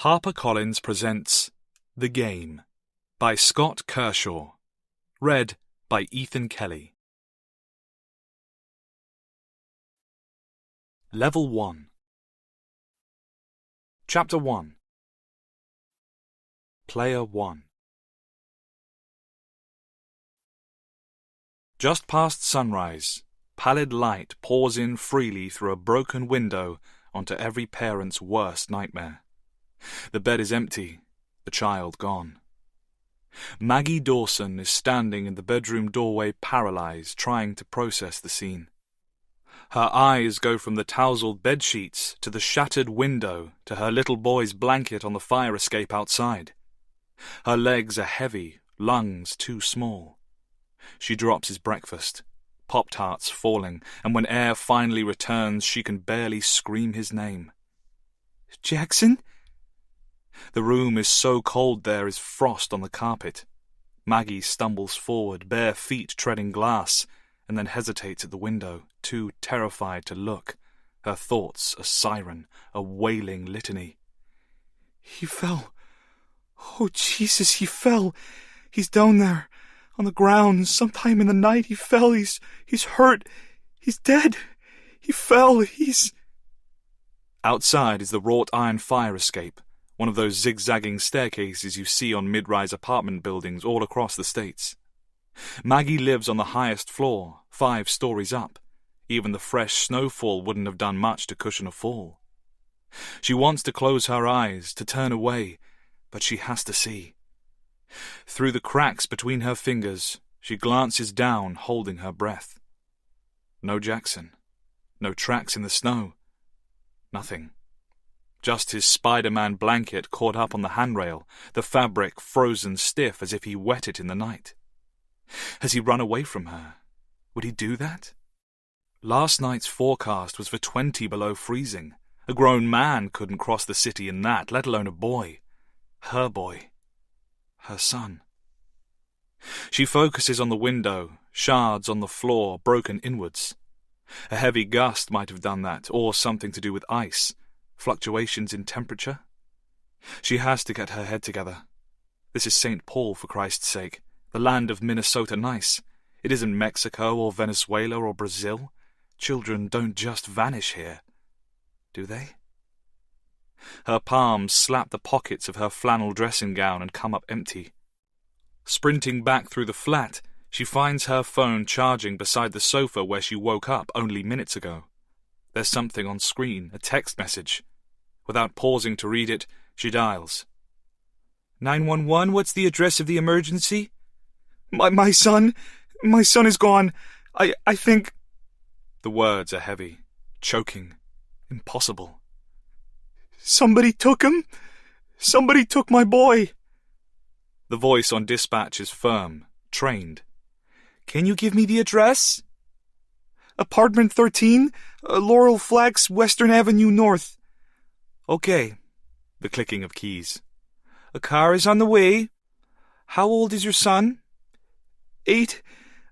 HarperCollins presents The Game by Scott Kershaw. Read by Ethan Kelly. Level 1. Chapter 1. Player 1. Just past sunrise, pallid light pours in freely through a broken window onto every parent's worst nightmare. The bed is empty, the child gone. Maggie Dawson is standing in the bedroom doorway, paralyzed, trying to process the scene. Her eyes go from the tousled bedsheets to the shattered window to her little boy's blanket on the fire escape outside. Her legs are heavy, lungs too small. She drops his breakfast, Pop-Tarts falling, and when air finally returns, she can barely scream his name. "Jackson?" The room is so cold there is frost on the carpet. Maggie stumbles forward, bare feet treading glass, and then hesitates at the window, too terrified to look. Her thoughts a siren, a wailing litany. "He fell. Oh, Jesus, he fell. He's down there, on the ground. Sometime in the night he fell. He's hurt. He's dead. He fell. He's..." Outside is the wrought iron fire escape, one of those zigzagging staircases you see on mid-rise apartment buildings all across the States. Maggie lives on the highest floor, 5 stories up. Even the fresh snowfall wouldn't have done much to cushion a fall. She wants to close her eyes, to turn away, but she has to see. Through the cracks between her fingers, she glances down, holding her breath. No Jackson. No tracks in the snow. Nothing. Just his Spider-Man blanket caught up on the handrail, the fabric frozen stiff as if he wet it in the night. Has he run away from her? Would he do that? Last night's forecast was for 20 below freezing. A grown man couldn't cross the city in that, let alone a boy. Her boy. Her son. She focuses on the window, shards on the floor, broken inwards. A heavy gust might have done that, or something to do with ice. Fluctuations in temperature? She has to get her head together. This is St. Paul, for Christ's sake, the land of Minnesota nice. It isn't Mexico or Venezuela or Brazil. Children don't just vanish here, do they? Her palms slap the pockets of her flannel dressing gown and come up empty. Sprinting back through the flat, she finds her phone charging beside the sofa where she woke up only minutes ago. There's something on screen, a text message. Without pausing to read it, she dials. 911, what's the address of the emergency? My son is gone. I think... The words are heavy, choking, impossible. Somebody took him. Somebody took my boy. The voice on dispatch is firm, trained. Can you give me the address? Apartment 13, Laurel Flags, Western Avenue North. Okay. The clicking of keys. A car is on the way. How old is your son? 8.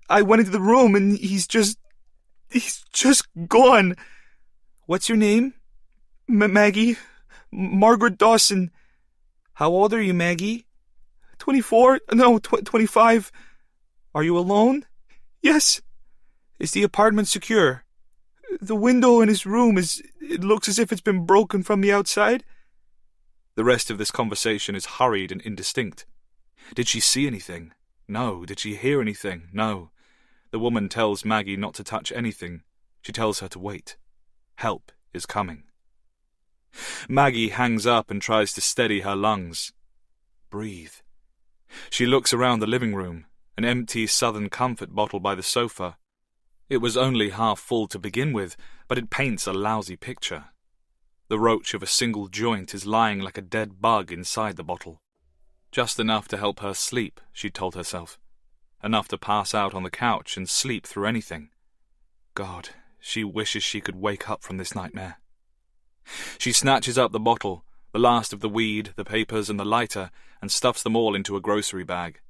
I went into the room and he's just gone. What's your name? Maggie. Margaret Dawson. How old are you, Maggie? 24? No, 25. Are you alone? Yes. Is the apartment secure? The window in his room it looks as if it's been broken from the outside. The rest of this conversation is hurried and indistinct. Did she see anything? No. Did she hear anything? No. The woman tells Maggie not to touch anything. She tells her to wait. Help is coming. Maggie hangs up and tries to steady her lungs. Breathe. She looks around the living room, an empty Southern Comfort bottle by the sofa. It was only half full to begin with, but it paints a lousy picture. The roach of a single joint is lying like a dead bug inside the bottle. Just enough to help her sleep, she told herself. Enough to pass out on the couch and sleep through anything. God, she wishes she could wake up from this nightmare. She snatches up the bottle, the last of the weed, the papers, and the lighter, and stuffs them all into a grocery bag.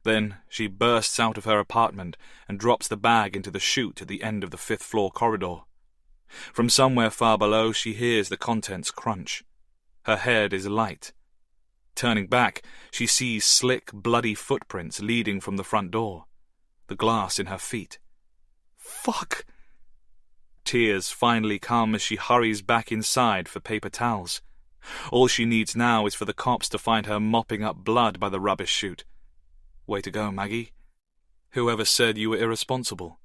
Then she bursts out of her apartment and drops the bag into the chute at the end of the 5th-floor corridor. From somewhere far below she hears the contents crunch. Her head is light. Turning back, she sees slick, bloody footprints leading from the front door. The glass in her feet. Fuck! Tears finally come as she hurries back inside for paper towels. All she needs now is for the cops to find her mopping up blood by the rubbish chute. Way to go, Maggie. Whoever said you were irresponsible?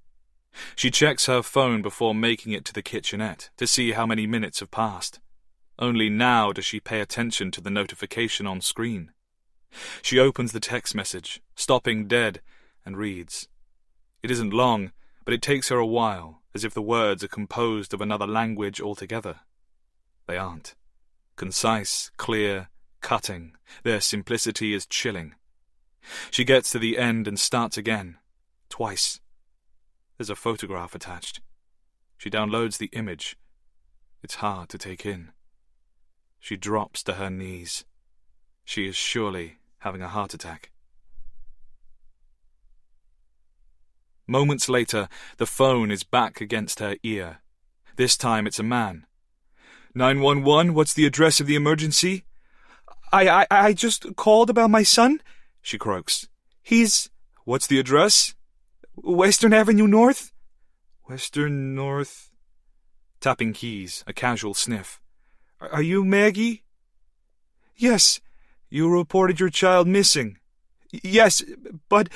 She checks her phone before making it to the kitchenette to see how many minutes have passed. Only now does she pay attention to the notification on screen. She opens the text message, stopping dead, and reads. It isn't long, but it takes her a while, as if the words are composed of another language altogether. They aren't. Concise, clear, cutting, their simplicity is chilling. She gets to the end and starts again. Twice. There's a photograph attached. She downloads the image. It's hard to take in. She drops to her knees. She is surely having a heart attack. Moments later, the phone is back against her ear. This time it's a man. 911, what's the address of the emergency? I just called about my son, she croaks. He's... What's the address? Western Avenue North? Western North... Tapping keys, a casual sniff. Are you Maggie? Yes. You reported your child missing. Yes, but...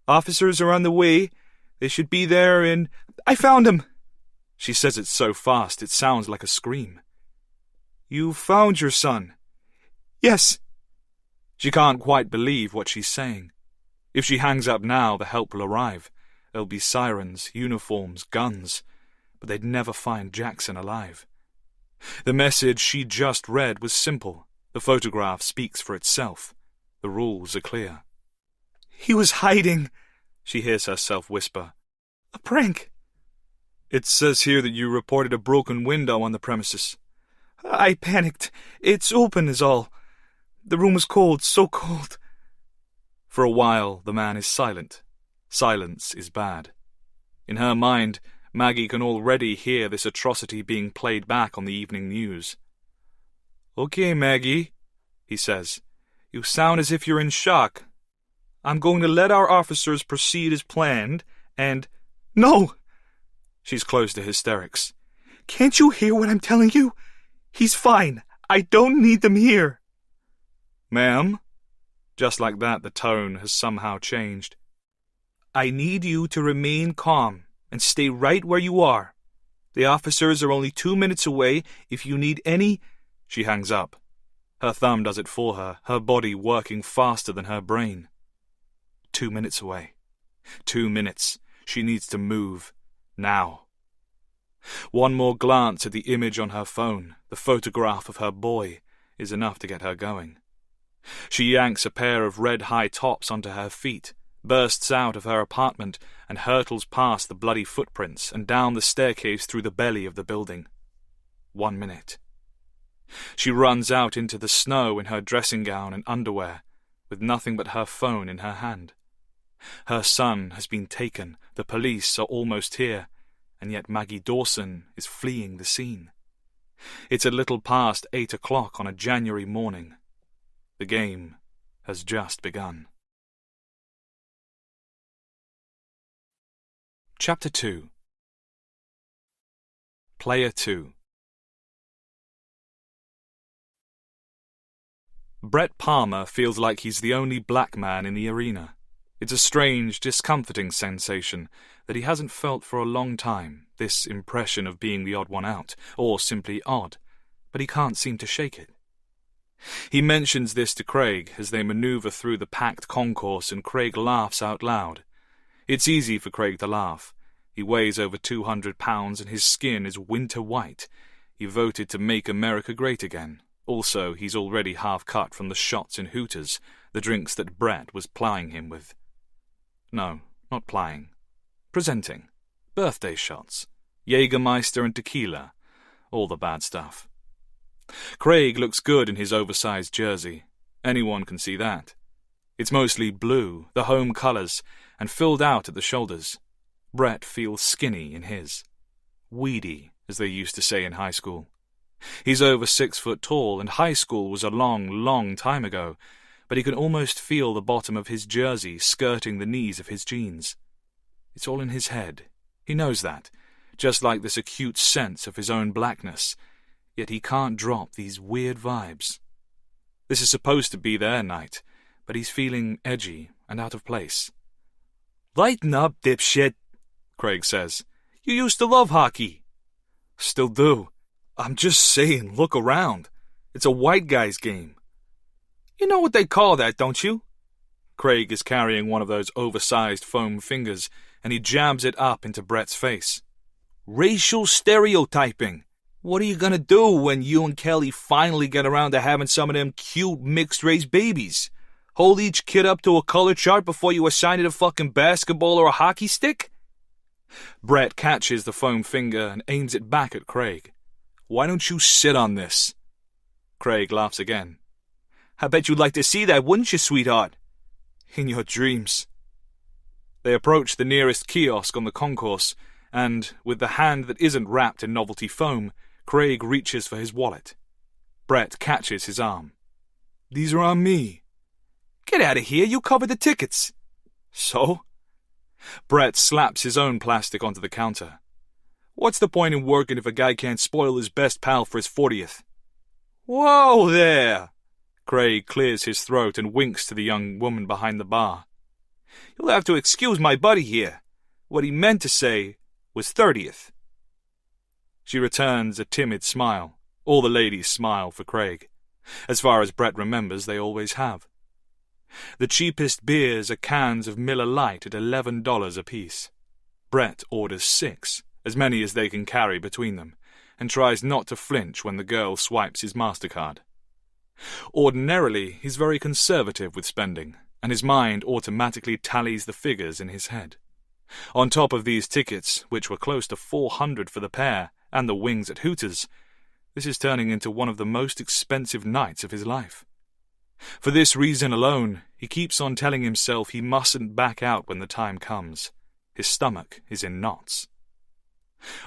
Officers are on the way. They should be there in... I found him! She says it so fast it sounds like a scream. You found your son? Yes. She can't quite believe what she's saying. If she hangs up now, the help will arrive. There'll be sirens, uniforms, guns. But they'd never find Jackson alive. The message she just read was simple. The photograph speaks for itself. The rules are clear. He was hiding, she hears herself whisper. A prank. It says here that you reported a broken window on the premises. I panicked. It's open is all. The room was cold, so cold. For a while, the man is silent. Silence is bad. In her mind, Maggie can already hear this atrocity being played back on the evening news. Okay, Maggie, he says. You sound as if you're in shock. I'm going to let our officers proceed as planned, and... No! She's close to hysterics. Can't you hear what I'm telling you? He's fine. I don't need them here. Ma'am? Just like that, the tone has somehow changed. I need you to remain calm and stay right where you are. The officers are only 2 minutes away. If you need any... She hangs up. Her thumb does it for her body working faster than her brain. 2 minutes away. 2 minutes. She needs to move. Now. One more glance at the image on her phone, the photograph of her boy, is enough to get her going. She yanks a pair of red high tops onto her feet, bursts out of her apartment, and hurtles past the bloody footprints and down the staircase through the belly of the building. 1 minute. She runs out into the snow in her dressing gown and underwear, with nothing but her phone in her hand. Her son has been taken, the police are almost here, and yet Maggie Dawson is fleeing the scene. It's a little past 8 o'clock on a January morning. The game has just begun. Chapter 2. Player 2. Brett Palmer feels like he's the only black man in the arena. It's a strange, discomforting sensation that he hasn't felt for a long time, this impression of being the odd one out, or simply odd, but he can't seem to shake it. He mentions this to Craig as they maneuver through the packed concourse, and Craig laughs out loud. It's easy for Craig to laugh. He weighs over 200 pounds and his skin is winter white. He voted to make America great again. Also, he's already half cut from the shots in Hooters, the drinks that Brett was plying him with. No, not plying. Presenting. Birthday shots. Jägermeister and tequila. All the bad stuff. Craig looks good in his oversized jersey. Anyone can see that. It's mostly blue, the home colours, and filled out at the shoulders. Brett feels skinny in his. Weedy, as they used to say in high school. He's over 6 foot tall, and high school was a long, long time ago, but he can almost feel the bottom of his jersey skirting the knees of his jeans. It's all in his head. He knows that, just like this acute sense of his own blackness, yet he can't drop these weird vibes. This is supposed to be their night, but he's feeling edgy and out of place. "Lighten up, dipshit," Craig says. "You used to love hockey." "Still do. I'm just saying, look around. It's a white guy's game." "You know what they call that, don't you?" Craig is carrying one of those oversized foam fingers, and he jabs it up into Brett's face. "Racial stereotyping. What are you gonna do when you and Kelly finally get around to having some of them cute mixed-race babies? Hold each kid up to a color chart before you assign it a fucking basketball or a hockey stick?" Brett catches the foam finger and aims it back at Craig. "Why don't you sit on this?" Craig laughs again. "I bet you'd like to see that, wouldn't you, sweetheart?" "In your dreams." They approach the nearest kiosk on the concourse, and, with the hand that isn't wrapped in novelty foam, Craig reaches for his wallet. Brett catches his arm. "These are on me." "Get out of here, you covered the tickets." "So?" Brett slaps his own plastic onto the counter. "What's the point in working if a guy can't spoil his best pal for his 40th? "Whoa there!" Craig clears his throat and winks to the young woman behind the bar. "You'll have to excuse my buddy here. What he meant to say was 30th. She returns a timid smile. All the ladies smile for Craig. As far as Brett remembers, they always have. The cheapest beers are cans of Miller Lite at $11 apiece. Brett orders 6, as many as they can carry between them, and tries not to flinch when the girl swipes his MasterCard. Ordinarily, he's very conservative with spending, and his mind automatically tallies the figures in his head. On top of these tickets, which were close to $400 for the pair, and the wings at Hooters, this is turning into one of the most expensive nights of his life. For this reason alone, he keeps on telling himself he mustn't back out when the time comes. His stomach is in knots.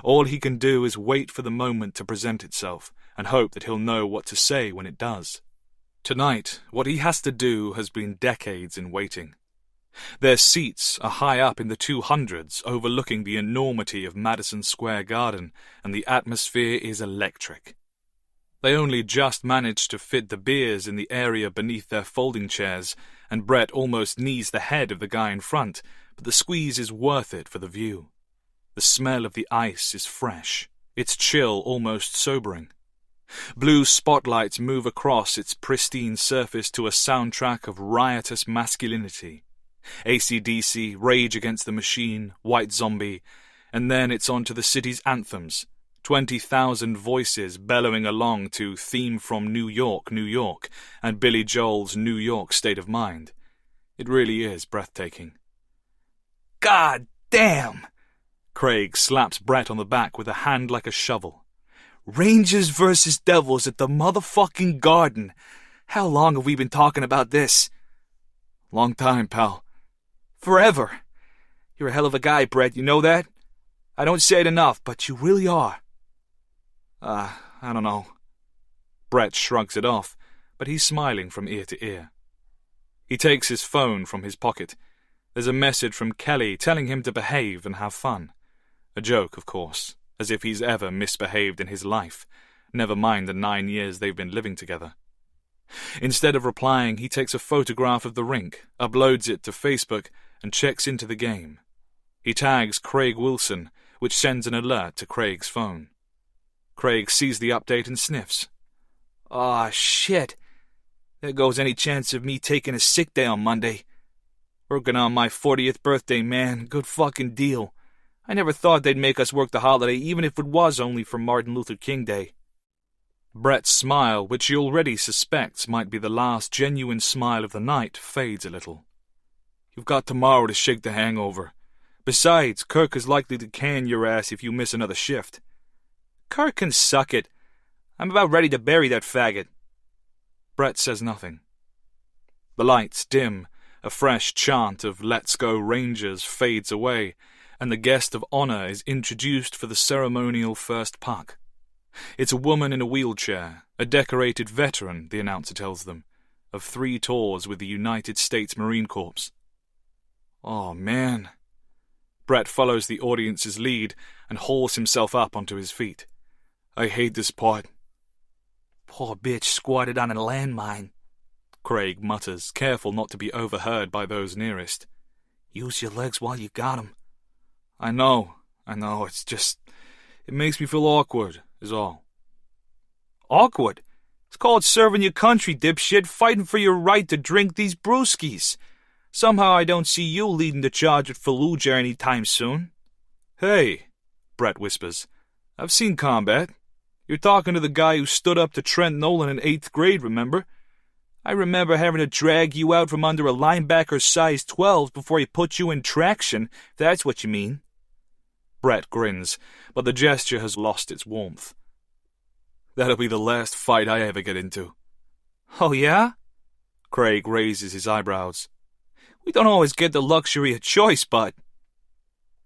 All he can do is wait for the moment to present itself, and hope that he'll know what to say when it does. Tonight, what he has to do has been decades in waiting. Their seats are high up in the 200s, overlooking the enormity of Madison Square Garden, and the atmosphere is electric. They only just managed to fit the beers in the area beneath their folding chairs, and Brett almost knees the head of the guy in front, but the squeeze is worth it for the view. The smell of the ice is fresh, its chill almost sobering. Blue spotlights move across its pristine surface to a soundtrack of riotous masculinity. AC/DC, Rage Against the Machine, White Zombie, and then it's on to the city's anthems, 20,000 voices bellowing along to Theme from New York, New York, and Billy Joel's New York State of Mind. It really is breathtaking. "God damn!" Craig slaps Brett on the back with a hand like a shovel. "Rangers versus Devils at the motherfucking Garden. How long have we been talking about this?" "Long time, pal." "Forever. You're a hell of a guy, Brett, you know that? I don't say it enough, but you really are." I don't know." Brett shrugs it off, but he's smiling from ear to ear. He takes his phone from his pocket. There's a message from Kelly telling him to behave and have fun. A joke, of course, as if he's ever misbehaved in his life, never mind the 9 years they've been living together. Instead of replying, he takes a photograph of the rink, uploads it to Facebook, and checks into the game. He tags Craig Wilson, which sends an alert to Craig's phone. Craig sees the update and sniffs. "Aw, shit. There goes any chance of me taking a sick day on Monday. Working on my 40th birthday, man. Good fucking deal. I never thought they'd make us work the holiday, even if it was only for Martin Luther King Day." Brett's smile, which he already suspects might be the last genuine smile of the night, fades a little. "You've got tomorrow to shake the hangover. Besides, Kirk is likely to can your ass if you miss another shift." "Kirk can suck it. I'm about ready to bury that faggot." Brett says nothing. The lights dim, a fresh chant of "Let's Go Rangers" fades away, and the guest of honor is introduced for the ceremonial first puck. It's a woman in a wheelchair, a decorated veteran, the announcer tells them, of 3 tours with the United States Marine Corps. Oh, man. Brett follows the audience's lead and hauls himself up onto his feet. I hate this part. Poor bitch squatted on a landmine, Craig mutters, careful not to be overheard by those nearest. Use your legs while you got 'em. I know, it's just... It makes me feel awkward, is all. Awkward? It's called serving your country, dipshit, fighting for your right to drink these brewskis. Somehow I don't see you leading the charge at Fallujah any time soon. Hey, Brett whispers, I've seen combat. You're talking to the guy who stood up to Trent Nolan in 8th grade, remember? I remember having to drag you out from under a linebacker's size 12 before he put you in traction, if that's what you mean. Brett grins, but the gesture has lost its warmth. That'll be the last fight I ever get into. Oh, yeah? Craig raises his eyebrows. We don't always get the luxury of choice, bud.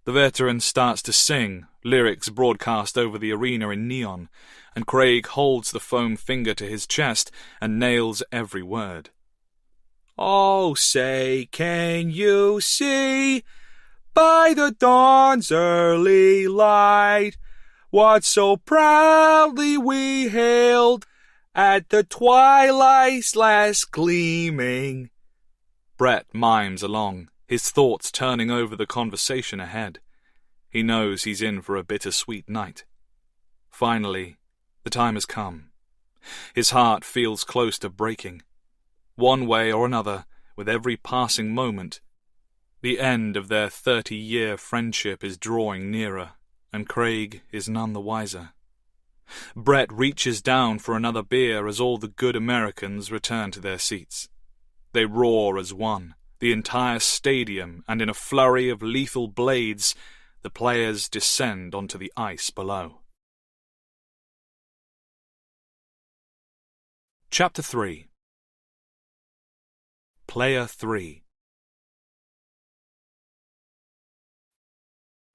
The veteran starts to sing, lyrics broadcast over the arena in neon, and Craig holds the foam finger to his chest and nails every word. Oh, say, can you see, by the dawn's early light, what so proudly we hailed at the twilight's last gleaming? Brett mimes along, his thoughts turning over the conversation ahead. He knows he's in for a bittersweet night. Finally, the time has come. His heart feels close to breaking. One way or another, with every passing moment, the end of their 30-year friendship is drawing nearer, and Craig is none the wiser. Brett reaches down for another beer as all the good Americans return to their seats. They roar as one, the entire stadium, and in a flurry of lethal blades, the players descend onto the ice below. Chapter 3. Player 3.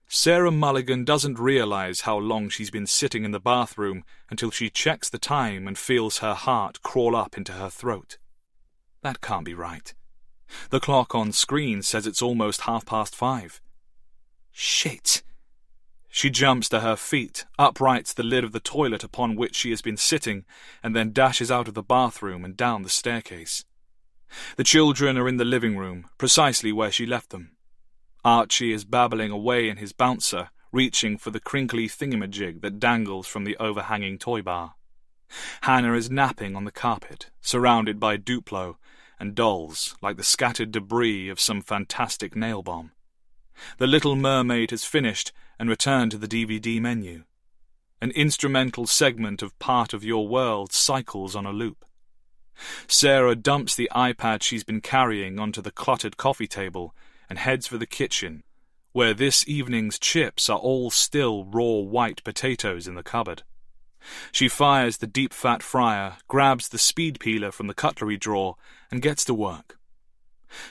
Sarah Mulligan doesn't realize how long she's been sitting in the bathroom until she checks the time and feels her heart crawl up into her throat. That can't be right. The clock on screen says it's almost 5:30. Shit! She jumps to her feet, uprights the lid of the toilet upon which she has been sitting, and then dashes out of the bathroom and down the staircase. The children are in the living room, precisely where she left them. Archie is babbling away in his bouncer, reaching for the crinkly thingamajig that dangles from the overhanging toy bar. Hannah is napping on the carpet, surrounded by Duplo and dolls like the scattered debris of some fantastic nail bomb. The Little Mermaid has finished and returned to the DVD menu. An instrumental segment of Part of Your World cycles on a loop. Sarah dumps the iPad she's been carrying onto the cluttered coffee table and heads for the kitchen, where this evening's chips are all still raw white potatoes in the cupboard. She fires the deep-fat fryer, grabs the speed peeler from the cutlery drawer, and gets to work.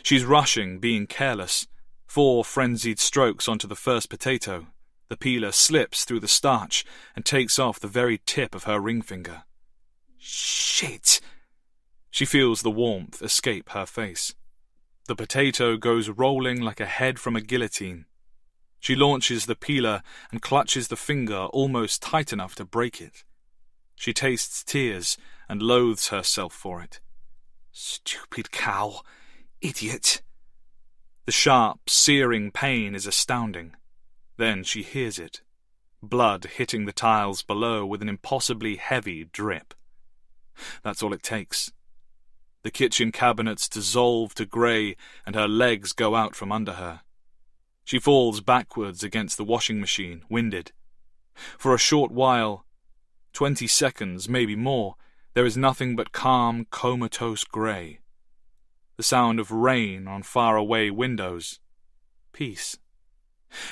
She's rushing, being careless. 4 frenzied strokes onto the first potato. The peeler slips through the starch and takes off the very tip of her ring finger. Shit! She feels the warmth escape her face. The potato goes rolling like a head from a guillotine. She launches the peeler and clutches the finger almost tight enough to break it. She tastes tears and loathes herself for it. Stupid cow. Idiot. The sharp, searing pain is astounding. Then she hears it. Blood hitting the tiles below with an impossibly heavy drip. That's all it takes. The kitchen cabinets dissolve to grey and her legs go out from under her. She falls backwards against the washing machine, winded. For a short while, 20 seconds, maybe more, there is nothing but calm, comatose grey. The sound of rain on faraway windows. Peace.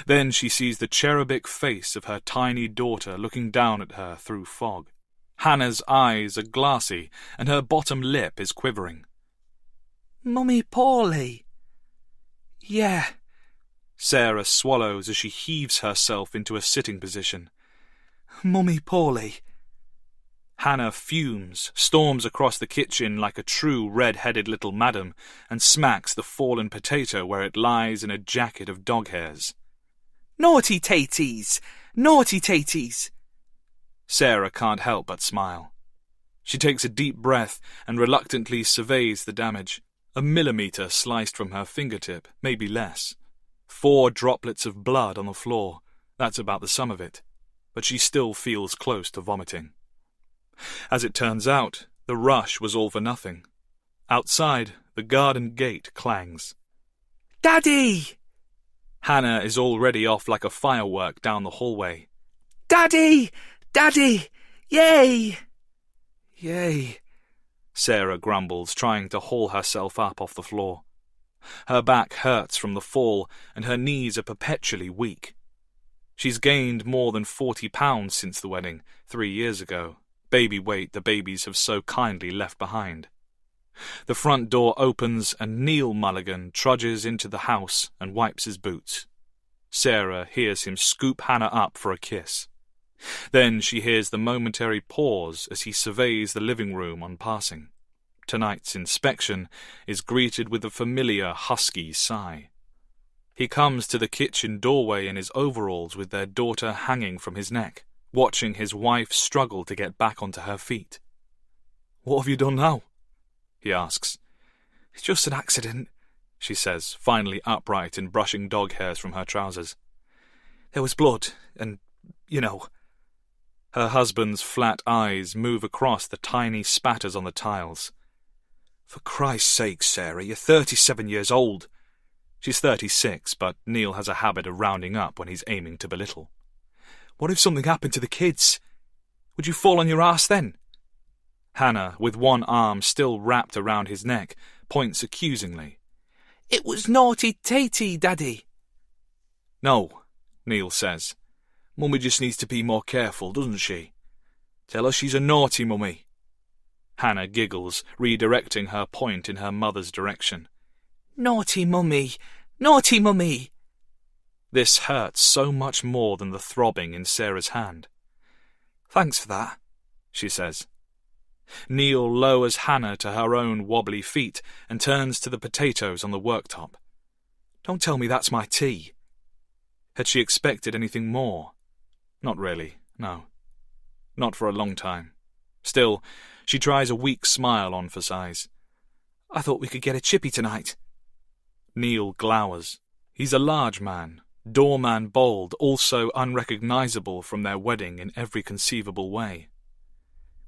Then she sees the cherubic face of her tiny daughter looking down at her through fog. Hannah's eyes are glassy, and her bottom lip is quivering. Mummy Paulie. Yeah. Sarah swallows as she heaves herself into a sitting position. Mummy Paulie. Hannah fumes, storms across the kitchen like a true red-headed little madam, and smacks the fallen potato where it lies in a jacket of dog hairs. Naughty taties! Naughty taties! Sarah can't help but smile. She takes a deep breath and reluctantly surveys the damage. A millimetre sliced from her fingertip, maybe less. 4 droplets of blood on the floor. That's about the sum of it. But she still feels close to vomiting. As it turns out, the rush was all for nothing. Outside, the garden gate clangs. Daddy! Hannah is already off like a firework down the hallway. Daddy! Daddy! Yay! Yay, Sarah grumbles, trying to haul herself up off the floor. Her back hurts from the fall, and her knees are perpetually weak. She's gained more than 40 pounds since the wedding, 3 years ago, baby weight the babies have so kindly left behind. The front door opens and Neil Mulligan trudges into the house and wipes his boots. Sarah hears him scoop Hannah up for a kiss. Then she hears the momentary pause as he surveys the living room on passing. Tonight's inspection is greeted with a familiar husky sigh. He comes to the kitchen doorway in his overalls with their daughter hanging from his neck, watching his wife struggle to get back onto her feet. "What have you done now?" he asks. "It's just an accident," she says, finally upright and brushing dog hairs from her trousers. "There was blood, and, you know." Her husband's flat eyes move across the tiny spatters on the tiles. "For Christ's sake, Sarah, you're 37 years old." She's 36, but Neil has a habit of rounding up when he's aiming to belittle. "What if something happened to the kids? Would you fall on your ass then?" Hannah, with one arm still wrapped around his neck, points accusingly. "It was naughty tatey, Daddy." "No," Neil says. "Mummy just needs to be more careful, doesn't she? Tell her she's a naughty mummy." Hannah giggles, redirecting her point in her mother's direction. "Naughty mummy! Naughty mummy!" This hurts so much more than the throbbing in Sarah's hand. "Thanks for that," she says. Neil lowers Hannah to her own wobbly feet and turns to the potatoes on the worktop. "Don't tell me that's my tea." Had she expected anything more? Not really, no. Not for a long time. Still, she tries a weak smile on for size. "I thought we could get a chippy tonight." Neil glowers. He's a large man, doorman bold, also unrecognisable from their wedding in every conceivable way.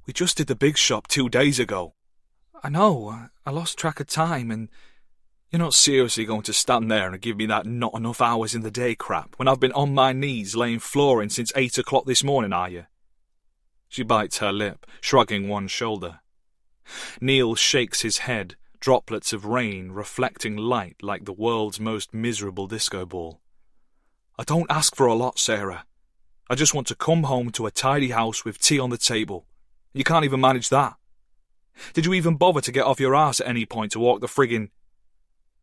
"We just did the big shop 2 days ago." "I know, I lost track of time, and..." "You're not seriously going to stand there and give me that not enough hours in the day crap when I've been on my knees laying flooring since 8 o'clock this morning, are you?" She bites her lip, shrugging one shoulder. Neil shakes his head, droplets of rain reflecting light like the world's most miserable disco ball. "I don't ask for a lot, Sarah. I just want to come home to a tidy house with tea on the table. You can't even manage that. Did you even bother to get off your arse at any point to walk the friggin..."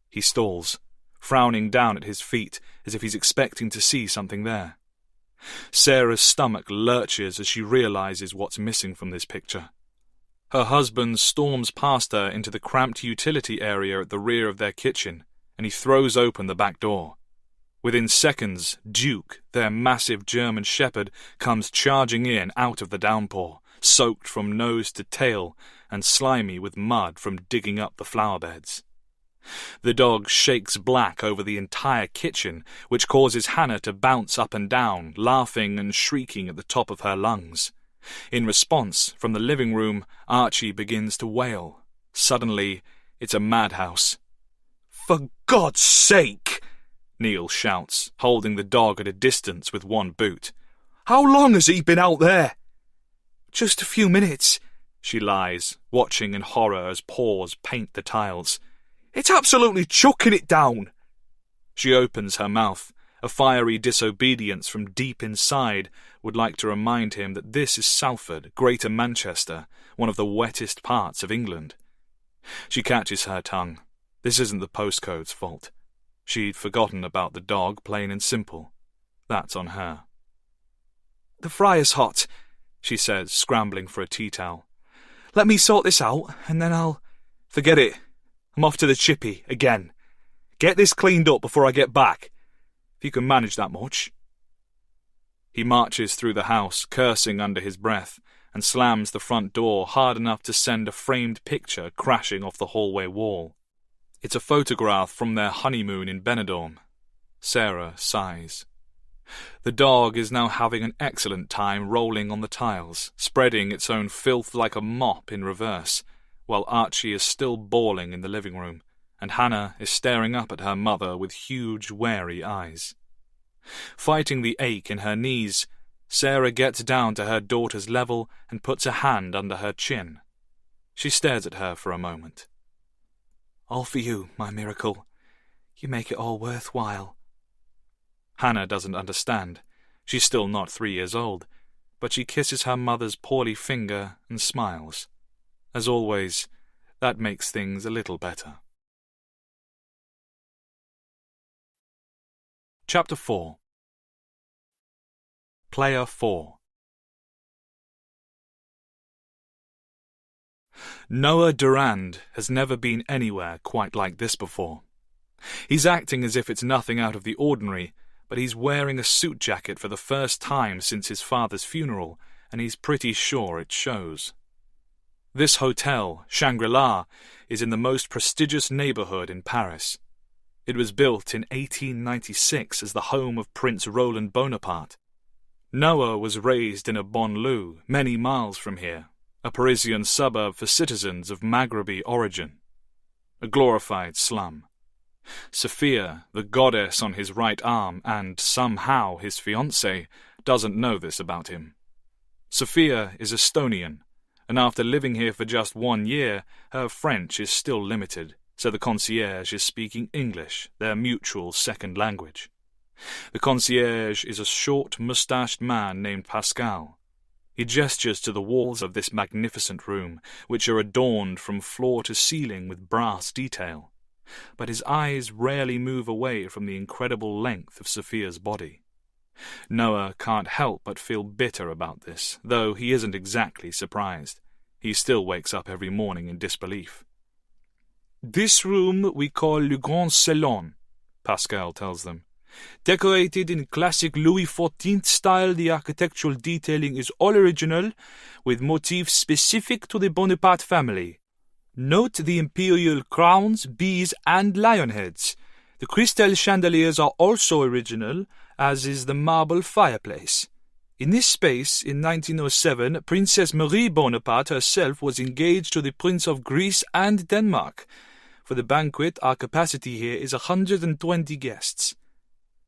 He stalls, frowning down at his feet as if he's expecting to see something there. Sarah's stomach lurches as she realises what's missing from this picture. Her husband storms past her into the cramped utility area at the rear of their kitchen, and he throws open the back door. Within seconds, Duke, their massive German shepherd, comes charging in out of the downpour, soaked from nose to tail and slimy with mud from digging up the flower beds. The dog shakes black over the entire kitchen, which causes Hannah to bounce up and down, laughing and shrieking at the top of her lungs. In response, from the living room, Archie begins to wail. Suddenly, it's a madhouse. "For God's sake!" Neil shouts, holding the dog at a distance with one boot. "How long has he been out there?" "Just a few minutes," she lies, watching in horror as paws paint the tiles. "It's absolutely chucking it down." She opens her mouth. A fiery disobedience from deep inside would like to remind him that this is Salford, Greater Manchester, one of the wettest parts of England. She catches her tongue. This isn't the postcode's fault. She'd forgotten about the dog, plain and simple. That's on her. "The fryer's hot," she says, scrambling for a tea towel. "Let me sort this out, and then I'll—" "Forget it. I'm off to the chippy, again. Get this cleaned up before I get back, if you can manage that much." He marches through the house, cursing under his breath, and slams the front door hard enough to send a framed picture crashing off the hallway wall. It's a photograph from their honeymoon in Benidorm. Sarah sighs. The dog is now having an excellent time rolling on the tiles, spreading its own filth like a mop in reverse, while Archie is still bawling in the living room, and Hannah is staring up at her mother with huge, wary eyes. Fighting the ache in her knees, Sarah gets down to her daughter's level and puts a hand under her chin. She stares at her for a moment. "All for you, my miracle. You make it all worthwhile." Hannah doesn't understand. She's still not 3 years old, but she kisses her mother's poorly finger and smiles. As always, that makes things a little better. Chapter 4. Player 4. Noah Durand has never been anywhere quite like this before. He's acting as if it's nothing out of the ordinary, but he's wearing a suit jacket for the first time since his father's funeral, and he's pretty sure it shows. This hotel, Shangri-La, is in the most prestigious neighborhood in Paris. It was built in 1896 as the home of Prince Roland Bonaparte. Noah was raised in a banlieue, many miles from here, a Parisian suburb for citizens of Maghrebi origin. A glorified slum. Sophia, the goddess on his right arm, and somehow his fiancée, doesn't know this about him. Sophia is Estonian, and after living here for just 1 year, her French is still limited, so the concierge is speaking English, their mutual second language. The concierge is a short, mustached man named Pascal. He gestures to the walls of this magnificent room, which are adorned from floor to ceiling with brass detail, but his eyes rarely move away from the incredible length of Sophia's body. Noah can't help but feel bitter about this, though he isn't exactly surprised. He still wakes up every morning in disbelief. "This room we call Le Grand Salon," Pascal tells them. "Decorated in classic Louis XIV style, the architectural detailing is all original, with motifs specific to the Bonaparte family. Note the imperial crowns, bees, and lion heads. The crystal chandeliers are also original, as is the marble fireplace. In this space, in 1907, Princess Marie Bonaparte herself was engaged to the Prince of Greece and Denmark. For the banquet, our capacity here is 120 guests.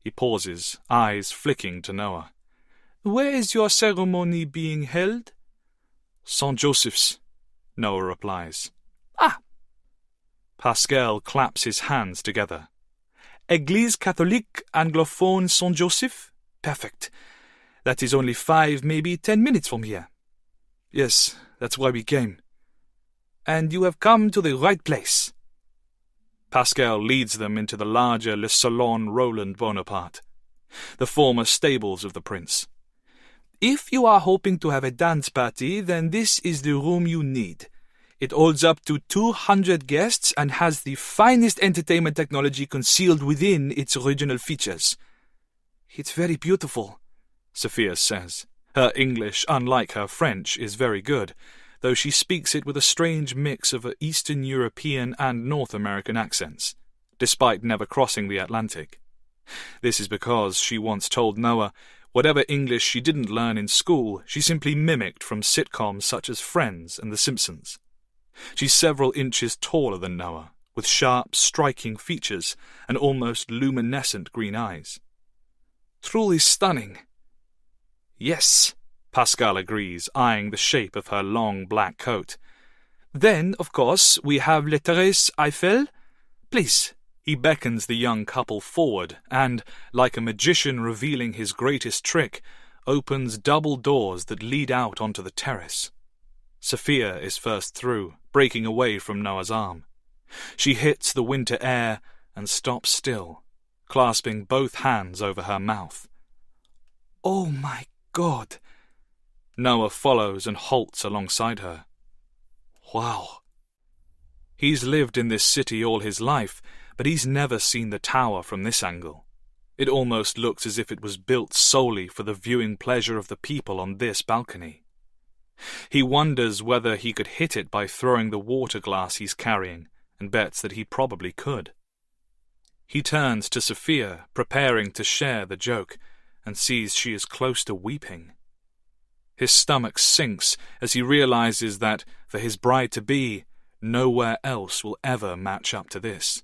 He pauses, eyes flicking to Noah. "Where is your ceremony being held?" "St. Joseph's," Noah replies. "Ah!" Pascal claps his hands together. "Église catholique anglophone St. Joseph? Perfect. That is only 5, maybe 10 minutes from here." "Yes, that's why we came." "And you have come to the right place." Pascal leads them into the larger Le Salon Roland Bonaparte, the former stables of the prince. "If you are hoping to have a dance party, then this is the room you need. It holds up to 200 guests and has the finest entertainment technology concealed within its original features." "It's very beautiful," Sophia says. Her English, unlike her French, is very good, though she speaks it with a strange mix of Eastern European and North American accents, despite never crossing the Atlantic. This is because she once told Noah whatever English she didn't learn in school, she simply mimicked from sitcoms such as Friends and The Simpsons. She's several inches taller than Noah, with sharp, striking features and almost luminescent green eyes. "Truly stunning." "Yes," Pascal agrees, eyeing the shape of her long black coat. "Then, of course, we have Les Terrasses Eiffel. Please." He beckons the young couple forward and, like a magician revealing his greatest trick, opens double doors that lead out onto the terrace. Sophia is first through, breaking away from Noah's arm. She hits the winter air and stops still, clasping both hands over her mouth. "Oh my God! Noah follows and halts alongside her. Wow. He's lived in this city all his life, but he's never seen the tower from this angle. It almost looks as if it was built solely for the viewing pleasure of the people on this balcony. He wonders whether he could hit it by throwing the water glass he's carrying, and bets that he probably could. He turns to Sophia, preparing to share the joke, and sees she is close to weeping. His stomach sinks as he realizes that, for his bride-to-be, nowhere else will ever match up to this.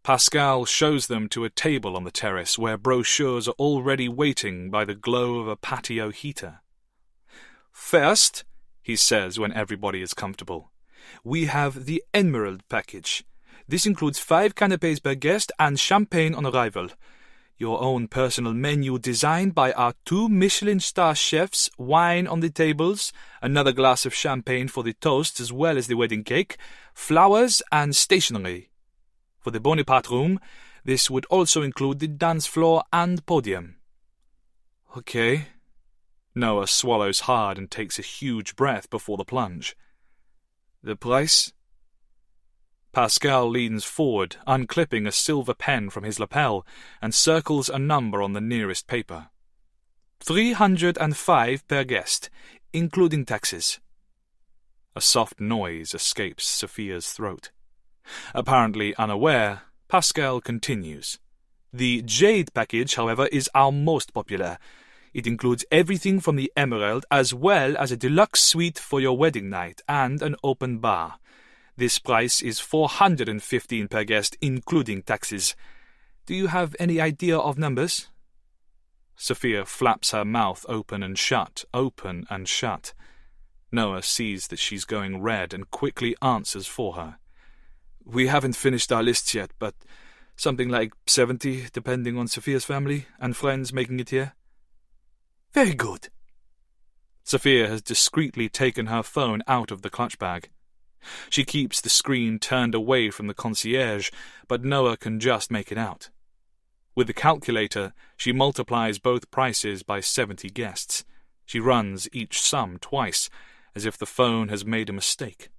Pascal shows them to a table on the terrace where brochures are already waiting by the glow of a patio heater. "First," he says when everybody is comfortable, "we have the Emerald package. This includes 5 canapés per guest and champagne on arrival. Your own personal menu designed by our 2 Michelin star chefs, wine on the tables, another glass of champagne for the toasts as well as the wedding cake, flowers and stationery. For the Bonaparte room, this would also include the dance floor and podium." "Okay." Noah swallows hard and takes a huge breath before the plunge. "The price?" Pascal leans forward, unclipping a silver pen from his lapel, and circles a number on the nearest paper. 305 per guest, including taxes. A soft noise escapes Sophia's throat. Apparently unaware, Pascal continues. "The Jade package, however, is our most popular. It includes everything from the Emerald as well as a deluxe suite for your wedding night and an open bar. This price is 415 per guest, including taxes. Do you have any idea of numbers?" Sophia flaps her mouth open and shut. Noah sees that she's going red and quickly answers for her. "We haven't finished our lists yet, but something like 70, depending on Sophia's family and friends making it here." "Very good." Sophia has discreetly taken her phone out of the clutch bag. She keeps the screen turned away from the concierge, but Noah can just make it out. With the calculator, she multiplies both prices by 70 guests. She runs each sum twice, as if the phone has made a mistake.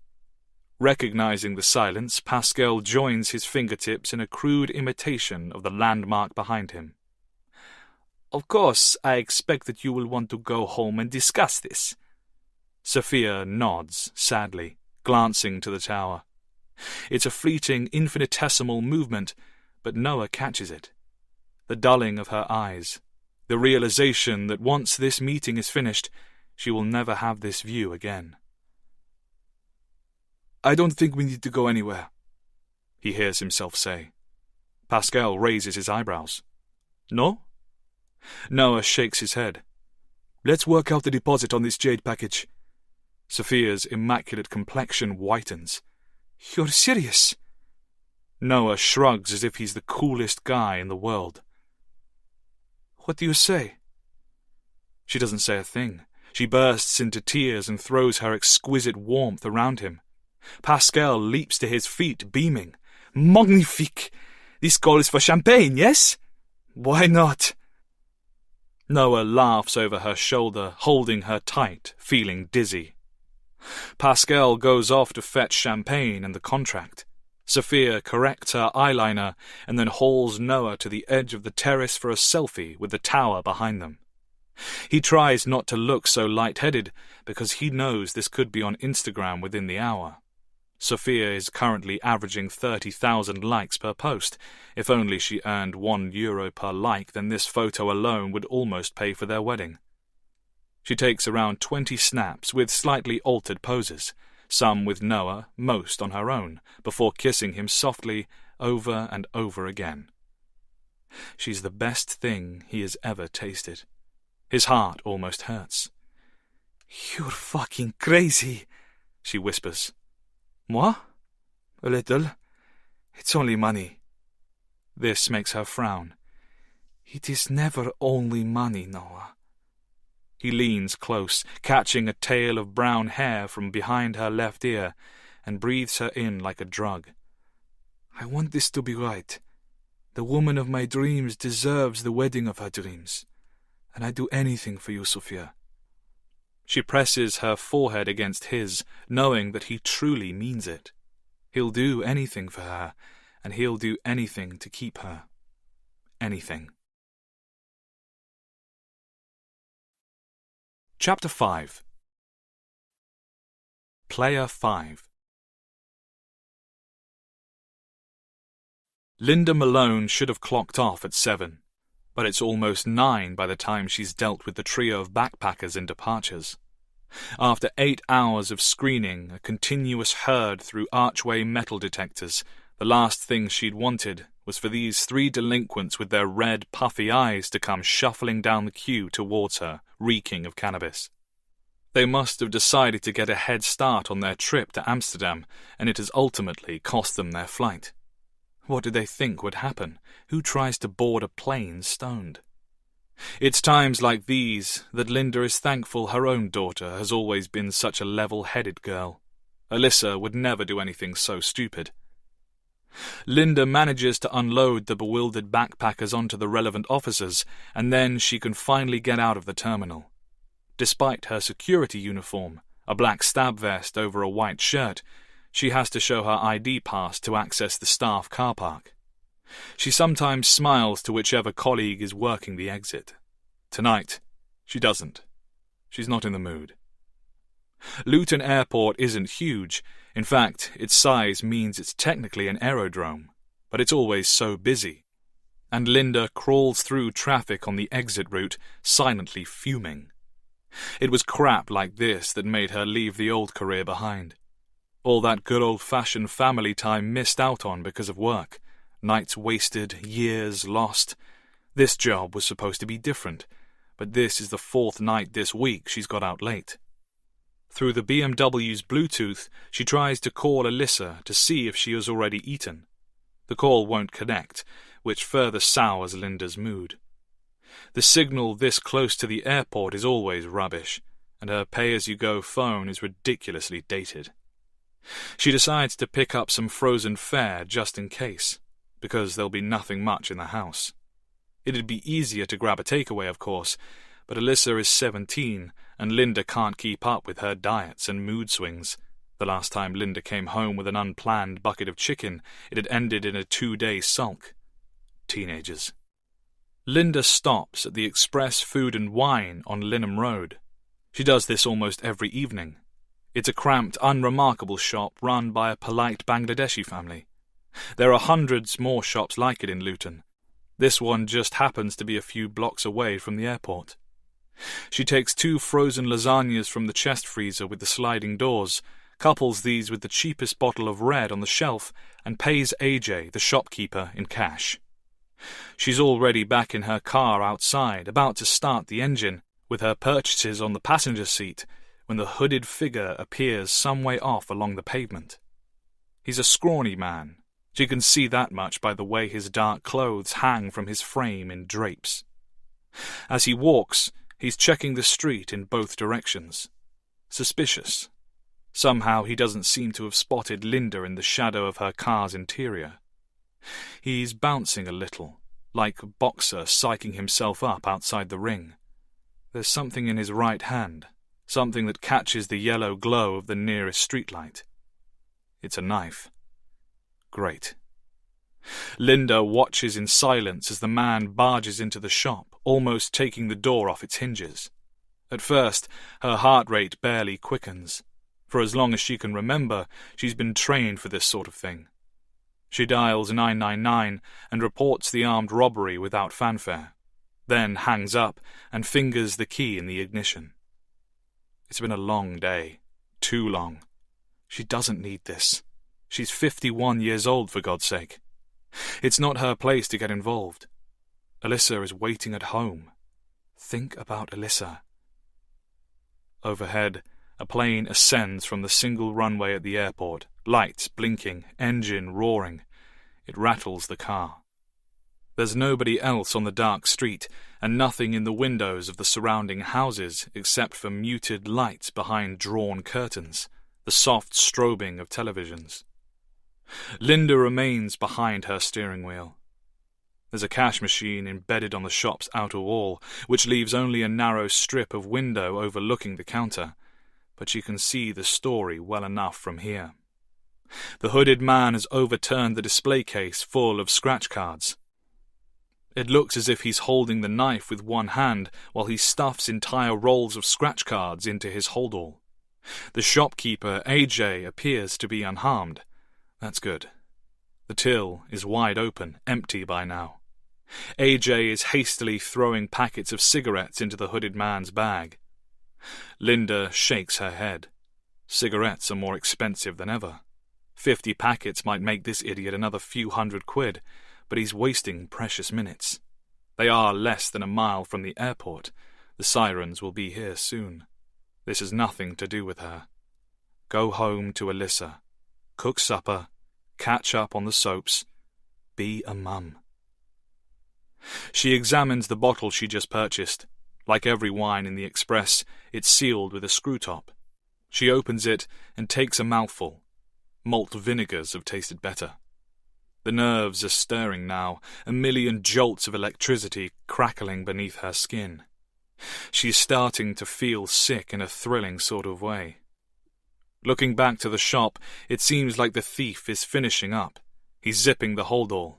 Recognizing the silence, Pascal joins his fingertips in a crude imitation of the landmark behind him. "Of course, I expect that you will want to go home and discuss this." Sophia nods sadly, glancing to the tower. It's a fleeting, infinitesimal movement, but Noah catches it. The dulling of her eyes, the realization that once this meeting is finished, she will never have this view again. "I don't think we need to go anywhere," he hears himself say. Pascal raises his eyebrows. "No?" Noah shakes his head. "Let's work out the deposit on this Jade package." Sophia's immaculate complexion whitens. "You're serious?" Noah shrugs as if he's the coolest guy in the world. "What do you say?" She doesn't say a thing. She bursts into tears and throws her exquisite warmth around him. Pascal leaps to his feet, beaming. "Magnifique! This call is for champagne, yes? Why not?" Noah laughs over her shoulder, holding her tight, feeling dizzy. Pascal goes off to fetch champagne and the contract. Sophia corrects her eyeliner and then hauls Noah to the edge of the terrace for a selfie with the tower behind them. He tries not to look so light-headed because he knows this could be on Instagram within the hour. Sophia is currently averaging 30,000 likes per post. If only she earned €1 per like, then this photo alone would almost pay for their wedding. She takes around 20 snaps with slightly altered poses, some with Noah, most on her own, before kissing him softly over and over again. She's the best thing he has ever tasted. His heart almost hurts. "You're fucking crazy," she whispers. "Moi? A little. It's only money." This makes her frown. "It is never only money, Noah." He leans close, catching a tail of brown hair from behind her left ear, and breathes her in like a drug. "I want this to be right. The woman of my dreams deserves the wedding of her dreams, and I'd do anything for you, Sophia." She presses her forehead against his, knowing that he truly means it. He'll do anything for her, and he'll do anything to keep her. Anything. Chapter 5. Player 5. Linda Malone should have clocked off at 7, but it's almost 9 by the time she's dealt with the trio of backpackers and departures. After 8 hours of screening, a continuous herd through archway metal detectors, the last thing she'd wanted was for these 3 delinquents with their red, puffy eyes to come shuffling down the queue towards her, reeking of cannabis. They must have decided to get a head start on their trip to Amsterdam, and it has ultimately cost them their flight. What did they think would happen? Who tries to board a plane stoned? It's times like these that Linda is thankful her own daughter has always been such a level-headed girl. Alyssa would never do anything so stupid. Linda manages to unload the bewildered backpackers onto the relevant officers, and then she can finally get out of the terminal. Despite her security uniform, a black stab vest over a white shirt, she has to show her ID pass to access the staff car park. She sometimes smiles to whichever colleague is working the exit. Tonight, she doesn't. She's not in the mood. Luton Airport isn't huge. In fact, its size means it's technically an aerodrome, but it's always so busy. And Linda crawls through traffic on the exit route, silently fuming. It was crap like this that made her leave the old career behind. All that good old-fashioned family time missed out on because of work. Nights wasted, years lost. This job was supposed to be different, but this is the 4th night this week she's got out late. Through the BMW's Bluetooth, she tries to call Alyssa to see if she has already eaten. The call won't connect, which further sours Linda's mood. The signal this close to the airport is always rubbish, and her pay-as-you-go phone is ridiculously dated. She decides to pick up some frozen fare just in case, because there'll be nothing much in the house. It'd be easier to grab a takeaway, of course, but Alyssa is 17, and Linda can't keep up with her diets and mood swings. The last time Linda came home with an unplanned bucket of chicken, it had ended in a 2-day sulk. Teenagers. Linda stops at the Express Food and Wine on Linham Road. She does this almost every evening. It's a cramped, unremarkable shop run by a polite Bangladeshi family. There are hundreds more shops like it in Luton. This one just happens to be a few blocks away from the airport. She takes 2 frozen lasagnas from the chest freezer with the sliding doors, couples these with the cheapest bottle of red on the shelf, and pays AJ, the shopkeeper, in cash. She's already back in her car outside, about to start the engine, with her purchases on the passenger seat, when the hooded figure appears some way off along the pavement. He's a scrawny man. She can see that much by the way his dark clothes hang from his frame in drapes. As he walks, he's checking the street in both directions. Suspicious. Somehow he doesn't seem to have spotted Linda in the shadow of her car's interior. He's bouncing a little, like a boxer psyching himself up outside the ring. There's something in his right hand, something that catches the yellow glow of the nearest streetlight. It's a knife. Great. Linda watches in silence as the man barges into the shop, almost taking the door off its hinges. At first, her heart rate barely quickens. For as long as she can remember, she's been trained for this sort of thing. She dials 999 and reports the armed robbery without fanfare, then hangs up and fingers the key in the ignition. It's been a long day. Too long. She doesn't need this. She's 51 years old, for God's sake. It's not her place to get involved. Alyssa is waiting at home. Think about Alyssa. Overhead, a plane ascends from the single runway at the airport, lights blinking, engine roaring. It rattles the car. There's nobody else on the dark street, and nothing in the windows of the surrounding houses except for muted lights behind drawn curtains, the soft strobing of televisions. Linda remains behind her steering wheel. There's a cash machine embedded on the shop's outer wall, which leaves only a narrow strip of window overlooking the counter, but she can see the story well enough from here. The hooded man has overturned the display case full of scratch cards. It looks as if he's holding the knife with one hand while he stuffs entire rolls of scratch cards into his holdall. The shopkeeper, AJ, appears to be unharmed. That's good. The till is wide open, empty by now. AJ is hastily throwing packets of cigarettes into the hooded man's bag. Linda shakes her head. Cigarettes are more expensive than ever. 50 packets might make this idiot another few £100, but he's wasting precious minutes. They are less than a mile from the airport. The sirens will be here soon. This has nothing to do with her. Go home to Alyssa. Cook supper. Catch up on the soaps. Be a mum. She examines the bottle she just purchased. Like every wine in the Express, it's sealed with a screw top. She opens it and takes a mouthful. Malt vinegars have tasted better. The nerves are stirring now, a million jolts of electricity crackling beneath her skin. She's starting to feel sick in a thrilling sort of way. Looking back to the shop, it seems like the thief is finishing up. He's zipping the holdall.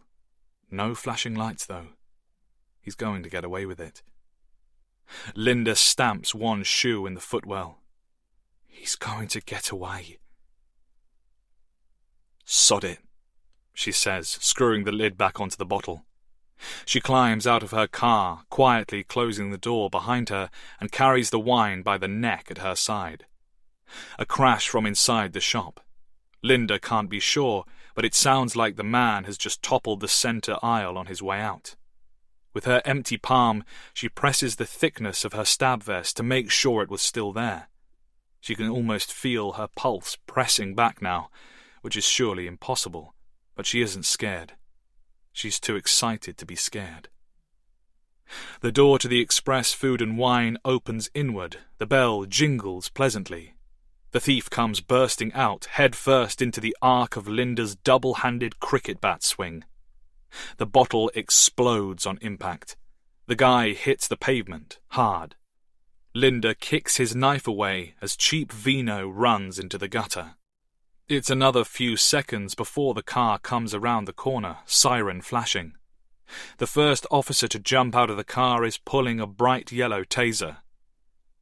No flashing lights, though. He's going to get away with it. Linda stamps one shoe in the footwell. He's going to get away. Sod it, she says, screwing the lid back onto the bottle. She climbs out of her car, quietly closing the door behind her, and carries the wine by the neck at her side. A crash from inside the shop. Linda can't be sure, but it sounds like the man has just toppled the center aisle on his way out. With her empty palm, she presses the thickness of her stab vest to make sure it was still there. She can almost feel her pulse pressing back now, which is surely impossible, but she isn't scared. She's too excited to be scared. The door to the Express Food and Wine opens inward. The bell jingles pleasantly. The thief comes bursting out, head first into the arc of Linda's double-handed cricket bat swing. The bottle explodes on impact. The guy hits the pavement, hard. Linda kicks his knife away as cheap vino runs into the gutter. It's another few seconds before the car comes around the corner, siren flashing. The first officer to jump out of the car is pulling a bright yellow taser.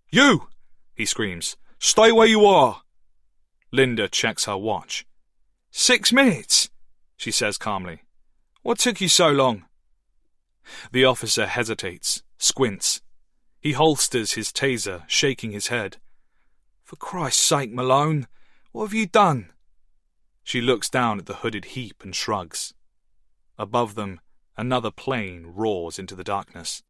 "You!" he screams. "Stay where you are!" Linda checks her watch. 6 minutes, she says calmly. "What took you so long?" The officer hesitates, squints. He holsters his taser, shaking his head. "For Christ's sake, Malone, what have you done?" She looks down at the hooded heap and shrugs. Above them, another plane roars into the darkness.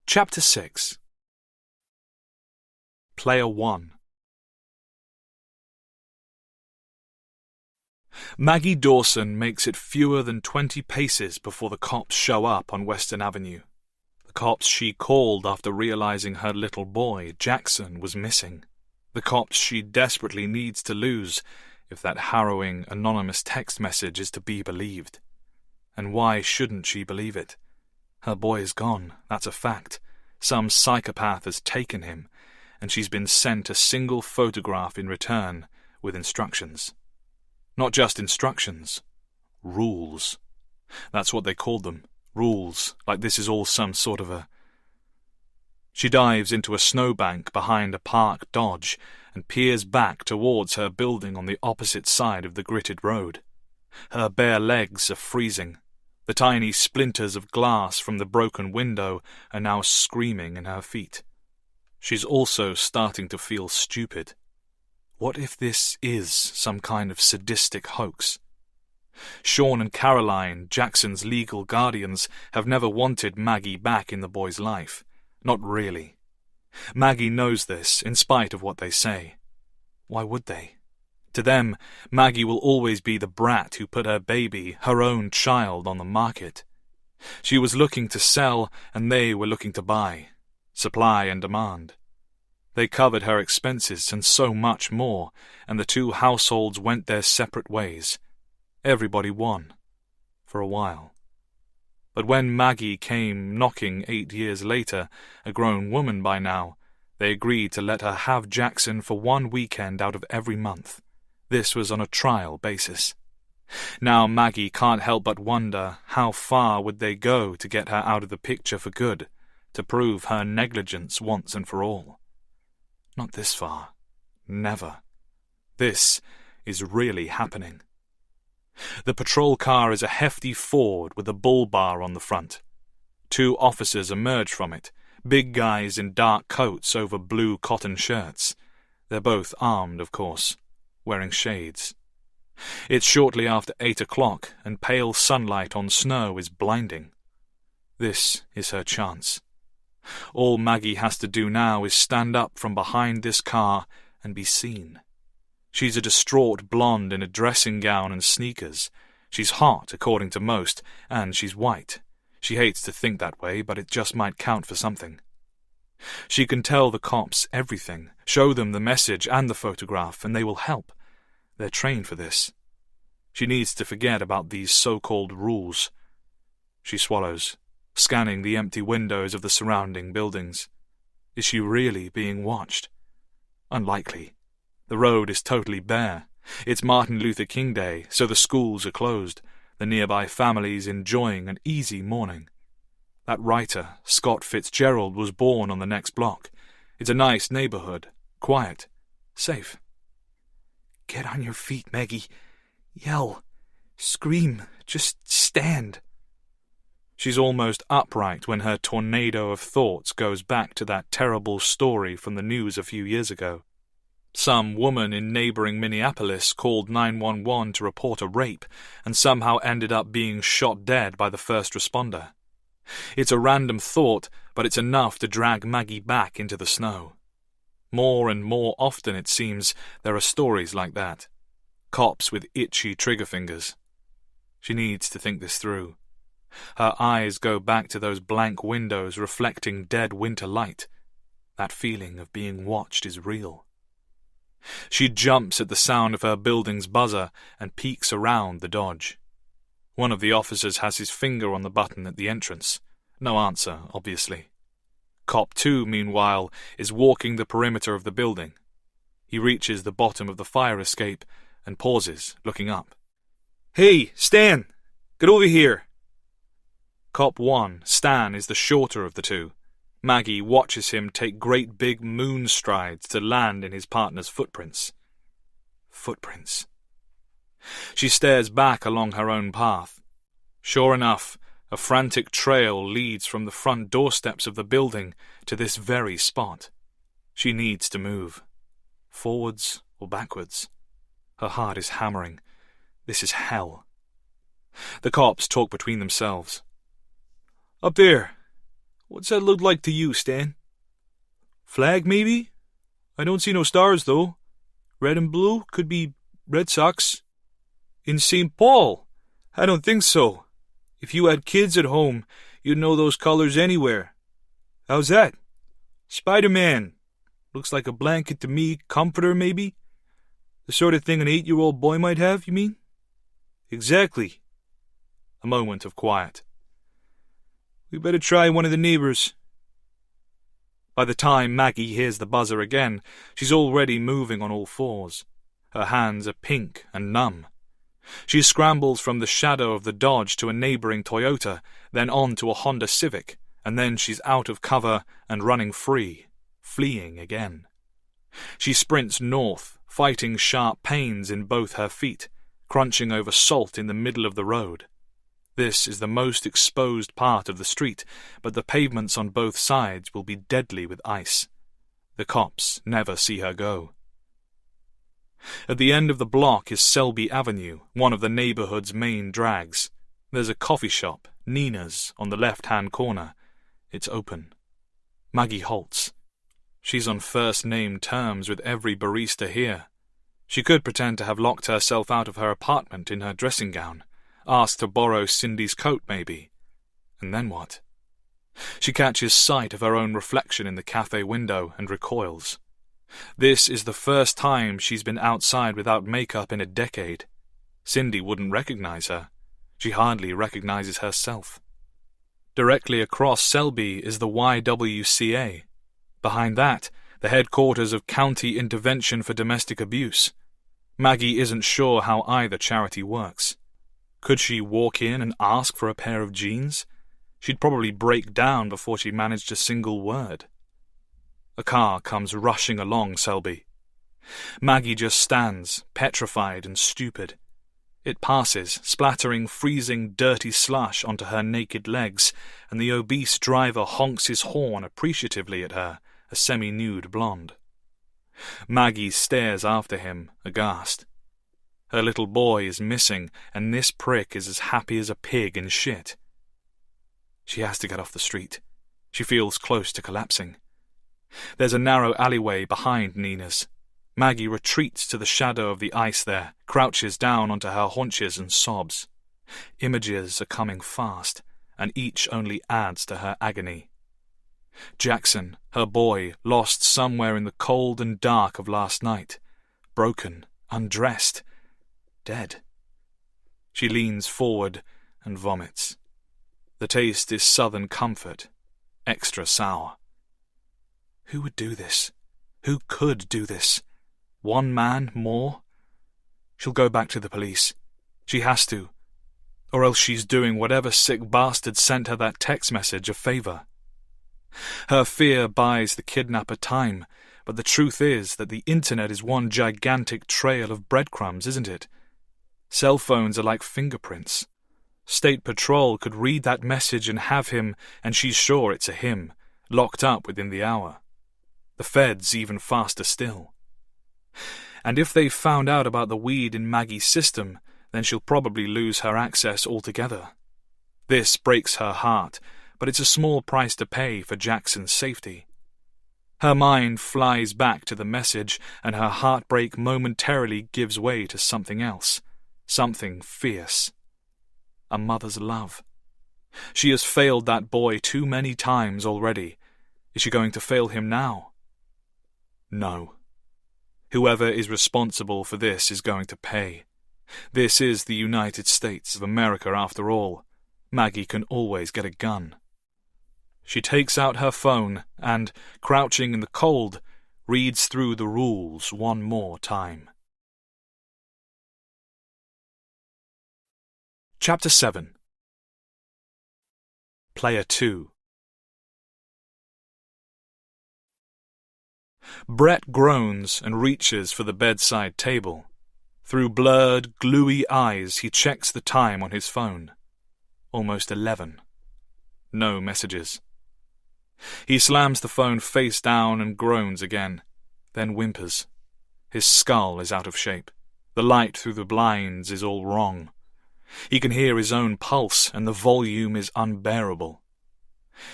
Chapter 6. Player 1. Maggie Dawson makes it fewer than 20 paces before the cops show up on Western Avenue. The cops she called after realizing her little boy, Jackson, was missing. The cops she desperately needs to lose, if that harrowing, anonymous text message is to be believed. And why shouldn't she believe it? Her boy is gone, that's a fact. Some psychopath has taken him, and she's been sent a single photograph in return, with instructions. Not just instructions. Rules. That's what they called them. Rules, like this is all some sort of a... She dives into a snowbank behind a parked Dodge and peers back towards her building on the opposite side of the gritted road. Her bare legs are freezing. The tiny splinters of glass from the broken window are now screaming in her feet. She's also starting to feel stupid. What if this is some kind of sadistic hoax? Sean and Caroline, Jackson's legal guardians, have never wanted Maggie back in the boy's life. Not really. Maggie knows this, in spite of what they say. Why would they? To them, Maggie will always be the brat who put her baby, her own child, on the market. She was looking to sell, and they were looking to buy. Supply and demand. They covered her expenses and so much more, and the two households went their separate ways. Everybody won. For a while. But when Maggie came knocking 8 years later, a grown woman by now, they agreed to let her have Jackson for 1 weekend out of every month. This was on a trial basis. Now Maggie can't help but wonder how far would they go to get her out of the picture for good, to prove her negligence once and for all. Not this far. Never. This is really happening. The patrol car is a hefty Ford with a bull bar on the front. 2 officers emerge from it, big guys in dark coats over blue cotton shirts. They're both armed, of course, wearing shades. It's shortly after 8 o'clock, and pale sunlight on snow is blinding. This is her chance. All Maggie has to do now is stand up from behind this car and be seen. She's a distraught blonde in a dressing gown and sneakers. She's hot, according to most, and she's white. She hates to think that way, but it just might count for something. She can tell the cops everything, show them the message and the photograph, and they will help. They're trained for this. She needs to forget about these so-called rules. She swallows, scanning the empty windows of the surrounding buildings. Is she really being watched? Unlikely. The road is totally bare. It's Martin Luther King Day, so the schools are closed, the nearby families enjoying an easy morning. That writer, Scott Fitzgerald, was born on the next block. It's a nice neighborhood, quiet, safe. Get on your feet, Maggie. Yell. Scream. Just stand. She's almost upright when her tornado of thoughts goes back to that terrible story from the news a few years ago. Some woman in neighboring Minneapolis called 911 to report a rape and somehow ended up being shot dead by the first responder. It's a random thought, but it's enough to drag Maggie back into the snow. More and more often, it seems, there are stories like that. Cops with itchy trigger fingers. She needs to think this through. Her eyes go back to those blank windows reflecting dead winter light. That feeling of being watched is real. She jumps at the sound of her building's buzzer and peeks around the Dodge. One of the officers has his finger on the button at the entrance. No answer, obviously. Cop 2, meanwhile, is walking the perimeter of the building. He reaches the bottom of the fire escape and pauses, looking up. Hey, Stan! Get over here! Cop 1, Stan, is the shorter of the two. Maggie watches him take great big moon strides to land in his partner's footprints. Footprints. She stares back along her own path. Sure enough, a frantic trail leads from the front doorsteps of the building to this very spot. She needs to move. Forwards or backwards. Her heart is hammering. This is hell. The cops talk between themselves. Up there. What's that look like to you, Stan? Flag, maybe? I don't see no stars, though. Red and blue? Could be Red Sox. In St. Paul? I don't think so. If you had kids at home, you'd know those colors anywhere. How's that? Spider-Man. Looks like a blanket to me. Comforter, maybe? The sort of thing an 8-year-old boy might have, you mean? Exactly. A moment of quiet. We better try one of the neighbors. By the time Maggie hears the buzzer again, she's already moving on all fours. Her hands are pink and numb. She scrambles from the shadow of the Dodge to a neighboring Toyota, then on to a Honda Civic, and then she's out of cover and running free, fleeing again. She sprints north, fighting sharp pains in both her feet, crunching over salt in the middle of the road. This is the most exposed part of the street, but the pavements on both sides will be deadly with ice. The cops never see her go. At the end of the block is Selby Avenue, one of the neighborhood's main drags. There's a coffee shop, Nina's, on the left-hand corner. It's open. Maggie halts. She's on first-name terms with every barista here. She could pretend to have locked herself out of her apartment in her dressing gown. Ask to borrow Cindy's coat, maybe. And then what? She catches sight of her own reflection in the cafe window and recoils. This is the first time she's been outside without makeup in a decade. Cindy wouldn't recognize her. She hardly recognizes herself. Directly across Selby is the YWCA. Behind that, the headquarters of County Intervention for Domestic Abuse. Maggie isn't sure how either charity works. Could she walk in and ask for a pair of jeans? She'd probably break down before she managed a single word. A car comes rushing along Selby. Maggie just stands, petrified and stupid. It passes, splattering freezing, dirty slush onto her naked legs, and the obese driver honks his horn appreciatively at her, a semi-nude blonde. Maggie stares after him, aghast. Her little boy is missing, and this prick is as happy as a pig in shit. She has to get off the street. She feels close to collapsing. There's a narrow alleyway behind Nina's. Maggie retreats to the shadow of the ice there, crouches down onto her haunches and sobs. Images are coming fast, and each only adds to her agony. Jackson, her boy, lost somewhere in the cold and dark of last night. Broken, undressed, dead. She leans forward and vomits. The taste is southern comfort, extra sour. Who would do this? Who could do this? One man more? She'll go back to the police. She has to. Or else she's doing whatever sick bastard sent her that text message a favor. Her fear buys the kidnapper time, but the truth is that the internet is one gigantic trail of breadcrumbs, isn't it? Cell phones are like fingerprints. State Patrol could read that message and have him, and she's sure it's a him, locked up within the hour. The feds even faster still. And if they've found out about the weed in Maggie's system, then she'll probably lose her access altogether. This breaks her heart, but it's a small price to pay for Jackson's safety. Her mind flies back to the message, and her heartbreak momentarily gives way to something else, something fierce. A mother's love. She has failed that boy too many times already. Is she going to fail him now? No. Whoever is responsible for this is going to pay. This is the United States of America after all. Maggie can always get a gun. She takes out her phone and, crouching in the cold, reads through the rules one more time. Chapter 7. Player 2. Brett groans and reaches for the bedside table. Through blurred, gluey eyes he checks the time on his phone. Almost 11. No messages. He slams the phone face down and groans again, then whimpers. His skull is out of shape. The light through the blinds is all wrong. He can hear his own pulse, and the volume is unbearable.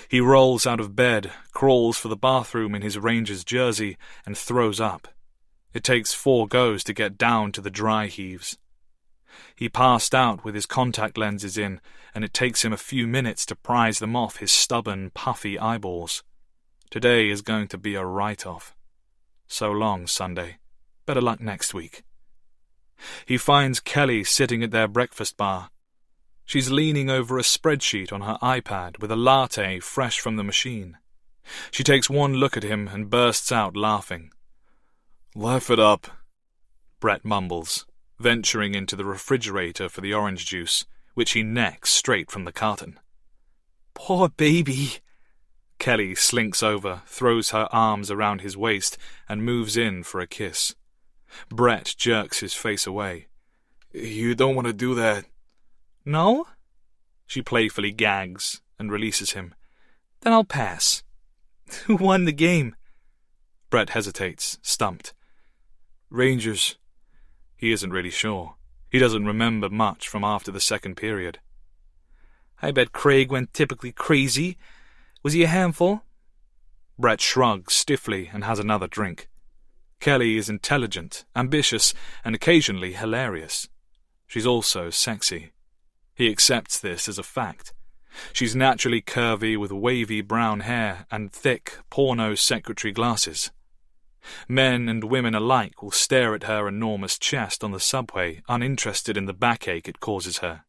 He rolls out of bed, crawls for the bathroom in his Rangers jersey, and throws up. It takes 4 goes to get down to the dry heaves. He passed out with his contact lenses in, and it takes him a few minutes to prise them off his stubborn, puffy eyeballs. Today is going to be a write-off. So long, Sunday. Better luck next week. He finds Kelly sitting at their breakfast bar. She's leaning over a spreadsheet on her iPad with a latte fresh from the machine. She takes one look at him and bursts out laughing. "Laugh it up," Brett mumbles, venturing into the refrigerator for the orange juice, which he necks straight from the carton. "Poor baby." Kelly slinks over, throws her arms around his waist, and moves in for a kiss. Brett jerks his face away. "You don't want to do that." "No?" She playfully gags and releases him. "Then I'll pass." "Who won the game?" Brett hesitates, stumped. "Rangers." He isn't really sure. He doesn't remember much from after the second period. "I bet Craig went typically crazy. Was he a handful?" Brett shrugs stiffly and has another drink. Kelly is intelligent, ambitious, and occasionally hilarious. She's also sexy. He accepts this as a fact. She's naturally curvy with wavy brown hair and thick, porno secretary glasses. Men and women alike will stare at her enormous chest on the subway, uninterested in the backache it causes her.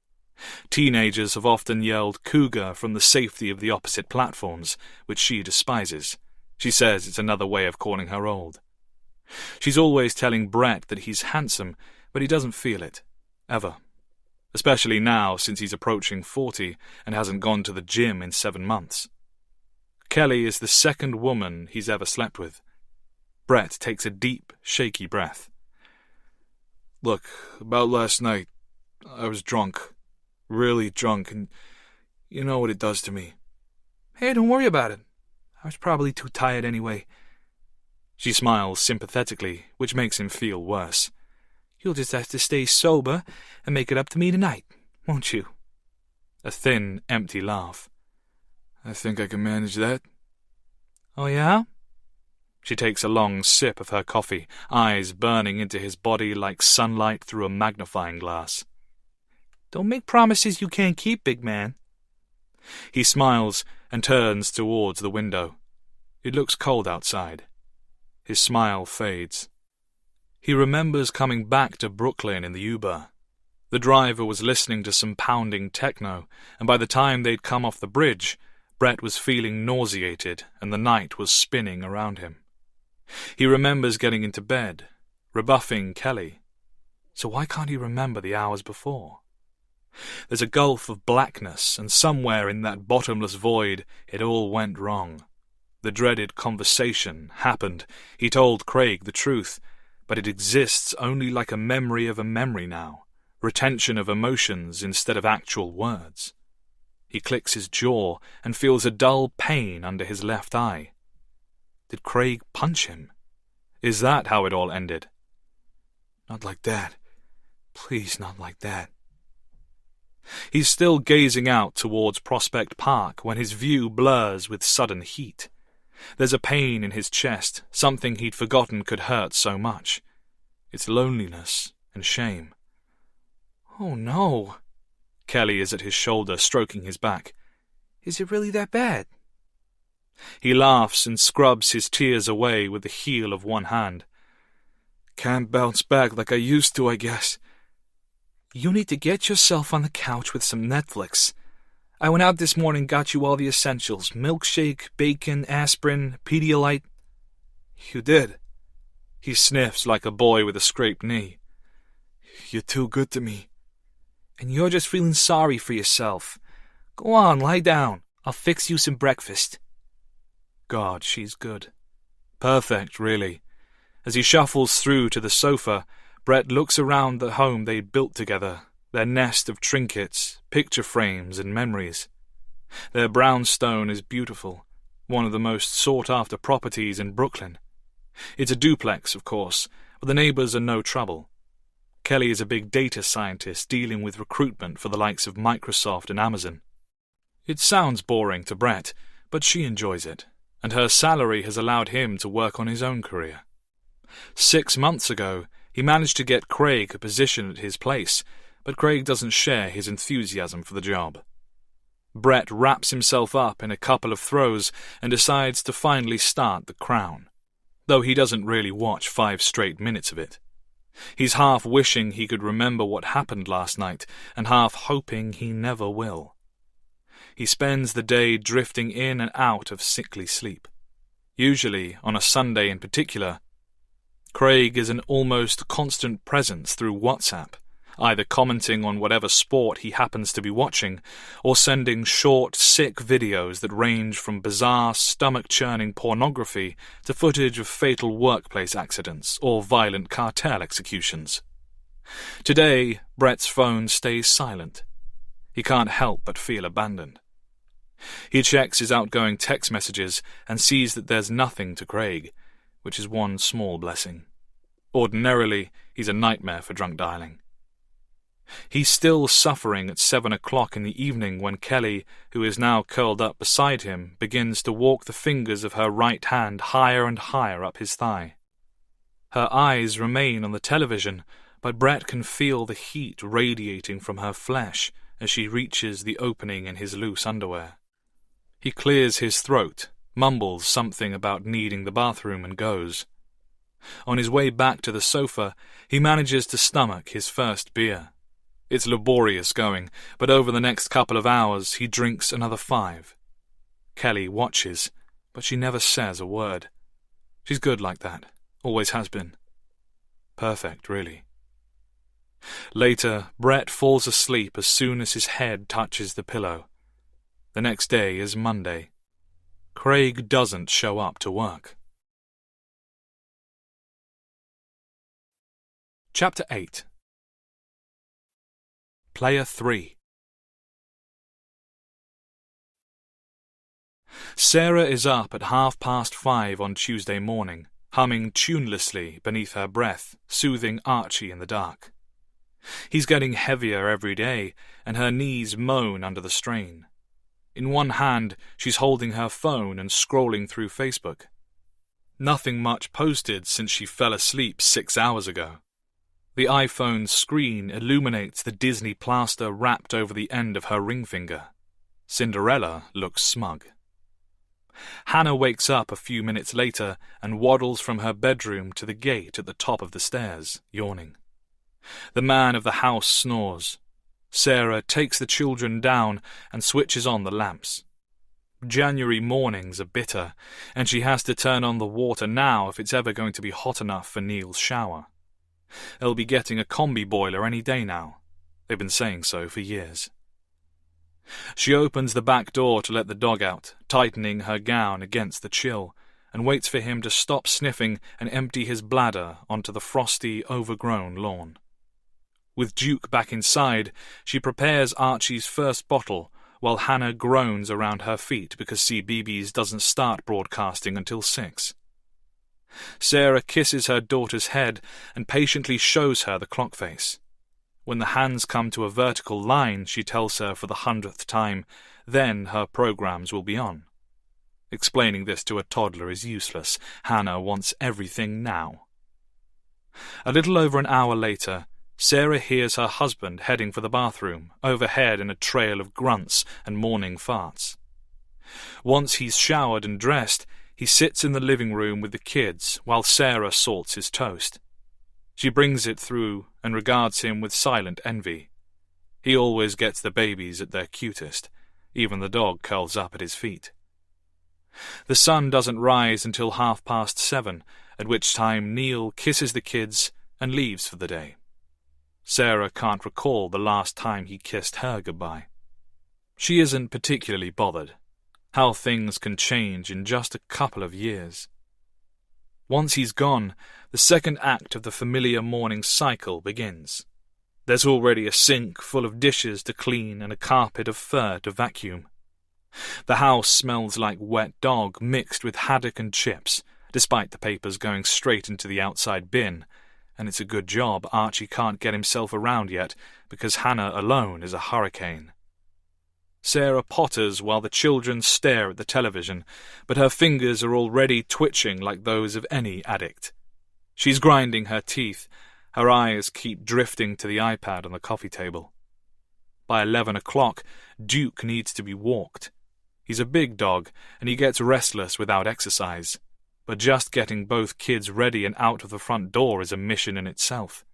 Teenagers have often yelled cougar from the safety of the opposite platforms, which she despises. She says it's another way of calling her old. She's always telling Brett that he's handsome, but he doesn't feel it. Ever. Especially now, since he's approaching 40 and hasn't gone to the gym in 7 months. Kelly is the second woman he's ever slept with. Brett takes a deep, shaky breath. Look, about last night, I was drunk. Really drunk, and you know what it does to me. Hey, don't worry about it. I was probably too tired anyway. She smiles sympathetically, which makes him feel worse. You'll just have to stay sober and make it up to me tonight, won't you? A thin, empty laugh. I think I can manage that. Oh, yeah? She takes a long sip of her coffee, eyes burning into his body like sunlight through a magnifying glass. Don't make promises you can't keep, big man. He smiles and turns towards the window. It looks cold outside. His smile fades. He remembers coming back to Brooklyn in the Uber. The driver was listening to some pounding techno, and by the time they'd come off the bridge, Brett was feeling nauseated and the night was spinning around him. He remembers getting into bed, rebuffing Kelly. So why can't he remember the hours before? There's a gulf of blackness, and somewhere in that bottomless void it all went wrong. The dreaded conversation happened. He told Craig the truth, but it exists only like a memory of a memory now, retention of emotions instead of actual words. He clicks his jaw and feels a dull pain under his left eye. Did Craig punch him? Is that how it all ended? Not like that. Please, not like that. He's still gazing out towards Prospect Park when his view blurs with sudden heat. There's a pain in his chest, something he'd forgotten could hurt so much. It's loneliness and shame. Oh, no. Kelly is at his shoulder, stroking his back. Is it really that bad? He laughs and scrubs his tears away with the heel of one hand. Can't bounce back like I used to, I guess. You need to get yourself on the couch with some Netflix. I went out this morning and got you all the essentials. Milkshake, bacon, aspirin, Pedialyte. You did? He sniffs like a boy with a scraped knee. You're too good to me. And you're just feeling sorry for yourself. Go on, lie down. I'll fix you some breakfast. God, she's good. Perfect, really. As he shuffles through to the sofa, Brett looks around the home they'd built together, their nest of trinkets, picture frames and memories. Their brownstone is beautiful, one of the most sought-after properties in Brooklyn. It's a duplex, of course, but the neighbors are no trouble. Kelly is a big data scientist dealing with recruitment for the likes of Microsoft and Amazon. It sounds boring to Brett, but she enjoys it, and her salary has allowed him to work on his own career. 6 months ago, he managed to get Craig a position at his place, but Craig doesn't share his enthusiasm for the job. Brett wraps himself up in a couple of throws and decides to finally start The Crown, though he doesn't really watch 5 straight minutes of it. He's half wishing he could remember what happened last night, and half hoping he never will. He spends the day drifting in and out of sickly sleep. Usually, on a Sunday in particular, Craig is an almost constant presence through WhatsApp, either commenting on whatever sport he happens to be watching, or sending short, sick videos that range from bizarre, stomach-churning pornography to footage of fatal workplace accidents or violent cartel executions. Today, Brett's phone stays silent. He can't help but feel abandoned. He checks his outgoing text messages and sees that there's nothing to Craig, which is one small blessing. Ordinarily, he's a nightmare for drunk dialing. He's still suffering at 7 o'clock in the evening when Kelly, who is now curled up beside him, begins to walk the fingers of her right hand higher and higher up his thigh. Her eyes remain on the television, but Brett can feel the heat radiating from her flesh as she reaches the opening in his loose underwear. He clears his throat, mumbles something about needing the bathroom, and goes. On his way back to the sofa, he manages to stomach his first beer. It's laborious going, but over the next couple of hours he drinks another 5. Kelly watches, but she never says a word. She's good like that, always has been. Perfect, really. Later, Brett falls asleep as soon as his head touches the pillow. The next day is Monday. Craig doesn't show up to work. Chapter 8. Player 3. Sarah is up at 5:30 on Tuesday morning, humming tunelessly beneath her breath, soothing Archie in the dark. He's getting heavier every day, and her knees moan under the strain. In one hand, she's holding her phone and scrolling through Facebook. Nothing much posted since she fell asleep 6 hours ago. The iPhone's screen illuminates the Disney plaster wrapped over the end of her ring finger. Cinderella looks smug. Hannah wakes up a few minutes later and waddles from her bedroom to the gate at the top of the stairs, yawning. The man of the house snores. Sarah takes the children down and switches on the lamps. January mornings are bitter, and she has to turn on the water now if it's ever going to be hot enough for Neil's shower. They'll be getting a combi boiler any day now. They've been saying so for years. She opens the back door to let the dog out, tightening her gown against the chill, and waits for him to stop sniffing and empty his bladder onto the frosty, overgrown lawn. With Duke back inside, she prepares Archie's first bottle, while Hannah groans around her feet because CBeebies doesn't start broadcasting until 6. Sarah kisses her daughter's head and patiently shows her the clock face. When the hands come to a vertical line, she tells her for the 100th time, then her programs will be on. Explaining this to a toddler is useless. Hannah wants everything now. A little over an hour later, Sarah hears her husband heading for the bathroom, overhead in a trail of grunts and morning farts. Once he's showered and dressed, he sits in the living room with the kids while Sarah salts his toast. She brings it through and regards him with silent envy. He always gets the babies at their cutest. Even the dog curls up at his feet. The sun doesn't rise until 7:30, at which time Neil kisses the kids and leaves for the day. Sarah can't recall the last time he kissed her goodbye. She isn't particularly bothered. How things can change in just a couple of years. Once he's gone, the second act of the familiar morning cycle begins. There's already a sink full of dishes to clean and a carpet of fur to vacuum. The house smells like wet dog mixed with haddock and chips, despite the papers going straight into the outside bin, and it's a good job Archie can't get himself around yet, because Hannah alone is a hurricane. Sarah potters while the children stare at the television, but her fingers are already twitching like those of any addict. She's grinding her teeth. Her eyes keep drifting to the iPad on the coffee table. By 11 o'clock, Duke needs to be walked. He's a big dog, and he gets restless without exercise, but just getting both kids ready and out of the front door is a mission in itself.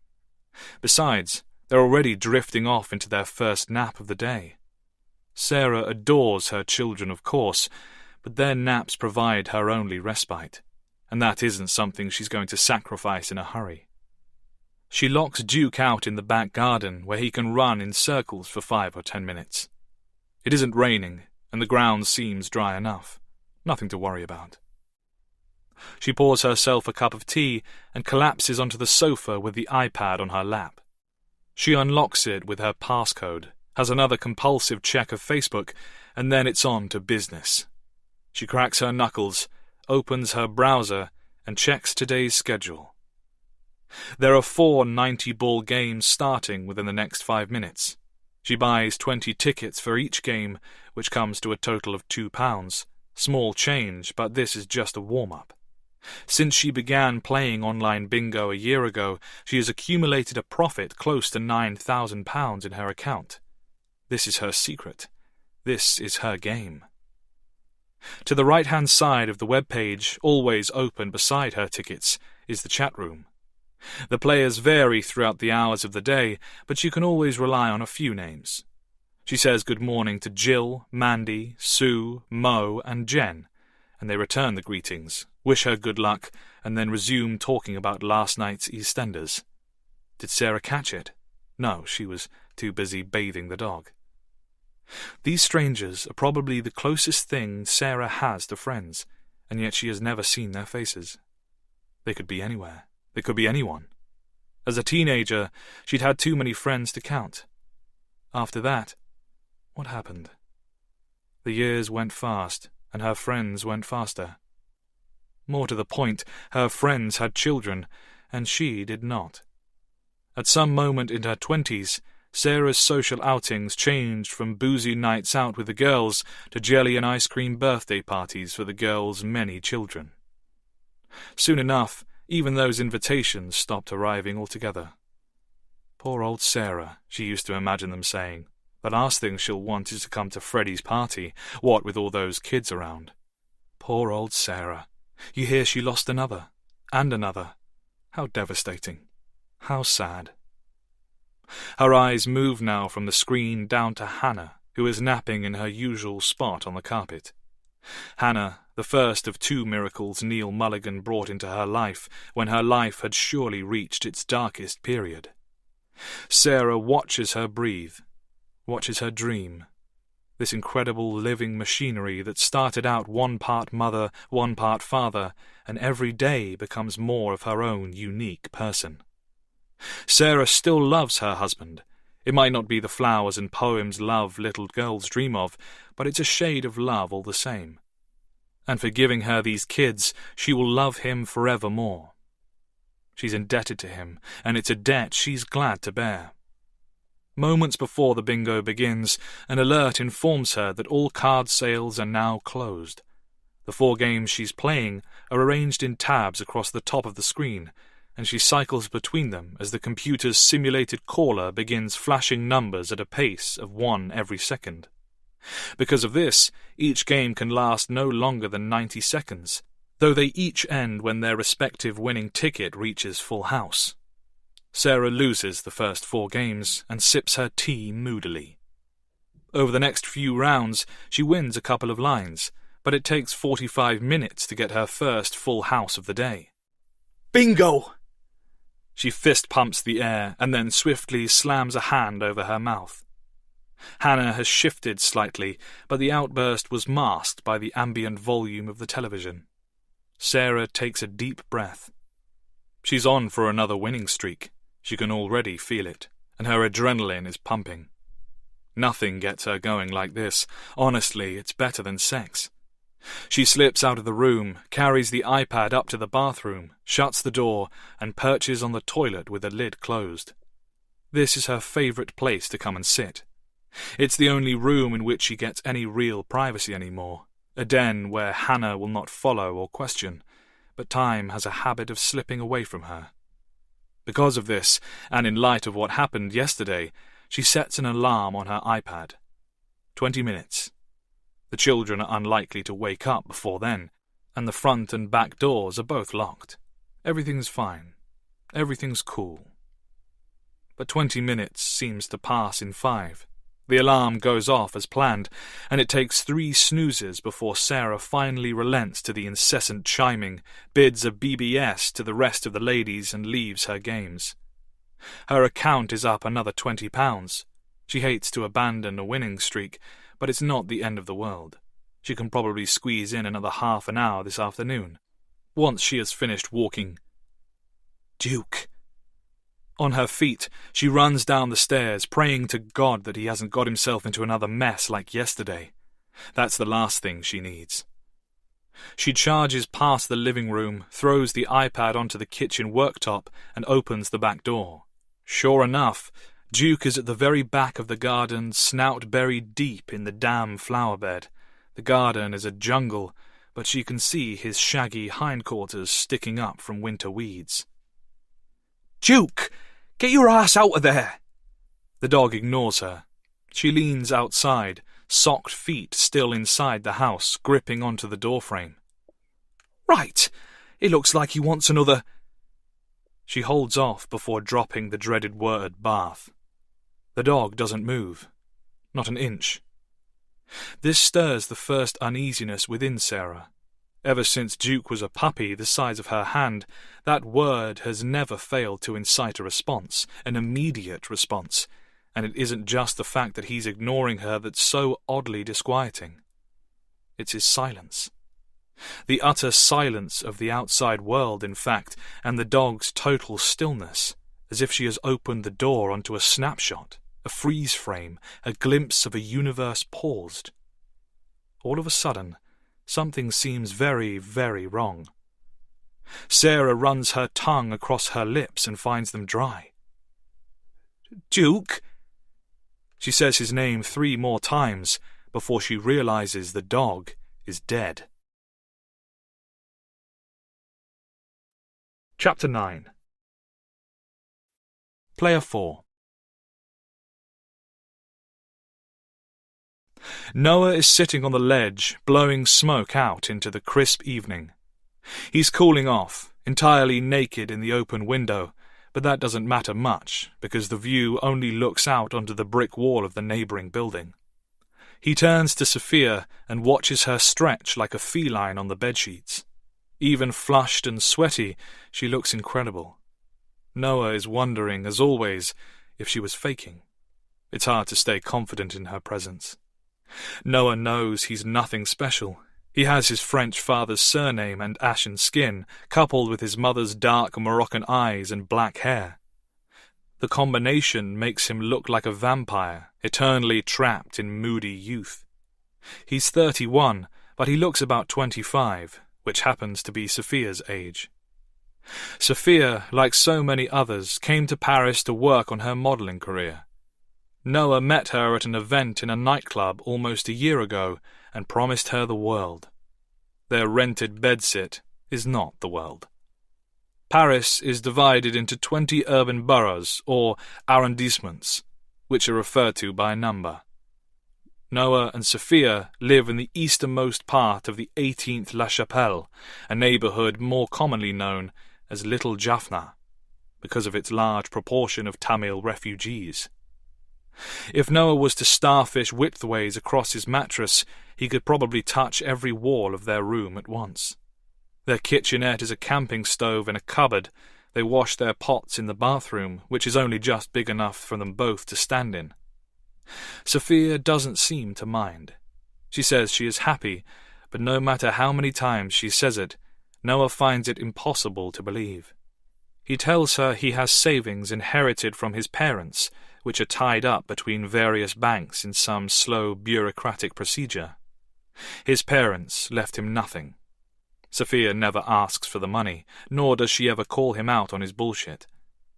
Besides, they're already drifting off into their first nap of the day. Sarah adores her children, of course, but their naps provide her only respite, and that isn't something she's going to sacrifice in a hurry. She locks Duke out in the back garden where he can run in circles for 5 or 10 minutes. It isn't raining, and the ground seems dry enough. Nothing to worry about. She pours herself a cup of tea and collapses onto the sofa with the iPad on her lap. She unlocks it with her passcode, has another compulsive check of Facebook, and then it's on to business. She cracks her knuckles, opens her browser, and checks today's schedule. There are 4 90-ball games starting within the next 5 minutes. She buys 20 tickets for each game, which comes to a total of £2. Small change, but this is just a warm-up. Since she began playing online bingo a year ago, she has accumulated a profit close to £9,000 in her account. This is her secret. This is her game. To the right-hand side of the web page, always open beside her tickets, is the chat room. The players vary throughout the hours of the day, but you can always rely on a few names. She says good morning to Jill, Mandy, Sue, Mo, and Jen, and they return the greetings, wish her good luck, and then resume talking about last night's EastEnders. Did Sarah catch it? No, she was too busy bathing the dog. These strangers are probably the closest thing Sarah has to friends, and yet she has never seen their faces. They could be anywhere. They could be anyone. As a teenager, she'd had too many friends to count. After that, what happened? The years went fast, and her friends went faster. More to the point, her friends had children, and she did not. At some moment in her 20s, Sarah's social outings changed from boozy nights out with the girls to jelly and ice cream birthday parties for the girls' many children. Soon enough, even those invitations stopped arriving altogether. Poor old Sarah, she used to imagine them saying. The last thing she'll want is to come to Freddie's party, what with all those kids around. Poor old Sarah. You hear she lost another, and another. How devastating. How sad. Her eyes move now from the screen down to Hannah, who is napping in her usual spot on the carpet. Hannah, the first of two miracles Neil Mulligan brought into her life when her life had surely reached its darkest period. Sarah watches her breathe, watches her dream. This incredible living machinery that started out one part mother, one part father, and every day becomes more of her own unique person. Sarah still loves her husband. It might not be the flowers and poems love little girls dream of, but it's a shade of love all the same. And for giving her these kids, she will love him forevermore. She's indebted to him, and it's a debt she's glad to bear. Moments before the bingo begins, an alert informs her that all card sales are now closed. The 4 games she's playing are arranged in tabs across the top of the screen, and she cycles between them as the computer's simulated caller begins flashing numbers at a pace of 1 every second. Because of this, each game can last no longer than 90 seconds, though they each end when their respective winning ticket reaches full house. Sarah loses the first 4 games and sips her tea moodily. Over the next few rounds, she wins a couple of lines, but it takes 45 minutes to get her first full house of the day. Bingo! She fist pumps the air and then swiftly slams a hand over her mouth. Hannah has shifted slightly, but the outburst was masked by the ambient volume of the television. Sarah takes a deep breath. She's on for another winning streak. She can already feel it, and her adrenaline is pumping. Nothing gets her going like this. Honestly, it's better than sex. She slips out of the room, carries the iPad up to the bathroom, shuts the door, and perches on the toilet with the lid closed. This is her favourite place to come and sit. It's the only room in which she gets any real privacy anymore, a den where Hannah will not follow or question, but time has a habit of slipping away from her. Because of this, and in light of what happened yesterday, she sets an alarm on her iPad. 20 minutes. The children are unlikely to wake up before then, and the front and back doors are both locked. Everything's fine. Everything's cool. But 20 minutes seems to pass in 5. The alarm goes off as planned, and it takes 3 snoozes before Sarah finally relents to the incessant chiming, bids a BBS to the rest of the ladies, and leaves her games. Her account is up another £20. She hates to abandon a winning streak, but it's not the end of the world. She can probably squeeze in another half an hour this afternoon, once she has finished walking. Duke. On her feet, she runs down the stairs, praying to God that he hasn't got himself into another mess like yesterday. That's the last thing she needs. She charges past the living room, throws the iPad onto the kitchen worktop, and opens the back door. Sure enough, Duke is at the very back of the garden, snout buried deep in the damn flower bed. The garden is a jungle, but she can see his shaggy hindquarters sticking up from winter weeds. Duke! Get your ass out of there! The dog ignores her. She leans outside, socked feet still inside the house, gripping onto the doorframe. Right! It looks like he wants another... She holds off before dropping the dreaded word bath. The dog doesn't move, not an inch. This stirs the first uneasiness within Sarah. Ever since Duke was a puppy the size of her hand, that word has never failed to incite a response, an immediate response, and it isn't just the fact that he's ignoring her that's so oddly disquieting. It's his silence. The utter silence of the outside world, in fact, and the dog's total stillness, as if she has opened the door onto a snapshot, a freeze frame, a glimpse of a universe paused. All of a sudden, something seems very, very wrong. Sarah runs her tongue across her lips and finds them dry. "Duke!" She says his name 3 more times before she realizes the dog is dead. Chapter 9. Player 4. Noah is sitting on the ledge, blowing smoke out into the crisp evening. He's cooling off, entirely naked in the open window, but that doesn't matter much, because the view only looks out onto the brick wall of the neighbouring building. He turns to Sophia and watches her stretch like a feline on the bedsheets. Even flushed and sweaty, she looks incredible. Noah is wondering, as always, if she was faking. It's hard to stay confident in her presence. Noah knows he's nothing special. He has his French father's surname and ashen skin, coupled with his mother's dark Moroccan eyes and black hair. The combination makes him look like a vampire, eternally trapped in moody youth. He's 31, but he looks about 25, which happens to be Sophia's age. Sophia, like so many others, came to Paris to work on her modelling career. Noah met her at an event in a nightclub almost a year ago and promised her the world. Their rented bedsit is not the world. Paris is divided into 20 urban boroughs, or arrondissements, which are referred to by number. Noah and Sophia live in the easternmost part of the 18th La Chapelle, a neighbourhood more commonly known as Little Jaffna, because of its large proportion of Tamil refugees. If Noah was to starfish widthways across his mattress, he could probably touch every wall of their room at once. Their kitchenette is a camping stove in a cupboard. They wash their pots in the bathroom, which is only just big enough for them both to stand in. Sophia doesn't seem to mind. She says she is happy, but no matter how many times she says it, Noah finds it impossible to believe. He tells her he has savings inherited from his parents, which are tied up between various banks in some slow bureaucratic procedure. His parents left him nothing. Sophia never asks for the money, nor does she ever call him out on his bullshit.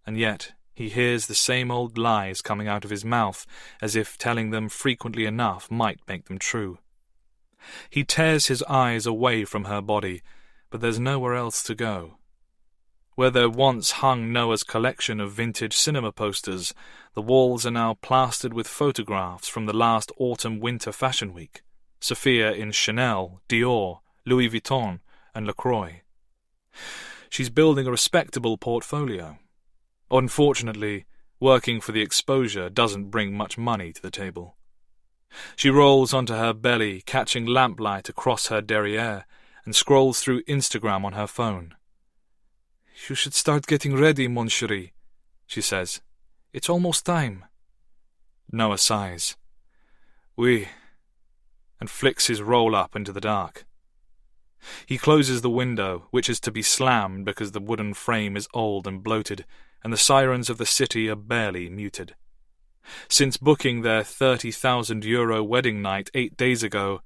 And yet he hears the same old lies coming out of his mouth, as if telling them frequently enough might make them true. He tears his eyes away from her body, but there's nowhere else to go. Where there once hung Noah's collection of vintage cinema posters, the walls are now plastered with photographs from the last autumn-winter fashion week. Sophia in Chanel, Dior, Louis Vuitton, and LaCroix. She's building a respectable portfolio. Unfortunately, working for the exposure doesn't bring much money to the table. She rolls onto her belly, catching lamplight across her derriere, and scrolls through Instagram on her phone. "You should start getting ready, mon chéri," she says. "It's almost time." Noah sighs. "Oui," and flicks his roll-up into the dark. He closes the window, which is to be slammed because the wooden frame is old and bloated, and the sirens of the city are barely muted. Since booking their €30,000 wedding night 8 days ago,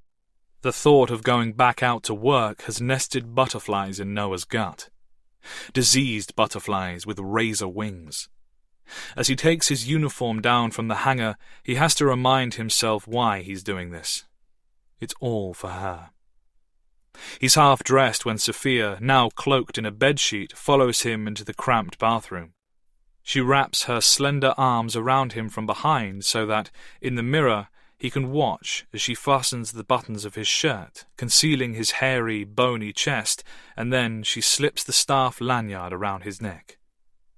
the thought of going back out to work has nested butterflies in Noah's gut. Diseased butterflies with razor wings. As he takes his uniform down from the hanger, he has to remind himself why he's doing this. It's all for her. He's half-dressed when Sophia, now cloaked in a bedsheet, follows him into the cramped bathroom. She wraps her slender arms around him from behind so that, in the mirror, he can watch as she fastens the buttons of his shirt, concealing his hairy, bony chest, and then she slips the staff lanyard around his neck.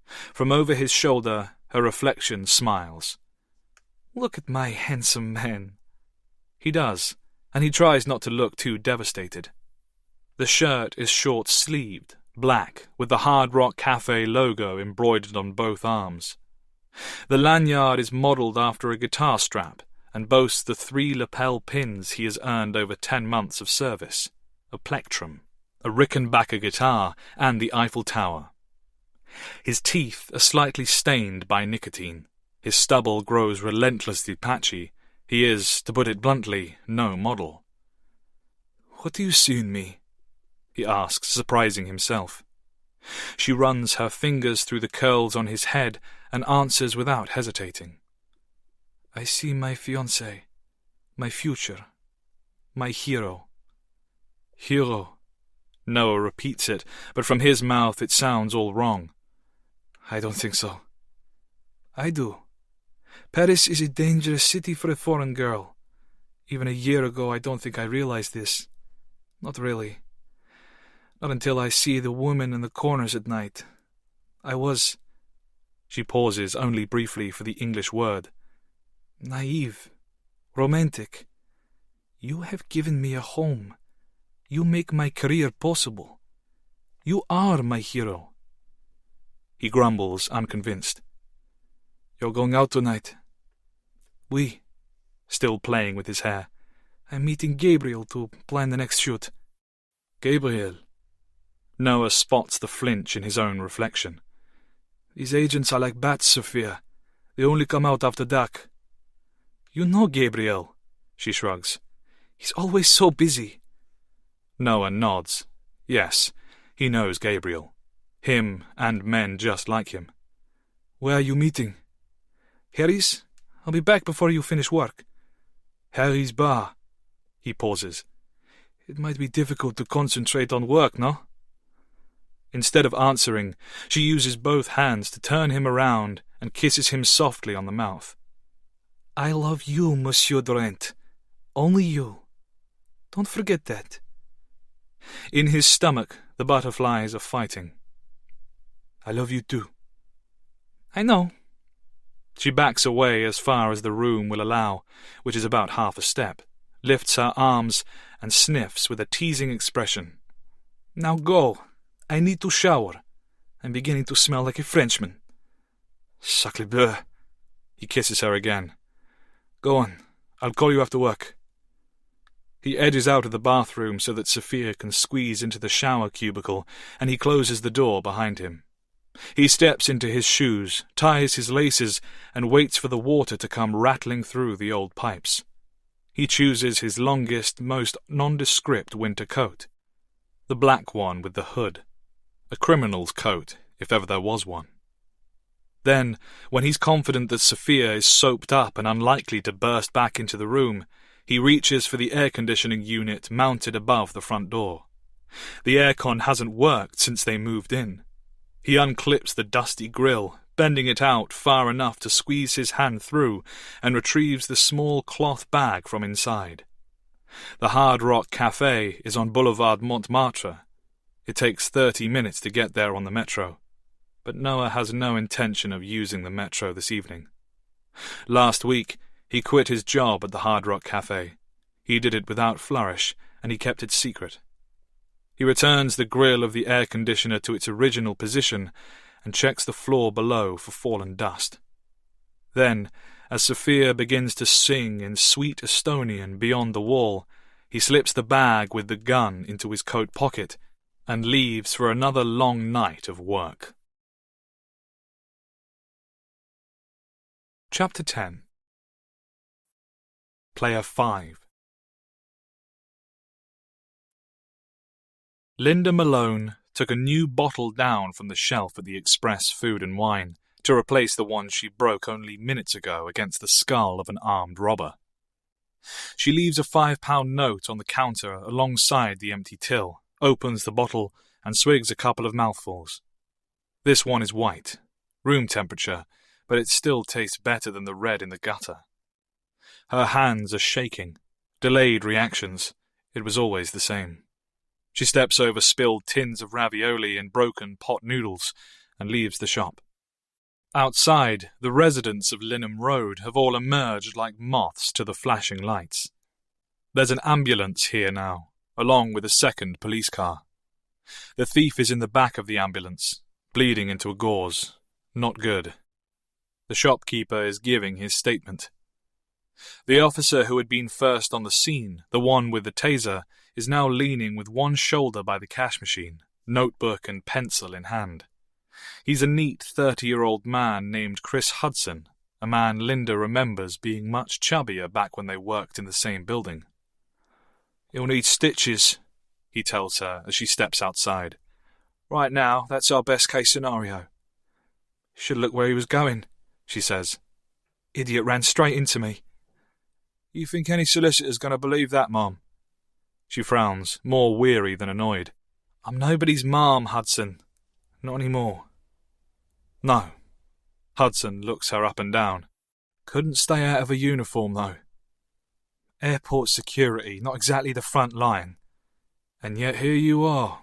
From over his shoulder, her reflection smiles. Look at my handsome man. He does, and he tries not to look too devastated. The shirt is short-sleeved, black, with the Hard Rock Cafe logo embroidered on both arms. The lanyard is modelled after a guitar strap and boasts the 3 lapel pins he has earned over 10 months of service, a plectrum, a Rickenbacker guitar, and the Eiffel Tower. His teeth are slightly stained by nicotine. His stubble grows relentlessly patchy. He is, to put it bluntly, no model. "What do you see in me?" he asks, surprising himself. She runs her fingers through the curls on his head and answers without hesitating. "I see my fiancé, my future, my hero." Hero. Noah repeats it, but from his mouth it sounds all wrong. "I don't think so." "I do. Paris is a dangerous city for a foreign girl. Even a year ago I don't think I realized this. Not really. Not until I see the woman in the corners at night. I was—" She pauses only briefly for the English word. "Naive. Romantic. You have given me a home. You make my career possible. You are my hero." He grumbles, unconvinced. "You're going out tonight?" "Oui." Still playing with his hair. "I'm meeting Gabriel to plan the next shoot." "Gabriel." Noah spots the flinch in his own reflection. "These agents are like bats, Sophia. They only come out after dark." "You know Gabriel," she shrugs. "He's always so busy." Noah nods. Yes, he knows Gabriel. Him and men just like him. "Where are you meeting?" "Harry's. I'll be back before you finish work." "Harry's bar." He pauses. "It might be difficult to concentrate on work, no?" Instead of answering, she uses both hands to turn him around and kisses him softly on the mouth. "I love you, Monsieur Durant. Only you. Don't forget that." In his stomach, the butterflies are fighting. "I love you too." "I know." She backs away as far as the room will allow, which is about half a step, lifts her arms, and sniffs with a teasing expression. "Now go. I need to shower. I'm beginning to smell like a Frenchman." "Sacre bleu." He kisses her again. "Go on. I'll call you after work." He edges out of the bathroom so that Sophia can squeeze into the shower cubicle, and he closes the door behind him. He steps into his shoes, ties his laces, and waits for the water to come rattling through the old pipes. He chooses his longest, most nondescript winter coat. The black one with the hood. A criminal's coat, if ever there was one. Then, when he's confident that Sophia is soaped up and unlikely to burst back into the room, he reaches for the air-conditioning unit mounted above the front door. The aircon hasn't worked since they moved in. He unclips the dusty grill, bending it out far enough to squeeze his hand through, and retrieves the small cloth bag from inside. The Hard Rock Cafe is on Boulevard Montmartre. It takes 30 minutes to get there on the metro, but Noah has no intention of using the metro this evening. Last week, he quit his job at the Hard Rock Cafe. He did it without flourish, and he kept it secret. He returns the grill of the air conditioner to its original position and checks the floor below for fallen dust. Then, as Sophia begins to sing in sweet Estonian beyond the wall, he slips the bag with the gun into his coat pocket and leaves for another long night of work. Chapter 10. Player 5. Linda Malone took a new bottle down from the shelf at the Express Food and Wine to replace the one she broke only minutes ago against the skull of an armed robber. She leaves a £5 note on the counter alongside the empty till, opens the bottle, and swigs a couple of mouthfuls. This one is white, room temperature, but it still tastes better than the red in the gutter. Her hands are shaking, delayed reactions. It was always the same. She steps over spilled tins of ravioli and broken pot noodles and leaves the shop. Outside, the residents of Linham Road have all emerged like moths to the flashing lights. There's an ambulance here now, along with a second police car. The thief is in the back of the ambulance, bleeding into a gauze. Not good. The shopkeeper is giving his statement. The officer who had been first on the scene, the one with the taser, is now leaning with one shoulder by the cash machine, notebook and pencil in hand. He's a neat 30-year-old man named Chris Hudson, a man Linda remembers being much chubbier back when they worked in the same building. "He'll need stitches," he tells her as she steps outside. "Right now, that's our best-case scenario." "Should look where he was going," she says. "Idiot ran straight into me." "You think any solicitor's going to believe that, Mom?" She frowns, more weary than annoyed. "I'm nobody's mom, Hudson. Not anymore." "No." Hudson looks her up and down. "Couldn't stay out of a uniform, though. Airport security, not exactly the front line. And yet here you are.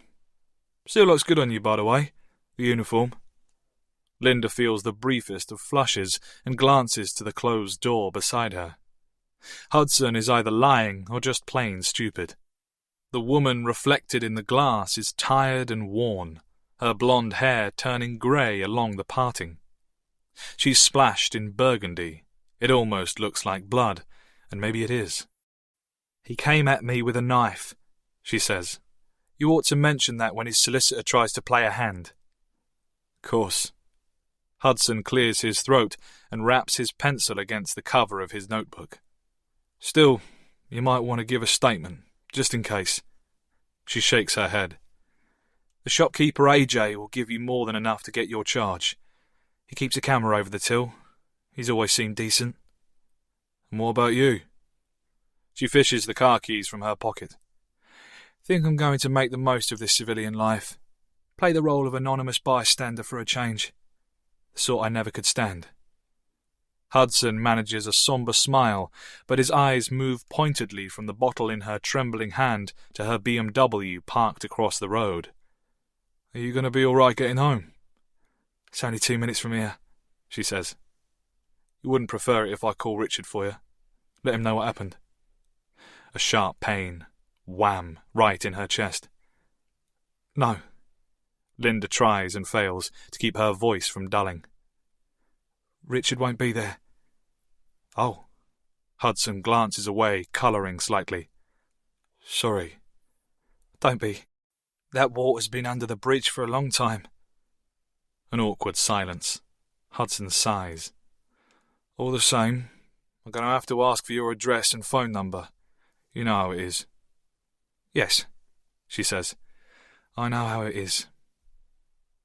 Still looks good on you, by the way, the uniform." Linda feels the briefest of flushes and glances to the closed door beside her. Hudson is either lying or just plain stupid. The woman reflected in the glass is tired and worn, her blonde hair turning grey along the parting. She's splashed in burgundy. It almost looks like blood, and maybe it is. "He came at me with a knife," she says. "You ought to mention that when his solicitor tries to play a hand." "Course." Hudson clears his throat and raps his pencil against the cover of his notebook. "Still, you might want to give a statement, just in case." She shakes her head. "The shopkeeper AJ will give you more than enough to get your charge. He keeps a camera over the till. He's always seemed decent." "And what about you?" She fishes the car keys from her pocket. "Think I'm going to make the most of this civilian life. Play the role of anonymous bystander for a change. The sort I never could stand." Hudson manages a somber smile, but his eyes move pointedly from the bottle in her trembling hand to her BMW parked across the road. "Are you going to be all right getting home?" "It's only 2 minutes from here," she says. "You wouldn't prefer it if I call Richard for you? Let him know what happened?" A sharp pain. Wham! Right in her chest. "No." Linda tries and fails to keep her voice from dulling. "Richard won't be there." "Oh." Hudson glances away, colouring slightly. "Sorry." "Don't be. That water's been under the bridge for a long time." An awkward silence. Hudson sighs. "All the same, I'm going to have to ask for your address and phone number. You know how it is." "Yes," she says. "I know how it is."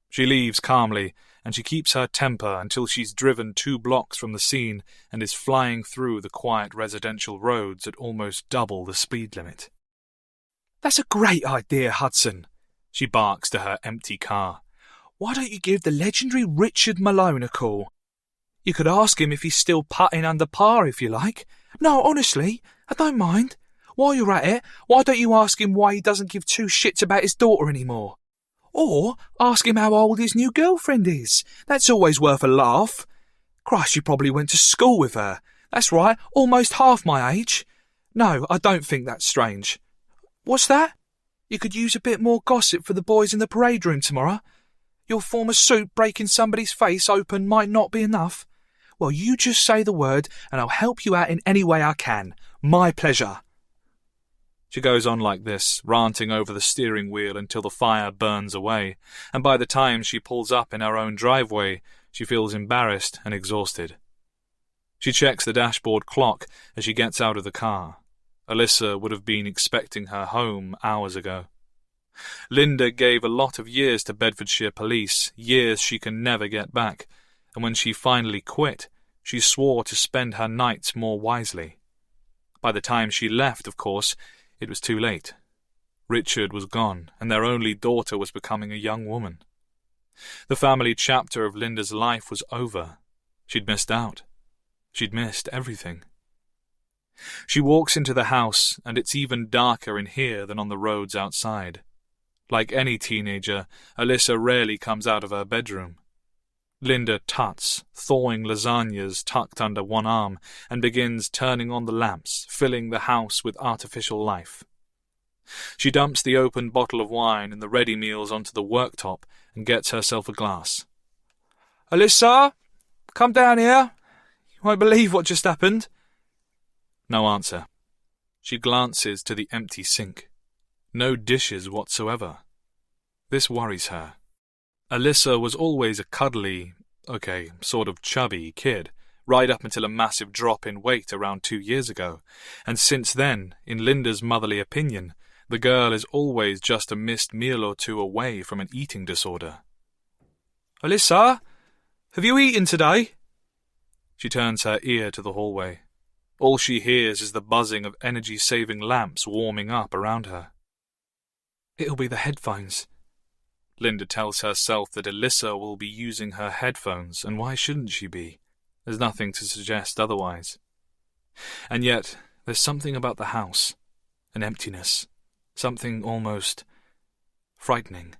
She leaves calmly, and she keeps her temper until she's driven 2 blocks from the scene and is flying through the quiet residential roads at almost double the speed limit. "That's a great idea, Hudson," she barks to her empty car. "Why don't you give the legendary Richard Malone a call? You could ask him if he's still putting under par if you like. No, honestly, I don't mind. While you're at it, why don't you ask him why he doesn't give 2 shits about his daughter anymore? Or ask him how old his new girlfriend is. That's always worth a laugh. Christ, you probably went to school with her. That's right, almost half my age. No, I don't think that's strange. What's that? You could use a bit more gossip for the boys in the parade room tomorrow. Your former suit breaking somebody's face open might not be enough. Well, you just say the word and I'll help you out in any way I can. My pleasure." She goes on like this, ranting over the steering wheel until the fire burns away, and by the time she pulls up in her own driveway, she feels embarrassed and exhausted. She checks the dashboard clock as she gets out of the car. Alyssa would have been expecting her home hours ago. Linda gave a lot of years to Bedfordshire Police, years she can never get back, and when she finally quit, she swore to spend her nights more wisely. By the time she left, of course, it was too late. Richard was gone, and their only daughter was becoming a young woman. The family chapter of Linda's life was over. She'd missed out. She'd missed everything. She walks into the house, and it's even darker in here than on the roads outside. Like any teenager, Alyssa rarely comes out of her bedroom. Linda tuts, thawing lasagnas tucked under one arm, and begins turning on the lamps, filling the house with artificial life. She dumps the open bottle of wine and the ready meals onto the worktop and gets herself a glass. "Alyssa, come down here. You won't believe what just happened." No answer. She glances to the empty sink. No dishes whatsoever. This worries her. Alyssa was always a cuddly, sort of chubby kid, right up until a massive drop in weight around 2 years ago, and since then, in Linda's motherly opinion, the girl is always just a missed meal or two away from an eating disorder. "Alyssa, have you eaten today?" She turns her ear to the hallway. All she hears is the buzzing of energy-saving lamps warming up around her. "It'll be the headphones." Linda tells herself that Alyssa will be using her headphones, and why shouldn't she be? There's nothing to suggest otherwise. And yet, there's something about the house, an emptiness, something almost frightening.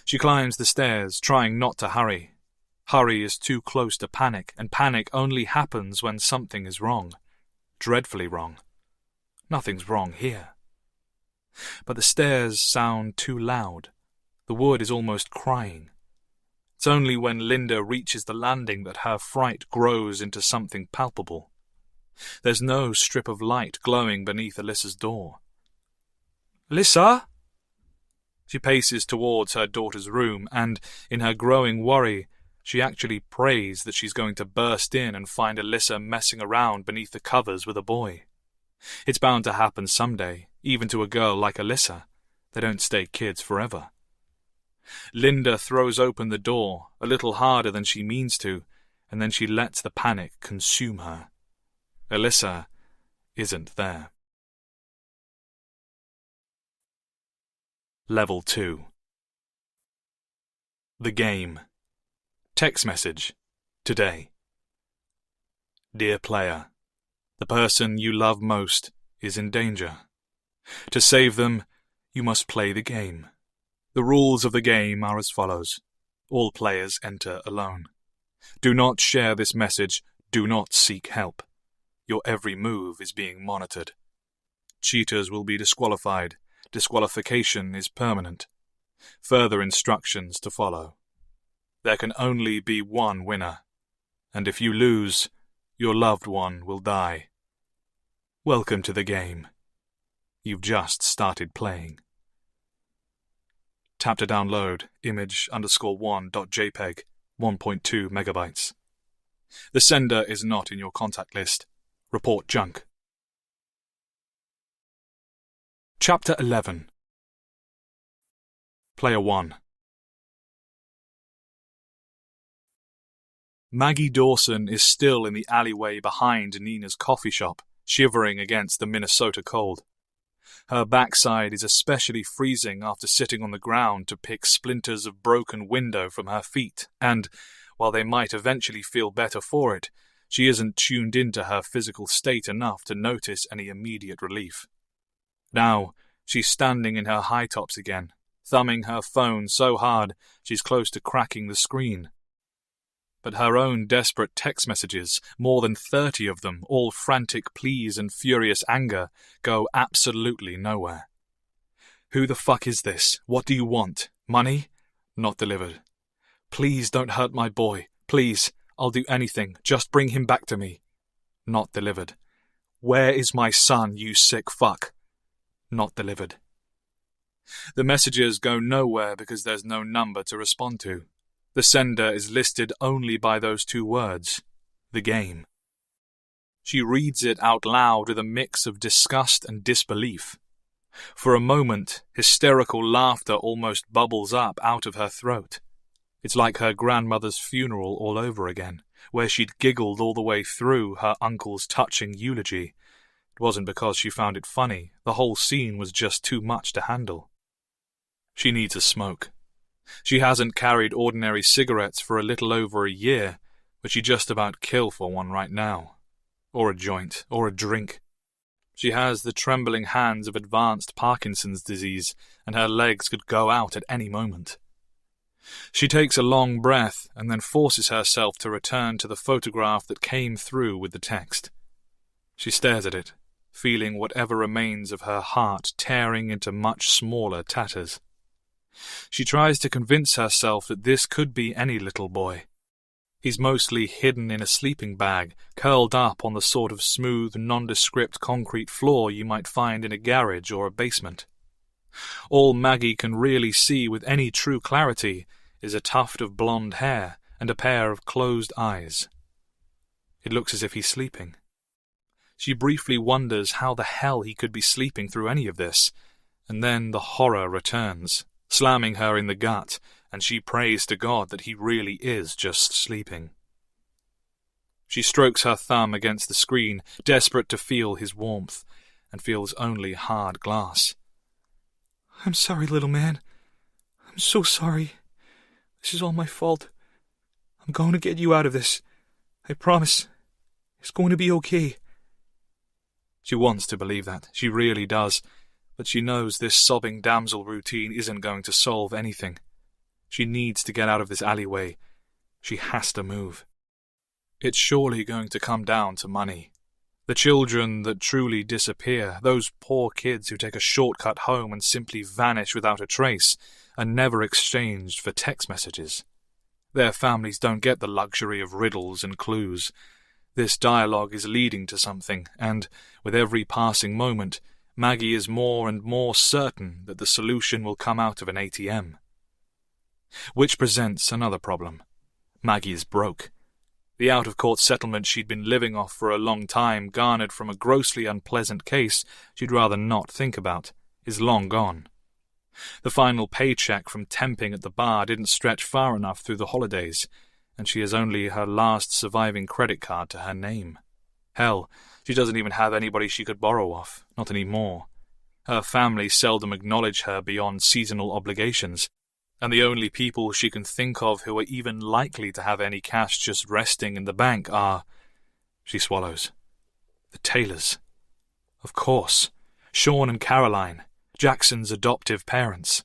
She climbs the stairs, trying not to hurry. Hurry is too close to panic, and panic only happens when something is wrong. Dreadfully wrong. Nothing's wrong here. But the stairs sound too loud. The wood is almost crying. It's only when Linda reaches the landing that her fright grows into something palpable. There's no strip of light glowing beneath Alyssa's door. "Alyssa?" She paces towards her daughter's room, and, in her growing worry, she actually prays that she's going to burst in and find Alyssa messing around beneath the covers with a boy. It's bound to happen someday, even to a girl like Alyssa. They don't stay kids forever. Linda throws open the door, a little harder than she means to, and then she lets the panic consume her. Alyssa isn't there. Level 2. The game. Text message. Today. Dear player, the person you love most is in danger. To save them, you must play the game. The rules of the game are as follows. All players enter alone. Do not share this message. Do not seek help. Your every move is being monitored. Cheaters will be disqualified. Disqualification is permanent. Further instructions to follow. There can only be one winner, and if you lose, your loved one will die. Welcome to the game. You've just started playing. Tap to download image_1.jpg, 1.2 megabytes. The sender is not in your contact list. Report junk. Chapter 11. Player 1. Maggie Dawson is still in the alleyway behind Nina's coffee shop, shivering against the Minnesota cold. Her backside is especially freezing after sitting on the ground to pick splinters of broken window from her feet, and, while they might eventually feel better for it, she isn't tuned into her physical state enough to notice any immediate relief. Now, she's standing in her high tops again, thumbing her phone so hard she's close to cracking the screen. But her own desperate text messages, more than 30 of them, all frantic pleas and furious anger, go absolutely nowhere. Who the fuck is this? What do you want? Money? Not delivered. Please don't hurt my boy. Please, I'll do anything. Just bring him back to me. Not delivered. Where is my son, you sick fuck? Not delivered. The messages go nowhere because there's no number to respond to. The sender is listed only by those 2 words, the game. She reads it out loud with a mix of disgust and disbelief. For a moment, hysterical laughter almost bubbles up out of her throat. It's like her grandmother's funeral all over again, where she'd giggled all the way through her uncle's touching eulogy. It wasn't because she found it funny. The whole scene was just too much to handle. She needs a smoke. She hasn't carried ordinary cigarettes for a little over a year, but she'd just about kill for one right now. Or a joint, or a drink. She has the trembling hands of advanced Parkinson's disease, and her legs could go out at any moment. She takes a long breath and then forces herself to return to the photograph that came through with the text. She stares at it, feeling whatever remains of her heart tearing into much smaller tatters. She tries to convince herself that this could be any little boy. He's mostly hidden in a sleeping bag, curled up on the sort of smooth, nondescript concrete floor you might find in a garage or a basement. All Maggie can really see with any true clarity is a tuft of blonde hair and a pair of closed eyes. It looks as if he's sleeping. She briefly wonders how the hell he could be sleeping through any of this, and then the horror returns, slamming her in the gut, and she prays to God that he really is just sleeping. She strokes her thumb against the screen, desperate to feel his warmth, and feels only hard glass. I'm sorry, little man. I'm so sorry. This is all my fault. I'm going to get you out of this. I promise. It's going to be okay. She wants to believe that. She really does. But she knows this sobbing damsel routine isn't going to solve anything. She needs to get out of this alleyway. She has to move. It's surely going to come down to money. The children that truly disappear, those poor kids who take a shortcut home and simply vanish without a trace, are never exchanged for text messages. Their families don't get the luxury of riddles and clues. This dialogue is leading to something, and, with every passing moment, Maggie is more and more certain that the solution will come out of an ATM. Which presents another problem. Maggie is broke. The out-of-court settlement she'd been living off for a long time, garnered from a grossly unpleasant case she'd rather not think about, is long gone. The final paycheck from temping at the bar didn't stretch far enough through the holidays, and she has only her last surviving credit card to her name. Hell, she doesn't even have anybody she could borrow off, not anymore. Her family seldom acknowledge her beyond seasonal obligations, and the only people she can think of who are even likely to have any cash just resting in the bank are... She swallows. The Taylors. Of course. Sean and Caroline, Jackson's adoptive parents.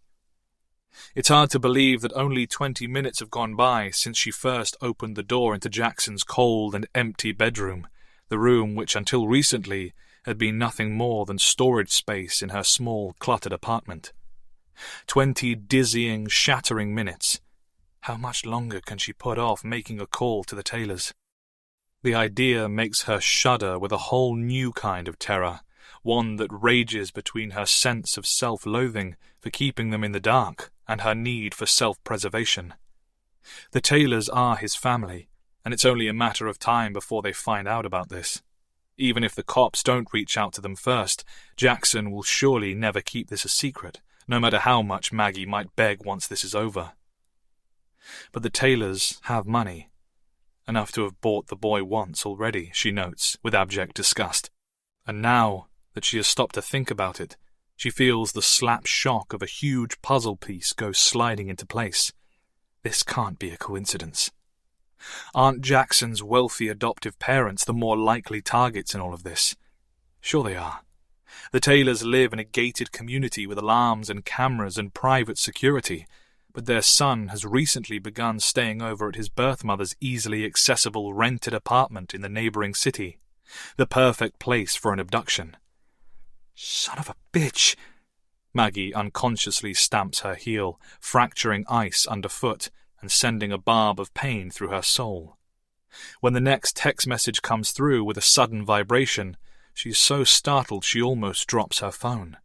It's hard to believe that only 20 minutes have gone by since she first opened the door into Jackson's cold and empty bedroom, the room which until recently had been nothing more than storage space in her small, cluttered apartment. 20 dizzying, shattering minutes. How much longer can she put off making a call to the Taylors? The idea makes her shudder with a whole new kind of terror, one that rages between her sense of self-loathing for keeping them in the dark and her need for self-preservation. The Taylors are his family, and it's only a matter of time before they find out about this. Even if the cops don't reach out to them first, Jackson will surely never keep this a secret, no matter how much Maggie might beg once this is over. But the Taylors have money. Enough to have bought the boy once already, she notes, with abject disgust. And now that she has stopped to think about it, she feels the slap shock of a huge puzzle piece go sliding into place. This can't be a coincidence. Aren't Jackson's wealthy adoptive parents the more likely targets in all of this? Sure they are. The Taylors live in a gated community with alarms and cameras and private security, but their son has recently begun staying over at his birth mother's easily accessible rented apartment in the neighboring city, the perfect place for an abduction. Son of a bitch! Maggie unconsciously stamps her heel, fracturing ice underfoot and sending a barb of pain through her soul. When the next text message comes through with a sudden vibration, she's so startled she almost drops her phone.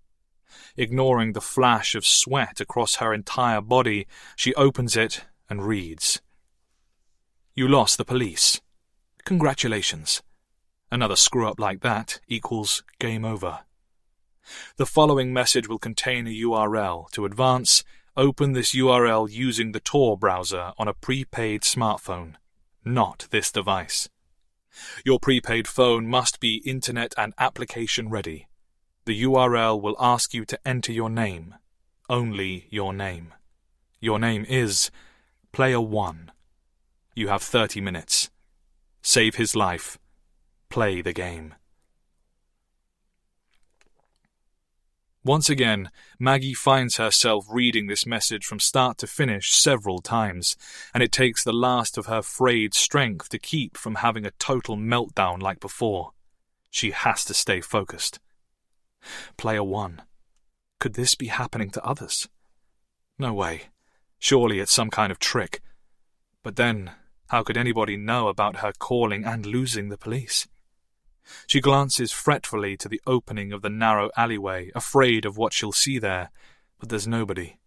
Ignoring the flash of sweat across her entire body, she opens it and reads. You lost the police. Congratulations. Another screw-up like that equals game over. The following message will contain a URL. To advance, open this URL using the Tor browser on a prepaid smartphone, not this device. Your prepaid phone must be internet and application ready. The URL will ask you to enter your name. Only your name. Your name is Player 1. You have 30 minutes. Save his life. Play the game. Once again, Maggie finds herself reading this message from start to finish several times, and it takes the last of her frayed strength to keep from having a total meltdown like before. She has to stay focused. Player 1. Could this be happening to others? No way. Surely it's some kind of trick. But then, how could anybody know about her calling and losing the police? She glances fretfully to the opening of the narrow alleyway, afraid of what she'll see there, but there's nobody.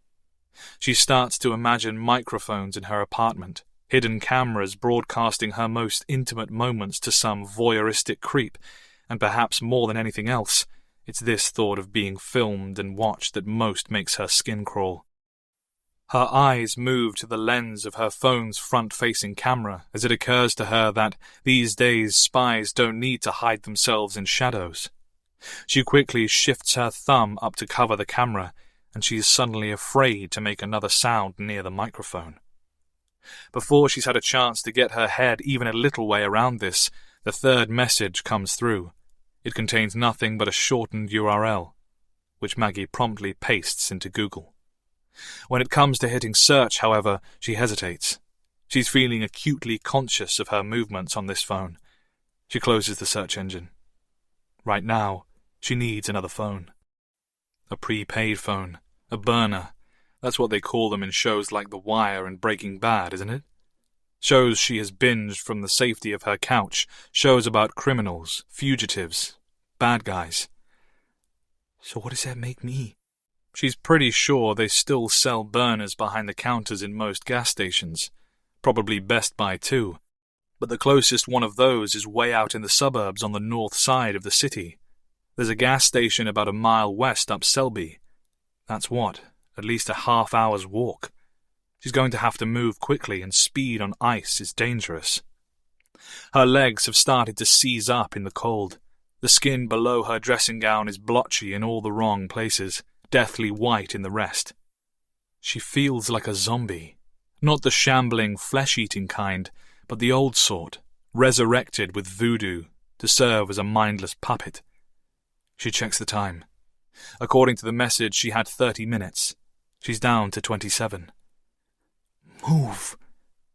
She starts to imagine microphones in her apartment, hidden cameras broadcasting her most intimate moments to some voyeuristic creep, and perhaps more than anything else, it's this thought of being filmed and watched that most makes her skin crawl. Her eyes move to the lens of her phone's front-facing camera as it occurs to her that these days spies don't need to hide themselves in shadows. She quickly shifts her thumb up to cover the camera, and she is suddenly afraid to make another sound near the microphone. Before she's had a chance to get her head even a little way around this, the third message comes through. It contains nothing but a shortened URL, which Maggie promptly pastes into Google. When it comes to hitting search, however, she hesitates. She's feeling acutely conscious of her movements on this phone. She closes the search engine. Right now, she needs another phone. A prepaid phone. A burner. That's what they call them in shows like The Wire and Breaking Bad, isn't it? Shows she has binged from the safety of her couch. Shows about criminals, fugitives, bad guys. So what does that make me? She's pretty sure they still sell burners behind the counters in most gas stations. Probably Best Buy too. But the closest one of those is way out in the suburbs on the north side of the city. There's a gas station about a mile west up Selby. That's what? At least a half-hour's walk. She's going to have to move quickly, and speed on ice is dangerous. Her legs have started to seize up in the cold. The skin below her dressing gown is blotchy in all the wrong places, deathly white in the rest. She feels like a zombie. Not the shambling, flesh-eating kind, but the old sort, resurrected with voodoo to serve as a mindless puppet. She checks the time. According to the message, she had 30 minutes. She's down to 27. Move,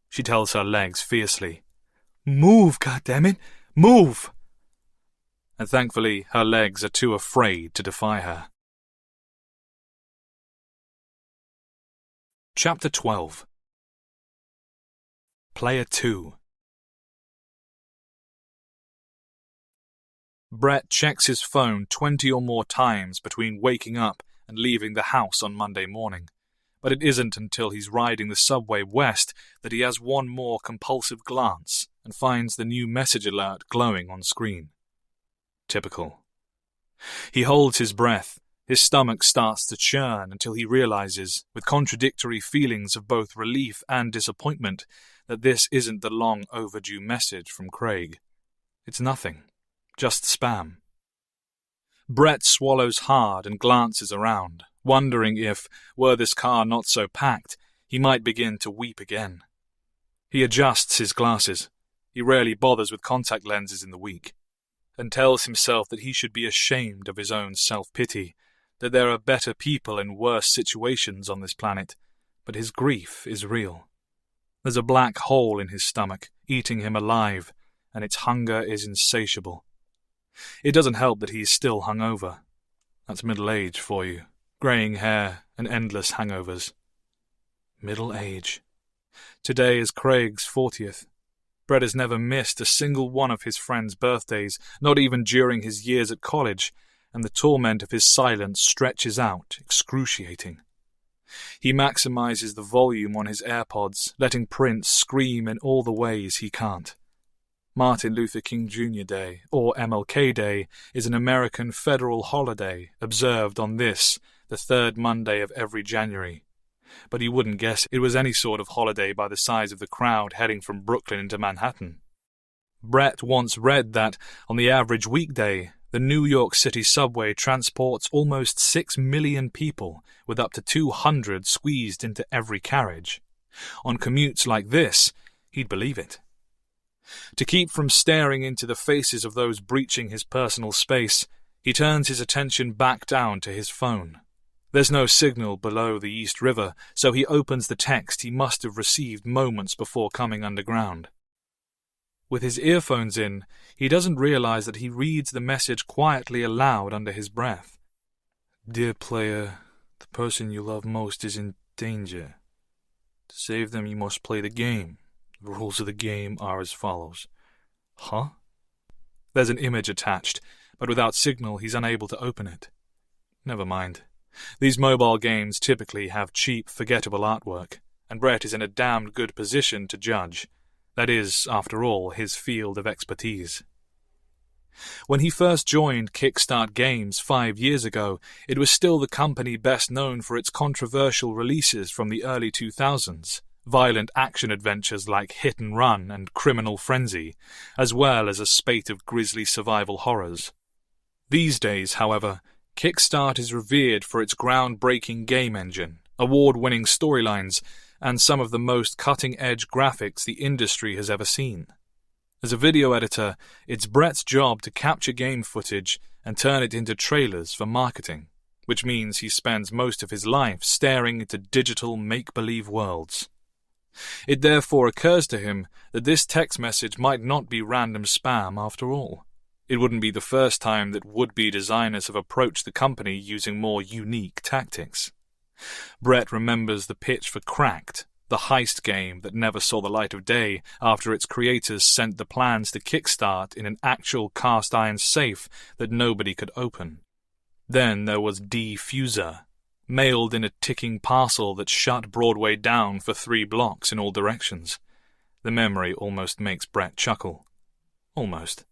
she tells her legs fiercely. Move, goddammit, move! And thankfully, her legs are too afraid to defy her. Chapter 12. Player 2. Brett checks his phone 20 or more times between waking up and leaving the house on Monday morning, but it isn't until he's riding the subway west that he has one more compulsive glance and finds the new message alert glowing on screen. Typical. He holds his breath. His stomach starts to churn until he realizes, with contradictory feelings of both relief and disappointment, that this isn't the long overdue message from Craig. It's nothing. Just spam. Brett swallows hard and glances around, wondering if, were this car not so packed, he might begin to weep again. He adjusts his glasses. He rarely bothers with contact lenses in the week, and tells himself that he should be ashamed of his own self-pity, that there are better people in worse situations on this planet, but his grief is real. There's a black hole in his stomach, eating him alive, and its hunger is insatiable. It doesn't help that he's still hungover. That's middle age for you. Greying hair and endless hangovers. Middle age. Today is Craig's 40th. Brett has never missed a single one of his friends' birthdays, not even during his years at college, and the torment of his silence stretches out, excruciating. He maximizes the volume on his AirPods, letting Prince scream in all the ways he can't. Martin Luther King Jr. Day, or MLK Day, is an American federal holiday observed on this, the third Monday of every January. But he wouldn't guess it was any sort of holiday by the size of the crowd heading from Brooklyn into Manhattan. Brett once read that, on the average weekday, the New York City subway transports almost 6 million people, with up to 200 squeezed into every carriage. On commutes like this, he'd believe it. To keep from staring into the faces of those breaching his personal space, He turns his attention back down to his phone. There's no signal below the East River, so he opens the text he must have received moments before coming underground. With his earphones in, he doesn't realize that he reads the message quietly aloud under his breath. Dear player, the person you love most is in danger. To save them, you must play the game. The rules of the game are as follows. Huh? There's an image attached, but without signal he's unable to open it. Never mind. These mobile games typically have cheap, forgettable artwork, and Brett is in a damned good position to judge. That is, after all, his field of expertise. When he first joined Kickstart Games 5 years ago, it was still the company best known for its controversial releases from the early 2000s, violent action adventures like Hit and Run and Criminal Frenzy, as well as a spate of grisly survival horrors. These days, however, Kickstart is revered for its groundbreaking game engine, award-winning storylines, and some of the most cutting-edge graphics the industry has ever seen. As a video editor, it's Brett's job to capture game footage and turn it into trailers for marketing, which means he spends most of his life staring into digital make-believe worlds. It therefore occurs to him that this text message might not be random spam after all. It wouldn't be the first time that would-be designers have approached the company using more unique tactics. Brett remembers the pitch for Cracked, the heist game that never saw the light of day after its creators sent the plans to Kickstart in an actual cast-iron safe that nobody could open. Then there was Defuser, mailed in a ticking parcel that shut Broadway down for 3 blocks in all directions. The memory almost makes Brett chuckle. Almost.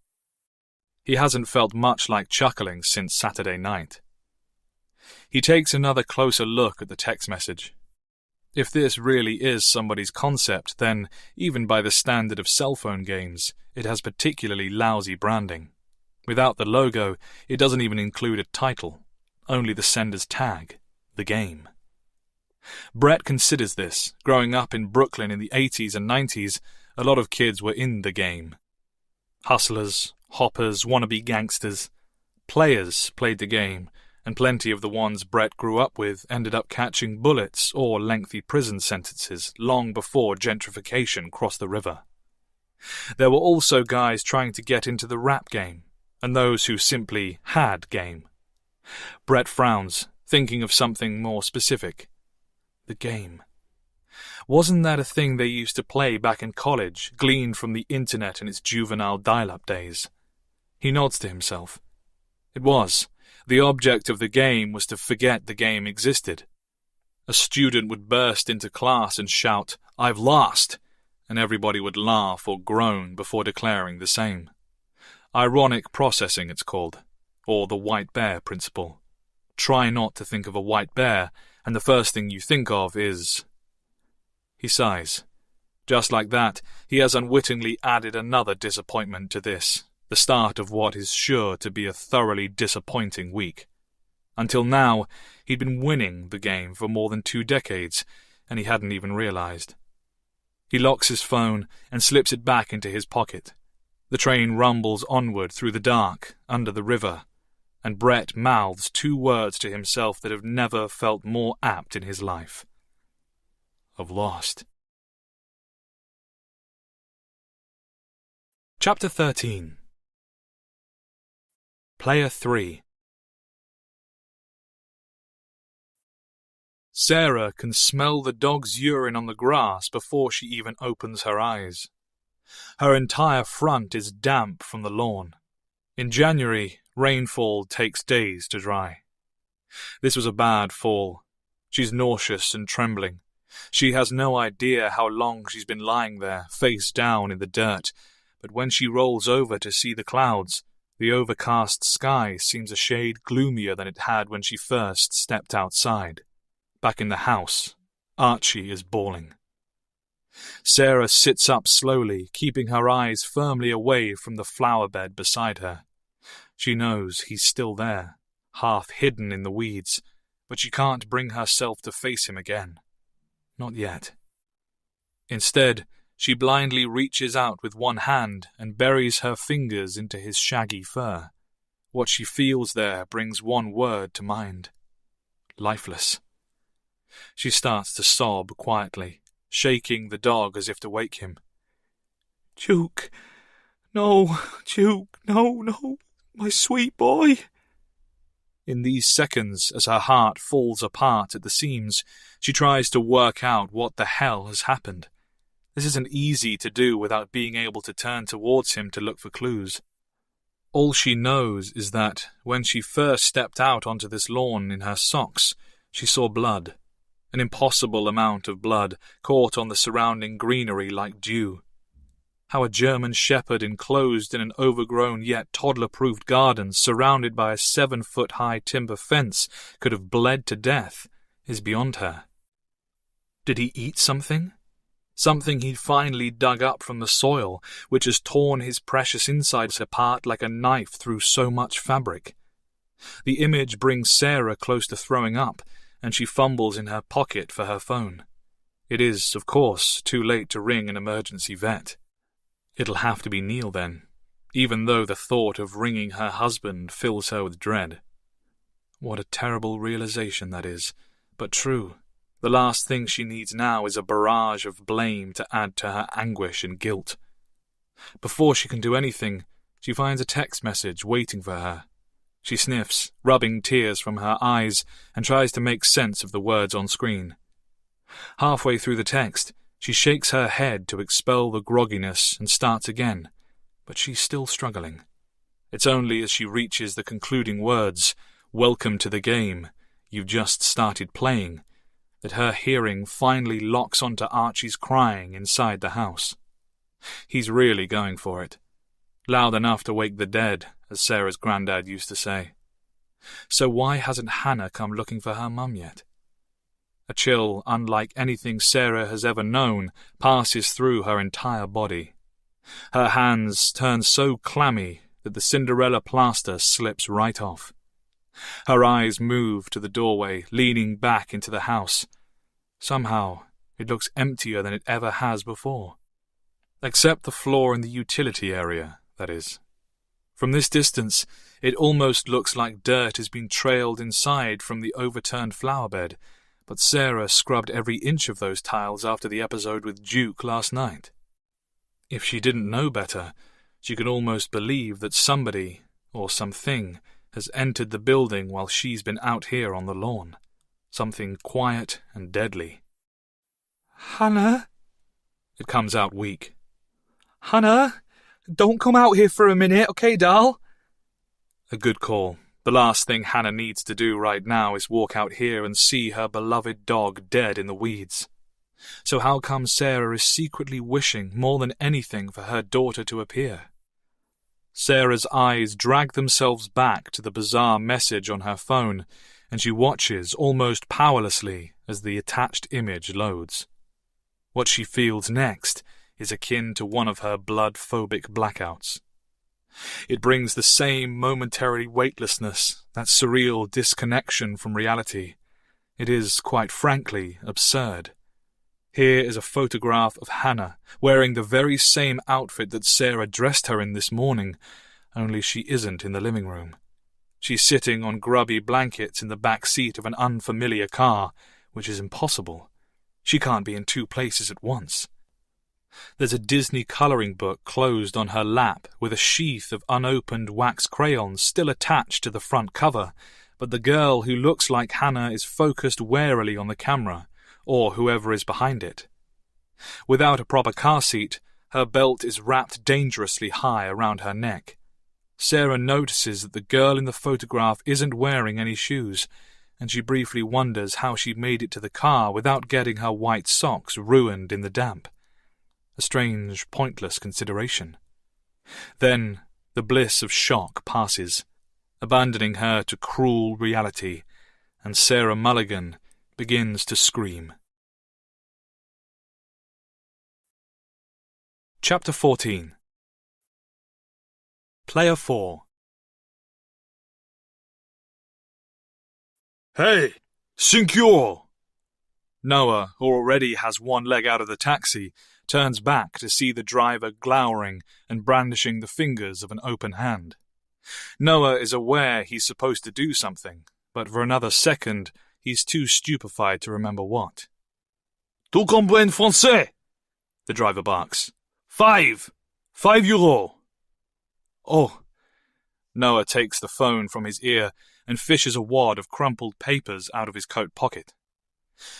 He hasn't felt much like chuckling since Saturday night. He takes another closer look at the text message. If this really is somebody's concept, then, even by the standard of cell phone games, it has particularly lousy branding. Without the logo, it doesn't even include a title, only the sender's tag, the game. Brett considers this. Growing up in Brooklyn in the 80s and 90s, a lot of kids were in the game. Hustlers, hoppers, wannabe gangsters. Players played the game, and plenty of the ones Brett grew up with ended up catching bullets or lengthy prison sentences long before gentrification crossed the river. There were also guys trying to get into the rap game, and those who simply had game. Brett frowns, thinking of something more specific. The game. Wasn't that a thing they used to play back in college, gleaned from the internet in its juvenile dial-up days? He nods to himself. It was. The object of the game was to forget the game existed. A student would burst into class and shout, "I've lost!" and everybody would laugh or groan before declaring the same. Ironic processing, it's called, or the white bear principle. Try not to think of a white bear, and the first thing you think of is... He sighs. Just like that, he has unwittingly added another disappointment to this. The start of what is sure to be a thoroughly disappointing week. Until now, he'd been winning the game for more than 2 decades, and he hadn't even realized. He locks his phone and slips it back into his pocket. The train rumbles onward through the dark, under the river, and Brett mouths 2 words to himself that have never felt more apt in his life. I've lost. Chapter 13. Player 3. Sarah can smell the dog's urine on the grass before she even opens her eyes. Her entire front is damp from the lawn. In January, rainfall takes days to dry. This was a bad fall. She's nauseous and trembling. She has no idea how long she's been lying there, face down in the dirt, but when she rolls over to see the clouds, the overcast sky seems a shade gloomier than it had when she first stepped outside. Back in the house, Archie is bawling. Sarah sits up slowly, keeping her eyes firmly away from the flower bed beside her. She knows he's still there, half hidden in the weeds, but she can't bring herself to face him again. Not yet. Instead, she blindly reaches out with one hand and buries her fingers into his shaggy fur. What she feels there brings one word to mind: lifeless. She starts to sob quietly, shaking the dog as if to wake him. Duke, no, Duke, no, my sweet boy. In these seconds, as her heart falls apart at the seams, she tries to work out what the hell has happened. This isn't easy to do without being able to turn towards him to look for clues. All she knows is that when she first stepped out onto this lawn in her socks, she saw blood, an impossible amount of blood caught on the surrounding greenery like dew. How a German shepherd enclosed in an overgrown yet toddler-proofed garden surrounded by a 7-foot-high timber fence could have bled to death is beyond her. Did he eat something? Something he'd finally dug up from the soil, which has torn his precious insides apart like a knife through so much fabric. The image brings Sarah close to throwing up, and she fumbles in her pocket for her phone. It is, of course, too late to ring an emergency vet. It'll have to be Neil then, even though the thought of ringing her husband fills her with dread. What a terrible realization that is, but true. The last thing she needs now is a barrage of blame to add to her anguish and guilt. Before she can do anything, she finds a text message waiting for her. She sniffs, rubbing tears from her eyes, and tries to make sense of the words on screen. Halfway through the text, she shakes her head to expel the grogginess and starts again, but she's still struggling. It's only as she reaches the concluding words, "Welcome to the game, you've just started playing," that her hearing finally locks onto Archie's crying inside the house. He's really going for it. Loud enough to wake the dead, as Sarah's granddad used to say. So why hasn't Hannah come looking for her mum yet? A chill, unlike anything Sarah has ever known, passes through her entire body. Her hands turn so clammy that the Cinderella plaster slips right off. Her eyes move to the doorway, leaning back into the house. Somehow, it looks emptier than it ever has before. Except the floor in the utility area, that is. From this distance, it almost looks like dirt has been trailed inside from the overturned flower bed, but Sarah scrubbed every inch of those tiles after the episode with Duke last night. If she didn't know better, she could almost believe that somebody, or something, has entered the building while she's been out here on the lawn. Something quiet and deadly. Hannah? It comes out weak. Hannah? Don't come out here for a minute, okay, doll? A good call. The last thing Hannah needs to do right now is walk out here and see her beloved dog dead in the weeds. So how come Sarah is secretly wishing more than anything for her daughter to appear? Sarah's eyes drag themselves back to the bizarre message on her phone, and she watches almost powerlessly as the attached image loads. What she feels next is akin to one of her blood-phobic blackouts. It brings the same momentary weightlessness, that surreal disconnection from reality. It is, quite frankly, absurd. Here is a photograph of Hannah, wearing the very same outfit that Sarah dressed her in this morning, only she isn't in the living room. She's sitting on grubby blankets in the back seat of an unfamiliar car, which is impossible. She can't be in two places at once. There's a Disney coloring book closed on her lap with a sheath of unopened wax crayons still attached to the front cover, but the girl who looks like Hannah is focused warily on the camera, or whoever is behind it. Without a proper car seat, her belt is wrapped dangerously high around her neck. Sarah notices that the girl in the photograph isn't wearing any shoes, and she briefly wonders how she made it to the car without getting her white socks ruined in the damp. A strange, pointless consideration. Then the bliss of shock passes, abandoning her to cruel reality, and Sarah Mulligan begins to scream. Chapter 14. Player 4. Hey, Sincure! Noah, who already has one leg out of the taxi, turns back to see the driver glowering and brandishing the fingers of an open hand. Noah is aware he's supposed to do something, but for another second, he's too stupefied to remember what. Tu comprends français? The driver barks. 5 €5. Oh. Noah takes the phone from his ear and fishes a wad of crumpled papers out of his coat pocket.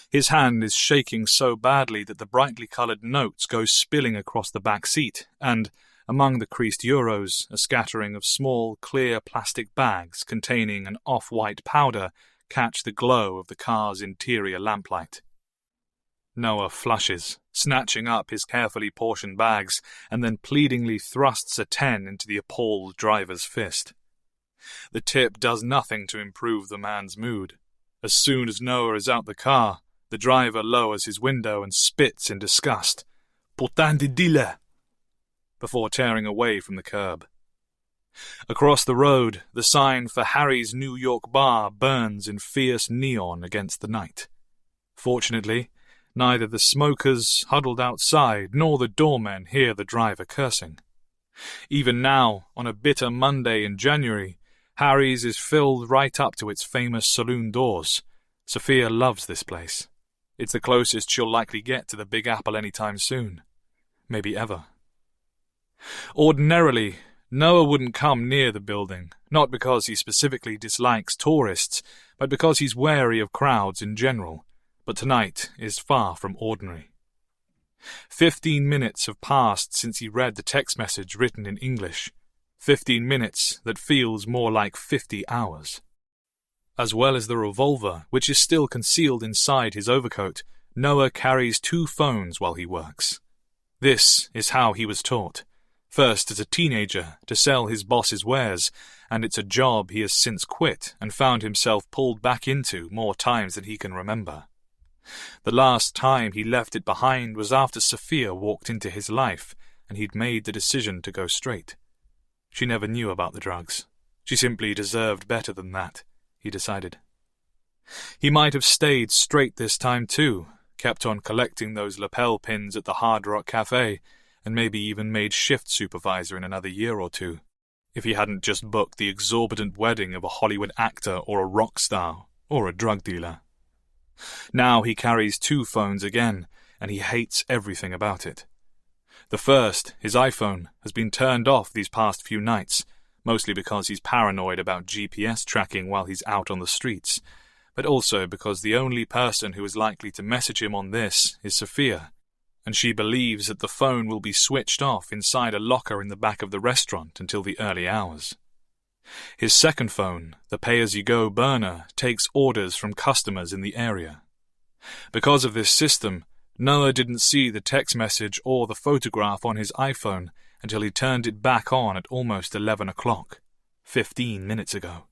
His hand is shaking so badly that the brightly coloured notes go spilling across the back seat, and, among the creased euros, a scattering of small, clear plastic bags containing an off-white powder catch the glow of the car's interior lamplight. Noah flushes, snatching up his carefully portioned bags, and then pleadingly thrusts a 10 into the appalled driver's fist. The tip does nothing to improve the man's mood. As soon as Noah is out the car, the driver lowers his window and spits in disgust. Putain de dealer! Before tearing away from the curb. Across the road, the sign for Harry's New York bar burns in fierce neon against the night. Fortunately, neither the smokers huddled outside nor the doormen hear the driver cursing. Even now, on a bitter Monday in January, Harry's is filled right up to its famous saloon doors. Sophia loves this place. It's the closest she'll likely get to the Big Apple anytime soon. Maybe ever. Ordinarily, Noah wouldn't come near the building, not because he specifically dislikes tourists, but because he's wary of crowds in general. But tonight is far from ordinary. 15 minutes have passed since he read the text message written in English. 15 minutes that feels more like 50 hours. As well as the revolver, which is still concealed inside his overcoat, Noah carries 2 phones while he works. This is how he was taught. First as a teenager, to sell his boss's wares, and it's a job he has since quit and found himself pulled back into more times than he can remember. The last time he left it behind was after Sophia walked into his life, and he'd made the decision to go straight. She never knew about the drugs. She simply deserved better than that, he decided. He might have stayed straight this time too, kept on collecting those lapel pins at the Hard Rock Cafe, and maybe even made shift supervisor in another year or two, if he hadn't just booked the exorbitant wedding of a Hollywood actor or a rock star or a drug dealer. Now he carries 2 phones again, and he hates everything about it. The first, his iPhone, has been turned off these past few nights, mostly because he's paranoid about GPS tracking while he's out on the streets, but also because the only person who is likely to message him on this is Sophia, and she believes that the phone will be switched off inside a locker in the back of the restaurant until the early hours. His second phone, the pay-as-you-go burner, takes orders from customers in the area. Because of this system, Noah didn't see the text message or the photograph on his iPhone until he turned it back on at almost 11 o'clock, 15 minutes ago.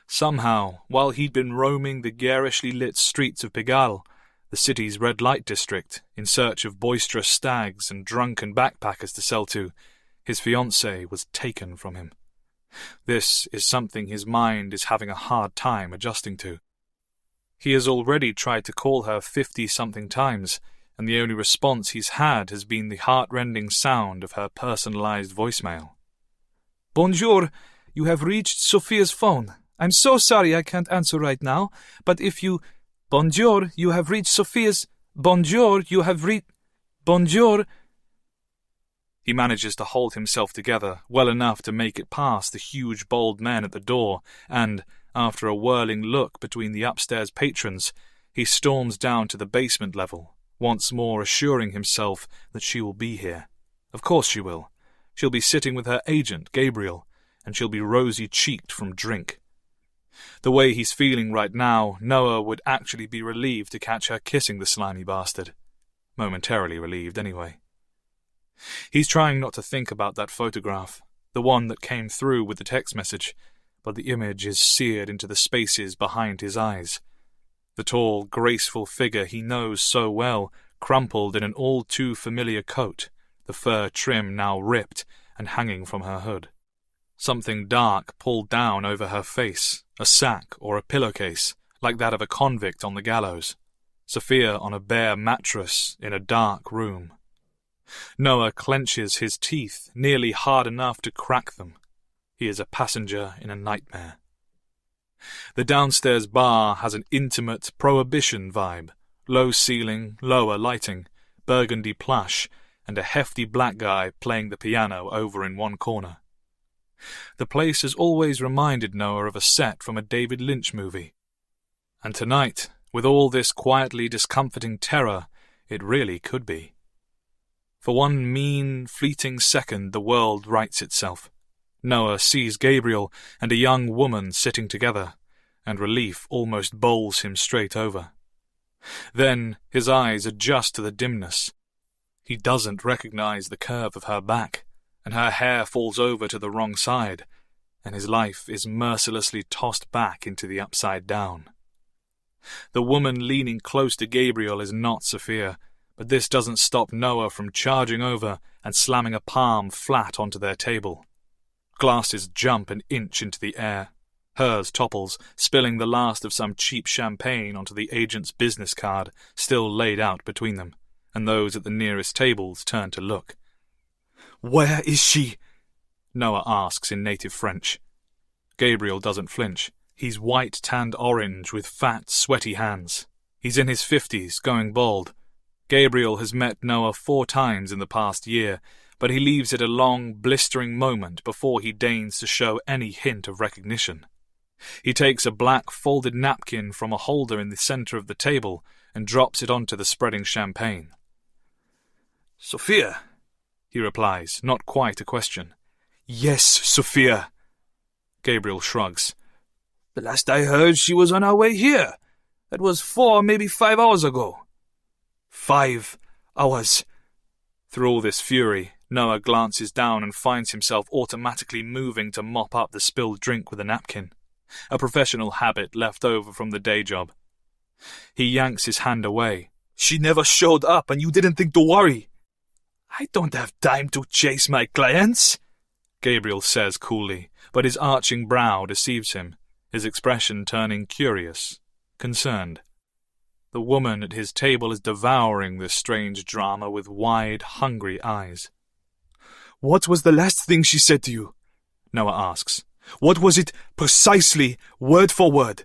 Somehow, while he'd been roaming the garishly lit streets of Pigalle, the city's red light district, in search of boisterous stags and drunken backpackers to sell to, his fiancée was taken from him. This is something his mind is having a hard time adjusting to. He has already tried to call her 50-something times, and the only response he's had has been the heart-rending sound of her personalized voicemail. Bonjour, you have reached Sophia's phone. I'm so sorry I can't answer right now, but if you... Bonjour, you have reached Sophia's... Bonjour, you have reached... Bonjour... He manages to hold himself together well enough to make it past the huge bald men at the door, and, after a whirling look between the upstairs patrons, he storms down to the basement level, once more assuring himself that she will be here. Of course she will. She'll be sitting with her agent, Gabriel, and she'll be rosy-cheeked from drink. The way he's feeling right now, Noah would actually be relieved to catch her kissing the slimy bastard. Momentarily relieved, anyway. He's trying not to think about that photograph, the one that came through with the text message, but the image is seared into the spaces behind his eyes. The tall, graceful figure he knows so well, crumpled in an all-too-familiar coat, the fur trim now ripped and hanging from her hood. Something dark pulled down over her face, a sack or a pillowcase, like that of a convict on the gallows. Sophia on a bare mattress in a dark room. Noah clenches his teeth nearly hard enough to crack them. He is a passenger in a nightmare. The downstairs bar has an intimate prohibition vibe. Low ceiling, lower lighting, burgundy plush, and a hefty black guy playing the piano over in one corner. The place has always reminded Noah of a set from a David Lynch movie. And tonight, with all this quietly discomforting terror, it really could be. For one mean, fleeting second, the world rights itself. Noah sees Gabriel and a young woman sitting together, and relief almost bowls him straight over. Then his eyes adjust to the dimness. He doesn't recognize the curve of her back, and her hair falls over to the wrong side, and his life is mercilessly tossed back into the upside down. The woman leaning close to Gabriel is not Sophia, but this doesn't stop Noah from charging over and slamming a palm flat onto their table. Glasses jump an inch into the air. Hers topples, spilling the last of some cheap champagne onto the agent's business card still laid out between them, and those at the nearest tables turn to look. "Where is she?" Noah asks in native French. Gabriel doesn't flinch. He's white-tanned orange with fat, sweaty hands. He's in his 50s, going bald. Gabriel has met Noah 4 times in the past year, but he leaves it a long, blistering moment before he deigns to show any hint of recognition. He takes a black folded napkin from a holder in the centre of the table and drops it onto the spreading champagne. "Sophia," he replies, not quite a question. "Yes, Sophia." Gabriel shrugs. "The last I heard, she was on her way here. That was 4, maybe 5 hours ago." 5 hours. Through all this fury, Noah glances down and finds himself automatically moving to mop up the spilled drink with a napkin, a professional habit left over from the day job. He yanks his hand away. "She never showed up and you didn't think to worry." "I don't have time to chase my clients," Gabriel says coolly, but his arching brow deceives him, his expression turning curious, concerned. The woman at his table is devouring this strange drama with wide, hungry eyes. "What was the last thing she said to you?" Noah asks. "What was it precisely, word for word?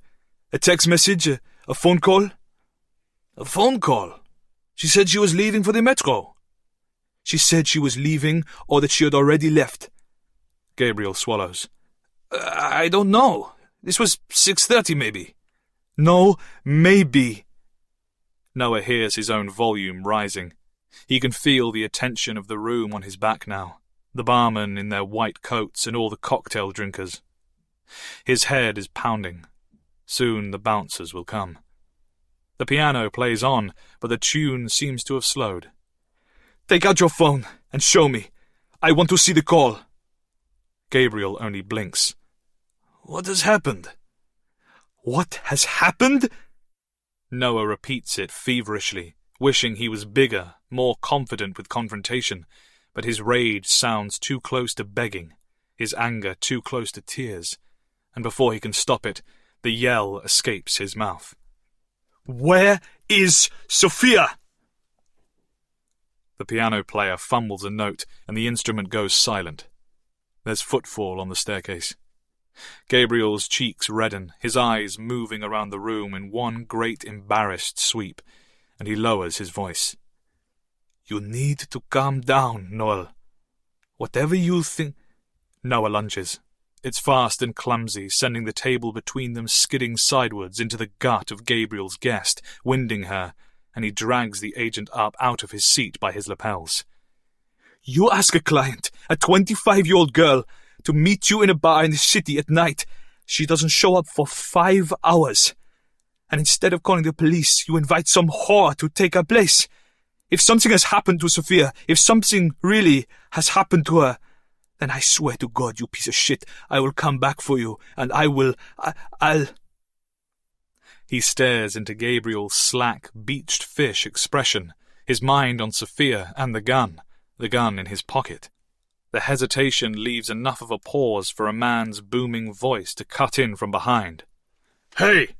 A text message? A phone call?" "A phone call. She said she was leaving for the metro." "She said she was leaving or that she had already left?" Gabriel swallows. "I don't know. This was 6:30 maybe." "No, maybe." Noah hears his own volume rising. He can feel the attention of the room on his back now, the barmen in their white coats and all the cocktail drinkers. His head is pounding. Soon the bouncers will come. The piano plays on, but the tune seems to have slowed. "Take out your phone and show me. I want to see the call." Gabriel only blinks. "What has happened?" "What has happened?" Noah repeats it feverishly, wishing he was bigger, more confident with confrontation, but his rage sounds too close to begging, his anger too close to tears, and before he can stop it, the yell escapes his mouth. "Where is Sophia?" The piano player fumbles a note, and the instrument goes silent. There's footfall on the staircase. Gabriel's cheeks redden, his eyes moving around the room in one great embarrassed sweep, and he lowers his voice. "You need to calm down, Noel. Whatever you think—" Noah lunges. It's fast and clumsy, sending the table between them skidding sidewards into the gut of Gabriel's guest, winding her, and he drags the agent up out of his seat by his lapels. "You ask a client, a 25-year-old girl, to meet you in a bar in the city at night. She doesn't show up for 5 hours. And instead of calling the police, you invite some whore to take her place. If something has happened to Sophia, if something really has happened to her, then I swear to God, you piece of shit, I will come back for you, and I'll... He stares into Gabriel's slack, beached fish expression, his mind on Sophia and the gun in his pocket. The hesitation leaves enough of a pause for a man's booming voice to cut in from behind. "Hey!"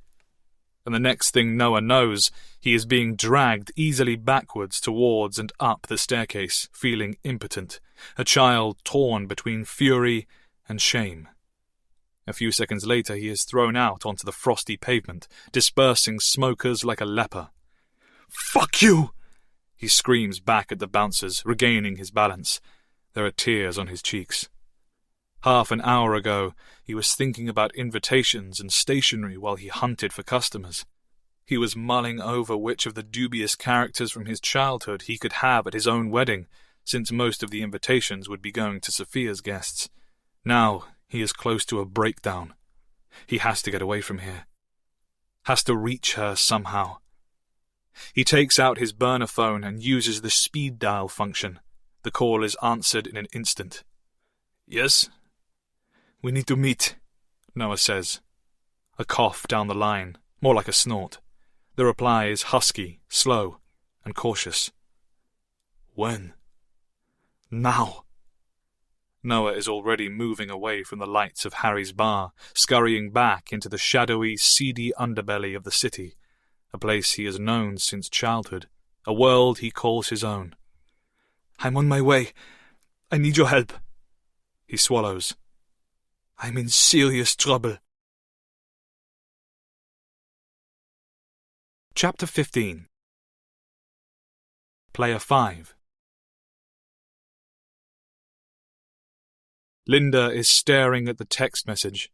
And the next thing Noah knows, he is being dragged easily backwards towards and up the staircase, feeling impotent, a child torn between fury and shame. A few seconds later he is thrown out onto the frosty pavement, dispersing smokers like a leper. "Fuck you!" he screams back at the bouncers, regaining his balance. There are tears on his cheeks. Half an hour ago, he was thinking about invitations and stationery while he hunted for customers. He was mulling over which of the dubious characters from his childhood he could have at his own wedding, since most of the invitations would be going to Sophia's guests. Now he is close to a breakdown. He has to get away from here. Has to reach her somehow. He takes out his burner phone and uses the speed dial function. The call is answered in an instant. "Yes?" "We need to meet," Noah says. A cough down the line, more like a snort. The reply is husky, slow, and cautious. "When?" "Now." Noah is already moving away from the lights of Harry's bar, scurrying back into the shadowy, seedy underbelly of the city, a place he has known since childhood, a world he calls his own. "I'm on my way. I need your help." He swallows. "I'm in serious trouble." Chapter 15. Player 5. Linda is staring at the text message.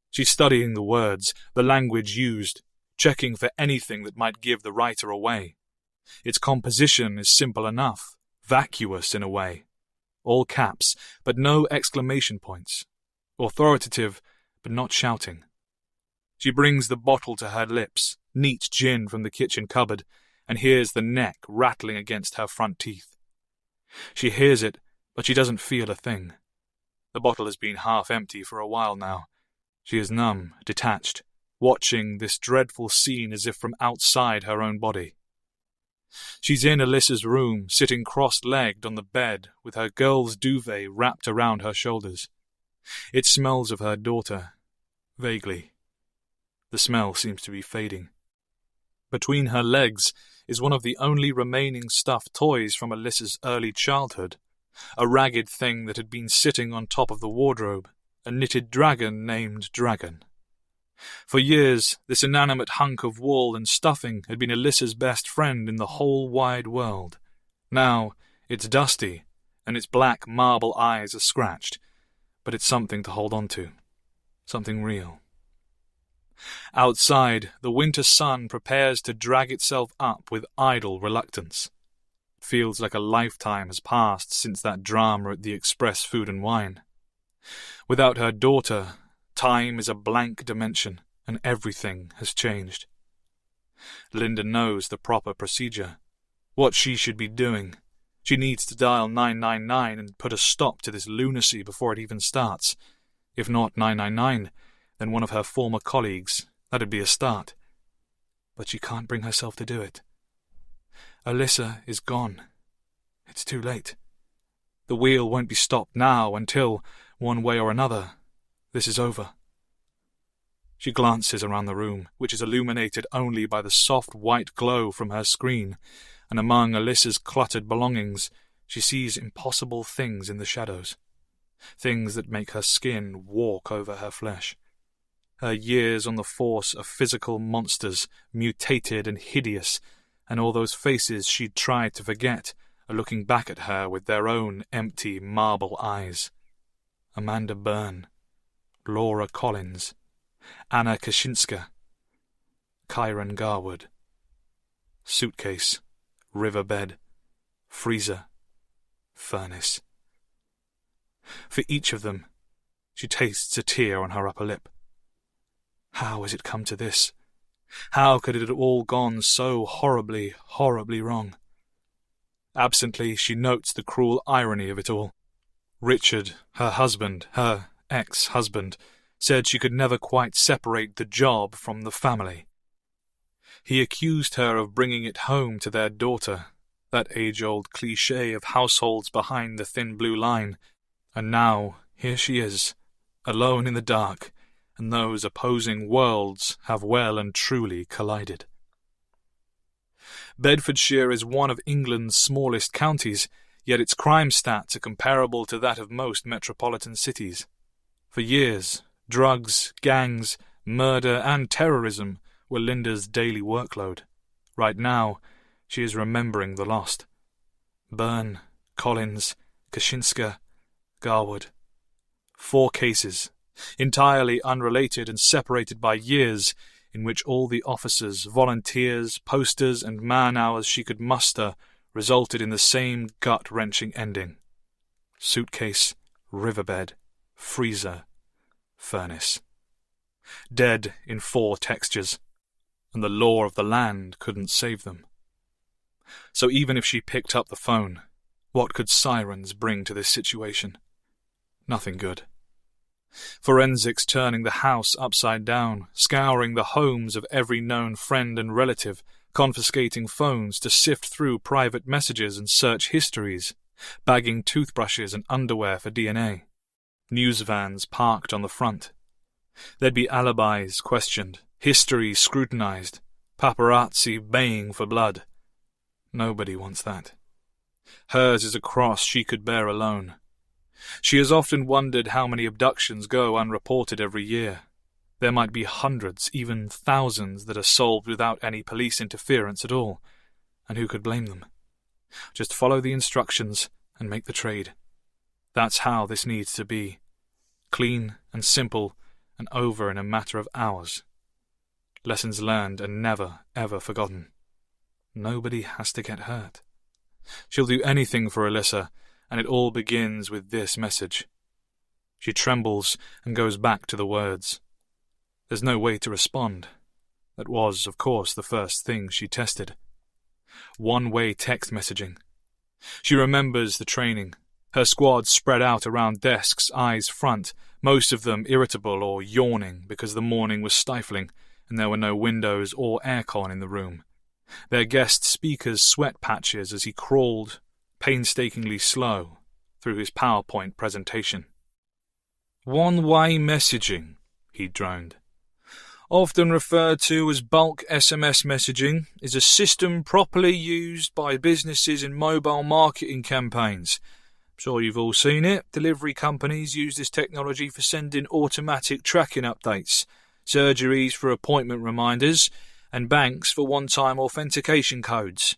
She's studying the words, the language used, checking for anything that might give the writer away. Its composition is simple enough, vacuous in a way. All caps, but no exclamation points. Authoritative, but not shouting. She brings the bottle to her lips, neat gin from the kitchen cupboard, and hears the neck rattling against her front teeth. She hears it, but she doesn't feel a thing. The bottle has been half empty for a while now. She is numb, detached, watching this dreadful scene as if from outside her own body. She's in Alyssa's room, sitting cross-legged on the bed, with her girl's duvet wrapped around her shoulders. It smells of her daughter, vaguely. The smell seems to be fading. Between her legs is one of the only remaining stuffed toys from Alyssa's early childhood, a ragged thing that had been sitting on top of the wardrobe, a knitted dragon named Dragon. For years, this inanimate hunk of wool and stuffing had been Alyssa's best friend in the whole wide world. Now, it's dusty, and its black marble eyes are scratched, but it's something to hold on to, something real. Outside, the winter sun prepares to drag itself up with idle reluctance. It feels like a lifetime has passed since that drama at the Express Food and Wine. Without her daughter, time is a blank dimension, and everything has changed. Linda knows the proper procedure, what she should be doing. She needs to dial 999 and put a stop to this lunacy before it even starts. If not 999, then one of her former colleagues. That'd be a start. But she can't bring herself to do it. Alyssa is gone. It's too late. The wheel won't be stopped now until, one way or another, this is over. She glances around the room, which is illuminated only by the soft white glow from her screen, and among Alyssa's cluttered belongings, she sees impossible things in the shadows. Things that make her skin walk over her flesh. Her years on the force of physical monsters, mutated and hideous, and all those faces she'd tried to forget are looking back at her with their own empty marble eyes. Amanda Byrne, Laura Collins, Anna Kaczynska, Kyron Garwood. Suitcase, riverbed, freezer, furnace. For each of them, she tastes a tear on her upper lip. How has it come to this? How could it have all gone so horribly, horribly wrong? Absently, she notes the cruel irony of it all. Richard, her husband, her ex-husband, said she could never quite separate the job from the family. He accused her of bringing it home to their daughter, that age-old cliché of households behind the thin blue line, and now here she is, alone in the dark, and those opposing worlds have well and truly collided. Bedfordshire is one of England's smallest counties, yet its crime stats are comparable to that of most metropolitan cities. For years, drugs, gangs, murder, and terrorism were Linda's daily workload. Right now, she is remembering the lost. Byrne, Collins, Kaczynska, Garwood. 4 cases, entirely unrelated and separated by years, in which all the officers, volunteers, posters, and man-hours she could muster resulted in the same gut-wrenching ending. Suitcase, riverbed, freezer, furnace. Dead in 4 textures, and the law of the land couldn't save them. So even if she picked up the phone, what could sirens bring to this situation? Nothing good. Forensics turning the house upside down, scouring the homes of every known friend and relative, confiscating phones to sift through private messages and search histories, bagging toothbrushes and underwear for DNA. News vans parked on the front. There'd be alibis questioned, history scrutinized, paparazzi baying for blood. Nobody wants that. Hers is a cross she could bear alone. She has often wondered how many abductions go unreported every year. There might be hundreds, even thousands, that are solved without any police interference at all. And who could blame them? Just follow the instructions and make the trade. That's how this needs to be. Clean and simple and over in a matter of hours. Lessons learned and never, ever forgotten. Nobody has to get hurt. She'll do anything for Alyssa, and it all begins with this message. She trembles and goes back to the words. There's no way to respond. That was, of course, the first thing she tested. One-way text messaging. She remembers the training. Her squad spread out around desks, eyes front, most of them irritable or yawning because the morning was stifling and there were no windows or aircon in the room. Their guest speaker's sweat patches as he crawled, painstakingly slow, through his PowerPoint presentation. One-way messaging, he droned. Often referred to as bulk SMS messaging, is a system properly used by businesses in mobile marketing campaigns. I'm sure you've all seen it. Delivery companies use this technology for sending automatic tracking updates, surgeries for appointment reminders, and banks for one-time authentication codes.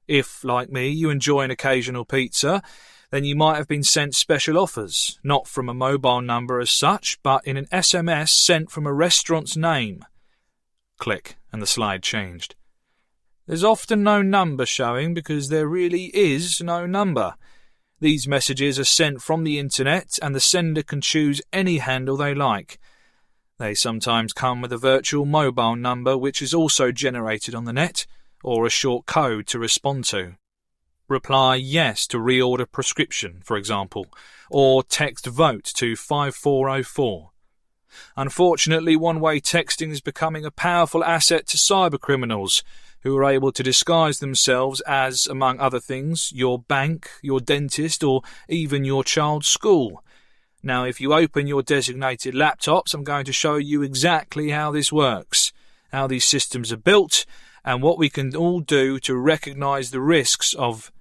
If, like me, you enjoy an occasional pizza, then you might have been sent special offers, not from a mobile number as such, but in an SMS sent from a restaurant's name. Click, and the slide changed. There's often no number showing because there really is no number. These messages are sent from the internet, and the sender can choose any handle they like. They sometimes come with a virtual mobile number which is also generated on the net, or a short code to respond to. Reply yes to reorder prescription, for example, or text vote to 5404. Unfortunately, one-way texting is becoming a powerful asset to cybercriminals, who are able to disguise themselves as, among other things, your bank, your dentist, or even your child's school. Now, if you open your designated laptops, I'm going to show you exactly how this works, how these systems are built, and what we can all do to recognize the risks of...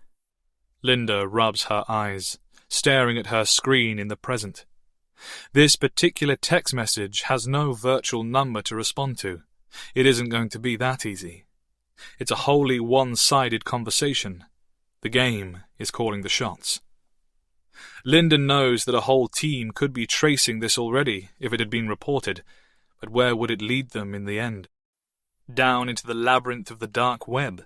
Linda rubs her eyes, staring at her screen in the present. This particular text message has no virtual number to respond to. It isn't going to be that easy. It's a wholly one-sided conversation. The game is calling the shots. Linda knows that a whole team could be tracing this already if it had been reported, but where would it lead them in the end? Down into the labyrinth of the dark web,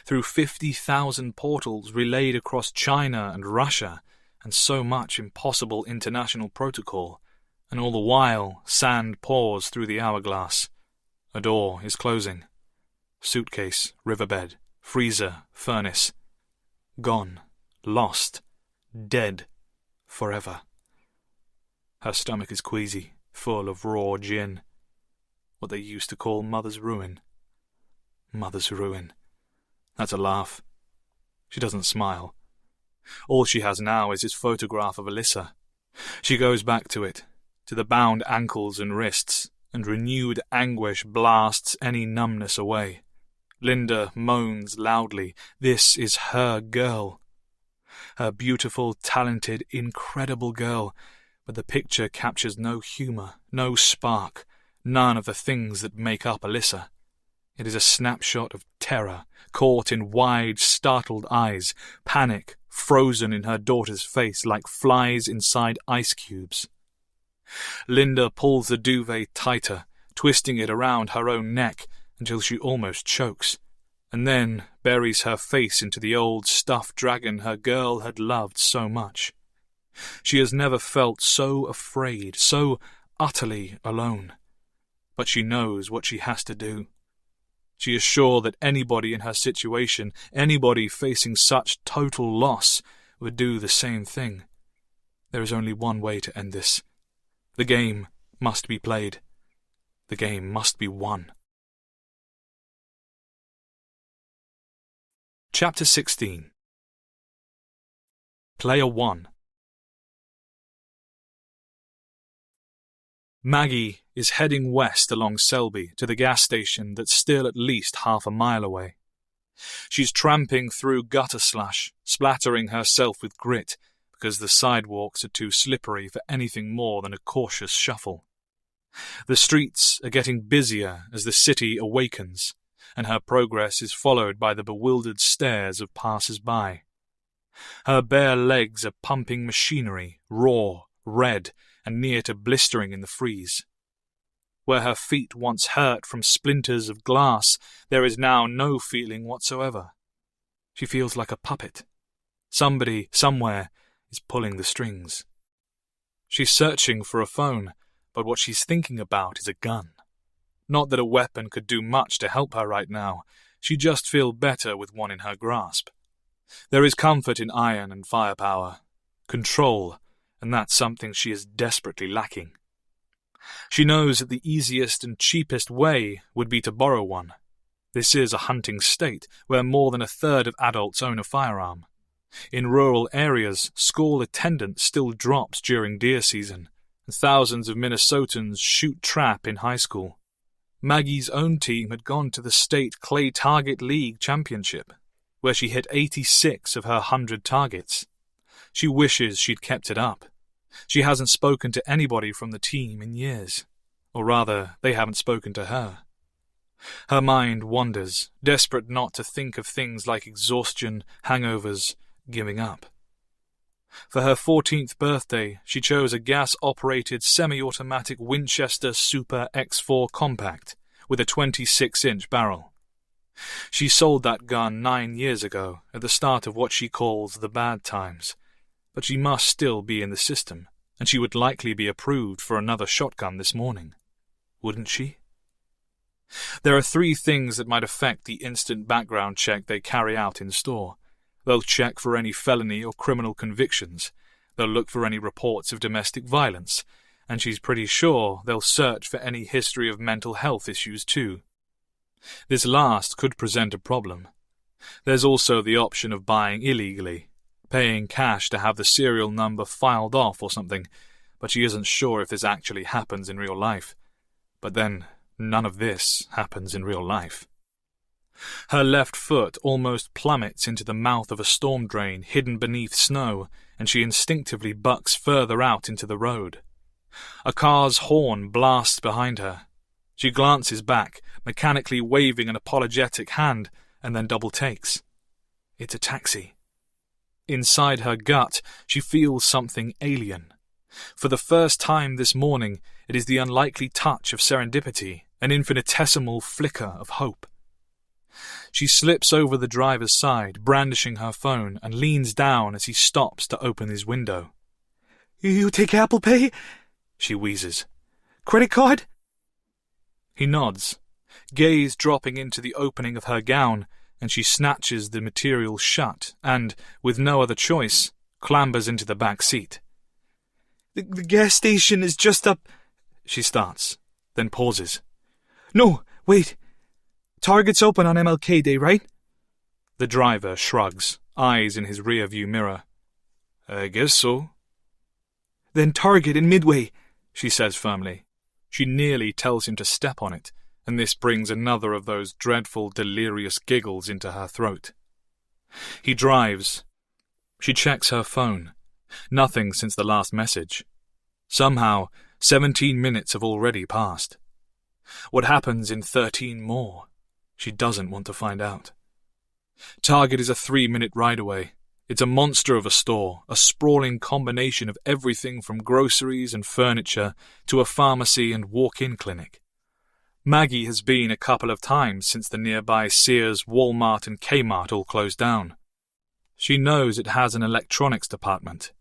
through 50,000 portals relayed across China and Russia, and so much impossible international protocol, and all the while sand pours through the hourglass. A door is closing. Suitcase, riverbed, freezer, furnace. Gone, lost, dead, forever. Her stomach is queasy, full of raw gin. What they used to call mother's ruin. Mother's ruin. That's a laugh. She doesn't smile. All she has now is his photograph of Alyssa. She goes back to it, to the bound ankles and wrists, and renewed anguish blasts any numbness away. Linda moans loudly. This is her girl. Her beautiful, talented, incredible girl, but the picture captures no humour, no spark, none of the things that make up Alyssa. It is a snapshot of terror, caught in wide, startled eyes, panic frozen in her daughter's face like flies inside ice cubes. Linda pulls the duvet tighter, twisting it around her own neck until she almost chokes, and then buries her face into the old stuffed dragon her girl had loved so much. She has never felt so afraid, so utterly alone. But she knows what she has to do. She is sure that anybody in her situation, anybody facing such total loss, would do the same thing. There is only one way to end this. The game must be played. The game must be won. Chapter 16. Player 1. Maggie is heading west along Selby to the gas station that's still at least half a mile away. She's tramping through gutter slush, splattering herself with grit because the sidewalks are too slippery for anything more than a cautious shuffle. The streets are getting busier as the city awakens, and her progress is followed by the bewildered stares of passers-by. Her bare legs are pumping machinery, raw, red, and near to blistering in the freeze. Where her feet once hurt from splinters of glass, there is now no feeling whatsoever. She feels like a puppet. Somebody, somewhere, is pulling the strings. She's searching for a phone, but what she's thinking about is a gun. Not that a weapon could do much to help her right now. She'd just feel better with one in her grasp. There is comfort in iron and firepower. Control, and that's something she is desperately lacking. She knows that the easiest and cheapest way would be to borrow one. This is a hunting state, where more than a third of adults own a firearm. In rural areas, school attendance still drops during deer season, and thousands of Minnesotans shoot trap in high school. Maggie's own team had gone to the state Clay Target League Championship, where she hit 86 of her 100 targets. She wishes she'd kept it up. She hasn't spoken to anybody from the team in years. Or rather, they haven't spoken to her. Her mind wanders, desperate not to think of things like exhaustion, hangovers, giving up. For her 14th birthday, she chose a gas-operated semi-automatic Winchester Super X4 Compact with a 26-inch barrel. She sold that gun 9 years ago, at the start of what she calls the bad times. But she must still be in the system, and she would likely be approved for another shotgun this morning. Wouldn't she? There are 3 things that might affect the instant background check they carry out in store. They'll check for any felony or criminal convictions. They'll look for any reports of domestic violence, and she's pretty sure they'll search for any history of mental health issues too. This last could present a problem. There's also the option of buying illegally, paying cash to have the serial number filed off or something, but she isn't sure if this actually happens in real life. But then, none of this happens in real life. Her left foot almost plummets into the mouth of a storm drain hidden beneath snow, and she instinctively bucks further out into the road. A car's horn blasts behind her. She glances back, mechanically waving an apologetic hand, and then double takes. It's a taxi. Inside her gut, she feels something alien. For the first time this morning, it is the unlikely touch of serendipity, an infinitesimal flicker of hope. She slips over the driver's side, brandishing her phone, and leans down as he stops to open his window. "You take Apple Pay?" she wheezes. "Credit card?" He nods, gaze dropping into the opening of her gown, and she snatches the material shut and, with no other choice, clambers into the back seat. The gas station is just up," she starts, then pauses. "No, wait. Target's open on MLK Day, right?" The driver shrugs, eyes in his rear-view mirror. "I guess so." "Then Target in Midway," she says firmly. She nearly tells him to step on it, and this brings another of those dreadful, delirious giggles into her throat. He drives. She checks her phone. Nothing since the last message. Somehow, 17 minutes have already passed. What happens in 13 more? She doesn't want to find out. Target is a 3-minute ride away. It's a monster of a store, a sprawling combination of everything from groceries and furniture to a pharmacy and walk-in clinic. Maggie has been a couple of times since the nearby Sears, Walmart and Kmart all closed down. She knows it has an electronics department.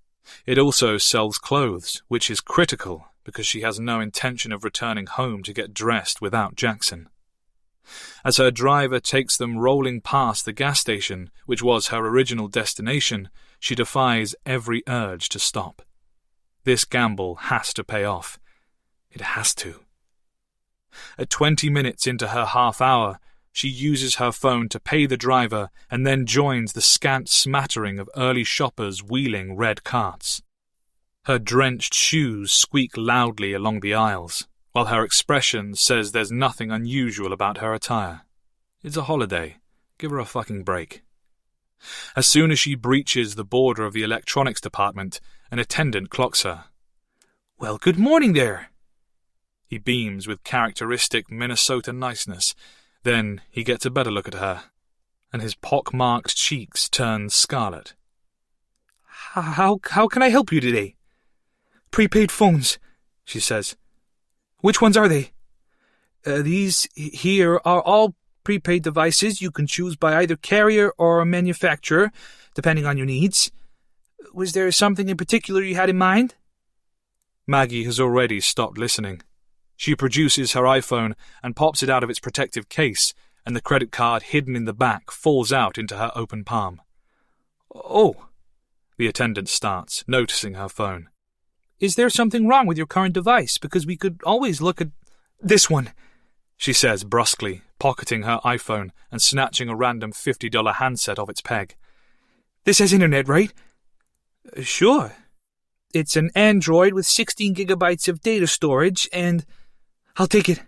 It also sells clothes, which is critical because she has no intention of returning home to get dressed without Jackson. As her driver takes them rolling past the gas station, which was her original destination, she defies every urge to stop. This gamble has to pay off. It has to. At 20 minutes into her half hour, she uses her phone to pay the driver and then joins the scant smattering of early shoppers wheeling red carts. Her drenched shoes squeak loudly along the aisles, while her expression says there's nothing unusual about her attire. It's a holiday. Give her a fucking break. As soon as she breaches the border of the electronics department, an attendant clocks her. "Well, good morning there." He beams with characteristic Minnesota niceness. Then he gets a better look at her, and his pock-marked cheeks turn scarlet. How can I help you today?" "Prepaid phones," she says. "Which ones are they?" These here are all prepaid devices you can choose by either carrier or manufacturer, depending on your needs. Was there something in particular you had in mind?" Maggie has already stopped listening. She produces her iPhone and pops it out of its protective case, and the credit card hidden in the back falls out into her open palm. "Oh," the attendant starts, noticing her phone. "Is there something wrong with your current device? Because we could always look at this one," she says brusquely, pocketing her iPhone and snatching a random $50 handset off its peg. "This has internet, right?" "Sure." "It's an Android with 16 gigabytes of data storage, and I'll take it."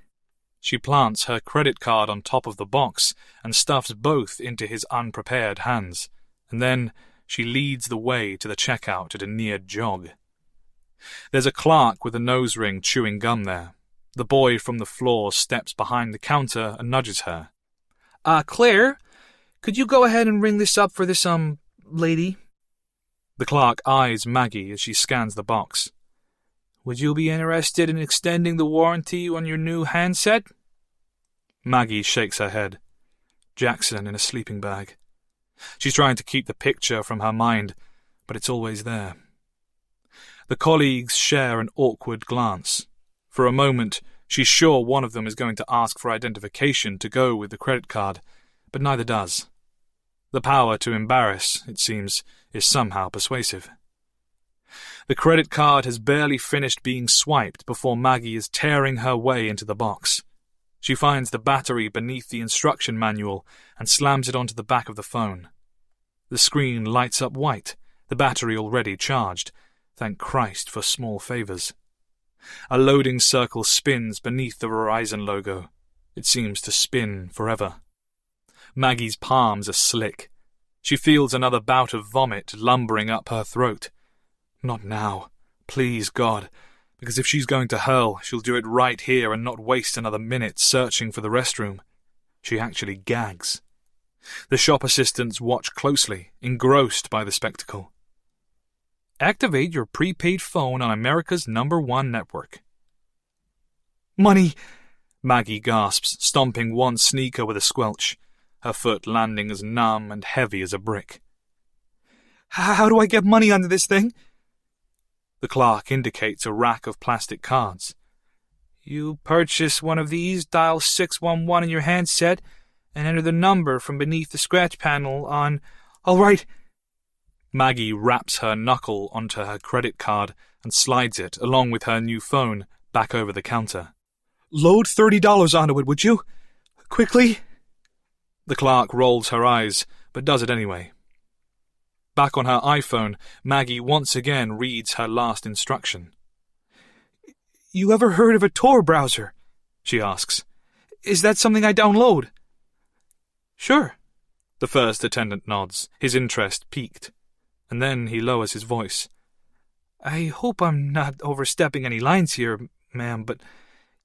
She plants her credit card on top of the box and stuffs both into his unprepared hands, and then she leads the way to the checkout at a near jog. There's a clerk with a nose ring chewing gum there. The boy from the floor steps behind the counter and nudges her. Claire, could you go ahead and ring this up for this, lady?" The clerk eyes Maggie as she scans the box. "Would you be interested in extending the warranty on your new handset?" Maggie shakes her head. Jackson in a sleeping bag. She's trying to keep the picture from her mind, but it's always there. The colleagues share an awkward glance. For a moment, she's sure one of them is going to ask for identification to go with the credit card, but neither does. The power to embarrass, it seems, is somehow persuasive. The credit card has barely finished being swiped before Maggie is tearing her way into the box. She finds the battery beneath the instruction manual and slams it onto the back of the phone. The screen lights up white, the battery already charged. Thank Christ for small favors. A loading circle spins beneath the Verizon logo. It seems to spin forever. Maggie's palms are slick. She feels another bout of vomit lumbering up her throat. Not now. Please, God. Because if she's going to hurl, she'll do it right here and not waste another minute searching for the restroom. She actually gags. The shop assistants watch closely, engrossed by the spectacle. "Activate your prepaid phone on America's #1 network." "Money!" Maggie gasps, stomping one sneaker with a squelch, her foot landing as numb and heavy as a brick. "How do I get money onto this thing?" The clerk indicates a rack of plastic cards. "You purchase one of these, dial 611 in your handset, and enter the number from beneath the scratch panel on... All right." Maggie wraps her knuckle onto her credit card and slides it, along with her new phone, back over the counter. "Load $30 onto it, would you? Quickly." The clerk rolls her eyes, but does it anyway. Back on her iPhone, Maggie once again reads her last instruction. "You ever heard of a Tor browser?" she asks. "Is that something I download?" "Sure." The first attendant nods, his interest piqued, and then he lowers his voice. I hope I'm not overstepping any lines here, ma'am, but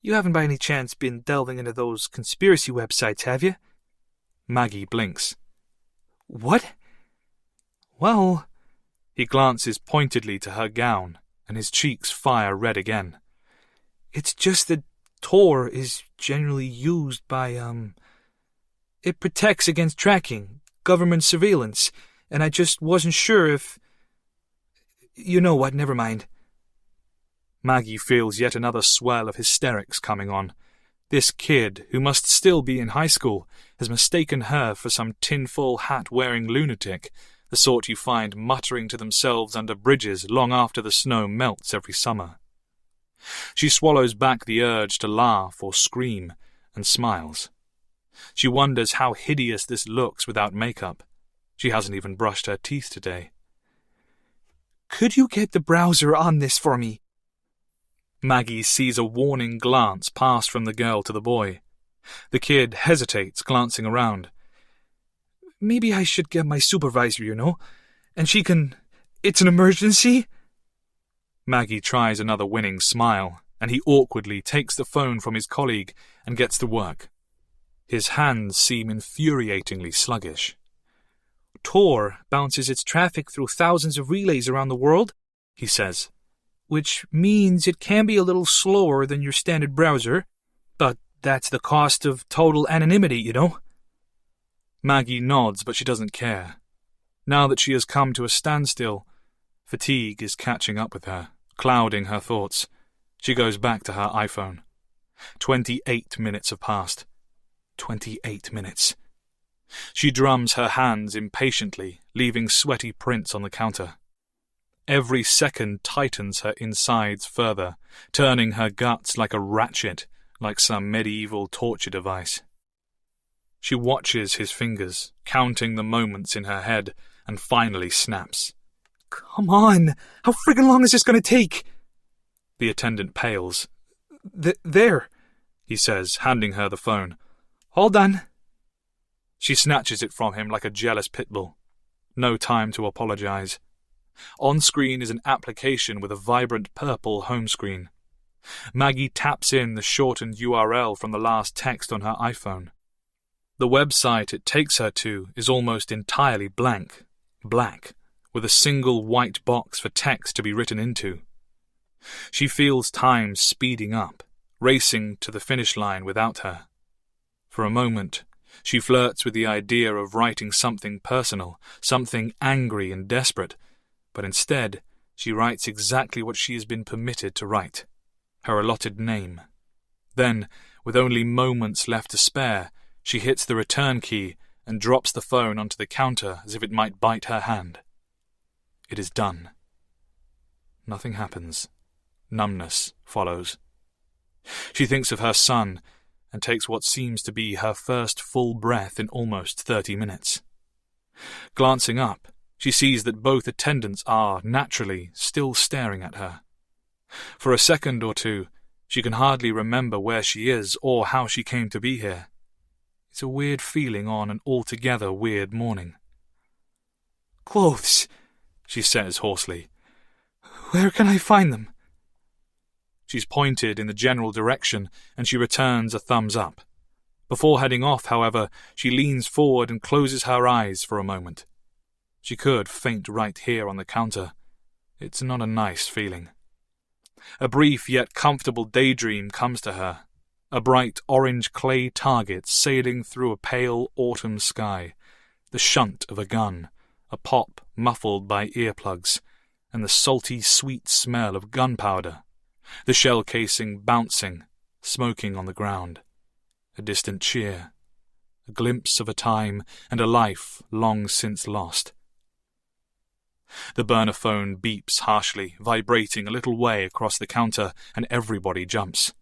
you haven't by any chance been delving into those conspiracy websites, have you? Maggie blinks. What? Well... He glances pointedly to her gown, and his cheeks fire red again. It's just that Tor is generally used by, It protects against tracking, government surveillance, and I just wasn't sure if... You know what, never mind. Maggie feels yet another swell of hysterics coming on. This kid, who must still be in high school, has mistaken her for some tinfoil hat-wearing lunatic, the sort you find muttering to themselves under bridges long after the snow melts every summer. She swallows back the urge to laugh or scream, and smiles. She wonders how hideous this looks without makeup. She hasn't even brushed her teeth today. Could you get the browser on this for me? Maggie sees a warning glance pass from the girl to the boy. The kid hesitates, glancing around. Maybe I should get my supervisor, you know, and she can... It's an emergency? Maggie tries another winning smile, and he awkwardly takes the phone from his colleague and gets to work. His hands seem infuriatingly sluggish. Tor bounces its traffic through thousands of relays around the world, he says, which means it can be a little slower than your standard browser, but that's the cost of total anonymity, you know. Maggie nods, but she doesn't care. Now that she has come to a standstill, fatigue is catching up with her, clouding her thoughts. She goes back to her iPhone. 28 minutes have passed. 28 minutes. She drums her hands impatiently, leaving sweaty prints on the counter. Every second tightens her insides further, turning her guts like a ratchet, like some medieval torture device. She watches his fingers, counting the moments in her head, and finally snaps. Come on! How friggin' long is this going to take? The attendant pales. There, he says, handing her the phone. All done. She snatches it from him like a jealous pit bull. No time to apologize. On screen is an application with a vibrant purple home screen. Maggie taps in the shortened URL from the last text on her iPhone. The website it takes her to is almost entirely blank, black, with a single white box for text to be written into. She feels time speeding up, racing to the finish line without her. For a moment, she flirts with the idea of writing something personal, something angry and desperate, but instead she writes exactly what she has been permitted to write, her allotted name. Then, with only moments left to spare, she hits the return key and drops the phone onto the counter as if it might bite her hand. It is done. Nothing happens. Numbness follows. She thinks of her son and takes what seems to be her first full breath in almost 30 minutes. Glancing up, she sees that both attendants are, naturally, still staring at her. For a second or two, she can hardly remember where she is or how she came to be here. It's a weird feeling on an altogether weird morning. Clothes, she says hoarsely. Where can I find them? She's pointed in the general direction, and she returns a thumbs up. Before heading off, however, she leans forward and closes her eyes for a moment. She could faint right here on the counter. It's not a nice feeling. A brief yet comfortable daydream comes to her. A bright orange clay target sailing through a pale autumn sky, the shunt of a gun, a pop muffled by earplugs, and the salty, sweet smell of gunpowder, the shell casing bouncing, smoking on the ground. A distant cheer, a glimpse of a time and a life long since lost. The burner phone beeps harshly, vibrating a little way across the counter, and everybody jumps.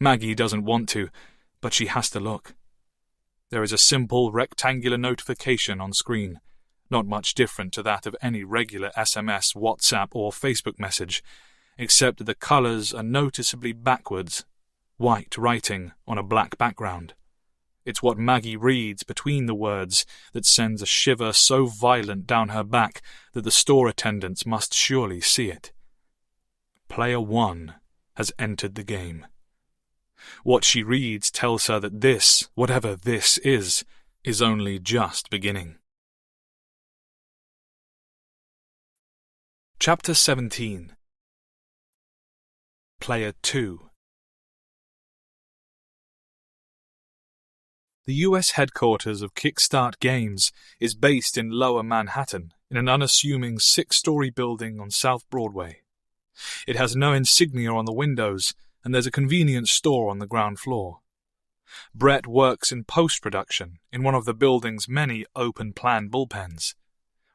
Maggie doesn't want to, but she has to look. There is a simple rectangular notification on screen, not much different to that of any regular SMS, WhatsApp, or Facebook message, except that the colours are noticeably backwards, white writing on a black background. It's what Maggie reads between the words that sends a shiver so violent down her back that the store attendants must surely see it. Player 1 has entered the game. What she reads tells her that this, whatever this is only just beginning. Chapter 17. Player 2. The US headquarters of Kickstart Games is based in Lower Manhattan, in an unassuming 6-story building on South Broadway. It has no insignia on the windows, and there's a convenience store on the ground floor. Brett works in post-production in one of the building's many open-plan bullpens,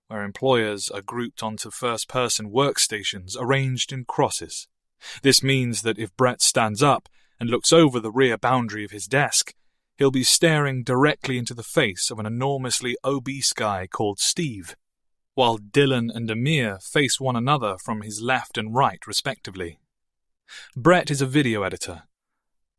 where employers are grouped onto first-person workstations arranged in crosses. This means that if Brett stands up and looks over the rear boundary of his desk, he'll be staring directly into the face of an enormously obese guy called Steve, while Dylan and Amir face one another from his left and right, respectively. Brett is a video editor.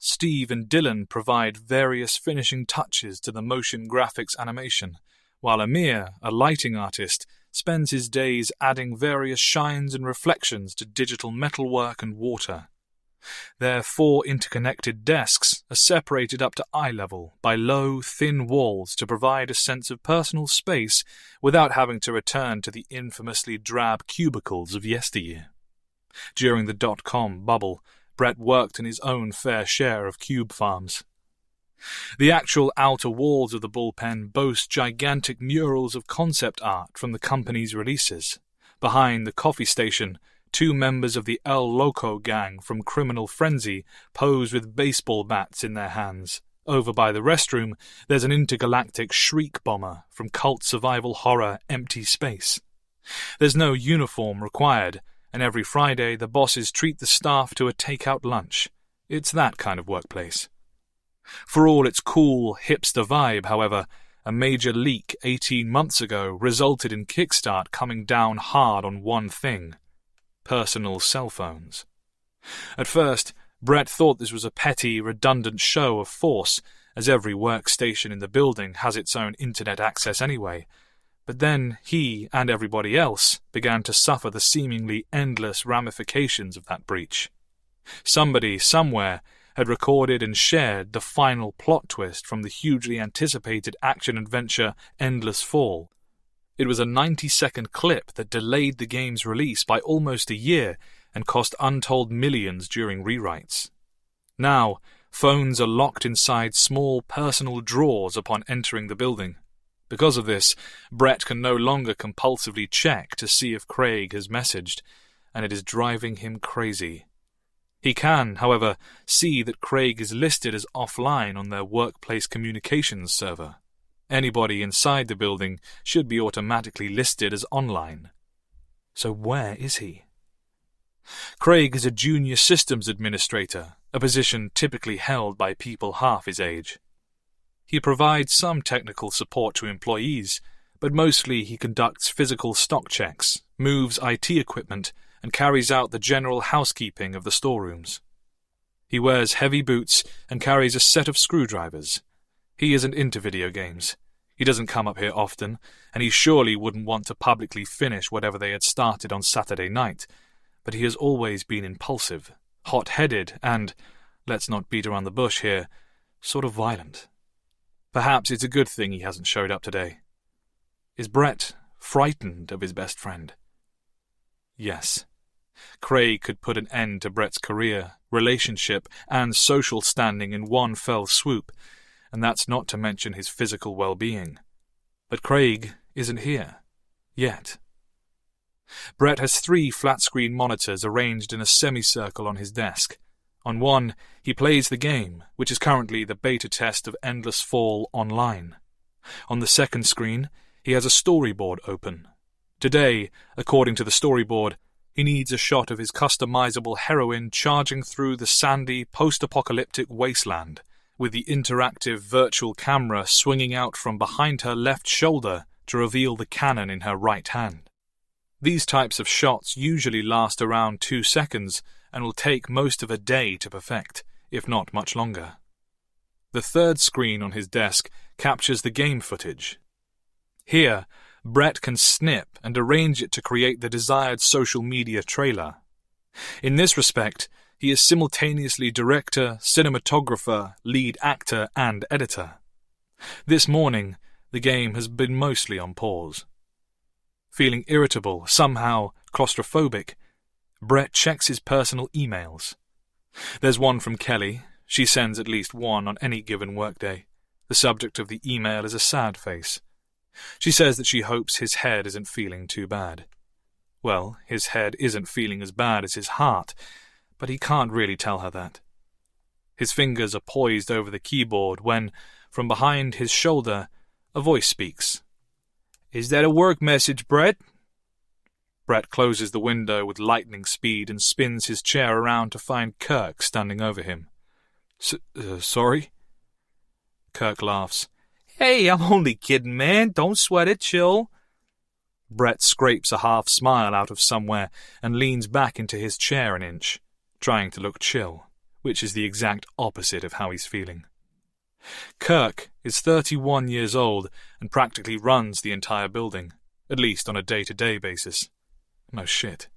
Steve and Dylan provide various finishing touches to the motion graphics animation, while Amir, a lighting artist, spends his days adding various shines and reflections to digital metalwork and water. Their 4 interconnected desks are separated up to eye level by low, thin walls to provide a sense of personal space without having to return to the infamously drab cubicles of yesteryear. During the dot-com bubble, Brett worked in his own fair share of cube farms. The actual outer walls of the bullpen boast gigantic murals of concept art from the company's releases. Behind the coffee station, 2 members of the El Loco gang from Criminal Frenzy pose with baseball bats in their hands. Over by the restroom, there's an intergalactic shriek bomber from cult survival horror Empty Space. There's no uniform required, and every Friday the bosses treat the staff to a take-out lunch. It's that kind of workplace. For all its cool, hipster vibe, however, a major leak 18 months ago resulted in Kickstart coming down hard on one thing: personal cell phones. At first, Brett thought this was a petty, redundant show of force, as every workstation in the building has its own internet access anyway. But then he and everybody else began to suffer the seemingly endless ramifications of that breach. Somebody, somewhere, had recorded and shared the final plot twist from the hugely anticipated action-adventure Endless Fall. It was a 90-second clip that delayed the game's release by almost a year and cost untold millions during rewrites. Now, phones are locked inside small personal drawers upon entering the building. Because of this, Brett can no longer compulsively check to see if Craig has messaged, and it is driving him crazy. He can, however, see that Craig is listed as offline on their workplace communications server. Anybody inside the building should be automatically listed as online. So where is he? Craig is a junior systems administrator, a position typically held by people half his age. He provides some technical support to employees, but mostly he conducts physical stock checks, moves IT equipment, and carries out the general housekeeping of the storerooms. He wears heavy boots and carries a set of screwdrivers. He isn't into video games. He doesn't come up here often, and he surely wouldn't want to publicly finish whatever they had started on Saturday night, but he has always been impulsive, hot-headed, and, let's not beat around the bush here, sort of violent. Perhaps it's a good thing he hasn't showed up today. Is Brett frightened of his best friend? Yes. Craig could put an end to Brett's career, relationship, and social standing in one fell swoop, and that's not to mention his physical well-being. But Craig isn't here. Yet. Brett has 3 flat-screen monitors arranged in a semicircle on his desk. On one, he plays the game, which is currently the beta test of Endless Fall Online. On the second screen, he has a storyboard open. Today, according to the storyboard, he needs a shot of his customizable heroine charging through the sandy, post-apocalyptic wasteland, with the interactive virtual camera swinging out from behind her left shoulder to reveal the cannon in her right hand. These types of shots usually last around 2 seconds and will take most of a day to perfect, if not much longer. The third screen on his desk captures the game footage. Here, Brett can snip and arrange it to create the desired social media trailer. In this respect, he is simultaneously director, cinematographer, lead actor, and editor. This morning, the game has been mostly on pause. Feeling irritable, somehow claustrophobic, Brett checks his personal emails. There's one from Kelly. She sends at least one on any given workday. The subject of the email is a sad face. She says that she hopes his head isn't feeling too bad. Well, his head isn't feeling as bad as his heart, but he can't really tell her that. His fingers are poised over the keyboard when, from behind his shoulder, a voice speaks. "Is that a work message, Brett?" Brett closes the window with lightning speed and spins his chair around to find Kirk standing over him. Sorry? Kirk laughs. "Hey, I'm only kidding, man. Don't sweat it, chill." Brett scrapes a half smile out of somewhere and leans back into his chair an inch, trying to look chill, which is the exact opposite of how he's feeling. Kirk is 31 years old and practically runs the entire building, at least on a day-to-day basis. No shit.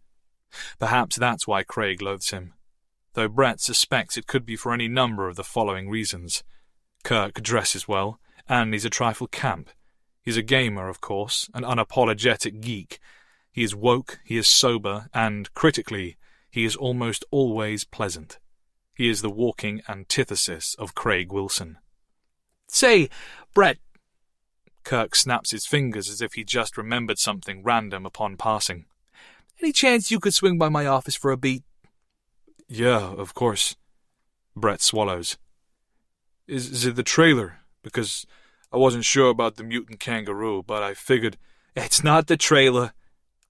Perhaps that's why Craig loathes him, though Brett suspects it could be for any number of the following reasons. Kirk dresses well, and he's a trifle camp. He's a gamer, of course, an unapologetic geek. He is woke, he is sober, and, critically, he is almost always pleasant. He is the walking antithesis of Craig Wilson. "Say, Brett." Kirk snaps his fingers as if he just remembered something random upon passing. "Any chance you could swing by my office for a beat?" "Yeah, of course." Brett swallows. Is it the trailer? Because I wasn't sure about the mutant kangaroo, but I figured... "It's not the trailer,"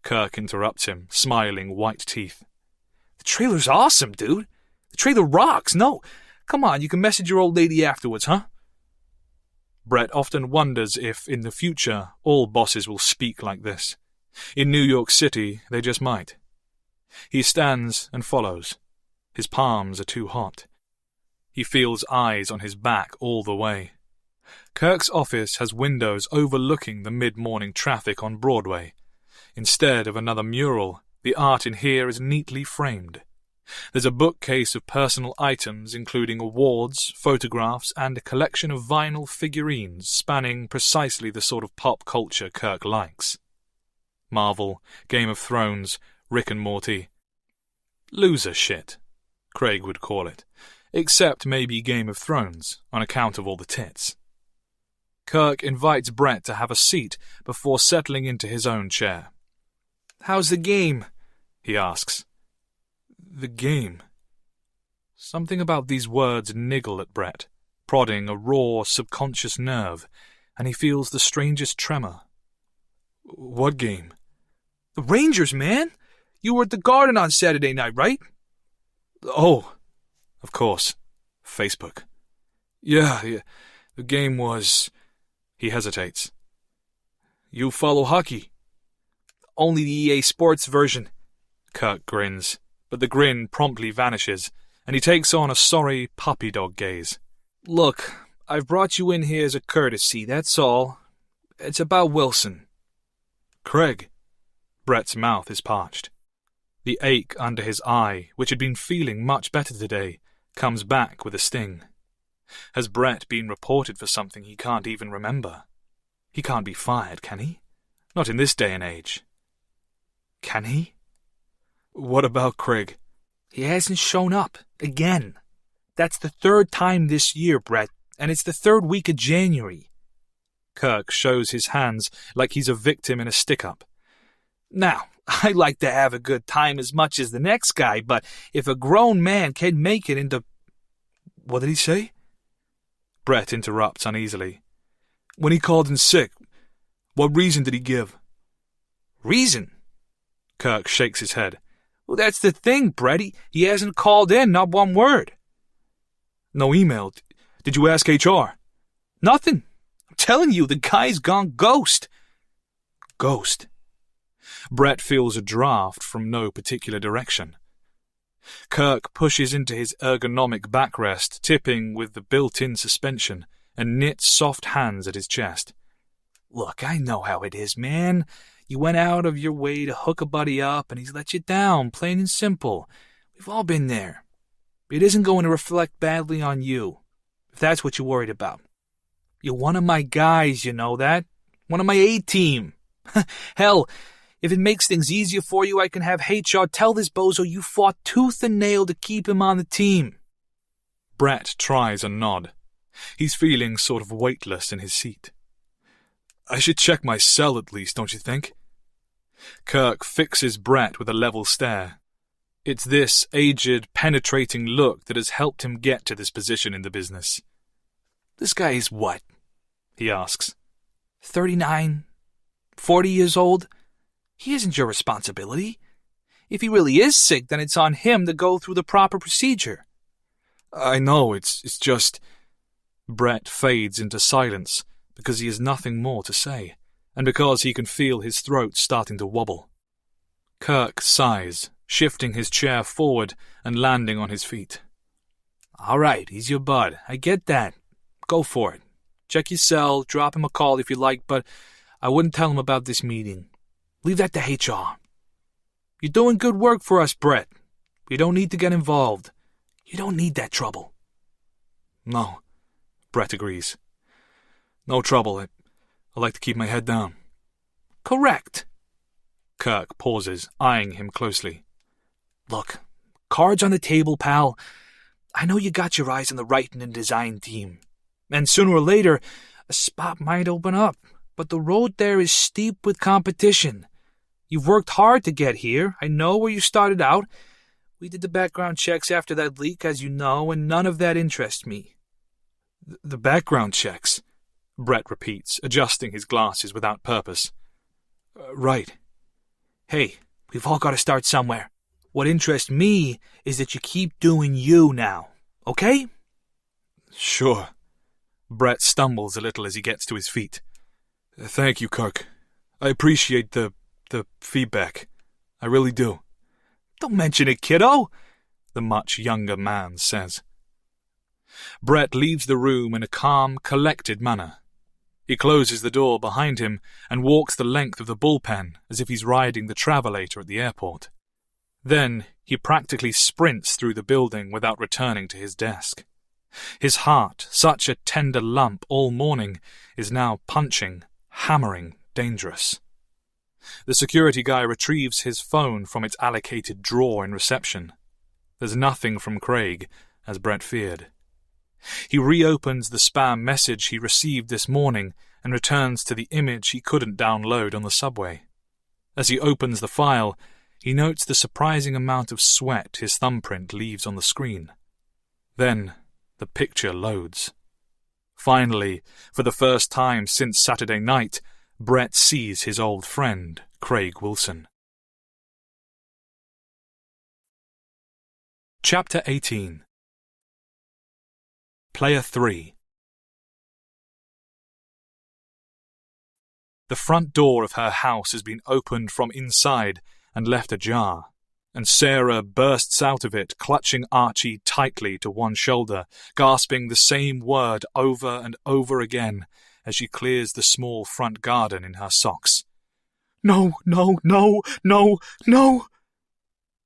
Kirk interrupts him, smiling white teeth. "The trailer's awesome, dude. The trailer rocks. No, come on, you can message your old lady afterwards, huh?" Brett often wonders if, in the future, all bosses will speak like this. In New York City, they just might. He stands and follows. His palms are too hot. He feels eyes on his back all the way. Kirk's office has windows overlooking the mid-morning traffic on Broadway. Instead of another mural, the art in here is neatly framed. There's a bookcase of personal items including awards, photographs, and a collection of vinyl figurines spanning precisely the sort of pop culture Kirk likes. Marvel, Game of Thrones, Rick and Morty. Loser shit, Craig would call it, except maybe Game of Thrones, on account of all the tits. Kirk invites Brett to have a seat before settling into his own chair. "How's the game?" he asks. The game. Something about these words niggle at Brett, prodding a raw, subconscious nerve, and he feels the strangest tremor. What game? "The Rangers, man! You were at the Garden on Saturday night, right?" Oh, of course. Facebook. Yeah, the game was... He hesitates. You follow hockey? "Only the EA Sports version." Kirk grins, but the grin promptly vanishes, and he takes on a sorry puppy dog gaze. "Look, I've brought you in here as a courtesy, that's all. It's about Wilson." Craig. Brett's mouth is parched. The ache under his eye, which had been feeling much better today, comes back with a sting. Has Brett been reported for something he can't even remember? He can't be fired, can he? Not in this day and age. Can he? What about Craig? "He hasn't shown up. Again. That's the third time this year, Brett, and it's the third week of January." Kirk shows his hands like he's a victim in a stick-up. "Now, I like to have a good time as much as the next guy, but if a grown man can make it into..." What did he say? Brett interrupts uneasily. When he called in sick, what reason did he give? "Reason?" Kirk shakes his head. "Well, that's the thing, Brett. He hasn't called in, not one word." "No email. Did you ask HR? "Nothing. I'm telling you, the guy's gone ghost." Ghost. Brett feels a draft from no particular direction. Kirk pushes into his ergonomic backrest, tipping with the built-in suspension, and knits soft hands at his chest. "Look, I know how it is, man. You went out of your way to hook a buddy up, and he's let you down, plain and simple. We've all been there. It isn't going to reflect badly on you, if that's what you're worried about. You're one of my guys, you know that? One of my A-team. Hell, if it makes things easier for you, I can have HR tell this bozo you fought tooth and nail to keep him on the team. Brett tries a nod. He's feeling sort of weightless in his seat. I should check my cell at least, don't you think? Kirk fixes Brett with a level stare. It's this aged, penetrating look that has helped him get to this position in the business. This guy is what? He asks. 39? 40 years old? He isn't your responsibility. If he really is sick, then it's on him to go through the proper procedure. I know, it's just... Brett fades into silence because he has nothing more to say, and because he can feel his throat starting to wobble. Kirk sighs, shifting his chair forward and landing on his feet. All right, he's your bud. I get that. Go for it. Check your cell, drop him a call if you like, but I wouldn't tell him about this meeting. Leave that to HR. You're doing good work for us, Brett. You don't need to get involved. You don't need that trouble. No, Brett agrees. No trouble. I like to keep my head down. Correct. Kirk pauses, eyeing him closely. Look, cards on the table, pal. I know you got your eyes on the writing and design team. And sooner or later, a spot might open up. But the road there is steep with competition. You've worked hard to get here. I know where you started out. We did the background checks after that leak, as you know, and none of that interests me. The background checks? Brett repeats, adjusting his glasses without purpose. Right. Hey, we've all got to start somewhere. What interests me is that you keep doing you now, okay? Sure. Brett stumbles a little as he gets to his feet. Thank you, Kirk. I appreciate the feedback. I really do. Don't mention it, kiddo, the much younger man says. Brett leaves the room in a calm, collected manner. He closes the door behind him and walks the length of the bullpen as if he's riding the travelator at the airport. Then he practically sprints through the building without returning to his desk. His heart, such a tender lump all morning, is now punching, hammering, dangerous. The security guy retrieves his phone from its allocated drawer in reception. There's nothing from Craig, as Brett feared. He reopens the spam message he received this morning and returns to the image he couldn't download on the subway. As he opens the file, he notes the surprising amount of sweat his thumbprint leaves on the screen. Then the picture loads. Finally, for the first time since Saturday night, Brett sees his old friend, Craig Wilson. Chapter 18. Player 3. The front door of her house has been opened from inside and left ajar, and Sarah bursts out of it, clutching Archie tightly to one shoulder, gasping the same word over and over again as she clears the small front garden in her socks. No, no, no, no, no!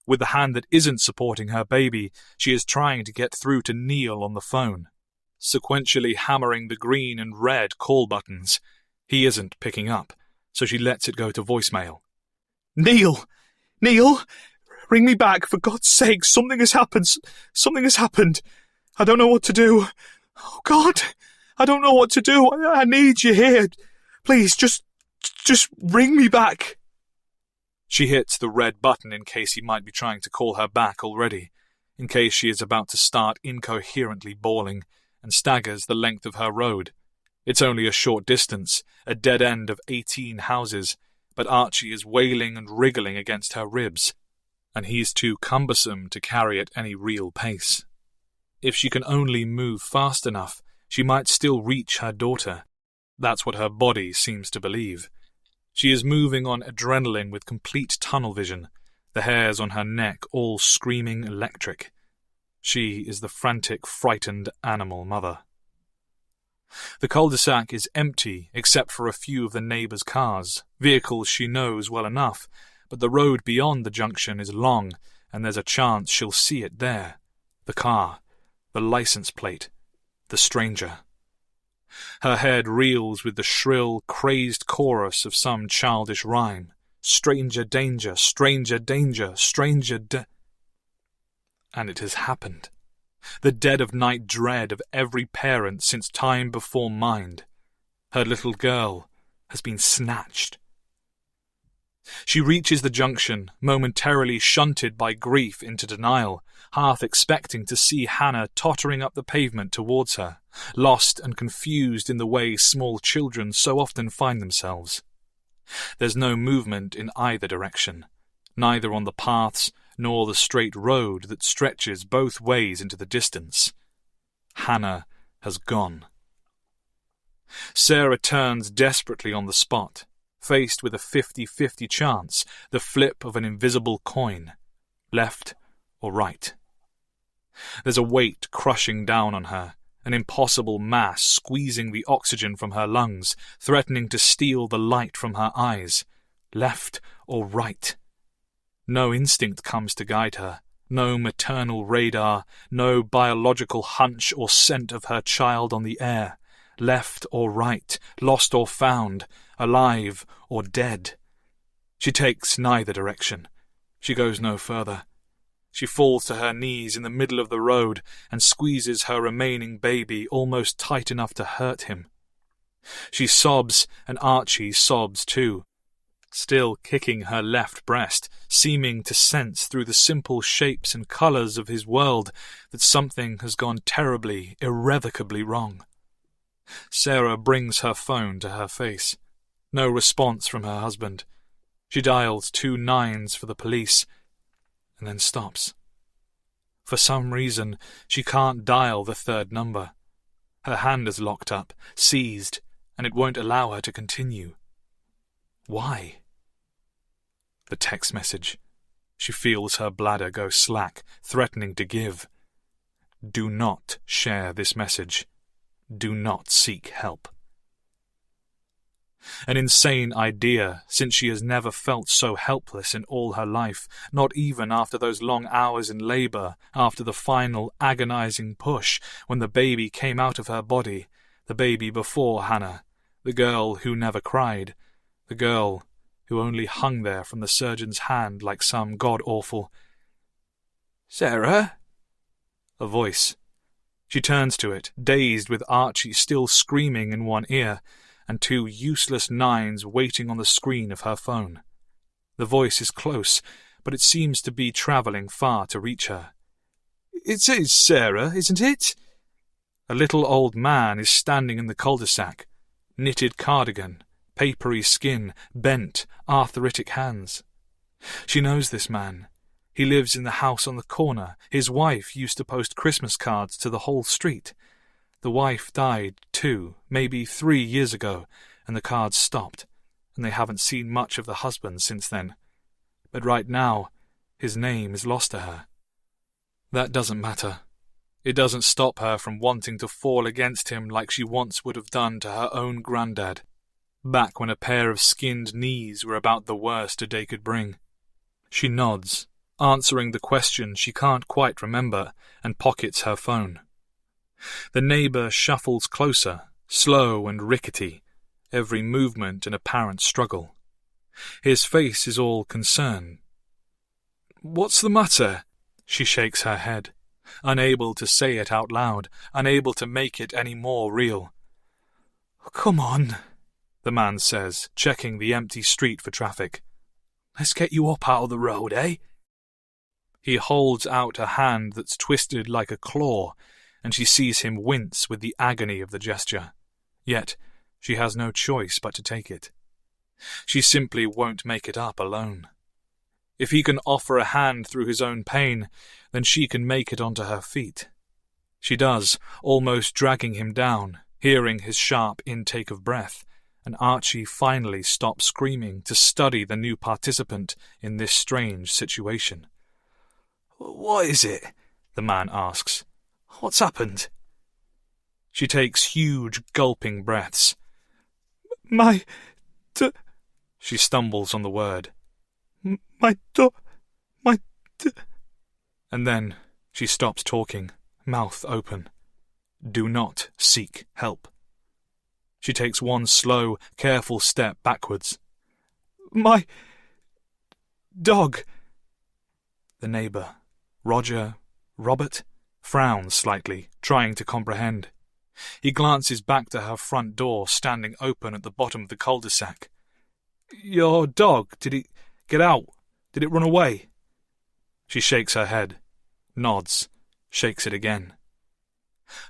With the hand that isn't supporting her baby, she is trying to get through to Neil on the phone, sequentially hammering the green and red call buttons. He isn't picking up, so she lets it go to voicemail. Neil! Neil! Ring me back, for God's sake! Something has happened! Something has happened! I don't know what to do! Oh, God! I don't know what to do! I need you here! Please, just ring me back! She hits the red button in case he might be trying to call her back already, in case she is about to start incoherently bawling, and staggers the length of her road. It's only a short distance, a dead end of 18 houses, but Archie is wailing and wriggling against her ribs, and he's too cumbersome to carry at any real pace. If she can only move fast enough, she might still reach her daughter. That's what her body seems to believe. She is moving on adrenaline with complete tunnel vision, the hairs on her neck all screaming electric. She is the frantic, frightened animal mother. The cul-de-sac is empty except for a few of the neighbours' cars, vehicles she knows well enough, but the road beyond the junction is long, and there's a chance she'll see it there. The car, the license plate, the stranger. Her head reels with the shrill, crazed chorus of some childish rhyme. Stranger danger, stranger danger, and it has happened. The dead-of-night dread of every parent since time before mind. Her little girl has been snatched. She reaches the junction, momentarily shunted by grief into denial, half expecting to see Hannah tottering up the pavement towards her, lost and confused in the way small children so often find themselves. There's no movement in either direction, neither on the paths nor the straight road that stretches both ways into the distance. Hannah has gone. Sarah turns desperately on the spot, faced with a 50-50 chance, the flip of an invisible coin, left or right. There's a weight crushing down on her, an impossible mass squeezing the oxygen from her lungs, threatening to steal the light from her eyes, left or right. No instinct comes to guide her, no maternal radar, no biological hunch or scent of her child on the air. Left or right, lost or found, alive or dead. She takes neither direction. She goes no further. She falls to her knees in the middle of the road and squeezes her remaining baby almost tight enough to hurt him. She sobs, and Archie sobs too, still kicking her left breast, seeming to sense through the simple shapes and colours of his world that something has gone terribly, irrevocably wrong. Sarah brings her phone to her face. No response from her husband. She dials 2 9s for the police, and then stops. For some reason, she can't dial the 3rd number. Her hand is locked up, seized, and it won't allow her to continue. Why? The text message. She feels her bladder go slack, threatening to give. Do not share this message. Do not seek help. An insane idea, since she has never felt so helpless in all her life, not even after those long hours in labour, after the final agonizing push, when the baby came out of her body, the baby before Hannah, the girl who never cried, the girl who only hung there from the surgeon's hand like some god-awful "Sarah?" A voice. She turns to it, dazed with Archie still screaming in one ear, and 2 useless 9s waiting on the screen of her phone. The voice is close, but it seems to be travelling far to reach her. "It is Sarah, isn't it?" A little old man is standing in the cul-de-sac, knitted cardigan, papery skin, bent, arthritic hands. She knows this man. He lives in the house on the corner. His wife used to post Christmas cards to the whole street. The wife died 2, maybe 3 years ago, and the cards stopped, and they haven't seen much of the husband since then. But right now, his name is lost to her. That doesn't matter. It doesn't stop her from wanting to fall against him like she once would have done to her own granddad, back when a pair of skinned knees were about the worst a day could bring. She nods, answering the question she can't quite remember, and pockets her phone. The neighbour shuffles closer, slow and rickety, every movement an apparent struggle. His face is all concern. "What's the matter?" She shakes her head, unable to say it out loud, unable to make it any more real. "Come on," the man says, checking the empty street for traffic. "Let's get you up out of the road, eh?" He holds out a hand that's twisted like a claw, and she sees him wince with the agony of the gesture. Yet she has no choice but to take it. She simply won't make it up alone. If he can offer a hand through his own pain, then she can make it onto her feet. She does, almost dragging him down, hearing his sharp intake of breath, and Archie finally stops screaming to study the new participant in this strange situation. "What is it?" the man asks. "What's happened?" She takes huge, gulping breaths. She stumbles on the word. And then she stops talking, mouth open. Do not seek help. She takes one slow, careful step backwards. My dog. The neighbour, Robert, frowns slightly, trying to comprehend. He glances back to her front door, standing open at the bottom of the cul-de-sac. Your dog, did it get out? Did it run away? She shakes her head, nods, shakes it again.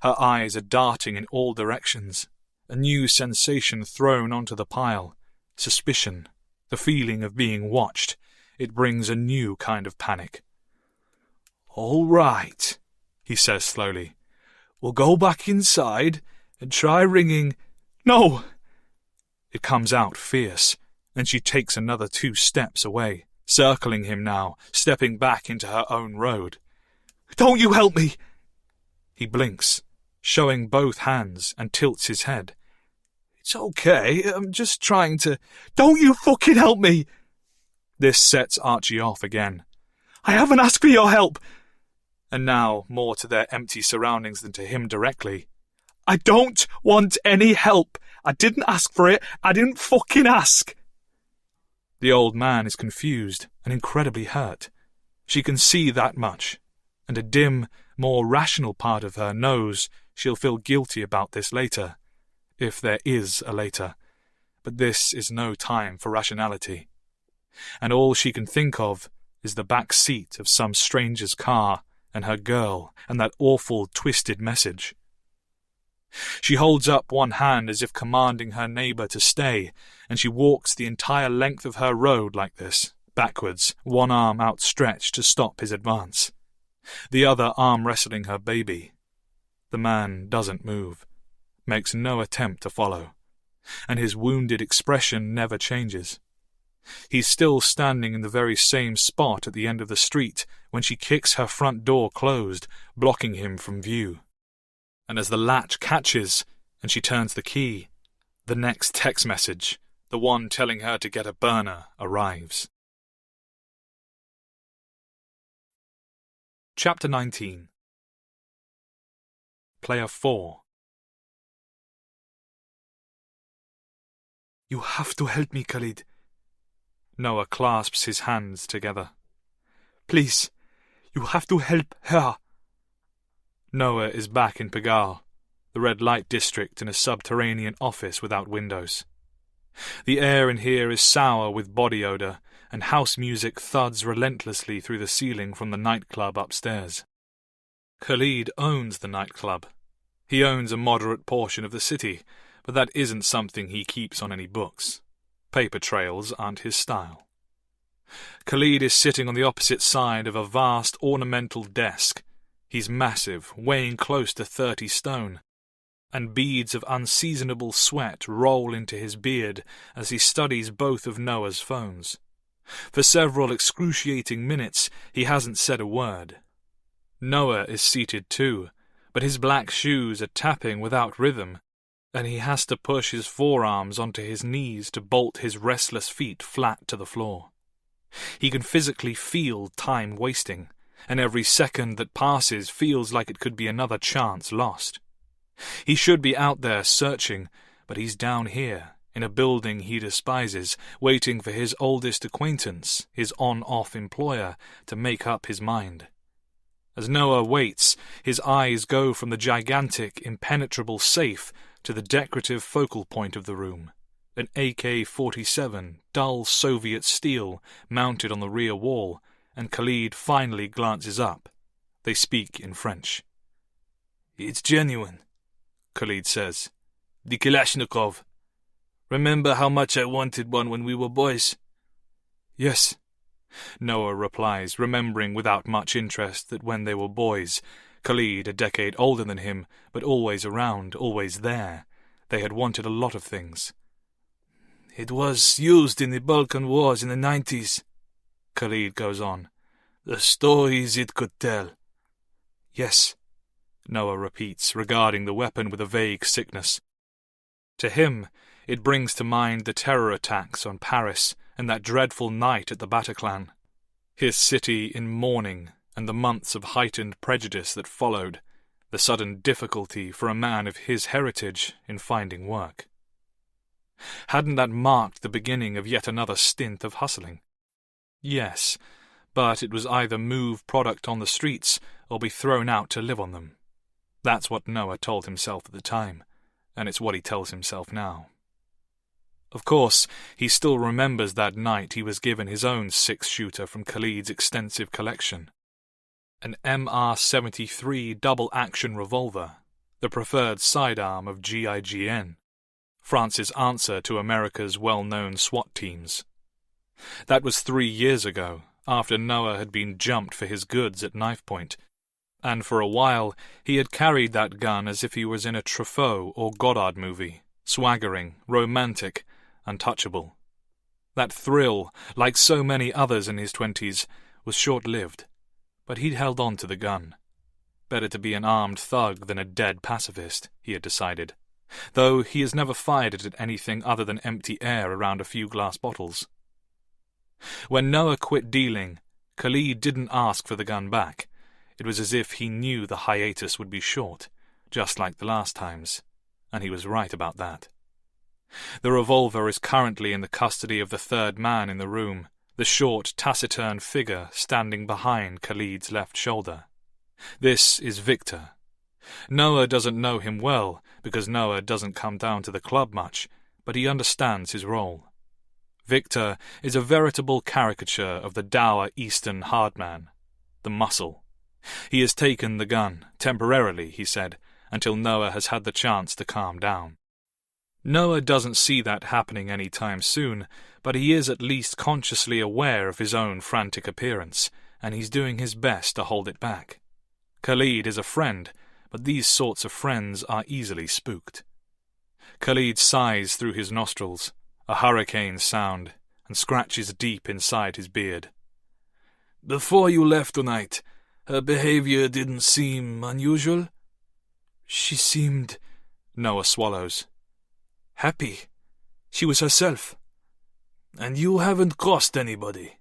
Her eyes are darting in all directions, a new sensation thrown onto the pile, suspicion, the feeling of being watched. It brings a new kind of panic. All right, he says slowly. We'll go back inside and try ringing. No! It comes out fierce, and she takes another 2 steps away, circling him now, stepping back into her own road. Don't you help me! He blinks, showing both hands, and tilts his head. It's okay, I'm just trying to... Don't you fucking help me! This sets Archie off again. I haven't asked for your help! And now, more to their empty surroundings than to him directly. I don't want any help! I didn't ask for it! I didn't fucking ask! The old man is confused and incredibly hurt. She can see that much, and a dim, more rational part of her knows she'll feel guilty about this later, if there is a later. But this is no time for rationality. And all she can think of is the back seat of some stranger's car and her girl and that awful twisted message. She holds up one hand as if commanding her neighbour to stay, and she walks the entire length of her road like this, backwards, one arm outstretched to stop his advance, the other arm wrestling her baby. The man doesn't move, makes no attempt to follow, and his wounded expression never changes. He's still standing in the very same spot at the end of the street when she kicks her front door closed, blocking him from view. And as the latch catches and she turns the key, the next text message, the one telling her to get a burner, arrives. Chapter 19. Player 4. You have to help me, Khalid. Noah clasps his hands together. Please, you have to help her. Noah is back in Pegal, the red light district in a subterranean office without windows. The air in here is sour with body odour, and house music thuds relentlessly through the ceiling from the nightclub upstairs. Khalid owns the nightclub. He owns a moderate portion of the city, but that isn't something he keeps on any books. Paper trails aren't his style. Khalid is sitting on the opposite side of a vast ornamental desk. He's massive, weighing close to 30 stone, and beads of unseasonable sweat roll into his beard as he studies both of Noah's phones. For several excruciating minutes he hasn't said a word. Noah is seated too, but his black shoes are tapping without rhythm, and he has to push his forearms onto his knees to bolt his restless feet flat to the floor. He can physically feel time wasting, and every second that passes feels like it could be another chance lost. He should be out there searching, but he's down here, in a building he despises, waiting for his oldest acquaintance, his on-off employer, to make up his mind. As Noah waits, his eyes go from the gigantic, impenetrable safe to the decorative focal point of the room, an AK-47, dull Soviet steel, mounted on the rear wall, and Khalid finally glances up. They speak in French. It's genuine, Khalid says. The Kalashnikov. Remember how much I wanted one when we were boys? Yes, Noah replies, remembering without much interest that when they were boys, Khalid, a decade older than him, but always around, always there, they had wanted a lot of things. It was used in the Balkan Wars in the 90s, Khalid goes on. The stories it could tell. Yes, Noah repeats, regarding the weapon with a vague sickness. To him, it brings to mind the terror attacks on Paris and that dreadful night at the Bataclan. His city in mourning and the months of heightened prejudice that followed, the sudden difficulty for a man of his heritage in finding work. Hadn't that marked the beginning of yet another stint of hustling? Yes, but it was either move product on the streets or be thrown out to live on them. That's what Noah told himself at the time, and it's what he tells himself now. Of course, he still remembers that night he was given his own six-shooter from Khalid's extensive collection. An MR-73 double-action revolver, the preferred sidearm of GIGN, France's answer to America's well-known SWAT teams. That was 3 years ago, after Noah had been jumped for his goods at knife point, and for a while he had carried that gun as if he was in a Truffaut or Godard movie, swaggering, romantic, untouchable. That thrill, like so many others in his 20s, was short-lived, but he'd held on to the gun. Better to be an armed thug than a dead pacifist, he had decided, though he has never fired it at anything other than empty air around a few glass bottles. When Noah quit dealing, Khalid didn't ask for the gun back. It was as if he knew the hiatus would be short, just like the last times, and he was right about that. The revolver is currently in the custody of the third man in the room, the short, taciturn figure standing behind Khalid's left shoulder. This is Victor. Noah doesn't know him well, because Noah doesn't come down to the club much, but he understands his role. Victor is a veritable caricature of the dour Eastern hardman, the muscle. He has taken the gun, temporarily, he said, until Noah has had the chance to calm down. Noah doesn't see that happening any time soon, but he is at least consciously aware of his own frantic appearance, and he's doing his best to hold it back. Khalid is a friend, but these sorts of friends are easily spooked. Khalid sighs through his nostrils, a hurricane sound, and scratches deep inside his beard. Before you left tonight, her behavior didn't seem unusual? She seemed, Noah swallows, happy. She was herself. And you haven't crossed anybody?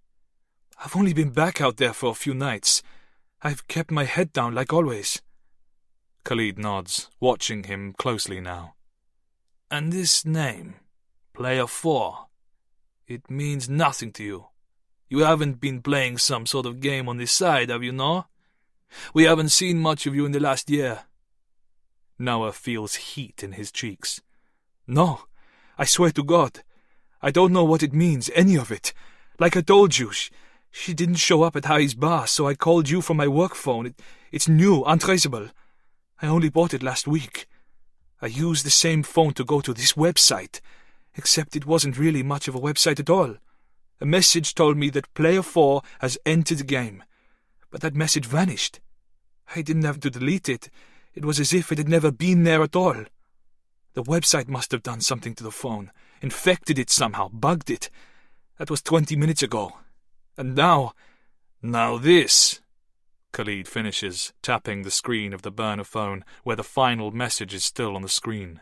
I've only been back out there for a few nights. I've kept my head down like always. Khalid nods, watching him closely now. And this name, Player 4, it means nothing to you. You haven't been playing some sort of game on this side, have you, no? We haven't seen much of you in the last year. Noah feels heat in his cheeks. No, I swear to God. I don't know what it means, any of it. Like I told you, she didn't show up at Harry's bar, so I called you from my work phone. It's new, untraceable. I only bought it last week. I used the same phone to go to this website, except it wasn't really much of a website at all. A message told me that Player 4 has entered the game, but that message vanished. I didn't have to delete it. It was as if it had never been there at all. The website must have done something to the phone, infected it somehow, bugged it. That was 20 minutes ago. And now this, Khalid finishes, tapping the screen of the burner phone where the final message is still on the screen.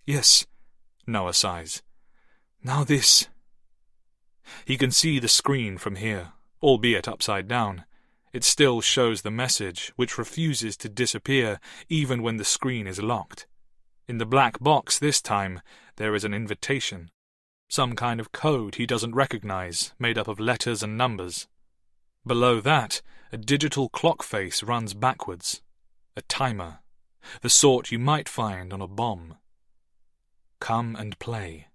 Yes, Noah sighs. Now this. He can see the screen from here, albeit upside down. It still shows the message, which refuses to disappear even when the screen is locked. In the black box this time, there is an invitation. Some kind of code he doesn't recognize, made up of letters and numbers. Below that, a digital clock face runs backwards. A timer. The sort you might find on a bomb. Come and play.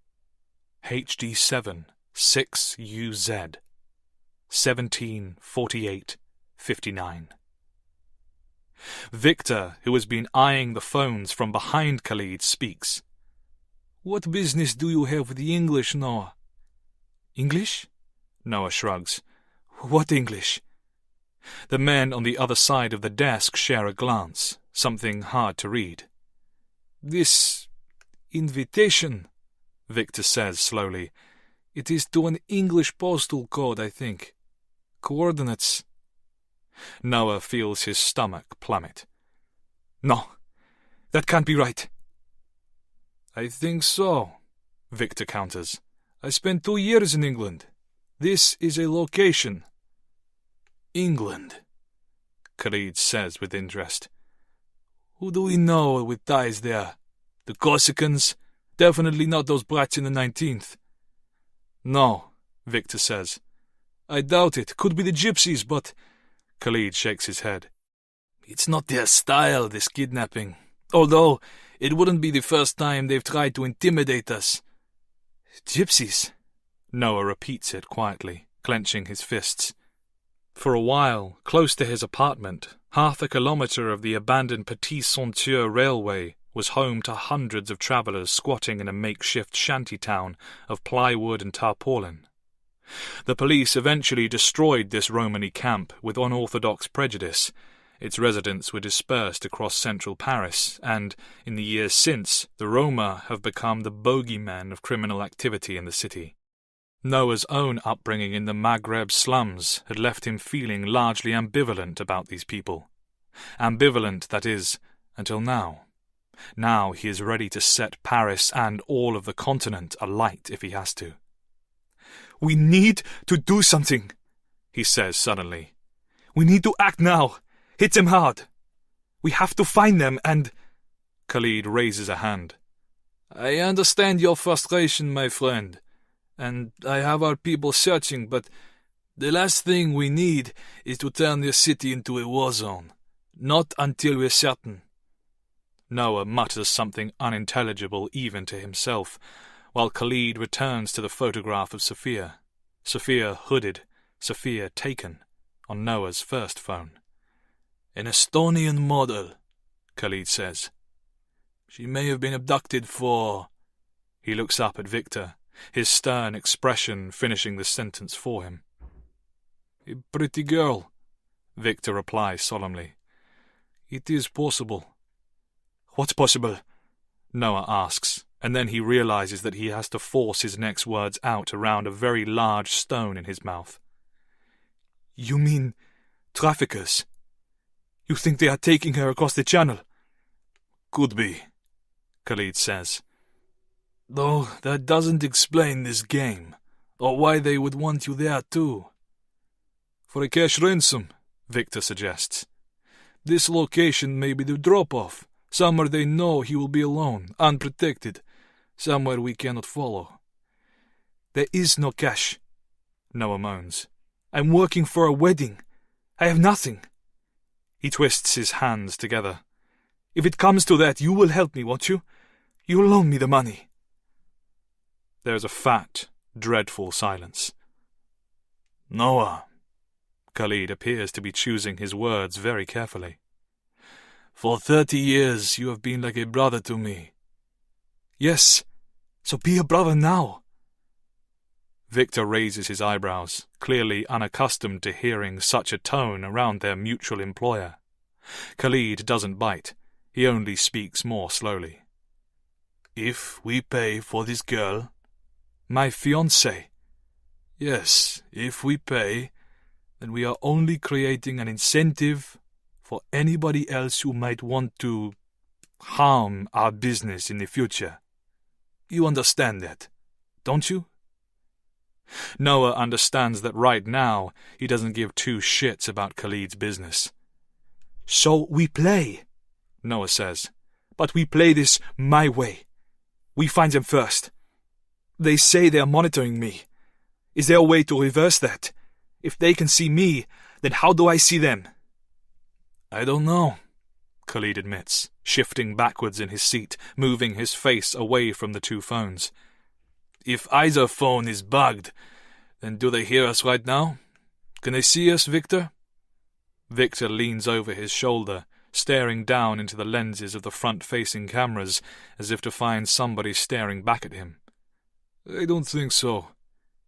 HD7 6UZ 174859. Victor, who has been eyeing the phones from behind Khalid, speaks. What business do you have with the English, Noah? English? Noah shrugs. What English? The men on the other side of the desk share a glance, something hard to read. This invitation, Victor says slowly. It is to an English postal code, I think. Coordinates. Noah feels his stomach plummet. No, that can't be right. I think so, Victor counters. I spent 2 years in England. This is a location. England, Khalid says with interest. Who do we know with ties there? The Corsicans? Definitely not those brats in the 19th. No, Victor says. I doubt it. Could be the gypsies, but... Khalid shakes his head. It's not their style, this kidnapping. Although, it wouldn't be the first time they've tried to intimidate us. Gypsies? Noah repeats it quietly, clenching his fists. For a while, close to his apartment, half a kilometre of the abandoned Petit Sentier railway was home to hundreds of travellers squatting in a makeshift shanty town of plywood and tarpaulin. The police eventually destroyed this Romany camp with unorthodox prejudice. Its residents were dispersed across central Paris, and, in the years since, the Roma have become the bogeymen of criminal activity in the city. Noah's own upbringing in the Maghreb slums had left him feeling largely ambivalent about these people. Ambivalent, that is, until now. Now he is ready to set Paris and all of the continent alight if he has to. We need to do something, he says suddenly. We need to act now. Hit them hard. We have to find them and... Khalid raises a hand. I understand your frustration, my friend, and I have our people searching, but the last thing we need is to turn this city into a war zone. Not until we're certain. Noah mutters something unintelligible even to himself, while Khalid returns to the photograph of Sophia. Sophia hooded, Sophia taken, on Noah's first phone. An Estonian model, Khalid says. She may have been abducted for... He looks up at Victor, his stern expression finishing the sentence for him. A pretty girl, Victor replies solemnly. It is possible. What's possible? Noah asks, and then he realizes that he has to force his next words out around a very large stone in his mouth. You mean traffickers? You think they are taking her across the channel? Could be, Khalid says. Though that doesn't explain this game, or why they would want you there too. For a cash ransom, Victor suggests. This location may be the drop-off, somewhere they know he will be alone, unprotected, somewhere we cannot follow. There is no cash, Noah moans. I'm working for a wedding. I have nothing. He twists his hands together. If it comes to that, you will help me, won't you? You will loan me the money. There is a fat, dreadful silence. Noah. Khalid appears to be choosing his words very carefully. For 30 years you have been like a brother to me. Yes, so be a brother now. Victor raises his eyebrows, clearly unaccustomed to hearing such a tone around their mutual employer. Khalid doesn't bite. He only speaks more slowly. If we pay for this girl... My fiancée. Yes, if we pay, then we are only creating an incentive for anybody else who might want to harm our business in the future. You understand that, don't you? Noah understands that right now he doesn't give two shits about Khalid's business. So we play, Noah says. But we play this my way. We find them first. They say they are monitoring me. Is there a way to reverse that? If they can see me, then how do I see them? I don't know, Khalid admits, shifting backwards in his seat, moving his face away from the two phones. If either phone is bugged, then do they hear us right now? Can they see us, Victor? Victor leans over his shoulder, staring down into the lenses of the front-facing cameras, as if to find somebody staring back at him. I don't think so.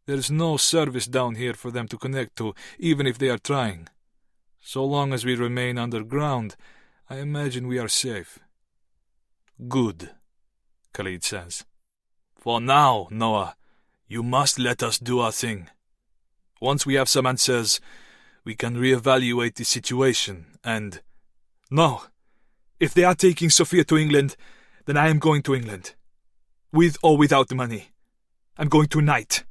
There's no service down here for them to connect to, even if they are trying. So long as we remain underground, I imagine we are safe. Good, Khalid says. For now, Noah, you must let us do our thing. Once we have some answers, we can reevaluate the situation and... No, If they are taking Sophia to England, then I am going to England. With or without the money. I'm going tonight.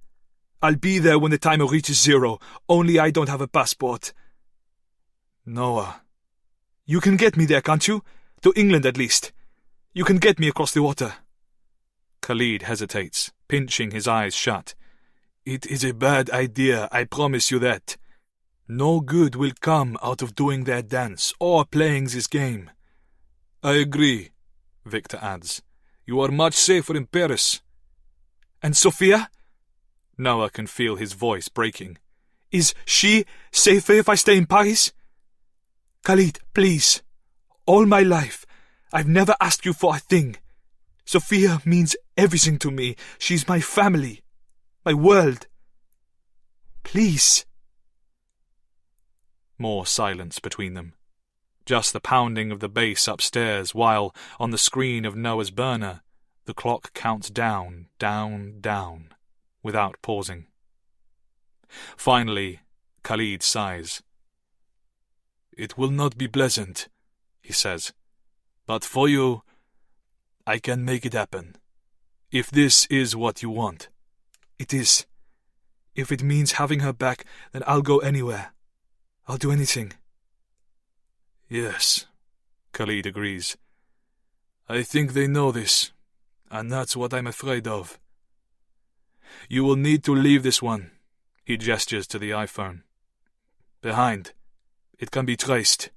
I'll be there when the timer reaches 0, only I don't have a passport. Noah. You can get me there, can't you? To England at least. You can get me across the water. Khalid hesitates, pinching his eyes shut. It is a bad idea, I promise you that. No good will come out of doing that dance or playing this game. I agree, Victor adds. You are much safer in Paris. And Sophia? Noah can feel his voice breaking. Is she safer if I stay in Paris? Khalid, please. All my life, I've never asked you for a thing. Sophia means everything to me. She's my family. My world. Please. More silence between them. Just the pounding of the bass upstairs while, on the screen of Noah's burner, the clock counts down, down, down, without pausing. Finally, Khalid sighs. It will not be pleasant, he says. But for you, I can make it happen. If this is what you want. It is. If it means having her back, then I'll go anywhere. I'll do anything. Yes, Khalid agrees. I think they know this, and that's what I'm afraid of. You will need to leave this one, he gestures to the iPhone. Behind. It can be traced,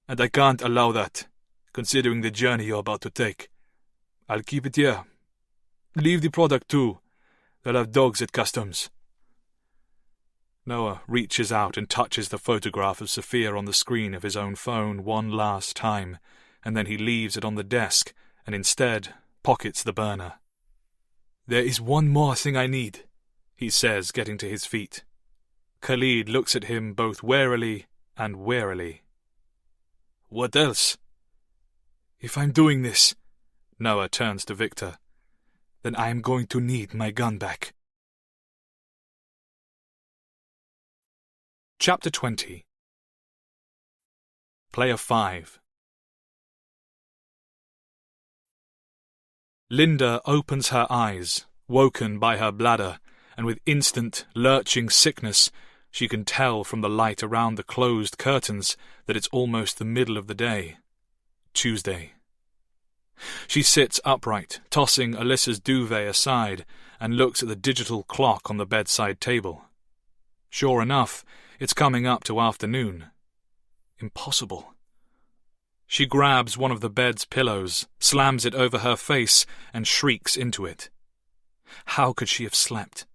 and I can't allow that, considering the journey you're about to take. I'll keep it here. Leave the product too. They'll have dogs at customs. Noah reaches out and touches the photograph of Sophia on the screen of his own phone one last time, and then he leaves it on the desk and instead pockets the burner. There is one more thing I need, he says, getting to his feet. Khalid looks at him both warily and wearily. What else? If I'm doing this, Noah turns to Victor, then I am going to need my gun back. Chapter 20. Player 5. Linda opens her eyes, woken by her bladder, and with instant, lurching sickness, she can tell from the light around the closed curtains that it's almost the middle of the day. Tuesday. She sits upright, tossing Alyssa's duvet aside, and looks at the digital clock on the bedside table. Sure enough, it's coming up to afternoon. Impossible. She grabs one of the bed's pillows, slams it over her face, and shrieks into it. How could she have slept?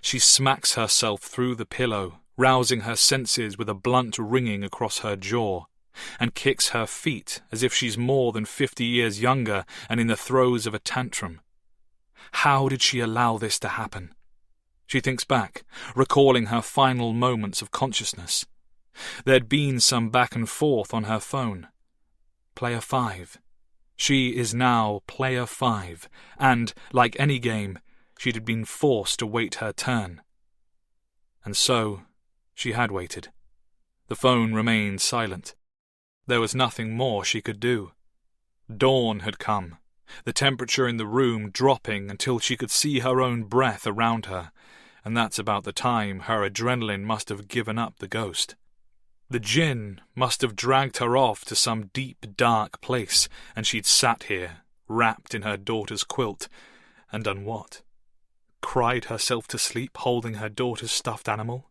She smacks herself through the pillow, rousing her senses with a blunt ringing across her jaw, and kicks her feet as if she's more than 50 years younger and in the throes of a tantrum. How did she allow this to happen? She thinks back, recalling her final moments of consciousness. There'd been some back and forth on her phone. Player 5. She is now Player 5, and, like any game, she'd have been forced to wait her turn. And so, she had waited. The phone remained silent. There was nothing more she could do. Dawn had come, the temperature in the room dropping until she could see her own breath around her, and that's about the time her adrenaline must have given up the ghost. The djinn must have dragged her off to some deep, dark place, and she'd sat here, wrapped in her daughter's quilt, and done what? Cried herself to sleep holding her daughter's stuffed animal?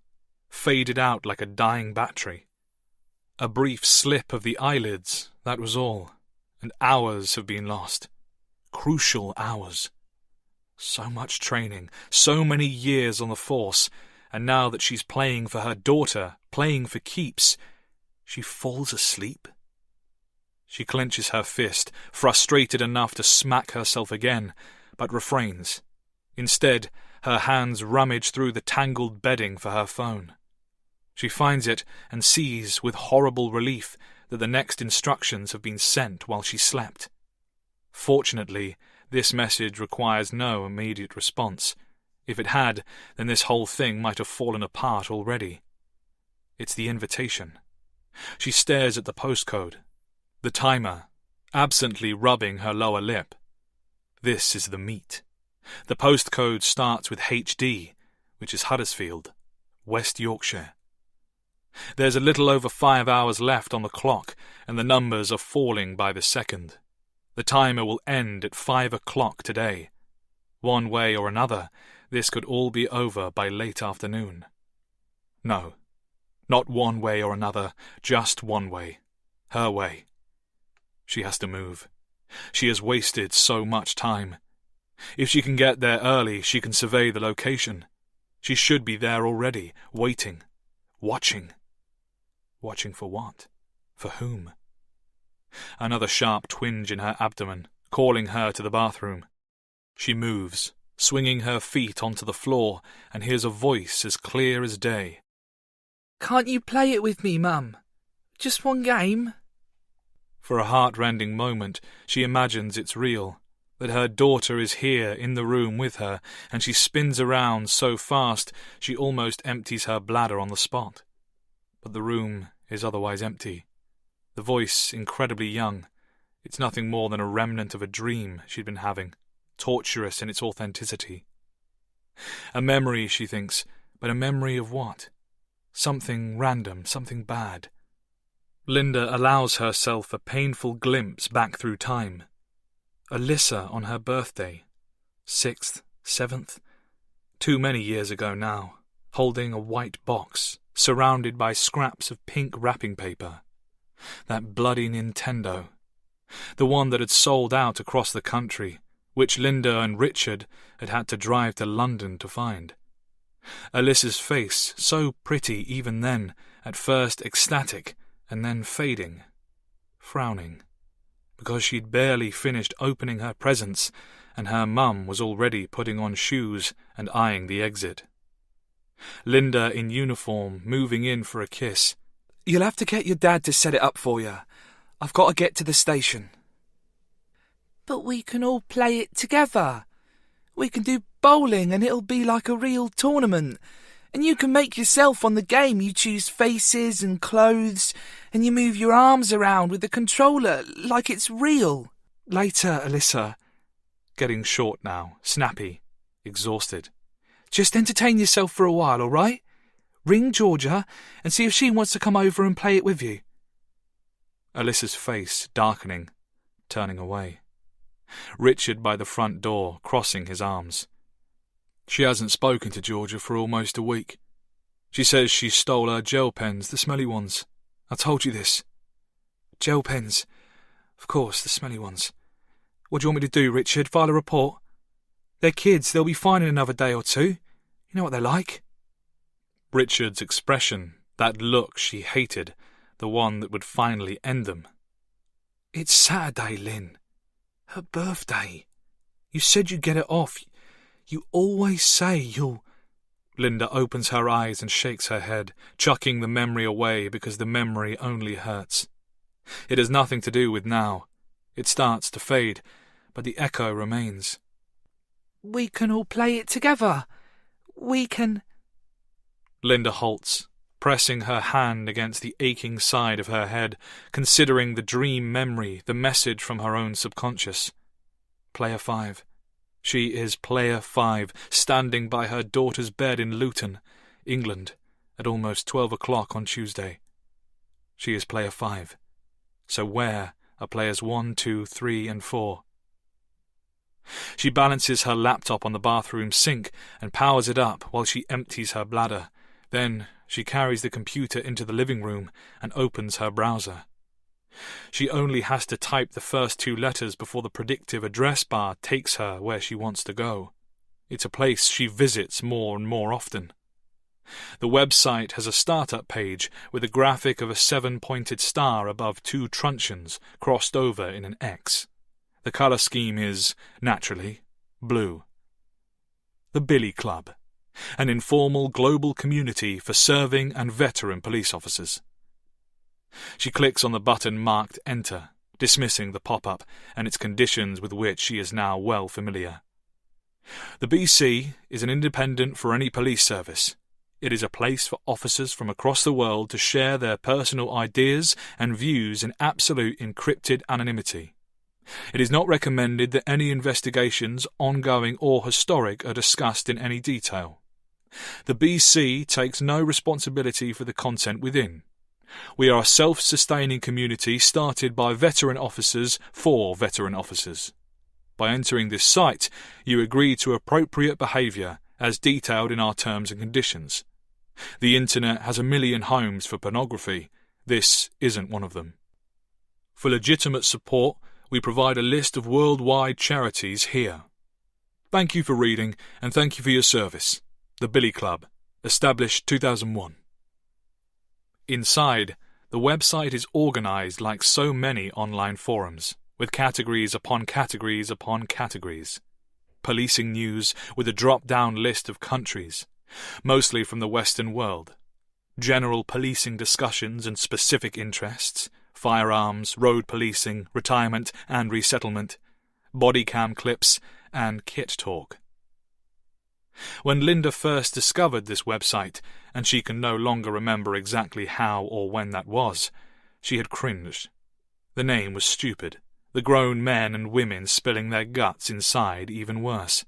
Faded out like a dying battery? A brief slip of the eyelids, that was all, and hours have been lost. Crucial hours. So much training, so many years on the force, and now that she's playing for her daughter, playing for keeps, she falls asleep? She clenches her fist, frustrated enough to smack herself again, but refrains. Instead, her hands rummage through the tangled bedding for her phone. She finds it and sees with horrible relief that the next instructions have been sent while she slept. Fortunately, this message requires no immediate response. If it had, then this whole thing might have fallen apart already. It's the invitation. She stares at the postcode. The timer, absently rubbing her lower lip. This is the meat. The postcode starts with HD, which is Huddersfield, West Yorkshire. There's a little over 5 hours left on the clock, and the numbers are falling by the second. The timer will end at 5 o'clock today. One way or another, this could all be over by late afternoon. No, not one way or another, just one way. Her way. She has to move. She has wasted so much time. If she can get there early, she can survey the location. She should be there already, waiting, watching. Watching for what? For whom? Another sharp twinge in her abdomen, calling her to the bathroom. She moves, swinging her feet onto the floor, and hears a voice as clear as day. "Can't you play it with me, Mum? Just one game?" For a heart-rending moment, she imagines it's real, that her daughter is here in the room with her, and she spins around so fast she almost empties her bladder on the spot. But the room is otherwise empty. The voice incredibly young. It's nothing more than a remnant of a dream she'd been having, torturous in its authenticity. A memory, she thinks, but a memory of what? Something random, something bad. Linda allows herself a painful glimpse back through time. Alyssa on her birthday, 6th, 7th, too many years ago now, holding a white box, surrounded by scraps of pink wrapping paper. That bloody Nintendo. The one that had sold out across the country, which Linda and Richard had to drive to London to find. Alyssa's face, so pretty even then, at first ecstatic, and then fading, frowning, because she'd barely finished opening her presents, and her mum was already putting on shoes and eyeing the exit. Linda in uniform, moving in for a kiss. "You'll have to get your dad to set it up for you. I've got to get to the station." "But we can all play it together. We can do bowling and it'll be like a real tournament. And you can make yourself on the game. You choose faces and clothes, and you move your arms around with the controller like it's real." "Later, Alyssa." Getting short now, snappy, exhausted. "Just entertain yourself for a while, all right? Ring Georgia and see if she wants to come over and play it with you." Alyssa's face darkening, turning away. Richard by the front door, crossing his arms. "She hasn't spoken to Georgia for almost a week. She says she stole her gel pens, the smelly ones. I told you this." "Gel pens. Of course, the smelly ones. What do you want me to do, Richard? File a report? They're kids. They'll be fine in another day or two. You know what they're like." Richard's expression, that look she hated, the one that would finally end them. "It's Saturday, Lynn. Her birthday. You said you'd get it off. You always say you'll—" Linda opens her eyes and shakes her head, chucking the memory away because the memory only hurts. It has nothing to do with now. It starts to fade, but the echo remains. "We can all play it together. We can—" Linda halts, pressing her hand against the aching side of her head, considering the dream memory, the message from her own subconscious. Player 5. She is Player 5, standing by her daughter's bed in Luton, England, at almost 12 o'clock on Tuesday. She is Player 5. So where are Players 1, 2, 3, and 4? She balances her laptop on the bathroom sink and powers it up while she empties her bladder. Then she carries the computer into the living room and opens her browser. She only has to type the first 2 letters before the predictive address bar takes her where she wants to go. It's a place she visits more and more often. The website has a startup page with a graphic of a 7-pointed star above 2 truncheons crossed over in an X. The colour scheme is, naturally, blue. The Billy Club, an informal global community for serving and veteran police officers. She clicks on the button marked Enter, dismissing the pop-up and its conditions with which she is now well familiar. The BC is an independent for any police service. It is a place for officers from across the world to share their personal ideas and views in absolute encrypted anonymity. It is not recommended that any investigations, ongoing or historic, are discussed in any detail. The BC takes no responsibility for the content within. We are a self-sustaining community started by veteran officers for veteran officers. By entering this site, you agree to appropriate behaviour as detailed in our terms and conditions. The internet has a million homes for pornography. This isn't one of them. For legitimate support, we provide a list of worldwide charities here. Thank you for reading, and thank you for your service. The Billy Club, established 2001. Inside, the website is organized like so many online forums, with categories upon categories upon categories. Policing news with a drop-down list of countries, mostly from the Western world. General policing discussions and specific interests, firearms, road policing, retirement and resettlement, body cam clips, and kit talk. When Linda first discovered this website, and she can no longer remember exactly how or when that was, she had cringed. The name was stupid, the grown men and women spilling their guts inside even worse.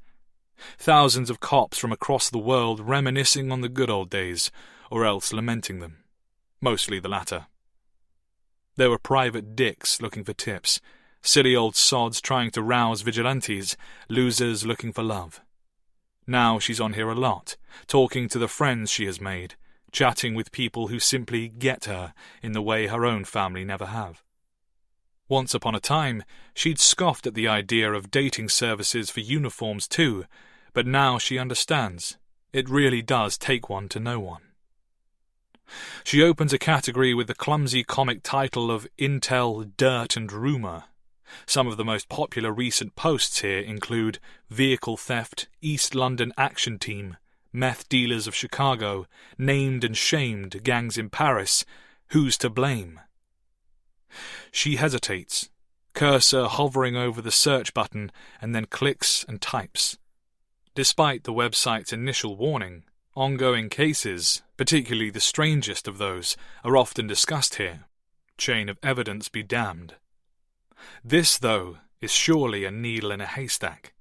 Thousands of cops from across the world reminiscing on the good old days, or else lamenting them. Mostly the latter. There were private dicks looking for tips, silly old sods trying to rouse vigilantes, losers looking for love. Now she's on here a lot, talking to the friends she has made, chatting with people who simply get her in the way her own family never have. Once upon a time, she'd scoffed at the idea of dating services for uniforms too, but now she understands. It really does take one to know one. She opens a category with the clumsy comic title of Intel, Dirt and Rumour. Some of the most popular recent posts here include Vehicle Theft, East London Action Team, Meth Dealers of Chicago, Named and Shamed, Gangs in Paris, Who's to Blame? She hesitates, cursor hovering over the search button, and then clicks and types. Despite the website's initial warning, ongoing cases, particularly the strangest of those, are often discussed here. Chain of evidence be damned. This, though, is surely a needle in a haystack.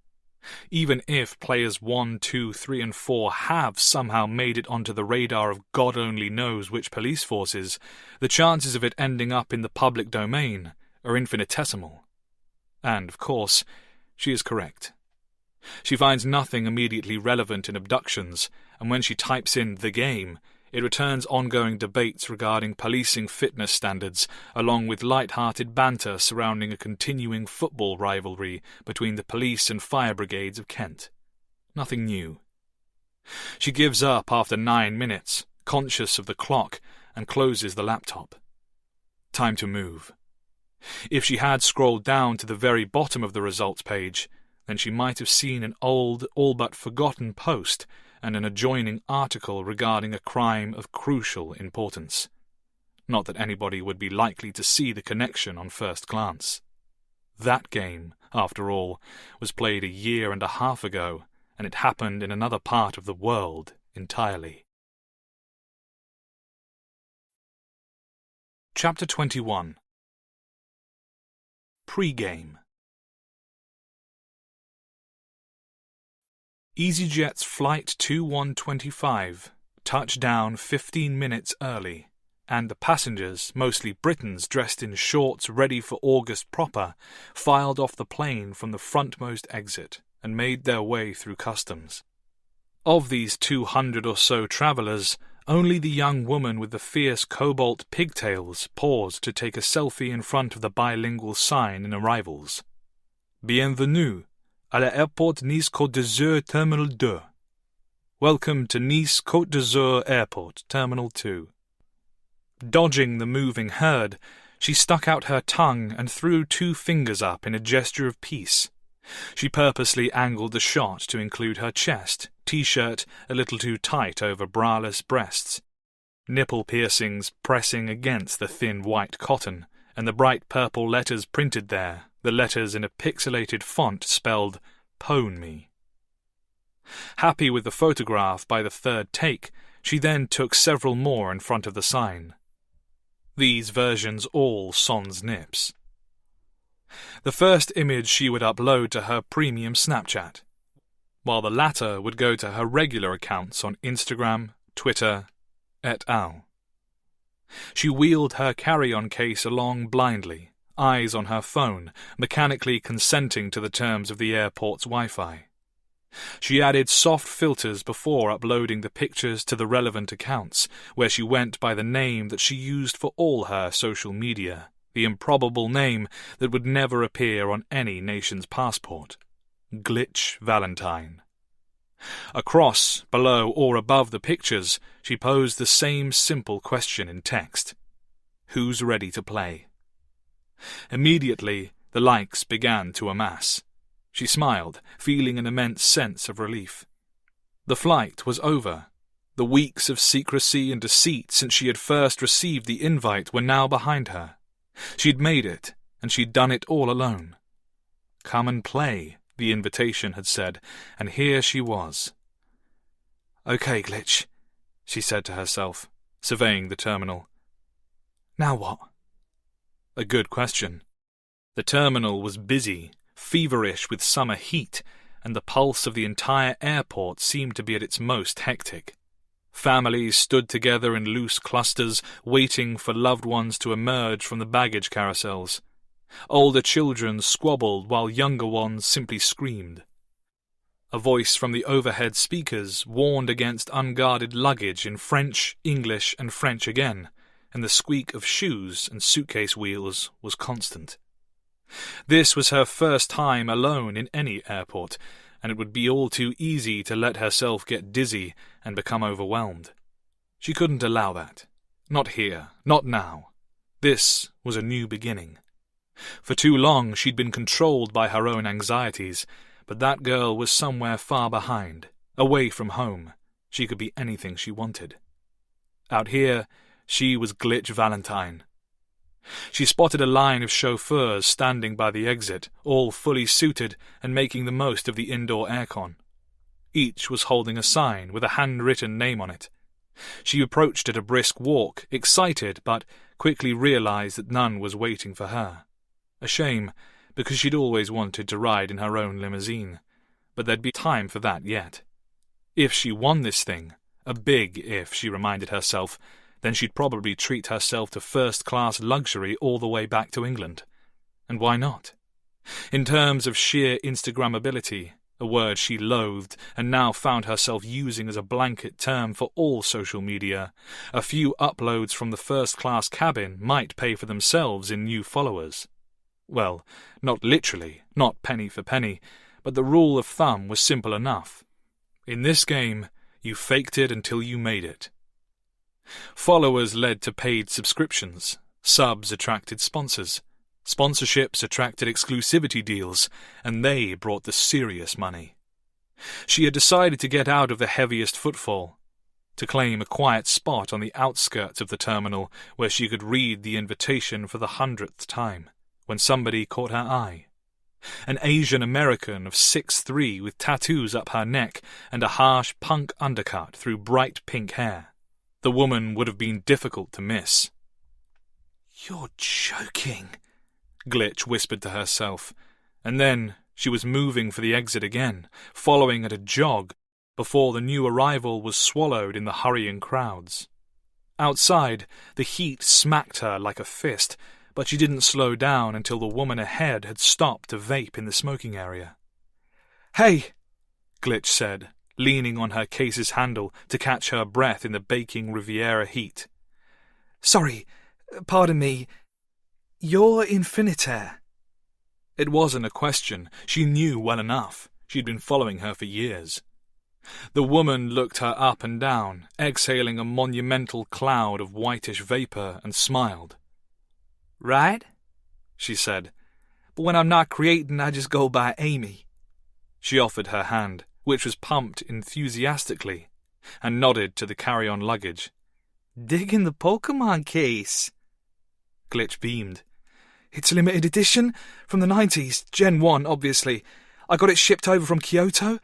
Even if players 1, 2, 3 and 4 have somehow made it onto the radar of God only knows which police forces, the chances of it ending up in the public domain are infinitesimal. And, of course, she is correct. She finds nothing immediately relevant in abductions, and when she types in "the game," it returns ongoing debates regarding policing fitness standards, along with light-hearted banter surrounding a continuing football rivalry between the police and fire brigades of Kent. Nothing new. She gives up after 9 minutes, conscious of the clock, and closes the laptop. Time to move. If she had scrolled down to the very bottom of the results page, then she might have seen an old, all-but-forgotten post and an adjoining article regarding a crime of crucial importance. Not that anybody would be likely to see the connection on first glance. That game, after all, was played 1.5 years ago, and it happened in another part of the world entirely. Chapter 21. Pre-game. EasyJet's Flight 2125 touched down 15 minutes early, and the passengers, mostly Britons dressed in shorts ready for August proper, filed off the plane from the frontmost exit and made their way through customs. Of these 200 or so travellers, only the young woman with the fierce cobalt pigtails paused to take a selfie in front of the bilingual sign in arrivals. Bienvenue à l'aéroport Nice-Côte d'Azur Terminal 2. Welcome to Nice-Côte d'Azur Airport, Terminal 2. Dodging the moving herd, she stuck out her tongue and threw 2 fingers up in a gesture of peace. She purposely angled the shot to include her chest, t-shirt a little too tight over braless breasts, nipple piercings pressing against the thin white cotton, and the bright purple letters printed there, the letters in a pixelated font spelled "Pwn me." Happy with the photograph by the third take, she then took several more in front of the sign. These versions all sans nips. The first image she would upload to her premium Snapchat, while the latter would go to her regular accounts on Instagram, Twitter, et al. She wheeled her carry-on case along blindly, eyes on her phone, mechanically consenting to the terms of the airport's Wi-Fi. She added soft filters before uploading the pictures to the relevant accounts, where she went by the name that she used for all her social media, the improbable name that would never appear on any nation's passport: Glitch Valentine. Across, below, or above the pictures, she posed the same simple question in text: "Who's ready to play?" Immediately, the likes began to amass. She smiled, feeling an immense sense of relief. The flight was over. The weeks of secrecy and deceit since she had first received the invite were now behind her. She'd made it, and she'd done it all alone. "Come and play," the invitation had said, and here she was. "Okay, Glitch," she said to herself, surveying the terminal. "Now what?" A good question. The terminal was busy, feverish with summer heat, and the pulse of the entire airport seemed to be at its most hectic. Families stood together in loose clusters, waiting for loved ones to emerge from the baggage carousels. Older children squabbled while younger ones simply screamed. A voice from the overhead speakers warned against unguarded luggage in French, English, and French again, and the squeak of shoes and suitcase wheels was constant. This was her first time alone in any airport, and it would be all too easy to let herself get dizzy and become overwhelmed. She couldn't allow that. Not here, not now. This was a new beginning. For too long she'd been controlled by her own anxieties, but that girl was somewhere far behind, away from home. She could be anything she wanted. Out here, she was Glitch Valentine. She spotted a line of chauffeurs standing by the exit, all fully suited and making the most of the indoor aircon. Each was holding a sign with a handwritten name on it. She approached at a brisk walk, excited, but quickly realized that none was waiting for her. A shame, because she'd always wanted to ride in her own limousine. But there'd be time for that yet. If she won this thing, a big if, she reminded herself, then she'd probably treat herself to first-class luxury all the way back to England. And why not? In terms of sheer Instagrammability, a word she loathed and now found herself using as a blanket term for all social media, a few uploads from the first-class cabin might pay for themselves in new followers. Well, not literally, not penny for penny, but the rule of thumb was simple enough. In this game, you faked it until you made it. Followers led to paid subscriptions, subs attracted sponsors, sponsorships attracted exclusivity deals, and they brought the serious money. She had decided to get out of the heaviest footfall, to claim a quiet spot on the outskirts of the terminal where she could read the invitation for the 100th time, when somebody caught her eye. An Asian American of 6'3" with tattoos up her neck and a harsh punk undercut through bright pink hair. The woman would have been difficult to miss. "You're joking," Glitch whispered to herself, and then she was moving for the exit again, following at a jog, before the new arrival was swallowed in the hurrying crowds. Outside, the heat smacked her like a fist, but she didn't slow down until the woman ahead had stopped to vape in the smoking area. "Hey," Glitch said, leaning on her case's handle to catch her breath in the baking Riviera heat. "Sorry, pardon me. You're Infinitaire." It wasn't a question. She knew well enough. She'd been following her for years. The woman looked her up and down, exhaling a monumental cloud of whitish vapor, and smiled. "Right?" she said. "But when I'm not creating, I just go by Amy." She offered her hand, which was pumped enthusiastically, and nodded to the carry-on luggage. "Digging the Pokemon case?" Glitch beamed. "It's a limited edition, from the 90s, Gen 1, obviously. I got it shipped over from Kyoto,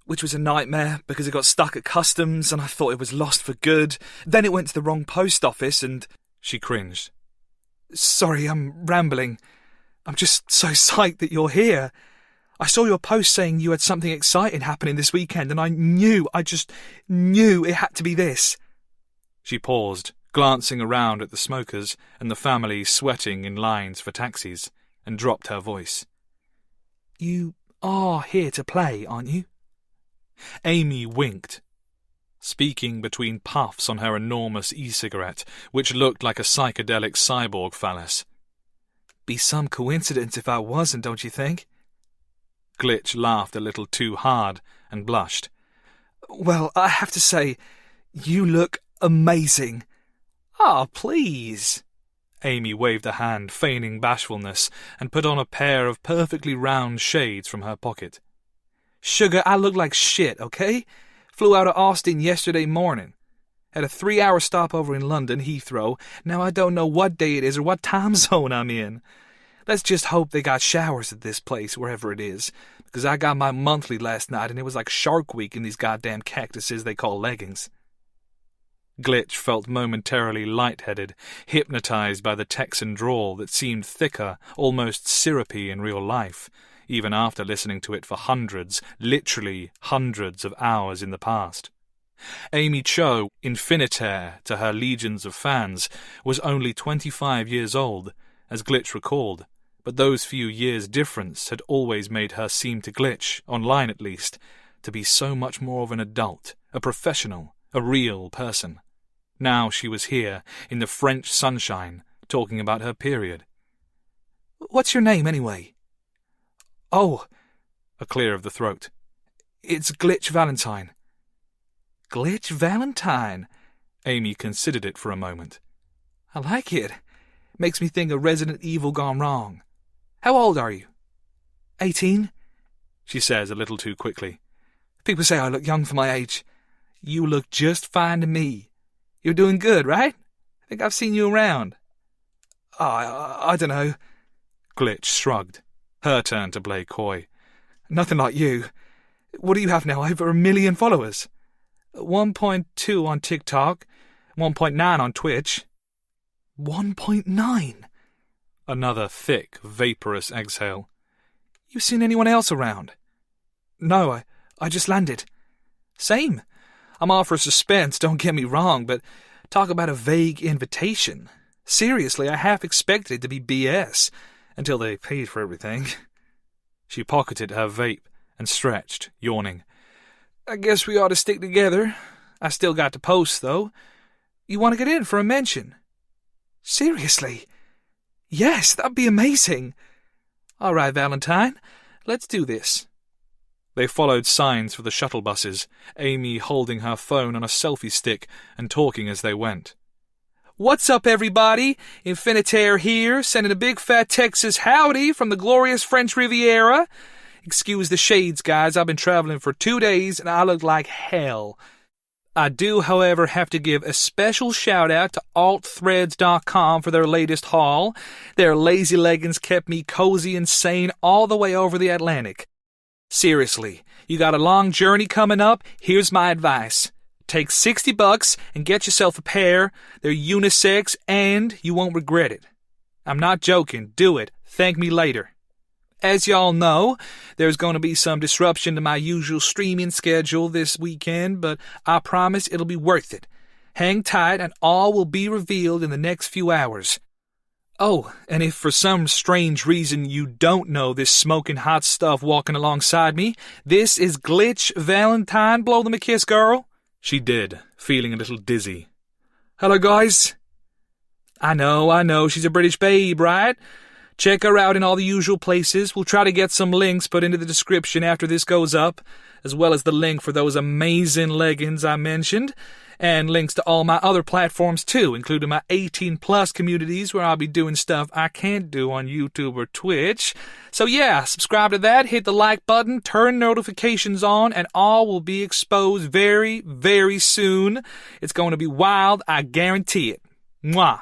which was a nightmare because it got stuck at customs and I thought it was lost for good. Then it went to the wrong post office and..." She cringed. "Sorry, I'm rambling. I'm just so psyched that you're here. I saw your post saying you had something exciting happening this weekend, and I just knew it had to be this. She paused, glancing around at the smokers and the family sweating in lines for taxis, and dropped her voice. You are here to play, aren't you? Amy winked, speaking between puffs on her enormous e-cigarette, which looked like a psychedelic cyborg phallus. Be some coincidence if I wasn't, don't you think? Glitch laughed a little too hard and blushed. Well, I have to say, you look amazing. Ah, please. Amy waved a hand, feigning bashfulness, and put on a pair of perfectly round shades from her pocket. Sugar, I look like shit, okay? Flew out of Austin yesterday morning. Had a 3-hour stopover in London, Heathrow. Now I don't know what day it is or what time zone I'm in. Let's just hope they got showers at this place, wherever it is, because I got my monthly last night and it was like Shark Week in these goddamn cactuses they call leggings. Glitch felt momentarily lightheaded, hypnotized by the Texan drawl that seemed thicker, almost syrupy in real life, even after listening to it for hundreds, literally hundreds of hours in the past. Amy Cho, infinitaire to her legions of fans, was only 25 years old, as Glitch recalled, but those few years' difference had always made her seem to Glitch, online at least, to be so much more of an adult, a professional, a real person. Now she was here, in the French sunshine, talking about her period. What's your name, anyway? Oh, a clear of the throat. It's Glitch Valentine. Glitch Valentine? Amy considered it for a moment. I like it. Makes me think of Resident Evil gone wrong. How old are you? 18? She says a little too quickly. People say I look young for my age. You look just fine to me. You're doing good, right? I think I've seen you around. Oh, I don't know. Glitch shrugged. Her turn to play coy. Nothing like you. What do you have now, over 1 million followers? 1.2 on TikTok, 1.9 on Twitch. 1.9? Another thick, vaporous exhale. You seen anyone else around? No, I just landed. Same. I'm all for suspense, don't get me wrong, but talk about a vague invitation. Seriously, I half expected it to be BS, until they paid for everything. She pocketed her vape and stretched, yawning. I guess we ought to stick together. I still got to post, though. You want to get in for a mention? Seriously? Yes, that'd be amazing. All right, Valentine, let's do this. They followed signs for the shuttle buses, Amy holding her phone on a selfie stick and talking as they went. What's up, everybody? Infinitaire here, sending a big fat Texas howdy from the glorious French Riviera. Excuse the shades, guys. I've been traveling for 2 days and I look like hell. I do, however, have to give a special shout-out to altthreads.com for their latest haul. Their lazy leggings kept me cozy and sane all the way over the Atlantic. Seriously, you got a long journey coming up? Here's my advice. Take $60 and get yourself a pair. They're unisex and you won't regret it. I'm not joking. Do it. Thank me later. As y'all know, there's going to be some disruption to my usual streaming schedule this weekend, but I promise it'll be worth it. Hang tight and all will be revealed in the next few hours. Oh, and if for some strange reason you don't know this smoking hot stuff walking alongside me, this is Glitch Valentine. Blow them a kiss, girl. She did, feeling a little dizzy. Hello, guys. I know, she's a British babe, right? Check her out in all the usual places. We'll try to get some links put into the description after this goes up, as well as the link for those amazing leggings I mentioned, and links to all my other platforms too, including my 18-plus communities where I'll be doing stuff I can't do on YouTube or Twitch. So yeah, subscribe to that, hit the like button, turn notifications on, and all will be exposed very, very soon. It's going to be wild, I guarantee it. Mwah.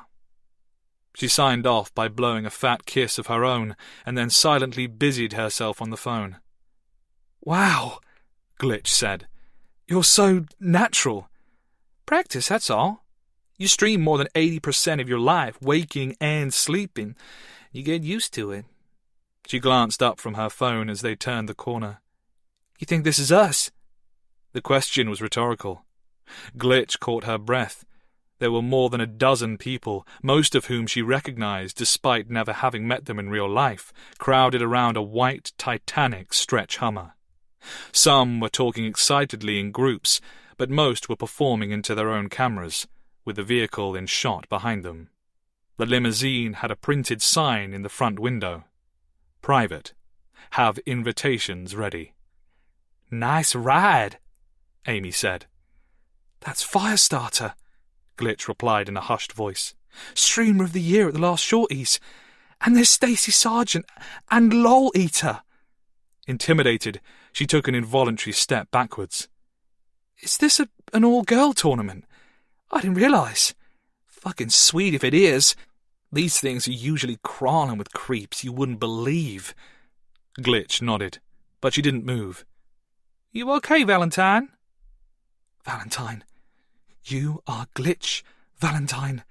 She signed off by blowing a fat kiss of her own, and then silently busied herself on the phone. Wow, Glitch said. You're so natural. Practice, that's all. You stream more than 80% of your life, waking and sleeping. You get used to it. She glanced up from her phone as they turned the corner. "You think this is us?" The question was rhetorical. Glitch caught her breath. There were more than a dozen people, most of whom she recognized despite never having met them in real life, crowded around a white Titanic stretch Hummer. Some were talking excitedly in groups, but most were performing into their own cameras, with the vehicle in shot behind them. The limousine had a printed sign in the front window. Private. Have invitations ready. "Nice ride," Amy said. "That's Firestarter," Glitch replied in a hushed voice. "Streamer of the year at the last Shorties. And there's Stacey Sargent and Lol Eater." Intimidated, she took an involuntary step backwards. "Is this an all-girl tournament? I didn't realise. Fucking sweet if it is. These things are usually crawling with creeps you wouldn't believe." Glitch nodded, but she didn't move. "You okay, Valentine?" "Valentine, you are Glitch, Valentine,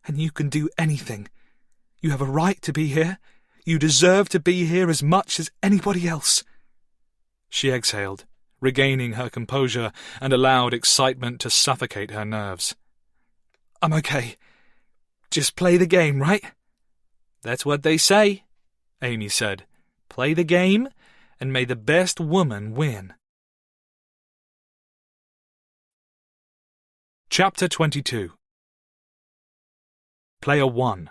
and you can do anything. You have a right to be here. You deserve to be here as much as anybody else." She exhaled, regaining her composure, and allowed excitement to suffocate her nerves. "I'm okay. Just play the game, right?" "That's what they say," Amy said. "Play the game, and may the best woman win." Chapter 22. Player 1.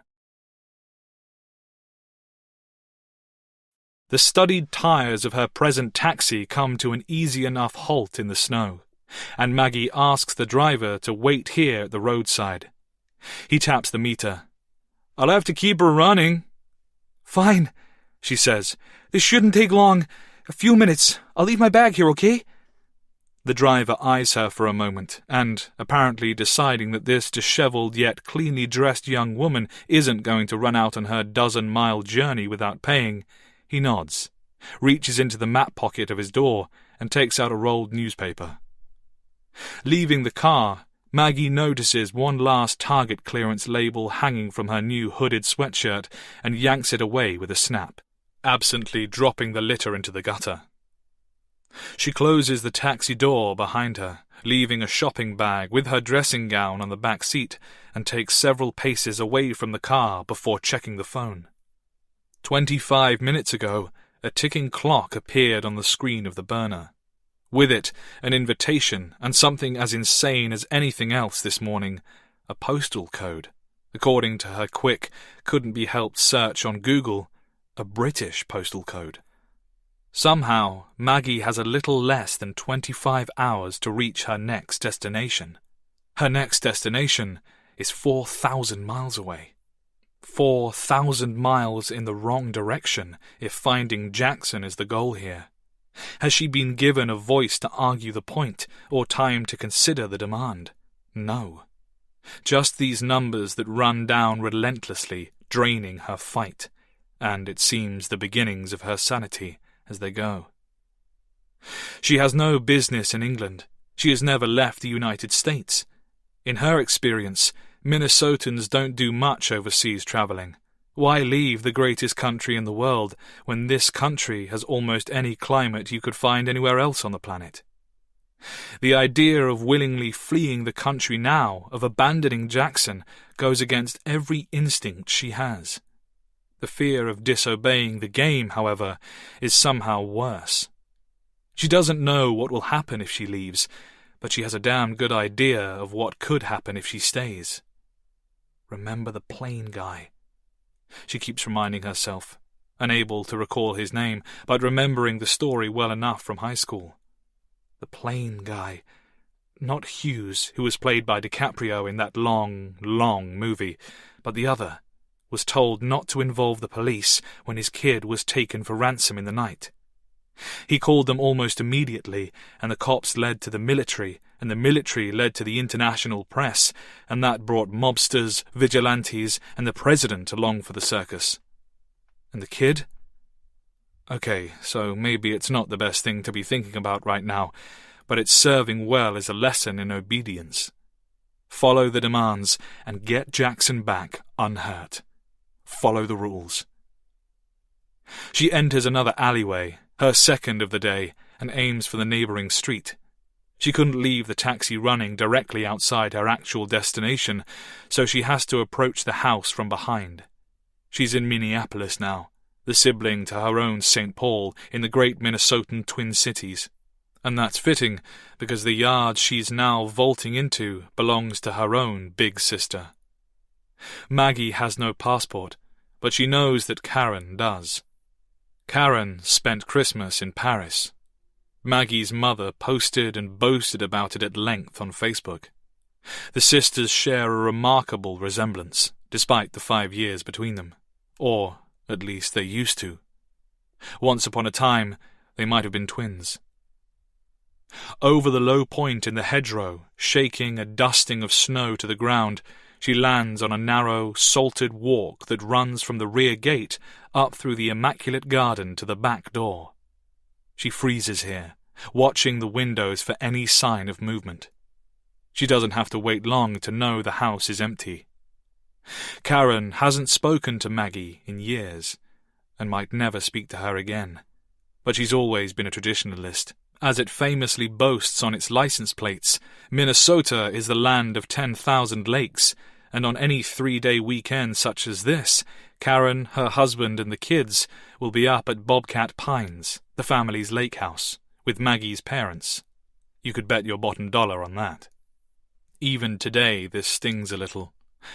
The studied tires of her present taxi come to an easy enough halt in the snow, and Maggie asks the driver to wait here at the roadside. He taps the meter. "I'll have to keep her running." "Fine," she says. "This shouldn't take long. A few minutes. I'll leave my bag here, okay?" The driver eyes her for a moment, and, apparently deciding that this dishevelled yet cleanly dressed young woman isn't going to run out on her dozen-mile journey without paying, he nods, reaches into the map pocket of his door, and takes out a rolled newspaper. Leaving the car, Maggie notices one last target clearance label hanging from her new hooded sweatshirt and yanks it away with a snap, absently dropping the litter into the gutter. She closes the taxi door behind her, leaving a shopping bag with her dressing gown on the back seat, and takes several paces away from the car before checking the phone. 25 minutes ago, a ticking clock appeared on the screen of the burner. With it, an invitation and something as insane as anything else this morning, a postal code. According to her quick, couldn't-be-helped search on Google, a British postal code. Somehow, Maggie has a little less than 25 hours to reach her next destination. Her next destination is 4,000 miles away. 4,000 miles in the wrong direction if finding Jackson is the goal here. Has she been given a voice to argue the point, or time to consider the demand? No. Just these numbers that run down relentlessly, draining her fight, and it seems the beginnings of her sanity as they go. She has no business in England. She has never left the United States. In her experience, Minnesotans don't do much overseas travelling. Why leave the greatest country in the world when this country has almost any climate you could find anywhere else on the planet? The idea of willingly fleeing the country now, of abandoning Jackson, goes against every instinct she has. The fear of disobeying the game, however, is somehow worse. She doesn't know what will happen if she leaves, but she has a damn good idea of what could happen if she stays. Remember the plane guy. She keeps reminding herself, unable to recall his name, but remembering the story well enough from high school. The plane guy. Not Hughes, who was played by DiCaprio in that long, long movie, but the other, was told not to involve the police when his kid was taken for ransom in the night. He called them almost immediately, and the cops led to the military, and the military led to the international press, and that brought mobsters, vigilantes, and the president along for the circus. And the kid? Okay, so maybe it's not the best thing to be thinking about right now, but it's serving well as a lesson in obedience. Follow the demands, and get Jackson back unhurt. Follow the rules. She enters another alleyway, her second of the day, and aims for the neighbouring street. She couldn't leave the taxi running directly outside her actual destination, so she has to approach the house from behind. She's in Minneapolis now, the sibling to her own St. Paul in the great Minnesotan Twin Cities. And that's fitting, because the yard she's now vaulting into belongs to her own big sister. Maggie has no passport, but she knows that Karen does. Karen spent Christmas in Paris. Maggie's mother posted and boasted about it at length on Facebook. The sisters share a remarkable resemblance, despite the 5 years between them. Or, at least, they used to. Once upon a time, they might have been twins. Over the low point in the hedgerow, shaking a dusting of snow to the ground, she lands on a narrow, salted walk that runs from the rear gate up through the immaculate garden to the back door. She freezes here, watching the windows for any sign of movement. She doesn't have to wait long to know the house is empty. Karen hasn't spoken to Maggie in years, and might never speak to her again. But she's always been a traditionalist. As it famously boasts on its license plates, Minnesota is the land of 10,000 lakes, and on any 3-day weekend such as this, Karen, her husband, and the kids will be up at Bobcat Pines, the family's lake house, with Maggie's parents. You could bet your bottom dollar on that. Even today this stings a little,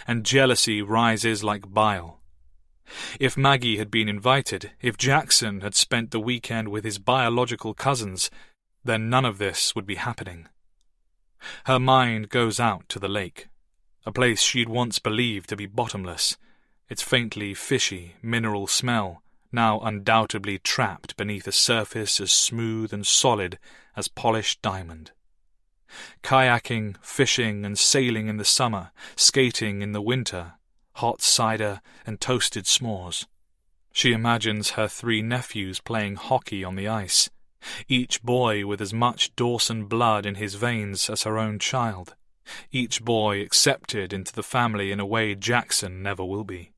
and jealousy rises like bile. If Maggie had been invited, if Jackson had spent the weekend with his biological cousins, then none of this would be happening. Her mind goes out to the lake, a place she'd once believed to be bottomless, its faintly fishy, mineral smell now undoubtedly trapped beneath a surface as smooth and solid as polished diamond. Kayaking, fishing, and sailing in the summer, skating in the winter, hot cider and toasted s'mores. She imagines her 3 nephews playing hockey on the ice, each boy with as much Dawson blood in his veins as her own child, each boy accepted into the family in a way Jackson never will be.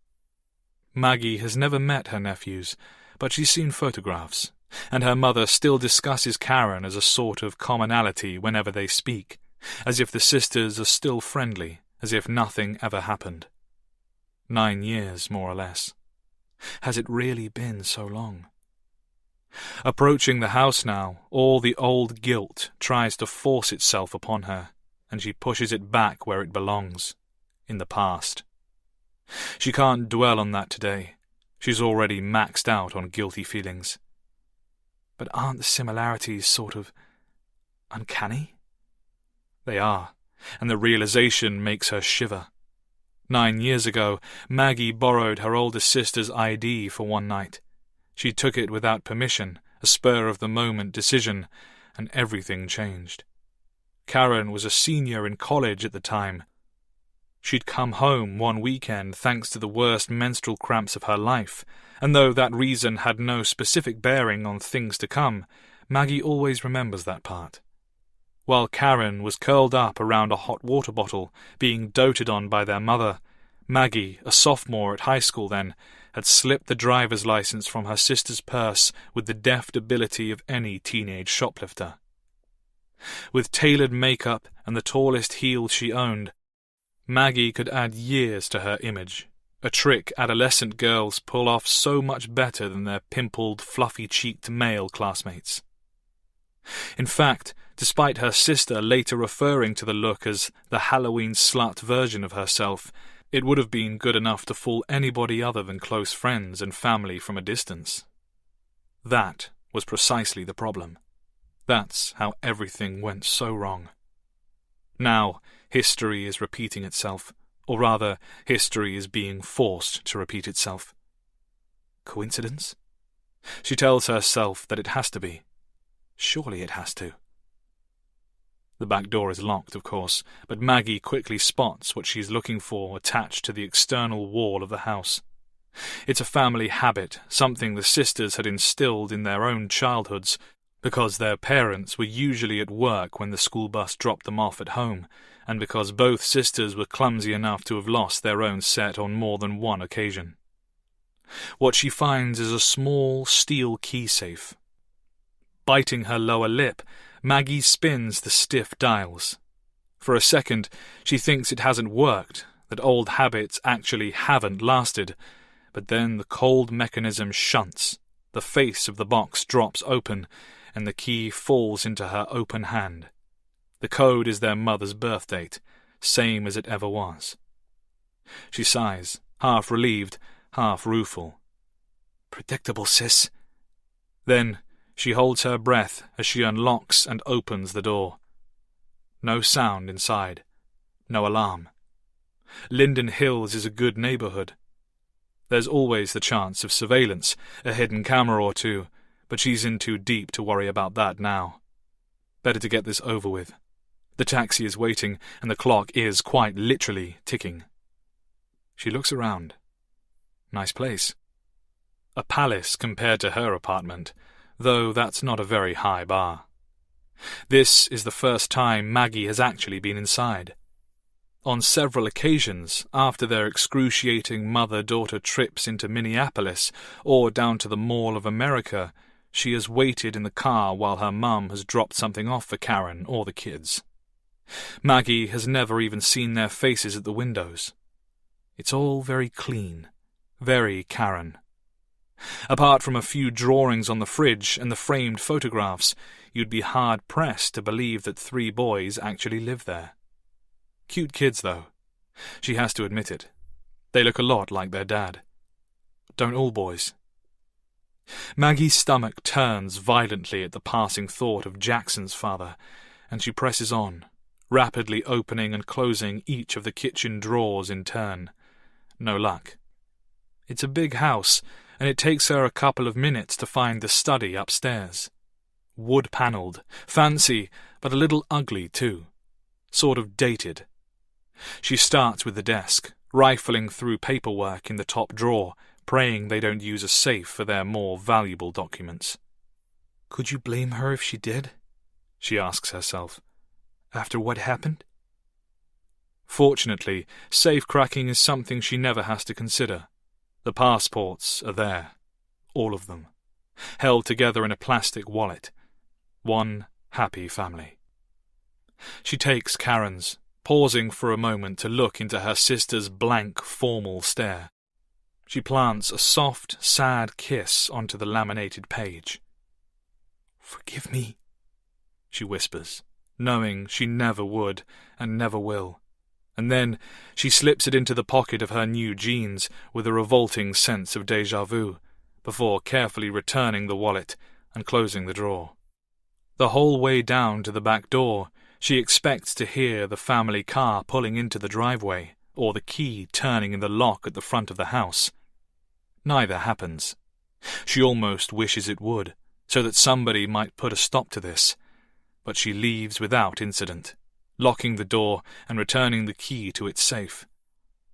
Maggie has never met her nephews, but she's seen photographs, and her mother still discusses Karen as a sort of commonality whenever they speak, as if the sisters are still friendly, as if nothing ever happened. 9 years, more or less. Has it really been so long? Approaching the house now, all the old guilt tries to force itself upon her, and she pushes it back where it belongs, in the past. She can't dwell on that today. She's already maxed out on guilty feelings. But aren't the similarities sort of uncanny? They are, and the realization makes her shiver. 9 years ago, Maggie borrowed her older sister's ID for one night. She took it without permission, a spur-of-the-moment decision, and everything changed. Karen was a senior in college at the time. She'd come home one weekend thanks to the worst menstrual cramps of her life, and though that reason had no specific bearing on things to come, Maggie always remembers that part. While Karen was curled up around a hot water bottle, being doted on by their mother, Maggie, a sophomore at high school then, had slipped the driver's license from her sister's purse with the deft ability of any teenage shoplifter. With tailored makeup and the tallest heels she owned, Maggie could add years to her image, a trick adolescent girls pull off so much better than their pimpled, fluffy-cheeked male classmates. In fact, despite her sister later referring to the look as the Halloween slut version of herself, it would have been good enough to fool anybody other than close friends and family from a distance. That was precisely the problem. That's how everything went so wrong. Now, history is repeating itself, or rather, history is being forced to repeat itself. Coincidence? She tells herself that it has to be. Surely it has to. The back door is locked, of course, but Maggie quickly spots what she's looking for attached to the external wall of the house. It's a family habit, something the sisters had instilled in their own childhoods, because their parents were usually at work when the school bus dropped them off at home, and because both sisters were clumsy enough to have lost their own set on more than one occasion. What she finds is a small steel key safe. Biting her lower lip, Maggie spins the stiff dials. For a second, she thinks it hasn't worked, that old habits actually haven't lasted, but then the cold mechanism shunts, the face of the box drops open, and the key falls into her open hand. The code is their mother's birth date, same as it ever was. She sighs, half relieved, half rueful. Predictable, sis. Then she holds her breath as she unlocks and opens the door. No sound inside. No alarm. Linden Hills is a good neighborhood. There's always the chance of surveillance, a hidden camera or two, but she's in too deep to worry about that now. Better to get this over with. The taxi is waiting, and the clock is quite literally ticking. She looks around. Nice place. A palace compared to her apartment, though that's not a very high bar. This is the first time Maggie has actually been inside. On several occasions, after their excruciating mother-daughter trips into Minneapolis or down to the Mall of America, she has waited in the car while her mum has dropped something off for Karen or the kids. Maggie has never even seen their faces at the windows. It's all very clean, very Karen. Apart from a few drawings on the fridge and the framed photographs, you'd be hard-pressed to believe that 3 boys actually live there. Cute kids, though. She has to admit it. They look a lot like their dad. Don't all boys? Maggie's stomach turns violently at the passing thought of Jackson's father, and she presses on, rapidly opening and closing each of the kitchen drawers in turn. No luck. It's a big house, and it takes her a couple of minutes to find the study upstairs. Wood-panelled, fancy, but a little ugly too. Sort of dated. She starts with the desk, rifling through paperwork in the top drawer, praying they don't use a safe for their more valuable documents. Could you blame her if she did? She asks herself. After what happened? Fortunately, safe-cracking is something she never has to consider. The passports are there. All of them. Held together in a plastic wallet. One happy family. She takes Karen's, pausing for a moment to look into her sister's blank, formal stare. She plants a soft, sad kiss onto the laminated page. "Forgive me," she whispers, knowing she never would and never will. And then she slips it into the pocket of her new jeans with a revolting sense of déjà vu, before carefully returning the wallet and closing the drawer. The whole way down to the back door, she expects to hear the family car pulling into the driveway, or the key turning in the lock at the front of the house. Neither happens. She almost wishes it would, so that somebody might put a stop to this, but she leaves without incident, locking the door and returning the key to its safe,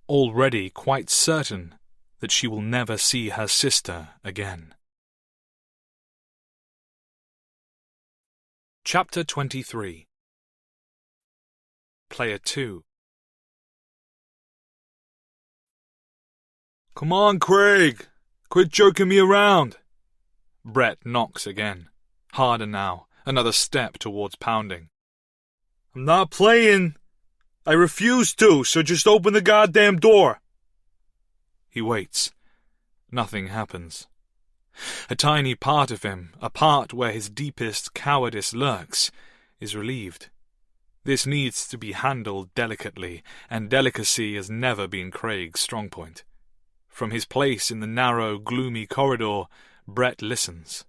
already quite certain that she will never see her sister again. Chapter 23. Player 2. "Come on, Craig! Quit jerking me around!" Brett knocks again, harder now, another step towards pounding. "I'm not playing. I refuse to, so just open the goddamn door." He waits. Nothing happens. A tiny part of him, a part where his deepest cowardice lurks, is relieved. This needs to be handled delicately, and delicacy has never been Craig's strong point. From his place in the narrow, gloomy corridor, Brett listens.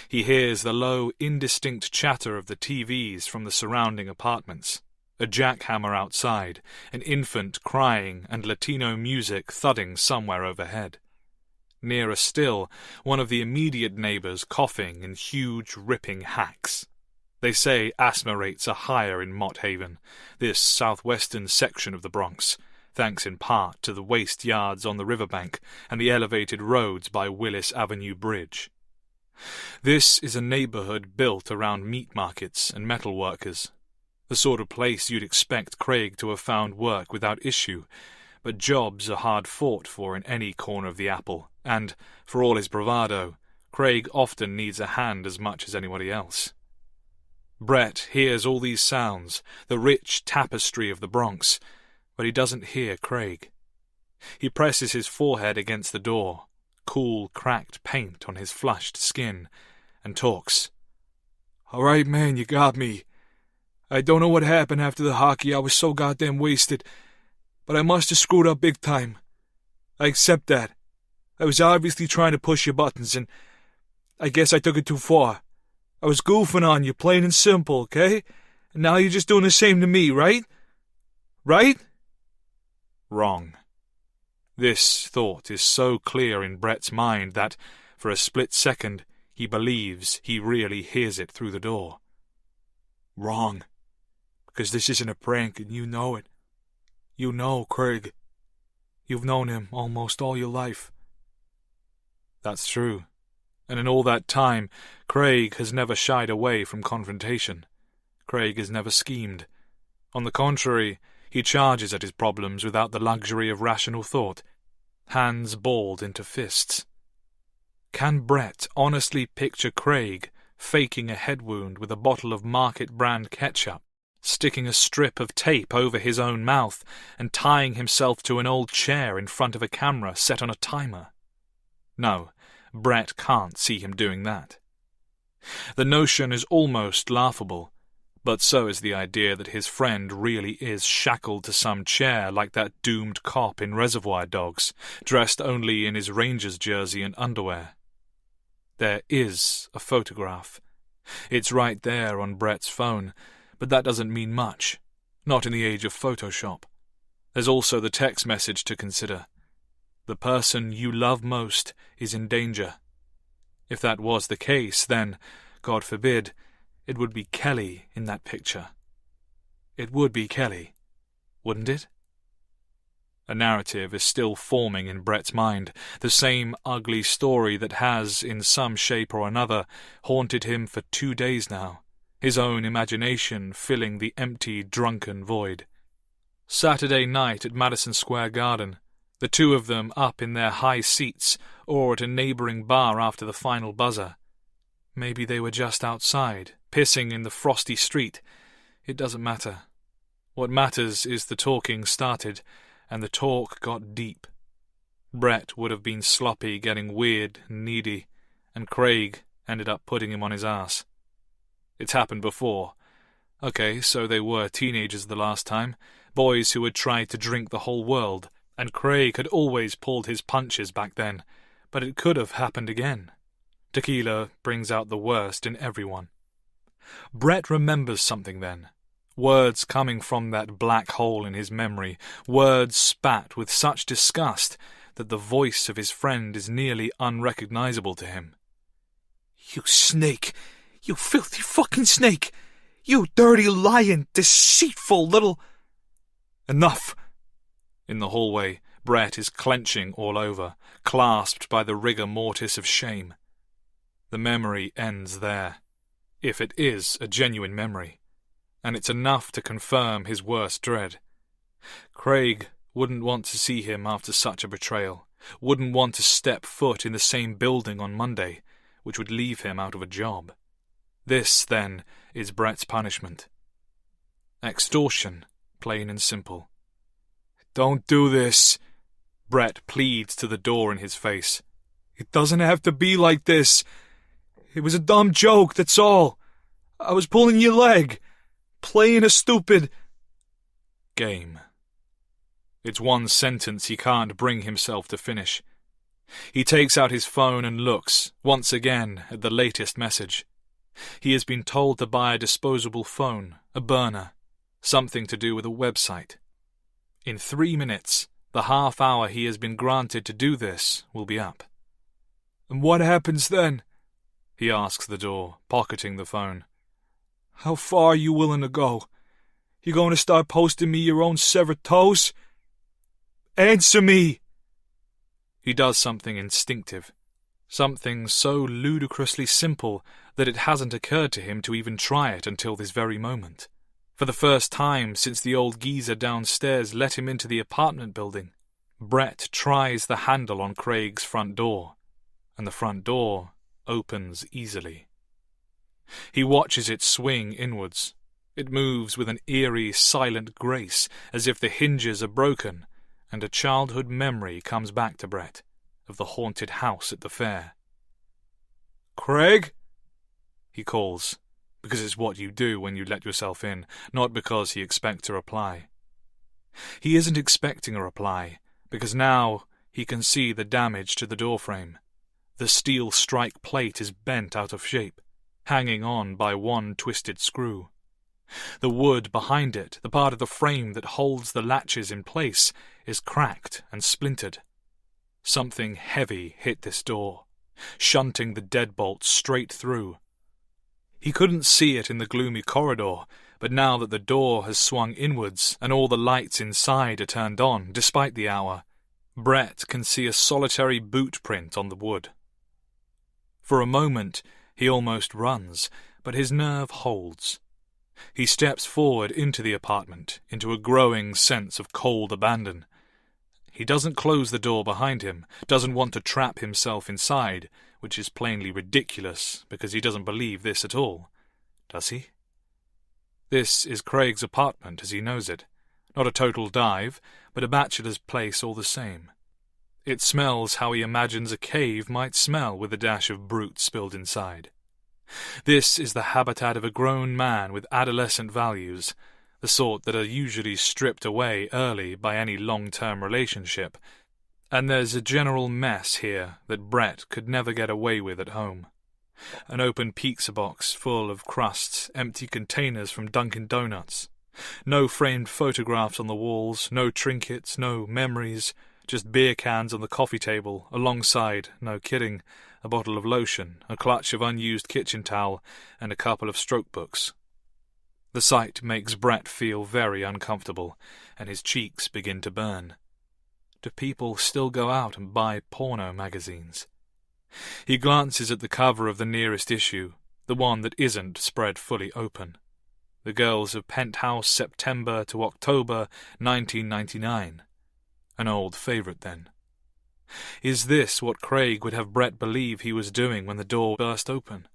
He hears the low, indistinct chatter of the TVs from the surrounding apartments, a jackhammer outside, an infant crying, and Latino music thudding somewhere overhead. Nearer still, one of the immediate neighbors coughing in huge, ripping hacks. They say asthma rates are higher in Mott Haven, this southwestern section of the Bronx, thanks in part to the waste yards on the riverbank and the elevated roads by Willis Avenue Bridge. This is a neighborhood built around meat markets and metal workers, the sort of place you'd expect Craig to have found work without issue, but jobs are hard fought for in any corner of the apple. And, for all his bravado, Craig often needs a hand as much as anybody else. Brett hears all these sounds, the rich tapestry of the Bronx, but he doesn't hear Craig. He presses his forehead against the door, cool, cracked paint on his flushed skin, and talks. "All right, man, you got me. I don't know what happened after the hockey. I was so goddamn wasted. But I must have screwed up big time. I accept that. I was obviously trying to push your buttons, and I guess I took it too far. I was goofing on you, plain and simple, okay? And now you're just doing the same to me, right? Right?" Wrong. This thought is so clear in Brett's mind that, for a split second, he believes he really hears it through the door. "Wrong. Because this isn't a prank, and you know it. You know Craig. You've known him almost all your life." That's true. And in all that time, Craig has never shied away from confrontation. Craig has never schemed. On the contrary, he charges at his problems without the luxury of rational thought, hands balled into fists. Can Brett honestly picture Craig faking a head wound with a bottle of market-brand ketchup, sticking a strip of tape over his own mouth, and tying himself to an old chair in front of a camera set on a timer? No, Brett can't see him doing that. The notion is almost laughable, but so is the idea that his friend really is shackled to some chair like that doomed cop in Reservoir Dogs, dressed only in his Rangers jersey and underwear. There is a photograph. It's right there on Brett's phone, but that doesn't mean much, not in the age of Photoshop. There's also the text message to consider. The person you love most is in danger. If that was the case, then, God forbid, it would be Kelly in that picture. It would be Kelly, wouldn't it? A narrative is still forming in Brett's mind, the same ugly story that has, in some shape or another, haunted him for 2 days now, his own imagination filling the empty, drunken void. Saturday night at Madison Square Garden, the two of them up in their high seats or at a neighbouring bar after the final buzzer. Maybe they were just outside, pissing in the frosty street. It doesn't matter. What matters is the talking started, and the talk got deep. Brett would have been sloppy, getting weird and needy, and Craig ended up putting him on his ass. It's happened before. Okay, so they were teenagers the last time, boys who had tried to drink the whole world, and Craig had always pulled his punches back then, but it could have happened again. Tequila brings out the worst in everyone. Brett remembers something then. Words coming from that black hole in his memory, words spat with such disgust that the voice of his friend is nearly unrecognizable to him. "You snake! You filthy fucking snake! You dirty, lying, deceitful little—" Enough! In the hallway, Brett is clenching all over, clasped by the rigor mortis of shame. The memory ends there, if it is a genuine memory, and it's enough to confirm his worst dread. Craig wouldn't want to see him after such a betrayal, wouldn't want to step foot in the same building on Monday, which would leave him out of a job. This, then, is Brett's punishment. Extortion, plain and simple. "Don't do this," Brett pleads to the door in his face. "It doesn't have to be like this. It was a dumb joke, that's all. I was pulling your leg, playing a stupid—" game. It's one sentence he can't bring himself to finish. He takes out his phone and looks, once again, at the latest message. He has been told to buy a disposable phone, a burner, something to do with a website. In 3 minutes, the half hour he has been granted to do this will be up. "And what happens then?" he asks the door, pocketing the phone. "How far are you willing to go? You going to start posting me your own severed toes? Answer me!" He does something instinctive, something so ludicrously simple that it hasn't occurred to him to even try it until this very moment. For the first time since the old geezer downstairs let him into the apartment building. Brett tries the handle on Craig's front door, and the front door opens easily. He watches it swing inwards. It moves with an eerie, silent grace, as if the hinges are broken, and a childhood memory comes back to Brett of the haunted house at the fair. "Craig?" he calls, because it's what you do when you let yourself in, not because he expects a reply. He isn't expecting a reply, because now he can see the damage to the doorframe. The steel strike plate is bent out of shape, hanging on by one twisted screw. The wood behind it, the part of the frame that holds the latches in place, is cracked and splintered. Something heavy hit this door, shunting the deadbolt straight through. He couldn't see it in the gloomy corridor, but now that the door has swung inwards and all the lights inside are turned on, despite the hour, Brett can see a solitary boot print on the wood. For a moment, he almost runs, but his nerve holds. He steps forward into the apartment, into a growing sense of cold abandon. He doesn't close the door behind him, doesn't want to trap himself inside, which is plainly ridiculous, because he doesn't believe this at all. Does he? This is Craig's apartment as he knows it. Not a total dive, but a bachelor's place all the same. It smells how he imagines a cave might smell with a dash of brute spilled inside. This is the habitat of a grown man with adolescent values, the sort that are usually stripped away early by any long-term relationship, and there's a general mess here that Brett could never get away with at home. An open pizza box full of crusts, empty containers from Dunkin' Donuts. No framed photographs on the walls, no trinkets, no memories, just beer cans on the coffee table, alongside, no kidding, a bottle of lotion, a clutch of unused kitchen towel, and a couple of stroke books. The sight makes Brett feel very uncomfortable, and his cheeks begin to burn. Do people still go out and buy porno magazines? He glances at the cover of the nearest issue, the one that isn't spread fully open. The Girls of Penthouse, September to October 1999. An old favourite then. Is this what Craig would have Brett believe he was doing when the door burst open?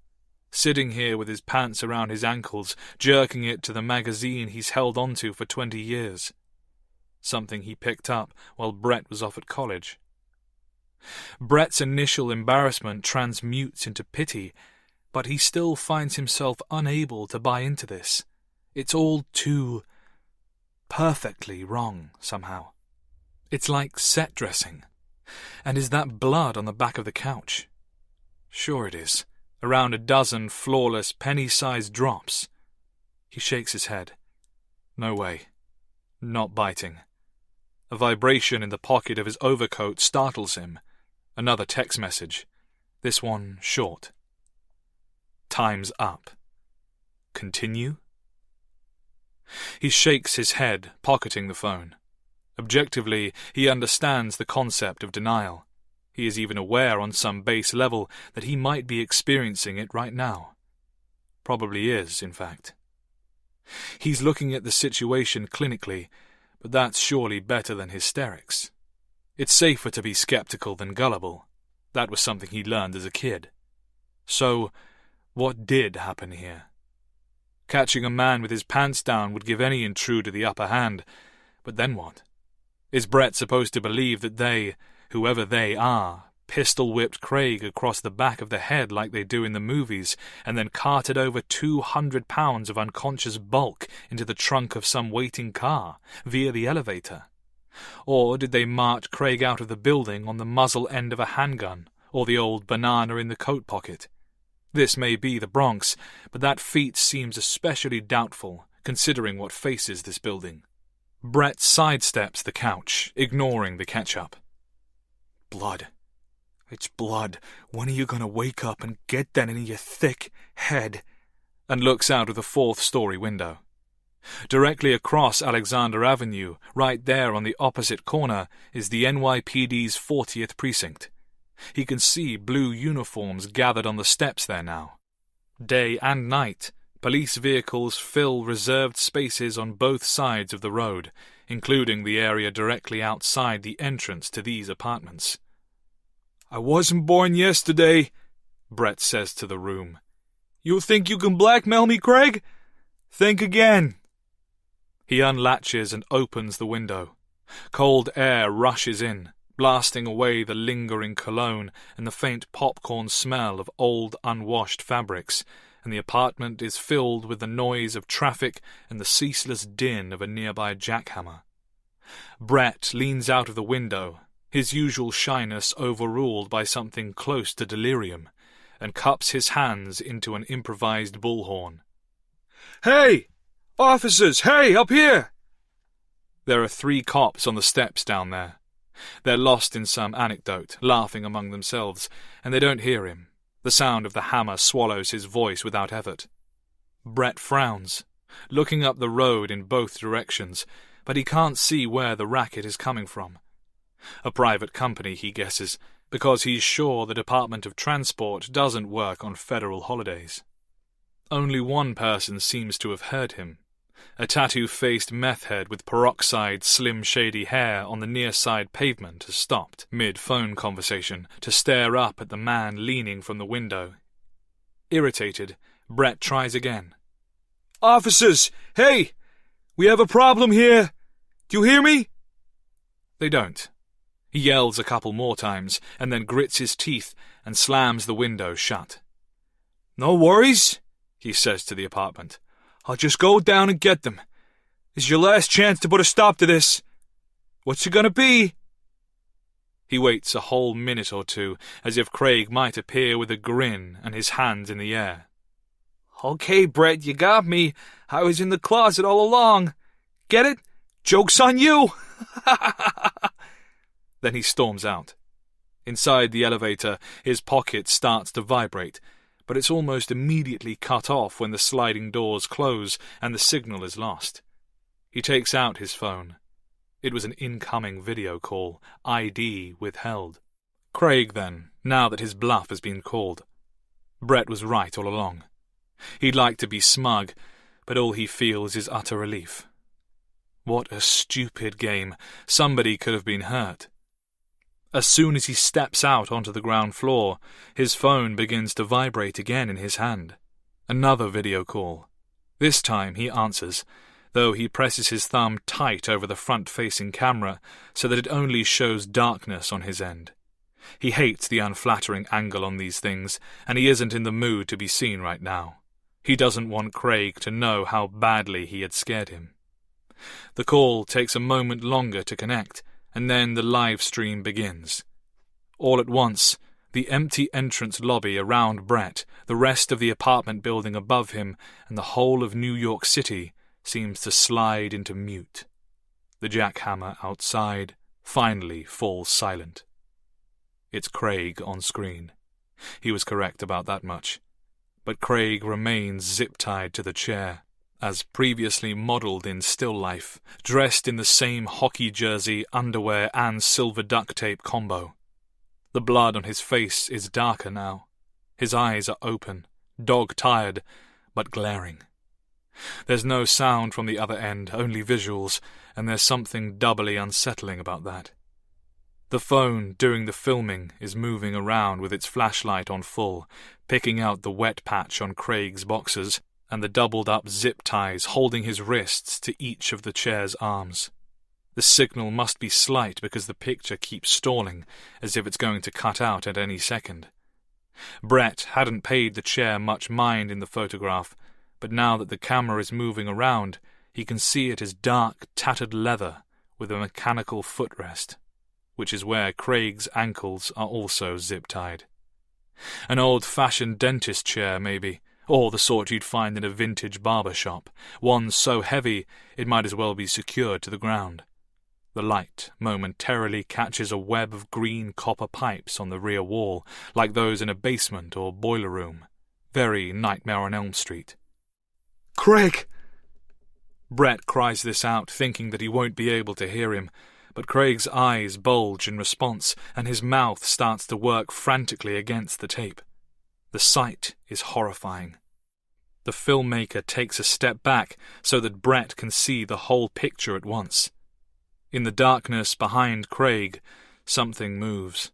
Sitting here with his pants around his ankles, jerking it to the magazine he's held onto for 20 years. Something he picked up while Brett was off at college. Brett's initial embarrassment transmutes into pity, but he still finds himself unable to buy into this. It's all too perfectly wrong, somehow. It's like set dressing. And is that blood on the back of the couch? Sure it is. Around a dozen flawless, penny-sized drops. He shakes his head. No way. Not biting. A vibration in the pocket of his overcoat startles him. Another text message. This one short. Time's up. Continue? He shakes his head, pocketing the phone. Objectively, he understands the concept of denial. He is even aware on some base level that he might be experiencing it right now. Probably is, in fact. He's looking at the situation clinically, but that's surely better than hysterics. It's safer to be skeptical than gullible. That was something he learned as a kid. So, what did happen here? Catching a man with his pants down would give any intruder the upper hand, but then what? Is Brett supposed to believe that they, whoever they are, pistol-whipped Craig across the back of the head like they do in the movies, and then carted over 200 pounds of unconscious bulk into the trunk of some waiting car, via the elevator? Or did they march Craig out of the building on the muzzle end of a handgun, or the old banana in the coat pocket? This may be the Bronx, but that feat seems especially doubtful, considering what faces this building. Brett sidesteps the couch, ignoring the ketchup. Blood. It's blood. When are you going to wake up and get that in your thick head? And looks out of the 4th-story window. Directly across Alexander Avenue, right there on the opposite corner, is the NYPD's 40th precinct. He can see blue uniforms gathered on the steps there now. Day and night, police vehicles fill reserved spaces on both sides of the road, including the area directly outside the entrance to these apartments. "I wasn't born yesterday," Brett says to the room. "You think you can blackmail me, Craig? Think again." He unlatches and opens the window. Cold air rushes in, blasting away the lingering cologne and the faint popcorn smell of old unwashed fabrics, and the apartment is filled with the noise of traffic and the ceaseless din of a nearby jackhammer. Brett leans out of the window, his usual shyness overruled by something close to delirium, and cups his hands into an improvised bullhorn. "Hey! Officers! Hey, up here!" There are 3 cops on the steps down there. They're lost in some anecdote, laughing among themselves, and they don't hear him. The sound of the hammer swallows his voice without effort. Brett frowns, looking up the road in both directions, but he can't see where the racket is coming from. A private company, he guesses, because he's sure the Department of Transport doesn't work on federal holidays. Only one person seems to have heard him. A tattoo-faced meth head with peroxide, slim, shady hair on the near-side pavement has stopped, mid-phone conversation, to stare up at the man leaning from the window. Irritated, Brett tries again. "Officers! Hey! We have a problem here! Do you hear me?" They don't. He yells a couple more times, and then grits his teeth and slams the window shut. "No worries," he says to the apartment. "I'll just go down and get them. This is your last chance to put a stop to this. What's it gonna be?" He waits a whole minute or two, as if Craig might appear with a grin and his hands in the air. "Okay, Brett, you got me. I was in the closet all along. Get it? Joke's on you!" Then he storms out. Inside the elevator, his pocket starts to vibrate, but it's almost immediately cut off when the sliding doors close and the signal is lost. He takes out his phone. It was an incoming video call, ID withheld. Craig, then, now that his bluff has been called. Brett was right all along. He'd like to be smug, but all he feels is utter relief. What a stupid game. Somebody could have been hurt. As soon as he steps out onto the ground floor, his phone begins to vibrate again in his hand. Another video call. This time he answers, though he presses his thumb tight over the front-facing camera so that it only shows darkness on his end. He hates the unflattering angle on these things, and he isn't in the mood to be seen right now. He doesn't want Craig to know how badly he had scared him. The call takes a moment longer to connect, and then the live stream begins. All at once, the empty entrance lobby around Brett, the rest of the apartment building above him, and the whole of New York City seems to slide into mute. The jackhammer outside finally falls silent. It's Craig on screen. He was correct about that much. But Craig remains zip-tied to the chair, as previously modelled in still life, dressed in the same hockey jersey, underwear and silver duct tape combo. The blood on his face is darker now. His eyes are open, dog-tired, but glaring. There's no sound from the other end, only visuals, and there's something doubly unsettling about that. The phone doing the filming is moving around with its flashlight on full, picking out the wet patch on Craig's boxers, and the doubled-up zip ties holding his wrists to each of the chair's arms. The signal must be slight because the picture keeps stalling, as if it's going to cut out at any second. Brett hadn't paid the chair much mind in the photograph, but now that the camera is moving around, he can see it as dark, tattered leather with a mechanical footrest, which is where Craig's ankles are also zip-tied. An old-fashioned dentist chair, maybe, or the sort you'd find in a vintage barber shop, one so heavy it might as well be secured to the ground. The light momentarily catches a web of green copper pipes on the rear wall, like those in a basement or boiler room. Very Nightmare on Elm Street. "Craig!" Brett cries this out, thinking that he won't be able to hear him, but Craig's eyes bulge in response, and his mouth starts to work frantically against the tape. The sight is horrifying. The filmmaker takes a step back so that Brett can see the whole picture at once. In the darkness behind Craig, something moves.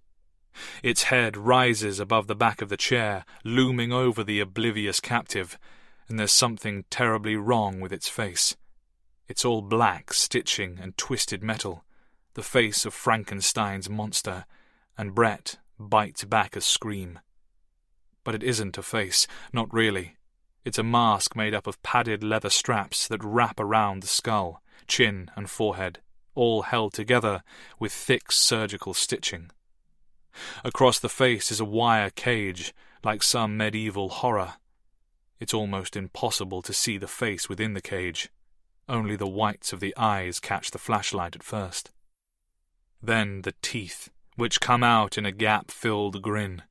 Its head rises above the back of the chair, looming over the oblivious captive, and there's something terribly wrong with its face. It's all black stitching and twisted metal, the face of Frankenstein's monster, and Brett bites back a scream. But it isn't a face, not really. It's a mask made up of padded leather straps that wrap around the skull, chin and forehead, all held together with thick surgical stitching. Across the face is a wire cage, like some medieval horror. It's almost impossible to see the face within the cage. Only the whites of the eyes catch the flashlight at first. Then the teeth, which come out in a gap-filled grin.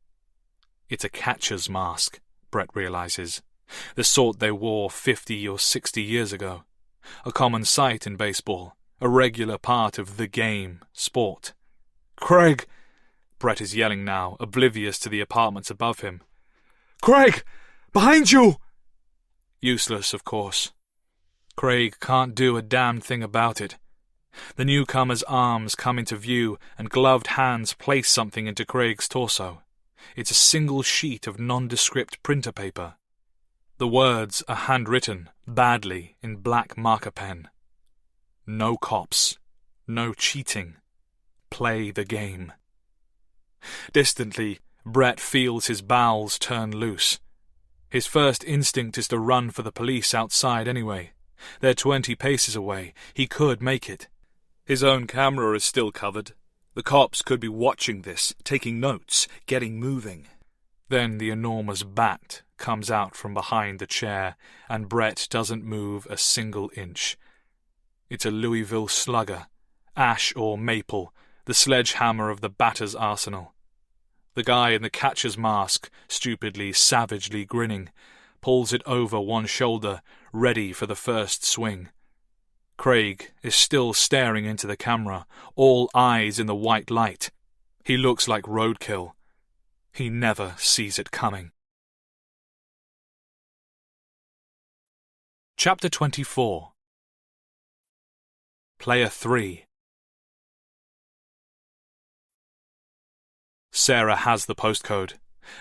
It's a catcher's mask, Brett realizes, the sort they wore 50 or 60 years ago. A common sight in baseball, a regular part of the game, sport. Craig! Brett is yelling now, oblivious to the apartments above him. Craig! Behind you! Useless, of course. Craig can't do a damn thing about it. The newcomer's arms come into view and gloved hands place something into Craig's torso. It's a single sheet of nondescript printer paper. The words are handwritten, badly, in black marker pen. No cops. No cheating. Play the game. Distantly, Brett feels his bowels turn loose. His first instinct is to run for the police outside anyway. They're 20 paces away. He could make it. His own camera is still covered. The cops could be watching this, taking notes, getting moving. Then the enormous bat comes out from behind the chair, and Brett doesn't move a single inch. It's a Louisville Slugger, ash or maple, the sledgehammer of the batter's arsenal. The guy in the catcher's mask, stupidly, savagely grinning, pulls it over one shoulder, ready for the first swing. Craig is still staring into the camera, all eyes in the white light. He looks like roadkill. He never sees it coming. Chapter 24. Player 3. Sarah has the postcode,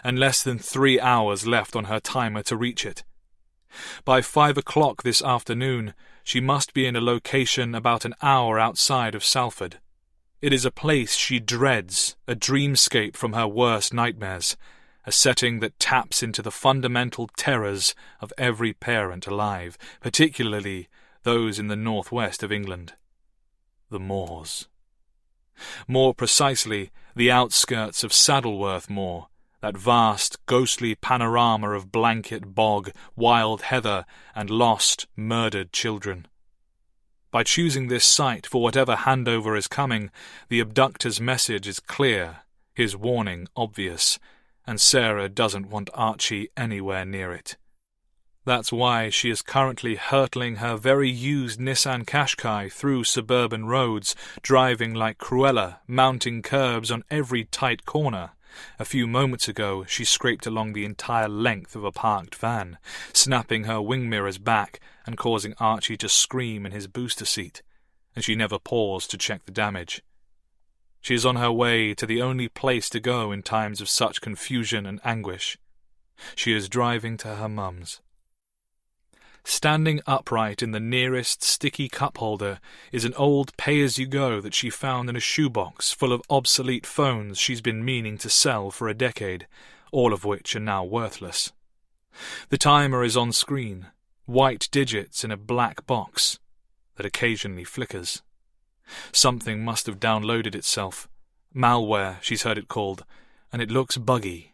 and less than 3 hours left on her timer to reach it. By 5 o'clock this afternoon, she must be in a location about an hour outside of Salford. It is a place she dreads, a dreamscape from her worst nightmares, a setting that taps into the fundamental terrors of every parent alive, particularly those in the northwest of England. The moors. More precisely, the outskirts of Saddleworth Moor, that vast, ghostly panorama of blanket bog, wild heather, and lost, murdered children. By choosing this site for whatever handover is coming, the abductor's message is clear, his warning obvious, and Sarah doesn't want Archie anywhere near it. That's why she is currently hurtling her very used Nissan Qashqai through suburban roads, driving like Cruella, mounting curbs on every tight corner. A few moments ago, she scraped along the entire length of a parked van, snapping her wing mirrors back and causing Archie to scream in his booster seat, and she never paused to check the damage. She is on her way to the only place to go in times of such confusion and anguish. She is driving to her mum's. Standing upright in the nearest sticky cup holder is an old pay-as-you-go that she found in a shoebox full of obsolete phones she's been meaning to sell for a decade, all of which are now worthless. The timer is on screen, white digits in a black box that occasionally flickers. Something must have downloaded itself. Malware, she's heard it called, and it looks buggy.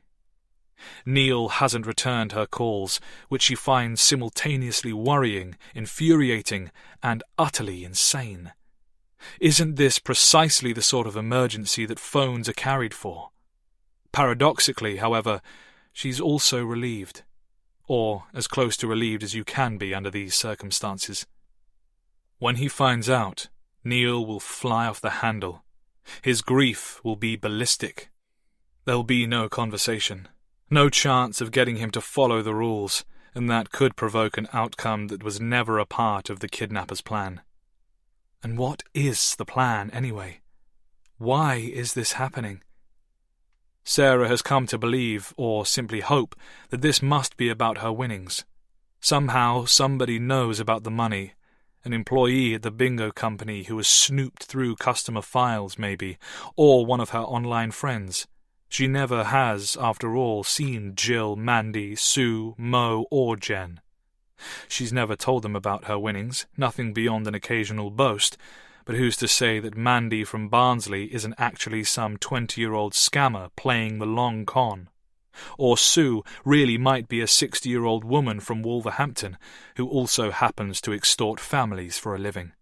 Neil hasn't returned her calls, which she finds simultaneously worrying, infuriating, and utterly insane. Isn't this precisely the sort of emergency that phones are carried for? Paradoxically, however, she's also relieved. Or as close to relieved as you can be under these circumstances. When he finds out, Neil will fly off the handle. His grief will be ballistic. There'll be no conversation. No chance of getting him to follow the rules, and that could provoke an outcome that was never a part of the kidnapper's plan. And what is the plan, anyway? Why is this happening? Sarah has come to believe, or simply hope, that this must be about her winnings. Somehow somebody knows about the money. An employee at the bingo company who has snooped through customer files, maybe, or one of her online friends. She never has, after all, seen Jill, Mandy, Sue, Mo, or Jen. She's never told them about her winnings, nothing beyond an occasional boast, but who's to say that Mandy from Barnsley isn't actually some 20-year-old scammer playing the long con? Or Sue really might be a 60-year-old woman from Wolverhampton who also happens to extort families for a living.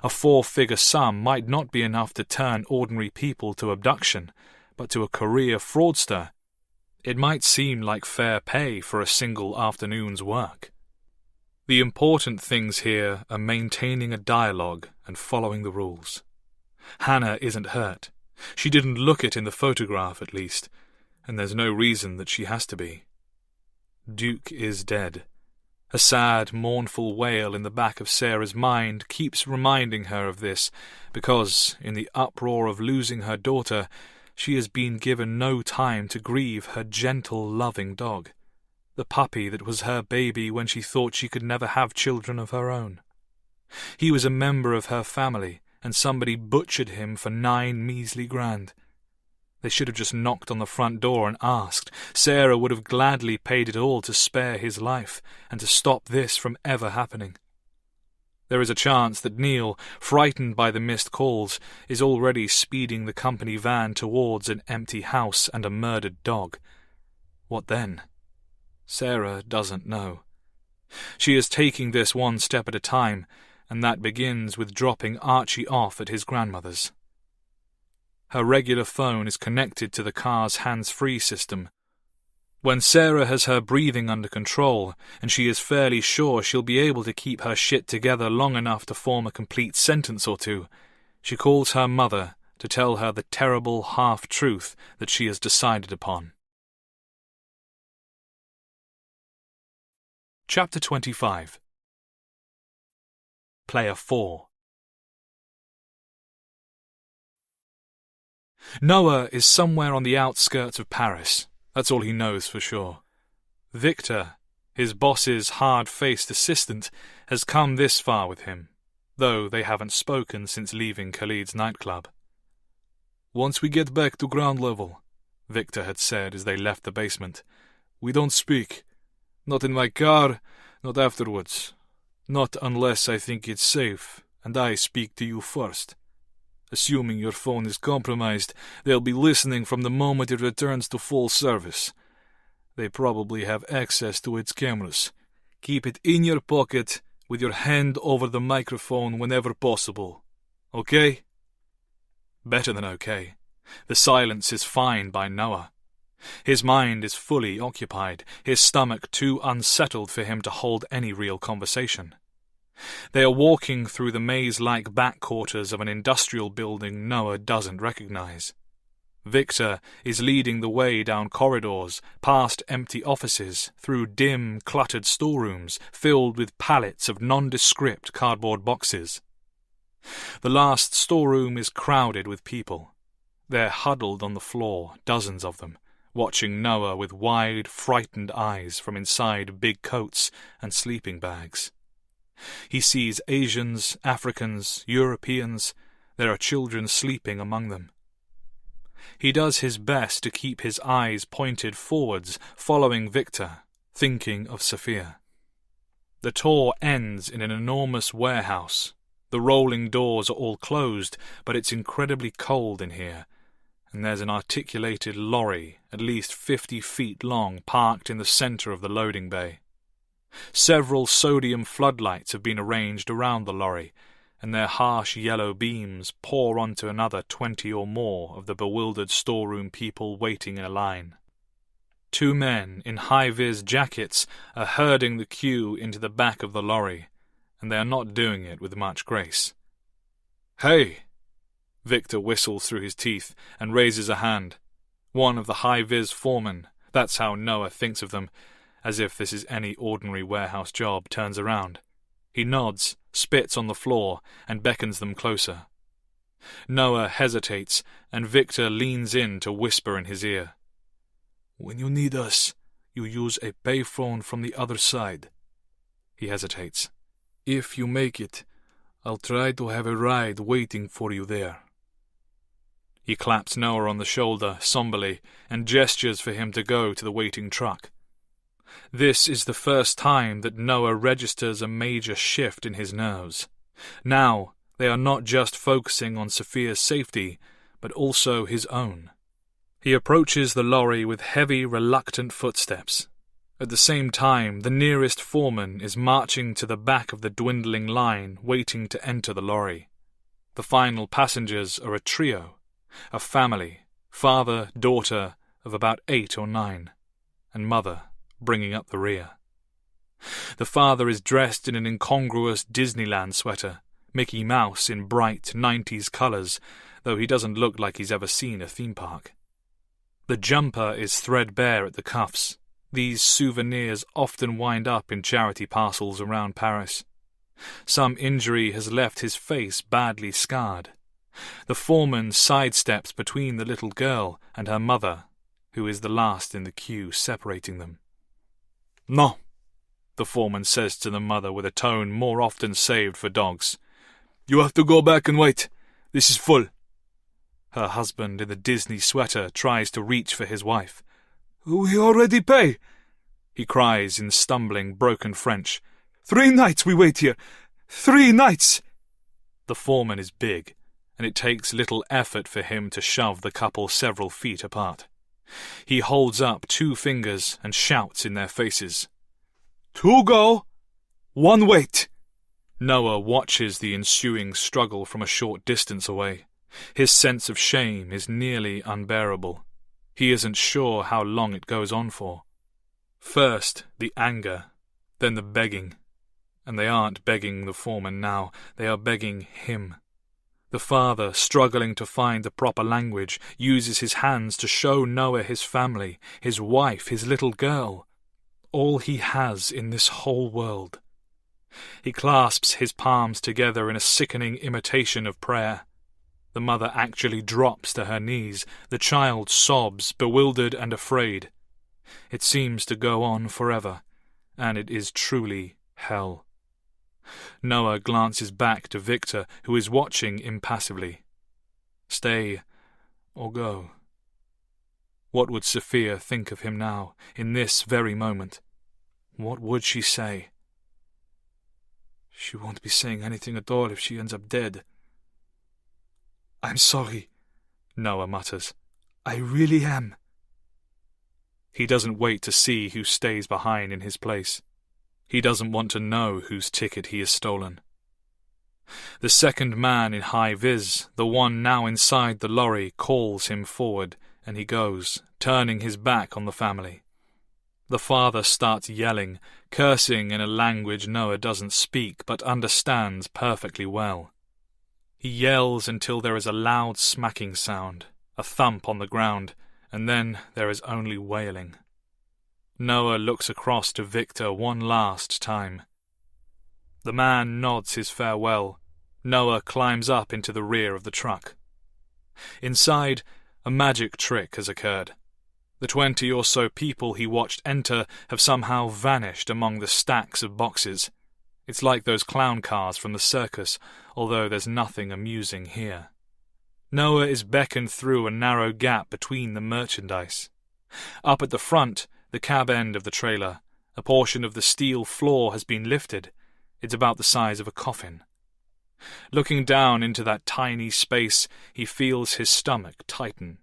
A 4-figure sum might not be enough to turn ordinary people to abduction, but to a career fraudster, it might seem like fair pay for a single afternoon's work. The important things here are maintaining a dialogue and following the rules. Hannah isn't hurt. She didn't look it in the photograph, at least, and there's no reason that she has to be. Duke is dead. A sad, mournful wail in the back of Sarah's mind keeps reminding her of this, because, in the uproar of losing her daughter, she has been given no time to grieve her gentle, loving dog, the puppy that was her baby when she thought she could never have children of her own. He was a member of her family, and somebody butchered him for 9 measly grand. They should have just knocked on the front door and asked. Sarah would have gladly paid it all to spare his life and to stop this from ever happening. There is a chance that Neil, frightened by the missed calls, is already speeding the company van towards an empty house and a murdered dog. What then? Sarah doesn't know. She is taking this one step at a time, and that begins with dropping Archie off at his grandmother's. Her regular phone is connected to the car's hands-free system. When Sarah has her breathing under control, and she is fairly sure she'll be able to keep her shit together long enough to form a complete sentence or two, she calls her mother to tell her the terrible half-truth that she has decided upon. Chapter 25. Player 4. Noah is somewhere on the outskirts of Paris. That's all he knows for sure. Victor, his boss's hard-faced assistant, has come this far with him, though they haven't spoken since leaving Khalid's nightclub. "Once we get back to ground level," Victor had said as they left the basement, "we don't speak. Not in my car, not afterwards. Not unless I think it's safe, and I speak to you first. Assuming your phone is compromised, they'll be listening from the moment it returns to full service. They probably have access to its cameras. Keep it in your pocket, with your hand over the microphone whenever possible. Okay?" Better than okay. The silence is fine by Noah. His mind is fully occupied, his stomach too unsettled for him to hold any real conversation. They are walking through the maze-like back quarters of an industrial building Noah doesn't recognize. Victor is leading the way down corridors, past empty offices, through dim, cluttered storerooms filled with pallets of nondescript cardboard boxes. The last storeroom is crowded with people. They're huddled on the floor, dozens of them, watching Noah with wide, frightened eyes from inside big coats and sleeping bags. He sees Asians, Africans, Europeans. There are children sleeping among them. He does his best to keep his eyes pointed forwards, following Victor, thinking of Sophia. The tour ends in an enormous warehouse. The rolling doors are all closed, but it's incredibly cold in here, and there's an articulated lorry, at least 50 feet long, parked in the center of the loading bay. Several sodium floodlights have been arranged around the lorry, and their harsh yellow beams pour onto another 20 or more of the bewildered storeroom people waiting in a line. 2 men in high-vis jackets are herding the queue into the back of the lorry, and they are not doing it with much grace. "Hey!" Victor whistles through his teeth and raises a hand. One of the high-vis foremen, that's how Noah thinks of them, as if this is any ordinary warehouse job, turns around. He nods, spits on the floor, and beckons them closer. Noah hesitates, and Victor leans in to whisper in his ear. "When you need us, you use a payphone from the other side." He hesitates. "If you make it, I'll try to have a ride waiting for you there." He claps Noah on the shoulder somberly and gestures for him to go to the waiting truck. This is the first time that Noah registers a major shift in his nerves. Now, they are not just focusing on Sophia's safety, but also his own. He approaches the lorry with heavy, reluctant footsteps. At the same time, the nearest foreman is marching to the back of the dwindling line, waiting to enter the lorry. The final passengers are a trio, a family, father, daughter of about 8 or 9, and mother bringing up the rear. The father is dressed in an incongruous Disneyland sweater, Mickey Mouse in bright 90s colours, though he doesn't look like he's ever seen a theme park. The jumper is threadbare at the cuffs. These souvenirs often wind up in charity parcels around Paris. Some injury has left his face badly scarred. The foreman sidesteps between the little girl and her mother, who is the last in the queue separating them. "No," the foreman says to the mother with a tone more often saved for dogs. "You have to go back and wait. This is full." Her husband in the Disney sweater tries to reach for his wife. "We already pay," he cries in stumbling, broken French. 3 nights we wait here. 3 nights. The foreman is big, and it takes little effort for him to shove the couple several feet apart. He holds up 2 fingers and shouts in their faces. 2 go, 1 wait. Noah watches the ensuing struggle from a short distance away. His sense of shame is nearly unbearable. He isn't sure how long it goes on for. First, the anger, then the begging. And they aren't begging the foreman now, they are begging him. The father, struggling to find the proper language, uses his hands to show Noah his family, his wife, his little girl. All he has in this whole world. He clasps his palms together in a sickening imitation of prayer. The mother actually drops to her knees. The child sobs, bewildered and afraid. It seems to go on forever, and it is truly hell. Noah glances back to Victor, who is watching impassively. Stay or go. What would Sophia think of him now, in this very moment? What would she say? "She won't be saying anything at all if she ends up dead." "I'm sorry," Noah mutters. "I really am." He doesn't wait to see who stays behind in his place. He doesn't want to know whose ticket he has stolen. The second man in high vis, the one now inside the lorry, calls him forward, and he goes, turning his back on the family. The father starts yelling, cursing in a language Noah doesn't speak but understands perfectly well. He yells until there is a loud smacking sound, a thump on the ground, and then there is only wailing. Noah looks across to Victor one last time. The man nods his farewell. Noah climbs up into the rear of the truck. Inside, a magic trick has occurred. The 20 or so people he watched enter have somehow vanished among the stacks of boxes. It's like those clown cars from the circus, although there's nothing amusing here. Noah is beckoned through a narrow gap between the merchandise. Up at the front, the cab end of the trailer, a portion of the steel floor has been lifted. It's about the size of a coffin. Looking down into that tiny space, he feels his stomach tighten.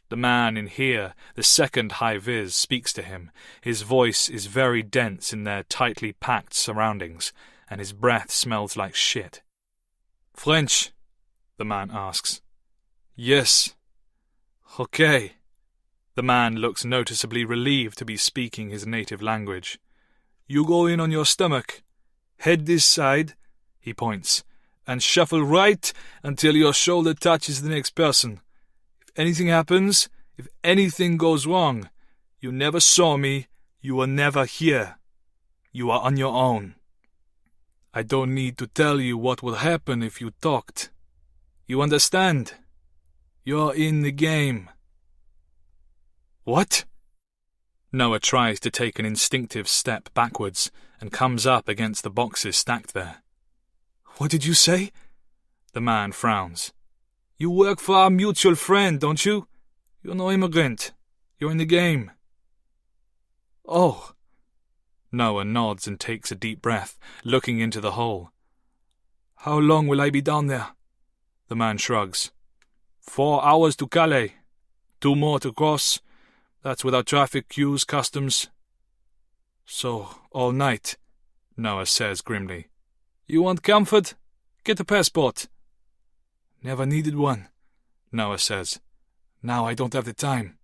The man in here, the second high-vis, speaks to him. His voice is very dense in their tightly packed surroundings, and his breath smells like shit. "French?" the man asks. "Yes." "Okay." The man looks noticeably relieved to be speaking his native language. "You go in on your stomach. Head this side," he points, "and shuffle right until your shoulder touches the next person. If anything happens, if anything goes wrong, you never saw me, you were never here. You are on your own." I don't need to tell you what would happen if you talked. You understand? You're in the game. What? Noah tries to take an instinctive step backwards and comes up against the boxes stacked there. What did you say? The man frowns. You work for our mutual friend, don't you? You're no immigrant. You're in the game. Oh. Noah nods and takes a deep breath, looking into the hole. How long will I be down there? The man shrugs. 4 hours to Calais. 2 more to cross. That's without traffic, queues, customs. So, all night, Noah says grimly. You want comfort? Get a passport. Never needed one, Noah says. Now I don't have the time.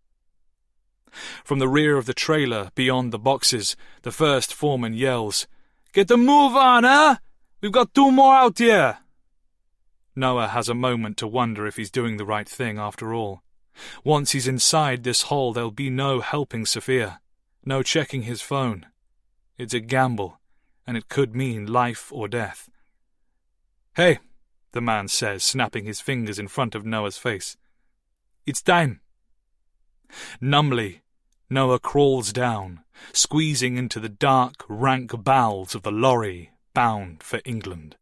From the rear of the trailer, beyond the boxes, the first foreman yells, Get the move on, huh? We've got 2 more out here. Noah has a moment to wonder if he's doing the right thing after all. Once he's inside this hole, there'll be no helping Sophia, no checking his phone. It's a gamble, and it could mean life or death. Hey, the man says, snapping his fingers in front of Noah's face. It's time. Numbly, Noah crawls down, squeezing into the dark, rank bowels of the lorry bound for England.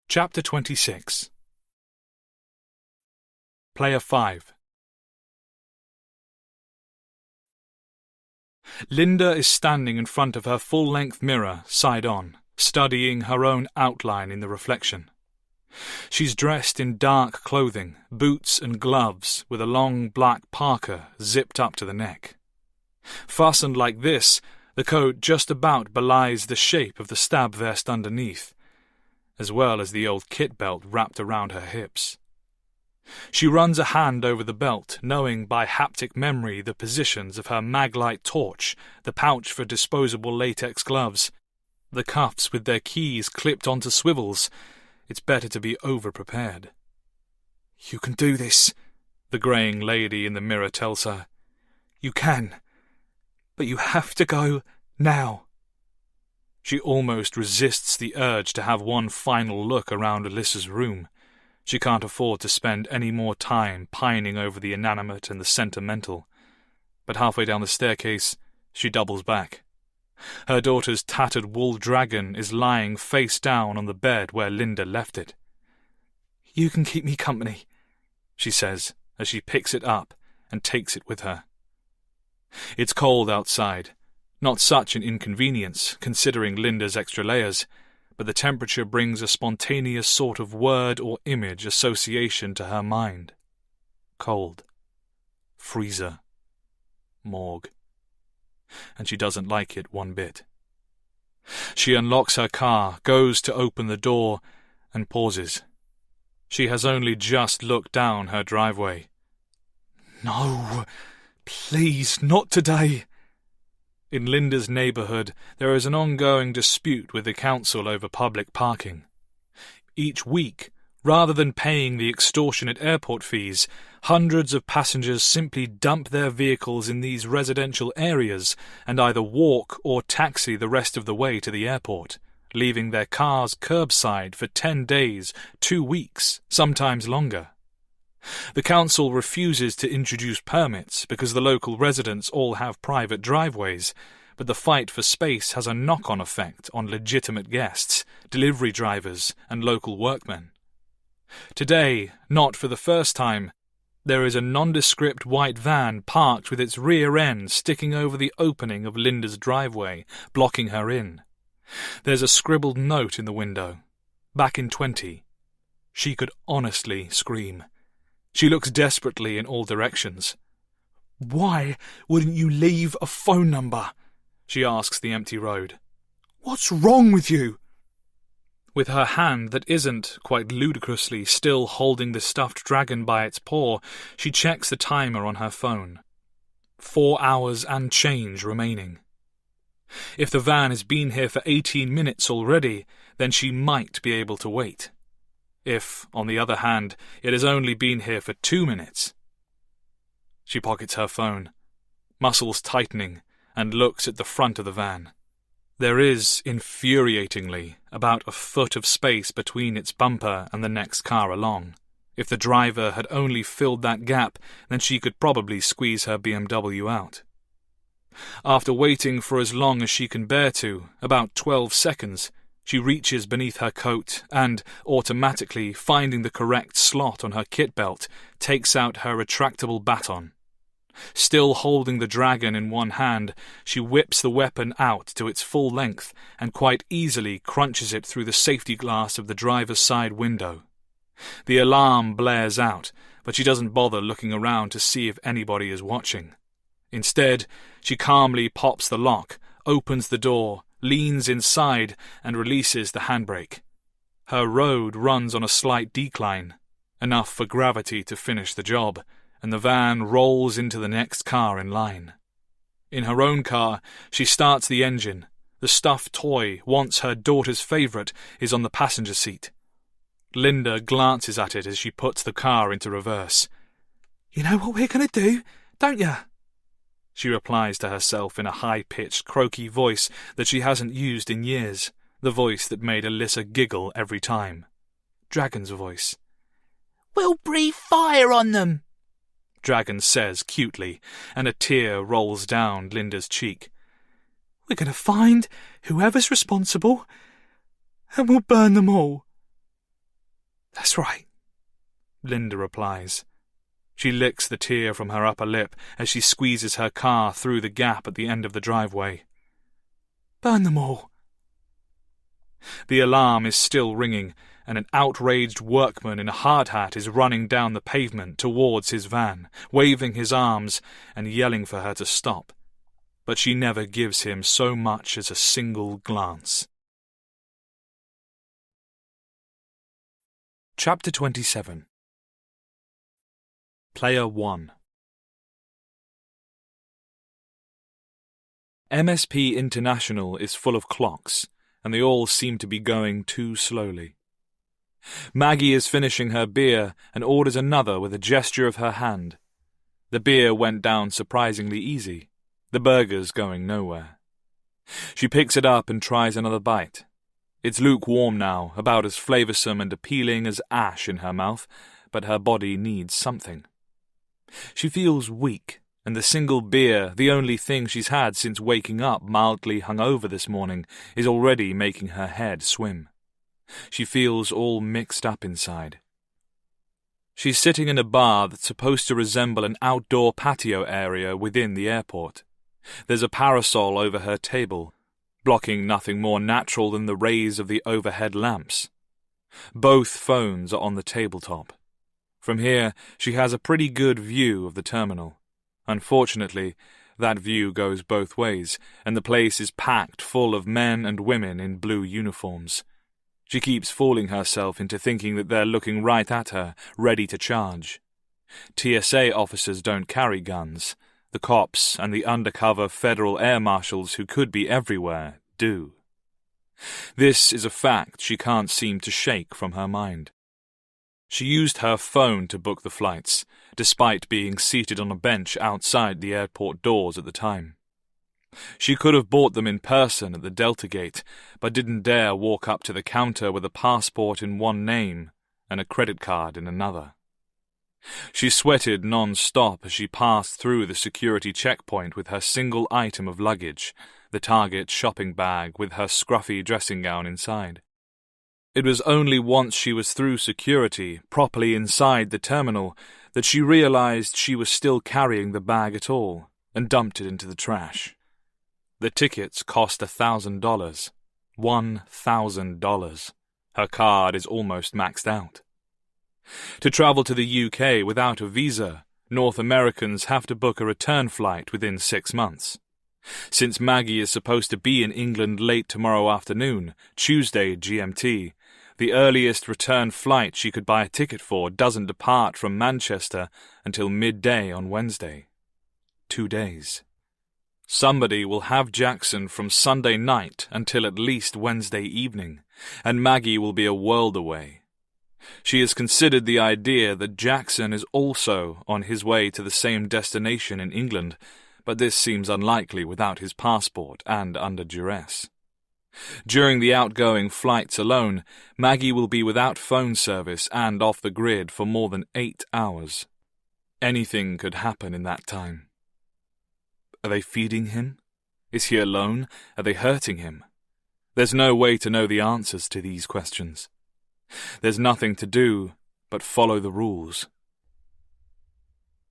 Chapter 26. Player 5. Linda is standing in front of her full-length mirror, side on, studying her own outline in the reflection. She's dressed in dark clothing, boots and gloves, with a long black parka zipped up to the neck. Fastened like this, the coat just about belies the shape of the stab vest underneath, as well as the old kit belt wrapped around her hips. She runs a hand over the belt, knowing by haptic memory the positions of her maglite torch, the pouch for disposable latex gloves, the cuffs with their keys clipped onto swivels. It's better to be over-prepared. You can do this, the greying lady in the mirror tells her. You can, but you have to go now. She almost resists the urge to have one final look around Alyssa's room. She can't afford to spend any more time pining over the inanimate and the sentimental. But halfway down the staircase, she doubles back. Her daughter's tattered wool dragon is lying face down on the bed where Linda left it. You can keep me company, she says as she picks it up and takes it with her. It's cold outside. Not such an inconvenience, considering Linda's extra layers, but the temperature brings a spontaneous sort of word or image association to her mind. Cold. Freezer. Morgue. And she doesn't like it one bit. She unlocks her car, goes to open the door, and pauses. She has only just looked down her driveway. No, please, not today. In Linda's neighbourhood, there is an ongoing dispute with the council over public parking. Each week, rather than paying the extortionate airport fees, hundreds of passengers simply dump their vehicles in these residential areas and either walk or taxi the rest of the way to the airport, leaving their cars curbside for 10 days, 2 weeks, sometimes longer. The council refuses to introduce permits because the local residents all have private driveways, but the fight for space has a knock-on effect on legitimate guests, delivery drivers, and local workmen. Today, not for the first time, there is a nondescript white van parked with its rear end sticking over the opening of Linda's driveway, blocking her in. There's a scribbled note in the window. Back in 20. She could honestly scream. She looks desperately in all directions. Why wouldn't you leave a phone number? She asks the empty road. What's wrong with you? With her hand that isn't, quite ludicrously, still holding the stuffed dragon by its paw, she checks the timer on her phone. 4 hours and change remaining. If the van has been here for 18 minutes already, then she might be able to wait. If, on the other hand, it has only been here for 2 minutes. She pockets her phone, muscles tightening, and looks at the front of the van, There is, infuriatingly, about a foot of space between its bumper and the next car along. If the driver had only filled that gap, then she could probably squeeze her BMW out. After waiting for as long as she can bear to, about 12 seconds, she reaches beneath her coat and, automatically finding the correct slot on her kit belt, takes out her retractable baton. Still holding the dragon in one hand, she whips the weapon out to its full length and quite easily crunches it through the safety glass of the driver's side window. The alarm blares out, but she doesn't bother looking around to see if anybody is watching. Instead, she calmly pops the lock, opens the door, leans inside, and releases the handbrake. Her road runs on a slight decline, enough for gravity to finish the job, and the van rolls into the next car in line. In her own car, she starts the engine. The stuffed toy, once her daughter's favourite, is on the passenger seat. Linda glances at it as she puts the car into reverse. "You know what we're going to do, don't you?" she replies to herself in a high-pitched, croaky voice that she hasn't used in years, the voice that made Alyssa giggle every time. Dragon's voice. "We'll breathe fire on them," Dragon says cutely, and a tear rolls down Linda's cheek. "We're going to find whoever's responsible, and we'll burn them all." "That's right," Linda replies. She licks the tear from her upper lip as she squeezes her car through the gap at the end of the driveway. "Burn them all." The alarm is still ringing, and an outraged workman in a hard hat is running down the pavement towards his van, waving his arms and yelling for her to stop. But she never gives him so much as a single glance. Chapter 27. Player 1. MSP International is full of clocks, and they all seem to be going too slowly. Maggie is finishing her beer and orders another with a gesture of her hand. The beer went down surprisingly easy, the burgers going nowhere. She picks it up and tries another bite. It's lukewarm now, about as flavoursome and appealing as ash in her mouth, but her body needs something. She feels weak, and the single beer, the only thing she's had since waking up mildly hungover this morning, is already making her head swim. She feels all mixed up inside. She's sitting in a bar that's supposed to resemble an outdoor patio area within the airport. There's a parasol over her table, blocking nothing more natural than the rays of the overhead lamps. Both phones are on the tabletop. From here, she has a pretty good view of the terminal. Unfortunately, that view goes both ways, and the place is packed full of men and women in blue uniforms. She keeps fooling herself into thinking that they're looking right at her, ready to charge. TSA officers don't carry guns. The cops and the undercover federal air marshals who could be everywhere do. This is a fact she can't seem to shake from her mind. She used her phone to book the flights, despite being seated on a bench outside the airport doors at the time. She could have bought them in person at the Delta Gate, but didn't dare walk up to the counter with a passport in one name and a credit card in another. She sweated non-stop as she passed through the security checkpoint with her single item of luggage, the Target shopping bag with her scruffy dressing gown inside. It was only once she was through security, properly inside the terminal, that she realized she was still carrying the bag at all, and dumped it into the trash. The tickets cost $1,000. $1,000. Her card is almost maxed out. To travel to the UK without a visa, North Americans have to book a return flight within 6 months. Since Maggie is supposed to be in England late tomorrow afternoon, Tuesday GMT, the earliest return flight she could buy a ticket for doesn't depart from Manchester until midday on Wednesday. 2 days. Somebody will have Jackson from Sunday night until at least Wednesday evening, and Maggie will be a world away. She has considered the idea that Jackson is also on his way to the same destination in England, but this seems unlikely without his passport and under duress. During the outgoing flights alone, Maggie will be without phone service and off the grid for more than 8 hours. Anything could happen in that time. Are they feeding him? Is he alone? Are they hurting him? There's no way to know the answers to these questions. There's nothing to do but follow the rules.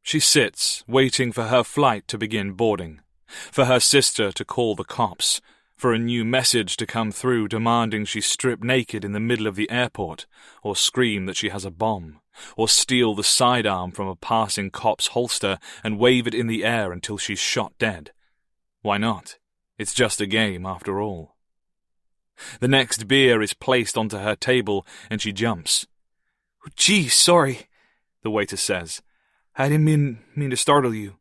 She sits, waiting for her flight to begin boarding, for her sister to call the cops, for a new message to come through demanding she strip naked in the middle of the airport, or scream that she has a bomb, or steal the sidearm from a passing cop's holster and wave it in the air until she's shot dead. Why not? It's just a game after all. The next beer is placed onto her table and she jumps. "Gee, sorry," the waiter says. "I didn't mean to startle you.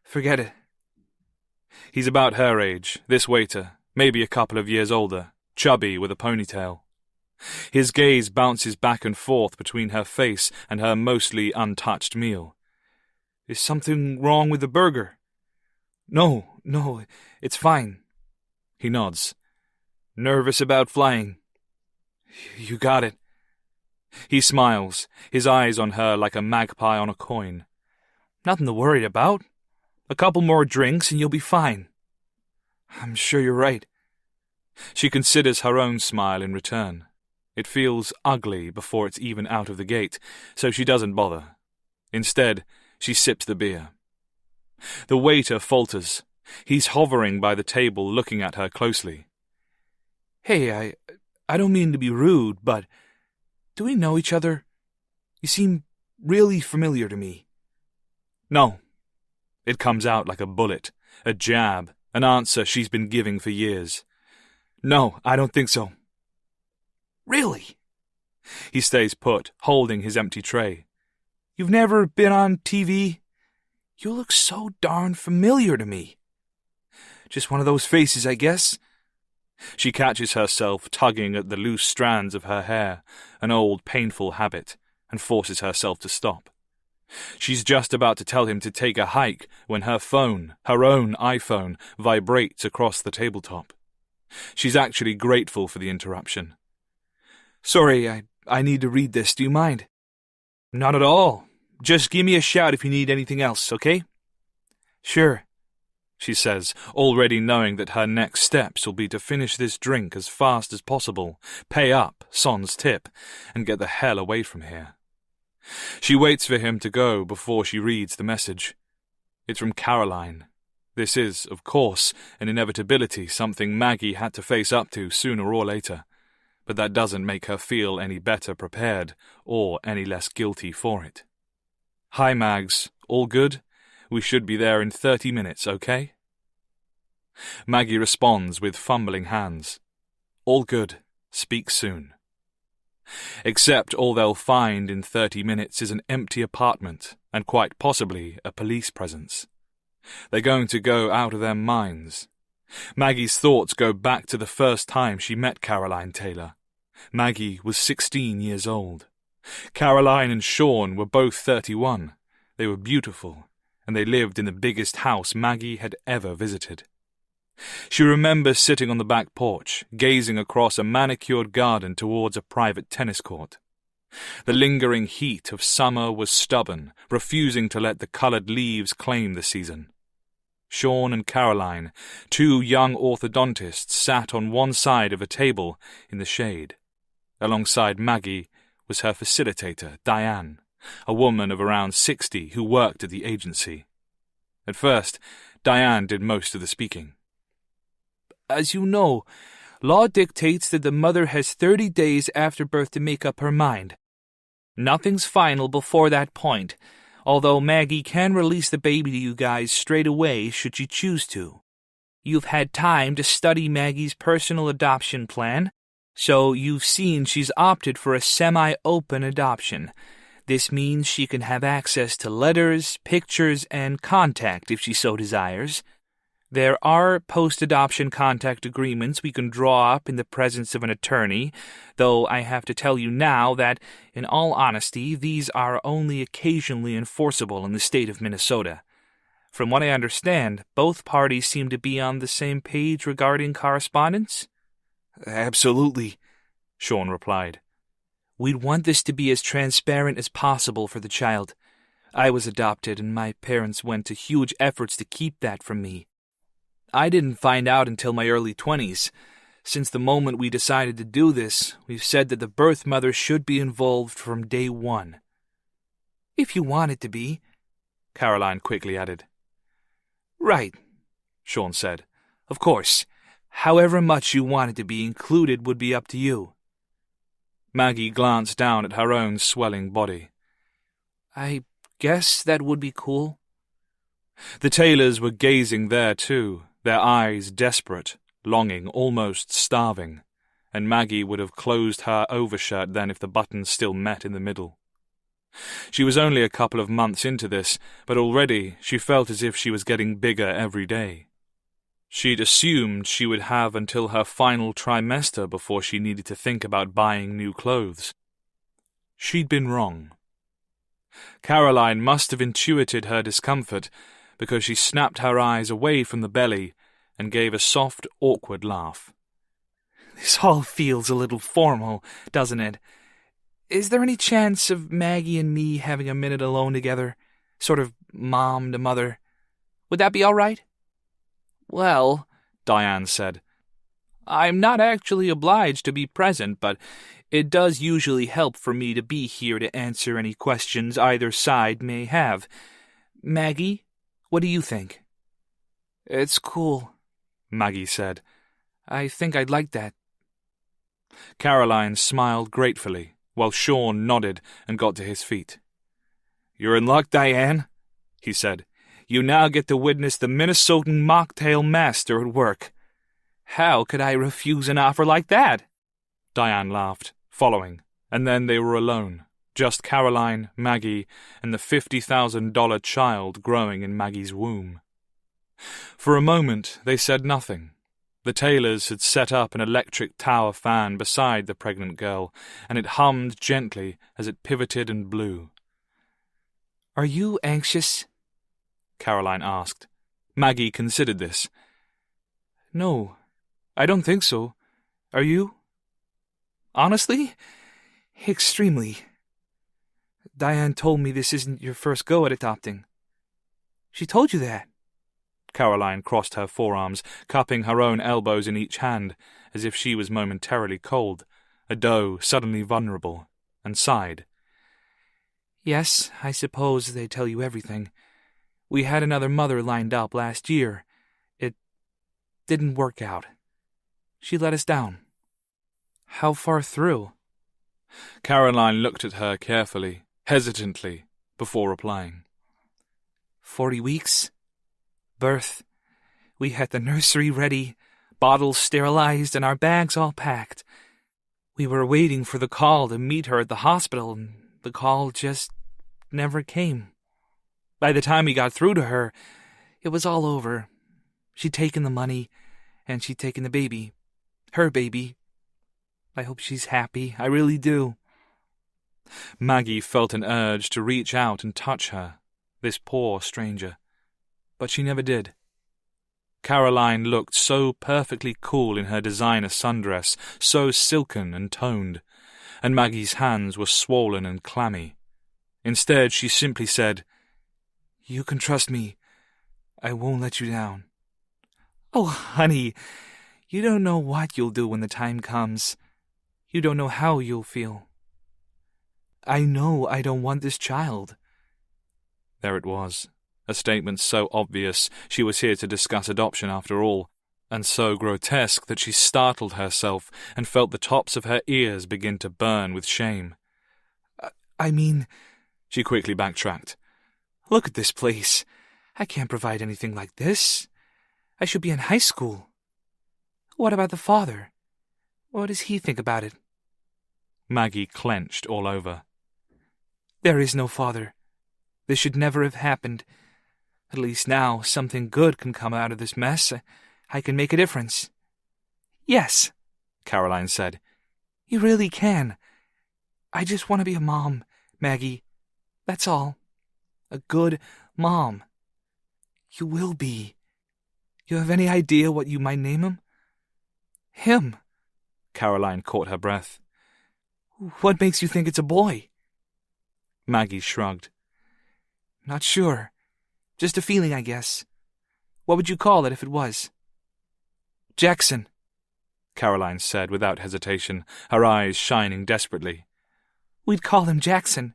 Forget it." He's about her age, this waiter, maybe a couple of years older, chubby with a ponytail. His gaze bounces back and forth between her face and her mostly untouched meal. "Is something wrong with the burger?" No, it's fine." He nods. "Nervous about flying?" "You got it." He smiles, his eyes on her like a magpie on a coin. "Nothing to worry about. A couple more drinks and you'll be fine." "I'm sure you're right." She considers her own smile in return. It feels ugly before it's even out of the gate, so she doesn't bother. Instead, she sips the beer. The waiter falters. He's hovering by the table looking at her closely. "Hey, I don't mean to be rude, but do we know each other? You seem really familiar to me." "No." It comes out like a bullet, a jab, an answer she's been giving for years. "No, I don't think so." "Really?" He stays put, holding his empty tray. "You've never been on TV? You look so darn familiar to me. Just one of those faces, I guess." She catches herself tugging at the loose strands of her hair, an old painful habit, and forces herself to stop. She's just about to tell him to take a hike when her phone, her own iPhone, vibrates across the tabletop. She's actually grateful for the interruption. "Sorry, I need to read this. Do you mind?" "Not at all. Just give me a shout if you need anything else, okay?" "Sure," she says, already knowing that her next steps will be to finish this drink as fast as possible, pay up, sans tip, and get the hell away from here. She waits for him to go before she reads the message. It's from Caroline. This is, of course, an inevitability, something Maggie had to face up to sooner or later, but that doesn't make her feel any better prepared or any less guilty for it. "Hi, Mags. All good? We should be there in 30 minutes, okay?" Maggie responds with fumbling hands. "All good. Speak soon." Except all they'll find in 30 minutes is an empty apartment and quite possibly a police presence. They're going to go out of their minds. Maggie's thoughts go back to the first time she met Caroline Taylor. Maggie was 16 years old. Caroline and Sean were both 31. They were beautiful, and they lived in the biggest house Maggie had ever visited. She remembers sitting on the back porch, gazing across a manicured garden towards a private tennis court. The lingering heat of summer was stubborn, refusing to let the colored leaves claim the season. Sean and Caroline, two young orthodontists, sat on one side of a table in the shade. Alongside Maggie was her facilitator, Diane, a woman of around 60 who worked at the agency. At first, Diane did most of the speaking. "As you know, law dictates that the mother has 30 days after birth to make up her mind. Nothing's final before that point, although Maggie can release the baby to you guys straight away should she choose to. You've had time to study Maggie's personal adoption plan, so you've seen she's opted for a semi-open adoption. This means she can have access to letters, pictures, and contact if she so desires. There are post-adoption contact agreements we can draw up in the presence of an attorney, though I have to tell you now that, in all honesty, these are only occasionally enforceable in the state of Minnesota. From what I understand, both parties seem to be on the same page regarding correspondence. Absolutely, Sean replied. We'd want this to be as transparent as possible for the child. I was adopted, and my parents went to huge efforts to keep that from me. I didn't find out until my early 20s. Since the moment we decided to do this, we've said that the birth mother should be involved from day one. If you want it to be, Caroline quickly added. Right, Sean said. Of course, however much you want it to be included would be up to you. Maggie glanced down at her own swelling body. I guess that would be cool. The Taylors were gazing there too, their eyes desperate, longing, almost starving, and Maggie would have closed her overshirt then if the buttons still met in the middle. She was only a couple of months into this, but already she felt as if she was getting bigger every day. She'd assumed she would have until her final trimester before she needed to think about buying new clothes. She'd been wrong. Caroline must have intuited her discomfort, because she snapped her eyes away from the belly and gave a soft, awkward laugh. This all feels a little formal, doesn't it? Is there any chance of Maggie and me having a minute alone together? Sort of mom to mother? Would that be all right? Well, Diane said, I'm not actually obliged to be present, but it does usually help for me to be here to answer any questions either side may have. Maggie, what do you think? It's cool, Maggie said. I think I'd like that. Caroline smiled gratefully, while Sean nodded and got to his feet. You're in luck, Diane, he said. You now get to witness the Minnesotan mocktail master at work. How could I refuse an offer like that? Diane laughed, following, and then they were alone, just Caroline, Maggie, and the $50,000 child growing in Maggie's womb. For a moment they said nothing. The Taylors had set up an electric tower fan beside the pregnant girl, and it hummed gently as it pivoted and blew. Are you anxious? Caroline asked. Maggie considered this. No, I don't think so. Are you? Honestly? Extremely. Diane told me this isn't your first go at adopting. She told you that? Caroline crossed her forearms, cupping her own elbows in each hand, as if she was momentarily cold, a doe suddenly vulnerable, and sighed. Yes, I suppose they tell you everything. We had another mother lined up last year. It didn't work out. She let us down. How far through? Caroline looked at her carefully, hesitantly, before replying. 40 weeks. Birth. We had the nursery ready, bottles sterilized, and our bags all packed. We were waiting for the call to meet her at the hospital, and the call just never came. By the time we got through to her, it was all over. She'd taken the money, and she'd taken the baby. Her baby. I hope she's happy. I really do. Maggie felt an urge to reach out and touch her, this poor stranger. But she never did. Caroline looked so perfectly cool in her designer sundress, so silken and toned, and Maggie's hands were swollen and clammy. Instead, she simply said, You can trust me. I won't let you down. Oh, honey, you don't know what you'll do when the time comes. You don't know how you'll feel. I know I don't want this child. There it was, a statement so obvious she was here to discuss adoption after all, and so grotesque that she startled herself and felt the tops of her ears begin to burn with shame. I mean, she quickly backtracked. Look at this place. I can't provide anything like this. I should be in high school. What about the father? What does he think about it? Maggie clenched all over. There is no father. This should never have happened. At least now something good can come out of this mess. I can make a difference. Yes, Caroline said. You really can. I just want to be a mom, Maggie. That's all. A good mom. You will be. You have any idea what you might name him? Him. Caroline caught her breath. What makes you think it's a boy? Maggie shrugged. Not sure. Just a feeling, I guess. What would you call it if it was? Jackson, Caroline said without hesitation, her eyes shining desperately. We'd call him Jackson.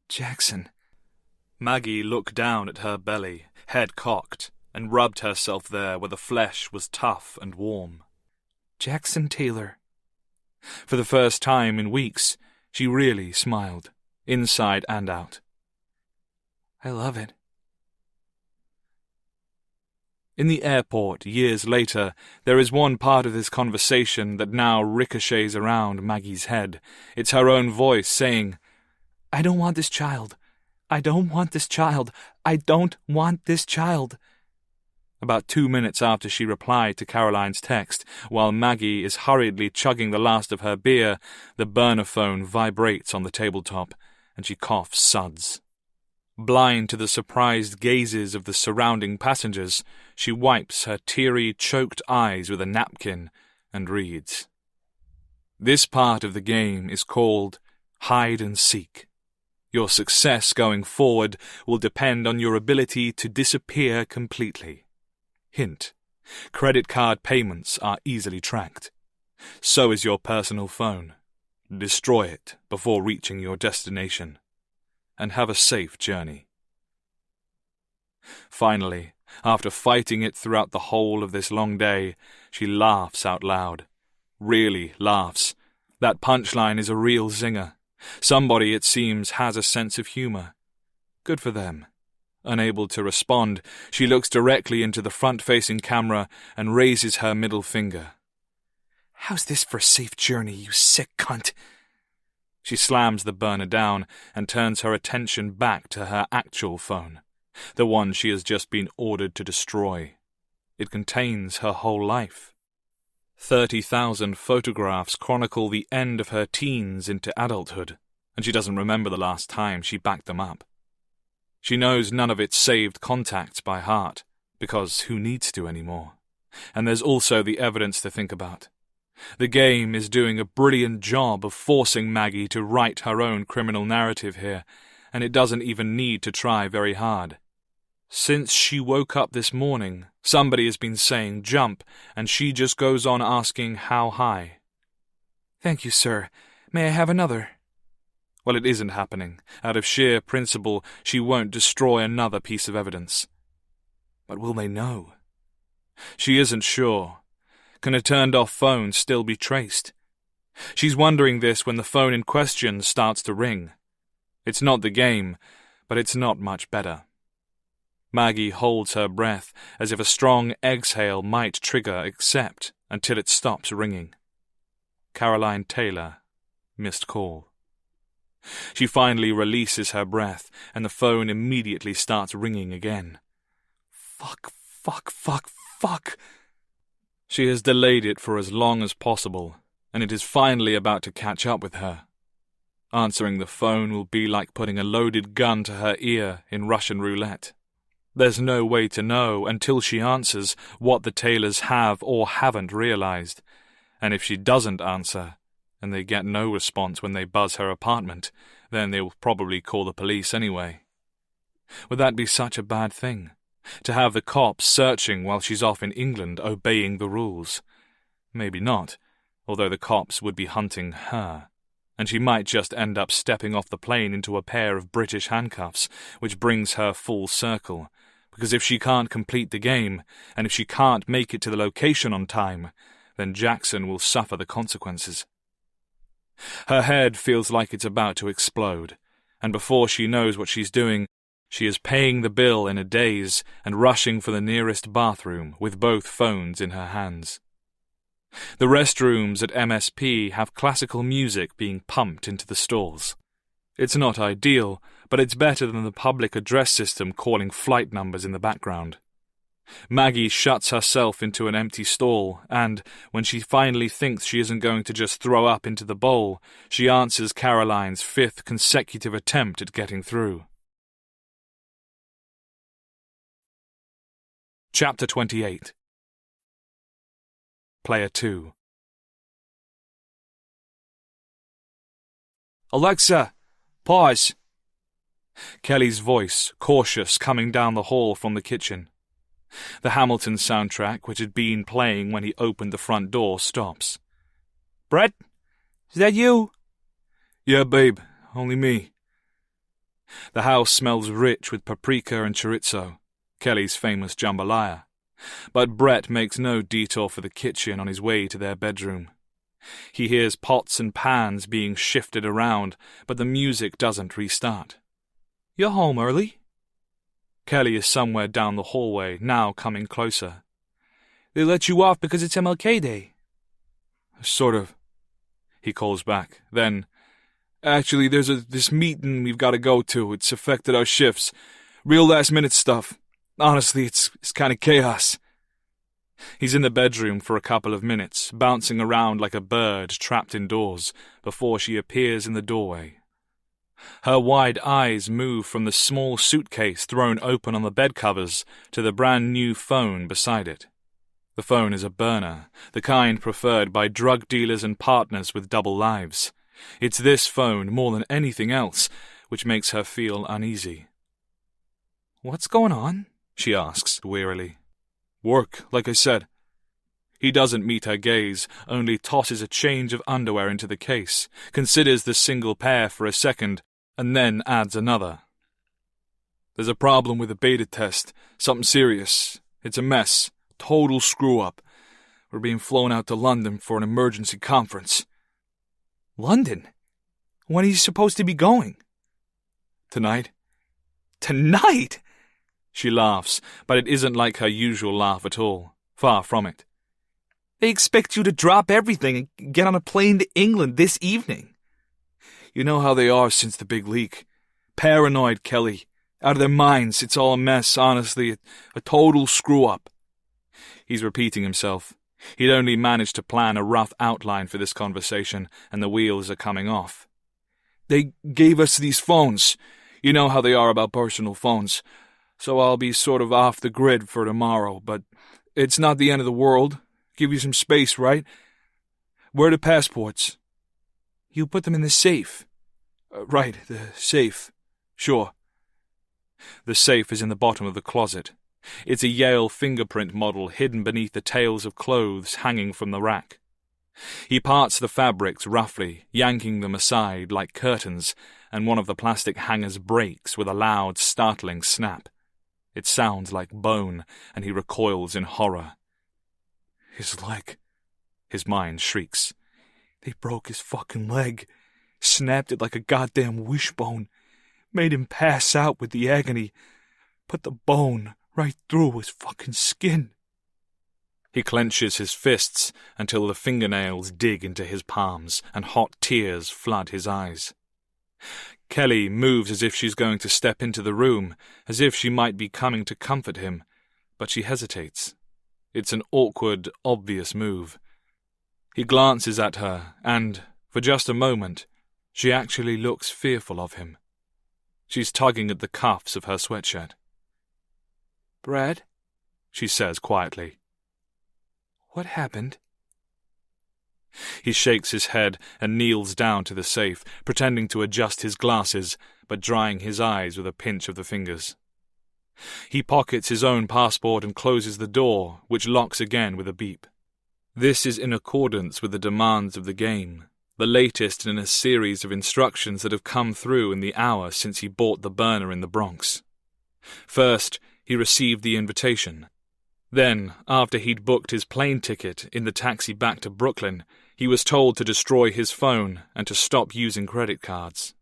Jackson. Maggie looked down at her belly, head cocked, and rubbed herself there where the flesh was tough and warm. Jackson Taylor. For the first time in weeks, she really smiled, inside and out. I love it. In the airport, years later, there is one part of this conversation that now ricochets around Maggie's head. It's her own voice saying, I don't want this child. I don't want this child. I don't want this child. About 2 minutes after she replied to Caroline's text, while Maggie is hurriedly chugging the last of her beer, the burner phone vibrates on the tabletop, and she coughs suds. Blind to the surprised gazes of the surrounding passengers, she wipes her teary, choked eyes with a napkin and reads. This part of the game is called hide and seek. Your success going forward will depend on your ability to disappear completely. Hint: credit card payments are easily tracked. So is your personal phone. Destroy it before reaching your destination. And have a safe journey. Finally, after fighting it throughout the whole of this long day, she laughs out loud. Really laughs. That punchline is a real zinger. Somebody, it seems, has a sense of humor. Good for them. Unable to respond, she looks directly into the front-facing camera and raises her middle finger. How's this for a safe journey, you sick cunt? She slams the burner down and turns her attention back to her actual phone, the one she has just been ordered to destroy. It contains her whole life. 30,000 photographs chronicle the end of her teens into adulthood, and she doesn't remember the last time she backed them up. She knows none of its saved contacts by heart, because who needs to anymore? And there's also the evidence to think about. The game is doing a brilliant job of forcing Maggie to write her own criminal narrative here, and it doesn't even need to try very hard. Since she woke up this morning, somebody has been saying jump, and she just goes on asking how high. Thank you, sir. May I have another? Well, it isn't happening. Out of sheer principle, she won't destroy another piece of evidence. But will they know? She isn't sure. Can a turned-off phone still be traced? She's wondering this when the phone in question starts to ring. It's not the game, but it's not much better. Maggie holds her breath as if a strong exhale might trigger accept until it stops ringing. Caroline Taylor, missed call. She finally releases her breath, and the phone immediately starts ringing again. Fuck. She has delayed it for as long as possible, and it is finally about to catch up with her. Answering the phone will be like putting a loaded gun to her ear in Russian roulette. There's no way to know until she answers what the Taylors have or haven't realized, and if she doesn't answer, and they get no response when they buzz her apartment, then they will probably call the police anyway. Would that be such a bad thing? To have the cops searching while she's off in England obeying the rules? Maybe not, although the cops would be hunting her, and she might just end up stepping off the plane into a pair of British handcuffs, which brings her full circle, because if she can't complete the game, and if she can't make it to the location on time, then Jackson will suffer the consequences. Her head feels like it's about to explode, and before she knows what she's doing, she is paying the bill in a daze and rushing for the nearest bathroom with both phones in her hands. The restrooms at MSP have classical music being pumped into the stalls. It's not ideal, but it's better than the public address system calling flight numbers in the background. Maggie shuts herself into an empty stall, and, when she finally thinks she isn't going to just throw up into the bowl, she answers Caroline's 5th consecutive attempt at getting through. Chapter 28. Player 2. Alexa, pause. Kelly's voice, cautious, coming down the hall from the kitchen. The Hamilton soundtrack, which had been playing when he opened the front door, stops. Brett? Is that you? Yeah, babe. Only me. The house smells rich with paprika and chorizo, Kelly's famous jambalaya. But Brett makes no detour for the kitchen on his way to their bedroom. He hears pots and pans being shifted around, but the music doesn't restart. You're home early? Kelly is somewhere down the hallway, now coming closer. They let you off because it's MLK Day. Sort of. He calls back. Then, actually, there's this meeting we've got to go to. It's affected our shifts. Real last-minute stuff. Honestly, it's kind of chaos. He's in the bedroom for a couple of minutes, bouncing around like a bird trapped indoors, before she appears in the doorway. Her wide eyes move from the small suitcase thrown open on the bed covers to the brand-new phone beside it. The phone is a burner, the kind preferred by drug dealers and partners with double lives. It's this phone, more than anything else, which makes her feel uneasy. What's going on? She asks wearily. Work, like I said. He doesn't meet her gaze, only tosses a change of underwear into the case, considers the single pair for a second, and then adds another. There's a problem with the beta test. Something serious. It's a mess. Total screw-up. We're being flown out to London for an emergency conference. London? When are you supposed to be going? Tonight. Tonight? She laughs, but it isn't like her usual laugh at all. Far from it. They expect you to drop everything and get on a plane to England this evening. You know how they are since the big leak. Paranoid, Kelly. Out of their minds. It's all a mess, honestly. A total screw-up. He's repeating himself. He'd only managed to plan a rough outline for this conversation, and the wheels are coming off. They gave us these phones. You know how they are about personal phones. So I'll be sort of off the grid for tomorrow, but it's not the end of the world. Give you some space, right? Where are the passports? You put them in the safe. Right, the safe. Sure. The safe is in the bottom of the closet. It's a Yale fingerprint model hidden beneath the tails of clothes hanging from the rack. He parts the fabrics roughly, yanking them aside like curtains, and one of the plastic hangers breaks with a loud, startling snap. It sounds like bone, and he recoils in horror. His leg. His mind shrieks. They broke his fucking leg. Snapped it like a goddamn wishbone. Made him pass out with the agony. Put the bone right through his fucking skin. He clenches his fists until the fingernails dig into his palms and hot tears flood his eyes. Kelly moves as if she's going to step into the room, as if she might be coming to comfort him, but she hesitates. It's an awkward, obvious move. He glances at her, and, for just a moment, she actually looks fearful of him. She's tugging at the cuffs of her sweatshirt. Brad, she says quietly. What happened? He shakes his head and kneels down to the safe, pretending to adjust his glasses, but drying his eyes with a pinch of the fingers. He pockets his own passport and closes the door, which locks again with a beep. This is in accordance with the demands of the game, the latest in a series of instructions that have come through in the hour since he bought the burner in the Bronx. First, he received the invitation. Then, after he'd booked his plane ticket in the taxi back to Brooklyn, he was told to destroy his phone and to stop using credit cards.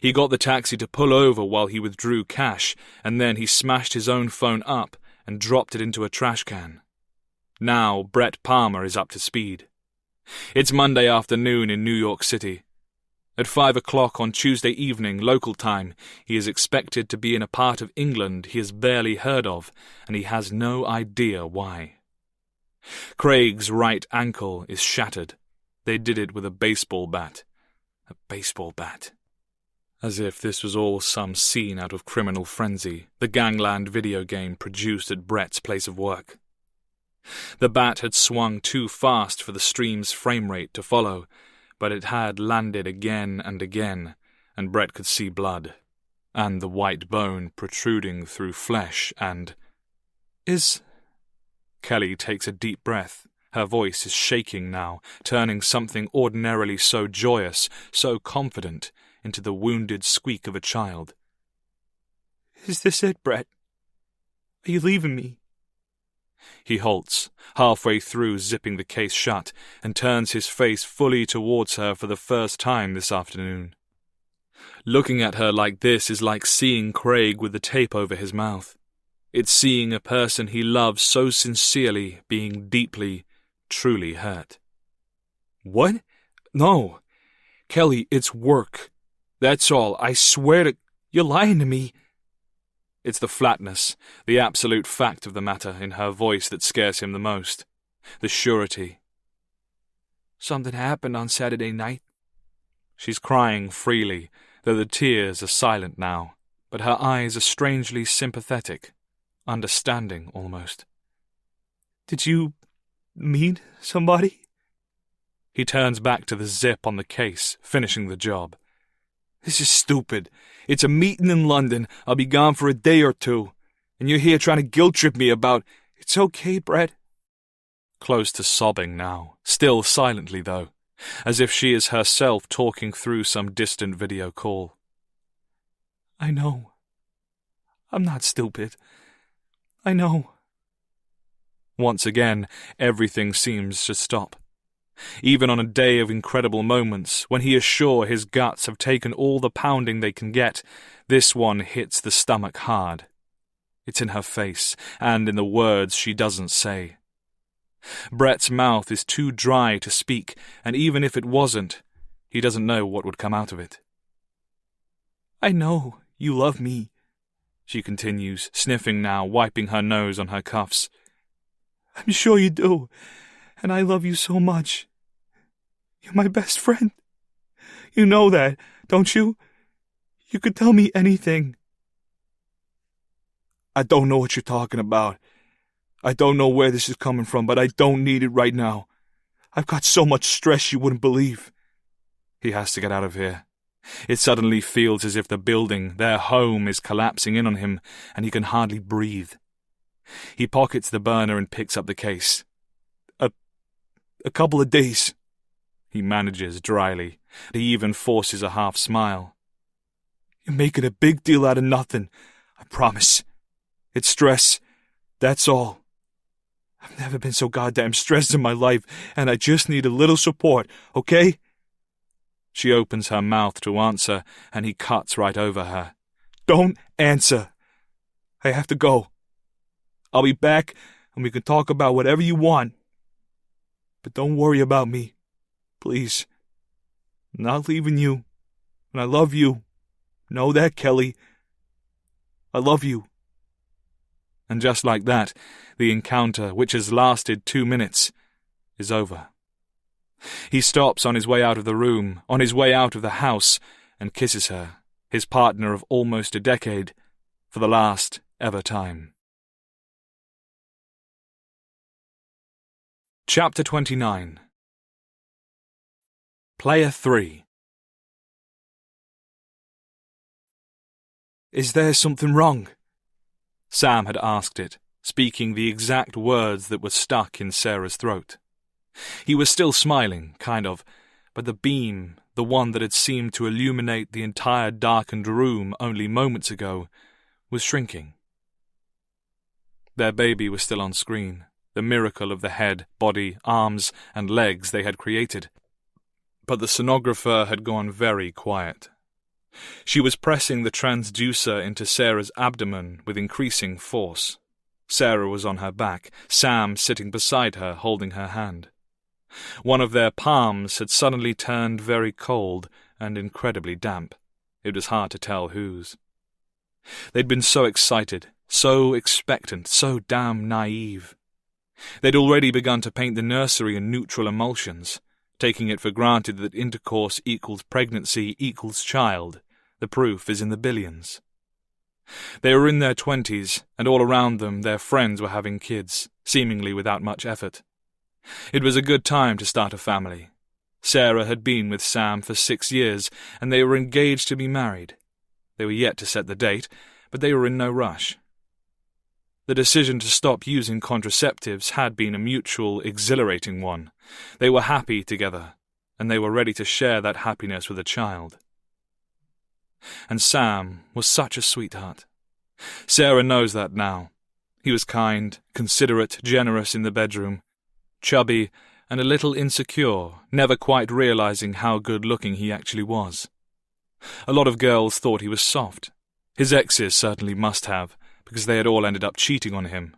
He got the taxi to pull over while he withdrew cash, and then he smashed his own phone up and dropped it into a trash can. Now Brett Palmer is up to speed. It's Monday afternoon in New York City. At 5 o'clock on Tuesday evening, local time, he is expected to be in a part of England he has barely heard of, and he has no idea why. Craig's right ankle is shattered. They did it with a baseball bat. A baseball bat. As if this was all some scene out of Criminal Frenzy, the gangland video game produced at Brett's place of work. The bat had swung too fast for the stream's frame rate to follow, but it had landed again and again, and Brett could see blood, and the white bone protruding through flesh, and... Kelly takes a deep breath. Her voice is shaking now, turning something ordinarily so joyous, so confident, into the wounded squeak of a child. Is this it, Brett? Are you leaving me? He halts, halfway through zipping the case shut, and turns his face fully towards her for the first time this afternoon. Looking at her like this is like seeing Craig with the tape over his mouth. It's seeing a person he loves so sincerely being deeply, truly hurt. What? No. Kelly, it's work. That's all. I swear to... You're lying to me. It's the flatness, the absolute fact of the matter in her voice that scares him the most. The surety. Something happened on Saturday night. She's crying freely, though the tears are silent now, but her eyes are strangely sympathetic, understanding almost. Did you meet somebody? He turns back to the zip on the case, finishing the job. This is stupid. It's a meeting in London. I'll be gone for a day or two. And you're here trying to guilt-trip me about... It's okay, Brett. Close to sobbing now, still silently though, as if she is herself talking through some distant video call. I know. I'm not stupid. I know. Once again, everything seems to stop. Even on a day of incredible moments, when he is sure his guts have taken all the pounding they can get, this one hits the stomach hard. It's in her face, and in the words she doesn't say. Brett's mouth is too dry to speak, and even if it wasn't, he doesn't know what would come out of it. I know you love me, she continues, sniffing now, wiping her nose on her cuffs. I'm sure you do, and I love you so much. You're my best friend. You know that, don't you? You could tell me anything. I don't know what you're talking about. I don't know where this is coming from, but I don't need it right now. I've got so much stress you wouldn't believe. He has to get out of here. It suddenly feels as if the building, their home, is collapsing in on him, and he can hardly breathe. He pockets the burner and picks up the case. A couple of days, he manages dryly. He even forces a half smile. You're making a big deal out of nothing, I promise. It's stress, that's all. I've never been so goddamn stressed in my life, and I just need a little support, okay? She opens her mouth to answer, and he cuts right over her. Don't answer. I have to go. I'll be back, and we can talk about whatever you want. But don't worry about me, please. I'm not leaving you, and I love you. Know that, Kelly. I love you. And just like that, the encounter, which has lasted 2 minutes, is over. He stops on his way out of the room, on his way out of the house, and kisses her, his partner of almost a decade, for the last ever time. Chapter 29. Player 3. Is there something wrong? Sam had asked it, speaking the exact words that were stuck in Sarah's throat. He was still smiling, kind of, but the beam, the one that had seemed to illuminate the entire darkened room only moments ago, was shrinking. Their baby was still on screen, the miracle of the head, body, arms, and legs they had created. But the sonographer had gone very quiet. She was pressing the transducer into Sarah's abdomen with increasing force. Sarah was on her back, Sam sitting beside her, holding her hand. One of their palms had suddenly turned very cold and incredibly damp. It was hard to tell whose. They'd been so excited, so expectant, so damn naive. They'd already begun to paint the nursery in neutral emulsions, taking it for granted that intercourse equals pregnancy equals child. The proof is in the billions. They were in their 20s, and all around them their friends were having kids, seemingly without much effort. It was a good time to start a family. Sarah had been with Sam for 6 years, and they were engaged to be married. They were yet to set the date, but they were in no rush. The decision to stop using contraceptives had been a mutual, exhilarating one. They were happy together, and they were ready to share that happiness with a child. And Sam was such a sweetheart. Sarah knows that now. He was kind, considerate, generous in the bedroom, chubby, and a little insecure, never quite realizing how good-looking he actually was. A lot of girls thought he was soft. His exes certainly must have, because they had all ended up cheating on him.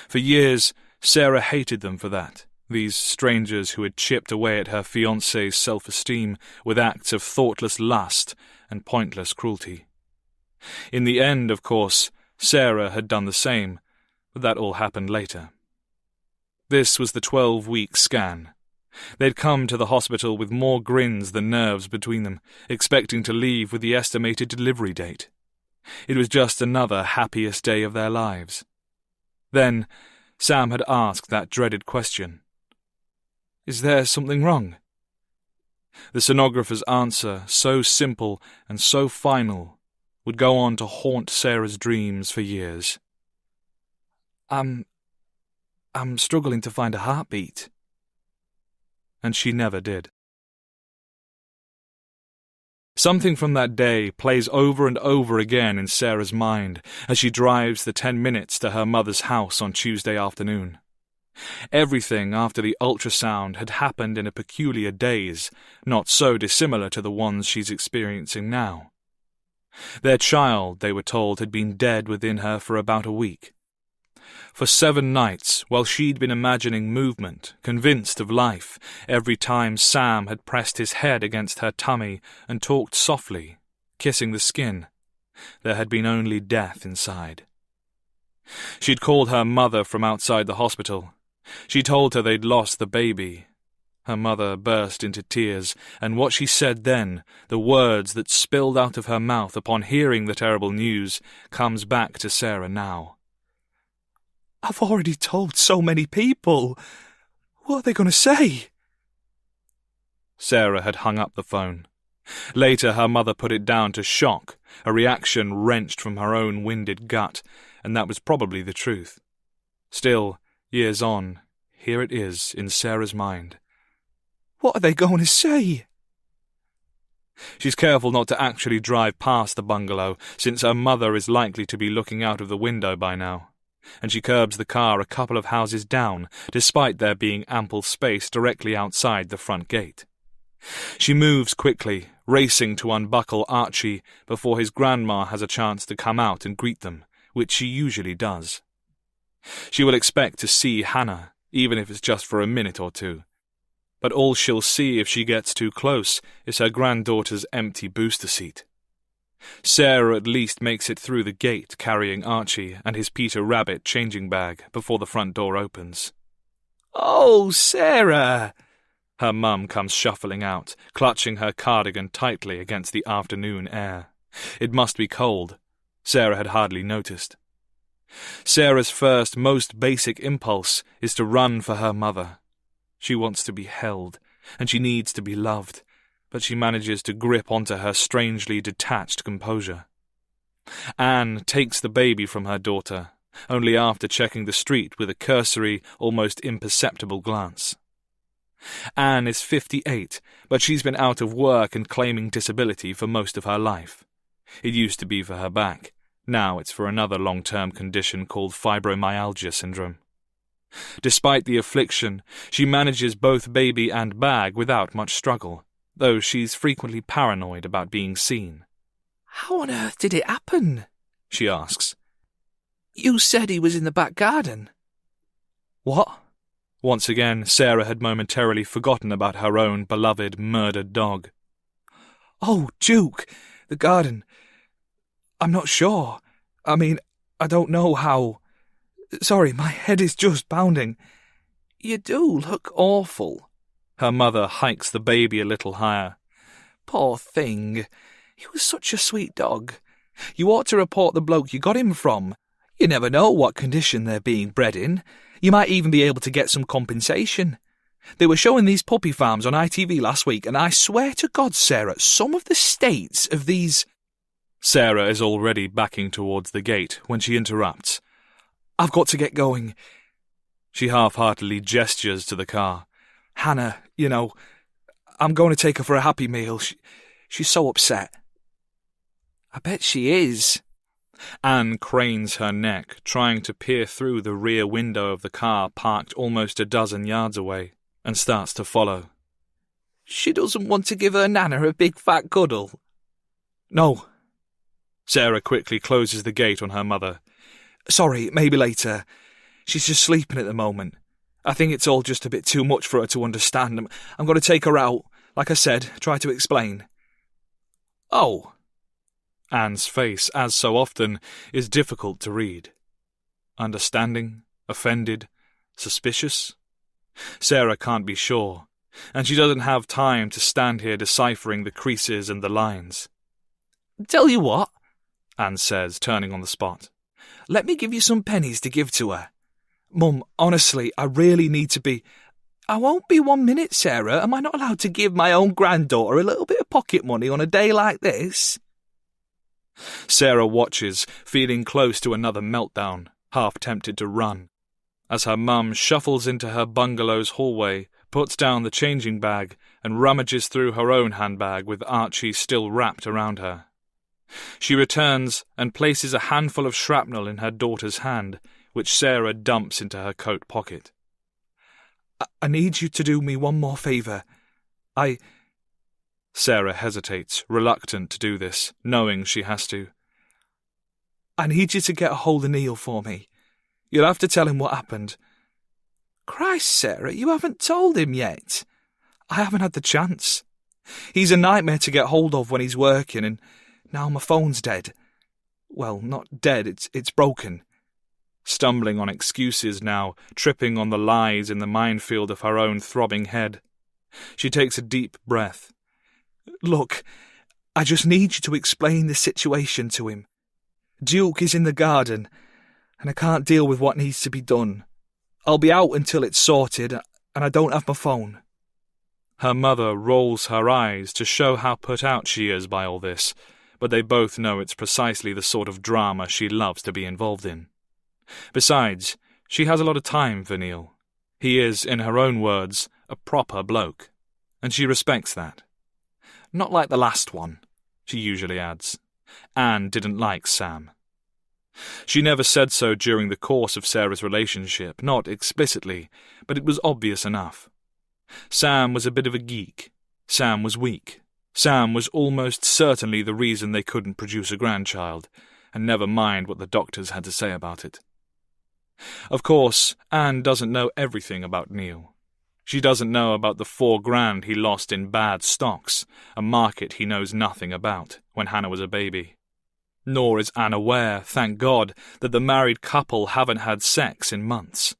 For years, Sarah hated them for that, these strangers who had chipped away at her fiancé's self-esteem with acts of thoughtless lust and pointless cruelty. In the end, of course, Sarah had done the same, but that all happened later. This was the 12-week scan. They'd come to the hospital with more grins than nerves between them, expecting to leave with the estimated delivery date. It was just another happiest day of their lives. Then, Sam had asked that dreaded question. "Is there something wrong?" The sonographer's answer, so simple and so final, would go on to haunt Sarah's dreams for years. I'm struggling to find a heartbeat. And she never did. Something from that day plays over and over again in Sarah's mind as she drives the 10 minutes to her mother's house on Tuesday afternoon. Everything after the ultrasound had happened in a peculiar daze, not so dissimilar to the ones she's experiencing now. Their child, they were told, had been dead within her for about a week. For 7 nights, while she'd been imagining movement, convinced of life, every time Sam had pressed his head against her tummy and talked softly, kissing the skin, there had been only death inside. She'd called her mother from outside the hospital. She told her they'd lost the baby. Her mother burst into tears, and what she said then, the words that spilled out of her mouth upon hearing the terrible news, comes back to Sarah now. "I've already told so many people. What are they going to say?" Sarah had hung up the phone. Later, her mother put it down to shock, a reaction wrenched from her own winded gut, and that was probably the truth. Still, years on, here it is in Sarah's mind. What are they going to say? She's careful not to actually drive past the bungalow, since her mother is likely to be looking out of the window by now, and she curbs the car a couple of houses down, despite there being ample space directly outside the front gate. She moves quickly, racing to unbuckle Archie before his grandma has a chance to come out and greet them, which she usually does. She will expect to see Hannah, even if it's just for a minute or two. But all she'll see if she gets too close is her granddaughter's empty booster seat. Sarah at least makes it through the gate carrying Archie and his Peter Rabbit changing bag before the front door opens. "Oh, Sarah!" Her mum comes shuffling out, clutching her cardigan tightly against the afternoon air. It must be cold. Sarah had hardly noticed. Sarah's first, most basic impulse is to run for her mother. She wants to be held, and she needs to be loved, but she manages to grip onto her strangely detached composure. Anne takes the baby from her daughter, only after checking the street with a cursory, almost imperceptible glance. Anne is 58, but she's been out of work and claiming disability for most of her life. It used to be for her back. Now it's for another long-term condition called fibromyalgia syndrome. Despite the affliction, she manages both baby and bag without much struggle, though she's frequently paranoid about being seen. "How on earth did it happen?" she asks. "You said he was in the back garden." What? Once again, Sarah had momentarily forgotten about her own beloved murdered dog. "Oh, Duke, the garden. I'm not sure. I mean, I don't know how. Sorry, my head is just pounding. You do look awful." Her mother hikes the baby a little higher. "Poor thing. He was such a sweet dog. You ought to report the bloke you got him from. You never know what condition they're being bred in. You might even be able to get some compensation. They were showing these puppy farms on ITV last week, and I swear to God, Sarah, some of the states of these... Sarah is already backing towards the gate when she interrupts. I've got to get going. She half-heartedly gestures to the car. Hannah, I'm going to take her for a Happy Meal. She's so upset. I bet she is. Anne cranes her neck, trying to peer through the rear window of the car parked almost a dozen yards away, and starts to follow. She doesn't want to give her Nana a big fat cuddle. No. Sarah quickly closes the gate on her mother. Sorry, maybe later. She's just sleeping at the moment. I think it's all just a bit too much for her to understand. I'm going to take her out. Like I said, try to explain. Oh. Anne's face, as so often, is difficult to read. Understanding, offended, suspicious? Sarah can't be sure, and she doesn't have time to stand here deciphering the creases and the lines. Tell you what, Anne says, turning on the spot. Let me give you some pennies to give to her. Mum, honestly, I really need to be... I won't be 1 minute, Sarah. Am I not allowed to give my own granddaughter a little bit of pocket money on a day like this? Sarah watches, feeling close to another meltdown, half tempted to run, as her mum shuffles into her bungalow's hallway, puts down the changing bag, and rummages through her own handbag with Archie still wrapped around her. She returns and places a handful of shrapnel in her daughter's hand, which Sarah dumps into her coat pocket. I need you to do me one more favour. Sarah hesitates, reluctant to do this, knowing she has to. I need you to get a hold of Neil for me. You'll have to tell him what happened. Christ, Sarah, you haven't told him yet. I haven't had the chance. He's a nightmare to get hold of when he's working, and now my phone's dead. Well, not dead, it's broken. Stumbling on excuses now, tripping on the lies in the minefield of her own throbbing head. She takes a deep breath. Look, I just need you to explain the situation to him. Duke is in the garden, and I can't deal with what needs to be done. I'll be out until it's sorted, and I don't have my phone. Her mother rolls her eyes to show how put out she is by all this, but they both know it's precisely the sort of drama she loves to be involved in. Besides, she has a lot of time for Neil. He is, in her own words, a proper bloke, and she respects that. Not like the last one, she usually adds. Anne didn't like Sam. She never said so during the course of Sarah's relationship, not explicitly, but it was obvious enough. Sam was a bit of a geek. Sam was weak. Sam was almost certainly the reason they couldn't produce a grandchild, and never mind what the doctors had to say about it. Of course, Anne doesn't know everything about Neil. She doesn't know about the $4,000 he lost in bad stocks, a market he knows nothing about, when Hannah was a baby. Nor is Anne aware, thank God, that the married couple haven't had sex in months.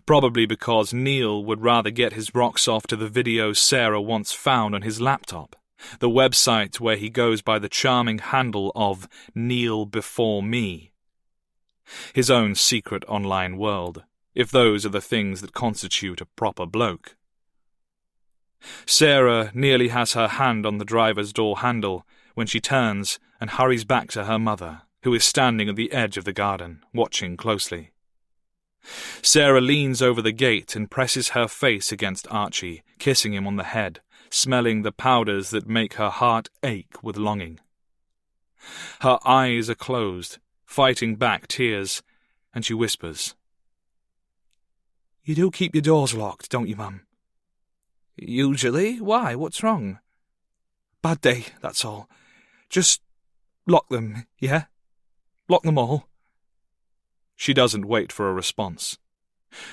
Probably because Neil would rather get his rocks off to the videos Sarah once found on his laptop, the website where he goes by the charming handle of Neil Before Me. His own secret online world, if those are the things that constitute a proper bloke. Sarah nearly has her hand on the driver's door handle when she turns and hurries back to her mother, who is standing at the edge of the garden, watching closely. Sarah leans over the gate and presses her face against Archie, kissing him on the head, smelling the powders that make her heart ache with longing. Her eyes are closed, fighting back tears, and she whispers, You do keep your doors locked, don't you, Mum? Usually. Why? What's wrong? Bad day, that's all. Just lock them, yeah? Lock them all. She doesn't wait for a response.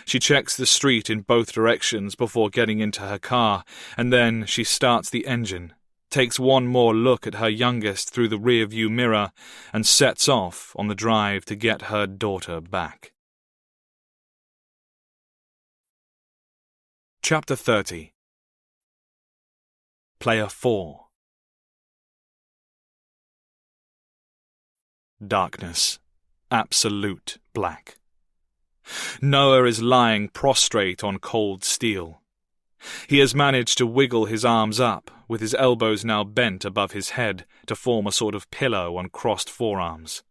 She checks the street in both directions before getting into her car, and then she starts the engine, takes one more look at her youngest through the rear-view mirror, and sets off on the drive to get her daughter back. Chapter 30. Player 4. Darkness. Absolute black. Noah is lying prostrate on cold steel. He has managed to wiggle his arms up, with his elbows now bent above his head to form a sort of pillow on crossed forearms.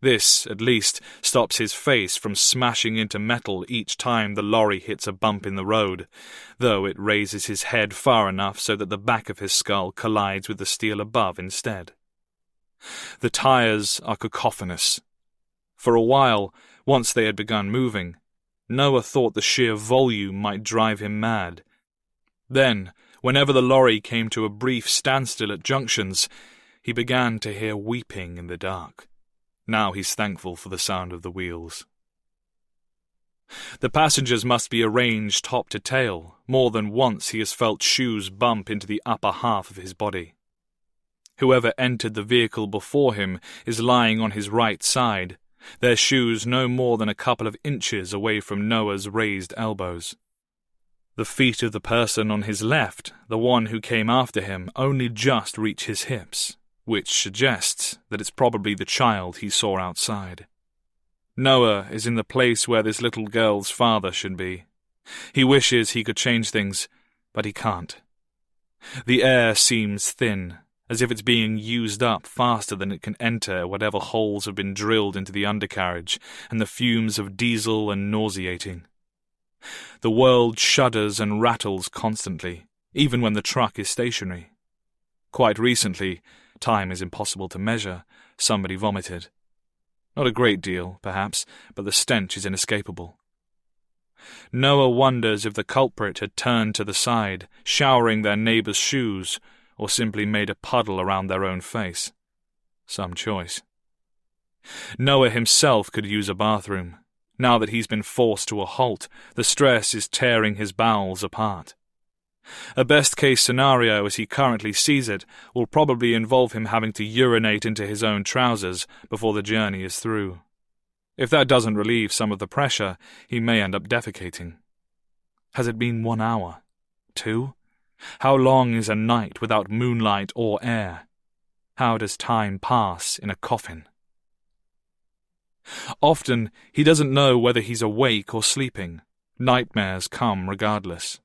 This, at least, stops his face from smashing into metal each time the lorry hits a bump in the road, though it raises his head far enough so that the back of his skull collides with the steel above instead. The tires are cacophonous. For a while, once they had begun moving, Noah thought the sheer volume might drive him mad. Then, whenever the lorry came to a brief standstill at junctions, he began to hear weeping in the dark. Now he's thankful for the sound of the wheels. The passengers must be arranged top to tail. More than once he has felt shoes bump into the upper half of his body. Whoever entered the vehicle before him is lying on his right side, their shoes no more than a couple of inches away from Noah's raised elbows. The feet of the person on his left, the one who came after him, only just reach his hips, which suggests that it's probably the child he saw outside. Noah is in the place where this little girl's father should be. He wishes he could change things, but he can't. The air seems thin, as if it's being used up faster than it can enter whatever holes have been drilled into the undercarriage, and the fumes of diesel are nauseating. The world shudders and rattles constantly, even when the truck is stationary. Quite recently, time is impossible to measure, somebody vomited. Not a great deal, perhaps, but the stench is inescapable. Noah wonders if the culprit had turned to the side, showering their neighbour's shoes, or simply made a puddle around their own face. Some choice. Noah himself could use a bathroom. Now that he's been forced to a halt, the stress is tearing his bowels apart. A best-case scenario, as he currently sees it, will probably involve him having to urinate into his own trousers before the journey is through. If that doesn't relieve some of the pressure, he may end up defecating. Has it been 1 hour? 2? How long is a night without moonlight or air? How does time pass in a coffin? Often, he doesn't know whether he's awake or sleeping. Nightmares come regardless.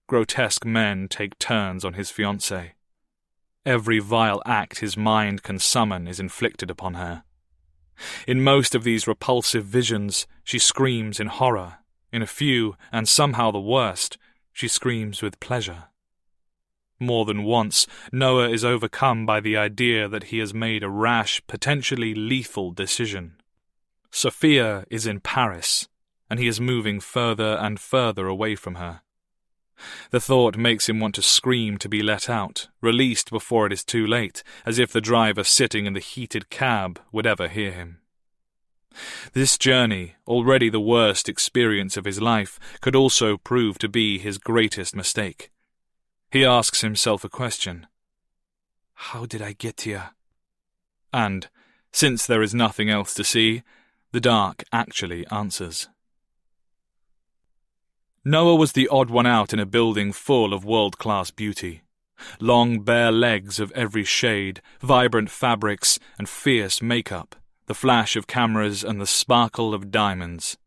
Grotesque men take turns on his fiancée. Every vile act his mind can summon is inflicted upon her. In most of these repulsive visions, she screams in horror. In a few, and somehow the worst, she screams with pleasure. More than once, Noah is overcome by the idea that he has made a rash, potentially lethal decision. Sophia is in Paris, and he is moving further and further away from her. The thought makes him want to scream to be let out, released before it is too late, as if the driver sitting in the heated cab would ever hear him. This journey, already the worst experience of his life, could also prove to be his greatest mistake. He asks himself a question. How did I get here? And, since there is nothing else to see, the dark actually answers. Noah was the odd one out in a building full of world-class beauty. Long bare legs of every shade, vibrant fabrics, and fierce makeup, the flash of cameras and the sparkle of diamonds.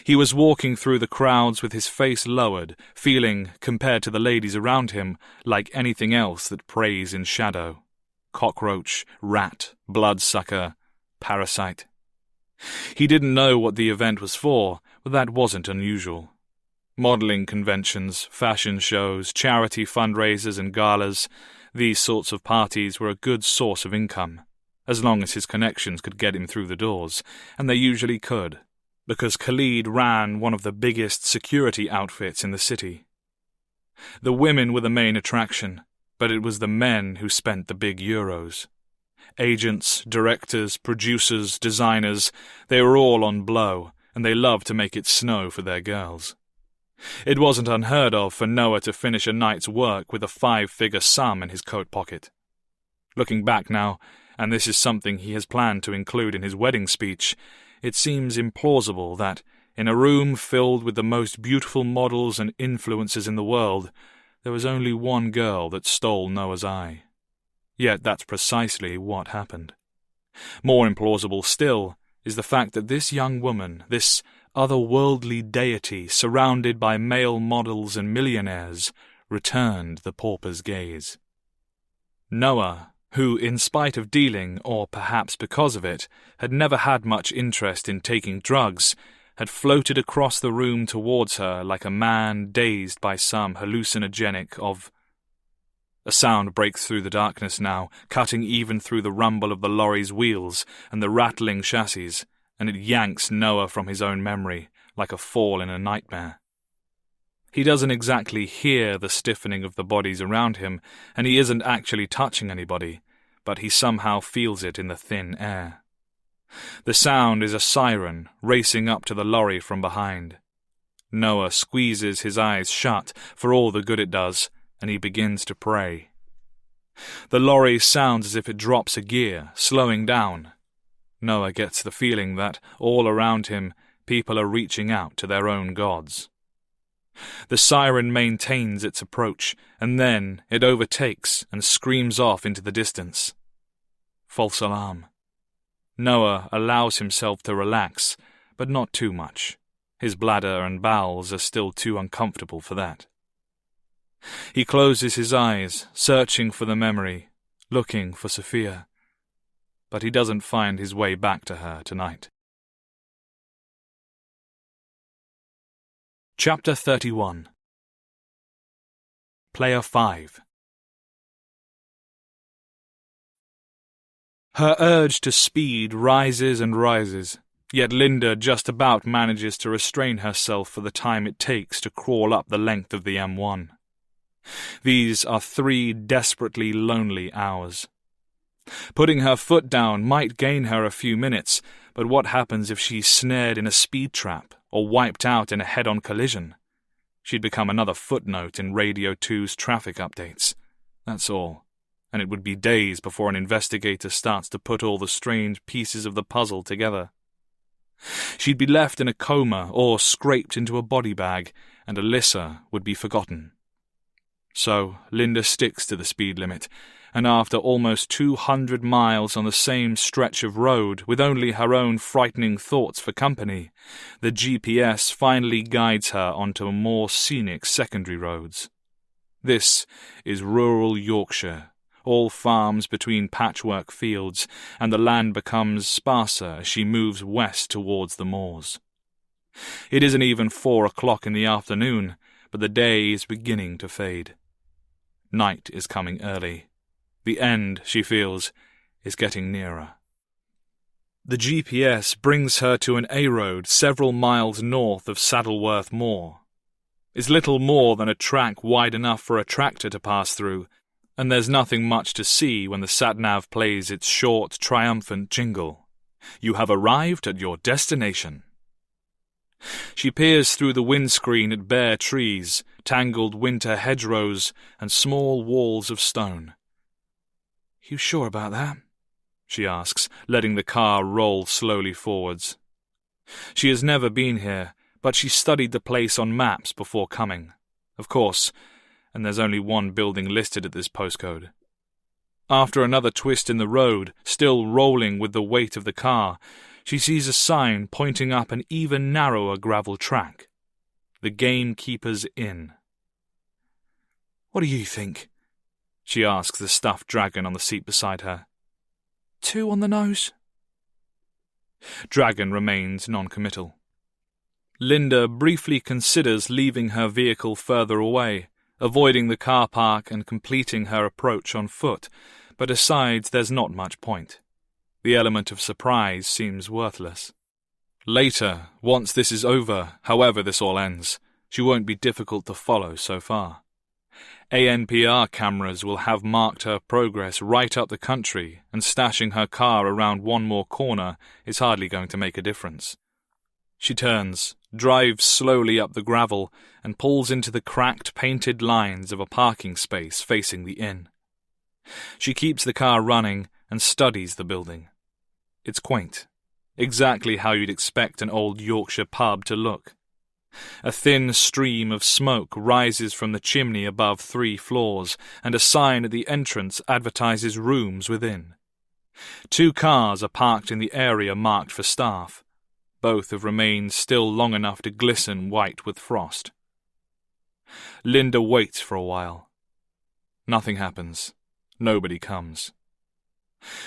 He was walking through the crowds with his face lowered, feeling, compared to the ladies around him, like anything else that preys in shadow. Cockroach, rat, bloodsucker, parasite. He didn't know what the event was for, but that wasn't unusual. Modelling conventions, fashion shows, charity fundraisers and galas, these sorts of parties were a good source of income, as long as his connections could get him through the doors, and they usually could, because Khalid ran one of the biggest security outfits in the city. The women were the main attraction, but it was the men who spent the big euros. Agents, directors, producers, designers, they were all on blow, and they loved to make it snow for their girls. It wasn't unheard of for Noah to finish a night's work with a 5-figure sum in his coat pocket. Looking back now, and this is something he has planned to include in his wedding speech, it seems implausible that, in a room filled with the most beautiful models and influencers in the world, there was only one girl that stole Noah's eye. Yet that's precisely what happened. More implausible still is the fact that this young woman, this otherworldly deity surrounded by male models and millionaires returned the pauper's gaze. Noah, who, in spite of dealing, or perhaps because of it, had never had much interest in taking drugs, had floated across the room towards her like a man dazed by some hallucinogenic of... A sound breaks through the darkness now, cutting even through the rumble of the lorry's wheels and the rattling chassis, and it yanks Noah from his own memory, like a fall in a nightmare. He doesn't exactly hear the stiffening of the bodies around him, and he isn't actually touching anybody, but he somehow feels it in the thin air. The sound is a siren racing up to the lorry from behind. Noah squeezes his eyes shut for all the good it does, and he begins to pray. The lorry sounds as if it drops a gear, slowing down. Noah gets the feeling that, all around him, people are reaching out to their own gods. The siren maintains its approach, and then it overtakes and screams off into the distance. False alarm. Noah allows himself to relax, but not too much. His bladder and bowels are still too uncomfortable for that. He closes his eyes, searching for the memory, looking for Sophia. But he doesn't find his way back to her tonight. Chapter 31. Player 5. Her urge to speed rises and rises, yet Linda just about manages to restrain herself for the time it takes to crawl up the length of the M1. These are 3 desperately lonely hours. Putting her foot down might gain her a few minutes, but what happens if she's snared in a speed trap or wiped out in a head-on collision? She'd become another footnote in Radio 2's traffic updates. That's all. And it would be days before an investigator starts to put all the strange pieces of the puzzle together. She'd be left in a coma or scraped into a body bag, and Alyssa would be forgotten. So Linda sticks to the speed limit, and after almost 200 miles on the same stretch of road with only her own frightening thoughts for company, the GPS finally guides her onto more scenic secondary roads. This is rural Yorkshire, all farms between patchwork fields, and the land becomes sparser as she moves west towards the moors. It isn't even 4 o'clock in the afternoon, but the day is beginning to fade. Night is coming early. The end, she feels, is getting nearer. The GPS brings her to an A-road several miles north of Saddleworth Moor. It's little more than a track wide enough for a tractor to pass through, and there's nothing much to see when the sat-nav plays its short, triumphant jingle. You have arrived at your destination. She peers through the windscreen at bare trees, tangled winter hedgerows, and small walls of stone. You sure about that? She asks, letting the car roll slowly forwards. She has never been here, but she studied the place on maps before coming. Of course, and there's only one building listed at this postcode. After another twist in the road, still rolling with the weight of the car, she sees a sign pointing up an even narrower gravel track. The Gamekeeper's Inn. What do you think? She asks the stuffed dragon on the seat beside her. 2 on the nose? Dragon remains non-committal. Linda briefly considers leaving her vehicle further away, avoiding the car park and completing her approach on foot, but decides there's not much point. The element of surprise seems worthless. Later, once this is over, however this all ends, she won't be difficult to follow so far. ANPR cameras will have marked her progress right up the country, and stashing her car around one more corner is hardly going to make a difference. She turns, drives slowly up the gravel, and pulls into the cracked painted lines of a parking space facing the inn. She keeps the car running and studies the building. It's quaint, exactly how you'd expect an old Yorkshire pub to look. A thin stream of smoke rises from the chimney above 3 floors, and a sign at the entrance advertises rooms within. 2 cars are parked in the area marked for staff, both have remained still long enough to glisten white with frost. Linda waits for a while. Nothing happens. Nobody comes.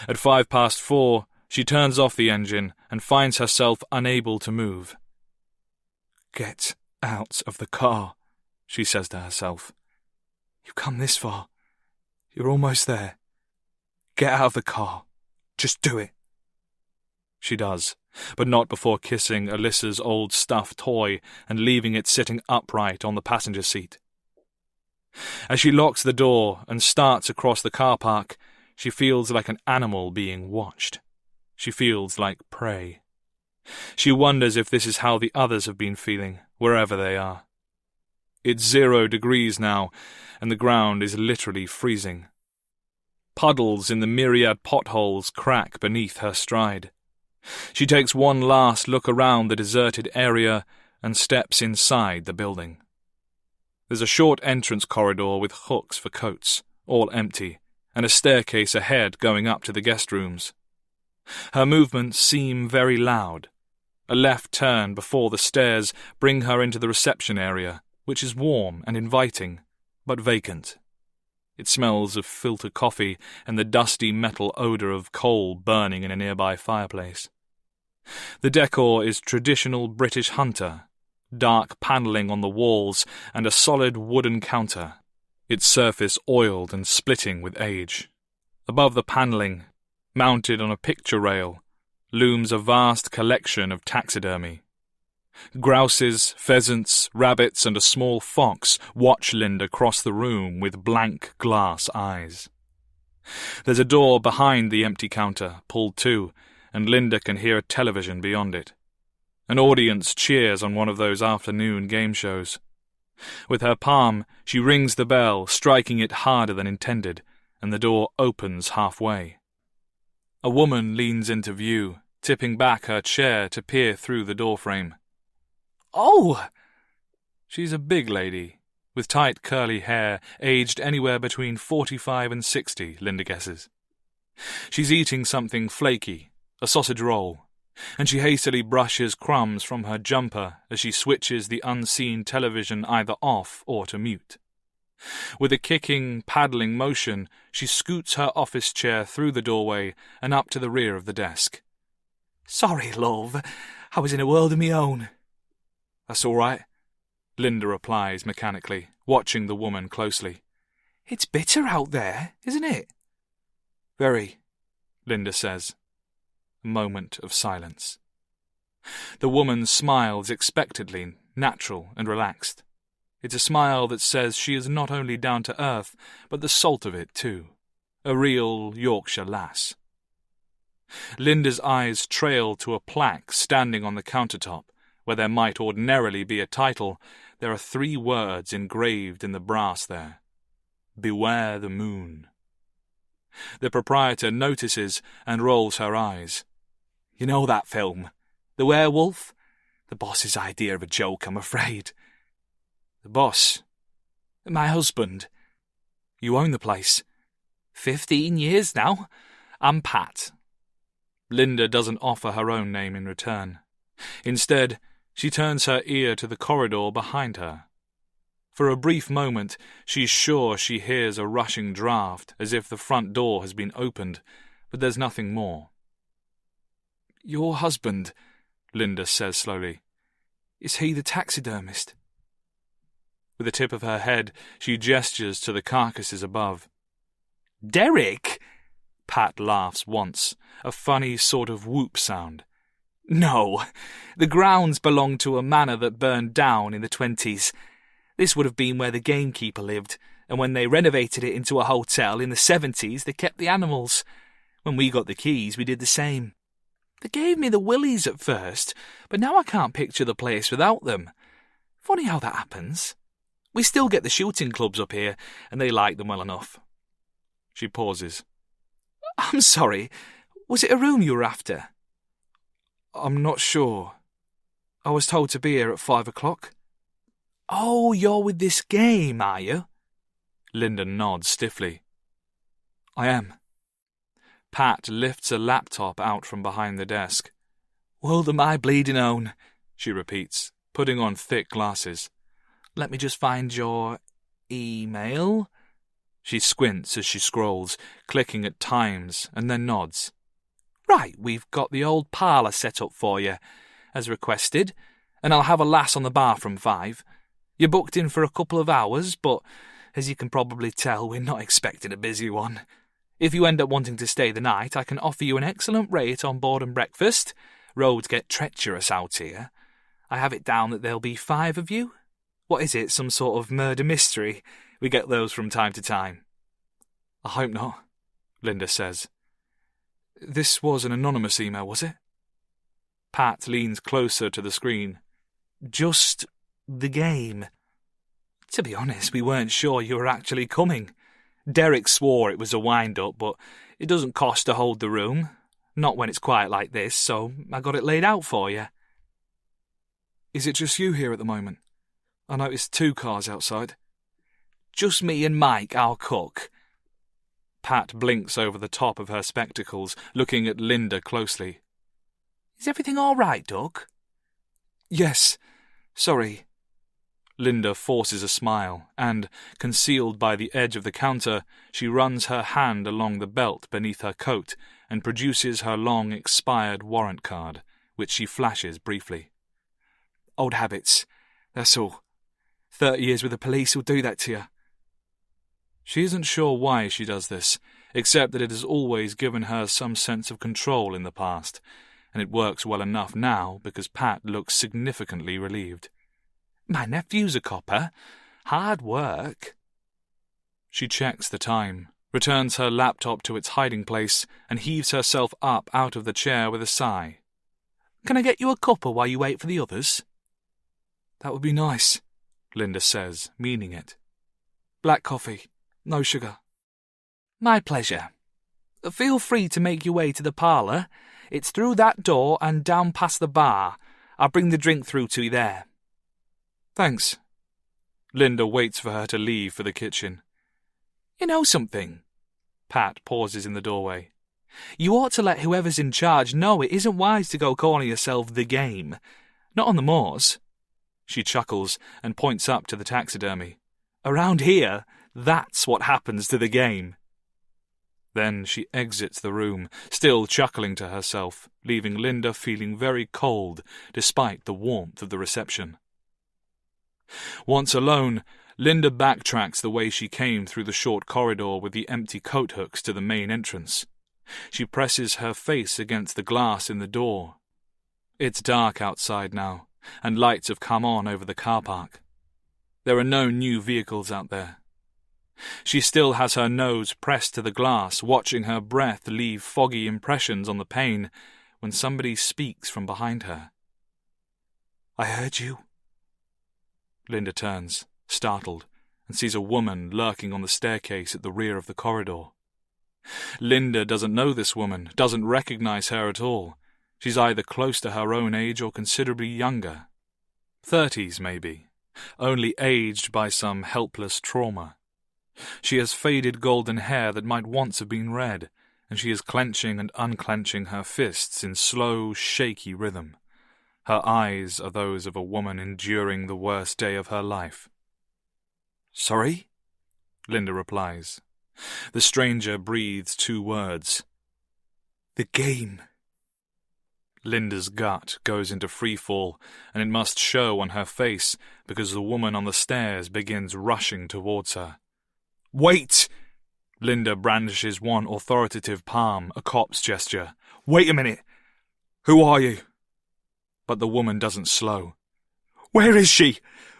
At 4:05, she turns off the engine and finds herself unable to move. "Get out of the car," she says to herself. "You've come this far. You're almost there. Get out of the car. Just do it." She does, but not before kissing Alyssa's old stuffed toy and leaving it sitting upright on the passenger seat. As she locks the door and starts across the car park, she feels like an animal being watched. She feels like prey. She wonders if this is how the others have been feeling, wherever they are. It's 0 degrees now, and the ground is literally freezing. Puddles in the myriad potholes crack beneath her stride. She takes one last look around the deserted area and steps inside the building. There's a short entrance corridor with hooks for coats, all empty, and a staircase ahead going up to the guest rooms. Her movements seem very loud. A left turn before the stairs bring her into the reception area, which is warm and inviting, but vacant. It smells of filtered coffee and the dusty metal odour of coal burning in a nearby fireplace. The decor is traditional British hunter, dark panelling on the walls and a solid wooden counter, its surface oiled and splitting with age. Above the panelling, mounted on a picture rail, looms a vast collection of taxidermy. Grouses, pheasants, rabbits and a small fox watch Linda cross the room with blank glass eyes. There's a door behind the empty counter, pulled to, and Linda can hear a television beyond it. An audience cheers on one of those afternoon game shows. With her palm, she rings the bell, striking it harder than intended, and the door opens halfway. A woman leans into view, tipping back her chair to peer through the doorframe. "Oh!" She's a big lady, with tight curly hair, aged anywhere between 45 and 60, Linda guesses. She's eating something flaky, a sausage roll, and she hastily brushes crumbs from her jumper as she switches the unseen television either off or to mute. With a kicking, paddling motion, she scoots her office chair through the doorway and up to the rear of the desk. "Sorry, love. I was in a world of me own." "That's all right," Linda replies mechanically, watching the woman closely. "It's bitter out there, isn't it?" "Very," Linda says. A moment of silence. The woman smiles expectantly, natural and relaxed. It's a smile that says she is not only down to earth, but the salt of it too. A real Yorkshire lass. Linda's eyes trail to a plaque standing on the countertop, where there might ordinarily be a title. There are 3 words engraved in the brass there. Beware the moon. The proprietor notices and rolls her eyes. "You know that film? The werewolf? The boss's idea of a joke, I'm afraid." "The boss?" "My husband." "You own the place?" 15 years now. I'm Pat." Linda doesn't offer her own name in return. Instead, she turns her ear to the corridor behind her. For a brief moment, she's sure she hears a rushing draft, as if the front door has been opened, but there's nothing more. "Your husband," Linda says slowly. "Is he the taxidermist?" With the tip of her head, she gestures to the carcasses above. "Derek?" Pat laughs once, a funny sort of whoop sound. "No, the grounds belonged to a manor that burned down in the 20s. This would have been where the gamekeeper lived, and when they renovated it into a hotel in the 70s, they kept the animals. When we got the keys, we did the same. They gave me the willies at first, but now I can't picture the place without them. Funny how that happens. We still get the shooting clubs up here, and they like them well enough." She pauses. "I'm sorry, was it a room you were after?" "I'm not sure. I was told to be here at 5 o'clock. "Oh, you're with this game, are you?" Linda nods stiffly. "I am." Pat lifts a laptop out from behind the desk. World of my bleeding own, she repeats, putting on thick glasses. Let me just find your email. She squints as she scrolls, clicking at times, and then nods. Right, we've got the old parlour set up for you, as requested, and I'll have a lass on the bar from 5. You're booked in for a couple of hours, but as you can probably tell, we're not expecting a busy one. If you end up wanting to stay the night, I can offer you an excellent rate on board and breakfast. Roads get treacherous out here. I have it down that there'll be 5 of you. What is it, some sort of murder mystery? We get those from time to time. I hope not, Linda says. This was an anonymous email, was it? Pat leans closer to the screen. Just the game. To be honest, we weren't sure you were actually coming. Derek swore it was a wind-up, but it doesn't cost to hold the room. Not when it's quiet like this, so I got it laid out for you. Is it just you here at the moment? I noticed 2 cars outside. Just me and Mike, our cook. Pat blinks over the top of her spectacles, looking at Linda closely. Is everything all right, Doug? Yes. Sorry. Linda forces a smile, and, concealed by the edge of the counter, she runs her hand along the belt beneath her coat and produces her long expired warrant card, which she flashes briefly. Old habits, that's all. 30 years with the police will do that to you. She isn't sure why she does this, except that it has always given her some sense of control in the past, and it works well enough now because Pat looks significantly relieved. My nephew's a copper. Hard work. She checks the time, returns her laptop to its hiding place, and heaves herself up out of the chair with a sigh. Can I get you a cuppa while you wait for the others? That would be nice, Linda says, meaning it. Black coffee, no sugar. My pleasure. Feel free to make your way to the parlour. It's through that door and down past the bar. I'll bring the drink through to you there. Thanks. Linda waits for her to leave for the kitchen. You know something? Pat pauses in the doorway. You ought to let whoever's in charge know it isn't wise to go calling yourself the game. Not on the moors. She chuckles and points up to the taxidermy. Around here, that's what happens to the game. Then she exits the room, still chuckling to herself, leaving Linda feeling very cold despite the warmth of the reception. Once alone, Linda backtracks the way she came through the short corridor with the empty coat hooks to the main entrance. She presses her face against the glass in the door. It's dark outside now, and lights have come on over the car park. There are no new vehicles out there. She still has her nose pressed to the glass, watching her breath leave foggy impressions on the pane, when somebody speaks from behind her. I heard you. Linda turns, startled, and sees a woman lurking on the staircase at the rear of the corridor. Linda doesn't know this woman, doesn't recognize her at all. She's either close to her own age or considerably younger. 30s, maybe, only aged by some helpless trauma. She has faded golden hair that might once have been red, and she is clenching and unclenching her fists in slow, shaky rhythm. Her eyes are those of a woman enduring the worst day of her life. Sorry? Linda replies. The stranger breathes 2 words. The game. Linda's gut goes into freefall, and it must show on her face because the woman on the stairs begins rushing towards her. Wait! Linda brandishes one authoritative palm, a cop's gesture. Wait a minute! Who are you? But the woman doesn't slow. Where is she?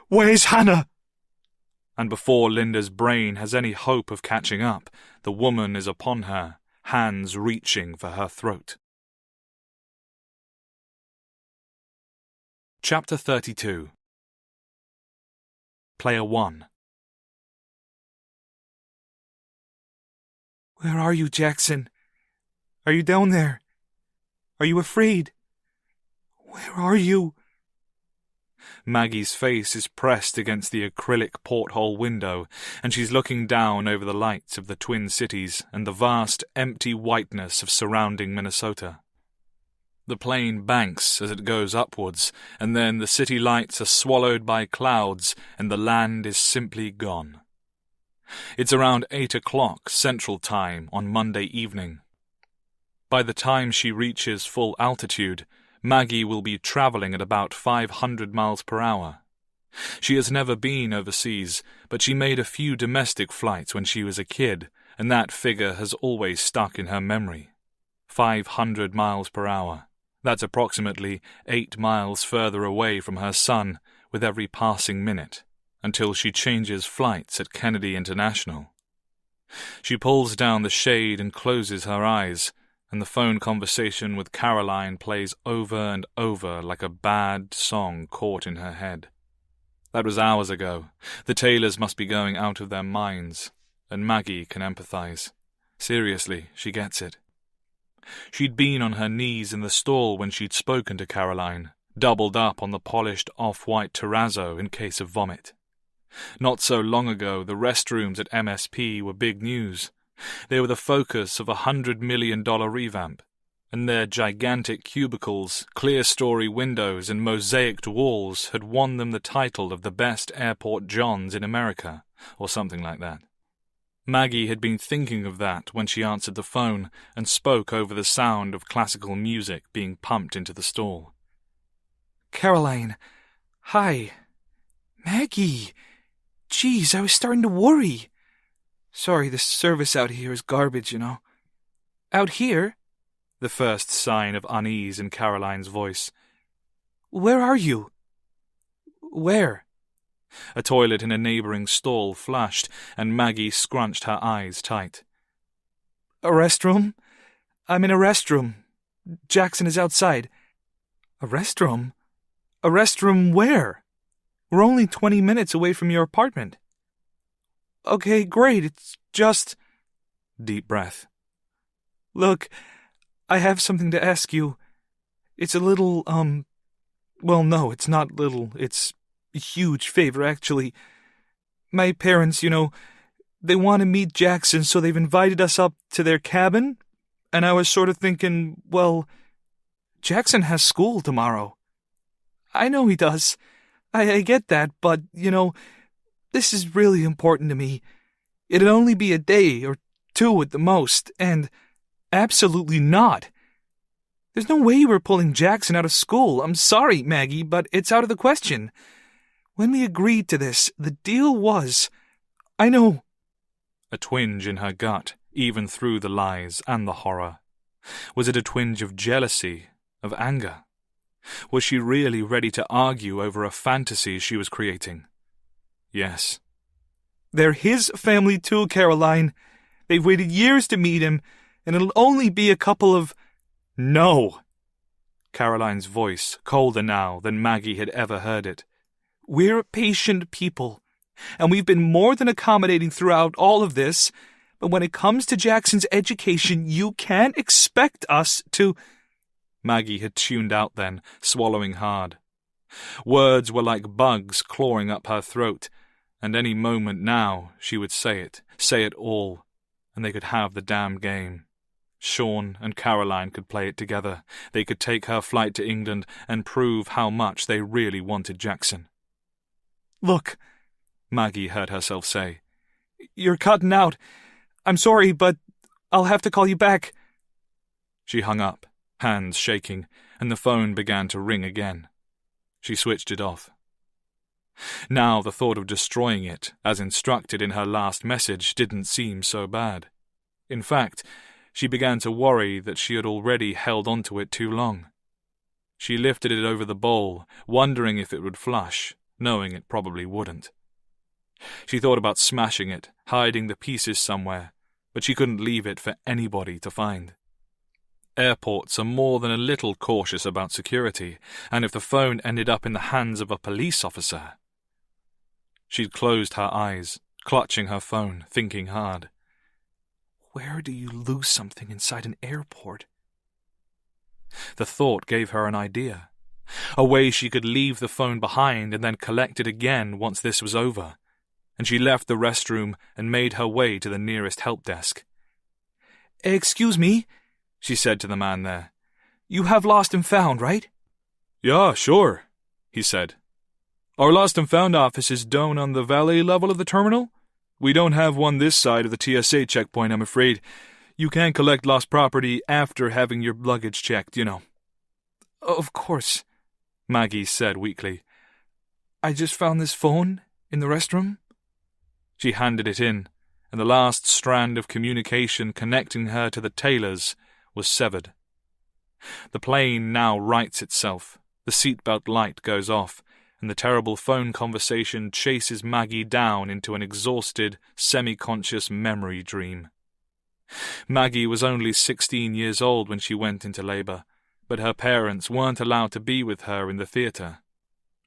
Where's Hannah? And before Linda's brain has any hope of catching up, the woman is upon her, hands reaching for her throat. Chapter 32. Player 1. Where are you, Jackson? Are you down there? Are you afraid? Where are you? Maggie's face is pressed against the acrylic porthole window, and she's looking down over the lights of the Twin Cities and the vast, empty whiteness of surrounding Minnesota. The plane banks as it goes upwards, and then the city lights are swallowed by clouds, and the land is simply gone. It's around 8 o'clock Central Time on Monday evening. By the time she reaches full altitude, Maggie will be travelling at about 500 miles per hour. She has never been overseas, but she made a few domestic flights when she was a kid, and that figure has always stuck in her memory. 500 miles per hour. That's approximately 8 miles further away from her son with every passing minute, until she changes flights at Kennedy International. She pulls down the shade and closes her eyes, and the phone conversation with Caroline plays over and over like a bad song caught in her head. That was hours ago. The Taylors must be going out of their minds, and Maggie can empathize. Seriously, she gets it. She'd been on her knees in the stall when she'd spoken to Caroline, doubled up on the polished off-white terrazzo in case of vomit. Not so long ago, the restrooms at MSP were big news. They were the focus of a $100 million revamp, and their gigantic cubicles, clear-story windows and mosaicked walls had won them the title of the best airport johns in America, or something like that. Maggie had been thinking of that when she answered the phone and spoke over the sound of classical music being pumped into the stall. Caroline, hi. Maggie, geez, I was starting to worry. Sorry, the service out here is garbage, you know. Out here? The first sign of unease in Caroline's voice. Where are you? Where? A toilet in a neighbouring stall flashed, and Maggie scrunched her eyes tight. A restroom? I'm in a restroom. Jackson is outside. A restroom? A restroom where? We're only 20 minutes away from your apartment. Okay, great, it's just... Deep breath. Look, I have something to ask you. It's a little, well, no, it's not little, it's a huge favor, actually. My parents, you know, they want to meet Jackson, so they've invited us up to their cabin, and I was sort of thinking, well, Jackson has school tomorrow. I know he does. I get that, but, you know, this is really important to me. It'd only be a day or two at the most, and absolutely not. There's no way we're pulling Jackson out of school. I'm sorry, Maggie, but it's out of the question. When we agreed to this, the deal was... I know. A twinge in her gut, even through the lies and the horror. Was it a twinge of jealousy, of anger? Was she really ready to argue over a fantasy she was creating? Yes. They're his family too, Caroline. They've waited years to meet him, and it'll only be a couple of... No! Caroline's voice, colder now than Maggie had ever heard it. We're patient people, and we've been more than accommodating throughout all of this, but when it comes to Jackson's education, you can't expect us to... Maggie had tuned out then, swallowing hard. Words were like bugs clawing up her throat, and any moment now she would say it all, and they could have the damn game. Sean and Caroline could play it together. They could take her flight to England and prove how much they really wanted Jackson. Look, Maggie heard herself say, you're cutting out. I'm sorry, but I'll have to call you back. She hung up, hands shaking, and the phone began to ring again. She switched it off. Now the thought of destroying it, as instructed in her last message, didn't seem so bad. In fact, she began to worry that she had already held onto it too long. She lifted it over the bowl, wondering if it would flush, knowing it probably wouldn't. She thought about smashing it, hiding the pieces somewhere, but she couldn't leave it for anybody to find. Airports are more than a little cautious about security, and if the phone ended up in the hands of a police officer... She'd closed her eyes, clutching her phone, thinking hard. Where do you lose something inside an airport? The thought gave her an idea. A way she could leave the phone behind and then collect it again once this was over. And she left the restroom and made her way to the nearest help desk. Excuse me, she said to the man there. You have lost and found, right? Yeah, sure, he said. Our lost and found office is down on the valet level of the terminal. We don't have one this side of the TSA checkpoint, I'm afraid. You can't collect lost property after having your luggage checked, you know. Of course, Maggie said weakly. I just found this phone in the restroom. She handed it in, and the last strand of communication connecting her to the Taylors was severed. The plane now rights itself, the seatbelt light goes off, and the terrible phone conversation chases Maggie down into an exhausted, semi-conscious memory dream. Maggie was only 16 years old when she went into labour, but her parents weren't allowed to be with her in the theatre.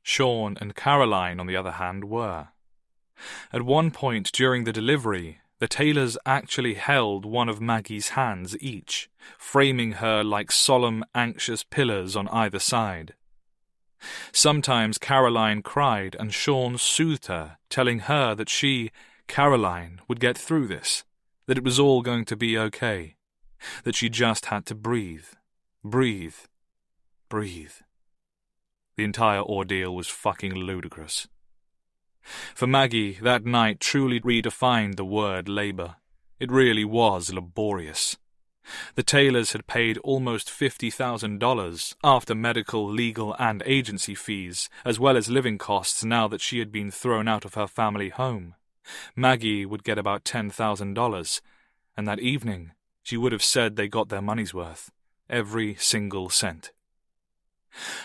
Sean and Caroline, on the other hand, were. At one point during the delivery, the Taylors actually held one of Maggie's hands each, framing her like solemn, anxious pillars on either side. Sometimes Caroline cried and Sean soothed her, telling her that she, Caroline, would get through this, that it was all going to be okay, that she just had to breathe, breathe, breathe. The entire ordeal was fucking ludicrous. For Maggie, that night truly redefined the word labour. It really was laborious. The Taylors had paid almost $50,000 after medical, legal and agency fees, as well as living costs now that she had been thrown out of her family home. Maggie would get about $10,000, and that evening she would have said they got their money's worth, every single cent.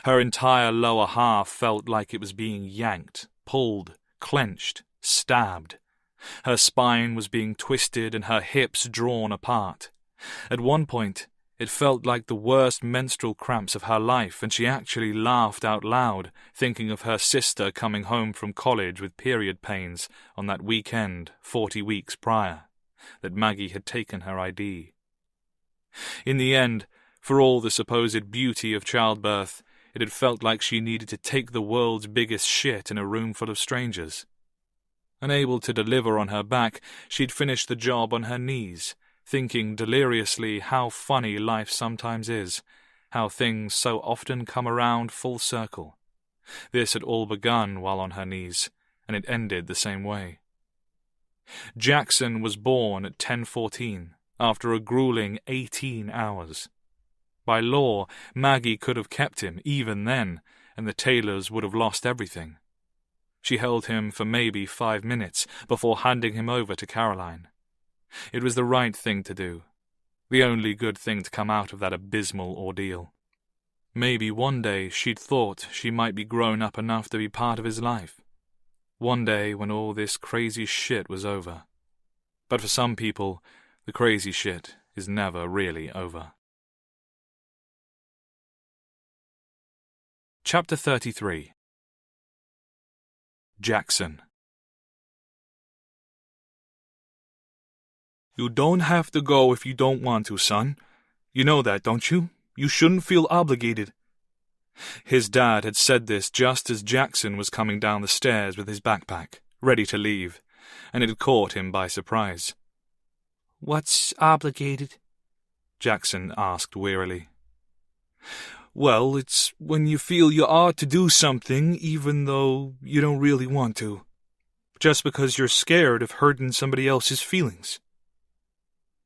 Her entire lower half felt like it was being yanked, pulled, clenched, stabbed. Her spine was being twisted and her hips drawn apart. At one point, it felt like the worst menstrual cramps of her life, and she actually laughed out loud, thinking of her sister coming home from college with period pains on that weekend 40 weeks prior, that Maggie had taken her ID. In the end, for all the supposed beauty of childbirth, it had felt like she needed to take the world's biggest shit in a room full of strangers. Unable to deliver on her back, she'd finished the job on her knees, thinking deliriously how funny life sometimes is, how things so often come around full circle. This had all begun while on her knees, and it ended the same way. Jackson was born at 10:14, after a grueling 18 hours. By law, Maggie could have kept him even then, and the Taylors would have lost everything. She held him for maybe 5 minutes before handing him over to Caroline. It was the right thing to do, the only good thing to come out of that abysmal ordeal. Maybe one day she'd thought she might be grown up enough to be part of his life. One day when all this crazy shit was over. But for some people, the crazy shit is never really over. Chapter 33. Jackson. You don't have to go if you don't want to, son. You know that, don't you? You shouldn't feel obligated. His dad had said this just as Jackson was coming down the stairs with his backpack, ready to leave, and it had caught him by surprise. What's obligated? Jackson asked wearily. Well, it's when you feel you ought to do something even though you don't really want to, just because you're scared of hurting somebody else's feelings.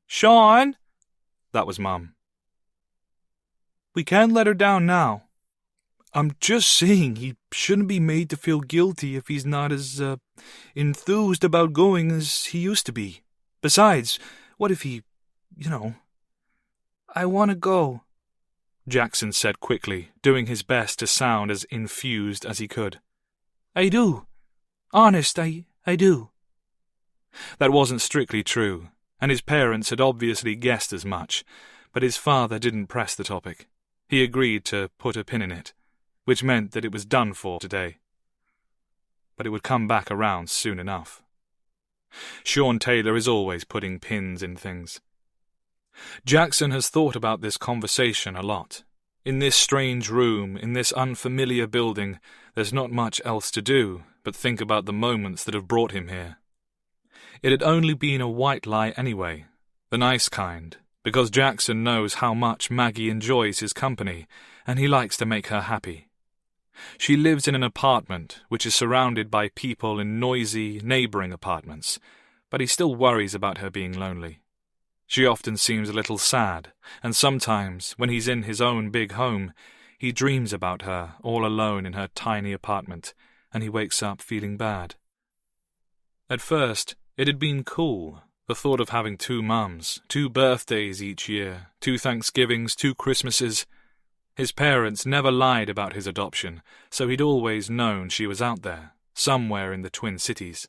Sean? That was Mum. We can't let her down now. I'm just saying he shouldn't be made to feel guilty if he's not as, enthused about going as he used to be. Besides, what if he, I want to go, Jackson said quickly, doing his best to sound as infused as he could. I do. Honest, I do. That wasn't strictly true, and his parents had obviously guessed as much, but his father didn't press the topic. He agreed to put a pin in it, which meant that it was done for today. But it would come back around soon enough. Sean Taylor is always putting pins in things. Jackson has thought about this conversation a lot. In this strange room, in this unfamiliar building, there's not much else to do but think about the moments that have brought him here. It had only been a white lie anyway, the nice kind, because Jackson knows how much Maggie enjoys his company, and he likes to make her happy. She lives in an apartment which is surrounded by people in noisy neighbouring apartments, but he still worries about her being lonely. She often seems a little sad, and sometimes, when he's in his own big home, he dreams about her all alone in her tiny apartment, and he wakes up feeling bad. At first, it had been cool, the thought of having 2 mums, 2 birthdays each year, 2 Thanksgivings, 2 Christmases. His parents never lied about his adoption, so he'd always known she was out there, somewhere in the Twin Cities.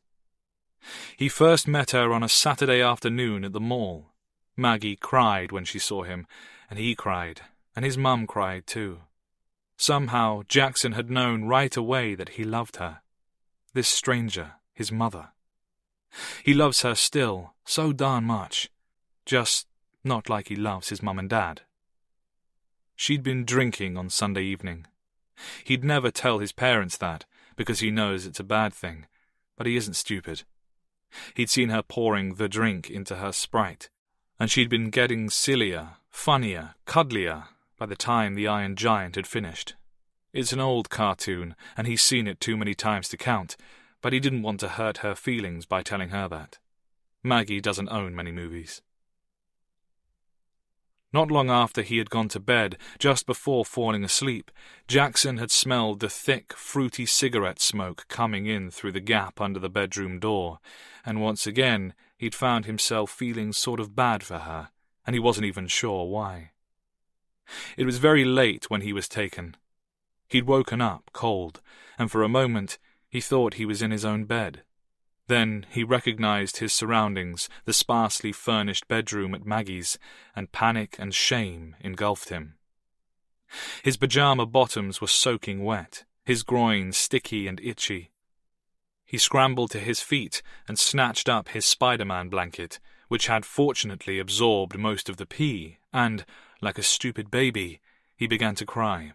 He first met her on a Saturday afternoon at the mall. Maggie cried when she saw him, and he cried, and his mum cried too. Somehow Jackson had known right away that he loved her. This stranger, his mother. He loves her still, so darn much, just not like he loves his mum and dad. She'd been drinking on Sunday evening. He'd never tell his parents that, because he knows it's a bad thing, but he isn't stupid. He'd seen her pouring the drink into her Sprite, and she'd been getting sillier, funnier, cuddlier by the time the Iron Giant had finished. It's an old cartoon, and he's seen it too many times to count, but he didn't want to hurt her feelings by telling her that. Maggie doesn't own many movies. Not long after he had gone to bed, just before falling asleep, Jackson had smelled the thick, fruity cigarette smoke coming in through the gap under the bedroom door, and once again he'd found himself feeling sort of bad for her, and he wasn't even sure why. It was very late when he was taken. He'd woken up cold, and for a moment he thought he was in his own bed. Then he recognized his surroundings, the sparsely furnished bedroom at Maggie's, and panic and shame engulfed him. His pajama bottoms were soaking wet, his groin sticky and itchy. He scrambled to his feet and snatched up his Spider-Man blanket, which had fortunately absorbed most of the pee, and, like a stupid baby, he began to cry.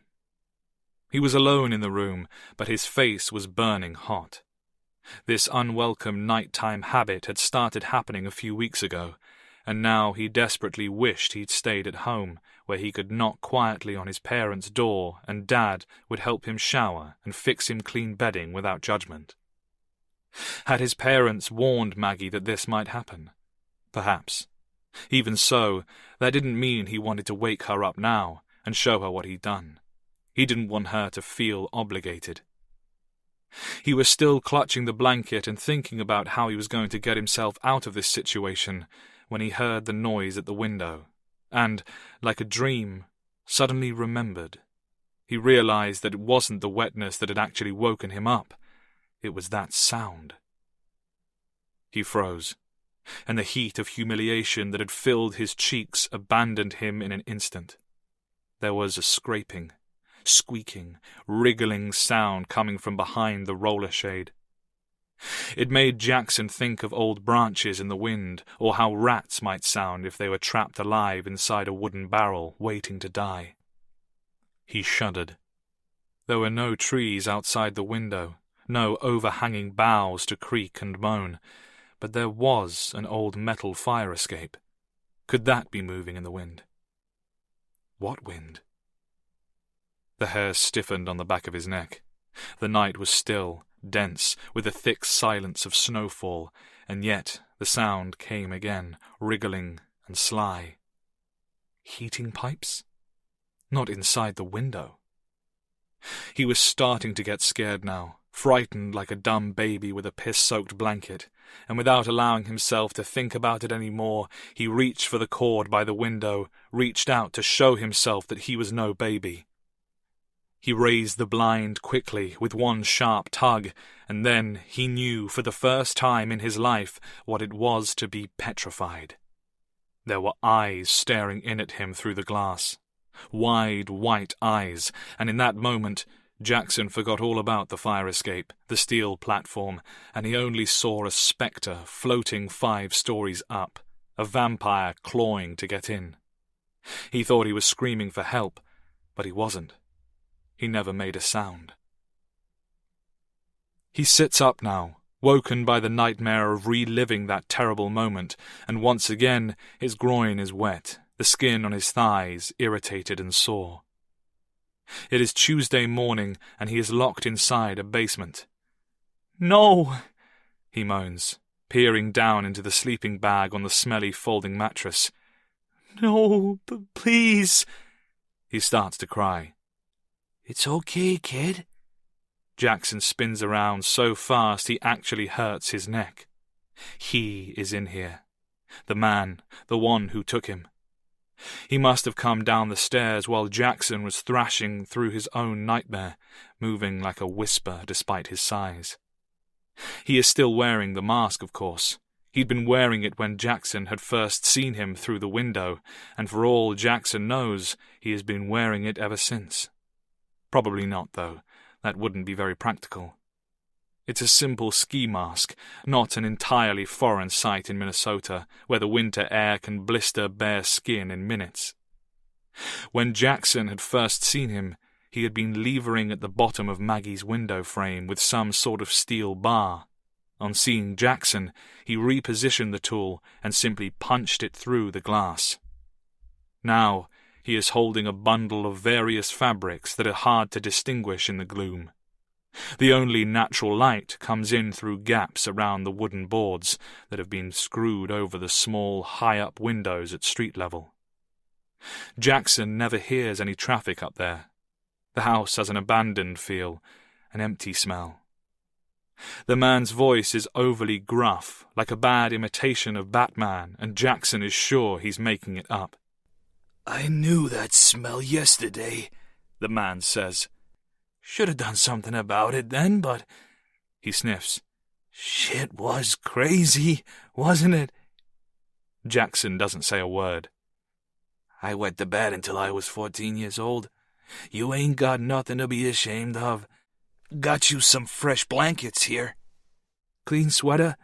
He was alone in the room, but his face was burning hot. This unwelcome nighttime habit had started happening a few weeks ago, and now he desperately wished he'd stayed at home, where he could knock quietly on his parents' door and Dad would help him shower and fix him clean bedding without judgment. Had his parents warned Maggie that this might happen? Perhaps. Even so, that didn't mean he wanted to wake her up now and show her what he'd done. He didn't want her to feel obligated. He was still clutching the blanket and thinking about how he was going to get himself out of this situation when he heard the noise at the window, and, like a dream, suddenly remembered. He realized that it wasn't the wetness that had actually woken him up. It was that sound. He froze, and the heat of humiliation that had filled his cheeks abandoned him in an instant. There was a scraping, squeaking, wriggling sound coming from behind the roller shade. It made Jackson think of old branches in the wind, or how rats might sound if they were trapped alive inside a wooden barrel waiting to die. He shuddered. There were no trees outside the window, no overhanging boughs to creak and moan, but there was an old metal fire escape. Could that be moving in the wind? What wind? The hair stiffened on the back of his neck. The night was still, dense, with the thick silence of snowfall, and yet the sound came again, wriggling and sly. Heating pipes? Not inside the window. He was starting to get scared now, frightened like a dumb baby with a piss-soaked blanket, and without allowing himself to think about it any more, he reached for the cord by the window, reached out to show himself that he was no baby. He raised the blind quickly with one sharp tug, and then he knew for the first time in his life what it was to be petrified. There were eyes staring in at him through the glass. Wide, white eyes, and in that moment Jackson forgot all about the fire escape, the steel platform, and he only saw a spectre floating 5 stories up, a vampire clawing to get in. He thought he was screaming for help, but he wasn't. He never made a sound. He sits up now, woken by the nightmare of reliving that terrible moment, and once again his groin is wet, the skin on his thighs irritated and sore. It is Tuesday morning, and he is locked inside a basement. "No," he moans, peering down into the sleeping bag on the smelly folding mattress. "No, please." He starts to cry. "It's okay, kid." Jackson spins around so fast he actually hurts his neck. He is in here. The man, the one who took him. He must have come down the stairs while Jackson was thrashing through his own nightmare, moving like a whisper despite his size. He is still wearing the mask, of course. He'd been wearing it when Jackson had first seen him through the window, and for all Jackson knows, he has been wearing it ever since. Probably not, though. That wouldn't be very practical. It's a simple ski mask, not an entirely foreign sight in Minnesota, where the winter air can blister bare skin in minutes. When Jackson had first seen him, he had been levering at the bottom of Maggie's window frame with some sort of steel bar. On seeing Jackson, he repositioned the tool and simply punched it through the glass. Now, he is holding a bundle of various fabrics that are hard to distinguish in the gloom. The only natural light comes in through gaps around the wooden boards that have been screwed over the small, high-up windows at street level. Jackson never hears any traffic up there. The house has an abandoned feel, an empty smell. The man's voice is overly gruff, like a bad imitation of Batman, and Jackson is sure he's making it up. "I knew that smell yesterday," the man says. "Should have done something about it then, but..." He sniffs. "Shit was crazy, wasn't it?" Jackson doesn't say a word. "I wet the bed until I was 14 years old. You ain't got nothing to be ashamed of. Got you some fresh blankets here. Clean sweater,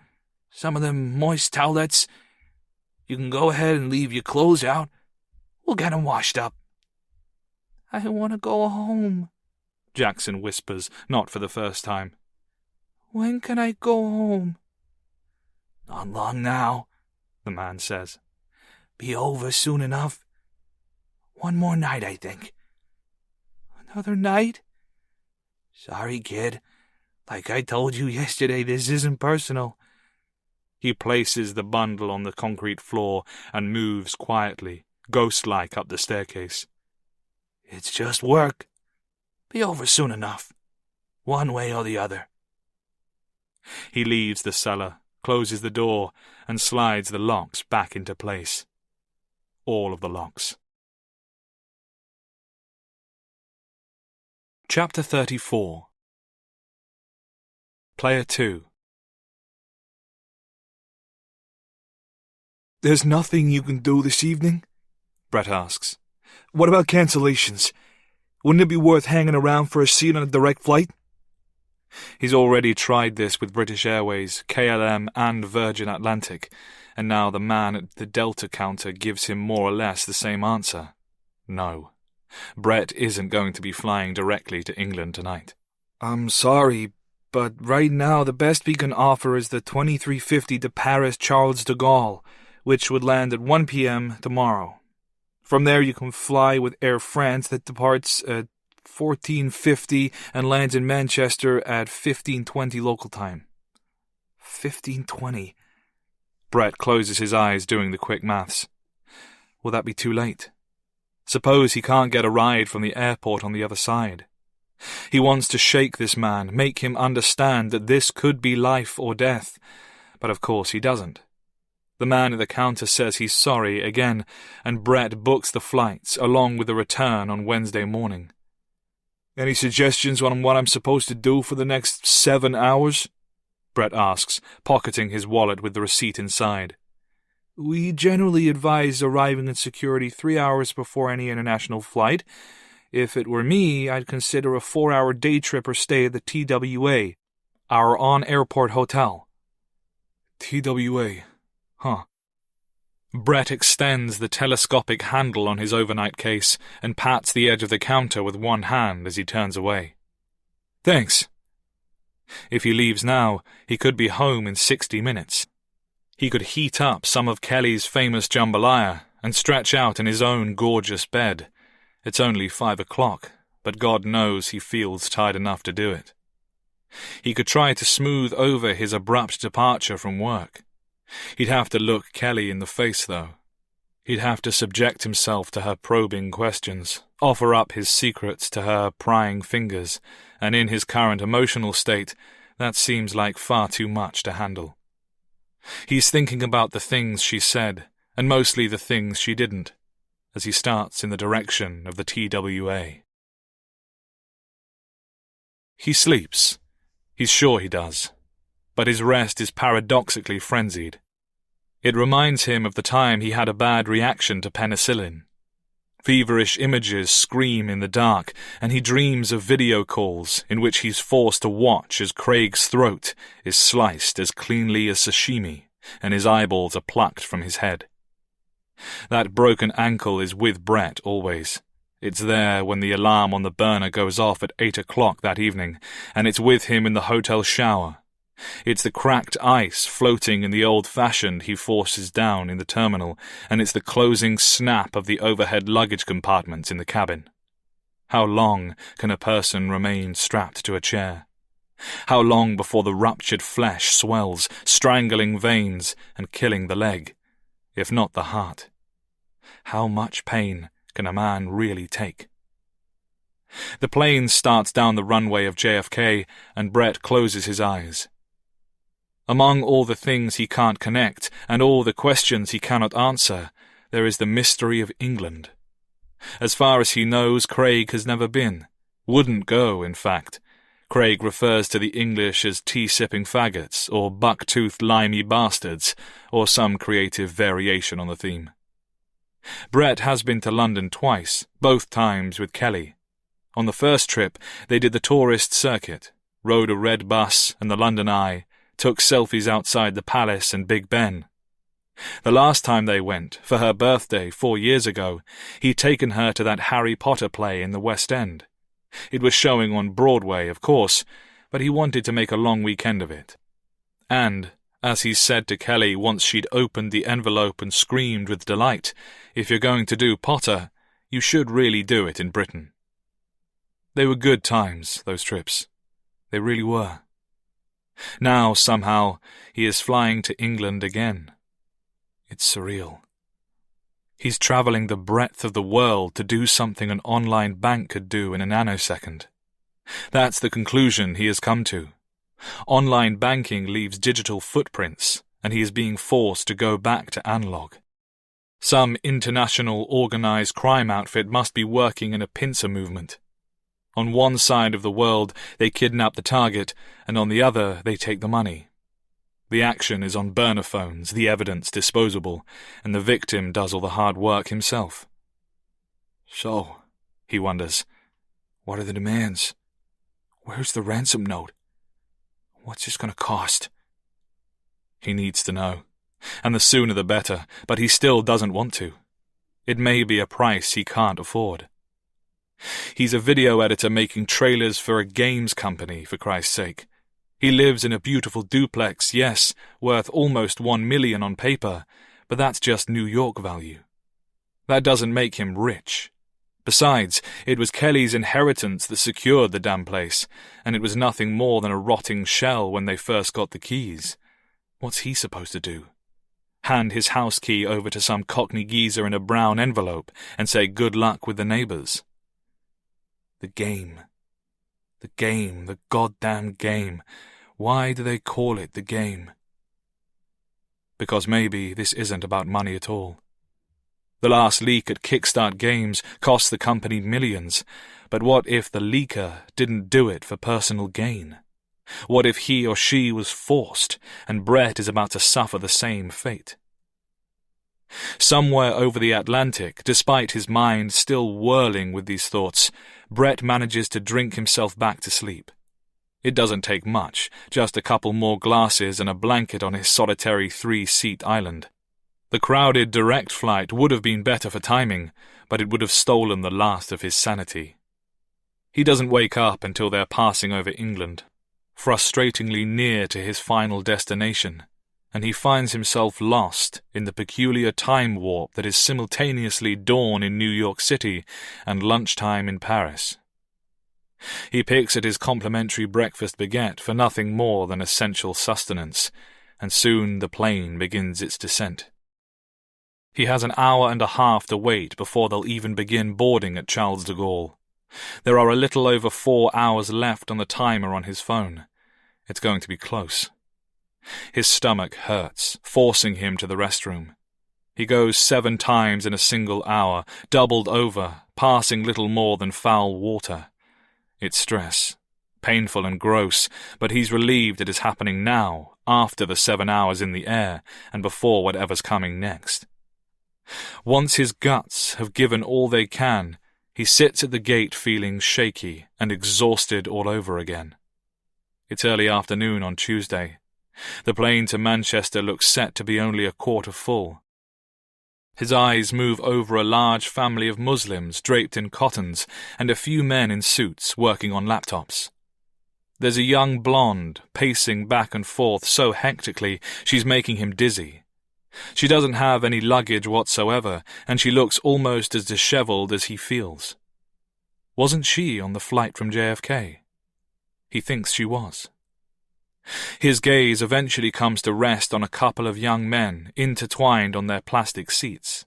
some of them moist towelettes. You can go ahead and leave your clothes out. We'll get 'em washed up." "I want to go home," Jackson whispers, not for the first time. "When can I go home?" "Not long now," the man says. "Be over soon enough. One more night, I think." "Another night?" "Sorry, kid. Like I told you yesterday, this isn't personal." He places the bundle on the concrete floor and moves quietly, ghost-like up the staircase. "It's just work. Be over soon enough. One way or the other." He leaves the cellar, closes the door, and slides the locks back into place. All of the locks. Chapter 34. Player 2. "There's nothing you can do this evening?" Brett asks. "What about cancellations? Wouldn't it be worth hanging around for a seat on a direct flight?" He's already tried this with British Airways, KLM, and Virgin Atlantic, and now the man at the Delta counter gives him more or less the same answer. No. Brett isn't going to be flying directly to England tonight. "I'm sorry, but right now the best we can offer is the 2350 to Paris Charles de Gaulle, which would land at 1 p.m. tomorrow. From there you can fly with Air France that departs at 14:50 and lands in Manchester at 15:20 local time." 15:20. Brett closes his eyes doing the quick maths. Will that be too late? Suppose he can't get a ride from the airport on the other side. He wants to shake this man, make him understand that this could be life or death, but of course he doesn't. The man at the counter says he's sorry again, and Brett books the flights along with the return on Wednesday morning. "Any suggestions on what I'm supposed to do for the next 7 hours?" Brett asks, pocketing his wallet with the receipt inside. "We generally advise arriving in security 3 hours before any international flight. If it were me, I'd consider a 4-hour day trip or stay at the TWA, our on-airport hotel." TWA. Huh. Brett extends the telescopic handle on his overnight case and pats the edge of the counter with one hand as he turns away. Thanks. If he leaves now, he could be home in 60 minutes. He could heat up some of Kelly's famous jambalaya and stretch out in his own gorgeous bed. It's only 5 o'clock, but God knows he feels tired enough to do it. He could try to smooth over his abrupt departure from work. He'd have to look Kelly in the face, though. He'd have to subject himself to her probing questions, offer up his secrets to her prying fingers, and in his current emotional state, that seems like far too much to handle. He's thinking about the things she said, and mostly the things she didn't, as he starts in the direction of the TWA. He sleeps. He's sure he does. But his rest is paradoxically frenzied. It reminds him of the time he had a bad reaction to penicillin. Feverish images scream in the dark, and he dreams of video calls in which he's forced to watch as Craig's throat is sliced as cleanly as sashimi, and his eyeballs are plucked from his head. That broken ankle is with Brett always. It's there when the alarm on the burner goes off at 8 o'clock that evening, and it's with him in the hotel shower. It's the cracked ice floating in the old-fashioned he forces down in the terminal, and it's the closing snap of the overhead luggage compartments in the cabin. How long can a person remain strapped to a chair? How long before the ruptured flesh swells, strangling veins and killing the leg, if not the heart? How much pain can a man really take? The plane starts down the runway of JFK, and Brett closes his eyes. Among all the things he can't connect, and all the questions he cannot answer, there is the mystery of England. As far as he knows, Craig has never been. Wouldn't go, in fact. Craig refers to the English as tea-sipping faggots, or buck-toothed limey bastards, or some creative variation on the theme. Brett has been to London twice, both times with Kelly. On the first trip, they did the tourist circuit, rode a red bus and the London Eye, took selfies outside the Palace and Big Ben. The last time they went, for her birthday 4 years ago, he'd taken her to that Harry Potter play in the West End. It was showing on Broadway, of course, but he wanted to make a long weekend of it. And, as he said to Kelly once she'd opened the envelope and screamed with delight, if you're going to do Potter, you should really do it in Britain. They were good times, those trips. They really were. Now, somehow, he is flying to England again. It's surreal. He's travelling the breadth of the world to do something an online bank could do in a nanosecond. That's the conclusion he has come to. Online banking leaves digital footprints, and he is being forced to go back to analog. Some international organised crime outfit must be working in a pincer movement. On one side of the world, they kidnap the target, and on the other, they take the money. The action is on burner phones, the evidence disposable, and the victim does all the hard work himself. So, he wonders, what are the demands? Where's the ransom note? What's this going to cost? He needs to know, and the sooner the better, but he still doesn't want to. It may be a price he can't afford. He's a video editor making trailers for a games company, for Christ's sake. He lives in a beautiful duplex, yes, worth almost $1 million on paper, but that's just New York value. That doesn't make him rich. Besides, it was Kelly's inheritance that secured the damn place, and it was nothing more than a rotting shell when they first got the keys. What's he supposed to do? Hand his house key over to some cockney geezer in a brown envelope and say good luck with the neighbours? The game. The game, the goddamn game. Why do they call it the game? Because maybe this isn't about money at all. The last leak at Kickstart Games cost the company millions, but what if the leaker didn't do it for personal gain? What if he or she was forced, and Brett is about to suffer the same fate? Somewhere over the Atlantic, despite his mind still whirling with these thoughts, Brett manages to drink himself back to sleep. It doesn't take much, just a couple more glasses and a blanket on his solitary 3-seat island. The crowded direct flight would have been better for timing, but it would have stolen the last of his sanity. He doesn't wake up until they're passing over England, frustratingly near to his final destination, and he finds himself lost in the peculiar time warp that is simultaneously dawn in New York City and lunchtime in Paris. He picks at his complimentary breakfast baguette for nothing more than essential sustenance, and soon the plane begins its descent. He has an hour and a half to wait before they'll even begin boarding at Charles de Gaulle. There are a little over 4 hours left on the timer on his phone. It's going to be close. His stomach hurts, forcing him to the restroom. He goes 7 times in a single hour, doubled over, passing little more than foul water. It's stress, painful and gross, but he's relieved it is happening now, after the 7 hours in the air, and before whatever's coming next. Once his guts have given all they can, he sits at the gate feeling shaky and exhausted all over again. It's early afternoon on Tuesday. The plane to Manchester looks set to be only a quarter full. His eyes move over a large family of Muslims draped in cottons and a few men in suits working on laptops. There's a young blonde pacing back and forth so hectically she's making him dizzy. She doesn't have any luggage whatsoever, and she looks almost as disheveled as he feels. Wasn't she on the flight from JFK? He thinks she was. His gaze eventually comes to rest on a couple of young men intertwined on their plastic seats.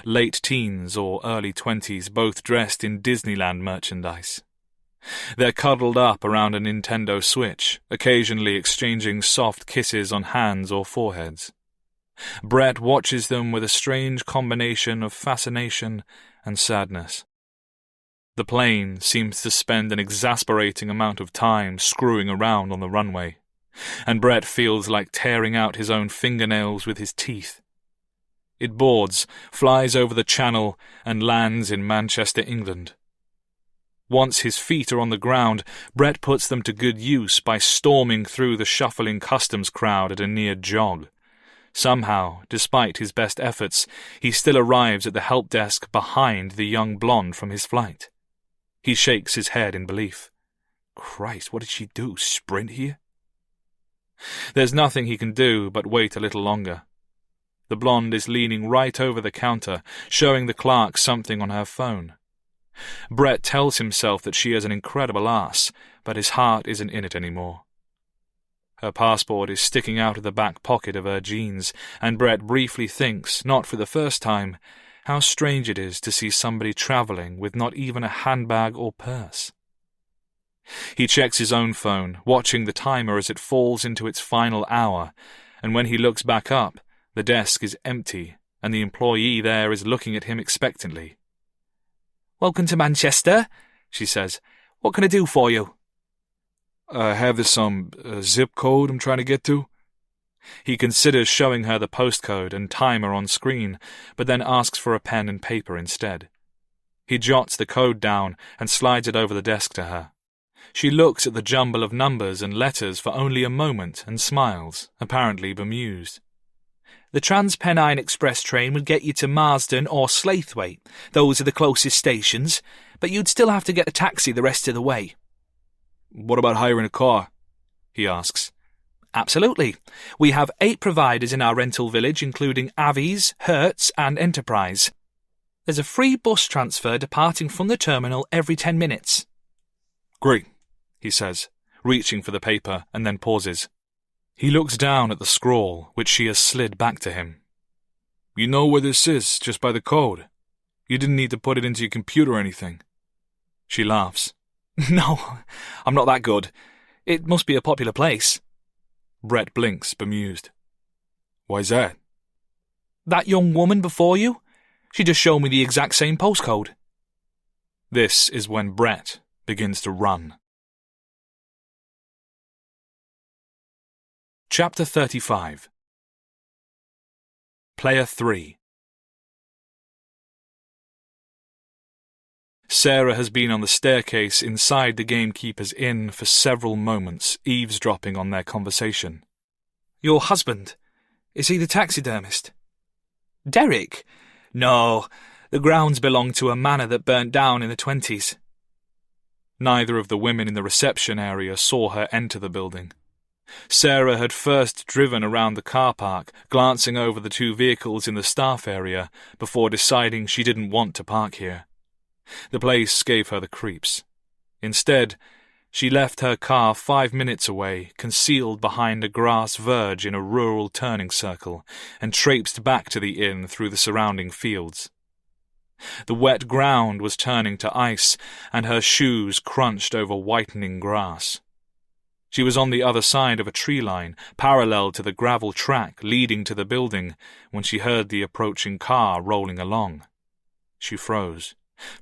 Late teens or early 20s, both dressed in Disneyland merchandise. They're cuddled up around a Nintendo Switch, occasionally exchanging soft kisses on hands or foreheads. Brett watches them with a strange combination of fascination and sadness. The plane seems to spend an exasperating amount of time screwing around on the runway, and Brett feels like tearing out his own fingernails with his teeth. It boards, flies over the channel, and lands in Manchester, England. Once his feet are on the ground, Brett puts them to good use by storming through the shuffling customs crowd at a near jog. Somehow, despite his best efforts, he still arrives at the help desk behind the young blonde from his flight. He shakes his head in belief. Christ, what did she do, sprint here? There's nothing he can do but wait a little longer. The blonde is leaning right over the counter, showing the clerk something on her phone. Brett tells himself that she is an incredible ass, but his heart isn't in it anymore. Her passport is sticking out of the back pocket of her jeans, and Brett briefly thinks, not for the first time, how strange it is to see somebody travelling with not even a handbag or purse. He checks his own phone, watching the timer as it falls into its final hour, and when he looks back up, the desk is empty, and the employee there is looking at him expectantly. "Welcome to Manchester," she says. "What can I do for you?" Have this zip code I'm trying to get to? He considers showing her the postcode and timer on screen, but then asks for a pen and paper instead. He jots the code down and slides it over the desk to her. She looks at the jumble of numbers and letters for only a moment and smiles, apparently bemused. "The Transpennine Express train would get you to Marsden or Slaithwaite. Those are the closest stations, but you'd still have to get a taxi the rest of the way." What about hiring a car? He asks. "Absolutely. We have 8 providers in our rental village, including Avies, Hertz, and Enterprise. There's a free bus transfer departing from the terminal every 10 minutes. "Great," he says, reaching for the paper, and then pauses. He looks down at the scrawl, which she has slid back to him. You know where this is, just by the code. You didn't need to put it into your computer or anything. She laughs. "No, I'm not that good. It must be a popular place." Brett blinks, bemused. Why's that? "That young woman before you? She just showed me the exact same postcode." This is when Brett begins to run. Chapter 35. Player 3. Sarah has been on the staircase inside the gamekeeper's inn for several moments, eavesdropping on their conversation. "Your husband, is he the taxidermist?" "Derek? No, the grounds belong to a manor that burnt down in the 20s. Neither of the women in the reception area saw her enter the building. Sarah had first driven around the car park, glancing over the two vehicles in the staff area before deciding she didn't want to park here. The place gave her the creeps. Instead, she left her car 5 minutes away, concealed behind a grass verge in a rural turning circle, and traipsed back to the inn through the surrounding fields. The wet ground was turning to ice, and her shoes crunched over whitening grass. She was on the other side of a tree line, parallel to the gravel track leading to the building, when she heard the approaching car rolling along. She froze,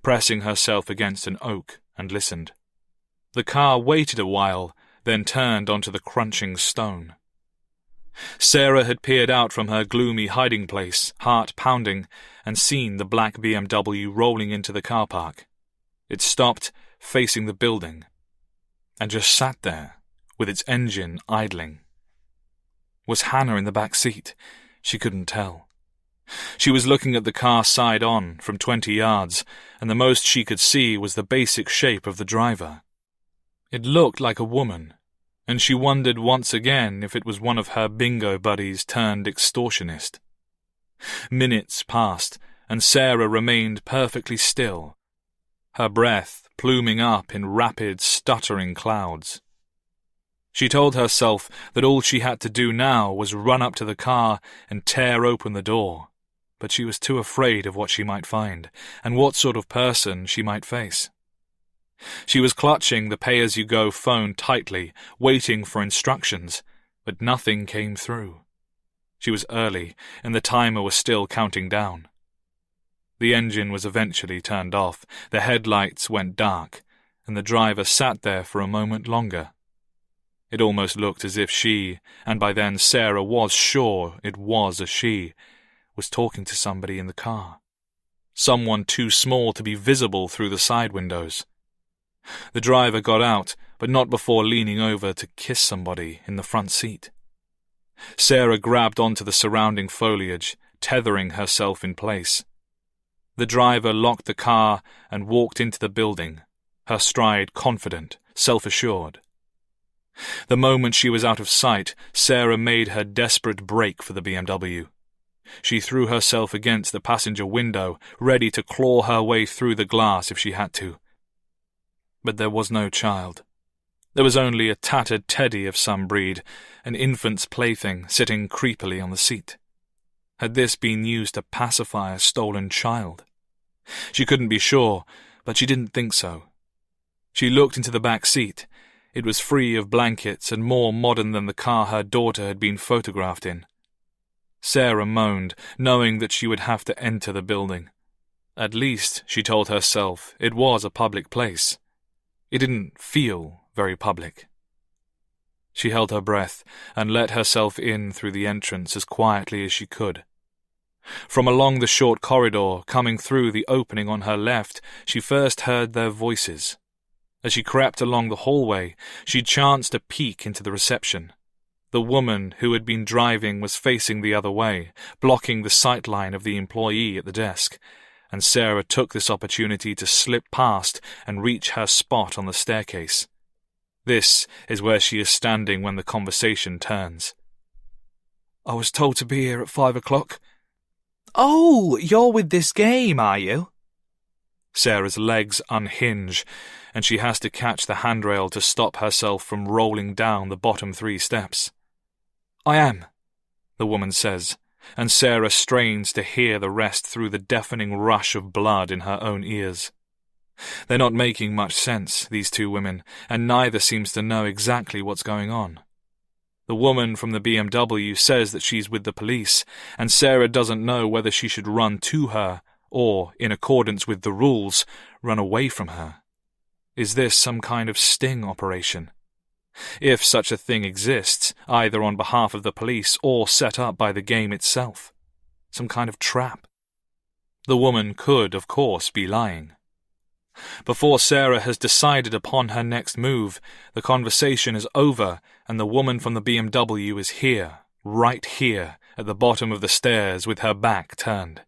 pressing herself against an oak, and listened. The car waited a while, then turned onto the crunching stone. Sarah had peered out from her gloomy hiding place, heart pounding, and seen the black BMW rolling into the car park. It stopped, facing the building, and just sat there, with its engine idling. Was Hannah in the back seat? She couldn't tell. She was looking at the car side on, from 20 yards, and the most she could see was the basic shape of the driver. It looked like a woman, and she wondered once again if it was one of her bingo buddies turned extortionist. Minutes passed, and Sarah remained perfectly still, her breath pluming up in rapid, stuttering clouds. She told herself that all she had to do now was run up to the car and tear open the door, but she was too afraid of what she might find, and what sort of person she might face. She was clutching the pay-as-you-go phone tightly, waiting for instructions, but nothing came through. She was early, and the timer was still counting down. The engine was eventually turned off, the headlights went dark, and the driver sat there for a moment longer. It almost looked as if she, and by then Sarah was sure it was a she, was talking to somebody in the car. Someone too small to be visible through the side windows. The driver got out, but not before leaning over to kiss somebody in the front seat. Sarah grabbed onto the surrounding foliage, tethering herself in place. The driver locked the car and walked into the building, her stride confident, self-assured. The moment she was out of sight, Sarah made her desperate break for the BMW. She threw herself against the passenger window, ready to claw her way through the glass if she had to. But there was no child. There was only a tattered teddy of some breed, an infant's plaything sitting creepily on the seat. Had this been used to pacify a stolen child? She couldn't be sure, but she didn't think so. She looked into the back seat. It was free of blankets and more modern than the car her daughter had been photographed in. Sarah moaned, knowing that she would have to enter the building. At least, she told herself, it was a public place. It didn't feel very public. She held her breath and let herself in through the entrance as quietly as she could. From along the short corridor, coming through the opening on her left, she first heard their voices. As she crept along the hallway, she chanced a peek into the reception. The woman who had been driving was facing the other way, blocking the sightline of the employee at the desk, and Sarah took this opportunity to slip past and reach her spot on the staircase. This is where she is standing when the conversation turns. I was told to be here at 5 o'clock. Oh, you're with this game, are you? Sarah's legs unhinge, and she has to catch the handrail to stop herself from rolling down the bottom 3 steps. I am, the woman says, and Sarah strains to hear the rest through the deafening rush of blood in her own ears. They're not making much sense, these two women, and neither seems to know exactly what's going on. The woman from the BMW says that she's with the police, and Sarah doesn't know whether she should run to her or, in accordance with the rules, run away from her. Is this some kind of sting operation? If such a thing exists, either on behalf of the police or set up by the game itself. Some kind of trap. The woman could, of course, be lying. Before Sarah has decided upon her next move, the conversation is over and the woman from the BMW is here, right here, at the bottom of the stairs with her back turned.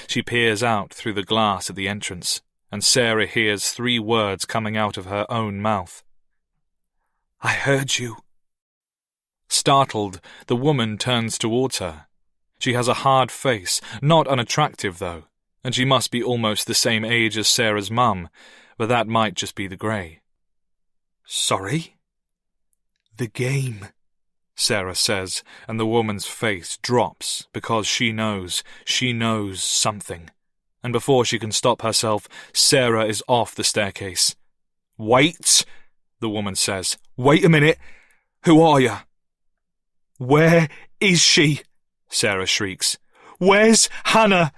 She peers out through the glass at the entrance, and Sarah hears 3 words coming out of her own mouth. I heard you. Startled, the woman turns towards her. She has a hard face, not unattractive though, and she must be almost the same age as Sarah's mum, but that might just be the grey. Sorry? The game, Sarah says, and the woman's face drops because she knows something. And before she can stop herself, Sarah is off the staircase. Wait, the woman says. Wait a minute. Who are you? Where is she? Sarah shrieks. Where's Hannah?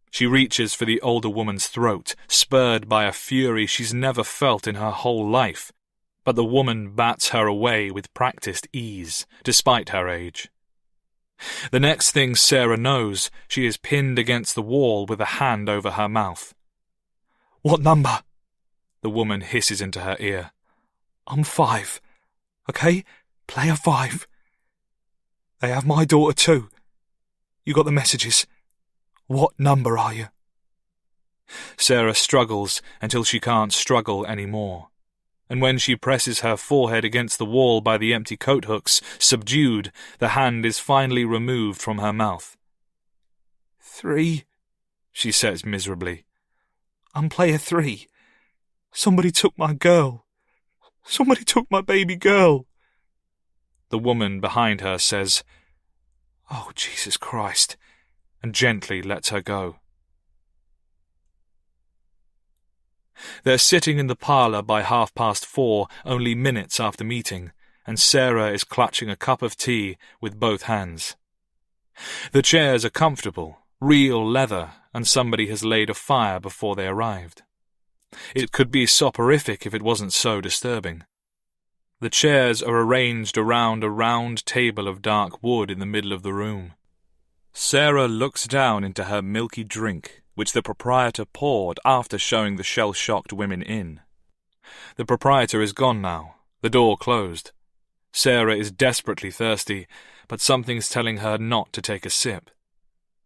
She reaches for the older woman's throat, spurred by a fury she's never felt in her whole life. But the woman bats her away with practiced ease, despite her age. The next thing Sarah knows, she is pinned against the wall with a hand over her mouth. What number? The woman hisses into her ear. I'm 5. Okay? Player 5. They have my daughter too. You got the messages. What number are you? Sarah struggles until she can't struggle anymore. And when she presses her forehead against the wall by the empty coat hooks, subdued, the hand is finally removed from her mouth. 3, she says miserably. I'm player 3. Somebody took my girl. Somebody took my baby girl. The woman behind her says, "Oh, Jesus Christ," and gently lets her go. They're sitting in the parlour by 4:30, only minutes after meeting, and Sarah is clutching a cup of tea with both hands. The chairs are comfortable, real leather, and somebody has laid a fire before they arrived. It could be soporific if it wasn't so disturbing. The chairs are arranged around a round table of dark wood in the middle of the room. Sarah looks down into her milky drink, which the proprietor poured after showing the shell-shocked women in. The proprietor is gone now, the door closed. Sarah is desperately thirsty, but something's telling her not to take a sip.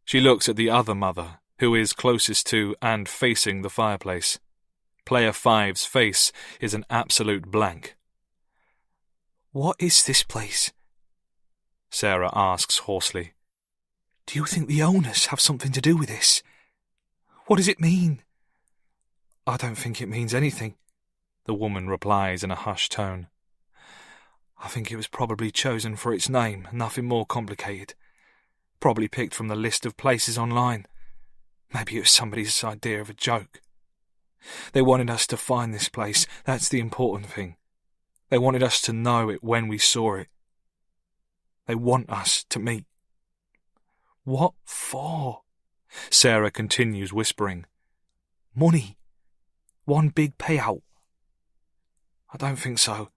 She looks at the other mother, who is closest to and facing the fireplace. Player 5's face is an absolute blank. What is this place? Sarah asks hoarsely. Do you think the owners have something to do with this? What does it mean? I don't think it means anything, the woman replies in a hushed tone. I think it was probably chosen for its name, nothing more complicated. Probably picked from the list of places online. Maybe it was somebody's idea of a joke. They wanted us to find this place, that's the important thing. They wanted us to know it when we saw it. They want us to meet. What for? Sarah continues whispering. Money. One big payout. I don't think so.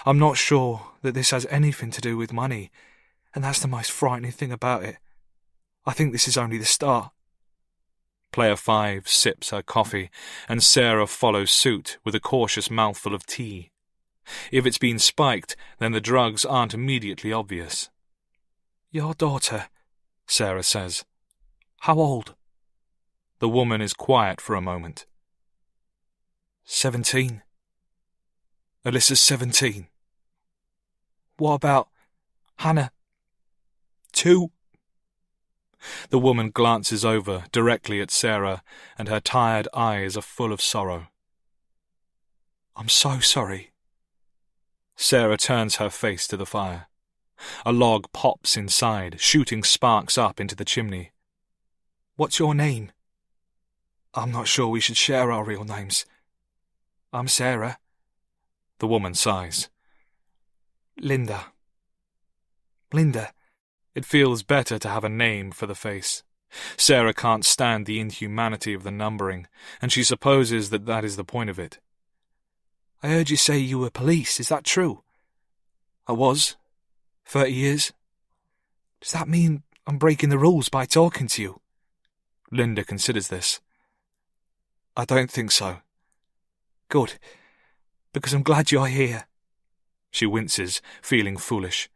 I'm not sure that this has anything to do with money, and that's the most frightening thing about it. I think this is only the start. Player 5 sips her coffee, and Sarah follows suit with a cautious mouthful of tea. If it's been spiked, then the drugs aren't immediately obvious. Your daughter, Sarah says. How old? The woman is quiet for a moment. 17. Alyssa's 17. What about Hannah? 2. The woman glances over directly at Sarah, and her tired eyes are full of sorrow. I'm so sorry. Sarah turns her face to the fire. A log pops inside, shooting sparks up into the chimney. What's your name? I'm not sure we should share our real names. I'm Sarah. The woman sighs. Linda. It feels better to have a name for the face. Sarah can't stand the inhumanity of the numbering, and she supposes that is the point of it. I heard you say you were police, is that true? I was. 30 years. Does that mean I'm breaking the rules by talking to you? Linda considers this. I don't think so. Good, because I'm glad you're here. She winces, feeling foolish.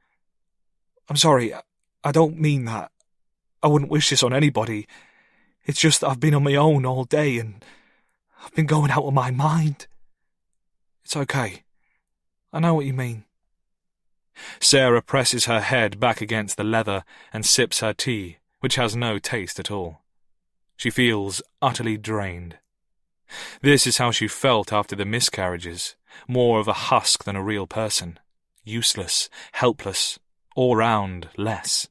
I'm sorry, I don't mean that. I wouldn't wish this on anybody. It's just that I've been on my own all day and I've been going out of my mind. It's okay. I know what you mean. Sarah presses her head back against the leather and sips her tea, which has no taste at all. She feels utterly drained. This is how she felt after the miscarriages, more of a husk than a real person. Useless, helpless, all round less.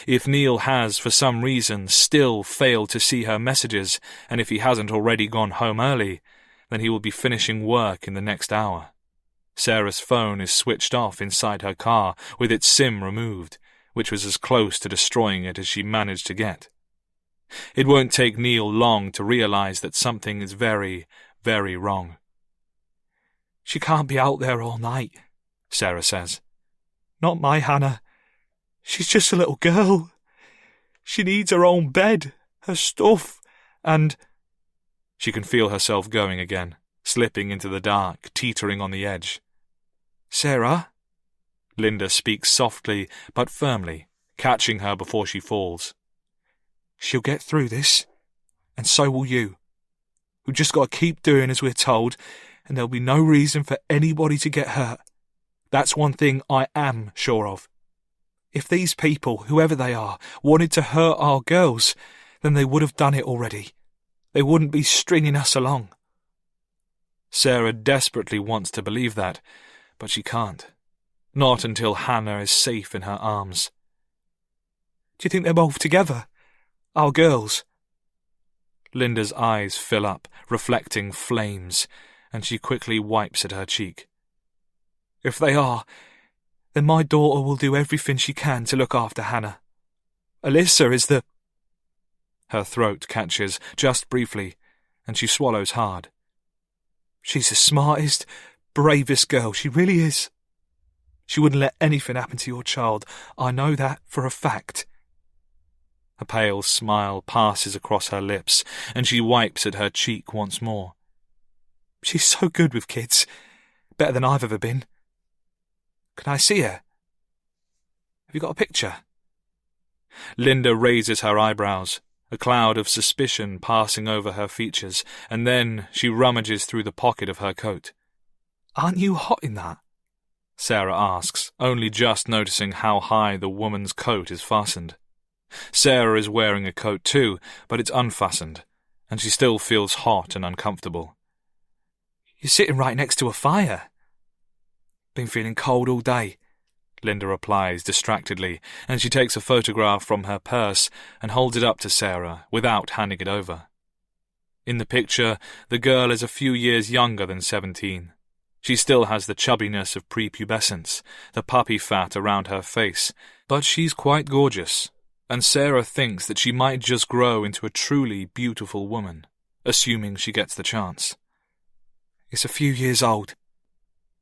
If Neil has, for some reason, still failed to see her messages, and if he hasn't already gone home early, then he will be finishing work in the next hour. Sarah's phone is switched off inside her car, with its SIM removed, which was as close to destroying it as she managed to get. It won't take Neil long to realize that something is very, very wrong. "She can't be out there all night," Sarah says. "Not my Hannah. She's just a little girl. She needs her own bed, her stuff, and—" She can feel herself going again, slipping into the dark, teetering on the edge. "Sarah?" Linda speaks softly but firmly, catching her before she falls. "She'll get through this, and so will you. We've just got to keep doing as we're told, and there'll be no reason for anybody to get hurt. That's one thing I am sure of. If these people, whoever they are, wanted to hurt our girls, then they would have done it already. They wouldn't be stringing us along." Sarah desperately wants to believe that, but she can't. Not until Hannah is safe in her arms. "Do you think they're both together? Our girls?" Linda's eyes fill up, reflecting flames, and she quickly wipes at her cheek. "If they are, then my daughter will do everything she can to look after Hannah. Alyssa is the—" Her throat catches just briefly, and she swallows hard. "She's the smartest, bravest girl, she really is. She wouldn't let anything happen to your child, I know that for a fact." A pale smile passes across her lips, and she wipes at her cheek once more. "She's so good with kids, better than I've ever been. Can I see her? Have you got a picture?" Linda raises her eyebrows, a cloud of suspicion passing over her features, and then she rummages through the pocket of her coat. "Aren't you hot in that?" Sarah asks, only just noticing how high the woman's coat is fastened. Sarah is wearing a coat too, but it's unfastened, and she still feels hot and uncomfortable. "You're sitting right next to a fire." "Been feeling cold all day," Linda replies distractedly, and she takes a photograph from her purse and holds it up to Sarah without handing it over. In the picture, the girl is a few years younger than 17. She still has the chubbiness of prepubescence, the puppy fat around her face, but she's quite gorgeous, and Sarah thinks that she might just grow into a truly beautiful woman, assuming she gets the chance. "It's a few years old,"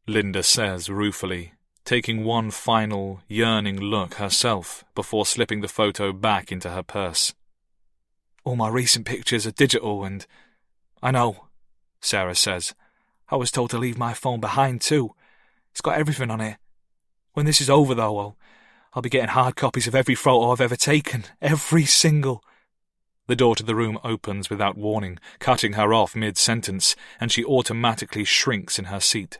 Linda says ruefully, taking one final, yearning look herself before slipping the photo back into her purse. "All my recent pictures are digital and—" "I know," Sarah says. "I was told to leave my phone behind too. It's got everything on it. When this is over though, I'll be getting hard copies of every photo I've ever taken, every single—" The door to the room opens without warning, cutting her off mid-sentence, and she automatically shrinks in her seat.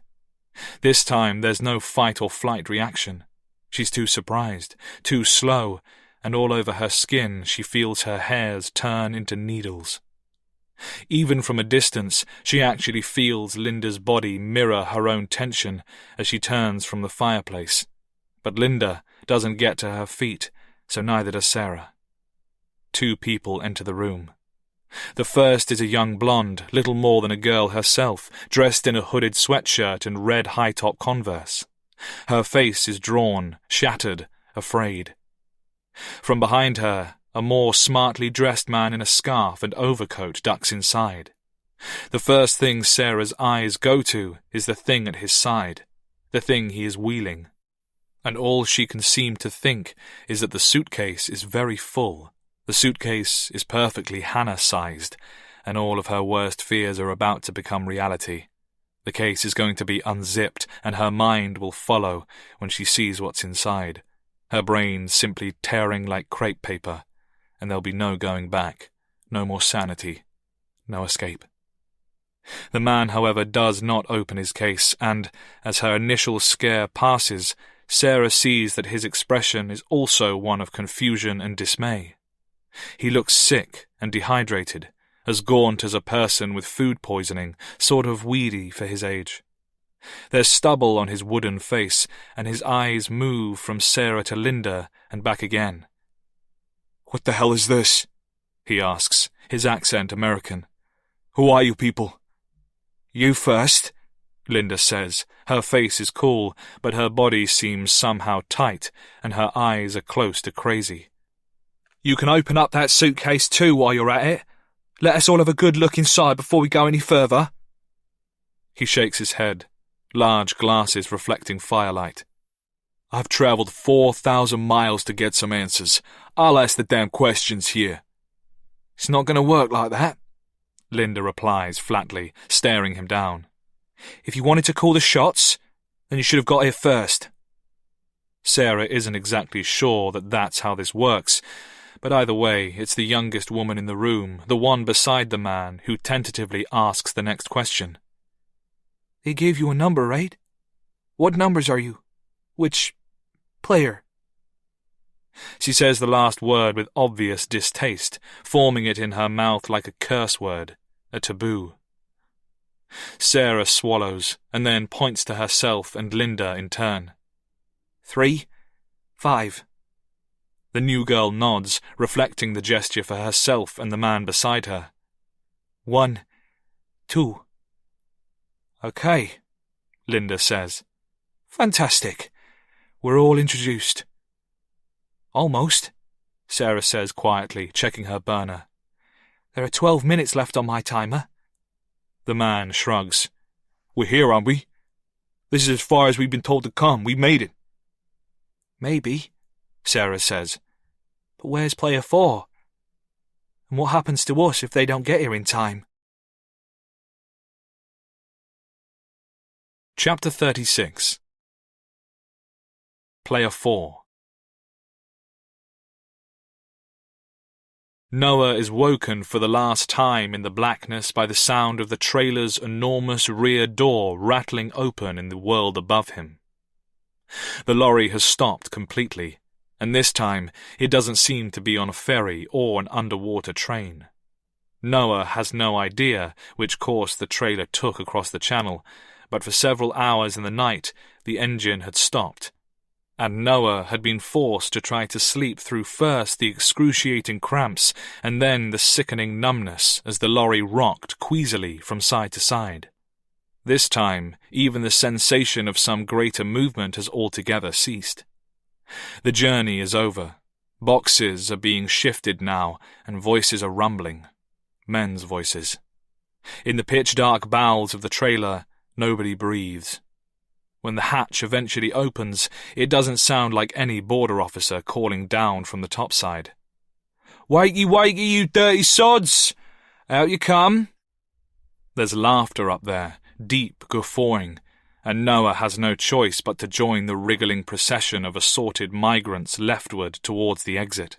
This time there's no fight or flight reaction. She's too surprised, too slow, and all over her skin she feels her hairs turn into needles. Even from a distance, she actually feels Linda's body mirror her own tension as she turns from the fireplace. But Linda doesn't get to her feet, so neither does Sarah. Two people enter the room. The first is a young blonde, little more than a girl herself, dressed in a hooded sweatshirt and red high-top Converse. Her face is drawn, shattered, afraid. From behind her, a more smartly dressed man in a scarf and overcoat ducks inside. The first thing Sarah's eyes go to is the thing at his side, the thing he is wheeling. And all she can seem to think is that the suitcase is very full. The suitcase is perfectly Hannah-sized, and all of her worst fears are about to become reality. The case is going to be unzipped, and her mind will follow when she sees what's inside, her brain simply tearing like crepe paper, and there'll be no going back, no more sanity, no escape. The man, however, does not open his case, and, as her initial scare passes, Sarah sees that his expression is also one of confusion and dismay. He looks sick and dehydrated, as gaunt as a person with food poisoning, sort of weedy for his age. There's stubble on his wooden face, and his eyes move from Sarah to Linda and back again. "What the hell is this?" he asks, his accent American. "Who are you people?" "You first," Linda says. Her face is cool, but her body seems somehow tight, and her eyes are close to crazy. "You can open up that suitcase too while you're at it. Let us all have a good look inside before we go any further." He shakes his head, large glasses reflecting firelight. "I've traveled 4,000 miles to get some answers. I'll ask the damn questions here." "It's not going to work like that," Linda replies flatly, staring him down. "If you wanted to call the shots, then you should have got here first." Sarah isn't exactly sure that that's how this works, but either way, it's the youngest woman in the room, the one beside the man, who tentatively asks the next question. "They gave you a number, right? What numbers are you? Which player?" She says the last word with obvious distaste, forming it in her mouth like a curse word, a taboo. Sarah swallows, and then points to herself and Linda in turn. 3, 5. The new girl nods, reflecting the gesture for herself and the man beside her. 1, 2. "Okay," Linda says. "Fantastic. We're all introduced." "Almost," Sarah says quietly, checking her burner. "There are 12 minutes left on my timer." The man shrugs. "We're here, aren't we? This is as far as we've been told to come. We made it." "Maybe," Sarah says. "But where's player 4? And what happens to us if they don't get here in time?" Chapter 36. Player 4. Noah is woken for the last time in the blackness by the sound of the trailer's enormous rear door rattling open in the world above him. The lorry has stopped completely, and this time it doesn't seem to be on a ferry or an underwater train. Noah has no idea which course the trailer took across the channel, but for several hours in the night the engine had stopped, and Noah had been forced to try to sleep through first the excruciating cramps and then the sickening numbness as the lorry rocked queasily from side to side. This time, even the sensation of some greater movement has altogether ceased. The journey is over. Boxes are being shifted now, and voices are rumbling. Men's voices. In the pitch-dark bowels of the trailer, nobody breathes. When the hatch eventually opens, it doesn't sound like any border officer calling down from the topside. "Wakey, wakey, you dirty sods! Out you come!" There's laughter up there, deep guffawing, and Noah has no choice but to join the wriggling procession of assorted migrants leftward towards the exit.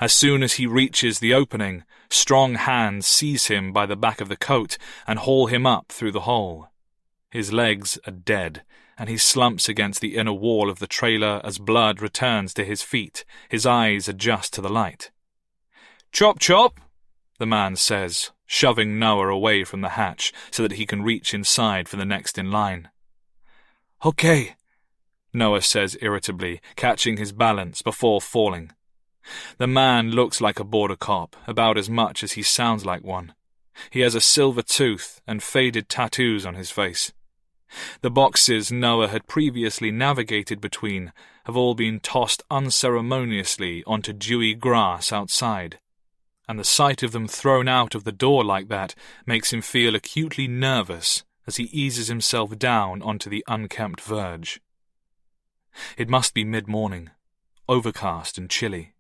As soon as he reaches the opening, strong hands seize him by the back of the coat and haul him up through the hole. His legs are dead, and he slumps against the inner wall of the trailer as blood returns to his feet. His eyes adjust to the light. "Chop, chop," the man says, shoving Noah away from the hatch so that he can reach inside for the next in line. "Okay," Noah says irritably, catching his balance before falling. The man looks like a border cop, about as much as he sounds like one. He has a silver tooth and faded tattoos on his face. The boxes Noah had previously navigated between have all been tossed unceremoniously onto dewy grass outside, and the sight of them thrown out of the door like that makes him feel acutely nervous as he eases himself down onto the unkempt verge. It must be mid-morning, overcast and chilly.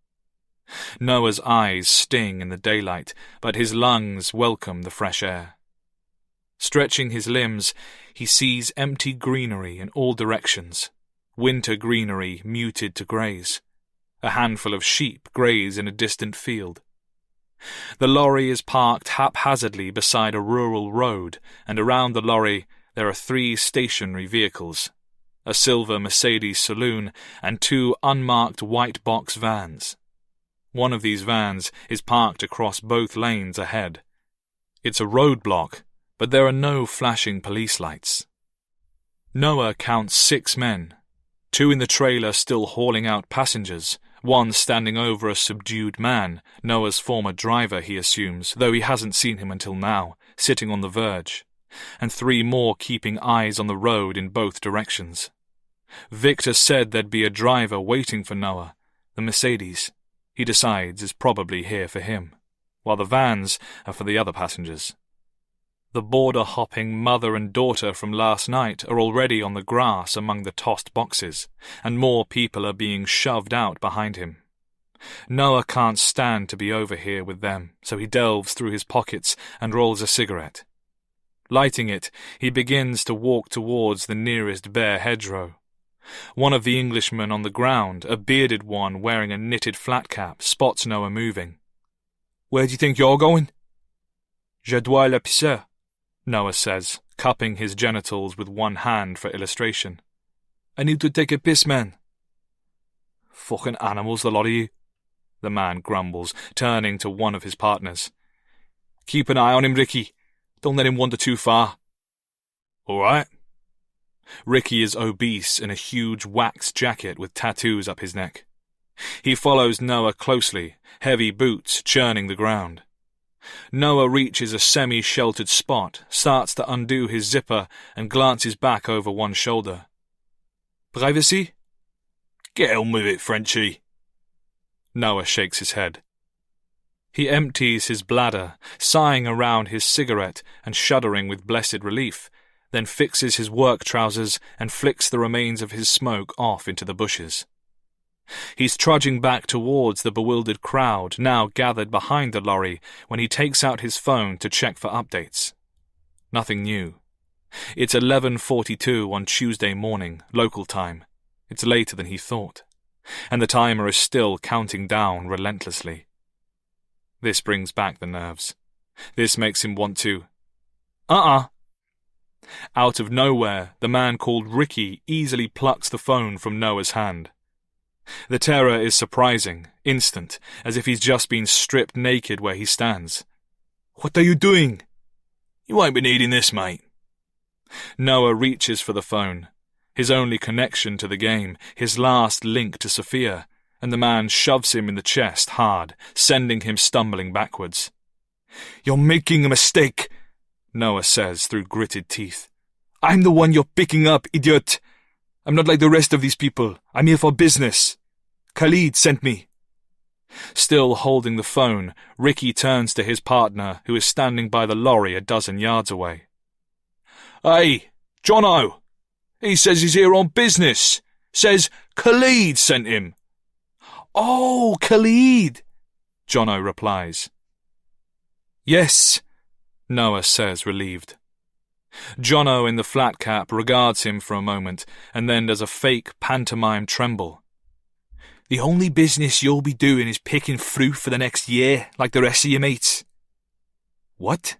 Noah's eyes sting in the daylight, but his lungs welcome the fresh air. Stretching his limbs, he sees empty greenery in all directions, winter greenery muted to greys. A handful of sheep graze in a distant field. The lorry is parked haphazardly beside a rural road, and around the lorry there are 3 stationary vehicles, a silver Mercedes saloon and 2 unmarked white box vans. One of these vans is parked across both lanes ahead. It's a roadblock, but there are no flashing police lights. Noah counts 6 men, 2 in the trailer still hauling out passengers, 1 standing over a subdued man, Noah's former driver he assumes, though he hasn't seen him until now, sitting on the verge, and 3 more keeping eyes on the road in both directions. Victor said there'd be a driver waiting for Noah, the Mercedes, he decides is probably here for him, while the vans are for the other passengers. The border-hopping mother and daughter from last night are already on the grass among the tossed boxes, and more people are being shoved out behind him. Noah can't stand to be over here with them, so he delves through his pockets and rolls a cigarette. Lighting it, he begins to walk towards the nearest bare hedgerow. One of the Englishmen on the ground, a bearded one wearing a knitted flat cap, spots Noah moving. "Where do you think you're going?" "Je dois le pisser," Noah says, cupping his genitals with one hand for illustration. "I need to take a piss, man." "Fucking animals, the lot of you," the man grumbles, turning to one of his partners. "Keep an eye on him, Ricky. Don't let him wander too far." "All right." Ricky is obese in a huge wax jacket with tattoos up his neck. He follows Noah closely, heavy boots churning the ground. Noah reaches a semi-sheltered spot, starts to undo his zipper, and glances back over one shoulder. "Privacy?" "Get on with it, Frenchie." Noah shakes his head. He empties his bladder, sighing around his cigarette and shuddering with blessed relief, then fixes his work trousers and flicks the remains of his smoke off into the bushes. He's trudging back towards the bewildered crowd now gathered behind the lorry when he takes out his phone to check for updates. Nothing new. It's 11:42 on Tuesday morning, local time. It's later than he thought, and the timer is still counting down relentlessly. This brings back the nerves. This makes him want to... Out of nowhere, the man called Ricky easily plucks the phone from Noah's hand. The terror is surprising, instant, as if he's just been stripped naked where he stands. "What are you doing?" "You won't be needing this, mate." Noah reaches for the phone, his only connection to the game, his last link to Sophia, and the man shoves him in the chest hard, sending him stumbling backwards. "You're making a mistake," Noah says through gritted teeth. "I'm the one you're picking up, idiot. I'm not like the rest of these people. I'm here for business. Khalid sent me." Still holding the phone, Ricky turns to his partner, who is standing by the lorry a dozen yards away. "Hey, Jono. He says he's here on business. Says Khalid sent him." "Oh, Khalid," Jono replies. "Yes," Noah says, relieved. Jono in the flat cap regards him for a moment and then does a fake pantomime tremble. "The only business you'll be doing is picking fruit for the next year, like the rest of your mates." "What?"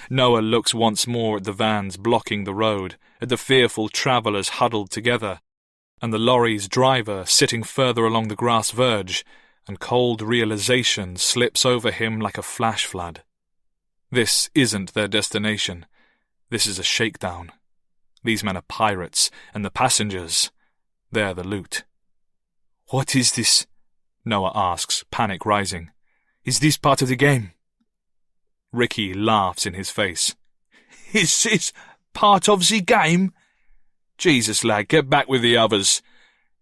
Noah looks once more at the vans blocking the road, at the fearful travellers huddled together, and the lorry's driver sitting further along the grass verge, and cold realization slips over him like a flash flood. This isn't their destination. This is a shakedown. These men are pirates, and the passengers, they're the loot. "What is this?" Noah asks, panic rising. "Is this part of the game?" Ricky laughs in his face. "Is this part of the game? Jesus, lad, get back with the others,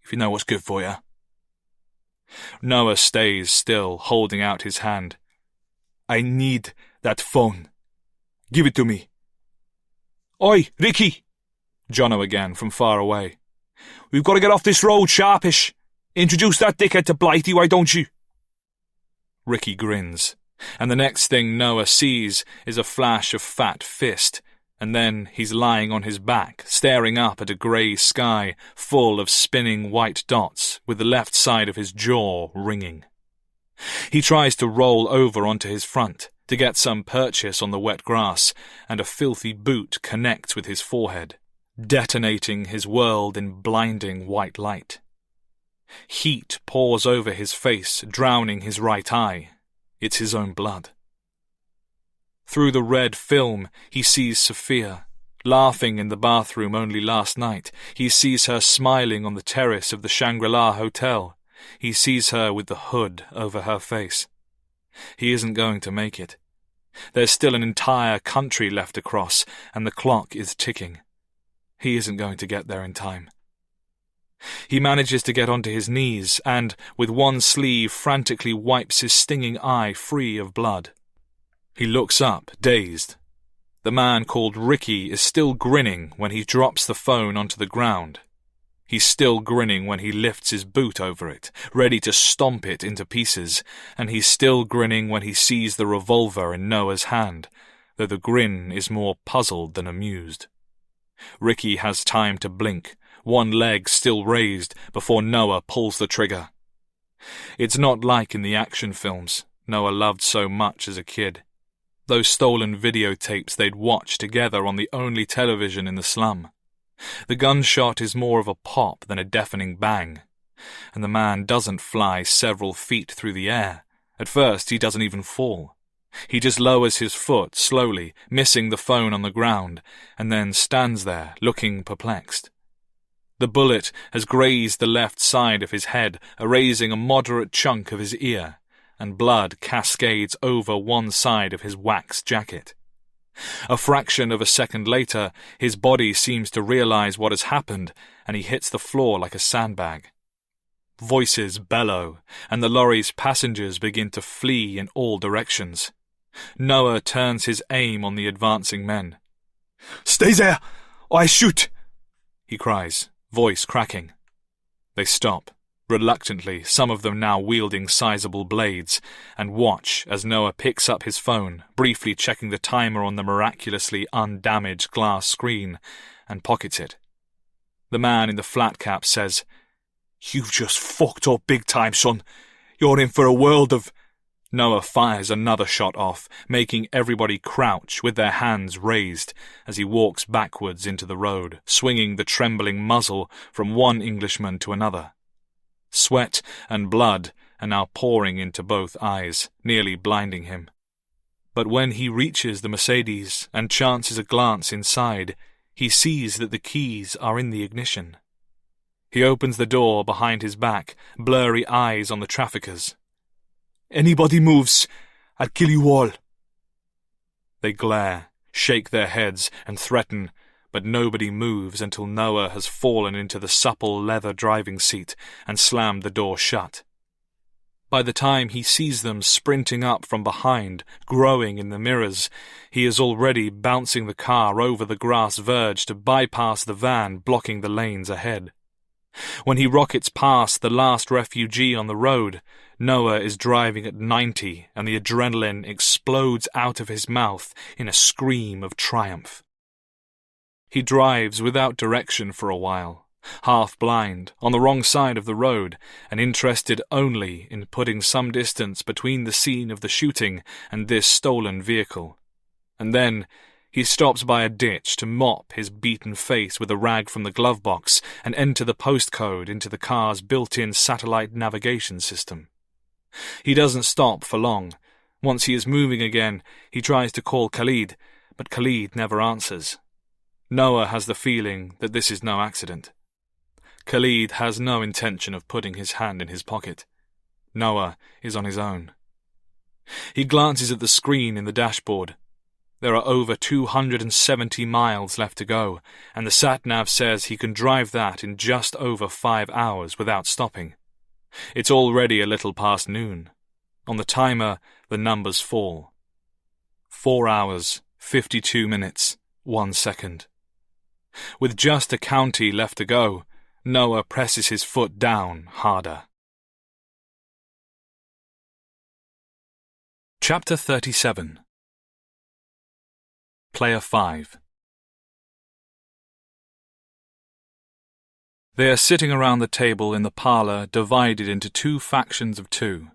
if you know what's good for you." Noah stays still, holding out his hand. "I need that phone. Give it to me." "Oi, Ricky!" Jono again from far away. "We've got to get off this road sharpish. Introduce that dickhead to Blighty, why don't you?" Ricky grins, and the next thing Noah sees is a flash of fat fist, and then he's lying on his back, staring up at a grey sky full of spinning white dots, with the left side of his jaw ringing. He tries to roll over onto his front to get some purchase on the wet grass, and a filthy boot connects with his forehead, detonating his world in blinding white light. Heat pours over his face, drowning his right eye. It's his own blood. Through the red film, he sees Sophia, laughing in the bathroom only last night. He sees her smiling on the terrace of the Shangri-La Hotel. He sees her with the hood over her face. He isn't going to make it. There's still an entire country left to cross, and the clock is ticking. He isn't going to get there in time. He manages to get onto his knees and, with one sleeve, frantically wipes his stinging eye free of blood. He looks up, dazed. The man called Ricky is still grinning when he drops the phone onto the ground. He's still grinning when he lifts his boot over it, ready to stomp it into pieces, and he's still grinning when he sees the revolver in Noah's hand, though the grin is more puzzled than amused. Ricky has time to blink, one leg still raised, before Noah pulls the trigger. It's not like in the action films Noah loved so much as a kid. Those stolen videotapes they'd watched together on the only television in the slum. The gunshot is more of a pop than a deafening bang, and the man doesn't fly several feet through the air. At first, he doesn't even fall. He just lowers his foot slowly, missing the phone on the ground, and then stands there, looking perplexed. The bullet has grazed the left side of his head, erasing a moderate chunk of his ear, and blood cascades over one side of his wax jacket. A fraction of a second later, his body seems to realize what has happened, and he hits the floor like a sandbag. Voices bellow, and the lorry's passengers begin to flee in all directions. Noah turns his aim on the advancing men. "Stay there, or I shoot!" he cries, voice cracking. They stop, reluctantly, some of them now wielding sizable blades, and watch as Noah picks up his phone, briefly checking the timer on the miraculously undamaged glass screen, and pockets it. The man in the flat cap says, "You've just fucked up big time, son. You're in for a world of—" Noah fires another shot off, making everybody crouch with their hands raised as he walks backwards into the road, swinging the trembling muzzle from one Englishman to another. Sweat and blood are now pouring into both eyes, nearly blinding him. But when he reaches the Mercedes and chances a glance inside, he sees that the keys are in the ignition. He opens the door behind his back, blurry eyes on the traffickers. "Anybody moves, I'll kill you all." They glare, shake their heads, and threaten, but nobody moves until Noah has fallen into the supple leather driving seat and slammed the door shut. By the time he sees them sprinting up from behind, growing in the mirrors, he is already bouncing the car over the grass verge to bypass the van blocking the lanes ahead. When he rockets past the last refugee on the road, Noah is driving at 90 and the adrenaline explodes out of his mouth in a scream of triumph. He drives without direction for a while, half blind, on the wrong side of the road, and interested only in putting some distance between the scene of the shooting and this stolen vehicle. And then he stops by a ditch to mop his beaten face with a rag from the glove box and enter the postcode into the car's built-in satellite navigation system. He doesn't stop for long. Once he is moving again, he tries to call Khalid, but Khalid never answers. Noah has the feeling that this is no accident. Khalid has no intention of putting his hand in his pocket. Noah is on his own. He glances at the screen in the dashboard. There are over 270 miles left to go, and the sat-nav says he can drive that in just over 5 hours without stopping. It's already a little past noon. On the timer, the numbers fall. 4 hours, 52 minutes, 1 second. With just a county left to go, Noah presses his foot down harder. Chapter 37. Player 5. They are sitting around the table in the parlour, divided into two factions of two.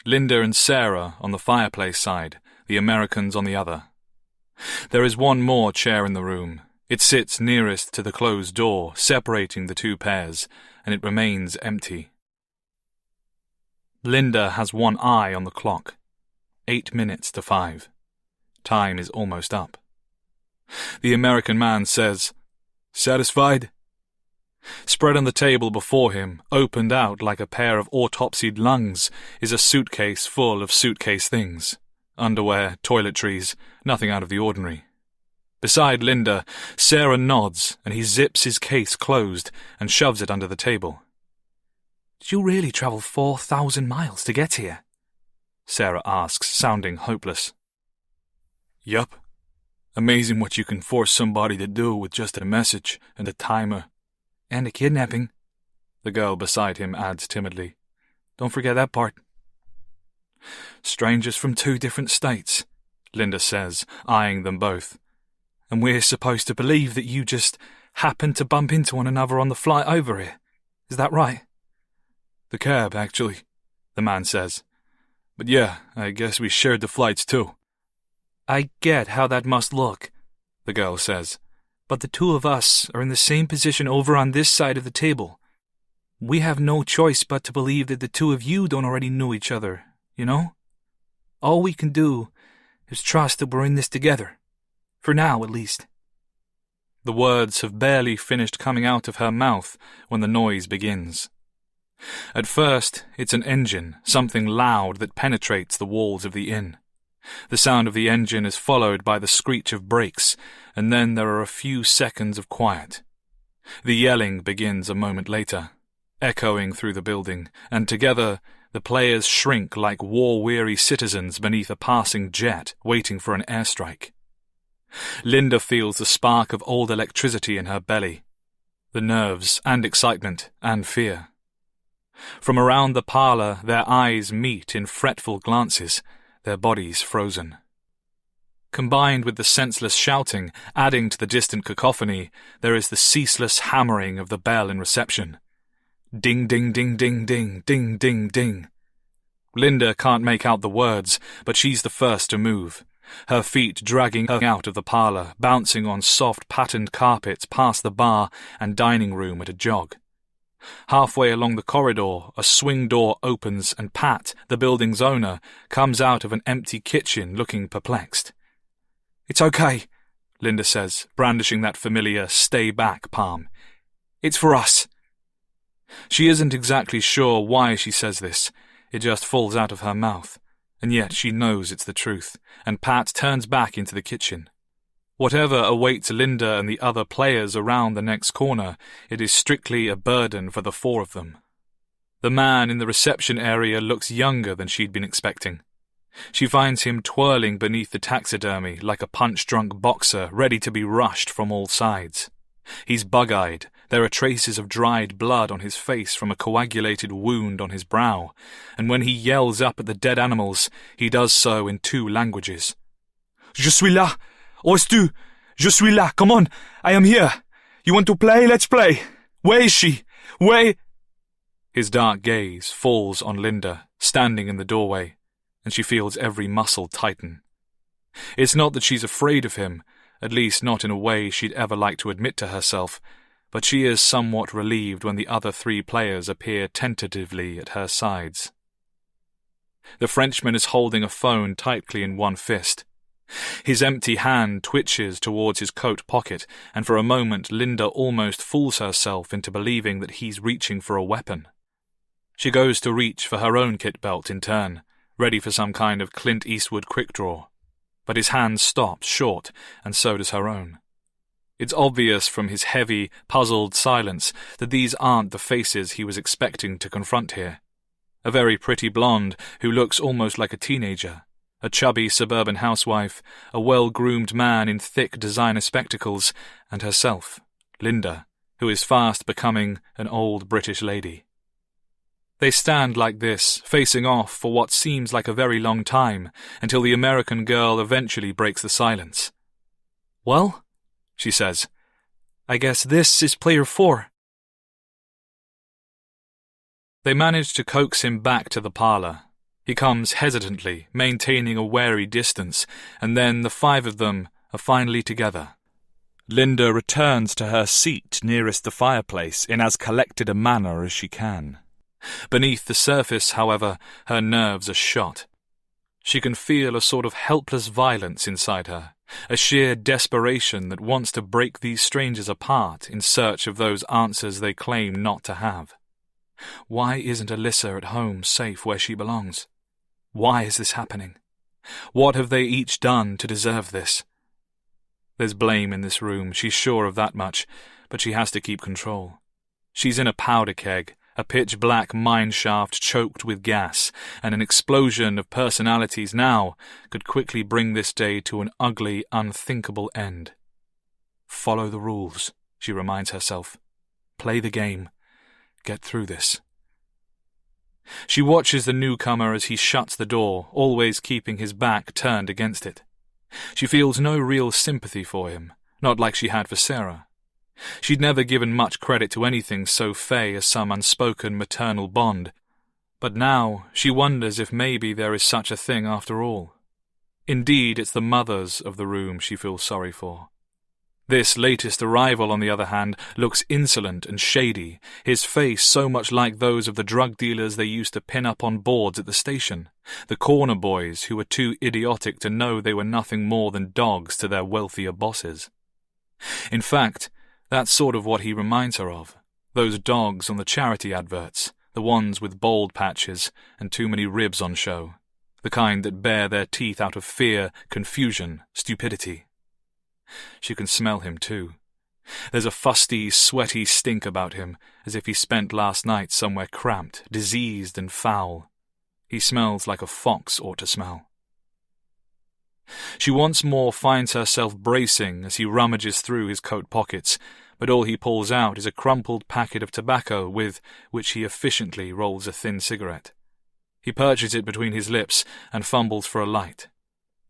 Linda and Sarah on the fireplace side, the Americans on the other. There is one more chair in the room. It sits nearest to the closed door, separating the two pairs, and it remains empty. Linda has one eye on the clock. 8 minutes to 5. Time is almost up. The American man says, "Satisfied?" Spread on the table before him, opened out like a pair of autopsied lungs, is a suitcase full of suitcase things. Underwear, toiletries, nothing out of the ordinary. Beside Linda, Sarah nods, and he zips his case closed and shoves it under the table. "Did you really travel 4,000 miles to get here?" Sarah asks, sounding hopeless. "Yup. Amazing what you can force somebody to do with just a message and a timer." "And a kidnapping," the girl beside him adds timidly. "Don't forget that part." "Strangers from 2 different states," Linda says, eyeing them both. "And we're supposed to believe that you just happened to bump into one another on the flight over here. Is that right?" "The cab, actually," the man says. "But yeah, I guess we shared the flights too." "I get how that must look," the girl says. "But the two of us are in the same position over on this side of the table. We have no choice but to believe that the two of you don't already know each other, you know? All we can do is trust that we're in this together. For now, at least." The words have barely finished coming out of her mouth when the noise begins. At first, it's an engine, something loud that penetrates the walls of the inn. The sound of the engine is followed by the screech of brakes, and then there are a few seconds of quiet. The yelling begins a moment later, echoing through the building, and together the players shrink like war-weary citizens beneath a passing jet waiting for an airstrike. Linda feels the spark of old electricity in her belly, the nerves and excitement and fear. From around the parlour their eyes meet in fretful glances, their bodies frozen. Combined with the senseless shouting, adding to the distant cacophony, there is the ceaseless hammering of the bell in reception. Ding, ding, ding, ding, ding, ding, ding, ding. Linda can't make out the words, but she's the first to move, her feet dragging her out of the parlour, bouncing on soft patterned carpets past the bar and dining room at a jog. Halfway along the corridor, a swing door opens and Pat, the building's owner, comes out of an empty kitchen looking perplexed. "It's okay," Linda says, brandishing that familiar stay back palm. "It's for us." She isn't exactly sure why she says this. It just falls out of her mouth, and yet she knows it's the truth, and Pat turns back into the kitchen. Whatever awaits Linda and the other players around the next corner, it is strictly a burden for the 4 of them. The man in the reception area looks younger than she'd been expecting. She finds him twirling beneath the taxidermy like a punch-drunk boxer ready to be rushed from all sides. He's bug-eyed. There are traces of dried blood on his face from a coagulated wound on his brow, and when he yells up at the dead animals, he does so in 2 languages. "Je suis là! Où es-tu? Je suis là! Come on! I am here! You want to play? Let's play! Where is she? Where—" His dark gaze falls on Linda, standing in the doorway, and she feels every muscle tighten. It's not that she's afraid of him, at least not in a way she'd ever like to admit to herself, but she is somewhat relieved when the other 3 players appear tentatively at her sides. The Frenchman is holding a phone tightly in one fist. His empty hand twitches towards his coat pocket, and for a moment Linda almost fools herself into believing that he's reaching for a weapon. She goes to reach for her own kit belt in turn, ready for some kind of Clint Eastwood quick-draw, but his hand stops short, and so does her own. It's obvious from his heavy, puzzled silence that these aren't the faces he was expecting to confront here. A very pretty blonde who looks almost like a teenager, a chubby suburban housewife, a well-groomed man in thick designer spectacles, and herself, Linda, who is fast becoming an old British lady. They stand like this, facing off for what seems like a very long time, until the American girl eventually breaks the silence. "Well," she says, "I guess this is player 4. They manage to coax him back to the parlour. He comes hesitantly, maintaining a wary distance, and then the five of them are finally together. Linda returns to her seat nearest the fireplace in as collected a manner as she can. Beneath the surface, however, her nerves are shot. She can feel a sort of helpless violence inside her, a sheer desperation that wants to break these strangers apart in search of those answers they claim not to have. Why isn't Alyssa at home safe where she belongs? Why is this happening? What have they each done to deserve this? There's blame in this room, she's sure of that much, but she has to keep control. She's in a powder keg, a pitch-black mine shaft choked with gas, and an explosion of personalities now could quickly bring this day to an ugly, unthinkable end. Follow the rules, she reminds herself. Play the game. Get through this. She watches the newcomer as he shuts the door, always keeping his back turned against it. She feels no real sympathy for him, not like she had for Sarah. She'd never given much credit to anything so fey as some unspoken maternal bond, but now she wonders if maybe there is such a thing after all. Indeed, it's the mothers of the room she feels sorry for. This latest arrival, on the other hand, looks insolent and shady, his face so much like those of the drug dealers they used to pin up on boards at the station, the corner boys who were too idiotic to know they were nothing more than dogs to their wealthier bosses. In fact, that's sort of what he reminds her of, those dogs on the charity adverts, the ones with bald patches and too many ribs on show, the kind that bare their teeth out of fear, confusion, stupidity. She can smell him, too. There's a fusty, sweaty stink about him, as if he spent last night somewhere cramped, diseased and foul. He smells like a fox ought to smell. She once more finds herself bracing as he rummages through his coat pockets, but all he pulls out is a crumpled packet of tobacco with which he efficiently rolls a thin cigarette. He perches it between his lips and fumbles for a light.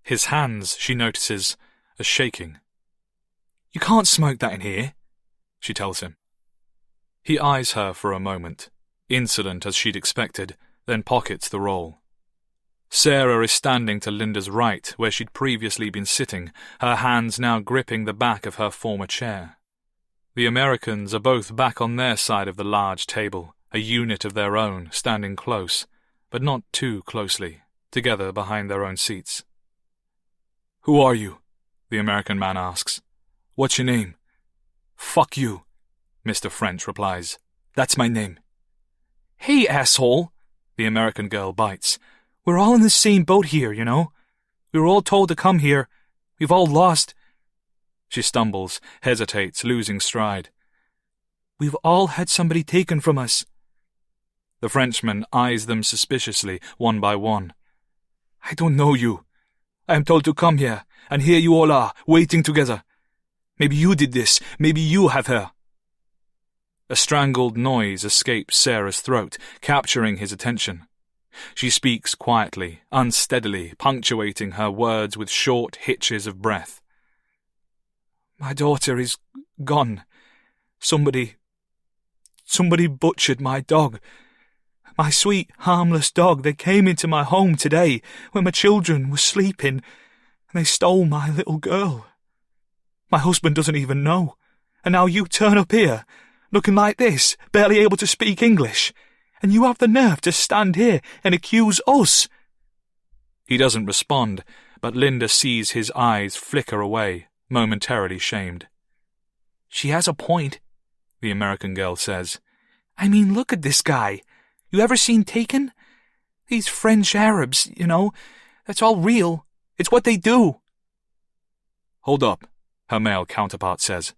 His hands, she notices, are shaking. "You can't smoke that in here," she tells him. He eyes her for a moment, insolent as she'd expected, then pockets the roll. Sarah is standing to Linda's right, where she'd previously been sitting, her hands now gripping the back of her former chair. The Americans are both back on their side of the large table, a unit of their own, standing close, but not too closely, together behind their own seats. "Who are you?" the American man asks. "What's your name?" "Fuck you," Mr. French replies. "That's my name." "Hey, asshole," the American girl bites. "We're all in the same boat here, you know. We were all told to come here. We've all lost." She stumbles, hesitates, losing stride. "We've all had somebody taken from us." The Frenchman eyes them suspiciously, one by one. "I don't know you. I am told to come here, and here you all are, waiting together. Maybe you did this, maybe you have her." A strangled noise escapes Sarah's throat, capturing his attention. She speaks quietly, unsteadily, punctuating her words with short hitches of breath. "My daughter is gone. Somebody butchered my dog. My sweet, harmless dog. They came into my home today when my children were sleeping, and they stole my little girl. My husband doesn't even know. And now you turn up here, looking like this, barely able to speak English, and you have the nerve to stand here and accuse us." He doesn't respond, but Linda sees his eyes flicker away, momentarily shamed. "She has a point," the American girl says. "I mean, look at this guy. You ever seen Taken? These French Arabs, you know, that's all real. It's what they do." "Hold up," her male counterpart says.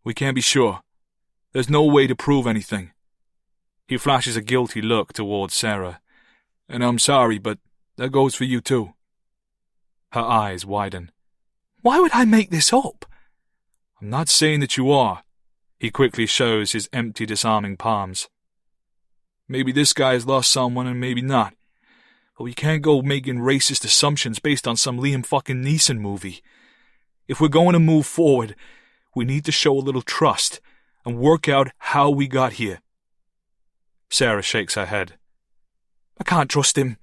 "We can't be sure. There's no way to prove anything." He flashes a guilty look towards Sarah. "And I'm sorry, but that goes for you too." Her eyes widen. "Why would I make this up?" "I'm not saying that you are." He quickly shows his empty, disarming palms. "Maybe this guy has lost someone and maybe not. But we can't go making racist assumptions based on some Liam fucking Neeson movie. If we're going to move forward, we need to show a little trust and work out how we got here." Sarah shakes her head. "I can't trust him.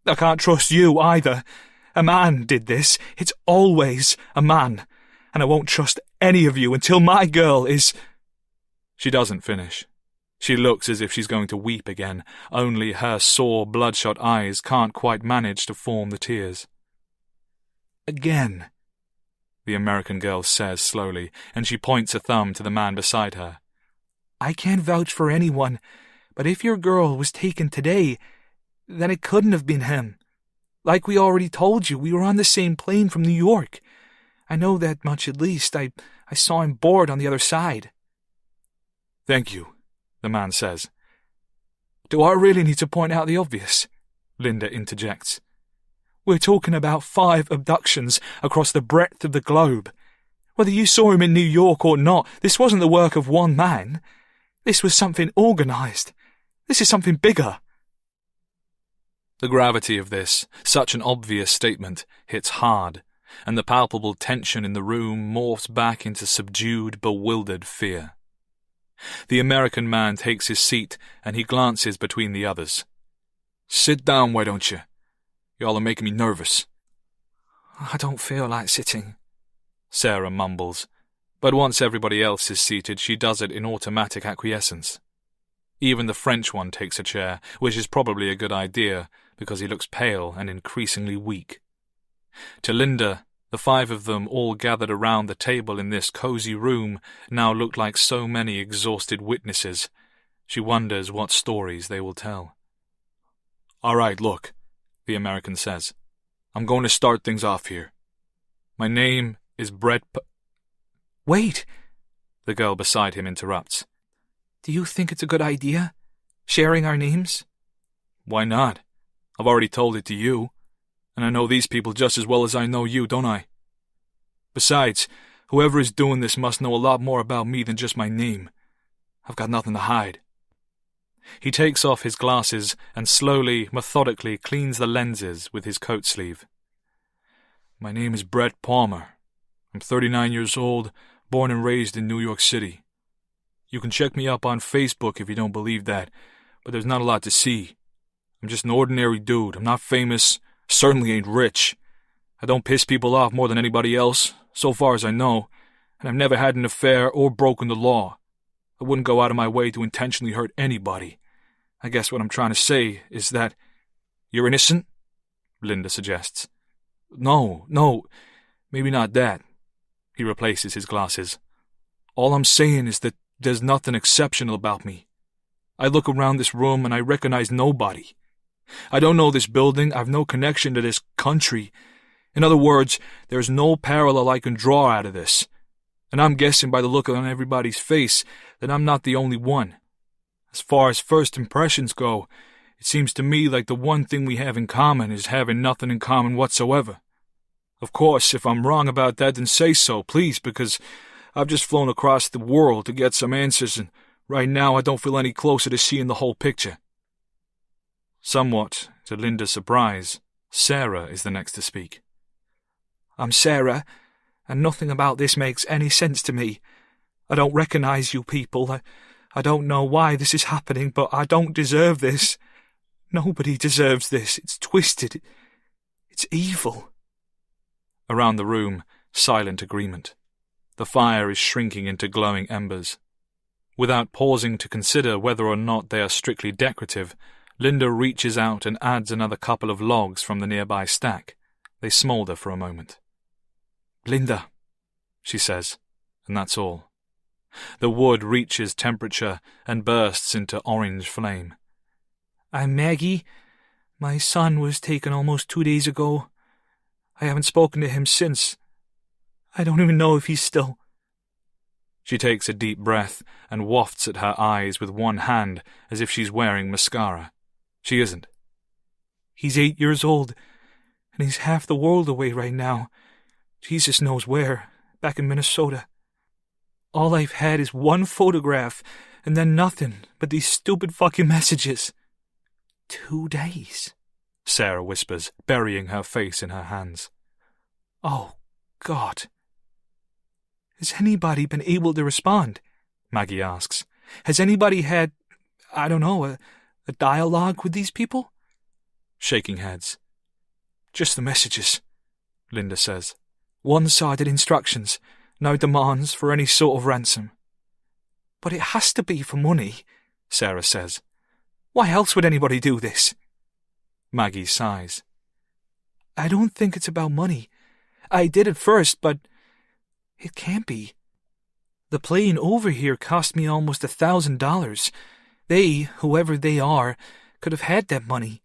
I can't trust you either. A man did this. It's always a man. And I won't trust any of you until my girl is—" She doesn't finish. She looks as if she's going to weep again, only her sore, bloodshot eyes can't quite manage to form the tears. "Again," the American girl says slowly, and she points a thumb to the man beside her. "I can't vouch for anyone, but if your girl was taken today, then it couldn't have been him. Like we already told you, we were on the same plane from New York. I know that much at least. I saw him board on the other side." "Thank you," the man says. "Do I really need to point out the obvious?" Linda interjects. "We're talking about 5 abductions across the breadth of the globe. Whether you saw him in New York or not, this wasn't the work of one man. This was something organized. This is something bigger." The gravity of this, such an obvious statement, hits hard, and the palpable tension in the room morphs back into subdued, bewildered fear. The American man takes his seat, and he glances between the others. "Sit down, why don't you? Y'all are making me nervous." "I don't feel like sitting," Sarah mumbles, but once everybody else is seated, she does it in automatic acquiescence. Even the French one takes a chair, which is probably a good idea, because he looks pale and increasingly weak. To Linda, the 5 of them all gathered around the table in this cozy room now look like so many exhausted witnesses. She wonders what stories they will tell. "All right, look," the American says. "I'm going to start things off here. My name is Brett "Wait," the girl beside him interrupts. "Do you think it's a good idea, sharing our names?" "Why not? I've already told it to you, and I know these people just as well as I know you, don't I? Besides, whoever is doing this must know a lot more about me than just my name. I've got nothing to hide." He takes off his glasses and slowly, methodically cleans the lenses with his coat sleeve. "My name is Brett Palmer. I'm 39 years old, born and raised in New York City. You can check me up on Facebook if you don't believe that, but there's not a lot to see. I'm just an ordinary dude. I'm not famous, certainly ain't rich. I don't piss people off more than anybody else, so far as I know, and I've never had an affair or broken the law. I wouldn't go out of my way to intentionally hurt anybody. I guess what I'm trying to say is that—" "You're innocent?" Linda suggests. No, maybe not that." He replaces his glasses. "All I'm saying is that there's nothing exceptional about me. I look around this room and I recognize nobody. I don't know this building, I've no connection to this country. In other words, there's no parallel I can draw out of this. And I'm guessing by the look on everybody's face that I'm not the only one. As far as first impressions go, it seems to me like the one thing we have in common is having nothing in common whatsoever. Of course, if I'm wrong about that, then say so, please, because I've just flown across the world to get some answers, and right now I don't feel any closer to seeing the whole picture." Somewhat to Linda's surprise, Sarah is the next to speak. "I'm Sarah, and nothing about this makes any sense to me. I don't recognize you people. I don't know why this is happening, but I don't deserve this. Nobody deserves this. It's twisted. It's evil." Around the room, silent agreement. The fire is shrinking into glowing embers. Without pausing to consider whether or not they are strictly decorative, Linda reaches out and adds another couple of logs from the nearby stack. They smoulder for a moment. "Linda," she says, and that's all. The wood reaches temperature and bursts into orange flame. "I'm Maggie. My son was taken almost 2 days ago. I haven't spoken to him since. I don't even know if he's still—" She takes a deep breath and wafts at her eyes with one hand as if she's wearing mascara. She isn't. "He's 8 years old, and he's half the world away right now. Jesus knows where, back in Minnesota. All I've had is one photograph, and then nothing but these stupid fucking messages." 2 days, Sarah whispers, burying her face in her hands. "Oh, God." "Has anybody been able to respond?" Maggie asks. "Has anybody had, I don't know, a dialogue with these people?" shaking heads. Just the messages, Linda says. One-sided instructions, no demands for any sort of ransom. But it has to be for money, Sarah says. Why else would anybody do this? Maggie sighs. I don't think it's about money. I did at first, but it can't be. The plane over here cost me almost $1,000. They, whoever they are, could have had that money.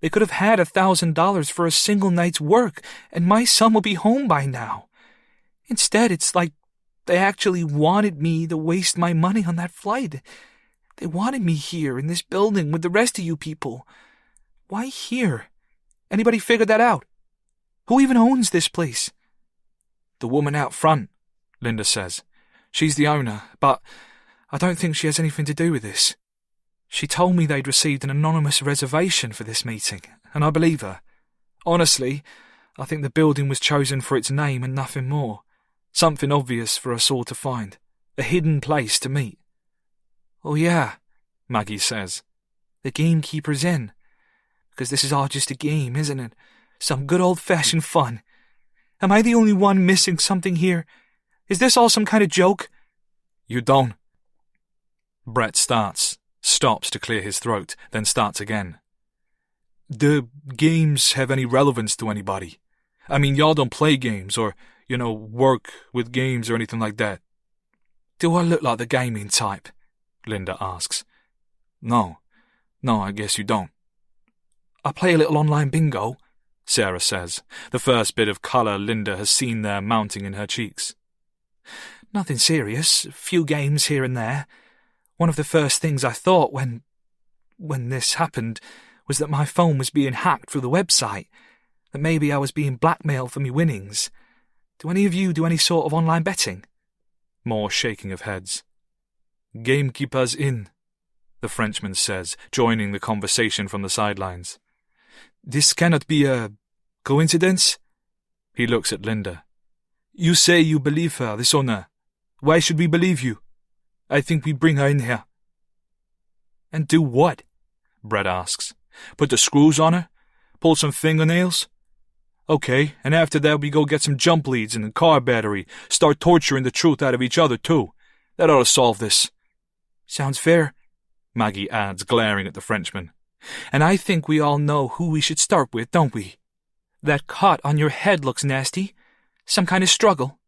They could have had $1,000 for a single night's work, and my son will be home by now. Instead, it's like they actually wanted me to waste my money on that flight. They wanted me here in this building with the rest of you people. Why here? Anybody figured that out? Who even owns this place? The woman out front, Linda says. She's the owner, but I don't think she has anything to do with this. She told me they'd received an anonymous reservation for this meeting, and I believe her. Honestly, I think the building was chosen for its name and nothing more. Something obvious for us all to find. A hidden place to meet. Oh yeah, Maggie says. The gamekeeper's in. Because this is all just a game, isn't it? Some good old-fashioned fun. Am I the only one missing something here? Is this all some kind of joke? You don't. Brett stops to clear his throat, then starts again. Do games have any relevance to anybody? I mean, y'all don't play games or, work with games or anything like that. Do I look like the gaming type? Linda asks. No, I guess you don't. I play a little online bingo, Sarah says, the first bit of colour Linda has seen there mounting in her cheeks. Nothing serious, a few games here and there. One of the first things I thought when this happened was that my phone was being hacked through the website, that maybe I was being blackmailed for me winnings. Do any of you do any sort of online betting? More shaking of heads. Gamekeeper's in, the Frenchman says, joining the conversation from the sidelines. This cannot be a coincidence? He looks at Linda. You say you believe her, this owner. Why should we believe you? I think we bring her in here. And do what? Brett asks. Put the screws on her? Pull some fingernails? Okay, and after that we go get some jump leads and a car battery. Start torturing the truth out of each other, too. That ought to solve this. Sounds fair, Maggie adds, glaring at the Frenchman. And I think we all know who we should start with, don't we? That cut on your head looks nasty. Some kind of struggle.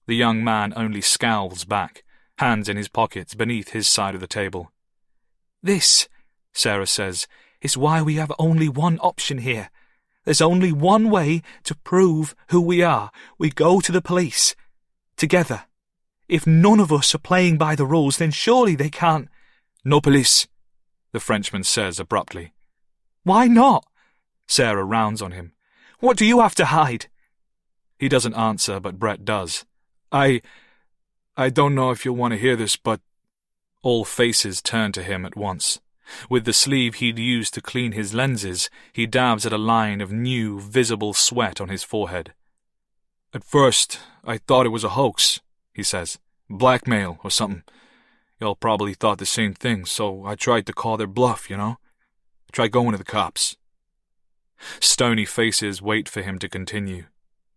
The young man only scowls back, hands in his pockets beneath his side of the table. This, Sarah says, is why we have only one option here. There's only one way to prove who we are. We go to the police. Together. If none of us are playing by the rules, then surely they can't... No police, the Frenchman says abruptly. Why not? Sarah rounds on him. What do you have to hide? He doesn't answer, but Brett does. I don't know if you'll want to hear this, but... All faces turn to him at once. With the sleeve he'd used to clean his lenses, he dabs at a line of new, visible sweat on his forehead. At first, I thought it was a hoax, he says. Blackmail or something. Y'all probably thought the same thing, so I tried to call their bluff, I tried going to the cops. Stony faces wait for him to continue.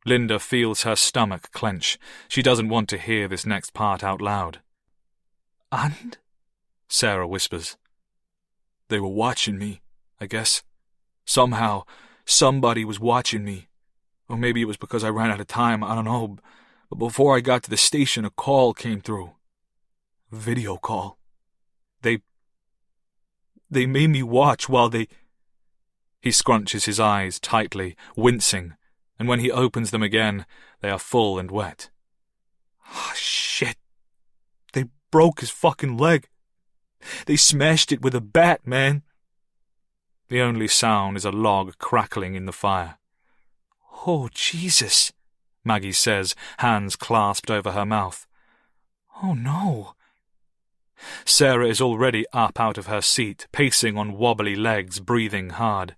Linda feels her stomach clench. She doesn't want to hear this next part out loud. And? Sarah whispers. They were watching me, I guess. Somehow, somebody was watching me. Or maybe it was because I ran out of time, I don't know. But before I got to the station, a call came through. A video call. They made me watch while they... He scrunches his eyes tightly, wincing, and when he opens them again, they are full and wet. Oh, shit. They broke his fucking leg. They smashed it with a bat, man. The only sound is a log crackling in the fire. Oh, Jesus, Maggie says, hands clasped over her mouth. Oh, no. Sarah is already up out of her seat, pacing on wobbly legs, breathing hard.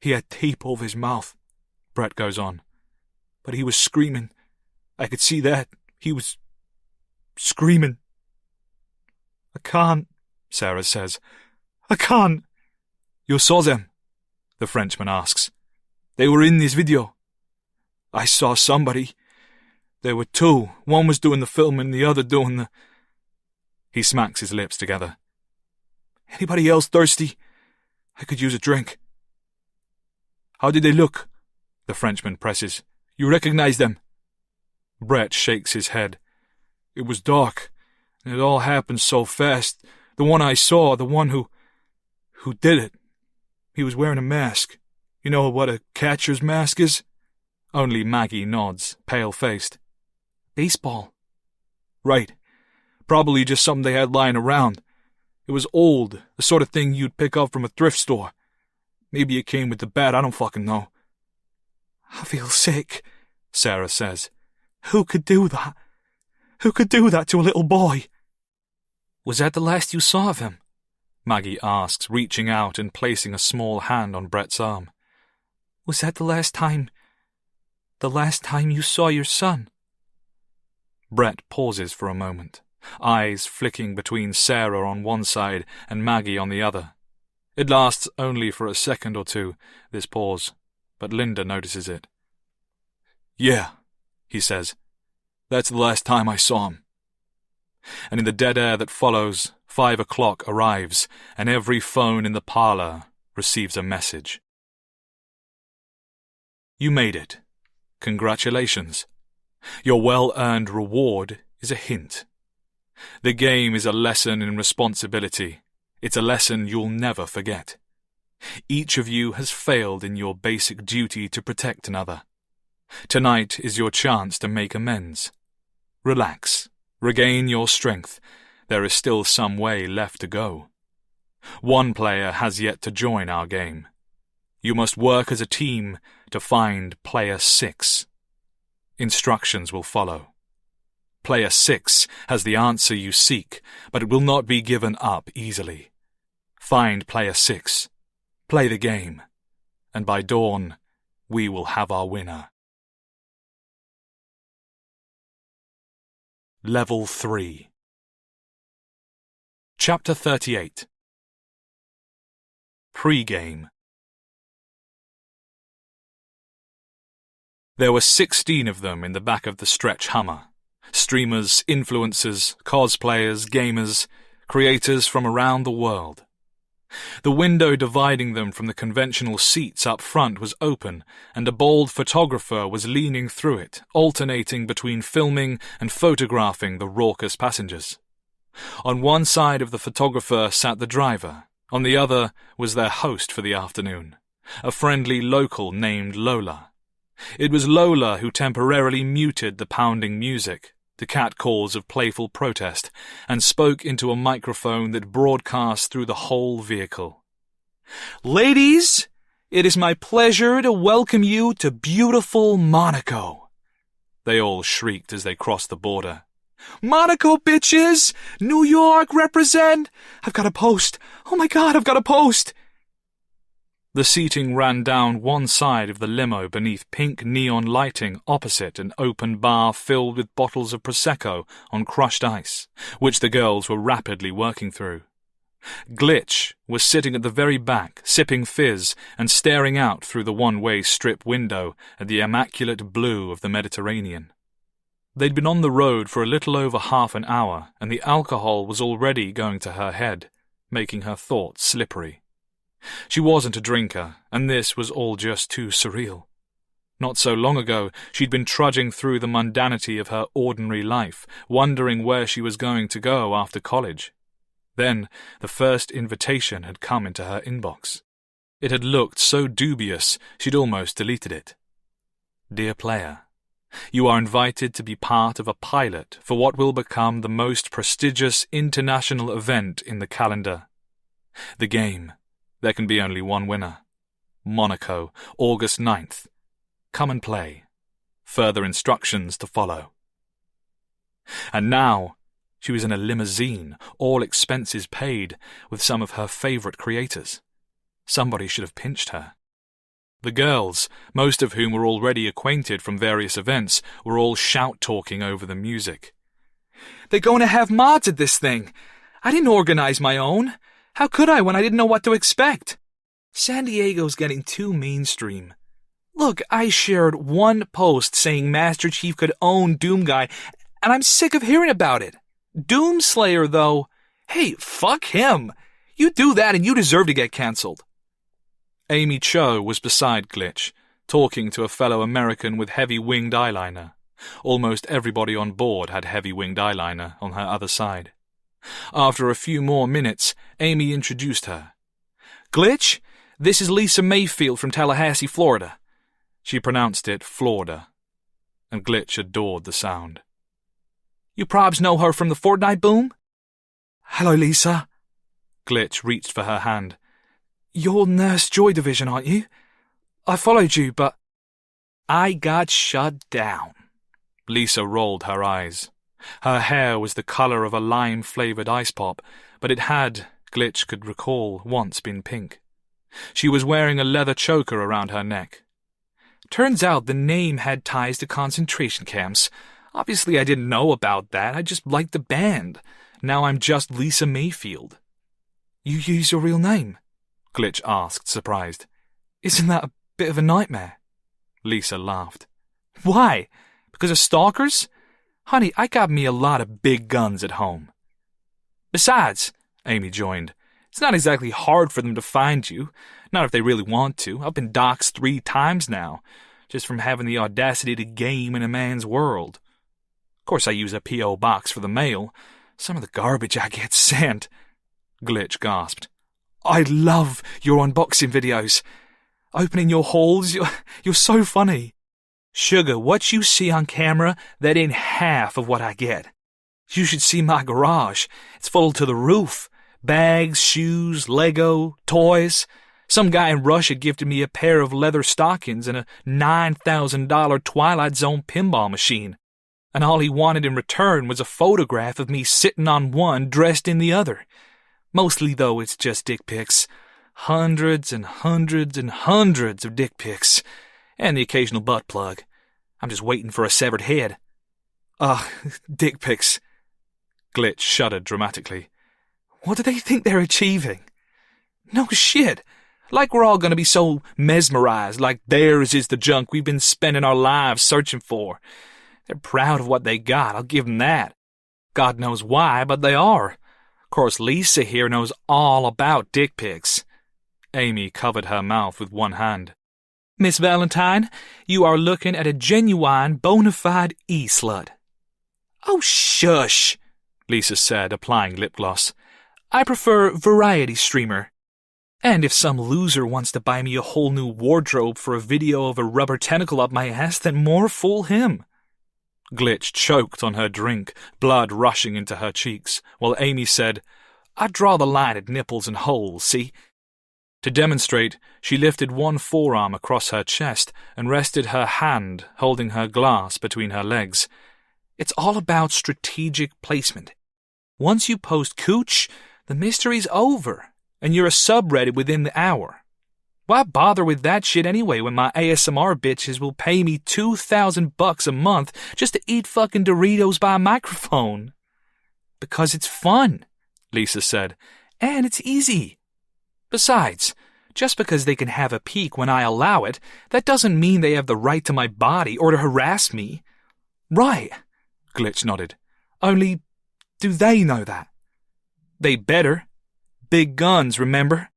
He had tape over his mouth, Brett goes on. But he was screaming. I could see that. He was screaming. I can't, Sarah says. I can't. You saw them, the Frenchman asks. They were in this video. I saw somebody. There were two. One was doing the filming, the other doing the... He smacks his lips together. Anybody else thirsty? I could use a drink. How did they look? The Frenchman presses. You recognize them? Brett shakes his head. It was dark, and it all happened so fast. The one I saw, the one who did it, he was wearing a mask. You know what a catcher's mask is? Only Maggie nods, pale-faced. Baseball. Right. Probably just something they had lying around. It was old, the sort of thing you'd pick up from a thrift store. Maybe it came with the bat, I don't fucking know. I feel sick, Sarah says. Who could do that? Who could do that to a little boy? Was that the last you saw of him? Maggie asks, reaching out and placing a small hand on Brett's arm. Was that the last time you saw your son? Brett pauses for a moment, eyes flicking between Sarah on one side and Maggie on the other. It lasts only for a second or two, this pause, but Linda notices it. Yeah, he says. That's the last time I saw him. And in the dead air that follows, 5 o'clock arrives, and every phone in the parlour receives a message. You made it. Congratulations. Your well-earned reward is a hint. The game is a lesson in responsibility. It's a lesson you'll never forget. Each of you has failed in your basic duty to protect another. Tonight is your chance to make amends. Relax. Regain your strength. There is still some way left to go. One player has yet to join our game. You must work as a team to find Player 6. Instructions will follow. Player 6 has the answer you seek, but it will not be given up easily. Find Player 6. Play the game. And by dawn, we will have our winner. Level 3. Chapter 38. Pre-game. There were 16 of them in the back of the stretch Hummer. Streamers, influencers, cosplayers, gamers, creators from around the world. The window dividing them from the conventional seats up front was open, and a bold photographer was leaning through it, alternating between filming and photographing the raucous passengers. On one side of the photographer sat the driver, on the other was their host for the afternoon, a friendly local named Lola. It was Lola who temporarily muted the pounding music, the catcalls of playful protest, and spoke into a microphone that broadcast through the whole vehicle. Ladies, it is my pleasure to welcome you to beautiful Monaco. They all shrieked as they crossed the border. Monaco, bitches! New York, represent! I've got a post. Oh my God, I've got a post! The seating ran down one side of the limo beneath pink neon lighting opposite an open bar filled with bottles of Prosecco on crushed ice, which the girls were rapidly working through. Glitch was sitting at the very back, sipping fizz and staring out through the one-way strip window at the immaculate blue of the Mediterranean. They'd been on the road for a little over half an hour, and the alcohol was already going to her head, making her thoughts slippery. She wasn't a drinker, and this was all just too surreal. Not so long ago, she'd been trudging through the mundanity of her ordinary life, wondering where she was going to go after college. Then, the first invitation had come into her inbox. It had looked so dubious, she'd almost deleted it. Dear player, you are invited to be part of a pilot for what will become the most prestigious international event in the calendar. The game. There can be only one winner. Monaco, August 9th. Come and play. Further instructions to follow. And now, she was in a limousine, all expenses paid, with some of her favourite creators. Somebody should have pinched her. The girls, most of whom were already acquainted from various events, were all shout-talking over the music. They're going to have mods at this thing. I didn't organise my own. How could I when I didn't know what to expect? San Diego's getting too mainstream. Look, I shared one post saying Master Chief could own Doomguy, and I'm sick of hearing about it. Doomslayer, though, hey, fuck him. You do that and you deserve to get cancelled. Amy Cho was beside Glitch, talking to a fellow American with heavy-winged eyeliner. Almost everybody on board had heavy-winged eyeliner on her other side. After a few more minutes, Amy introduced her. Glitch, this is Lisa Mayfield from Tallahassee, Florida. She pronounced it Florida, and Glitch adored the sound. You probs know her from the Fortnite boom? Hello, Lisa. Glitch reached for her hand. You're Nurse Joy Division, aren't you? I followed you, but I got shut down. Lisa rolled her eyes. Her hair was the colour of a lime-flavoured ice pop, but it had, Glitch could recall, once been pink. She was wearing a leather choker around her neck. Turns out the name had ties to concentration camps. Obviously I didn't know about that, I just liked the band. Now I'm just Lisa Mayfield. You use your real name? Glitch asked, surprised. Isn't that a bit of a nightmare? Lisa laughed. Why? Because of stalkers? Honey, I got me a lot of big guns at home. Besides, Amy joined, it's not exactly hard for them to find you. Not if they really want to. I've been doxxed 3 times now, just from having the audacity to game in a man's world. Of course I use a P.O. box for the mail. Some of the garbage I get sent. Glitch gasped. I love your unboxing videos. Opening your hauls, you're so funny. Sugar, what you see on camera, that ain't half of what I get. You should see my garage. It's full to the roof. Bags, shoes, Lego, toys. Some guy in Russia gifted me a pair of leather stockings and a $9,000 Twilight Zone pinball machine. And all he wanted in return was a photograph of me sitting on one dressed in the other. Mostly, though, it's just dick pics. Hundreds and hundreds and hundreds of dick pics. And the occasional butt plug. I'm just waiting for a severed head. Dick pics. Glitch shuddered dramatically. What do they think they're achieving? No shit. Like we're all gonna be so mesmerized, like theirs is the junk we've been spending our lives searching for. They're proud of what they got, I'll give them that. God knows why, but they are. Of course, Lisa here knows all about dick pics. Amy covered her mouth with one hand. Miss Valentine, you are looking at a genuine, bona fide e-slut. Oh, shush, Lisa said, applying lip gloss. I prefer variety streamer. And if some loser wants to buy me a whole new wardrobe for a video of a rubber tentacle up my ass, then more fool him. Glitch choked on her drink, blood rushing into her cheeks, while Amy said, I draw the line at nipples and holes, see? To demonstrate, she lifted one forearm across her chest and rested her hand, holding her glass between her legs. It's all about strategic placement. Once you post cooch, the mystery's over, and you're a subreddit within the hour. Why bother with that shit anyway when my ASMR bitches will pay me $2,000 a month just to eat fucking Doritos by a microphone? Because it's fun, Lisa said, and it's easy. Besides, just because they can have a peek when I allow it, that doesn't mean they have the right to my body or to harass me. Right, Glitch nodded. Only, do they know that? They better. Big guns, remember?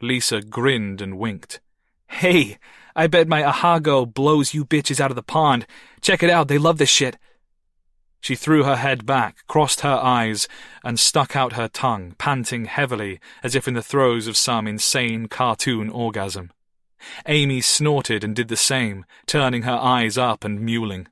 Lisa grinned and winked. Hey, I bet my Ahago blows you bitches out of the pond. Check it out, they love this shit. She threw her head back, crossed her eyes, and stuck out her tongue, panting heavily, as if in the throes of some insane cartoon orgasm. Amy snorted and did the same, turning her eyes up and mewling.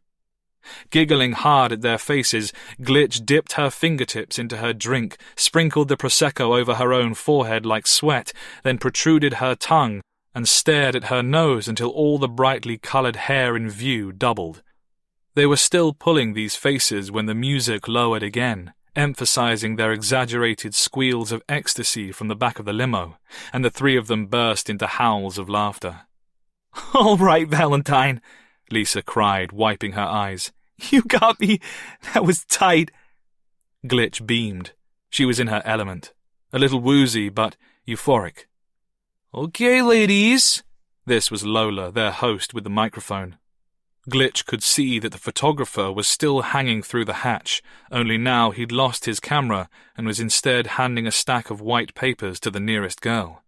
Giggling hard at their faces, Glitch dipped her fingertips into her drink, sprinkled the Prosecco over her own forehead like sweat, then protruded her tongue and stared at her nose until all the brightly coloured hair in view doubled. They were still pulling these faces when the music lowered again, emphasizing their exaggerated squeals of ecstasy from the back of the limo, and the 3 of them burst into howls of laughter. All right, Valentine, Lisa cried, wiping her eyes. You got me. That was tight. Glitch beamed. She was in her element. A little woozy, but euphoric. "Okay, ladies." This was Lola, their host with the microphone. Glitch could see that the photographer was still hanging through the hatch, only now he'd lost his camera and was instead handing a stack of white papers to the nearest girl.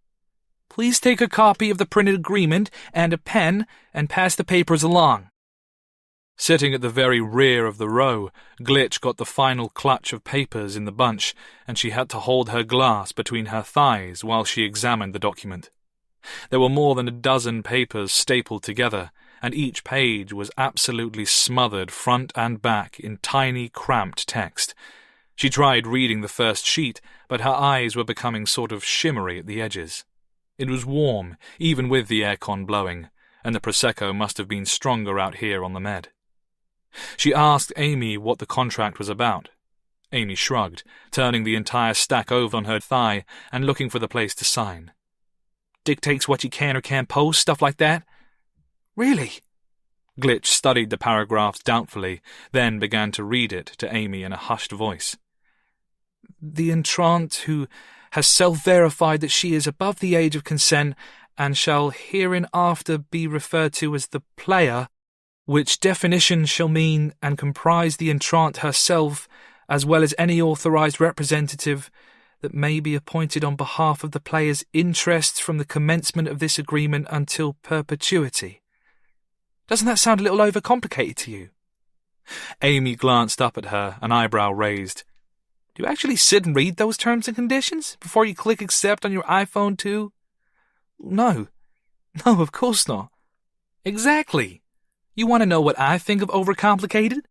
"Please take a copy of the printed agreement and a pen and pass the papers along." Sitting at the very rear of the row, Glitch got the final clutch of papers in the bunch, and she had to hold her glass between her thighs while she examined the document. There were more than a dozen papers stapled together, and each page was absolutely smothered front and back in tiny, cramped text. She tried reading the first sheet, but her eyes were becoming sort of shimmery at the edges. It was warm, even with the aircon blowing, and the Prosecco must have been stronger out here on the Med. She asked Amy what the contract was about. Amy shrugged, turning the entire stack over on her thigh and looking for the place to sign. "Dictates what you can or can't post, stuff like that?" "Really?" Glitch studied the paragraphs doubtfully, then began to read it to Amy in a hushed voice. "The entrant who has self-verified that she is above the age of consent and shall hereinafter be referred to as the player, which definition shall mean and comprise the entrant herself, as well as any authorized representative that may be appointed on behalf of the player's interests from the commencement of this agreement until perpetuity." Doesn't that sound a little overcomplicated to you? Amy glanced up at her, an eyebrow raised. "Do you actually sit and read those terms and conditions before you click accept on your iPhone too?" No, of course not." "Exactly. You want to know what I think of overcomplicated?"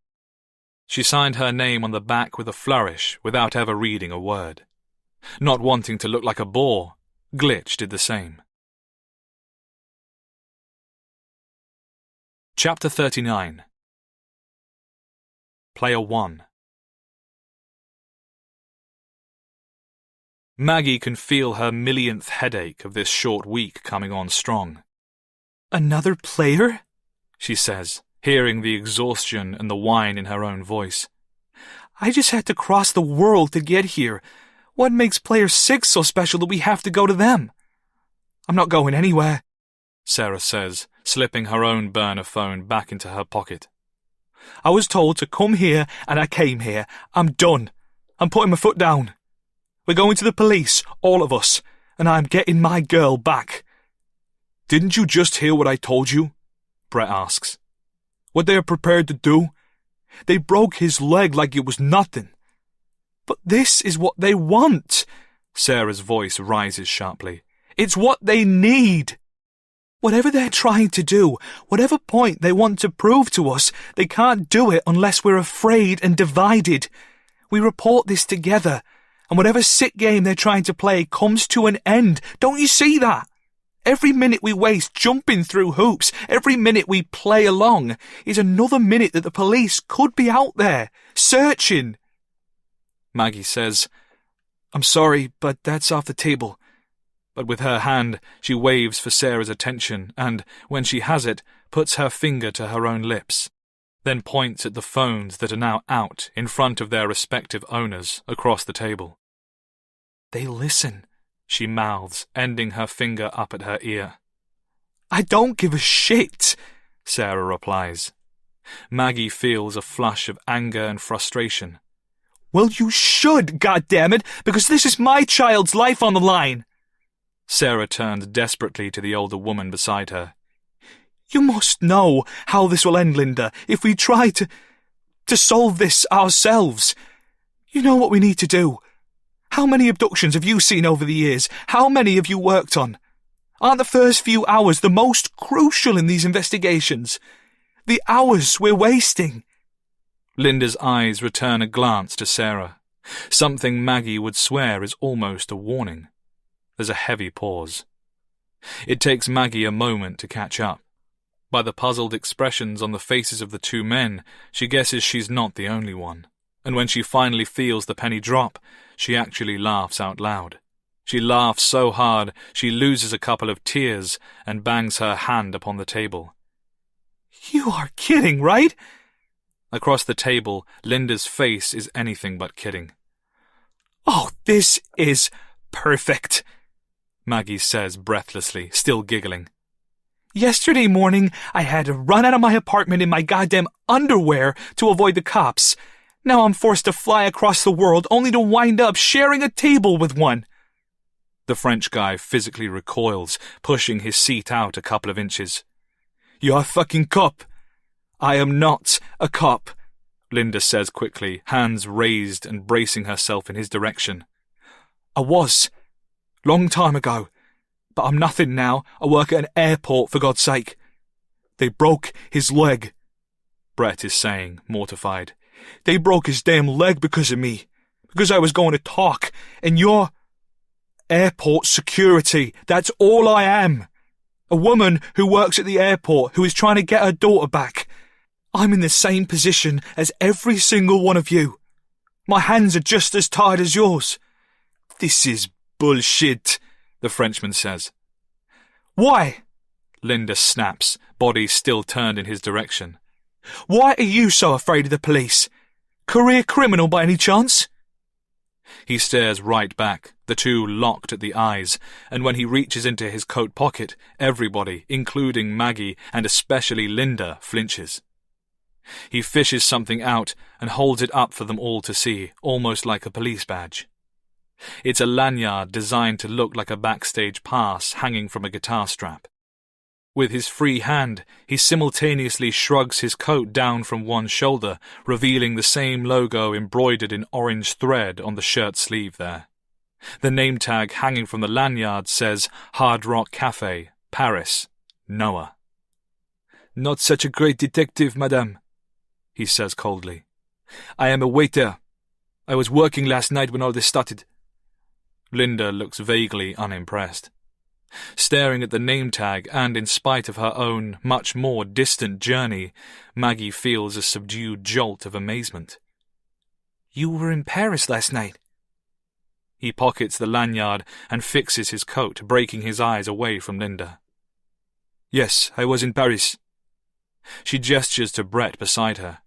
She signed her name on the back with a flourish without ever reading a word. Not wanting to look like a bore, Glitch did the same. Chapter 39. Player 1. Maggie can feel her millionth headache of this short week coming on strong. "Another player?" she says, hearing the exhaustion and the whine in her own voice. "I just had to cross the world to get here. What makes player 6 so special that we have to go to them?" "I'm not going anywhere," Sarah says, slipping her own burner phone back into her pocket. "I was told to come here and I came here. I'm done. I'm putting my foot down. We're going to the police, all of us, and I'm getting my girl back." "Didn't you just hear what I told you?" Brett asks. "What they are prepared to do? They broke his leg like it was nothing." "But this is what they want." Sarah's voice rises sharply. "It's what they need. Whatever they're trying to do, whatever point they want to prove to us, they can't do it unless we're afraid and divided. We report this together, and whatever sick game they're trying to play comes to an end. Don't you see that? Every minute we waste jumping through hoops, every minute we play along, is another minute that the police could be out there, searching." Maggie says, "I'm sorry, but that's off the table." But with her hand, she waves for Sarah's attention and, when she has it, puts her finger to her own lips, then points at the phones that are now out in front of their respective owners across the table. "They listen," she mouths, ending her finger up at her ear. "I don't give a shit," Sarah replies. Maggie feels a flush of anger and frustration. "Well, you should, goddammit, because this is my child's life on the line." Sarah turns desperately to the older woman beside her. "You must know how this will end, Linda, if we try to solve this ourselves. You know what we need to do. How many abductions have you seen over the years? How many have you worked on? Aren't the first few hours the most crucial in these investigations? The hours we're wasting." Linda's eyes return a glance to Sarah, something Maggie would swear is almost a warning. There's a heavy pause. It takes Maggie a moment to catch up. By the puzzled expressions on the faces of the two men, she guesses she's not the only one. And when she finally feels the penny drop, she actually laughs out loud. She laughs so hard she loses a couple of tears and bangs her hand upon the table. "You are kidding, right?" Across the table, Linda's face is anything but kidding. "Oh, this is perfect." Maggie says breathlessly, still giggling. Yesterday morning, I had to run out of my apartment in my goddamn underwear to avoid the cops. Now I'm forced to fly across the world only to wind up sharing a table with one. The French guy physically recoils, pushing his seat out a couple of inches. You're a fucking cop. I am not a cop, Linda says quickly, hands raised and bracing herself in his direction. I was. Long time ago. But I'm nothing now. I work at an airport, for God's sake. They broke his leg, Brett is saying, mortified. They broke his damn leg because of me. Because I was going to talk. And you're airport security. That's all I am. A woman who works at the airport who is trying to get her daughter back. I'm in the same position as every single one of you. My hands are just as tied as yours. This is bullshit, the Frenchman says. Why? Linda snaps, body still turned in his direction. Why are you so afraid of the police? Career criminal by any chance? He stares right back, the two locked at the eyes, and when he reaches into his coat pocket, everybody, including Maggie and especially Linda, flinches. He fishes something out and holds it up for them all to see, almost like a police badge. It's a lanyard designed to look like a backstage pass hanging from a guitar strap. With his free hand, he simultaneously shrugs his coat down from one shoulder, revealing the same logo embroidered in orange thread on the shirt sleeve there. The name tag hanging from the lanyard says Hard Rock Cafe, Paris, Noah. Not such a great detective, madame, he says coldly. I am a waiter. I was working last night when all this started. Linda looks vaguely unimpressed. Staring at the name tag and in spite of her own, much more distant journey, Maggie feels a subdued jolt of amazement. You were in Paris last night? He pockets the lanyard and fixes his coat, breaking his eyes away from Linda. Yes, I was in Paris. She gestures to Brett beside her.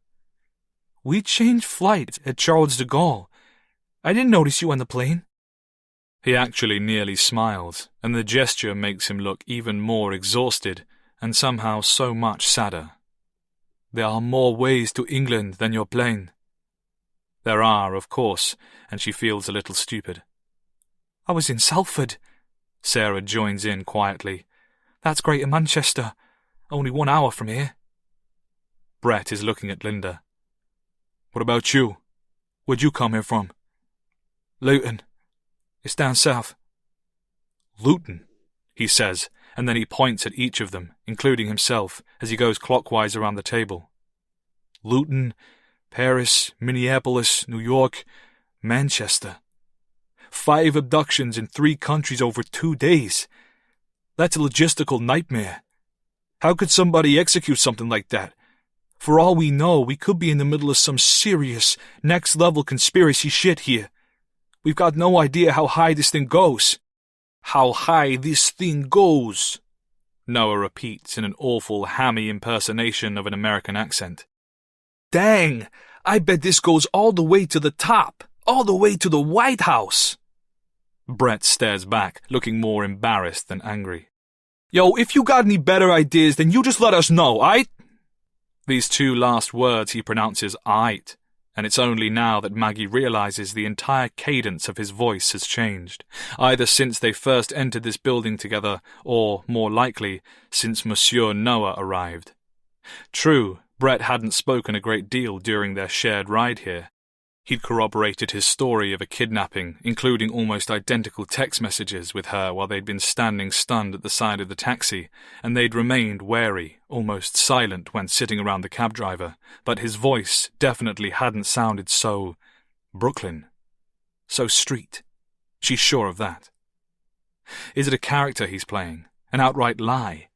We changed flight at Charles de Gaulle. I didn't notice you on the plane. He actually nearly smiles, and the gesture makes him look even more exhausted and somehow so much sadder. There are more ways to England than your plane. There are, of course, and she feels a little stupid. I was in Salford, Sarah joins in quietly. That's Greater Manchester, only 1 hour from here. Brett is looking at Linda. What about you? Where'd you come here from? Luton. It's down south. Luton, he says, and then he points at each of them, including himself, as he goes clockwise around the table. Luton, Paris, Minneapolis, New York, Manchester. 5 abductions in 3 countries over 2 days. That's a logistical nightmare. How could somebody execute something like that? For all we know, we could be in the middle of some serious, next-level conspiracy shit here. We've got no idea how high this thing goes. How high this thing goes, Noah repeats in an awful hammy impersonation of an American accent. Dang, I bet this goes all the way to the top, all the way to the White House. Brett stares back, looking more embarrassed than angry. Yo, if you got any better ideas, then you just let us know, aight? These 2 last words he pronounces aight. And it's only now that Maggie realizes the entire cadence of his voice has changed, either since they first entered this building together, or, more likely, since Monsieur Noah arrived. True, Brett hadn't spoken a great deal during their shared ride here. He'd corroborated his story of a kidnapping, including almost identical text messages with her while they'd been standing stunned at the side of the taxi, and they'd remained wary, almost silent when sitting around the cab driver, but his voice definitely hadn't sounded so Brooklyn, so street. She's sure of that. Is it a character he's playing, an outright lie?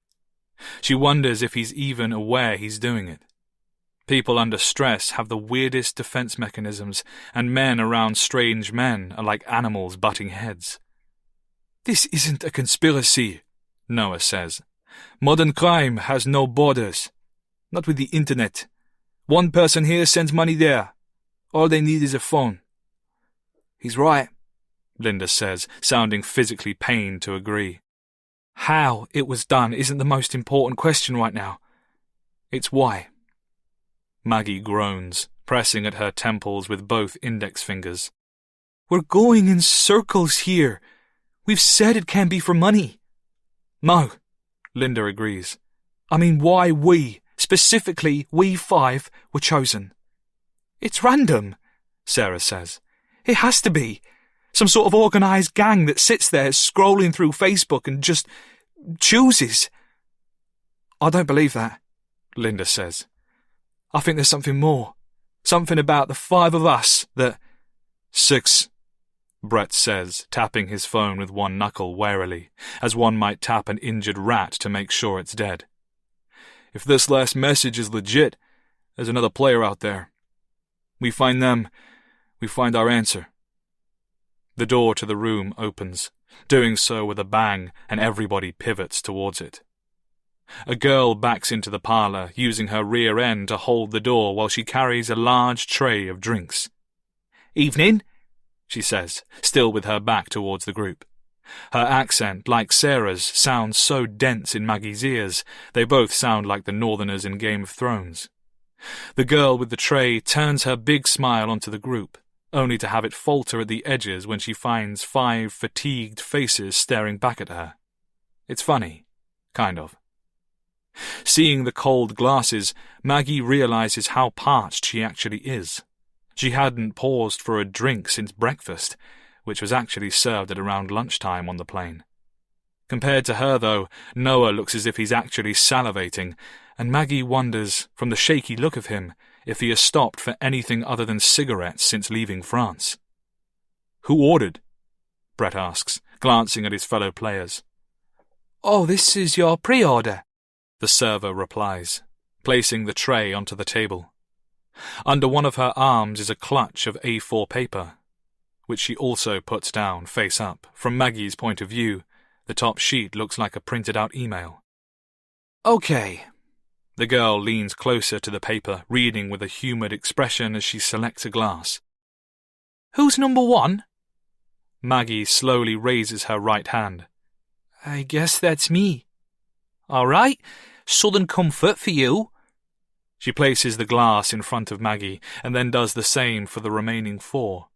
She wonders if he's even aware he's doing it. People under stress have the weirdest defense mechanisms, and men around strange men are like animals butting heads. This isn't a conspiracy, Noah says. Modern crime has no borders. Not with the internet. One person here sends money there. All they need is a phone. He's right. Linda says, sounding physically pained to agree. How it was done isn't the most important question right now. It's why. Maggie groans, pressing at her temples with both index fingers. We're going in circles here. We've said it can't be for money. No, Linda agrees. I mean, why we, specifically we five, were chosen. It's random, Sarah says. It has to be. Some sort of organised gang that sits there scrolling through Facebook and just chooses. I don't believe that, Linda says. I think there's something more. Something about the five of us that... 6, Brett says, tapping his phone with one knuckle warily, as one might tap an injured rat to make sure it's dead. If this last message is legit, there's another player out there. We find them, we find our answer. The door to the room opens, doing so with a bang, and everybody pivots towards it. A girl backs into the parlour, using her rear end to hold the door while she carries a large tray of drinks. Evening, she says, still with her back towards the group. Her accent, like Sarah's, sounds so dense in Maggie's ears, they both sound like the Northerners in Game of Thrones. The girl with the tray turns her big smile onto the group, only to have it falter at the edges when she finds 5 fatigued faces staring back at her. It's funny, kind of. Seeing the cold glasses, Maggie realizes how parched she actually is. She hadn't paused for a drink since breakfast, which was actually served at around lunchtime on the plane. Compared to her, though, Noah looks as if he's actually salivating, and Maggie wonders, from the shaky look of him, if he has stopped for anything other than cigarettes since leaving France. "Who ordered?" Brett asks, glancing at his fellow players. "Oh, this is your pre-order," the server replies, placing the tray onto the table. Under one of her arms is a clutch of A4 paper, which she also puts down face up. From Maggie's point of view, the top sheet looks like a printed-out email. "Okay." The girl leans closer to the paper, reading with a humoured expression as she selects a glass. "Who's number 1? Maggie slowly raises her right hand. "I guess that's me." "All right, Southern Comfort for you." She places the glass in front of Maggie and then does the same for the remaining 4.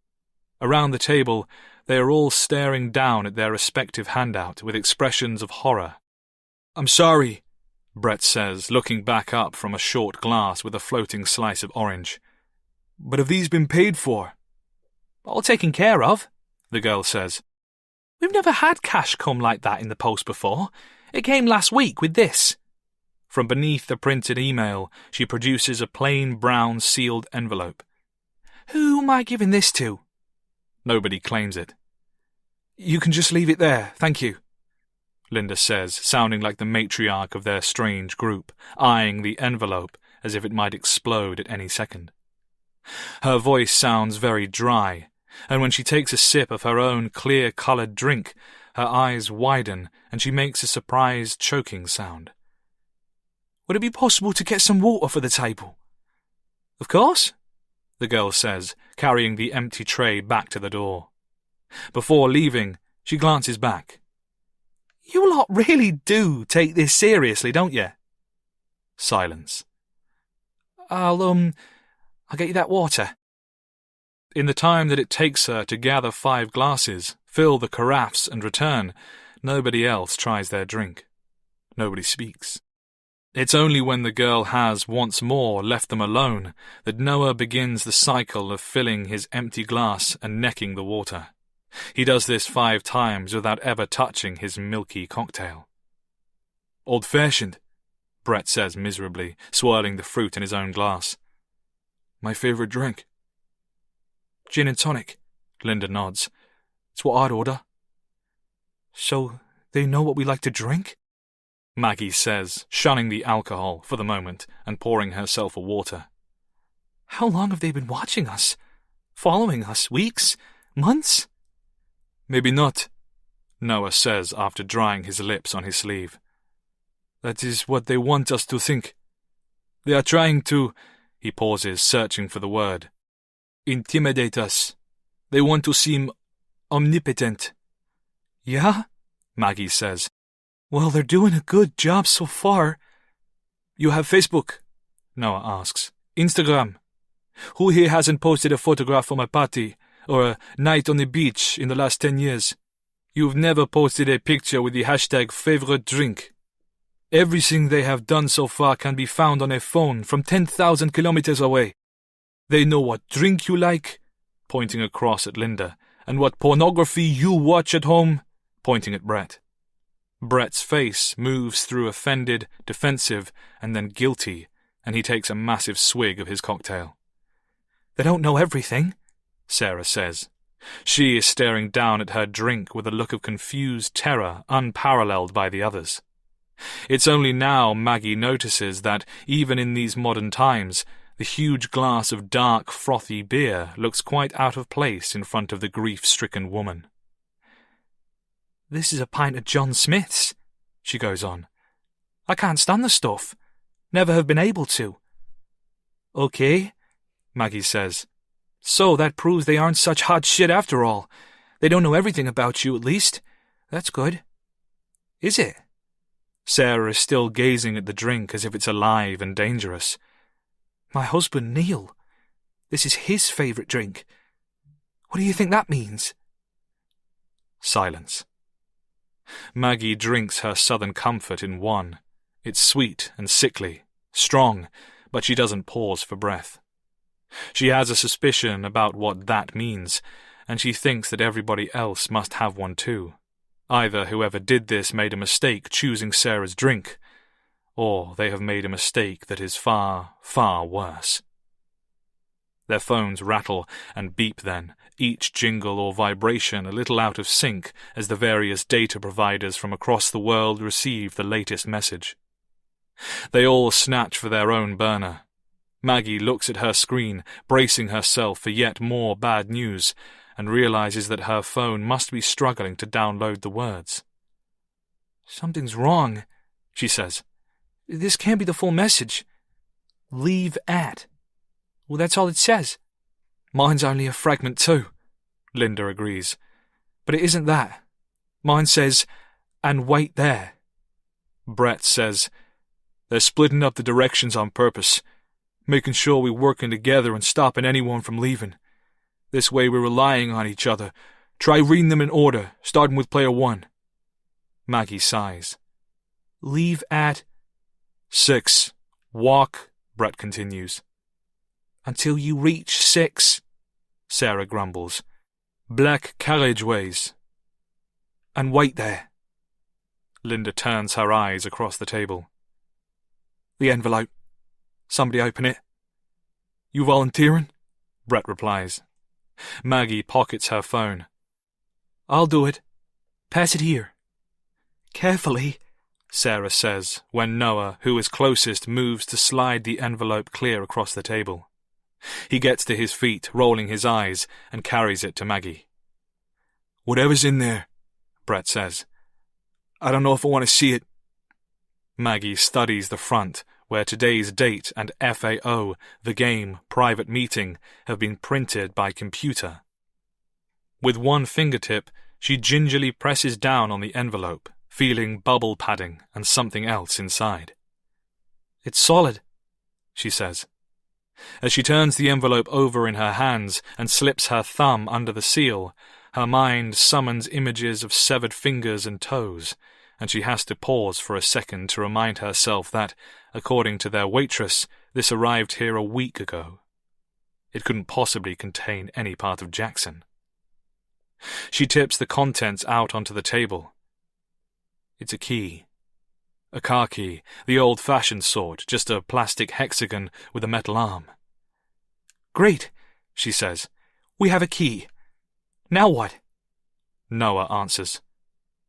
Around the table, they are all staring down at their respective handout with expressions of horror. "I'm sorry," Brett says, looking back up from a short glass with a floating slice of orange. "But have these been paid for?" "All taken care of," the girl says. "We've never had cash come like that in the post before. It came last week with this." From beneath the printed email, she produces a plain brown sealed envelope. "Who am I giving this to?" Nobody claims it. "You can just leave it there, thank you," Linda says, sounding like the matriarch of their strange group, eyeing the envelope as if it might explode at any second. Her voice sounds very dry, and when she takes a sip of her own clear-coloured drink, her eyes widen and she makes a surprised choking sound. "Would it be possible to get some water for the table?" "Of course," the girl says, carrying the empty tray back to the door. Before leaving, she glances back. "You lot really do take this seriously, don't you?" Silence. I'll get you that water." In the time that it takes her to gather 5 glasses, fill the carafes and return, nobody else tries their drink. Nobody speaks. It's only when the girl has once more left them alone that Noah begins the cycle of filling his empty glass and necking the water. He does this 5 times without ever touching his milky cocktail. "Old-fashioned," Brett says miserably, swirling the fruit in his own glass. "My favourite drink." "Gin and tonic," Linda nods. "It's what I'd order." "So they know what we like to drink?" Maggie says, shunning the alcohol for the moment and pouring herself a water. "How long have they been watching us? Following us? Weeks? Months?" "Maybe not," Noah says after drying his lips on his sleeve. "That is what they want us to think. They are trying to," he pauses, searching for the word, "intimidate us. They want to seem omnipotent. Yeah? Maggie says. Well, they're doing a good job so far. You have Facebook? Noah asks. Instagram? Who here hasn't posted a photograph from a party or a night on the beach in the last 10 years? You've never posted a picture with the hashtag favorite drink. Everything they have done so far can be found on a phone from 10,000 kilometers away. They know what drink you like, pointing across at Linda, and what pornography you watch at home, pointing at Brett. Brett's face moves through offended, defensive, and then guilty, and he takes a massive swig of his cocktail. They don't know everything, Sarah says. She is staring down at her drink with a look of confused terror unparalleled by the others. It's only now Maggie notices that, even in these modern times, the huge glass of dark, frothy beer looks quite out of place in front of the grief-stricken woman. This is a pint of John Smith's, she goes on. I can't stand the stuff. Never have been able to. Okay, Maggie says. So that proves they aren't such hot shit after all. They don't know everything about you, at least. That's good. Is it? Sarah is still gazing at the drink as if it's alive and dangerous. My husband, Neil. This is his favourite drink. What do you think that means? Silence. Maggie drinks her southern comfort in one. It's sweet and sickly, strong, but she doesn't pause for breath. She has a suspicion about what that means, and she thinks that everybody else must have one too. Either whoever did this made a mistake choosing Sarah's drink, or they have made a mistake that is far, far worse. Their phones rattle and beep then, each jingle or vibration a little out of sync as the various data providers from across the world receive the latest message. They all snatch for their own burner. Maggie looks at her screen, bracing herself for yet more bad news, and realizes that her phone must be struggling to download the words. Something's wrong, she says. This can't be the full message. Leave at. Well, that's all it says. Mine's only a fragment too, Linda agrees. But it isn't that. Mine says, and wait there. Brett says, they're splitting up the directions on purpose, making sure we're working together and stopping anyone from leaving. This way we're relying on each other. Try reading them in order, starting with player 1. Maggie sighs. Leave at 6. Walk, Brett continues. Until you reach 6, Sarah grumbles. Black carriageways. And wait there. Linda turns her eyes across the table. The envelope. Somebody open it. You volunteering? Brett replies. Maggie pockets her phone. I'll do it. Pass it here. Carefully, Sarah says, when Noah, who is closest, moves to slide the envelope clear across the table. He gets to his feet, rolling his eyes, and carries it to Maggie. Whatever's in there, Brett says. I don't know if I want to see it. Maggie studies the front, where today's date and FAO, the game, private meeting, have been printed by computer. With one fingertip, she gingerly presses down on the envelope, feeling bubble padding and something else inside. It's solid, she says. As she turns the envelope over in her hands and slips her thumb under the seal, her mind summons images of severed fingers and toes, and she has to pause for a second to remind herself that, according to their waitress, this arrived here a week ago. It couldn't possibly contain any part of Jackson. She tips the contents out onto the table. It's a key. A car key, the old-fashioned sort, just a plastic hexagon with a metal arm. Great, she says. We have a key. Now what? Noah answers.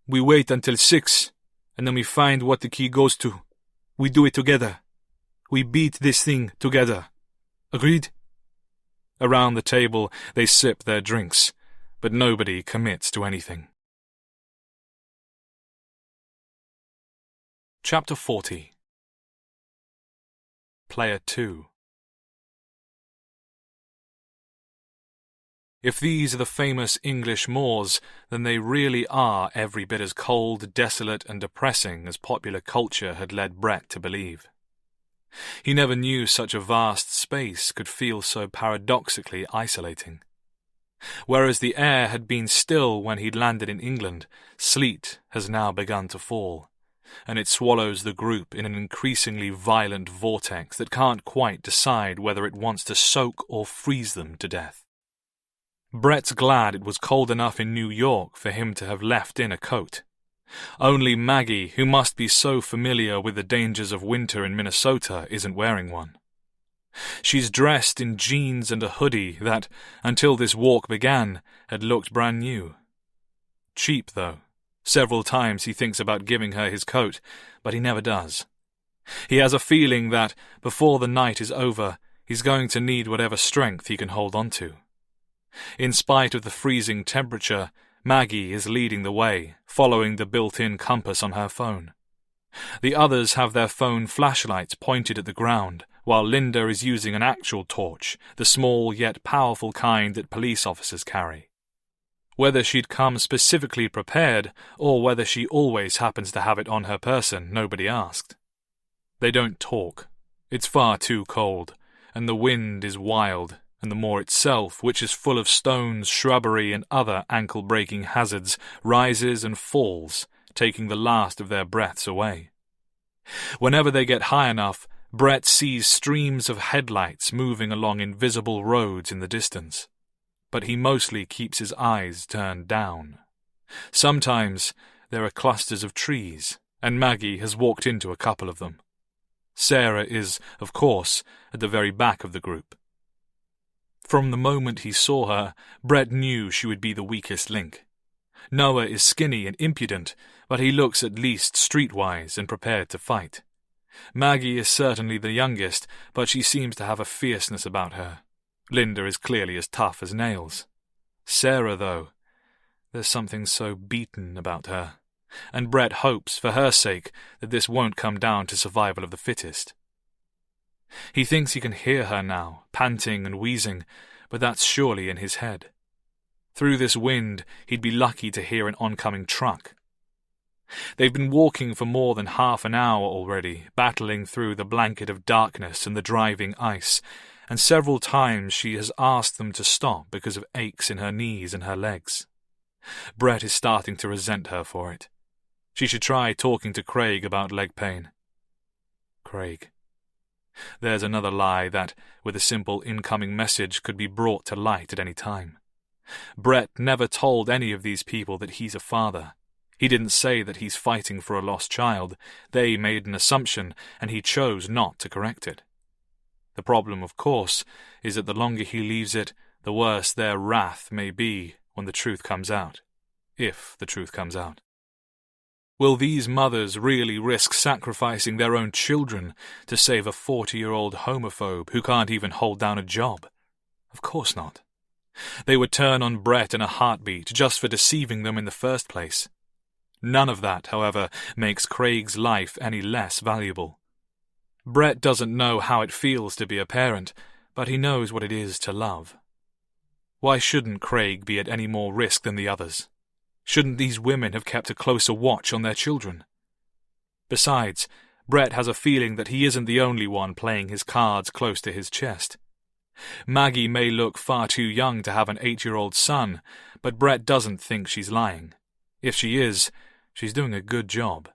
We wait until 6, and then we find what the key goes to. We do it together. We beat this thing together. Agreed? Around the table, they sip their drinks, but nobody commits to anything. Chapter 40. Player 2. If these are the famous English moors, then they really are every bit as cold, desolate, and depressing as popular culture had led Brett to believe. He never knew such a vast space could feel so paradoxically isolating. Whereas the air had been still when he'd landed in England, sleet has now begun to fall, and it swallows the group in an increasingly violent vortex that can't quite decide whether it wants to soak or freeze them to death. Brett's glad it was cold enough in New York for him to have left in a coat. Only Maggie, who must be so familiar with the dangers of winter in Minnesota, isn't wearing one. She's dressed in jeans and a hoodie that, until this walk began, had looked brand new. Cheap, though. Several times he thinks about giving her his coat, but he never does. He has a feeling that, before the night is over, he's going to need whatever strength he can hold on to. In spite of the freezing temperature, Maggie is leading the way, following the built-in compass on her phone. The others have their phone flashlights pointed at the ground, while Linda is using an actual torch, the small yet powerful kind that police officers carry. Whether she'd come specifically prepared, or whether she always happens to have it on her person, nobody asked. They don't talk. It's far too cold, and the wind is wild, and the moor itself, which is full of stones, shrubbery, and other ankle-breaking hazards, rises and falls, taking the last of their breaths away. Whenever they get high enough, Brett sees streams of headlights moving along invisible roads in the distance, but he mostly keeps his eyes turned down. Sometimes there are clusters of trees, and Maggie has walked into a couple of them. Sarah is, of course, at the very back of the group. From the moment he saw her, Brett knew she would be the weakest link. Noah is skinny and impudent, but he looks at least streetwise and prepared to fight. Maggie is certainly the youngest, but she seems to have a fierceness about her. Linda is clearly as tough as nails. Sarah, though, there's something so beaten about her, and Brett hopes, for her sake, that this won't come down to survival of the fittest. He thinks he can hear her now, panting and wheezing, but that's surely in his head. Through this wind, he'd be lucky to hear an oncoming truck. They've been walking for more than half an hour already, battling through the blanket of darkness and the driving ice, and several times she has asked them to stop because of aches in her knees and her legs. Brett is starting to resent her for it. She should try talking to Craig about leg pain. Craig. There's another lie that, with a simple incoming message, could be brought to light at any time. Brett never told any of these people that he's a father. He didn't say that he's fighting for a lost child. They made an assumption, and he chose not to correct it. The problem, of course, is that the longer he leaves it, the worse their wrath may be when the truth comes out. If the truth comes out. Will these mothers really risk sacrificing their own children to save a 40-year-old homophobe who can't even hold down a job? Of course not. They would turn on Brett in a heartbeat just for deceiving them in the first place. None of that, however, makes Craig's life any less valuable. Brett doesn't know how it feels to be a parent, but he knows what it is to love. Why shouldn't Craig be at any more risk than the others? Shouldn't these women have kept a closer watch on their children? Besides, Brett has a feeling that he isn't the only one playing his cards close to his chest. Maggie may look far too young to have an 8-year-old son, but Brett doesn't think she's lying. If she is, she's doing a good job.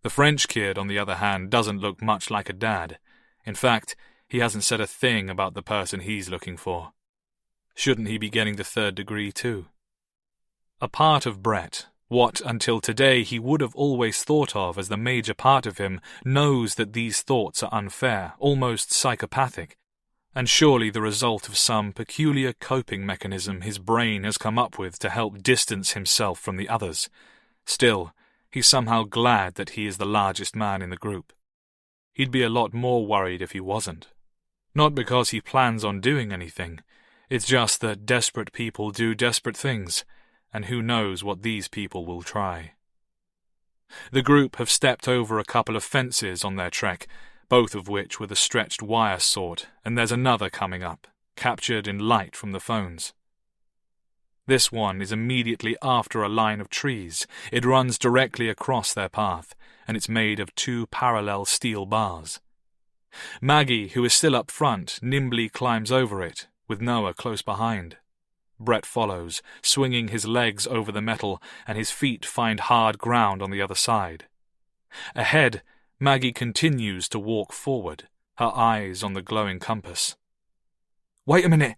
The French kid, on the other hand, doesn't look much like a dad. In fact, he hasn't said a thing about the person he's looking for. Shouldn't he be getting the 3rd degree too? A part of Brett, what until today he would have always thought of as the major part of him, knows that these thoughts are unfair, almost psychopathic, and surely the result of some peculiar coping mechanism his brain has come up with to help distance himself from the others. Still, he's somehow glad that he is the largest man in the group. He'd be a lot more worried if he wasn't. Not because he plans on doing anything, it's just that desperate people do desperate things, and who knows what these people will try. The group have stepped over a couple of fences on their trek, both of which were the stretched wire sort, and there's another coming up, captured in light from the phones. This one is immediately after a line of trees. It runs directly across their path, and it's made of 2 parallel steel bars. Maggie, who is still up front, nimbly climbs over it, with Noah close behind. Brett follows, swinging his legs over the metal, and his feet find hard ground on the other side. Ahead, Maggie continues to walk forward, her eyes on the glowing compass. "Wait a minute,"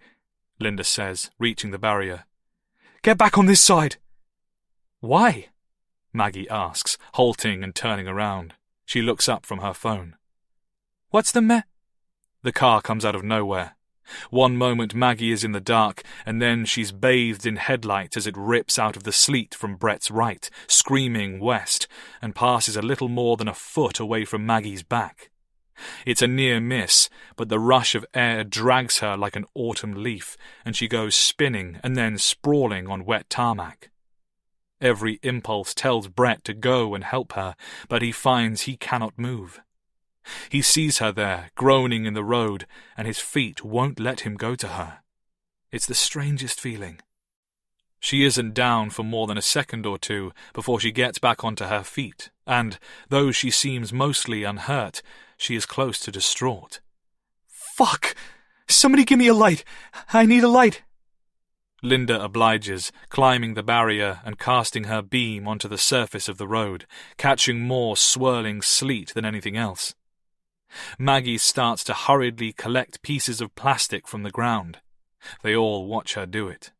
Linda says, reaching the barrier. "Get back on this side." "Why?" Maggie asks, halting and turning around. She looks up from her phone. "What's the The car comes out of nowhere. One moment Maggie is in the dark, and then she's bathed in headlight as it rips out of the sleet from Brett's right, screaming west, and passes a little more than a foot away from Maggie's back. It's a near miss, but the rush of air drags her like an autumn leaf, and she goes spinning and then sprawling on wet tarmac. Every impulse tells Brett to go and help her, but he finds he cannot move. He sees her there, groaning in the road, and his feet won't let him go to her. It's the strangest feeling. She isn't down for more than a second or two before she gets back onto her feet, and, though she seems mostly unhurt, she is close to distraught. "Fuck! Somebody give me a light! I need a light!" Linda obliges, climbing the barrier and casting her beam onto the surface of the road, catching more swirling sleet than anything else. Maggie starts to hurriedly collect pieces of plastic from the ground. They all watch her do it.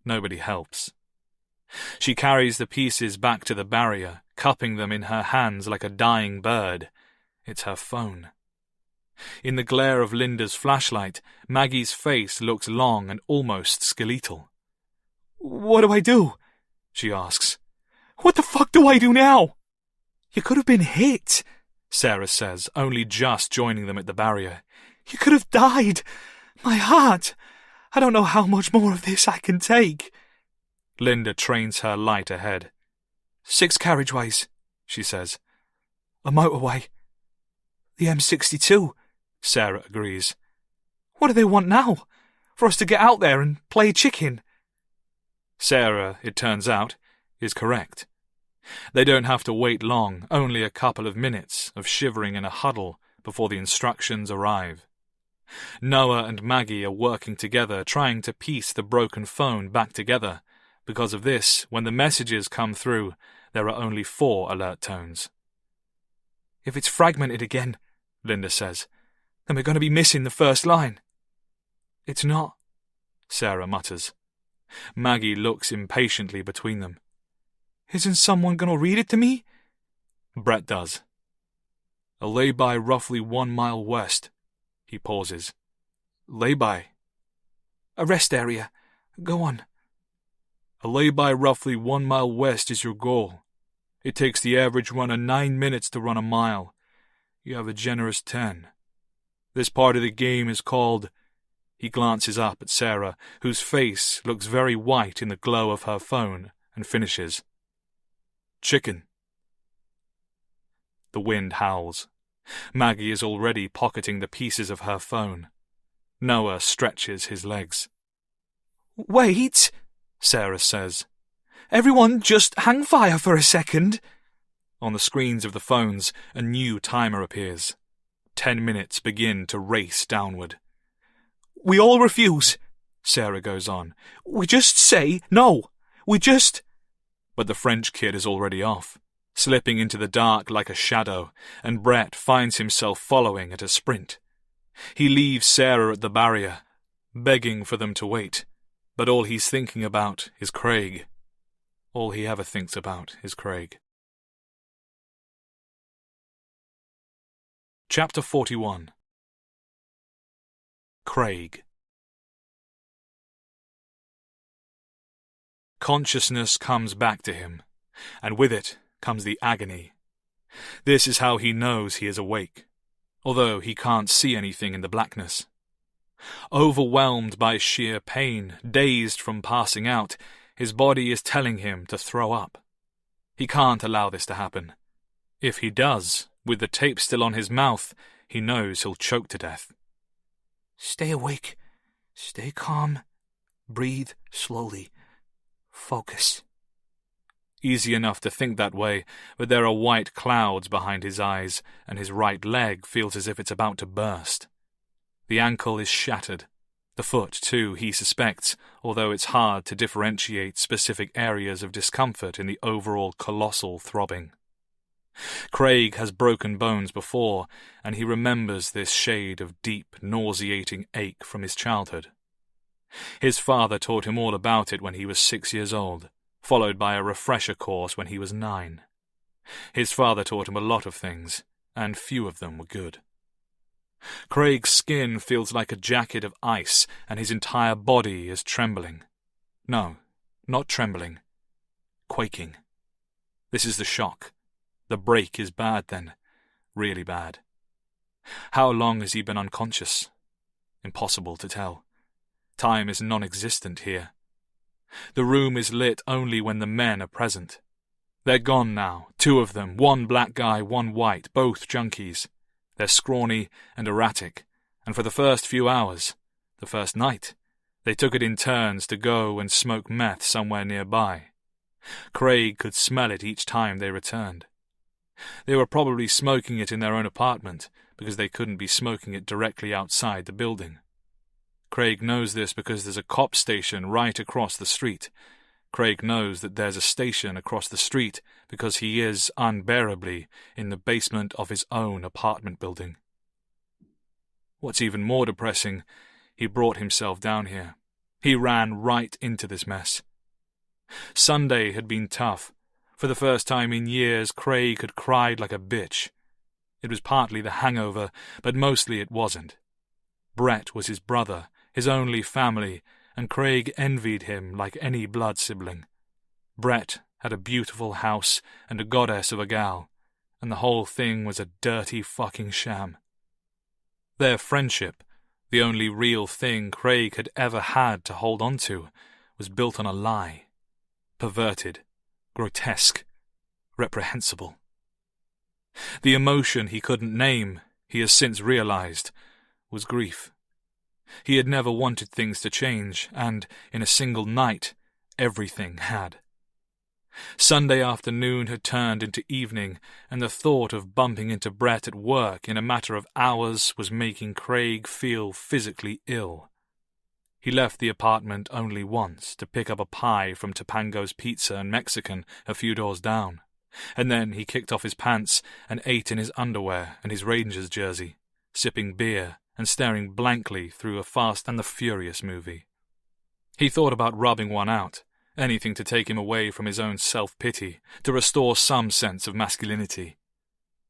Nobody helps. She carries the pieces back to the barrier, cupping them in her hands like a dying bird. It's her phone. In the glare of Linda's flashlight, Maggie's face looks long and almost skeletal. "What do I do?" she asks. "What the fuck do I do now?" "You could have been hit," Sarah says, only just joining them at the barrier. "You could have died. My heart. I don't know how much more of this I can take." Linda trains her light ahead. 6 carriageways, she says. "A motorway." "The M62, Sarah agrees. "What do they want now? For us to get out there and play chicken?" Sarah, it turns out, is correct. They don't have to wait long, only a couple of minutes of shivering in a huddle before the instructions arrive. Noah and Maggie are working together, trying to piece the broken phone back together. Because of this, when the messages come through, there are only 4 alert tones. "If it's fragmented again," Linda says, "then we're going to be missing the first line." "It's not," Sarah mutters. Maggie looks impatiently between them. "Isn't someone going to read it to me?" Brett does. "A lay-by roughly 1 mile west." He pauses. "Lay-by." "A rest area. Go on." "A lay-by roughly 1 mile west is your goal. It takes the average runner 9 minutes to run a mile. You have a generous 10. This part of the game is called..." He glances up at Sarah, whose face looks very white in the glow of her phone, and finishes. "Chicken." The wind howls. Maggie is already pocketing the pieces of her phone. Noah stretches his legs. "Wait," Sarah says. "Everyone just hang fire for a second." On the screens of the phones, a new timer appears. 10 minutes begin to race downward. "We all refuse," Sarah goes on. "We just say no. We just..." But the French kid is already off, slipping into the dark like a shadow, and Brett finds himself following at a sprint. He leaves Sarah at the barrier, begging for them to wait, but all he's thinking about is Craig. All he ever thinks about is Craig. Chapter 41. Craig. Consciousness comes back to him, and with it comes the agony. This is how he knows he is awake, although he can't see anything in the blackness. Overwhelmed by sheer pain, dazed from passing out, his body is telling him to throw up. He can't allow this to happen. If he does, with the tape still on his mouth, he knows he'll choke to death. "Stay awake. Stay calm. Breathe slowly. Focus. Easy enough to think that way, but there are white clouds behind his eyes, and his right leg feels as if it's about to burst. The ankle is shattered. The foot, too, he suspects, although it's hard to differentiate specific areas of discomfort in the overall colossal throbbing. Craig has broken bones before, and he remembers this shade of deep, nauseating ache from his childhood. His father taught him all about it when he was 6 years old, followed by a refresher course when he was 9. His father taught him a lot of things, and few of them were good. Craig's skin feels like a jacket of ice, and his entire body is trembling. No, not trembling. Quaking. This is the shock. The break is bad then. Really bad. How long has he been unconscious? Impossible to tell. Time is non-existent here. The room is lit only when the men are present. They're gone now, 2 of them, 1 black guy, 1 white, both junkies. They're scrawny and erratic, and for the first few hours, the first night, they took it in turns to go and smoke meth somewhere nearby. Craig could smell it each time they returned. They were probably smoking it in their own apartment, because they couldn't be smoking it directly outside the building. Craig knows this because there's a cop station right across the street. Craig knows that there's a station across the street because he is, unbearably, in the basement of his own apartment building. What's even more depressing, he brought himself down here. He ran right into this mess. Sunday had been tough. For the first time in years, Craig had cried like a bitch. It was partly the hangover, but mostly it wasn't. Brett was his brother, his only family, and Craig envied him like any blood sibling. Brett had a beautiful house and a goddess of a gal, and the whole thing was a dirty fucking sham. Their friendship, the only real thing Craig had ever had to hold on to, was built on a lie. Perverted, grotesque, reprehensible. The emotion he couldn't name, he has since realized, was grief. He had never wanted things to change, and, in a single night, everything had. Sunday afternoon had turned into evening, and the thought of bumping into Brett at work in a matter of hours was making Craig feel physically ill. He left the apartment only once to pick up a pie from Topango's Pizza and Mexican a few doors down, and then he kicked off his pants and ate in his underwear and his Rangers jersey, sipping beer and staring blankly through a Fast and the Furious movie. He thought about rubbing one out, anything to take him away from his own self-pity, to restore some sense of masculinity.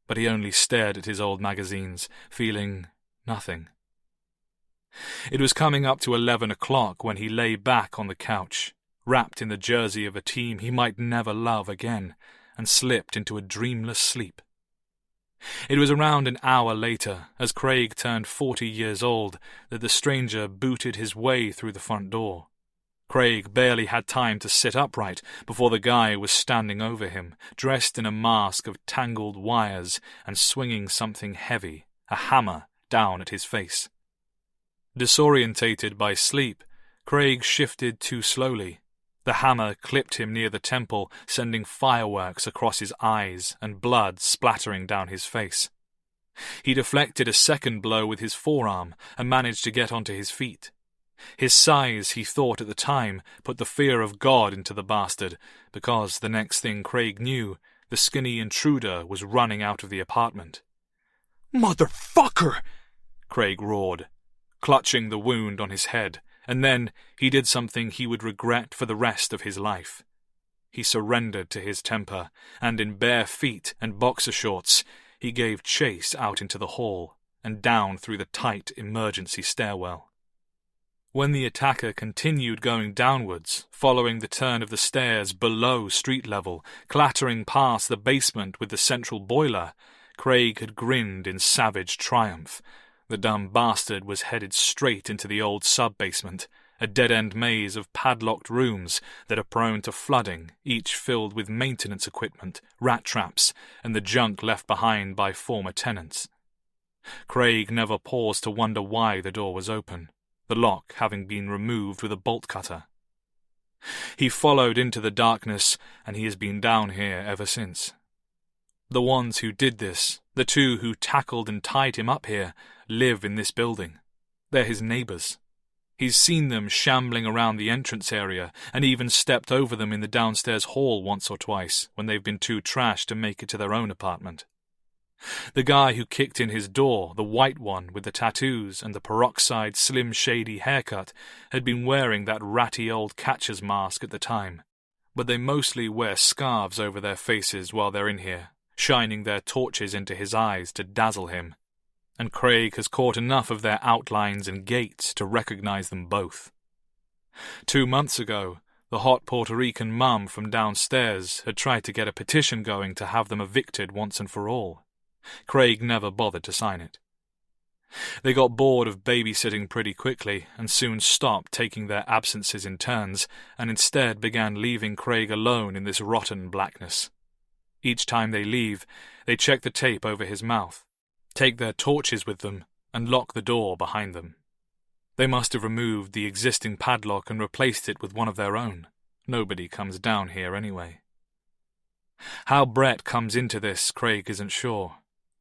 But he only stared at his old magazines, feeling nothing. It was coming up to 11 o'clock when he lay back on the couch, wrapped in the jersey of a team he might never love again, and slipped into a dreamless sleep. It was around an hour later, as Craig turned 40 years old, that the stranger booted his way through the front door. Craig barely had time to sit upright before the guy was standing over him, dressed in a mask of tangled wires and swinging something heavy, a hammer, down at his face. Disorientated by sleep, Craig shifted too slowly. The hammer clipped him near the temple, sending fireworks across his eyes and blood splattering down his face. He deflected a second blow with his forearm and managed to get onto his feet. His size, he thought at the time, put the fear of God into the bastard, because the next thing Craig knew, the skinny intruder was running out of the apartment. "Motherfucker!" Craig roared, clutching the wound on his head, and then he did something he would regret for the rest of his life. He surrendered to his temper, and in bare feet and boxer shorts, he gave chase out into the hall and down through the tight emergency stairwell. When the attacker continued going downwards, following the turn of the stairs below street level, clattering past the basement with the central boiler, Craig had grinned in savage triumph. The dumb bastard was headed straight into the old sub-basement, a dead-end maze of padlocked rooms that are prone to flooding, each filled with maintenance equipment, rat traps, and the junk left behind by former tenants. Craig never paused to wonder why the door was open, the lock having been removed with a bolt cutter. He followed into the darkness, and he has been down here ever since. The ones who did this, the two who tackled and tied him up here, live in this building. They're his neighbours. He's seen them shambling around the entrance area, and even stepped over them in the downstairs hall once or twice when they've been too trashed to make it to their own apartment. The guy who kicked in his door, the white one with the tattoos and the peroxide slim shady haircut, had been wearing that ratty old catcher's mask at the time, but they mostly wear scarves over their faces while they're in here, shining their torches into his eyes to dazzle him, and Craig has caught enough of their outlines and gaits to recognize them both. 2 months ago, the hot Puerto Rican mum from downstairs had tried to get a petition going to have them evicted once and for all. Craig never bothered to sign it. They got bored of babysitting pretty quickly and soon stopped taking their absences in turns and instead began leaving Craig alone in this rotten blackness. Each time they leave, they check the tape over his mouth, take their torches with them, and lock the door behind them. They must have removed the existing padlock and replaced it with one of their own. Nobody comes down here anyway. How Brett comes into this, Craig isn't sure.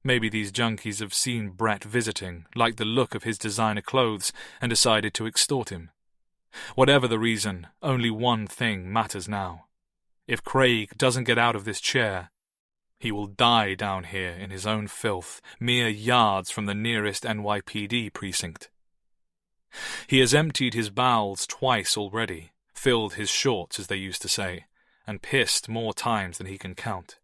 Maybe these junkies have seen Brett visiting, liked the look of his designer clothes, and decided to extort him. Whatever the reason, only one thing matters now. If Craig doesn't get out of this chair, he will die down here in his own filth, mere yards from the nearest NYPD precinct. He has emptied his bowels twice already, filled his shorts, as they used to say, and pissed more times than he can count.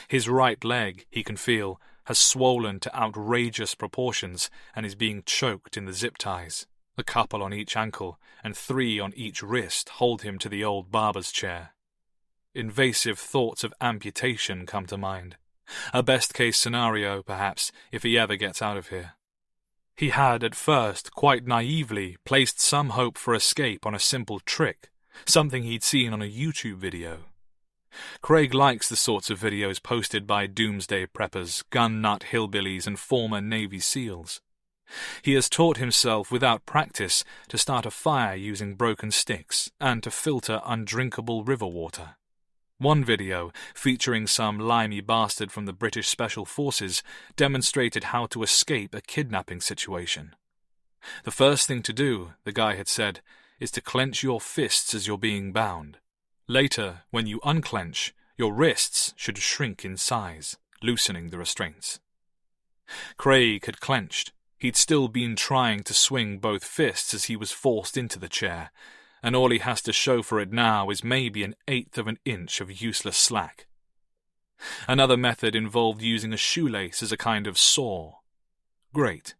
His right leg, he can feel, has swollen to outrageous proportions and is being choked in the zip ties. A couple on each ankle and 3 on each wrist hold him to the old barber's chair. Invasive thoughts of amputation come to mind. A best-case scenario, perhaps, if he ever gets out of here. He had, at first, quite naively, placed some hope for escape on a simple trick, something he'd seen on a YouTube video. Craig likes the sorts of videos posted by doomsday preppers, gun-nut hillbillies, and former Navy SEALs. He has taught himself without practice to start a fire using broken sticks and to filter undrinkable river water. One video, featuring some limey bastard from the British Special Forces, demonstrated how to escape a kidnapping situation. The first thing to do, the guy had said, is to clench your fists as you're being bound. Later, when you unclench, your wrists should shrink in size, loosening the restraints. Craig had clenched. He'd still been trying to swing both fists as he was forced into the chair, and all he has to show for it now is maybe 1/8 of an inch of useless slack. Another method involved using a shoelace as a kind of saw. Great.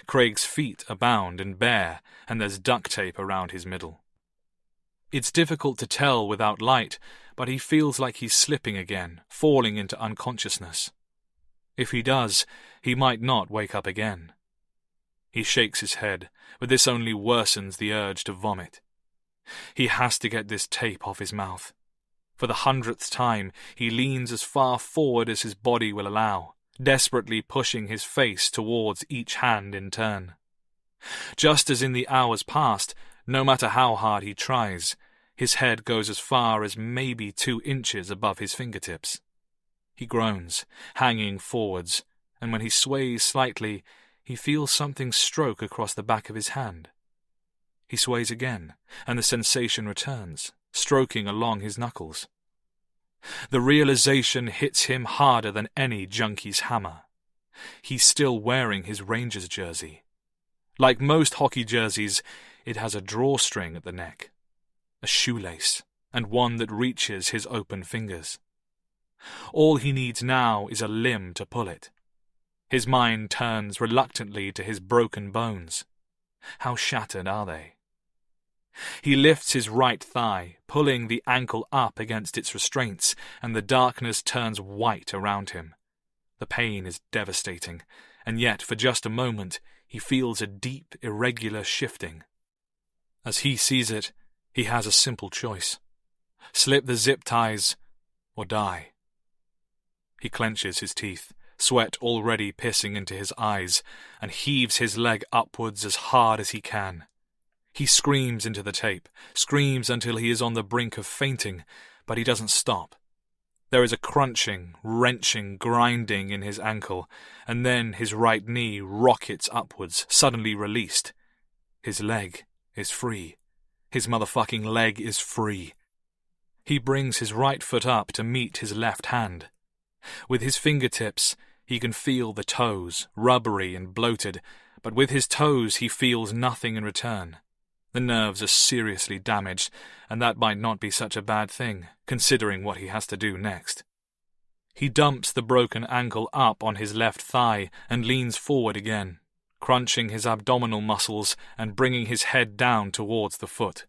Craig's feet are bound and bare, and there's duct tape around his middle. It's difficult to tell without light, but he feels like he's slipping again, falling into unconsciousness. If he does, he might not wake up again. He shakes his head, but this only worsens the urge to vomit. He has to get this tape off his mouth. For the 100th time, he leans as far forward as his body will allow, desperately pushing his face towards each hand in turn. Just as in the hours past, no matter how hard he tries, his head goes as far as maybe 2 inches above his fingertips. He groans, hanging forwards, and when he sways slightly, he feels something stroke across the back of his hand. He sways again, and the sensation returns, stroking along his knuckles. The realization hits him harder than any junkie's hammer. He's still wearing his Rangers jersey. Like most hockey jerseys, it has a drawstring at the neck, a shoelace, and one that reaches his open fingers. All he needs now is a limb to pull it. His mind turns reluctantly to his broken bones. How shattered are they? He lifts his right thigh, pulling the ankle up against its restraints, and the darkness turns white around him. The pain is devastating, and yet for just a moment he feels a deep, irregular shifting. As he sees it, he has a simple choice. Slip the zip ties, or die. He clenches his teeth, sweat already pissing into his eyes, and heaves his leg upwards as hard as he can. He screams into the tape, screams until he is on the brink of fainting, but he doesn't stop. There is a crunching, wrenching, grinding in his ankle, and then his right knee rockets upwards, suddenly released. His leg is free. His motherfucking leg is free. He brings his right foot up to meet his left hand. With his fingertips, he can feel the toes, rubbery and bloated, but with his toes he feels nothing in return. The nerves are seriously damaged, and that might not be such a bad thing, considering what he has to do next. He dumps the broken ankle up on his left thigh and leans forward again, crunching his abdominal muscles and bringing his head down towards the foot.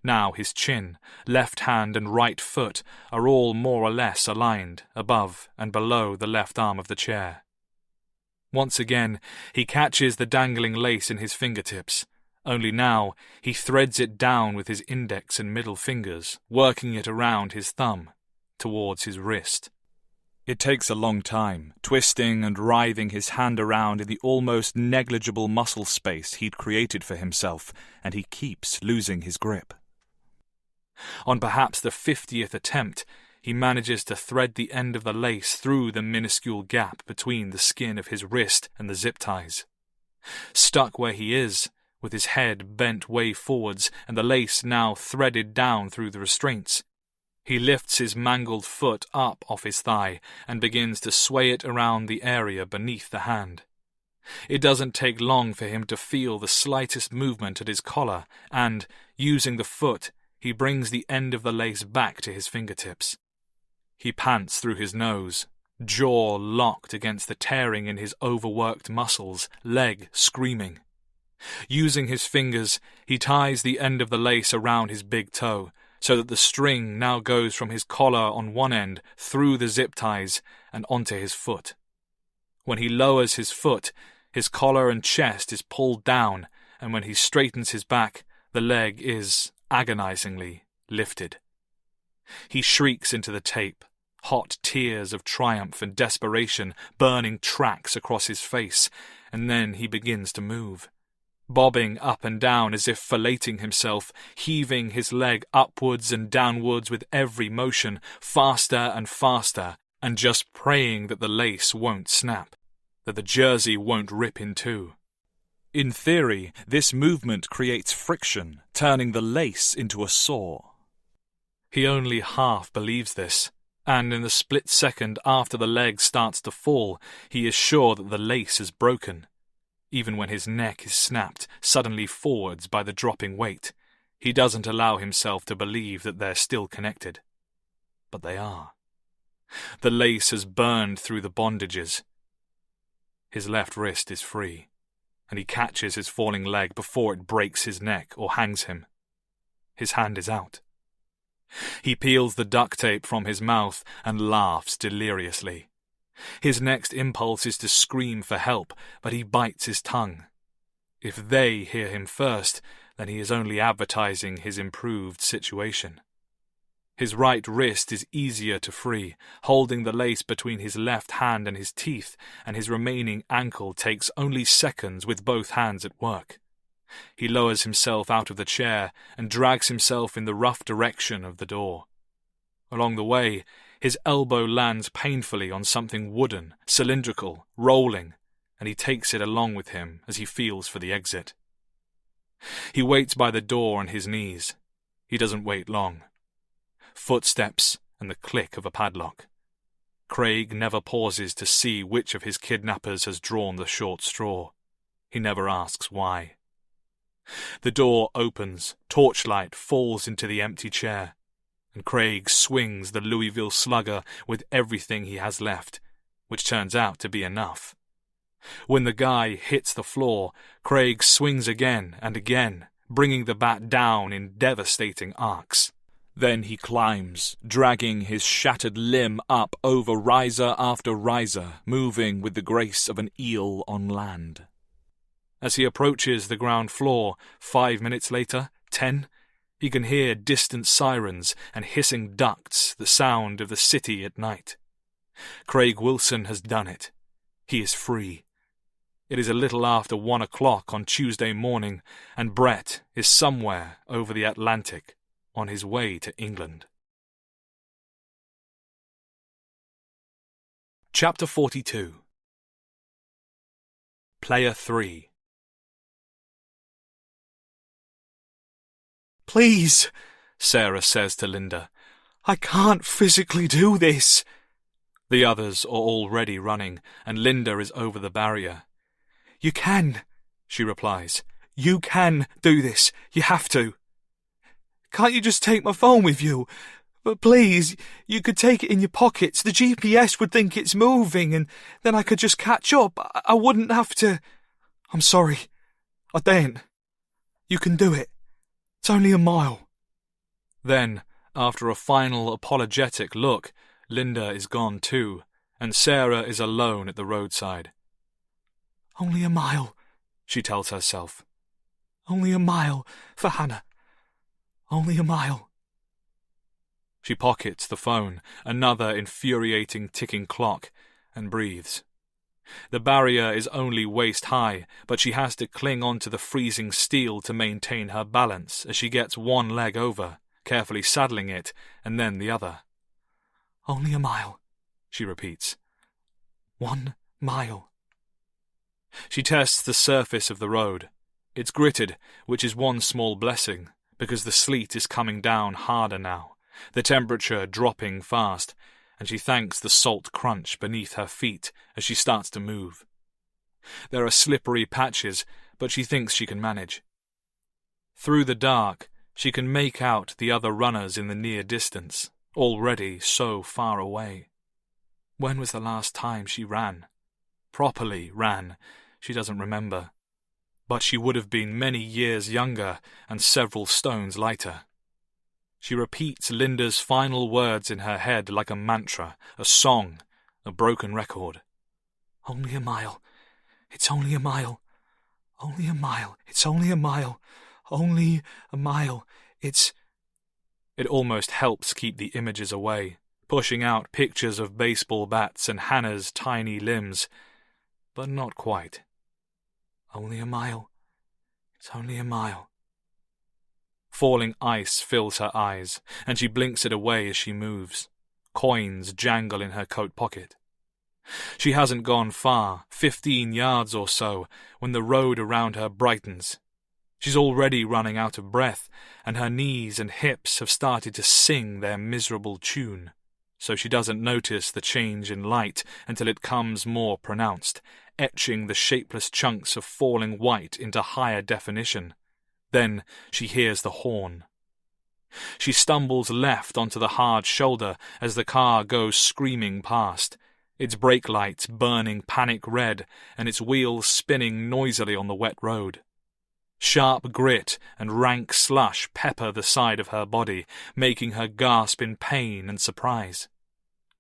Now his chin, left hand and right foot are all more or less aligned above and below the left arm of the chair. Once again, he catches the dangling lace in his fingertips. Only now, he threads it down with his index and middle fingers, working it around his thumb, towards his wrist. It takes a long time, twisting and writhing his hand around in the almost negligible muscle space he'd created for himself, and he keeps losing his grip. On perhaps the 50th attempt, he manages to thread the end of the lace through the minuscule gap between the skin of his wrist and the zip ties. Stuck where he is, with his head bent way forwards and the lace now threaded down through the restraints, he lifts his mangled foot up off his thigh and begins to sway it around the area beneath the hand. It doesn't take long for him to feel the slightest movement at his collar, and, using the foot, he brings the end of the lace back to his fingertips. He pants through his nose, jaw locked against the tearing in his overworked muscles, leg screaming. Using his fingers, he ties the end of the lace around his big toe, so that the string now goes from his collar on one end through the zip ties and onto his foot. When he lowers his foot, his collar and chest is pulled down, and when he straightens his back, the leg is, agonizingly, lifted. He shrieks into the tape, hot tears of triumph and desperation burning tracks across his face, and then he begins to move, bobbing up and down as if filleting himself, heaving his leg upwards and downwards with every motion, faster and faster, and just praying that the lace won't snap, that the jersey won't rip in two. In theory, this movement creates friction, turning the lace into a saw. He only half believes this, and in the split second after the leg starts to fall, he is sure that the lace is broken. Even when his neck is snapped suddenly forwards by the dropping weight, he doesn't allow himself to believe that they're still connected. But they are. The lace has burned through the bondages. His left wrist is free, and he catches his falling leg before it breaks his neck or hangs him. His hand is out. He peels the duct tape from his mouth and laughs deliriously. His next impulse is to scream for help, but he bites his tongue. If they hear him first, then he is only advertising his improved situation. His right wrist is easier to free, holding the lace between his left hand and his teeth, and his remaining ankle takes only seconds with both hands at work. He lowers himself out of the chair and drags himself in the rough direction of the door. Along the way, his elbow lands painfully on something wooden, cylindrical, rolling, and he takes it along with him as he feels for the exit. He waits by the door on his knees. He doesn't wait long. Footsteps and the click of a padlock. Craig never pauses to see which of his kidnappers has drawn the short straw. He never asks why. The door opens, torchlight falls into the empty chair, and Craig swings the Louisville Slugger with everything he has left, which turns out to be enough. When the guy hits the floor, Craig swings again and again, bringing the bat down in devastating arcs. Then he climbs, dragging his shattered limb up over riser after riser, moving with the grace of an eel on land. As he approaches the ground floor, 5 minutes later, 10, he can hear distant sirens and hissing ducts, the sound of the city at night. Craig Wilson has done it. He is free. It is a little after 1 o'clock on Tuesday morning, and Brett is somewhere over the Atlantic on his way to England. Chapter 42. Player 3. "Please," Sarah says to Linda, "I can't physically do this." The others are already running, and Linda is over the barrier. "You can," she replies. "You can do this. You have to. Can't you just take my phone with you? But please, you could take it in your pockets. The GPS would think it's moving, and then I could just catch up. I wouldn't have to. I'm sorry. I daren't. You can do it. It's only a mile." Then, after a final apologetic look, Linda is gone too, and Sarah is alone at the roadside. "Only a mile," she tells herself. "Only a mile for Hannah. Only a mile." She pockets the phone, another infuriating ticking clock, and breathes. The barrier is only waist high, but she has to cling onto the freezing steel to maintain her balance as she gets one leg over, carefully saddling it, and then the other. "Only a mile," she repeats. 1 mile. She tests the surface of the road. It's gritted, which is one small blessing, because the sleet is coming down harder now, the temperature dropping fast, and she thanks the salt crunch beneath her feet as she starts to move. There are slippery patches, but she thinks she can manage. Through the dark, she can make out the other runners in the near distance, already so far away. When was the last time she ran? Properly ran, she doesn't remember. But she would have been many years younger and several stones lighter. She repeats Linda's final words in her head like a mantra, a song, a broken record. "Only a mile. It's only a mile. Only a mile. It's only a mile. Only a mile. It's..." It almost helps keep the images away, pushing out pictures of baseball bats and Hannah's tiny limbs. But not quite. "Only a mile. It's only a mile." Falling ice fills her eyes, and she blinks it away as she moves. Coins jangle in her coat pocket. She hasn't gone far, 15 yards or so, when the road around her brightens. She's already running out of breath, and her knees and hips have started to sing their miserable tune, so she doesn't notice the change in light until it comes more pronounced, etching the shapeless chunks of falling white into higher definition. Then she hears the horn. She stumbles left onto the hard shoulder as the car goes screaming past, its brake lights burning panic red and its wheels spinning noisily on the wet road. Sharp grit and rank slush pepper the side of her body, making her gasp in pain and surprise.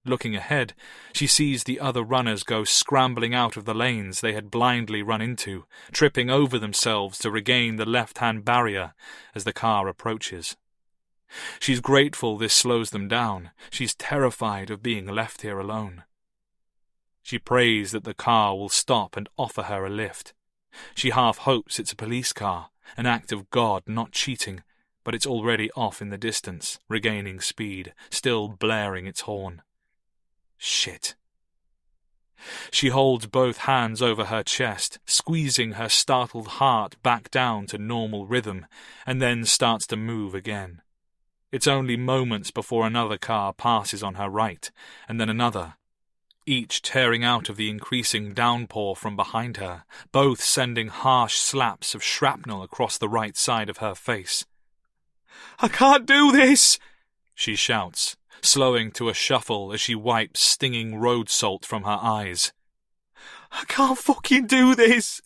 Looking ahead, she sees the other runners go scrambling out of the lanes they had blindly run into, tripping over themselves to regain the left-hand barrier as the car approaches. She's grateful this slows them down. She's terrified of being left here alone. She prays that the car will stop and offer her a lift. She half hopes it's a police car, an act of God, not cheating, but it's already off in the distance, regaining speed, still blaring its horn. Shit. She holds both hands over her chest, squeezing her startled heart back down to normal rhythm, and then starts to move again. It's only moments before another car passes on her right, and then another, each tearing out of the increasing downpour from behind her, both sending harsh slaps of shrapnel across the right side of her face. "I can't do this!" she shouts, slowing to a shuffle as she wipes stinging road salt from her eyes. "I can't fucking do this!"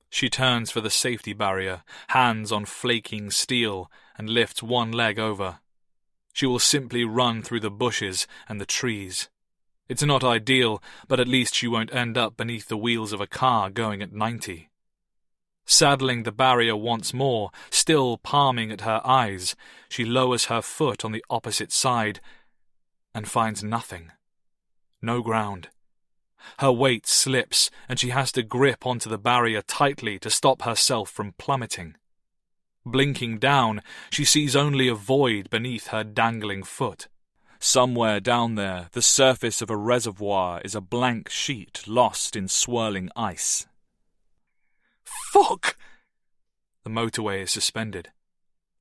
She turns for the safety barrier, hands on flaking steel, and lifts one leg over. She will simply run through the bushes and the trees. It's not ideal, but at least she won't end up beneath the wheels of a car going at 90. Saddling the barrier once more, still palming at her eyes, she lowers her foot on the opposite side and finds nothing. No ground. Her weight slips, and she has to grip onto the barrier tightly to stop herself from plummeting. Blinking down, she sees only a void beneath her dangling foot. Somewhere down there, the surface of a reservoir is a blank sheet lost in swirling ice. Fuck! The motorway is suspended.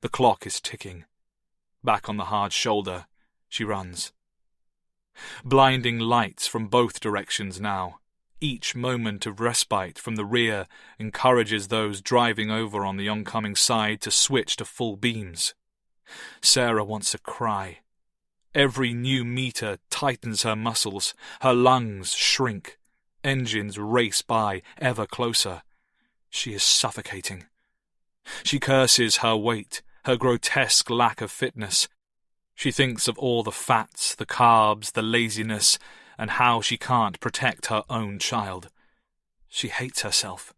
The clock is ticking. Back on the hard shoulder, she runs. Blinding lights from both directions now. Each moment of respite from the rear encourages those driving over on the oncoming side to switch to full beams. Sarah wants to cry. Every new meter tightens her muscles. Her lungs shrink. Engines race by, ever closer. She is suffocating. She curses her weight, her grotesque lack of fitness. She thinks of all the fats, the carbs, the laziness, and how she can't protect her own child. She hates herself.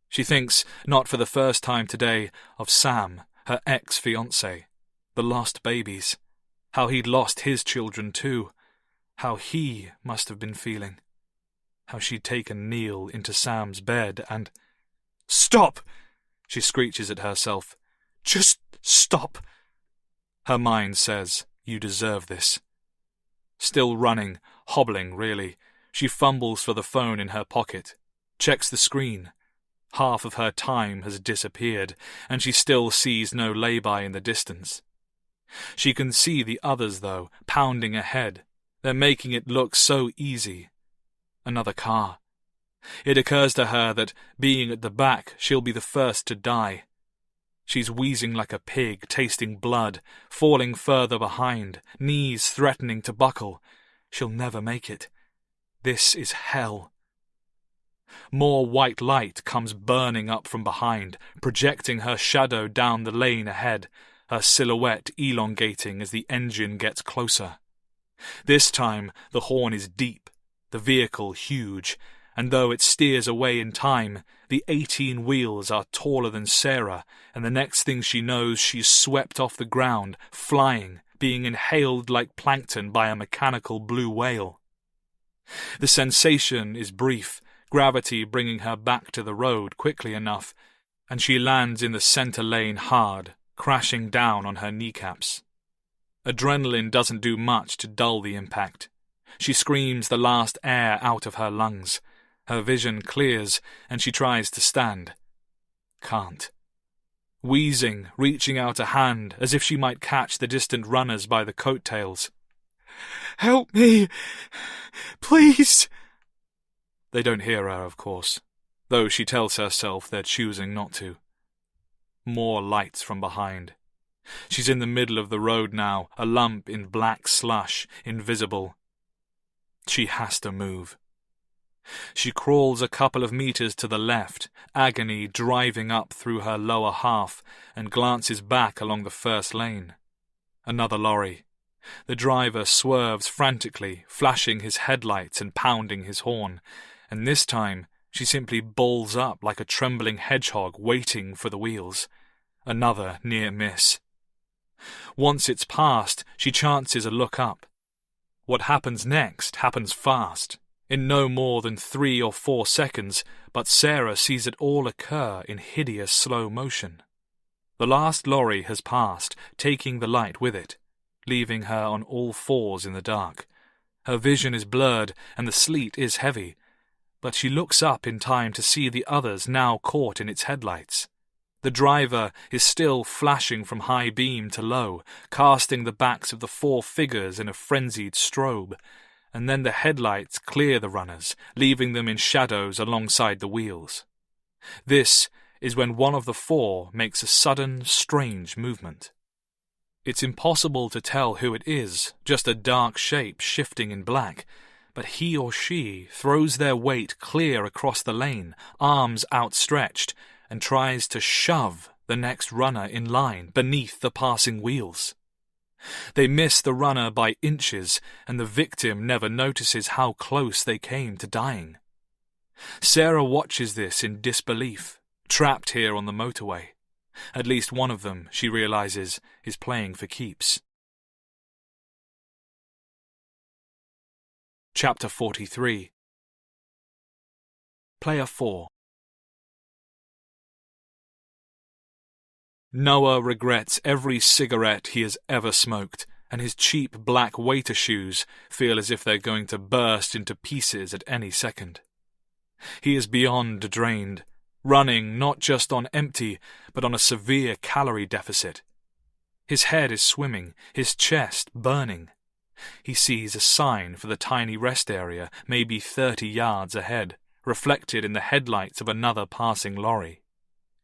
She thinks, not for the first time today, of Sam, her ex-fiancé, the lost babies, how he'd lost his children too, how he must have been feeling, how she'd taken Neil into Sam's bed and... "Stop!" she screeches at herself. "Just stop!" Her mind says, "You deserve this." Still running, hobbling really, she fumbles for the phone in her pocket, checks the screen. Half of her time has disappeared, and she still sees no lay-by in the distance. She can see the others, though, pounding ahead. They're making it look so easy. Another car. It occurs to her that, being at the back, she'll be the first to die. She's wheezing like a pig, tasting blood, falling further behind, knees threatening to buckle. She'll never make it. This is hell. More white light comes burning up from behind, projecting her shadow down the lane ahead, her silhouette elongating as the engine gets closer. This time the horn is deep, the vehicle huge, and though it steers away in time, the 18 wheels are taller than Sarah, and the next thing she knows she's swept off the ground, flying, being inhaled like plankton by a mechanical blue whale. The sensation is brief, gravity bringing her back to the road quickly enough, and she lands in the center lane hard, crashing down on her kneecaps. Adrenaline doesn't do much to dull the impact. She screams the last air out of her lungs. Her vision clears, and she tries to stand. Can't. Wheezing, reaching out a hand as if she might catch the distant runners by the coattails. "Help me! Please!" They don't hear her, of course, though she tells herself they're choosing not to. More lights from behind. She's in the middle of the road now, a lump in black slush, invisible. She has to move. She crawls a couple of meters to the left, agony driving up through her lower half, and glances back along the first lane. Another lorry. The driver swerves frantically, flashing his headlights and pounding his horn, and this time she simply balls up like a trembling hedgehog waiting for the wheels. Another near miss. Once it's past, she chances a look up. What happens next happens fast. In no more than 3 or 4 seconds, but Sarah sees it all occur in hideous slow motion. The last lorry has passed, taking the light with it, leaving her on all fours in the dark. Her vision is blurred, and the sleet is heavy, but she looks up in time to see the others now caught in its headlights. The driver is still flashing from high beam to low, casting the backs of the 4 figures in a frenzied strobe, and then the headlights clear the runners, leaving them in shadows alongside the wheels. This is when one of the 4 makes a sudden, strange movement. It's impossible to tell who it is, just a dark shape shifting in black, but he or she throws their weight clear across the lane, arms outstretched, and tries to shove the next runner in line beneath the passing wheels. They miss the runner by inches, and the victim never notices how close they came to dying. Sarah watches this in disbelief, trapped here on the motorway. At least one of them, she realizes, is playing for keeps. Chapter 43. Player 4. Noah regrets every cigarette he has ever smoked, and his cheap black waiter shoes feel as if they're going to burst into pieces at any second. He is beyond drained, running not just on empty, but on a severe calorie deficit. His head is swimming, his chest burning. He sees a sign for the tiny rest area, maybe 30 yards ahead, reflected in the headlights of another passing lorry.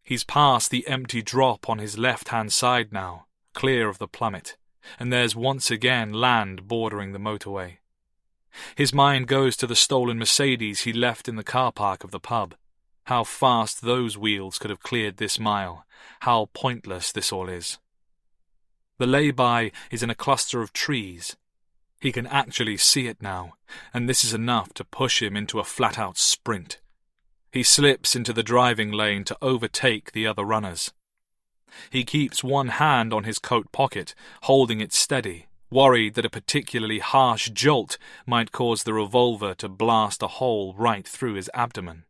He's past the empty drop on his left-hand side now, clear of the plummet, and there's once again land bordering the motorway. His mind goes to the stolen Mercedes he left in the car park of the pub. How fast those wheels could have cleared this mile, how pointless this all is. The lay-by is in a cluster of trees. He can actually see it now, and this is enough to push him into a flat-out sprint. He slips into the driving lane to overtake the other runners. He keeps one hand on his coat pocket, holding it steady, worried that a particularly harsh jolt might cause the revolver to blast a hole right through his abdomen.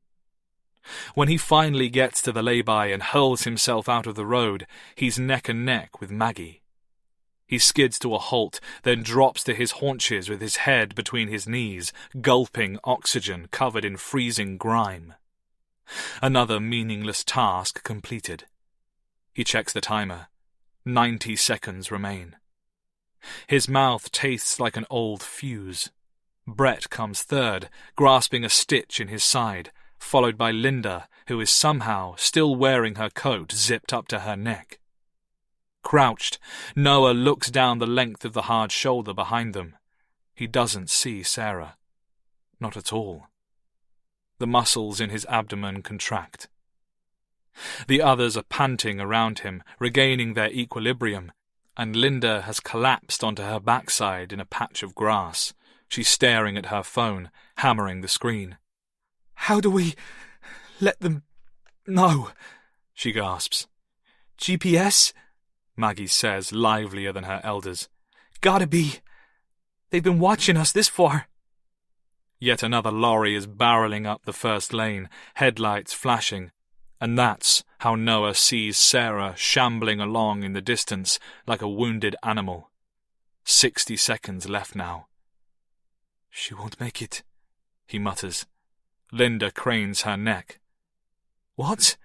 When he finally gets to the lay-by and hurls himself out of the road, he's neck and neck with Maggie. He skids to a halt, then drops to his haunches with his head between his knees, gulping oxygen covered in freezing grime. Another meaningless task completed. He checks the timer. 90 seconds remain. His mouth tastes like an old fuse. Brett comes third, grasping a stitch in his side, followed by Linda, who is somehow still wearing her coat zipped up to her neck. Crouched, Noah looks down the length of the hard shoulder behind them. He doesn't see Sarah. Not at all. The muscles in his abdomen contract. The others are panting around him, regaining their equilibrium, and Linda has collapsed onto her backside in a patch of grass. She's staring at her phone, hammering the screen. "How do we let them know?" she gasps. "GPS?" Maggie says, livelier than her elders. "Gotta be. They've been watching us this far." Yet another lorry is barreling up the first lane, headlights flashing, and that's how Noah sees Sarah shambling along in the distance like a wounded animal. 60 seconds left now. "She won't make it," he mutters. Linda cranes her neck. "What?"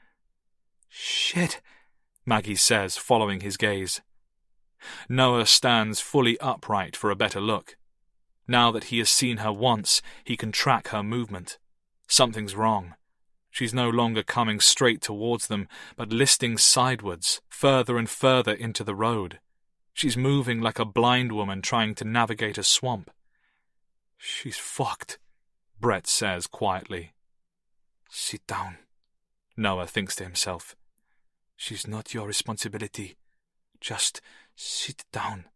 "Shit," Maggie says, following his gaze. Noah stands fully upright for a better look. Now that he has seen her once, he can track her movement. Something's wrong. She's no longer coming straight towards them, but listing sidewards, further and further into the road. She's moving like a blind woman trying to navigate a swamp. "She's fucked," Brett says quietly. "Sit down," Noah thinks to himself. "She's not your responsibility. Just sit down."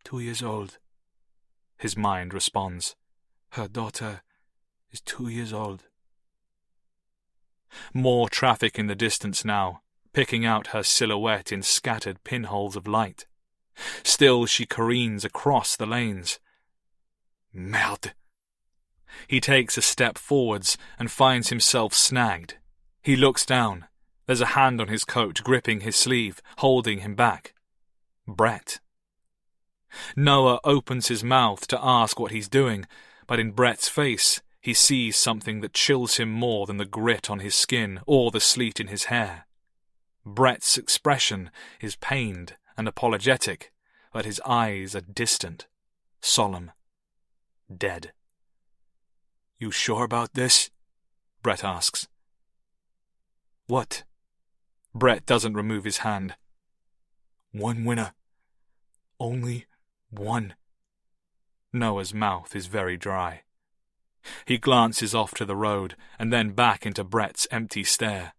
2 years old. His mind responds. Her daughter is 2 years old. More traffic in the distance now, picking out her silhouette in scattered pinholes of light. Still she careens across the lanes. Merde. He takes a step forwards and finds himself snagged. He looks down. There's a hand on his coat gripping his sleeve, holding him back. Brett. Noah opens his mouth to ask what he's doing, but in Brett's face he sees something that chills him more than the grit on his skin or the sleet in his hair. Brett's expression is pained and apologetic, but his eyes are distant, solemn, dead. "You sure about this?" Brett asks. "What?" Brett doesn't remove his hand. "One winner. Only one." Noah's mouth is very dry. He glances off to the road and then back into Brett's empty stare.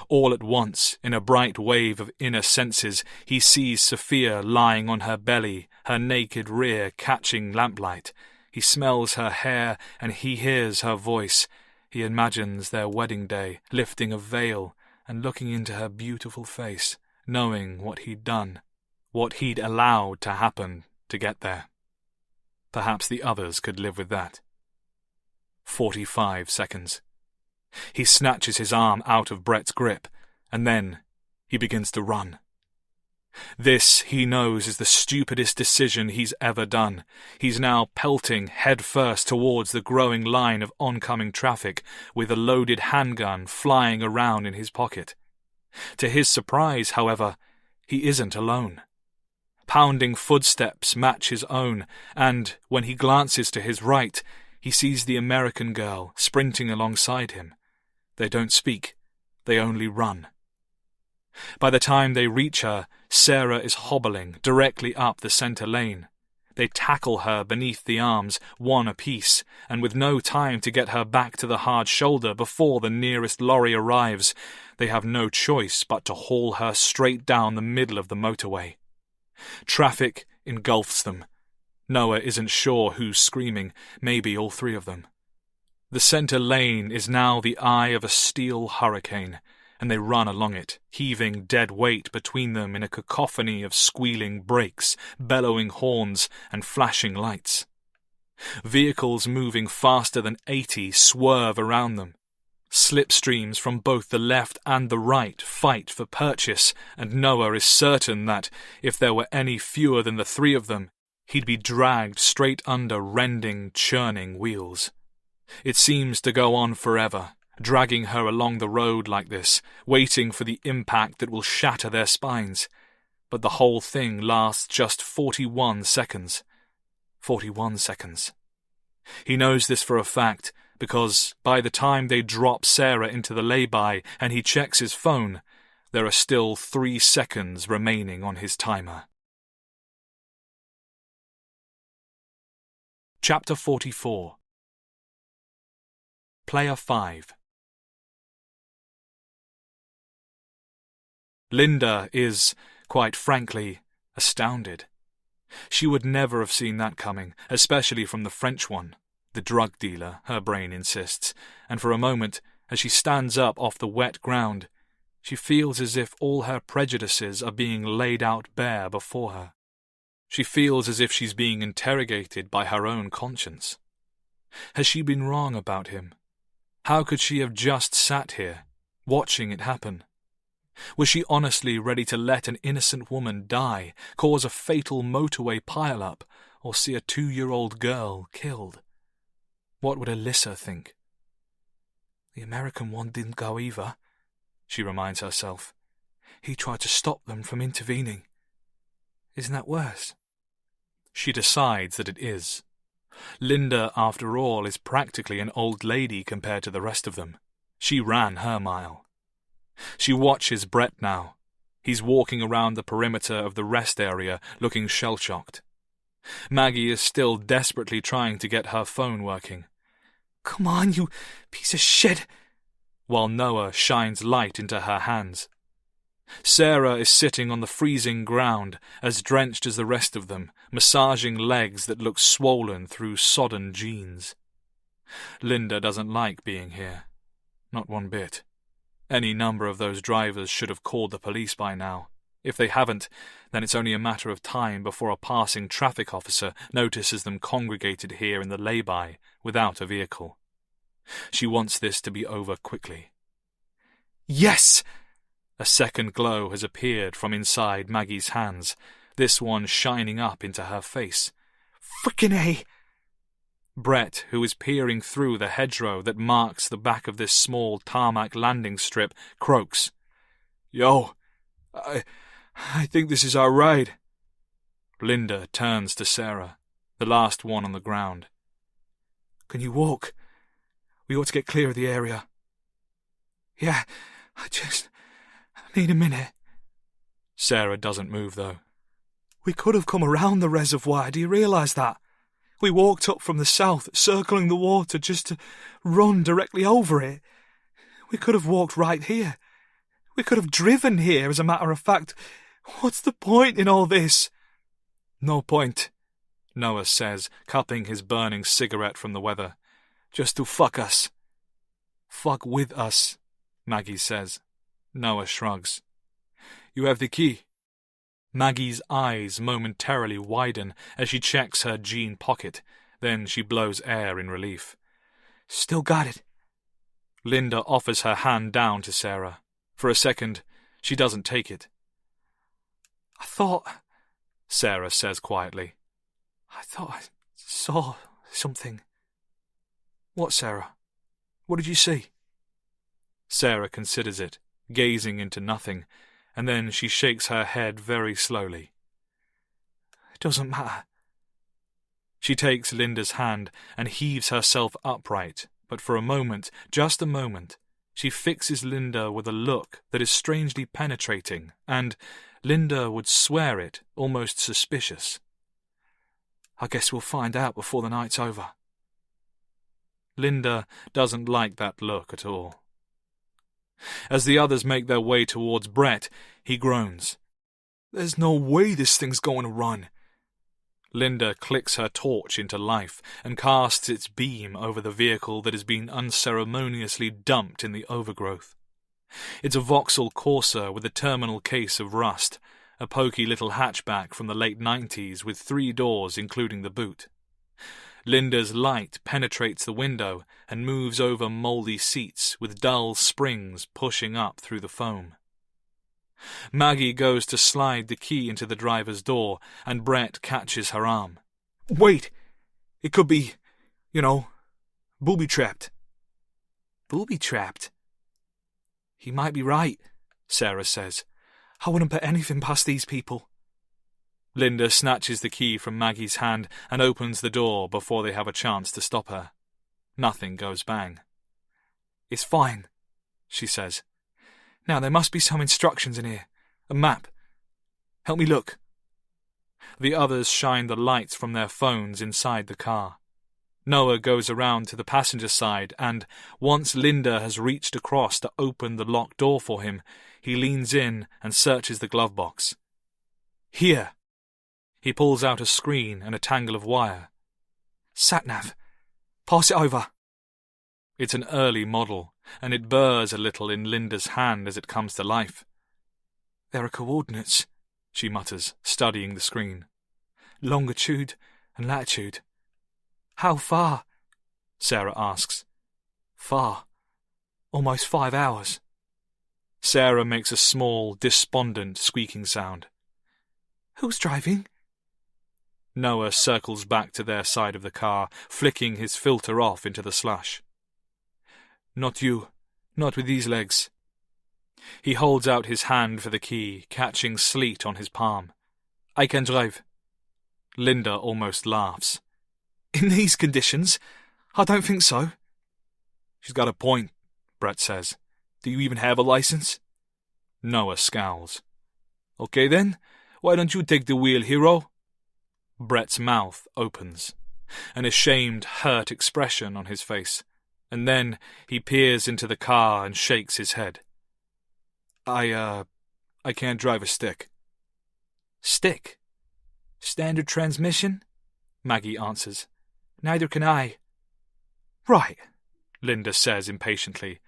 All at once, in a bright wave of inner senses, he sees Sophia lying on her belly, her naked rear catching lamplight. He smells her hair and he hears her voice. He imagines their wedding day, lifting a veil and looking into her beautiful face, knowing what he'd done, what he'd allowed to happen to get there. Perhaps the others could live with that. 45 seconds. He snatches his arm out of Brett's grip, and then he begins to run. This, he knows, is the stupidest decision he's ever done. He's now pelting headfirst towards the growing line of oncoming traffic, with a loaded handgun flying around in his pocket. To his surprise, however, he isn't alone. Pounding footsteps match his own, and when he glances to his right, he sees the American girl sprinting alongside him. They don't speak, they only run. By the time they reach her, Sarah is hobbling directly up the centre lane. They tackle her beneath the arms, one apiece, and with no time to get her back to the hard shoulder before the nearest lorry arrives, they have no choice but to haul her straight down the middle of the motorway. Traffic engulfs them. Noah isn't sure who's screaming, maybe all three of them. The centre lane is now the eye of a steel hurricane, and they run along it, heaving dead weight between them in a cacophony of squealing brakes, bellowing horns, and flashing lights. Vehicles moving faster than 80 swerve around them. Slipstreams from both the left and the right fight for purchase, and Noah is certain that, if there were any fewer than the three of them, he'd be dragged straight under rending, churning wheels. It seems to go on forever, dragging her along the road like this, waiting for the impact that will shatter their spines. But the whole thing lasts just 41 seconds. 41 seconds. He knows this for a fact, because by the time they drop Sarah into the lay-by and he checks his phone, there are still 3 seconds remaining on his timer. Chapter 44. Player 5. Linda is, quite frankly, astounded. She would never have seen that coming, especially from the French one, the drug dealer, her brain insists, and for a moment, as she stands up off the wet ground, she feels as if all her prejudices are being laid out bare before her. She feels as if she's being interrogated by her own conscience. Has she been wrong about him? How could she have just sat here, watching it happen? Was she honestly ready to let an innocent woman die, cause a fatal motorway pile-up, or see a 2-year-old girl killed? What would Alyssa think? The American one didn't go either, she reminds herself. He tried to stop them from intervening. Isn't that worse? She decides that it is. Linda, after all, is practically an old lady compared to the rest of them. She ran her mile. She watches Brett now. He's walking around the perimeter of the rest area, looking shell-shocked. Maggie is still desperately trying to get her phone working. Come on, you piece of shit! While Noah shines light into her hands. Sarah is sitting on the freezing ground, as drenched as the rest of them, massaging legs that look swollen through sodden jeans. Linda doesn't like being here. Not one bit. Any number of those drivers should have called the police by now. If they haven't, then it's only a matter of time before a passing traffic officer notices them congregated here in the lay-by without a vehicle. She wants this to be over quickly. Yes! A second glow has appeared from inside Maggie's hands, this one shining up into her face. Frickin' A! Brett, who is peering through the hedgerow that marks the back of this small tarmac landing strip, croaks. Yo, I think this is our ride. Linda turns to Sarah, the last one on the ground. Can you walk? We ought to get clear of the area. Yeah, I need a minute. Sarah doesn't move, though. We could have come around the reservoir, do you realise that? We walked up from the south, circling the water just to run directly over it. We could have walked right here. We could have driven here, as a matter of fact. What's the point in all this? No point, Noah says, cupping his burning cigarette from the weather. Just to fuck us. Fuck with us, Maggie says. Noah shrugs. You have the key. Maggie's eyes momentarily widen as she checks her jean pocket, then she blows air in relief. Still got it. Linda offers her hand down to Sarah. For a second, she doesn't take it. I thought, Sarah says quietly. I saw something. What, Sarah? What did you see? Sarah considers it, gazing into nothing, and then she shakes her head very slowly. It doesn't matter. She takes Linda's hand and heaves herself upright, but for a moment, just a moment, she fixes Linda with a look that is strangely penetrating, and Linda would swear it almost suspicious. I guess we'll find out before the night's over. Linda doesn't like that look at all. As the others make their way towards Brett, he groans. There's no way this thing's going to run. Linda clicks her torch into life and casts its beam over the vehicle that has been unceremoniously dumped in the overgrowth. It's a Vauxhall Corsa with a terminal case of rust, a poky little hatchback from the late 90s with 3 doors including the boot. Linda's light penetrates the window and moves over mouldy seats with dull springs pushing up through the foam. Maggie goes to slide the key into the driver's door, and Brett catches her arm. Wait! It could be, booby-trapped. Booby-trapped? He might be right, Sarah says. I wouldn't put anything past these people. Linda snatches the key from Maggie's hand and opens the door before they have a chance to stop her. Nothing goes bang. It's fine, she says. Now, there must be some instructions in here. A map. Help me look. The others shine the lights from their phones inside the car. Noah goes around to the passenger side and, once Linda has reached across to open the locked door for him, he leans in and searches the glove box. Here. He pulls out a screen and a tangle of wire. Sat-nav. Pass it over. It's an early model, and it burrs a little in Linda's hand as it comes to life. There are coordinates, she mutters, studying the screen. Longitude and latitude. How far? Sarah asks. Far. Almost 5 hours. Sarah makes a small, despondent squeaking sound. Who's driving? Noah circles back to their side of the car, flicking his filter off into the slush. Not you. Not with these legs. He holds out his hand for the key, catching sleet on his palm. I can drive. Linda almost laughs. In these conditions? I don't think so. She's got a point, Brett says. Do you even have a license? Noah scowls. Okay then, why don't you take the wheel, hero? Brett's mouth opens, an ashamed, hurt expression on his face, and then he peers into the car and shakes his head. I can't drive a stick. Stick? Standard transmission? Maggie answers. Neither can I. Right, Linda says impatiently.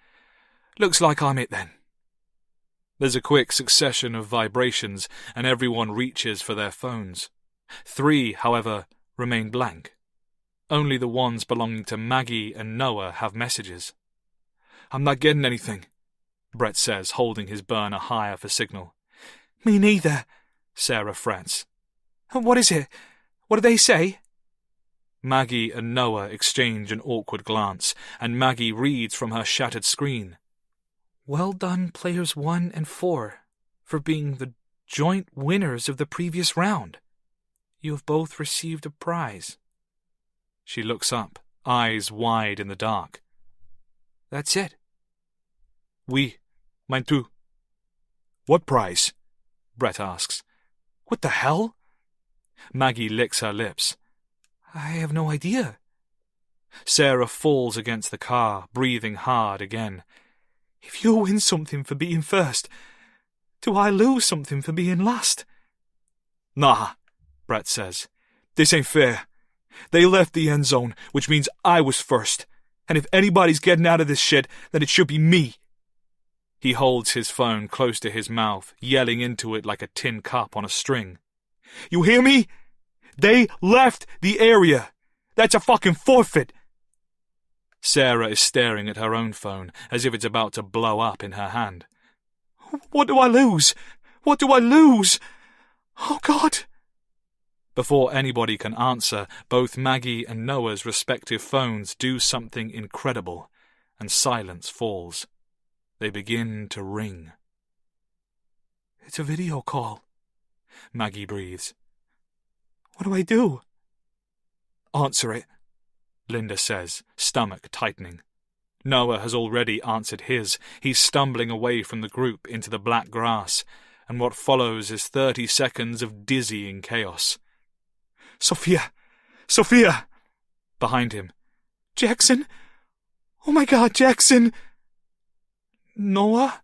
Looks like I'm it then. There's a quick succession of vibrations, and everyone reaches for their phones. 3, however, remain blank. Only the ones belonging to Maggie and Noah have messages. I'm not getting anything, Brett says, holding his burner higher for signal. Me neither, Sarah frets. What is it? What do they say? Maggie and Noah exchange an awkward glance, and Maggie reads from her shattered screen. Well done, players 1 and 4, for being the joint winners of the previous round. You have both received a prize. She looks up, eyes wide in the dark. That's it. Oui, mine too. What prize? Brett asks. What the hell? Maggie licks her lips. I have no idea. Sarah falls against the car, breathing hard again. If you win something for being first, do I lose something for being last? Nah, Brett says. This ain't fair. They left the end zone, which means I was first. And if anybody's getting out of this shit, then it should be me. He holds his phone close to his mouth, yelling into it like a tin cup on a string. You hear me? They left the area. That's a fucking forfeit. Sarah is staring at her own phone, as if it's about to blow up in her hand. What do I lose? What do I lose? Oh, God! Before anybody can answer, both Maggie and Noah's respective phones do something incredible, and silence falls. They begin to ring. It's a video call, Maggie breathes. What do I do? Answer it, Linda says, stomach tightening. Noah has already answered his. He's stumbling away from the group into the black grass, and what follows is 30 seconds of dizzying chaos. Sophia! Sophia! Behind him. Jackson! Oh my God, Jackson! Noah?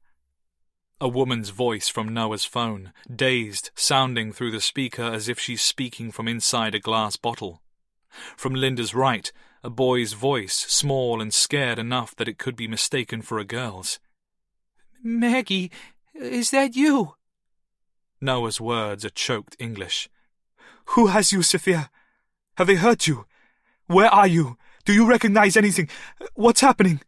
A woman's voice from Noah's phone, dazed, sounding through the speaker as if she's speaking from inside a glass bottle. From Linda's right, a boy's voice, small and scared enough that it could be mistaken for a girl's. Maggie, is that you? Noah's words are choked English. Who has you, Sophia? Have they hurt you? Where are you? Do you recognize anything? What's happening?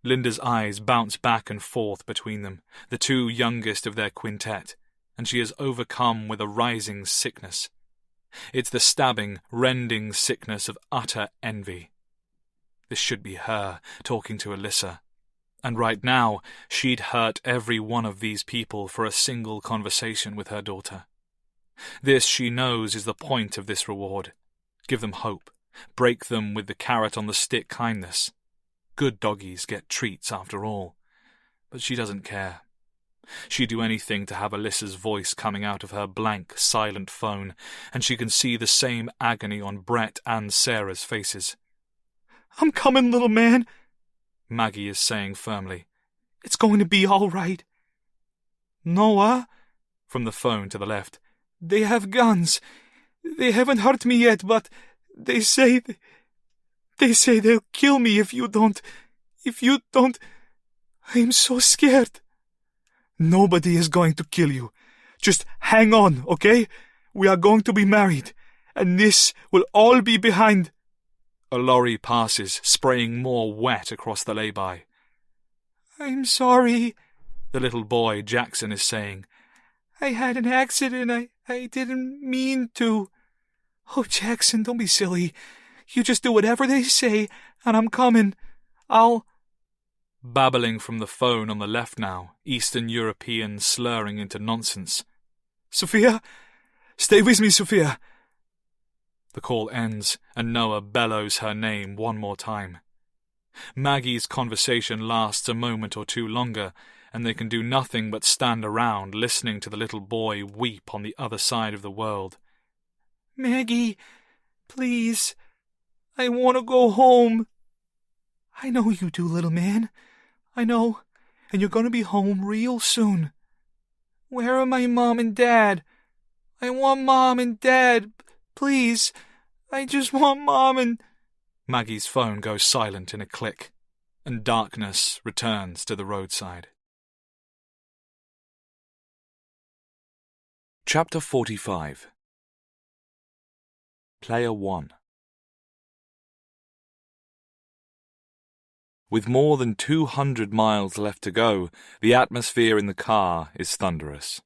Linda's eyes bounce back and forth between them, the two youngest of their quintet, and she is overcome with a rising sickness. It's the stabbing, rending sickness of utter envy. This should be her, talking to Alyssa. And right now, she'd hurt every one of these people for a single conversation with her daughter. This, she knows, is the point of this reward. Give them hope. Break them with the carrot-on-the-stick kindness. Good doggies get treats after all. But she doesn't care. She'd do anything to have Alyssa's voice coming out of her blank, silent phone, and she can see the same agony on Brett and Sarah's faces. I'm coming, little man, Maggie is saying firmly. It's going to be all right. Noah? From the phone to the left. They have guns. They haven't hurt me yet, but they say they'll kill me if you don't. I'm so scared. Nobody is going to kill you. Just hang on, okay? We are going to be married, and this will all be behind. A lorry passes, spraying more wet across the lay-by. I'm sorry, the little boy Jackson is saying. I had an accident. I didn't mean to. Oh, Jackson, don't be silly. You just do whatever they say, and I'm coming. Babbling from the phone on the left now, Eastern European slurring into nonsense. Sophia? Stay with me, Sophia. The call ends, and Noah bellows her name one more time. Maggie's conversation lasts a moment or two longer, and they can do nothing but stand around listening to the little boy weep on the other side of the world. Maggie, please, I want to go home. I know you do, little man. I know, and you're going to be home real soon. Where are my mom and dad? I want mom and dad, please. I just want mom and... Maggie's phone goes silent in a click, and darkness returns to the roadside. Chapter 45. Player 1. With more than 200 miles left to go, the atmosphere in the car is thunderous.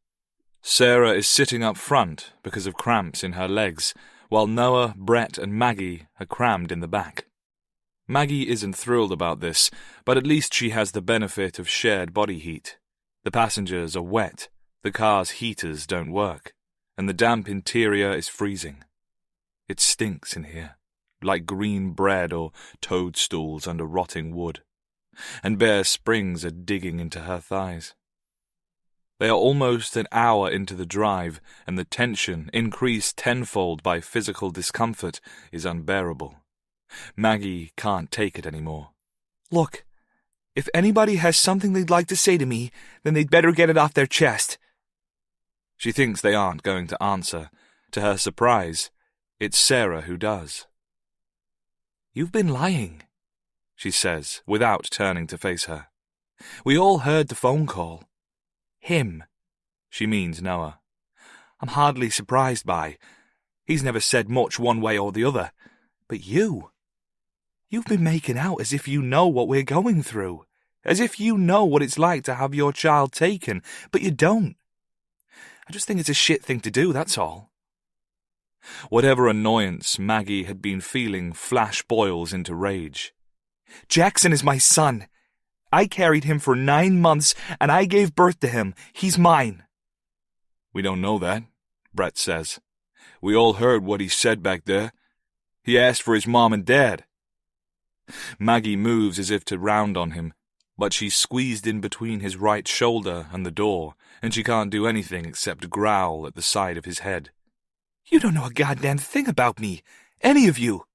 Sarah is sitting up front because of cramps in her legs, while Noah, Brett and Maggie are crammed in the back. Maggie isn't thrilled about this, but at least she has the benefit of shared body heat. The passengers are wet, the car's heaters don't work, and the damp interior is freezing. It stinks in here, like green bread or toadstools under rotting wood, and bare springs are digging into her thighs. They are almost an hour into the drive, and the tension, increased tenfold by physical discomfort, is unbearable. Maggie can't take it anymore. Look, if anybody has something they'd like to say to me, then they'd better get it off their chest. She thinks they aren't going to answer. To her surprise, it's Sarah who does. You've been lying, she says, without turning to face her. We all heard the phone call. Him. She means Noah. I'm hardly surprised by. He's never said much one way or the other. But you You've been making out as if you know what we're going through, as if you know what it's like to have your child taken, but you don't. I just think it's a shit thing to do, that's all." Whatever annoyance Maggie had been feeling flash boils into rage. "Jackson is my son. I carried him for 9 months, and I gave birth to him. He's mine." "We don't know that," Brett says. "We all heard what he said back there. He asked for his mom and dad." Maggie moves as if to round on him, but she's squeezed in between his right shoulder and the door, and she can't do anything except growl at the side of his head. "You don't know a goddamn thing about me, any of you.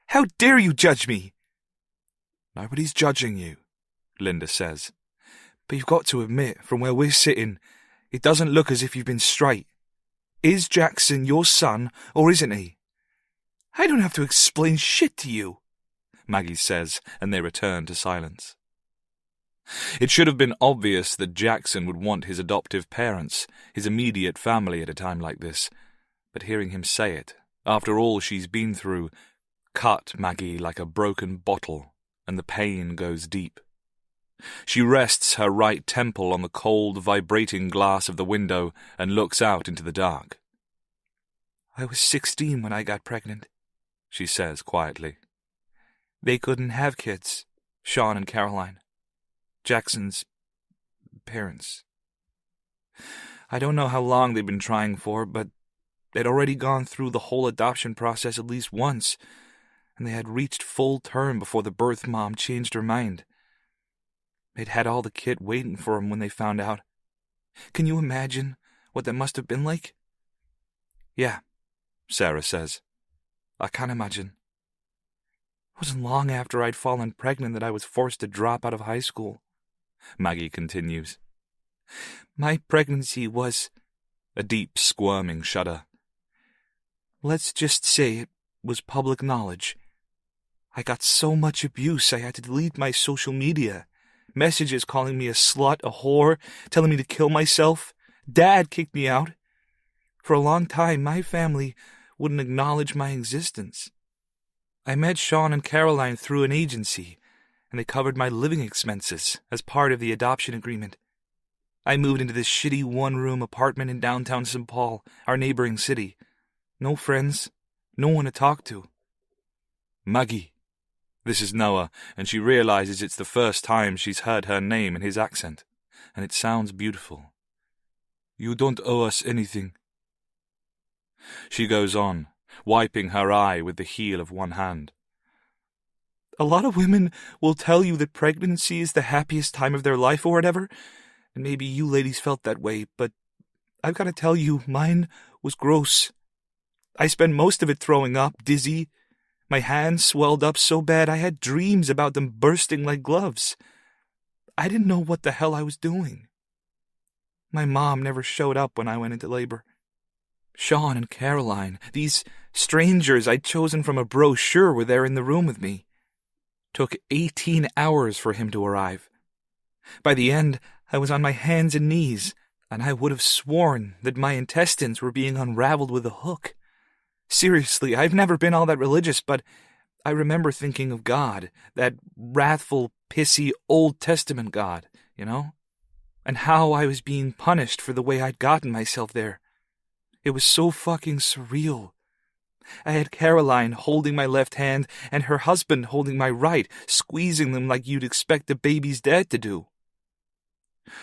How dare you judge me?" "Nobody's judging you," Linda says. "But you've got to admit, from where we're sitting, it doesn't look as if you've been straight. Is Jackson your son, or isn't he?" "I don't have to explain shit to you," Maggie says, and they return to silence. It should have been obvious that Jackson would want his adoptive parents, his immediate family at a time like this, but hearing him say it, after all she's been through, cut Maggie like a broken bottle, and the pain goes deep. She rests her right temple on the cold, vibrating glass of the window and looks out into the dark. "I was 16 when I got pregnant," she says quietly. "They couldn't have kids, Sean and Caroline, Jackson's parents. I don't know how long they've been trying for, but they'd already gone through the whole adoption process at least once, and they had reached full term before the birth mom changed her mind. They'd had all the kit waiting for them when they found out. Can you imagine what that must have been like?" "Yeah," Sarah says. "I can't imagine. It wasn't long after I'd fallen pregnant that I was forced to drop out of high school," Maggie continues. "My pregnancy was—" a deep squirming shudder. "Let's just say it was public knowledge. I got so much abuse I had to delete my social media. Messages calling me a slut, a whore, telling me to kill myself. Dad kicked me out. For a long time, my family wouldn't acknowledge my existence. I met Sean and Caroline through an agency, and they covered my living expenses as part of the adoption agreement. I moved into this shitty one-room apartment in downtown St. Paul, our neighboring city. No friends, no one to talk to." "Maggie." This is Noah, and she realizes it's the first time she's heard her name in his accent, and it sounds beautiful. "You don't owe us anything." She goes on, wiping her eye with the heel of one hand. "A lot of women will tell you that pregnancy is the happiest time of their life or whatever, and maybe you ladies felt that way, but I've got to tell you, mine was gross. I spent most of it throwing up, dizzy. My hands swelled up so bad I had dreams about them bursting like gloves. I didn't know what the hell I was doing. My mom never showed up when I went into labor. Sean and Caroline, these strangers I'd chosen from a brochure, were there in the room with me. Took 18 hours for him to arrive. By the end, I was on my hands and knees, and I would have sworn that my intestines were being unraveled with a hook. Seriously, I've never been all that religious, but I remember thinking of God, that wrathful, pissy, Old Testament God, you know? And how I was being punished for the way I'd gotten myself there. It was so fucking surreal. I had Caroline holding my left hand and her husband holding my right, squeezing them like you'd expect a baby's dad to do."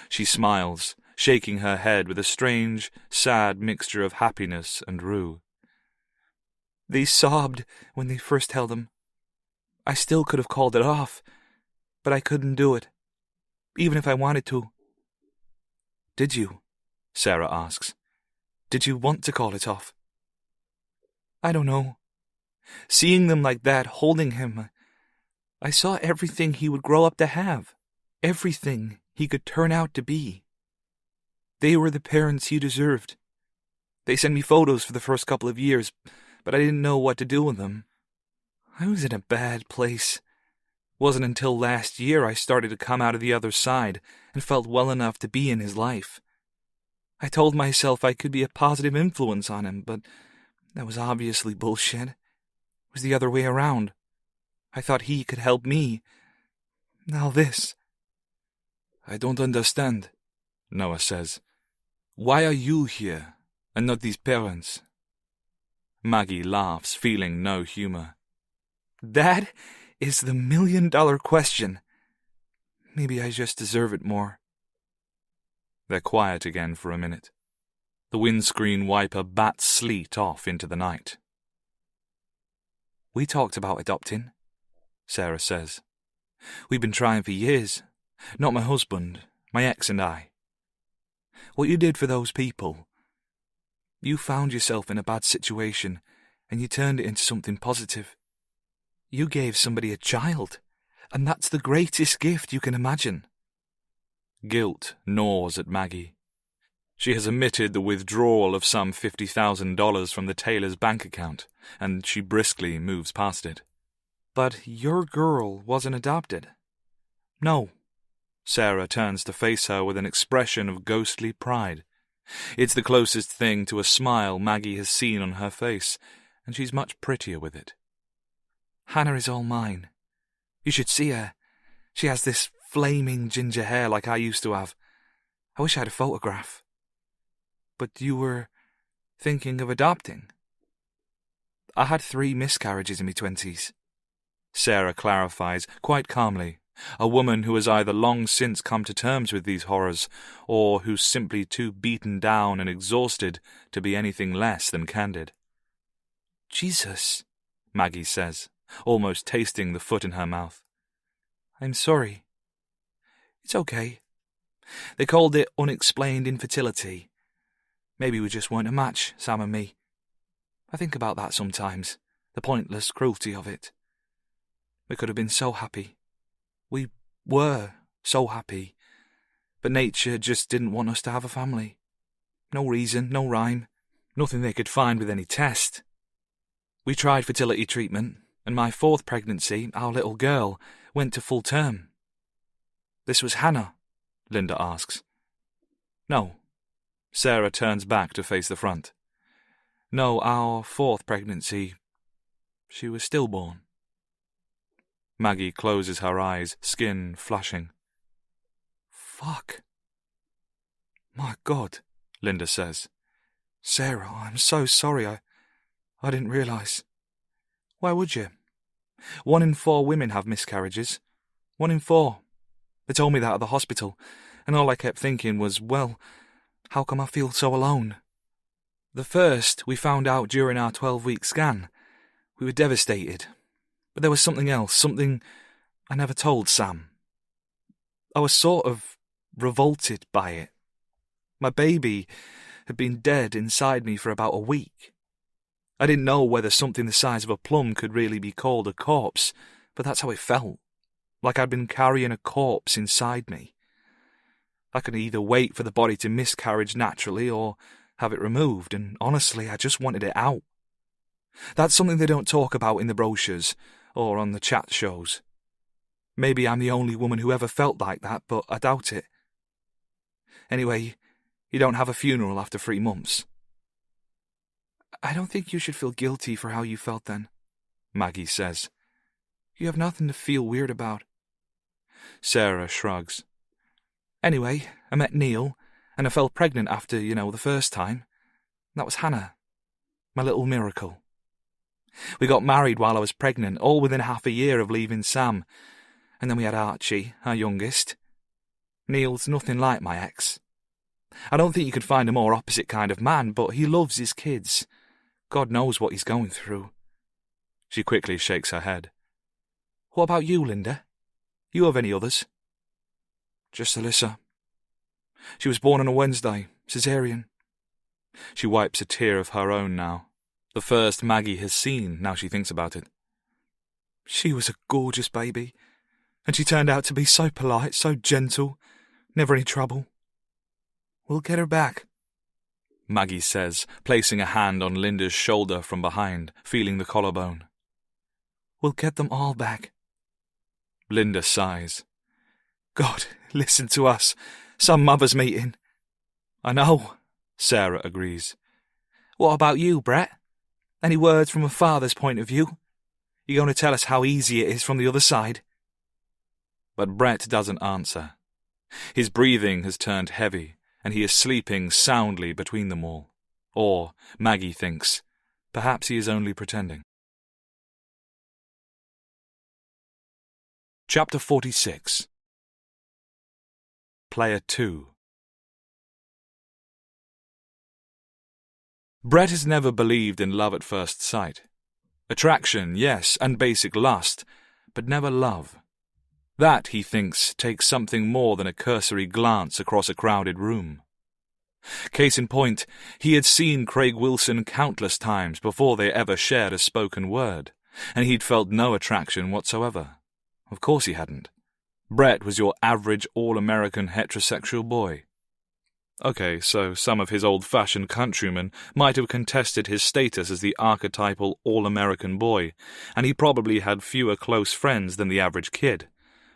She smiles, shaking her head with a strange, sad mixture of happiness and rue. "They sobbed when they first held him. I still could have called it off, but I couldn't do it, even if I wanted to." "Did you?" Sarah asks. "Did you want to call it off?" "I don't know. Seeing them like that, holding him, I saw everything he would grow up to have, everything he could turn out to be. They were the parents he deserved. They sent me photos for the first couple of years, but I didn't know what to do with them. I was in a bad place. Wasn't until last year I started to come out of the other side and felt well enough to be in his life. I told myself I could be a positive influence on him, but that was obviously bullshit. It was the other way around. I thought he could help me. Now this. I don't understand, Noah says. Why are you here, and not these parents? Maggie laughs, feeling no humor. That is the million-dollar question. Maybe I just deserve it more. They're quiet again for a minute. The windscreen wiper bats sleet off into the night. We talked about adopting, Sarah says. We've been trying for years. Not my husband, my ex and I. What you did for those people, you found yourself in a bad situation and you turned it into something positive. You gave somebody a child, and that's the greatest gift you can imagine. Guilt gnaws at Maggie. She has omitted the withdrawal of some $50,000 from the tailor's bank account, and she briskly moves past it. But your girl wasn't adopted. No. Sarah turns to face her with an expression of ghostly pride. It's the closest thing to a smile Maggie has seen on her face, and she's much prettier with it. Hannah is all mine. You should see her. She has this flaming ginger hair like I used to have. I wish I had a photograph. But you were thinking of adopting? I had 3 miscarriages in my 20s. Sarah clarifies, quite calmly, a woman who has either long since come to terms with these horrors, or who's simply too beaten down and exhausted to be anything less than candid. Jesus, Maggie says, almost tasting the foot in her mouth. I'm sorry. It's okay. They called it unexplained infertility. Maybe we just weren't a match, Sam and me. I think about that sometimes, the pointless cruelty of it. We could have been so happy. We were so happy. But nature just didn't want us to have a family. No reason, no rhyme, nothing they could find with any test. We tried fertility treatment, and my 4th pregnancy, our little girl, went to full term. This was Hannah, Linda asks. No. Sarah turns back to face the front. No, our 4th pregnancy, she was stillborn. Maggie closes her eyes, skin flushing. Fuck. My God, Linda says. Sarah, I'm so sorry. I didn't realise. Why would you? 1 in 4 women have miscarriages. 1 in 4. They told me that at the hospital, and all I kept thinking was, well, how come I feel so alone? The first we found out during our 12-week scan. We were devastated. But there was something else, something I never told Sam. I was sort of revolted by it. My baby had been dead inside me for about a week. I didn't know whether something the size of a plum could really be called a corpse, but that's how it felt. Like I'd been carrying a corpse inside me. I could either wait for the body to miscarriage naturally or have it removed, and honestly, I just wanted it out. That's something they don't talk about in the brochures or on the chat shows. Maybe I'm the only woman who ever felt like that, but I doubt it. Anyway, you don't have a funeral after 3 months. I don't think you should feel guilty for how you felt then, Maggie says. You have nothing to feel weird about. Sarah shrugs. Anyway, I met Neil, and I fell pregnant after, the first time. That was Hannah, my little miracle. We got married while I was pregnant, all within half a year of leaving Sam. And then we had Archie, our youngest. Neil's nothing like my ex. I don't think you could find a more opposite kind of man, but he loves his kids. God knows what he's going through. She quickly shakes her head. What about you, Linda? You have any others? Just Alyssa. She was born on a Wednesday, caesarean. She wipes a tear of her own now. The first Maggie has seen, now she thinks about it. She was a gorgeous baby, and she turned out to be so polite, so gentle, never any trouble. We'll get her back, Maggie says, placing a hand on Linda's shoulder from behind, feeling the collarbone. We'll get them all back. Linda sighs. God, listen to us. Some mother's meeting. I know, Sarah agrees. What about you, Brett? Any words from a father's point of view? You going to tell us how easy it is from the other side?" But Brett doesn't answer. His breathing has turned heavy, and he is sleeping soundly between them all. Or, Maggie thinks, perhaps he is only pretending. Chapter 46. Player 2. Brett has never believed in love at first sight. Attraction, yes, and basic lust, but never love. That, he thinks, takes something more than a cursory glance across a crowded room. Case in point, he had seen Craig Wilson countless times before they ever shared a spoken word, and he'd felt no attraction whatsoever. Of course he hadn't. Brett was your average all-American heterosexual boy. Okay, so some of his old-fashioned countrymen might have contested his status as the archetypal all-American boy, and he probably had fewer close friends than the average kid.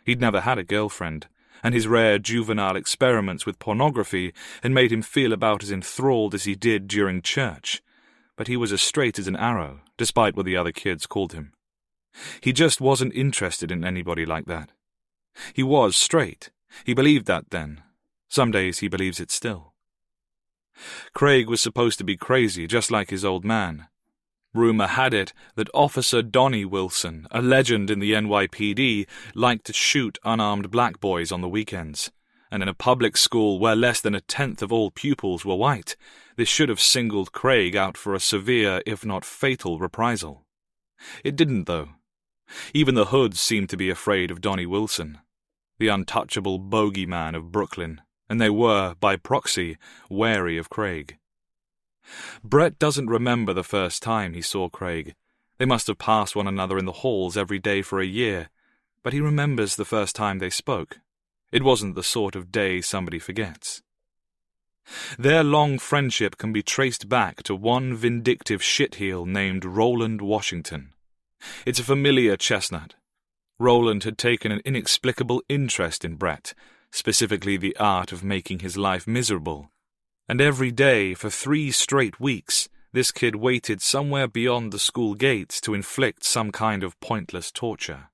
He'd never had a girlfriend, and his rare juvenile experiments with pornography had made him feel about as enthralled as he did during church. But he was as straight as an arrow, despite what the other kids called him. He just wasn't interested in anybody like that. He was straight. He believed that then. Some days he believes it still. Craig was supposed to be crazy, just like his old man. Rumor had it that Officer Donnie Wilson, a legend in the NYPD, liked to shoot unarmed black boys on the weekends, and in a public school where less than 1/10 of all pupils were white, this should have singled Craig out for a severe, if not fatal, reprisal. It didn't, though. Even the hoods seemed to be afraid of Donnie Wilson, the untouchable bogeyman of Brooklyn, and they were, by proxy, wary of Craig. Brett doesn't remember the first time he saw Craig. They must have passed one another in the halls every day for a year, but he remembers the first time they spoke. It wasn't the sort of day somebody forgets. Their long friendship can be traced back to one vindictive shitheel named Roland Washington. It's a familiar chestnut. Roland had taken an inexplicable interest in Brett, specifically the art of making his life miserable. And every day, for 3 straight weeks, this kid waited somewhere beyond the school gates to inflict some kind of pointless torture.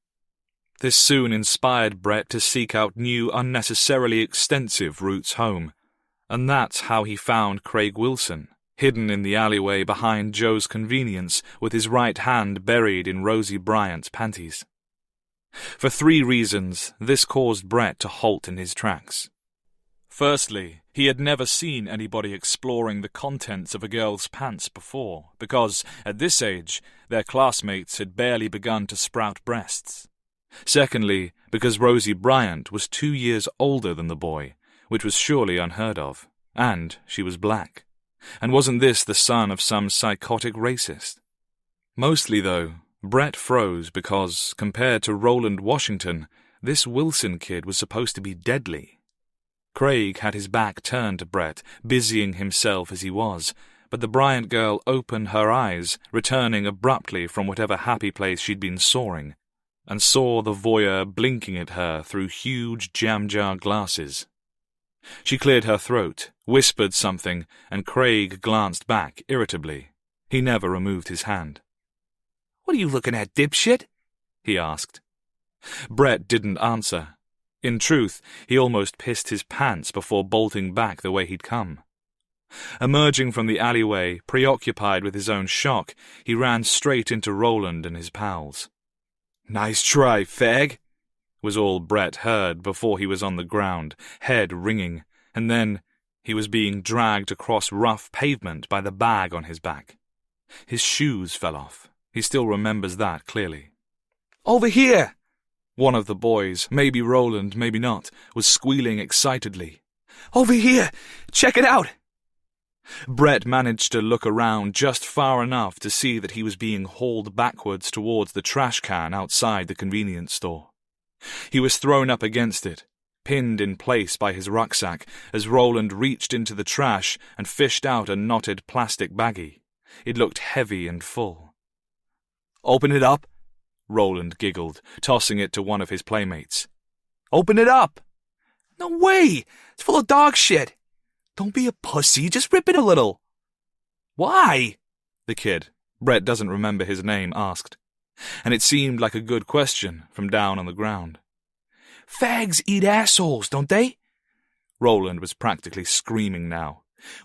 This soon inspired Brett to seek out new, unnecessarily extensive routes home, and that's how he found Craig Wilson, hidden in the alleyway behind Joe's convenience with his right hand buried in Rosie Bryant's panties. For 3 reasons, this caused Brett to halt in his tracks. Firstly, he had never seen anybody exploring the contents of a girl's pants before, because, at this age, their classmates had barely begun to sprout breasts. Secondly, because Rosie Bryant was 2 years older than the boy, which was surely unheard of, and she was black. And wasn't this the son of some psychotic racist? Mostly, though, Brett froze because, compared to Roland Washington, this Wilson kid was supposed to be deadly. Craig had his back turned to Brett, busying himself as he was, but the Bryant girl opened her eyes, returning abruptly from whatever happy place she'd been soaring, and saw the voyeur blinking at her through huge jam-jar glasses. She cleared her throat, whispered something, and Craig glanced back irritably. He never removed his hand. "What are you looking at, dipshit?" he asked. Brett didn't answer. In truth, he almost pissed his pants before bolting back the way he'd come. Emerging from the alleyway, preoccupied with his own shock, he ran straight into Roland and his pals. "Nice try, fag," was all Brett heard before he was on the ground, head ringing, and then he was being dragged across rough pavement by the bag on his back. His shoes fell off. He still remembers that clearly. "Over here!" One of the boys, maybe Roland, maybe not, was squealing excitedly. "Over here! Check it out!" Brett managed to look around just far enough to see that he was being hauled backwards towards the trash can outside the convenience store. He was thrown up against it, pinned in place by his rucksack, as Roland reached into the trash and fished out a knotted plastic baggie. It looked heavy and full. "Open it up," Roland giggled, tossing it to one of his playmates. "Open it up!" "No way! It's full of dog shit!" "Don't be a pussy, just rip it a little." "Why?" the kid, Brett doesn't remember his name, asked. And it seemed like a good question from down on the ground. "Fags eat assholes, don't they?" Roland was practically screaming now.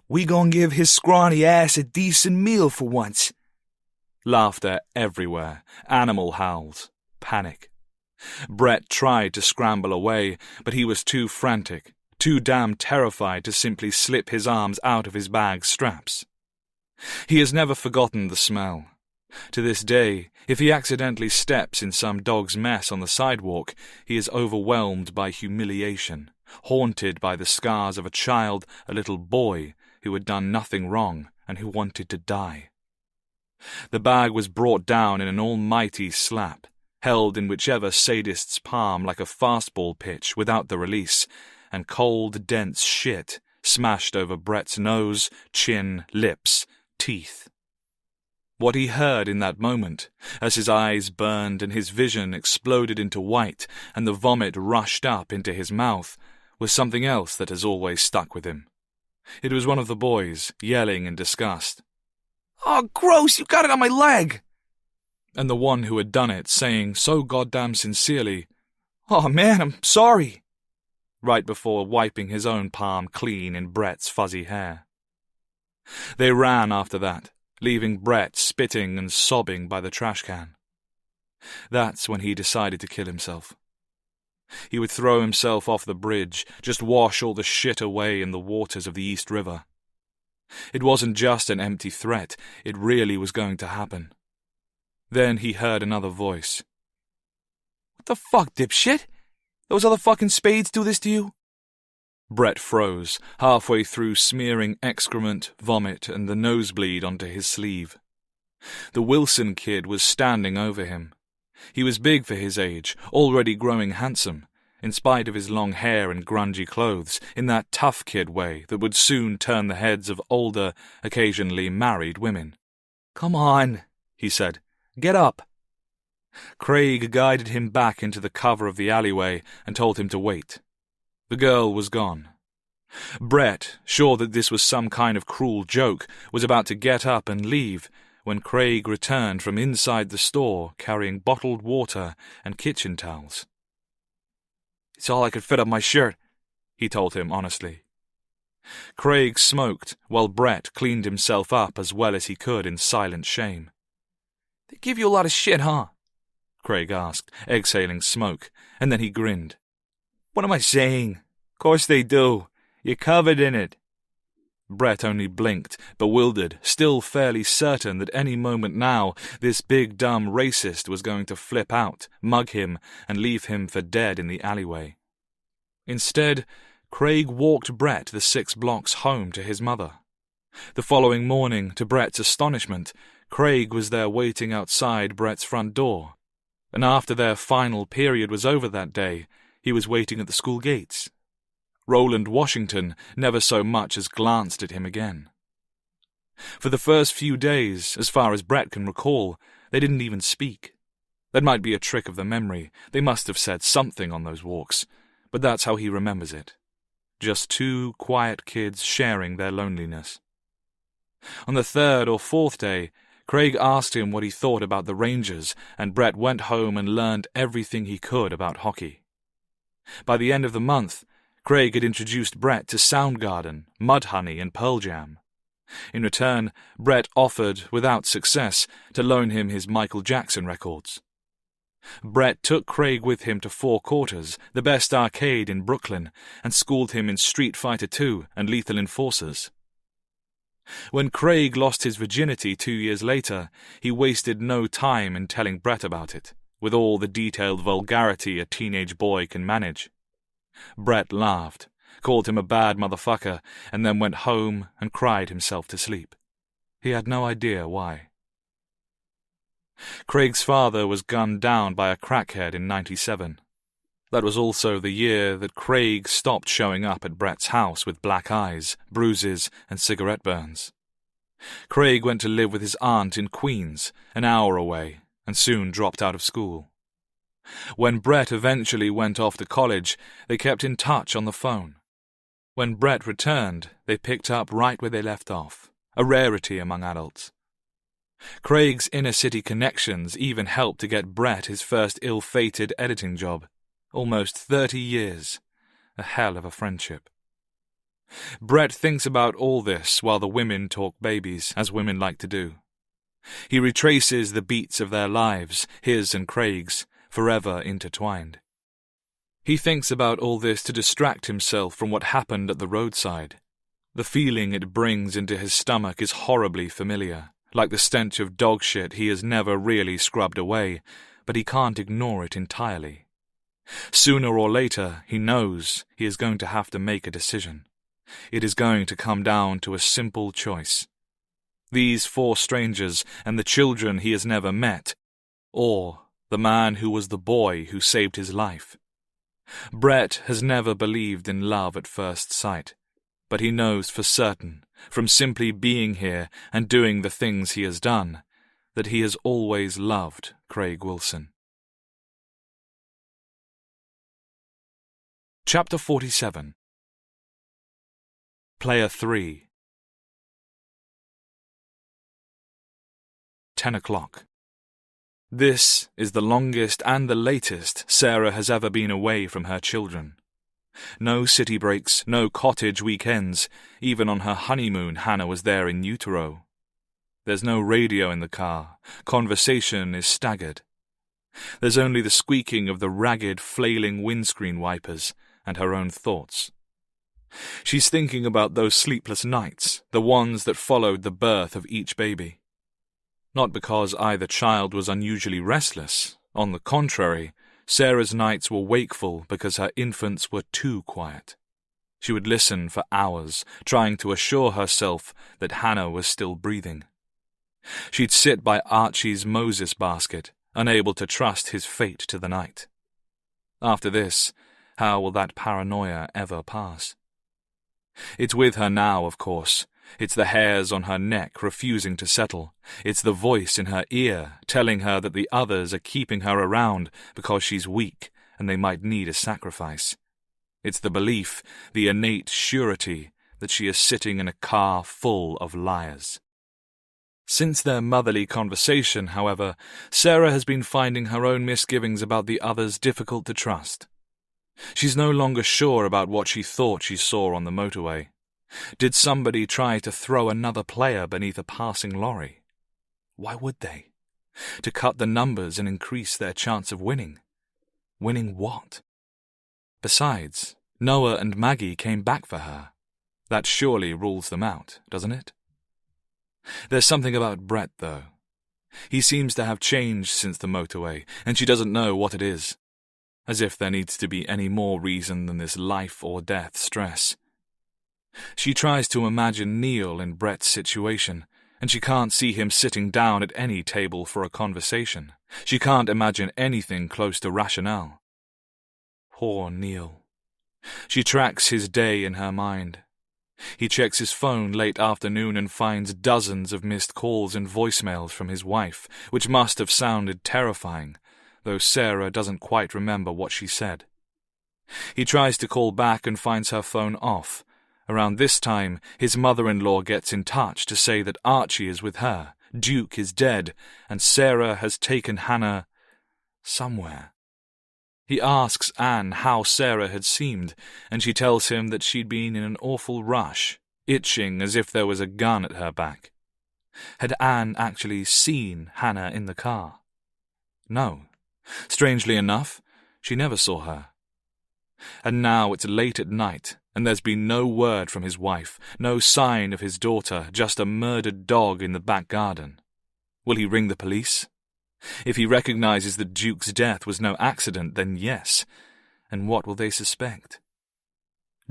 "We gon' give his scrawny ass a decent meal for once." Laughter everywhere, animal howls, panic. Brett tried to scramble away, but he was too frantic, too damn terrified to simply slip his arms out of his bag's straps. He has never forgotten the smell. To this day, if he accidentally steps in some dog's mess on the sidewalk, he is overwhelmed by humiliation, haunted by the scars of a child, a little boy, who had done nothing wrong and who wanted to die. The bag was brought down in an almighty slap, held in whichever sadist's palm like a fastball pitch without the release, and cold, dense shit smashed over Brett's nose, chin, lips, teeth. What he heard in that moment, as his eyes burned and his vision exploded into white and the vomit rushed up into his mouth, was something else that has always stuck with him. It was one of the boys, yelling in disgust. "Oh, gross, you got it on my leg!" And the one who had done it saying so goddamn sincerely, "Oh man, I'm sorry," right before wiping his own palm clean in Brett's fuzzy hair. They ran after that, leaving Brett spitting and sobbing by the trash can. That's when he decided to kill himself. He would throw himself off the bridge, just wash all the shit away in the waters of the East River. It wasn't just an empty threat, it really was going to happen. Then he heard another voice. "What the fuck, dipshit? Those other fucking spades do this to you?" Brett froze, halfway through smearing excrement, vomit, and the nosebleed onto his sleeve. The Wilson kid was standing over him. He was big for his age, already growing handsome, in spite of his long hair and grungy clothes, in that tough kid way that would soon turn the heads of older, occasionally married women. "Come on," he said. "Get up." Craig guided him back into the cover of the alleyway and told him to wait. The girl was gone. Brett, sure that this was some kind of cruel joke, was about to get up and leave when Craig returned from inside the store carrying bottled water and kitchen towels. "It's all I could fit up my shirt," he told him honestly. Craig smoked while Brett cleaned himself up as well as he could in silent shame. "They give you a lot of shit, huh?" Craig asked, exhaling smoke, and then he grinned. "What am I saying? Course they do. You're covered in it." Brett only blinked, bewildered, still fairly certain that any moment now this big dumb racist was going to flip out, mug him, and leave him for dead in the alleyway. Instead, Craig walked Brett the 6 blocks home to his mother. The following morning, to Brett's astonishment, Craig was there waiting outside Brett's front door, and after their final period was over that day, he was waiting at the school gates. Roland Washington never so much as glanced at him again. For the first few days, as far as Brett can recall, they didn't even speak. That might be a trick of the memory. They must have said something on those walks, but that's how he remembers it. Just 2 quiet kids sharing their loneliness. On the 3rd or 4th day, Craig asked him what he thought about the Rangers, and Brett went home and learned everything he could about hockey. By the end of the month, Craig had introduced Brett to Soundgarden, Mudhoney, and Pearl Jam. In return, Brett offered, without success, to loan him his Michael Jackson records. Brett took Craig with him to Four Quarters, the best arcade in Brooklyn, and schooled him in Street Fighter II and Lethal Enforcers. When Craig lost his virginity 2 years later, he wasted no time in telling Brett about it, with all the detailed vulgarity a teenage boy can manage. Brett laughed, called him a bad motherfucker, and then went home and cried himself to sleep. He had no idea why. Craig's father was gunned down by a crackhead in 97. That was also the year that Craig stopped showing up at Brett's house with black eyes, bruises, and cigarette burns. Craig went to live with his aunt in Queens, an hour away, and soon dropped out of school. When Brett eventually went off to college, they kept in touch on the phone. When Brett returned, they picked up right where they left off, a rarity among adults. Craig's inner-city connections even helped to get Brett his first ill-fated editing job. Almost 30 years. A hell of a friendship. Brett thinks about all this while the women talk babies, as women like to do. He retraces the beats of their lives, his and Craig's, forever intertwined. He thinks about all this to distract himself from what happened at the roadside. The feeling it brings into his stomach is horribly familiar, like the stench of dog shit he has never really scrubbed away, but he can't ignore it entirely. Sooner or later, he knows he is going to have to make a decision. It is going to come down to a simple choice. These 4 strangers and the children he has never met, or the man who was the boy who saved his life. Brett has never believed in love at first sight, but he knows for certain, from simply being here and doing the things he has done, that he has always loved Craig Wilson. Chapter 47. Player 3. 10 o'clock. This is the longest and the latest Sarah has ever been away from her children. No city breaks, no cottage weekends. Even on her honeymoon, Hannah was there in utero. There's no radio in the car. Conversation is staggered. There's only the squeaking of the ragged, flailing windscreen wipers and her own thoughts. She's thinking about those sleepless nights, the ones that followed the birth of each baby. Not because either child was unusually restless. On the contrary, Sarah's nights were wakeful because her infants were too quiet. She would listen for hours, trying to assure herself that Hannah was still breathing. She'd sit by Archie's Moses basket, unable to trust his fate to the night. After this, how will that paranoia ever pass? It's with her now, of course. It's the hairs on her neck refusing to settle. It's the voice in her ear telling her that the others are keeping her around because she's weak and they might need a sacrifice. It's the belief, the innate surety, that she is sitting in a car full of liars. Since their motherly conversation, however, Sarah has been finding her own misgivings about the others difficult to trust. She's no longer sure about what she thought she saw on the motorway. Did somebody try to throw another player beneath a passing lorry? Why would they? To cut the numbers and increase their chance of winning. Winning what? Besides, Noah and Maggie came back for her. That surely rules them out, doesn't it? There's something about Brett, though. He seems to have changed since the motorway, and she doesn't know what it is. As if there needs to be any more reason than this life-or-death stress. She tries to imagine Neil in Brett's situation, and she can't see him sitting down at any table for a conversation. She can't imagine anything close to rationale. Poor Neil. She tracks his day in her mind. He checks his phone late afternoon and finds dozens of missed calls and voicemails from his wife, which must have sounded terrifying, though Sarah doesn't quite remember what she said. He tries to call back and finds her phone off. Around this time, his mother-in-law gets in touch to say that Archie is with her, Duke is dead, and Sarah has taken Hannah somewhere. He asks Anne how Sarah had seemed, and she tells him that she'd been in an awful rush, itching as if there was a gun at her back. Had Anne actually seen Hannah in the car? No. Strangely enough, she never saw her. And now it's late at night, and there's been no word from his wife, no sign of his daughter, just a murdered dog in the back garden. Will he ring the police? If he recognizes that Duke's death was no accident, then yes. And what will they suspect?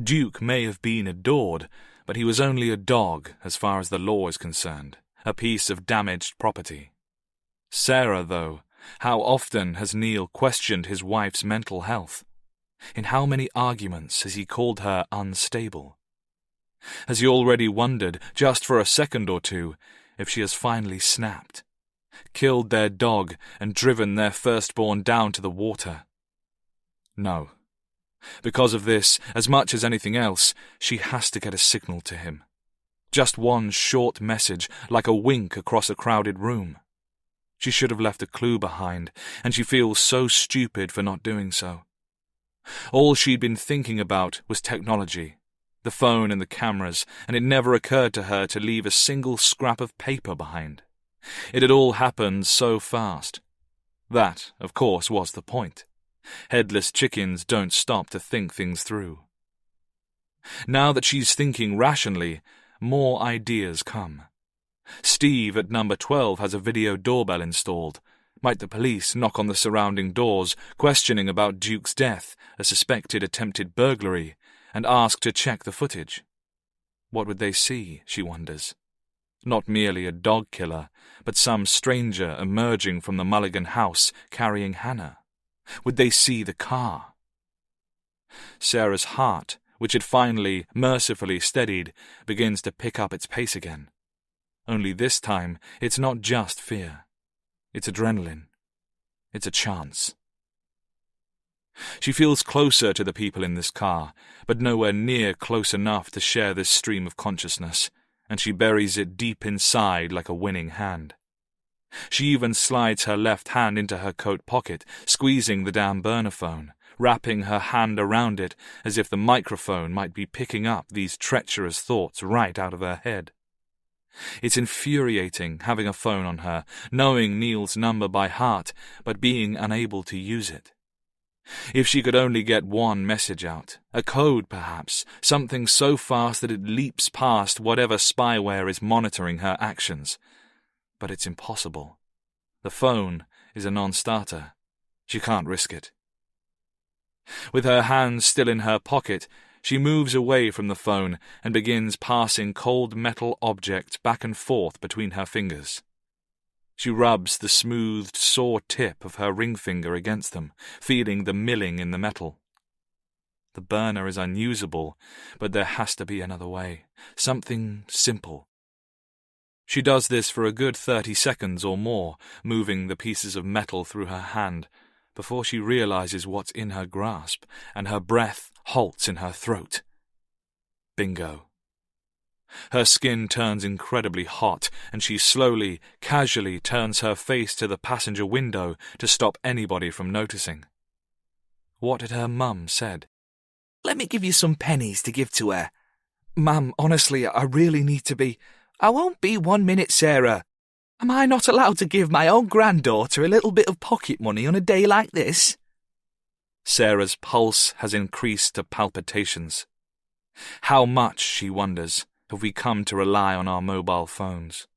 Duke may have been adored, but he was only a dog as far as the law is concerned, a piece of damaged property. Sarah, though, how often has Neil questioned his wife's mental health? In how many arguments has he called her unstable? Has he already wondered, just for a second or two, if she has finally snapped, killed their dog and driven their firstborn down to the water? No. Because of this, as much as anything else, she has to get a signal to him. Just one short message, like a wink across a crowded room. She should have left a clue behind, and she feels so stupid for not doing so. All she'd been thinking about was technology, the phone and the cameras, and it never occurred to her to leave a single scrap of paper behind. It had all happened so fast. That, of course, was the point. Headless chickens don't stop to think things through. Now that she's thinking rationally, more ideas come. Steve at number 12 has a video doorbell installed. Might the police knock on the surrounding doors, questioning about Duke's death, a suspected attempted burglary, and ask to check the footage? What would they see, she wonders? Not merely a dog killer, but some stranger emerging from the Mulligan house carrying Hannah. Would they see the car? Sarah's heart, which had finally, mercifully steadied, begins to pick up its pace again. Only this time, it's not just fear. It's adrenaline. It's a chance. She feels closer to the people in this car, but nowhere near close enough to share this stream of consciousness, and she buries it deep inside like a winning hand. She even slides her left hand into her coat pocket, squeezing the damn burner phone, wrapping her hand around it as if the microphone might be picking up these treacherous thoughts right out of her head. It's infuriating having a phone on her, knowing Neil's number by heart, but being unable to use it. If she could only get one message out, a code perhaps, something so fast that it leaps past whatever spyware is monitoring her actions. But it's impossible. The phone is a non-starter. She can't risk it. With her hands still in her pocket, she moves away from the phone and begins passing cold metal objects back and forth between her fingers. She rubs the smoothed, sore tip of her ring finger against them, feeling the milling in the metal. The burner is unusable, but there has to be another way, something simple. She does this for a good 30 seconds or more, moving the pieces of metal through her hand, before she realizes what's in her grasp, and her breath halts in her throat. Bingo. Her skin turns incredibly hot, and she slowly, casually turns her face to the passenger window to stop anybody from noticing. What had her mum said? "Let me give you some pennies to give to her." "Mum, honestly, I really need to be—" "I won't be 1 minute, Sarah. Am I not allowed to give my own granddaughter a little bit of pocket money on a day like this?" Sarah's pulse has increased to palpitations. How much, she wonders, have we come to rely on our mobile phones?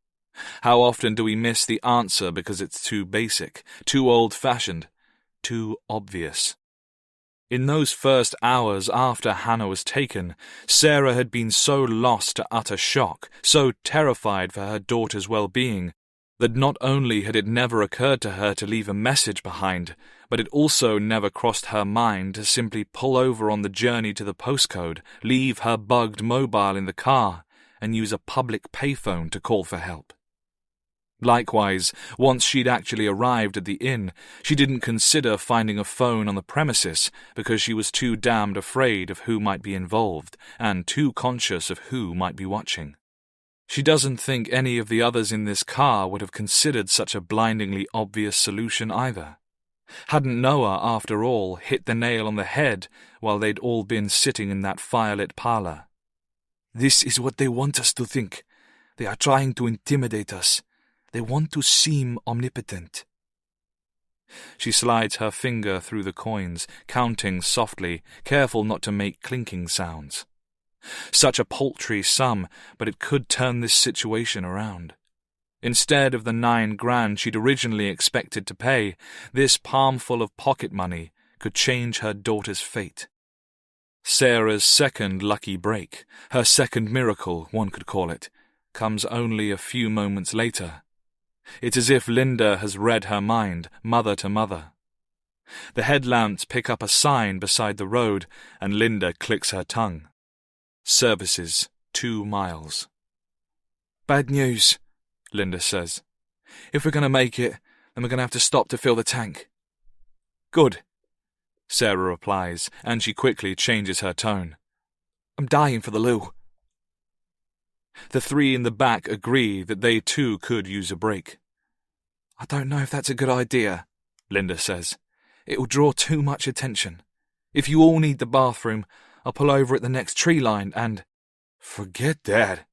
How often do we miss the answer because it's too basic, too old-fashioned, too obvious? In those first hours after Hannah was taken, Sarah had been so lost to utter shock, so terrified for her daughter's well-being, that not only had it never occurred to her to leave a message behind, but it also never crossed her mind to simply pull over on the journey to the postcode, leave her bugged mobile in the car, and use a public payphone to call for help. Likewise, once she'd actually arrived at the inn, she didn't consider finding a phone on the premises because she was too damned afraid of who might be involved and too conscious of who might be watching. She doesn't think any of the others in this car would have considered such a blindingly obvious solution either. Hadn't Noah, after all, hit the nail on the head while they'd all been sitting in that firelit parlour? "This is what they want us to think. They are trying to intimidate us. They want to seem omnipotent." She slides her finger through the coins, counting softly, careful not to make clinking sounds. Such a paltry sum, but it could turn this situation around. Instead of the 9 grand she'd originally expected to pay, this palmful of pocket money could change her daughter's fate. Sarah's second lucky break, her second miracle, one could call it, comes only a few moments later. It's as if Linda has read her mind, mother to mother. The headlamps pick up a sign beside the road, and Linda clicks her tongue. Services, 2 miles. "Bad news," Linda says. "If we're going to make it, then we're going to have to stop to fill the tank." "Good," Sarah replies, and she quickly changes her tone. "I'm dying for the loo." The three in the back agree that they too could use a break. I don't know if that's a good idea, Linda says. It'll draw too much attention. If you all need the bathroom, I'll pull over at the next tree line and... Forget that,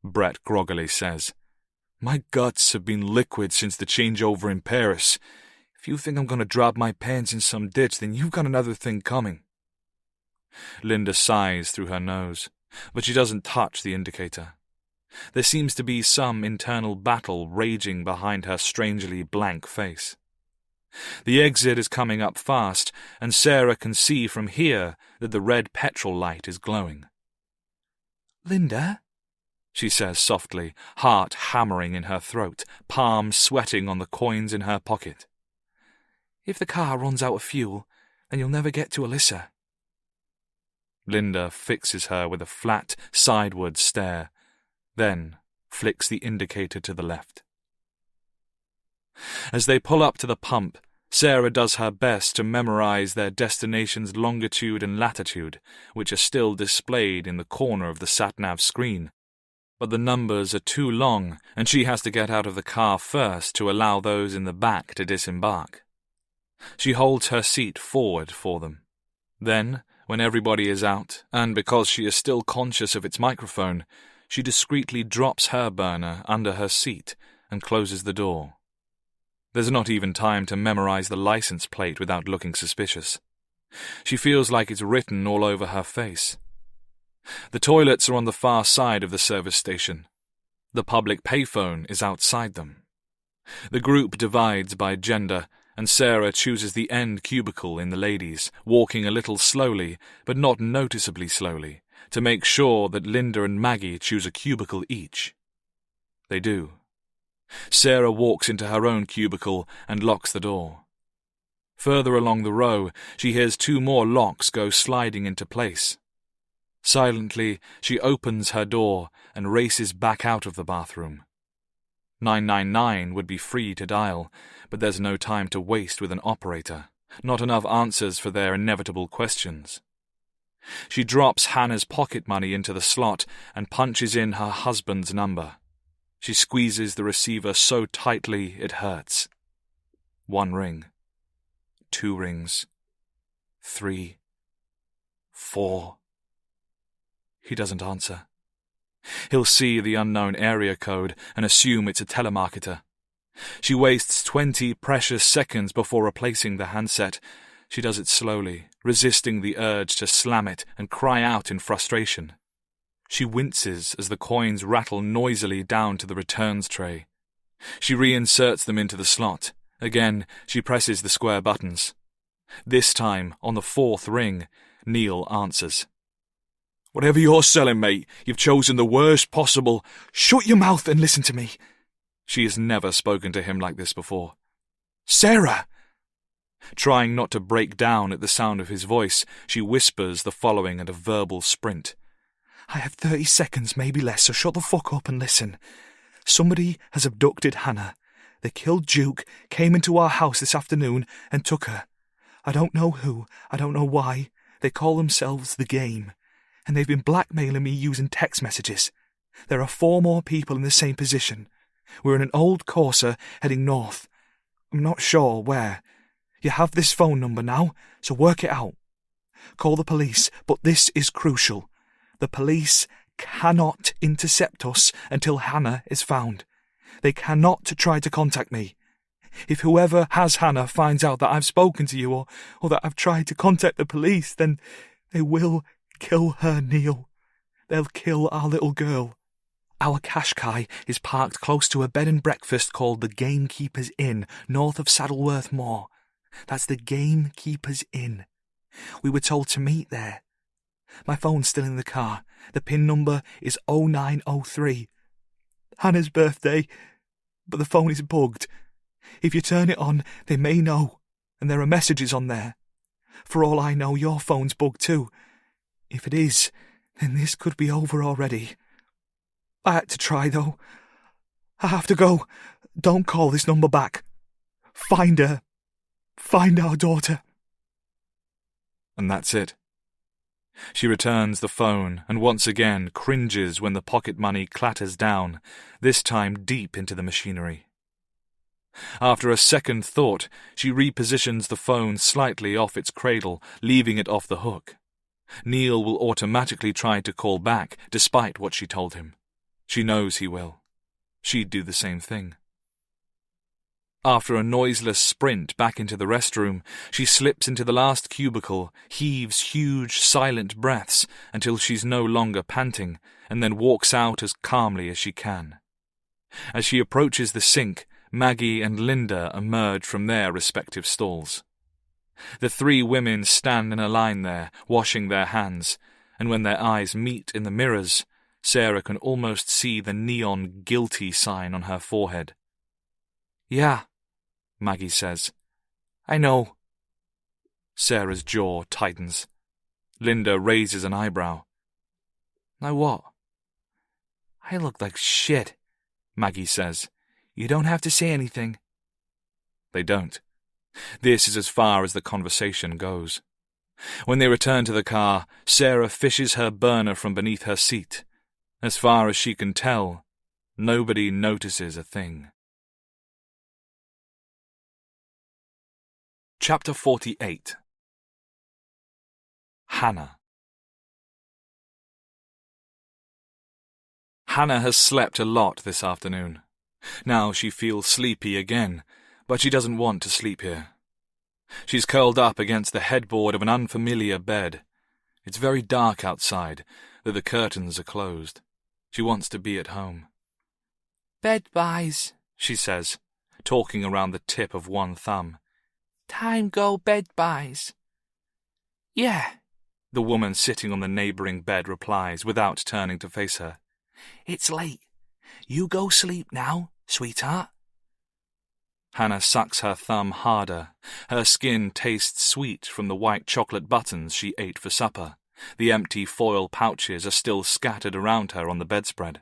Brett groggily says. My guts have been liquid since the changeover in Paris. If you think I'm going to drop my pants in some ditch, then you've got another thing coming. Linda sighs through her nose, but she doesn't touch the indicator. There seems to be some internal battle raging behind her strangely blank face. The exit is coming up fast, and Sarah can see from here that the red petrol light is glowing. Linda? She says softly, heart hammering in her throat, palms sweating on the coins in her pocket. If the car runs out of fuel, then you'll never get to Alyssa. Linda fixes her with a flat, sideward stare, then flicks the indicator to the left. As they pull up to the pump, Sarah does her best to memorize their destination's longitude and latitude, which are still displayed in the corner of the sat-nav screen. But the numbers are too long, and she has to get out of the car first to allow those in the back to disembark. She holds her seat forward for them. Then, when everybody is out, and because she is still conscious of its microphone, she discreetly drops her burner under her seat and closes the door. There's not even time to memorize the license plate without looking suspicious. She feels like it's written all over her face. The toilets are on the far side of the service station. The public payphone is outside them. The group divides by gender, and Sarah chooses the end cubicle in the ladies, walking a little slowly, but not noticeably slowly, to make sure that Linda and Maggie choose a cubicle each. They do. Sarah walks into her own cubicle and locks the door. Further along the row, she hears two more locks go sliding into place. Silently, she opens her door and races back out of the bathroom. 999 would be free to dial, but there's no time to waste with an operator, not enough answers for their inevitable questions. She drops Hannah's pocket money into the slot and punches in her husband's number. She squeezes the receiver so tightly it hurts. 1 ring. 2 rings. 3. 4. He doesn't answer. He'll see the unknown area code and assume it's a telemarketer. She wastes 20 precious seconds before replacing the handset. She does it slowly, resisting the urge to slam it and cry out in frustration. She winces as the coins rattle noisily down to the returns tray. She reinserts them into the slot. Again, she presses the square buttons. This time, on the 4th ring, Neil answers. Whatever you're selling, mate, you've chosen the worst possible... Shut your mouth and listen to me. She has never spoken to him like this before. Sarah! Trying not to break down at the sound of his voice, she whispers the following at a verbal sprint. I have 30 seconds, maybe less, so shut the fuck up and listen. Somebody has abducted Hannah. They killed Duke, came into our house this afternoon and took her. I don't know who, I don't know why. They call themselves The Game. And they've been blackmailing me using text messages. There are 4 more people in the same position. We're in an old Corsa heading north. I'm not sure where. You have this phone number now, so work it out. Call the police, but this is crucial. The police cannot intercept us until Hannah is found. They cannot try to contact me. If whoever has Hannah finds out that I've spoken to you or that I've tried to contact the police, then they will kill her, Neil. They'll kill our little girl. Our Qashqai is parked close to a bed and breakfast called the Gamekeeper's Inn, north of Saddleworth Moor. That's the Gamekeeper's Inn. We were told to meet there. My phone's still in the car. The PIN number is 0903. Hannah's birthday, but the phone is bugged. If you turn it on, they may know, and there are messages on there. For all I know, your phone's bugged too. If it is, then this could be over already. I had to try, though. I have to go. Don't call this number back. Find her. Find our daughter. And that's it. She returns the phone and once again cringes when the pocket money clatters down, this time deep into the machinery. After a second thought, she repositions the phone slightly off its cradle, leaving it off the hook. Neil will automatically try to call back, despite what she told him. She knows he will. She'd do the same thing. After a noiseless sprint back into the restroom, she slips into the last cubicle, heaves huge, silent breaths until she's no longer panting, and then walks out as calmly as she can. As she approaches the sink, Maggie and Linda emerge from their respective stalls. The three women stand in a line there, washing their hands, and when their eyes meet in the mirrors, Sarah can almost see the neon guilty sign on her forehead. "Yeah," Maggie says. "I know." Sarah's jaw tightens. Linda raises an eyebrow. "Now what?" "I look like shit," Maggie says. "You don't have to say anything." They don't. This is as far as the conversation goes. When they return to the car, Sarah fishes her burner from beneath her seat. As far as she can tell, nobody notices a thing. Chapter 48. Hannah. Hannah has slept a lot this afternoon. Now she feels sleepy again, but she doesn't want to sleep here. She's curled up against the headboard of an unfamiliar bed. It's very dark outside, though the curtains are closed. She wants to be at home. "Bed buys," she says, talking around the tip of one thumb. "Time go bed buys." "Yeah," the woman sitting on the neighbouring bed replies without turning to face her. "It's late. You go sleep now, sweetheart." Hannah sucks her thumb harder. Her skin tastes sweet from the white chocolate buttons she ate for supper. The empty foil pouches are still scattered around her on the bedspread.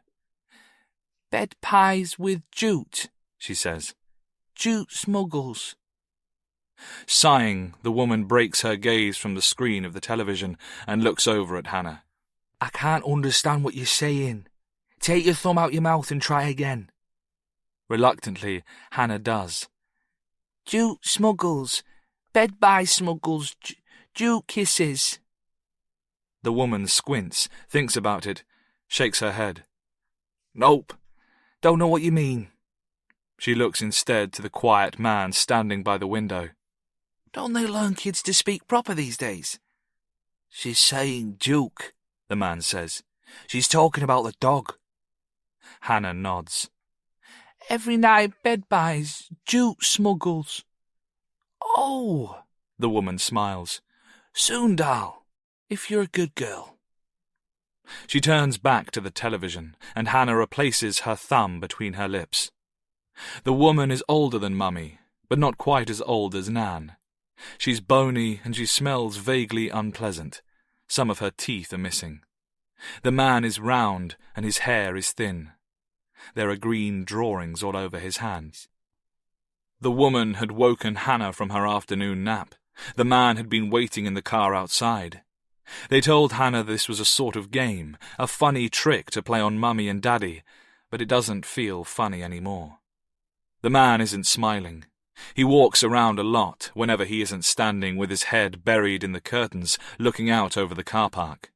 "Bed pies with jute," she says. "Jute smuggles." Sighing, the woman breaks her gaze from the screen of the television and looks over at Hannah. "I can't understand what you're saying. Take your thumb out your mouth and try again." Reluctantly, Hannah does. "Jute smuggles. Bed buy smuggles. Jute kisses." The woman squints, thinks about it, shakes her head. "Nope. Don't know what you mean." She looks instead to the quiet man standing by the window. "Don't they learn kids to speak proper these days?" "She's saying Duke," the man says. "She's talking about the dog." Hannah nods. "Every night bed buys, jute smuggles." "Oh," the woman smiles. "Soon, doll, if you're a good girl." She turns back to the television, and Hannah replaces her thumb between her lips. The woman is older than Mummy, but not quite as old as Nan. She's bony and she smells vaguely unpleasant. Some of her teeth are missing. The man is round and his hair is thin. There are green drawings all over his hands. The woman had woken Hannah from her afternoon nap. The man had been waiting in the car outside. They told Hannah this was a sort of game, a funny trick to play on Mummy and Daddy, but it doesn't feel funny anymore. The man isn't smiling. He walks around a lot whenever he isn't standing with his head buried in the curtains, looking out over the car park.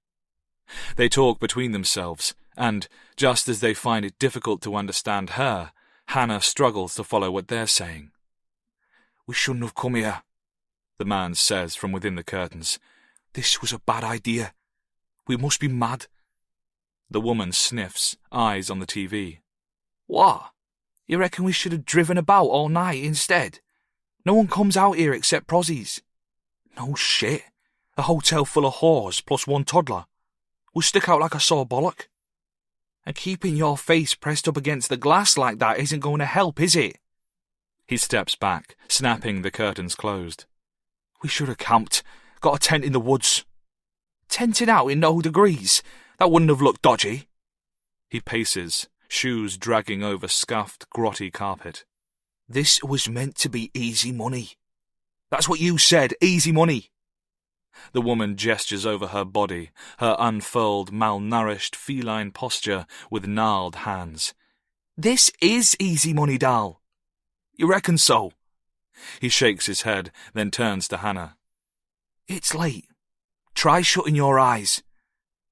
They talk between themselves, and, just as they find it difficult to understand her, Hannah struggles to follow what they're saying. "We shouldn't have come here," the man says from within the curtains. "This was a bad idea. We must be mad." The woman sniffs, eyes on the TV. "What? You reckon we should have driven about all night instead? No one comes out here except prozzies." "No shit. A hotel full of whores plus one toddler. We'll stick out like a sore bollock." "And keeping your face pressed up against the glass like that isn't going to help, is it?" He steps back, snapping the curtains closed. "We should have camped. Got a tent in the woods." "Tenting out in no degrees? That wouldn't have looked dodgy." He paces, shoes dragging over scuffed, grotty carpet. "This was meant to be easy money." "That's what you said, easy money." The woman gestures over her body, her unfurled, malnourished feline posture with gnarled hands. This is easy money, doll. You reckon so? He shakes his head, then turns to Hannah. It's late. Try shutting your eyes.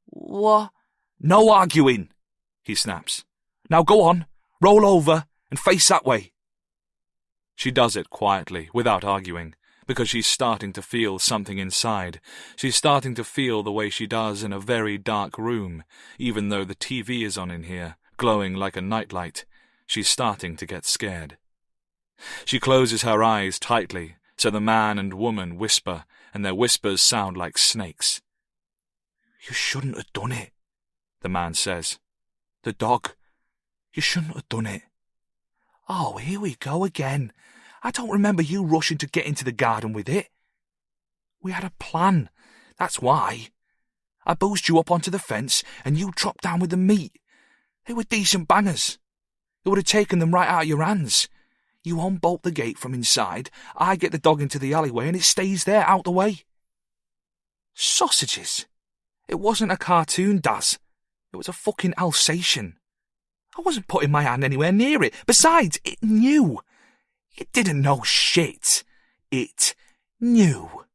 What? No arguing, he snaps. Now go on, roll over and face that way. She does it quietly, without arguing, because she's starting to feel something inside. She's starting to feel the way she does in a very dark room, even though the TV is on in here, glowing like a nightlight. She's starting to get scared. She closes her eyes tightly, so the man and woman whisper, and their whispers sound like snakes. You shouldn't have done it, the man says. The dog. You shouldn't have done it. Oh, here we go again. I don't remember you rushing to get into the garden with it. We had a plan, that's why. I boosted you up onto the fence and you dropped down with the meat. They were decent bangers. It would have taken them right out of your hands. You unbolt the gate from inside, I get the dog into the alleyway and it stays there out the way. Sausages. It wasn't a cartoon, Daz. It was a fucking Alsatian. I wasn't putting my hand anywhere near it. Besides, it knew. It didn't know shit. It knew,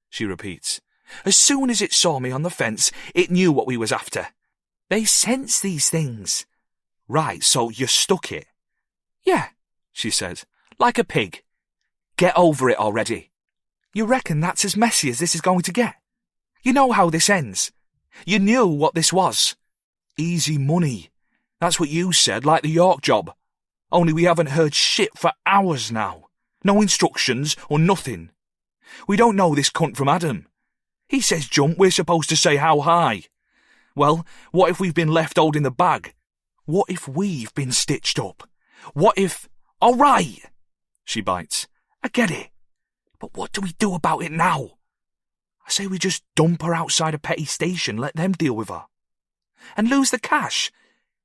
she repeats. As soon as it saw me on the fence, it knew what we was after. They sense these things. Right, so you stuck it. Yeah, she says, like a pig. Get over it already. You reckon that's as messy as this is going to get? You know how this ends. You knew what this was. Easy money. That's what you said, like the York job. Only we haven't heard shit for hours now. No instructions or nothing. We don't know this cunt from Adam. He says jump, we're supposed to say how high. Well, what if we've been left holding the bag? What if we've been stitched up? What if... All right, she bites. I get it. But what do we do about it now? I say we just dump her outside a petty station, let them deal with her. And lose the cash?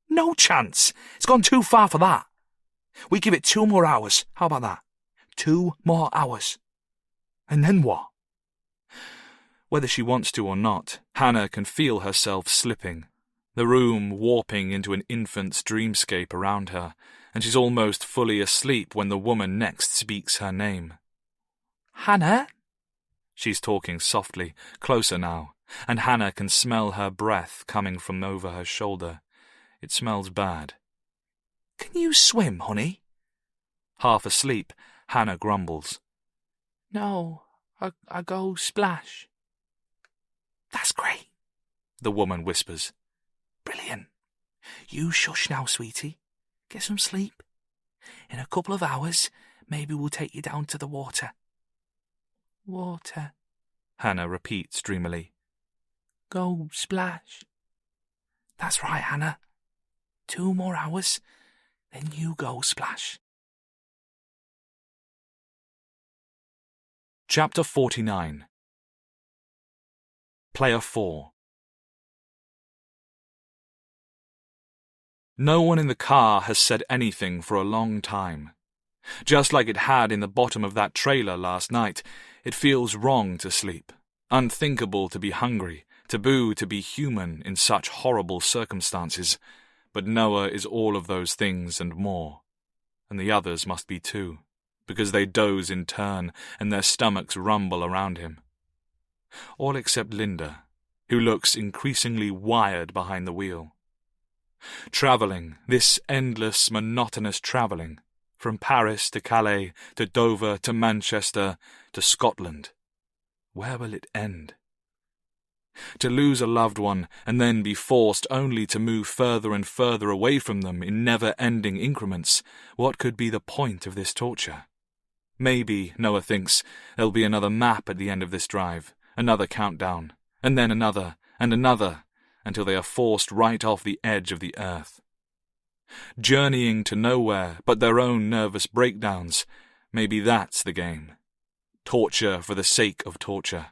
No chance. It's gone too far for that. We give it 2 more hours. How about that? 2 more hours. And then what? Whether she wants to or not, Hannah can feel herself slipping, the room warping into an infant's dreamscape around her, and she's almost fully asleep when the woman next speaks her name. Hannah? She's talking softly, closer now, and Hannah can smell her breath coming from over her shoulder. It smells bad. Can you swim, honey? Half asleep, Hannah grumbles. No, I go splash. That's great, the woman whispers. Brilliant. You shush now, sweetie. Get some sleep. In a couple of hours, maybe we'll take you down to the water. Water, Hannah repeats dreamily. Go splash. That's right, Hannah. 2 more hours, then you go splash. Chapter 49. Player 4. No one in the car has said anything for a long time. Just like it had in the bottom of that trailer last night, it feels wrong to sleep, unthinkable to be hungry, taboo to be human in such horrible circumstances. But Noah is all of those things and more. And the others must be too, because they doze in turn and their stomachs rumble around him. All except Linda, who looks increasingly wired behind the wheel. Travelling, this endless, monotonous travelling, from Paris to Calais, to Dover, to Manchester, to Scotland. Where will it end? To lose a loved one and then be forced only to move further and further away from them in never-ending increments, what could be the point of this torture? Maybe, Noah thinks, there'll be another map at the end of this drive, another countdown, and then another, and another, until they are forced right off the edge of the earth. Journeying to nowhere but their own nervous breakdowns, maybe that's the game. Torture for the sake of torture.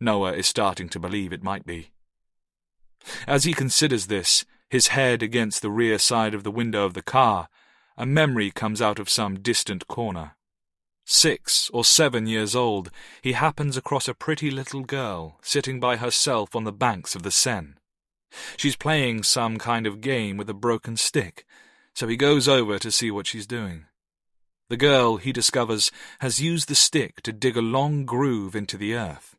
Noah is starting to believe it might be. As he considers this, his head against the rear side of the window of the car, a memory comes out of some distant corner. 6 or 7 years old, he happens across a pretty little girl sitting by herself on the banks of the Seine. She's playing some kind of game with a broken stick, so he goes over to see what she's doing. The girl, he discovers, has used the stick to dig a long groove into the earth.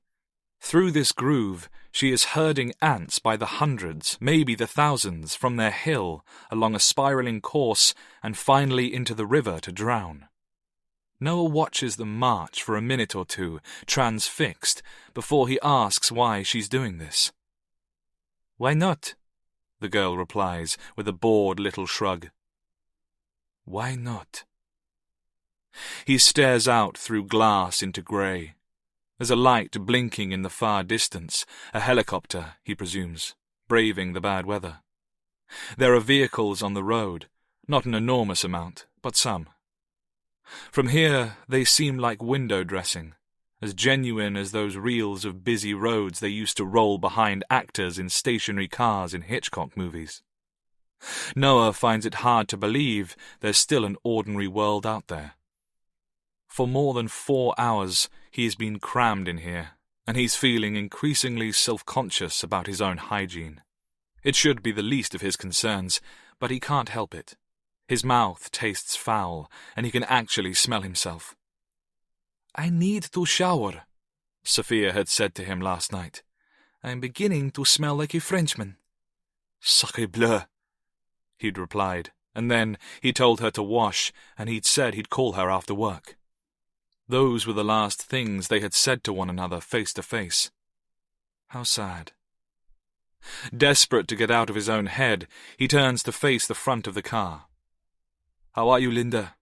Through this groove, she is herding ants by the hundreds, maybe the thousands, from their hill along a spiraling course and finally into the river to drown. Noah watches them march for a minute or two, transfixed, before he asks why she's doing this. "Why not?" the girl replies with a bored little shrug. Why not? He stares out through glass into grey. There's a light blinking in the far distance, a helicopter, he presumes, braving the bad weather. There are vehicles on the road, not an enormous amount, but some. From here they seem like window dressing, as genuine as those reels of busy roads they used to roll behind actors in stationary cars in Hitchcock movies. Noah finds it hard to believe there's still an ordinary world out there. For more than 4 hours he's been crammed in here, and he's feeling increasingly self-conscious about his own hygiene. It should be the least of his concerns, but he can't help it. His mouth tastes foul, and he can actually smell himself. I need to shower, Sophia had said to him last night. I'm beginning to smell like a Frenchman. Sacré bleu, he'd replied, and then he told her to wash, and he'd said he'd call her after work. Those were the last things they had said to one another face to face. How sad. Desperate to get out of his own head, he turns to face the front of the car. How are you, Linda?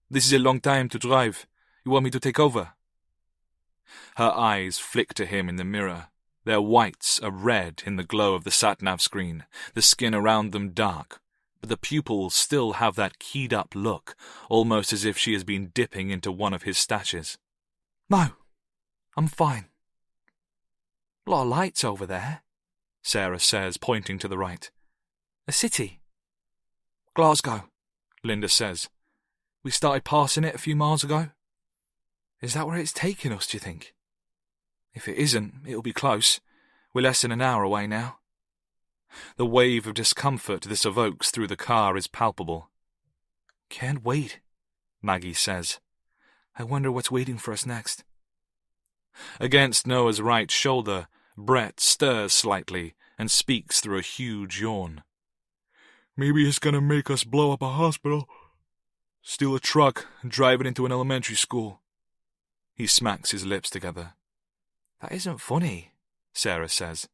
This is a long time to drive. You want me to take over? Her eyes flick to him in the mirror. Their whites are red in the glow of the sat-nav screen, the skin around them dark, but the pupils still have that keyed-up look, almost as if she has been dipping into one of his stashes. No, I'm fine. A lot of lights over there, Sarah says, pointing to the right. A city. Glasgow, Linda says. We started passing it a few miles ago. Is that where it's taking us, do you think? If it isn't, it'll be close. We're less than an hour away now. The wave of discomfort this evokes through the car is palpable. Can't wait, Maggie says. I wonder what's waiting for us next. Against Noah's right shoulder, Brett stirs slightly and speaks through a huge yawn. Maybe he's gonna make us blow up a hospital, steal a truck, and drive it into an elementary school. He smacks his lips together. That isn't funny, Sarah says.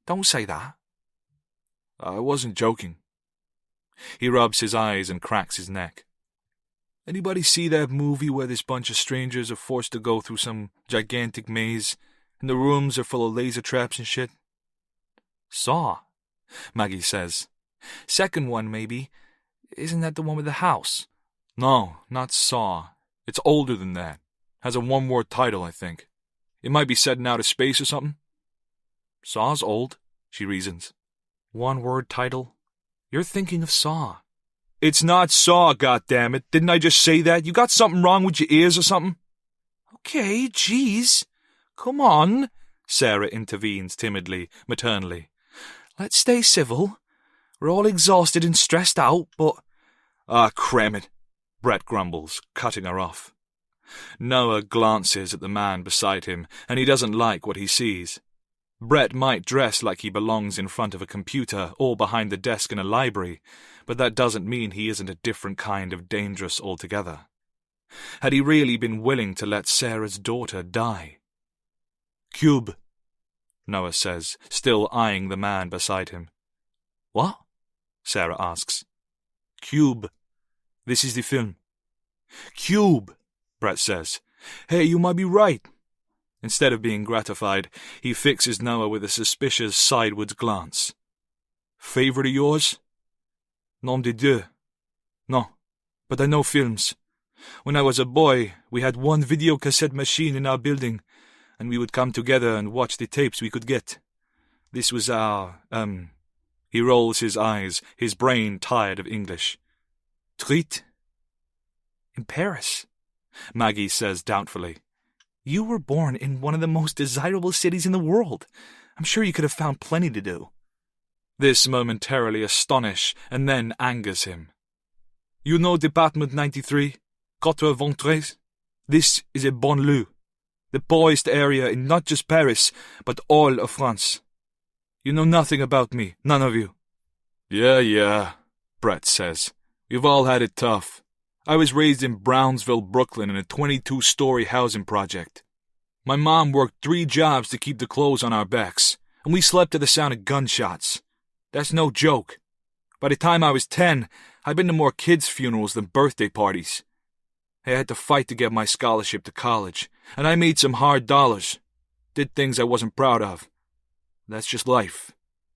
Don't say that. I wasn't joking. He rubs his eyes and cracks his neck. Anybody see that movie where this bunch of strangers are forced to go through some gigantic maze, and the rooms are full of laser traps and shit? Saw, Maggie says. Second one, maybe. Isn't that the one with the house? No, not Saw. It's older than that. Has a one-word title, I think. It might be set in outer space or something. Saw's old, she reasons. One-word title? You're thinking of Saw. It's not Saw, goddammit. Didn't I just say that? You got something wrong with your ears or something? Okay, jeez. Come on, Sarah intervenes timidly, maternally. Let's stay civil. We're all exhausted and stressed out, but... Ah, cram it, Brett grumbles, cutting her off. Noah glances at the man beside him, and he doesn't like what he sees. Brett might dress like he belongs in front of a computer or behind the desk in a library, but that doesn't mean he isn't a different kind of dangerous altogether. Had he really been willing to let Sarah's daughter die? Cube, Noah says, still eyeing the man beside him. What? Sarah asks. Cube. This is the film. Cube, Brett says. Hey, you might be right. Instead of being gratified, he fixes Noah with a suspicious sidewards glance. Favorite of yours? Nom de Dieu. No, but I know films. When I was a boy, we had one video cassette machine in our building, and we would come together and watch the tapes we could get. This was our, He rolls his eyes, his brain tired of English. Treat? In Paris? Maggie says doubtfully. You were born in one of the most desirable cities in the world. I'm sure you could have found plenty to do. This momentarily astonishes and then angers him. You know Department 93, Quatre Ventres? This is a banlieue, the poorest area in not just Paris, but all of France. You know nothing about me, none of you. Yeah, Brett says. You've all had it tough. I was raised in Brownsville, Brooklyn in a 22-story housing project. My mom worked 3 jobs to keep the clothes on our backs, and we slept to the sound of gunshots. That's no joke. By the time I was 10, I'd been to more kids' funerals than birthday parties. I had to fight to get my scholarship to college, and I made some hard dollars. Did things I wasn't proud of. That's just life.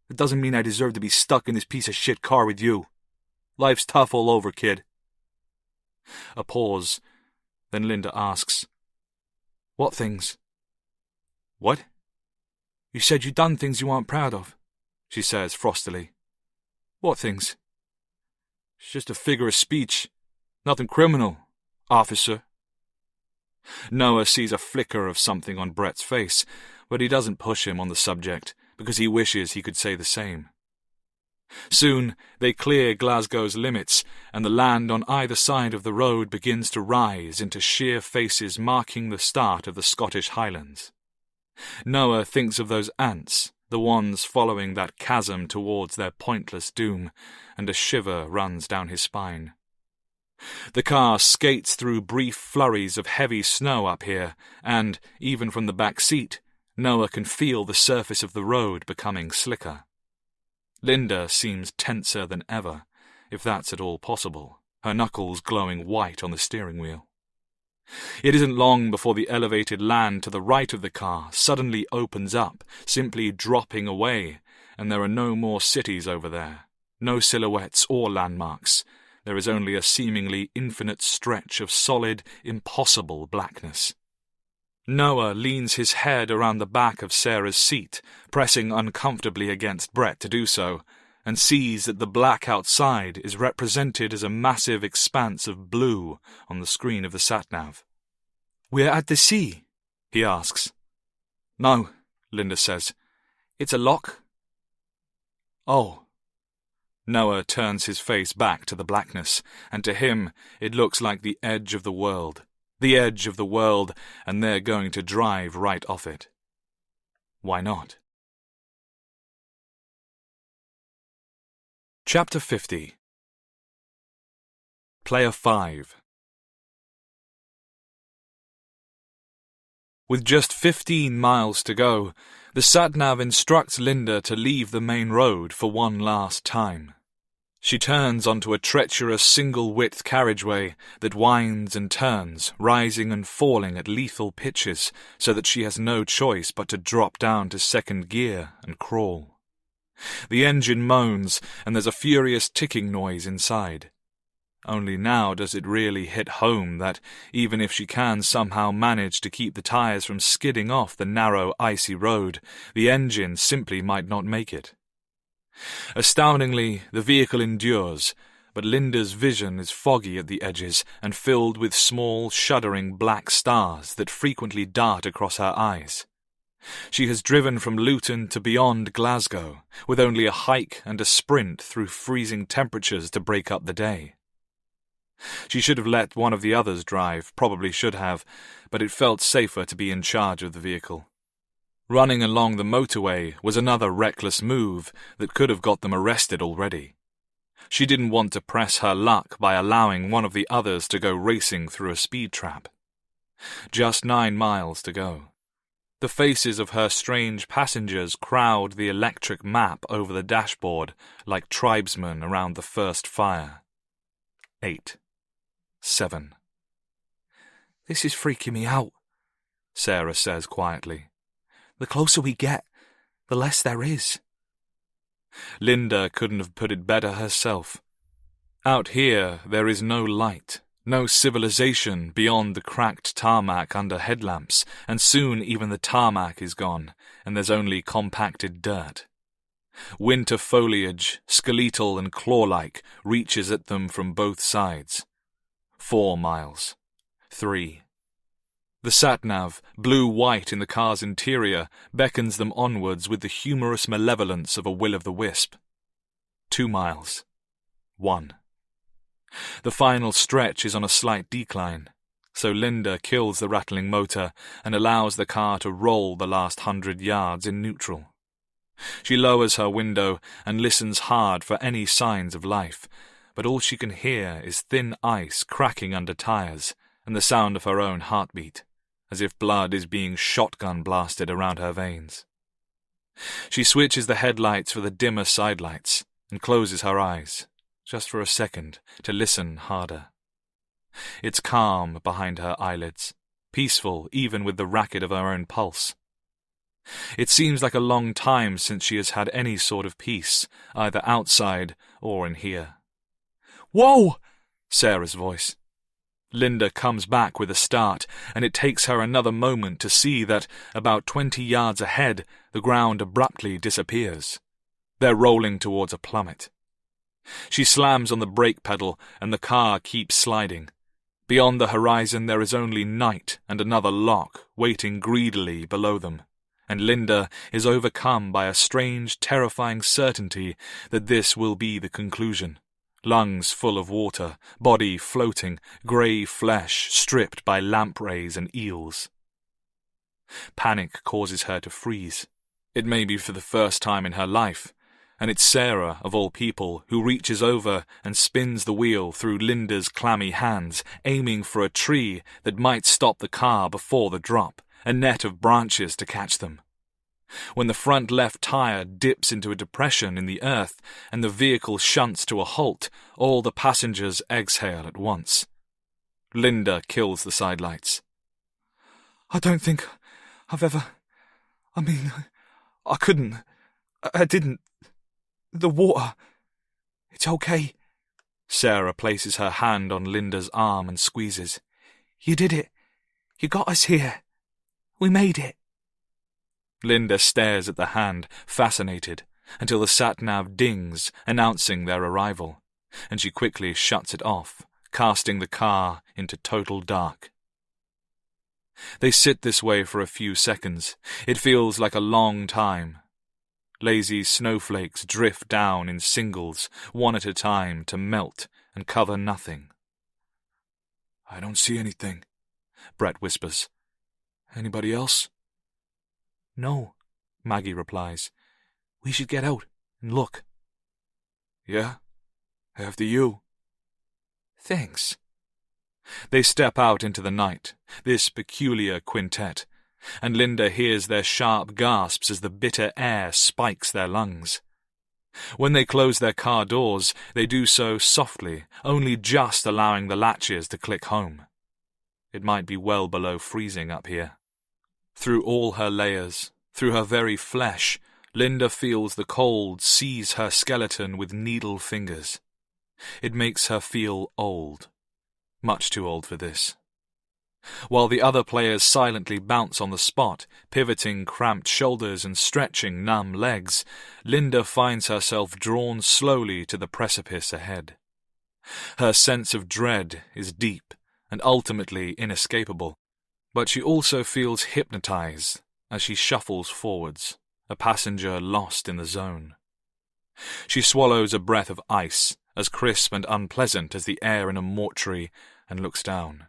It doesn't mean I deserve to be stuck in this piece of shit car with you. Life's tough all over, kid. A pause. Then Linda asks, What things? What? You said you'd done things you weren't proud of, she says frostily. What things? It's just a figure of speech. Nothing criminal, officer. Noah sees a flicker of something on Brett's face, but he doesn't push him on the subject, because he wishes he could say the same. Soon they clear Glasgow's limits, and the land on either side of the road begins to rise into sheer faces marking the start of the Scottish Highlands. Noah thinks of those ants, the ones following that chasm towards their pointless doom, and a shiver runs down his spine. The car skates through brief flurries of heavy snow up here, and, even from the back seat, Noah can feel the surface of the road becoming slicker. Linda seems tenser than ever, if that's at all possible, her knuckles glowing white on the steering wheel. It isn't long before the elevated land to the right of the car suddenly opens up, simply dropping away, and there are no more cities over there, no silhouettes or landmarks. There is only a seemingly infinite stretch of solid, impossible blackness. Noah leans his head around the back of Sarah's seat, pressing uncomfortably against Brett to do so, and sees that the black outside is represented as a massive expanse of blue on the screen of the sat-nav. We're at the sea, he asks. No, Linda says. It's a lock. Oh. Noah turns his face back to the blackness, and to him it looks like the edge of the world. The edge of the world, and they're going to drive right off it. Why not? Chapter 50. Player 5. With just 15 miles to go, the sat-nav instructs Linda to leave the main road for one last time. She turns onto a treacherous single-width carriageway that winds and turns, rising and falling at lethal pitches, so that she has no choice but to drop down to second gear and crawl. The engine moans, and there's a furious ticking noise inside. Only now does it really hit home that, even if she can somehow manage to keep the tyres from skidding off the narrow, icy road, the engine simply might not make it. Astoundingly, the vehicle endures, but Linda's vision is foggy at the edges and filled with small, shuddering black stars that frequently dart across her eyes. She has driven from Luton to beyond Glasgow, with only a hike and a sprint through freezing temperatures to break up the day. She should have let one of the others drive, probably should have, but it felt safer to be in charge of the vehicle. Running along the motorway was another reckless move that could have got them arrested already. She didn't want to press her luck by allowing one of the others to go racing through a speed trap. Just 9 miles to go. The faces of her strange passengers crowd the electric map over the dashboard like tribesmen around the first fire. 8. 7. This is freaking me out, Sarah says quietly. The closer we get, the less there is. Linda couldn't have put it better herself. Out here there is no light, no civilization beyond the cracked tarmac under headlamps, and soon even the tarmac is gone, and there's only compacted dirt. Winter foliage, skeletal and claw-like, reaches at them from both sides. 4 miles. 3. The sat-nav, blue-white in the car's interior, beckons them onwards with the humorous malevolence of a will-o'-the-wisp. 2 miles. 1. The final stretch is on a slight decline, so Linda kills the rattling motor and allows the car to roll the last 100 yards in neutral. She lowers her window and listens hard for any signs of life, but all she can hear is thin ice cracking under tires and the sound of her own heartbeat, as if blood is being shotgun blasted around her veins. She switches the headlights for the dimmer sidelights and closes her eyes, just for a second, to listen harder. It's calm behind her eyelids, peaceful even with the racket of her own pulse. It seems like a long time since she has had any sort of peace, either outside or in here. "Whoa!" Sarah's voice. Linda comes back with a start, and it takes her another moment to see that, about 20 yards ahead, the ground abruptly disappears. They're rolling towards a plummet. She slams on the brake pedal, and the car keeps sliding. Beyond the horizon there is only night and another lock waiting greedily below them, and Linda is overcome by a strange, terrifying certainty that this will be the conclusion. Lungs full of water, body floating, grey flesh stripped by lampreys and eels. Panic causes her to freeze. It may be for the first time in her life, and it's Sarah, of all people, who reaches over and spins the wheel through Linda's clammy hands, aiming for a tree that might stop the car before the drop, a net of branches to catch them. When the front left tire dips into a depression in the earth and the vehicle shunts to a halt, all the passengers exhale at once. Linda kills the sidelights. "I don't think I've ever... I couldn't. I didn't. The water. It's okay." Sarah places her hand on Linda's arm and squeezes. "You did it. You got us here. We made it." Linda stares at the hand, fascinated, until the sat-nav dings, announcing their arrival, and she quickly shuts it off, casting the car into total dark. They sit this way for a few seconds. It feels like a long time. Lazy snowflakes drift down in singles, one at a time, to melt and cover nothing. "I don't see anything," Brett whispers. "Anybody else?" "No," Maggie replies. "We should get out and look." "Yeah? After you." "Thanks." They step out into the night, this peculiar quintet, and Linda hears their sharp gasps as the bitter air spikes their lungs. When they close their car doors, they do so softly, only just allowing the latches to click home. It might be well below freezing up here. Through all her layers, through her very flesh, Linda feels the cold seize her skeleton with needle fingers. It makes her feel old. Much too old for this. While the other players silently bounce on the spot, pivoting cramped shoulders and stretching numb legs, Linda finds herself drawn slowly to the precipice ahead. Her sense of dread is deep and ultimately inescapable, but she also feels hypnotized as she shuffles forwards, a passenger lost in the zone. She swallows a breath of ice, as crisp and unpleasant as the air in a mortuary, and looks down.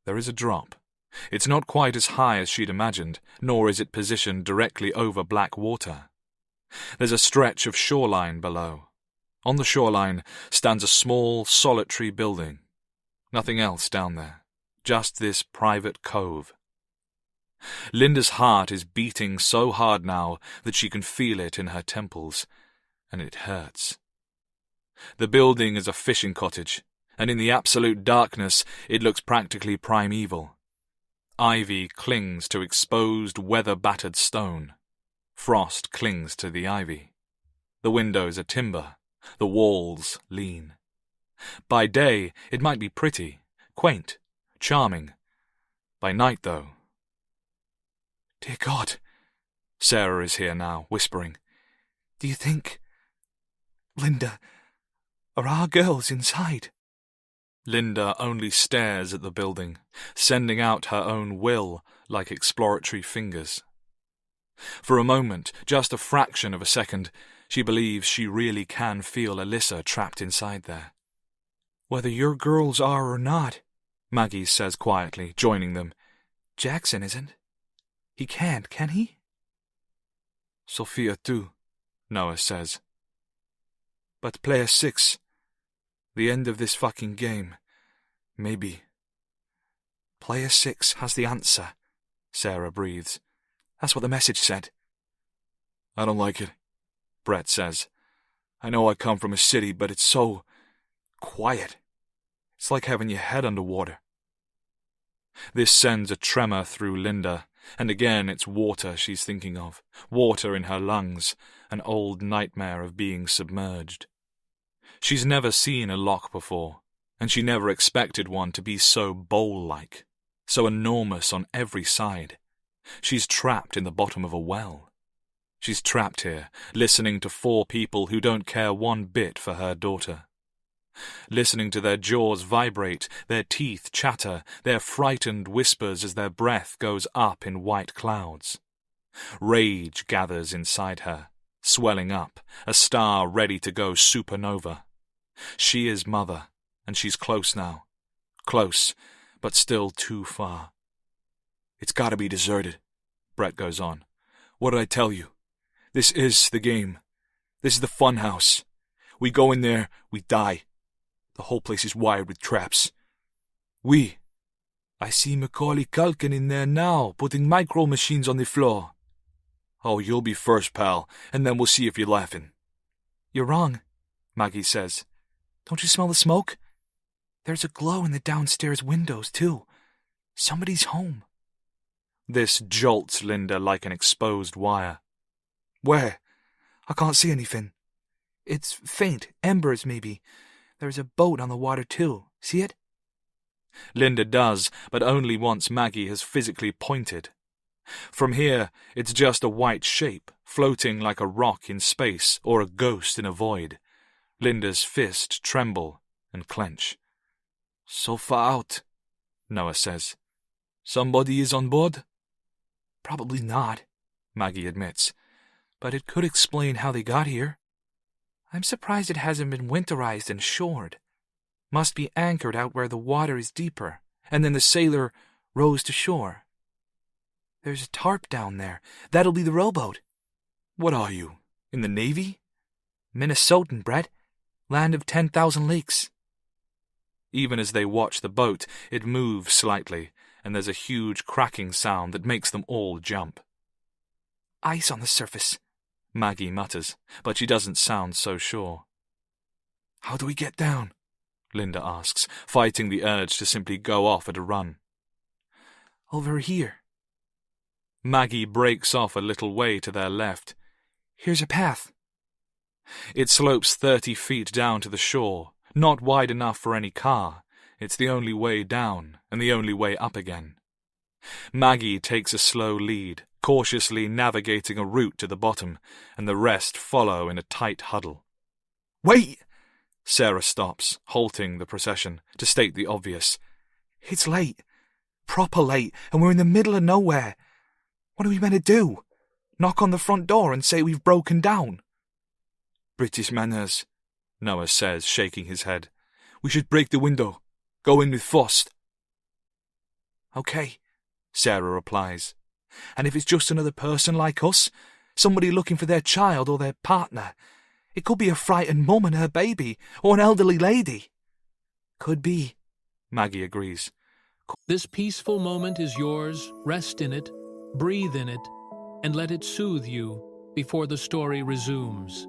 There is a drop. It's not quite as high as she'd imagined, nor is it positioned directly over black water. There's a stretch of shoreline below. On the shoreline stands a small, solitary building. Nothing else down there. Just this private cove. Linda's heart is beating so hard now that she can feel it in her temples, and it hurts. The building is a fishing cottage, and in the absolute darkness it looks practically primeval. Ivy clings to exposed, weather-battered stone. Frost clings to the ivy. The windows are timber, the walls lean. By day it might be pretty, quaint, charming. By night, though... "Dear God," Sarah is here now, whispering. "Do you think... Linda, are our girls inside?" Linda only stares at the building, sending out her own will like exploratory fingers. For a moment, just a fraction of a second, she believes she really can feel Alyssa trapped inside there. "Whether your girls are or not," Maggie says quietly, joining them, "Jackson isn't. He can't, can he?" "Sophia too," Noah says. "But player 6. The end of this fucking game. Maybe." "Player 6 has the answer," Sarah breathes. "That's what the message said." "I don't like it," Brett says. "I know I come from a city, but it's so quiet. It's like having your head underwater." This sends a tremor through Linda, and again it's water she's thinking of. Water in her lungs, an old nightmare of being submerged. She's never seen a lock before, and she never expected one to be so bowl-like, so enormous on every side. She's trapped in the bottom of a well. She's trapped here, listening to 4 people who don't care one bit for her daughter. Listening to their jaws vibrate, their teeth chatter, their frightened whispers as their breath goes up in white clouds. Rage gathers inside her, swelling up, a star ready to go supernova. She is mother, and she's close now. Close, but still too far. "It's gotta be deserted," Brett goes on. "What did I tell you? This is the game. This is the fun house. We go in there, we die. The whole place is wired with traps. I see Macaulay Culkin in there now, putting micro machines on the floor." "Oh, you'll be first, pal, and then we'll see if you're laughing." "You're wrong," Maggie says. "Don't you smell the smoke? There's a glow in the downstairs windows, too. Somebody's home." This jolts Linda like an exposed wire. "Where? I can't see anything. It's faint, embers maybe. There's a boat on the water, too. See it?" Linda does, but only once Maggie has physically pointed. From here, it's just a white shape, floating like a rock in space or a ghost in a void. Linda's fists tremble and clench. "So far out," Noah says. "Somebody is on board?" "Probably not," Maggie admits. "But it could explain how they got here. I'm surprised it hasn't been winterized and shored. Must be anchored out where the water is deeper, and then the sailor rows to shore. There's a tarp down there. That'll be the rowboat." "What are you, in the Navy?" "Minnesotan, Brett. Land of 10,000 lakes." Even as they watch the boat, it moves slightly, and there's a huge cracking sound that makes them all jump. "Ice on the surface," Maggie mutters, but she doesn't sound so sure. "How do we get down?" Linda asks, fighting the urge to simply go off at a run. "Over here." Maggie breaks off a little way to their left. "Here's a path." It slopes 30 feet down to the shore, not wide enough for any car. It's the only way down, and the only way up again. Maggie takes a slow lead, cautiously navigating a route to the bottom, and the rest follow in a tight huddle. "Wait!" Sarah stops, halting the procession, to state the obvious. "It's late. Proper late, and we're in the middle of nowhere. What are we meant to do? Knock on the front door and say we've broken down?" "British manners," Noah says, shaking his head. "We should break the window. Go in with Fost." "Okay," Sarah replies. "And if it's just another person like us, somebody looking for their child or their partner, it could be a frightened mum and her baby, or an elderly lady." "Could be," Maggie agrees. This peaceful moment is yours. Rest in it, breathe in it, and let it soothe you before the story resumes.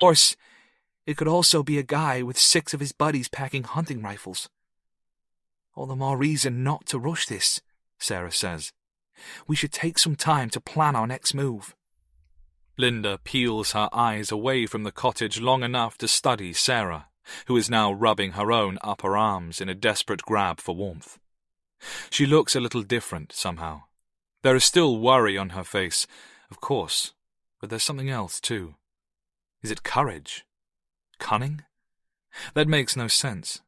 course, it could also be a guy with 6 of his buddies packing hunting rifles. All the more reason not to rush this, Sarah says. We should take some time to plan our next move. Linda peels her eyes away from the cottage long enough to study Sarah, who is now rubbing her own upper arms in a desperate grab for warmth. She looks a little different somehow. There is still worry on her face, of course, but there's something else too. Is it courage? Cunning? That makes no sense.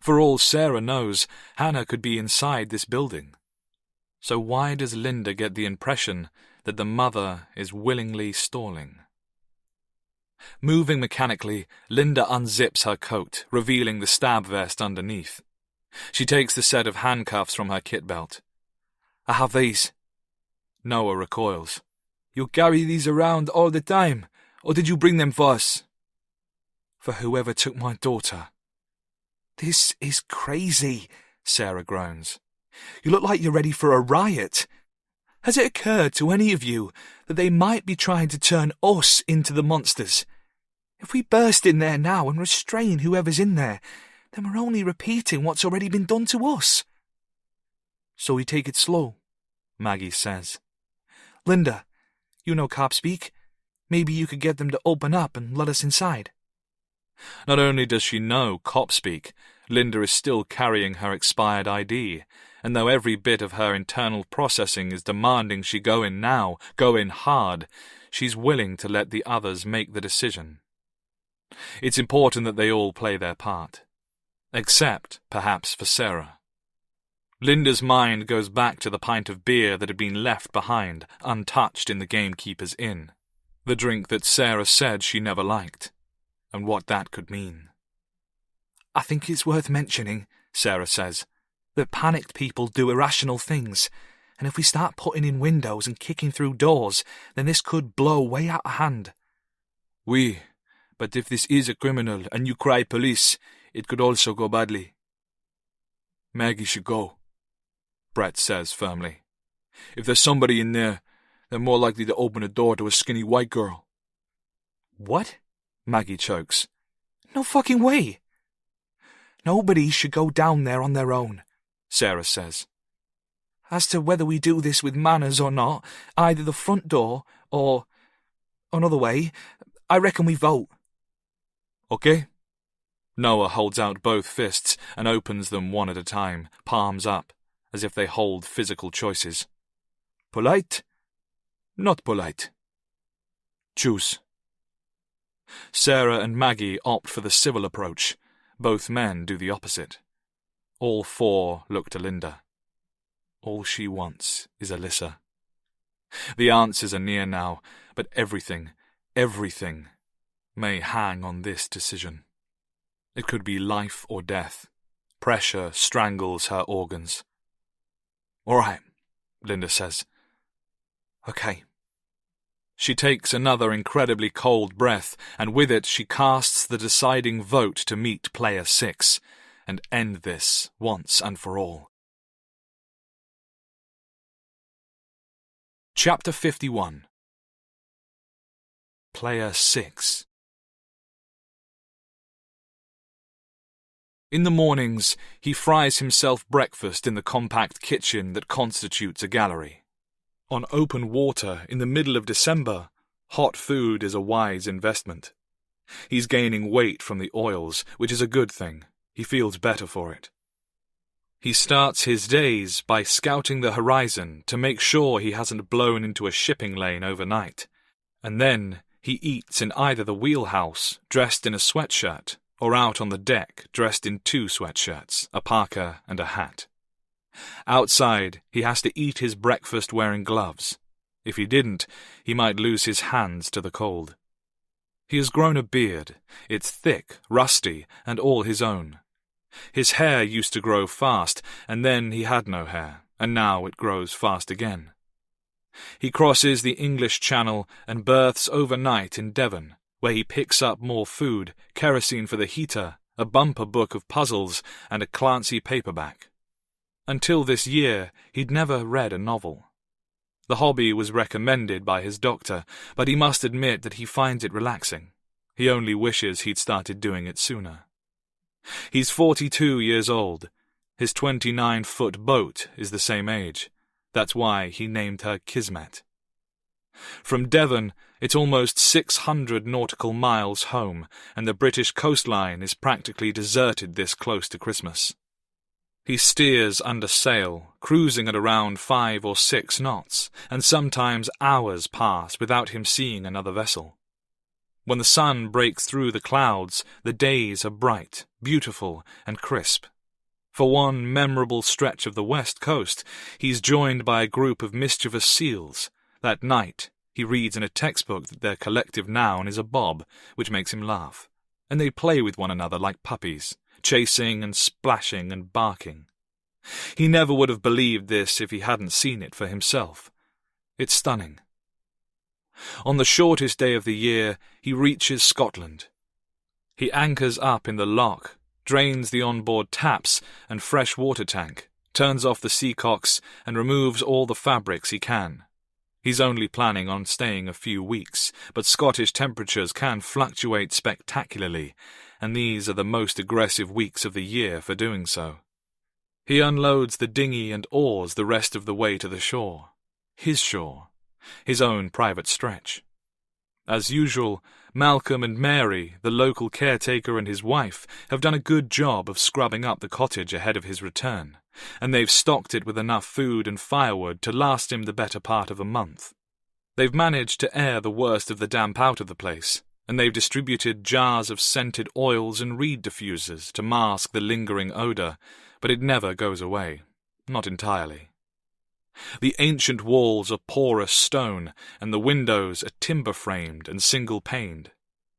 For all Sarah knows, Hannah could be inside this building. So why does Linda get the impression that the mother is willingly stalling? Moving mechanically, Linda unzips her coat, revealing the stab vest underneath. She takes the set of handcuffs from her kit belt. I have these. Noah recoils. You carry these around all the time, or did you bring them for us? For whoever took my daughter. This is crazy, Sarah groans. You look like you're ready for a riot. Has it occurred to any of you that they might be trying to turn us into the monsters? If we burst in there now and restrain whoever's in there, then we're only repeating what's already been done to us. So we take it slow, Maggie says. Linda, you know cop speak. Maybe you could get them to open up and let us inside. Not only does she know cop speak, Linda is still carrying her expired ID, and though every bit of her internal processing is demanding she go in now, go in hard, she's willing to let the others make the decision. It's important that they all play their part. Except, perhaps, for Sarah. Linda's mind goes back to the pint of beer that had been left behind, untouched in the gamekeeper's inn. The drink that Sarah said she never liked, and what that could mean. I think it's worth mentioning, Sarah says, that panicked people do irrational things, and if we start putting in windows and kicking through doors, then this could blow way out of hand. Oui, but if this is a criminal and you cry police, it could also go badly. Maggie should go, Brett says firmly. If there's somebody in there, they're more likely to open a door to a skinny white girl. What? Maggie chokes. No fucking way. Nobody should go down there on their own, Sarah says. As to whether we do this with manners or not, either the front door or another way, I reckon we vote. Okay? Noah holds out both fists and opens them one at a time, palms up, as if they hold physical choices. Polite? Not polite. Choose. Sarah and Maggie opt for the civil approach. Both men do the opposite. All 4 look to Linda. All she wants is Alyssa. The answers are near now, but everything may hang on this decision. It could be life or death. Pressure strangles her organs. All right, Linda says. Okay. She takes another incredibly cold breath, and with it she casts the deciding vote to meet Player 6 and end this once and for all. Chapter 51. Player 6. In the mornings, he fries himself breakfast in the compact kitchen that constitutes a gallery. On open water in the middle of December, hot food is a wise investment. He's gaining weight from the oils, which is a good thing. He feels better for it. He starts his days by scouting the horizon to make sure he hasn't blown into a shipping lane overnight. And then he eats in either the wheelhouse, dressed in a sweatshirt, or out on the deck, dressed in 2 sweatshirts, a parka and a hat. Outside, he has to eat his breakfast wearing gloves. If he didn't, he might lose his hands to the cold. He has grown a beard. It's thick, rusty, and all his own. His hair used to grow fast, and then he had no hair, and now it grows fast again. He crosses the English Channel and berths overnight in Devon, where he picks up more food, kerosene for the heater, a bumper book of puzzles, and a Clancy paperback. Until this year, he'd never read a novel. The hobby was recommended by his doctor, but he must admit that he finds it relaxing. He only wishes he'd started doing it sooner. He's 42 years old. His 29-foot boat is the same age. That's why he named her Kismet. From Devon, it's almost 600 nautical miles home, and the British coastline is practically deserted this close to Christmas. He steers under sail, cruising at around 5 or 6 knots, and sometimes hours pass without him seeing another vessel. When the sun breaks through the clouds, the days are bright, beautiful, and crisp. For one memorable stretch of the west coast, he's joined by a group of mischievous seals. That night, he reads in a textbook that their collective noun is a bob, which makes him laugh, and they play with one another like puppies, chasing and splashing and barking. He never would have believed this if he hadn't seen it for himself. It's stunning. On the shortest day of the year, he reaches Scotland. He anchors up in the loch, drains the onboard taps and fresh water tank, turns off the seacocks, and removes all the fabrics he can. He's only planning on staying a few weeks, but Scottish temperatures can fluctuate spectacularly, and these are the most aggressive weeks of the year for doing so. He unloads the dinghy and oars the rest of the way to the shore. His own private stretch. As usual, Malcolm and Mary, the local caretaker and his wife, have done a good job of scrubbing up the cottage ahead of his return, and they've stocked it with enough food and firewood to last him the better part of a month. They've managed to air the worst of the damp out of the place, and they've distributed jars of scented oils and reed diffusers to mask the lingering odour, but it never goes away, not entirely. The ancient walls are porous stone, and the windows are timber-framed and single-paned,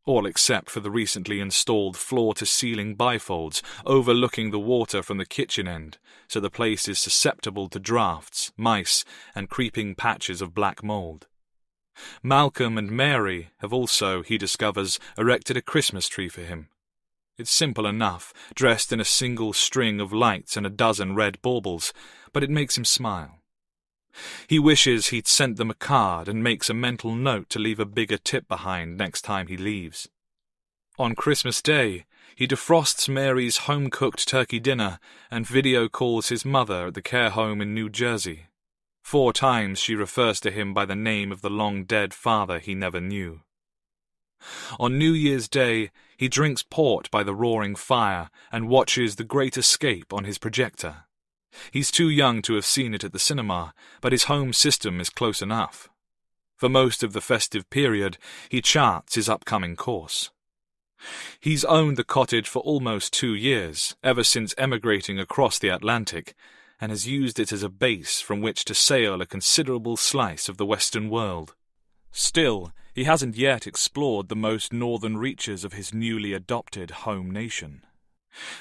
all except for the recently installed floor-to-ceiling bifolds overlooking the water from the kitchen end, so the place is susceptible to draughts, mice, and creeping patches of black mould. Malcolm and Mary have also, he discovers, erected a Christmas tree for him. It's simple enough, dressed in a single string of lights and a dozen red baubles, but it makes him smile. He wishes he'd sent them a card and makes a mental note to leave a bigger tip behind next time he leaves. On Christmas Day, he defrosts Mary's home-cooked turkey dinner and video calls his mother at the care home in New Jersey. 4 times she refers to him by the name of the long-dead father he never knew. On New Year's Day, he drinks port by the roaring fire and watches The Great Escape on his projector. He's too young to have seen it at the cinema, but his home system is close enough. For most of the festive period, he charts his upcoming course. He's owned the cottage for almost 2 years, ever since emigrating across the Atlantic, and has used it as a base from which to sail a considerable slice of the Western world. Still, he hasn't yet explored the most northern reaches of his newly adopted home nation.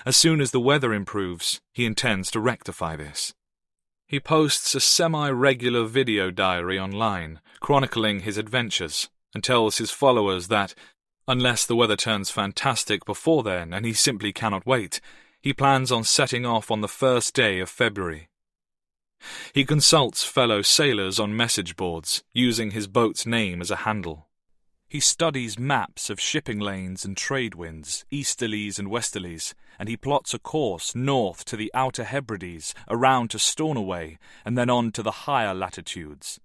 As soon as the weather improves, he intends to rectify this. He posts a semi-regular video diary online, chronicling his adventures, and tells his followers that, unless the weather turns fantastic before then and he simply cannot wait, he plans on setting off on the first day of February. He consults fellow sailors on message boards, using his boat's name as a handle. He studies maps of shipping lanes and trade winds, easterlies and westerlies, and he plots a course north to the Outer Hebrides, around to Stornoway, and then on to the higher latitudes.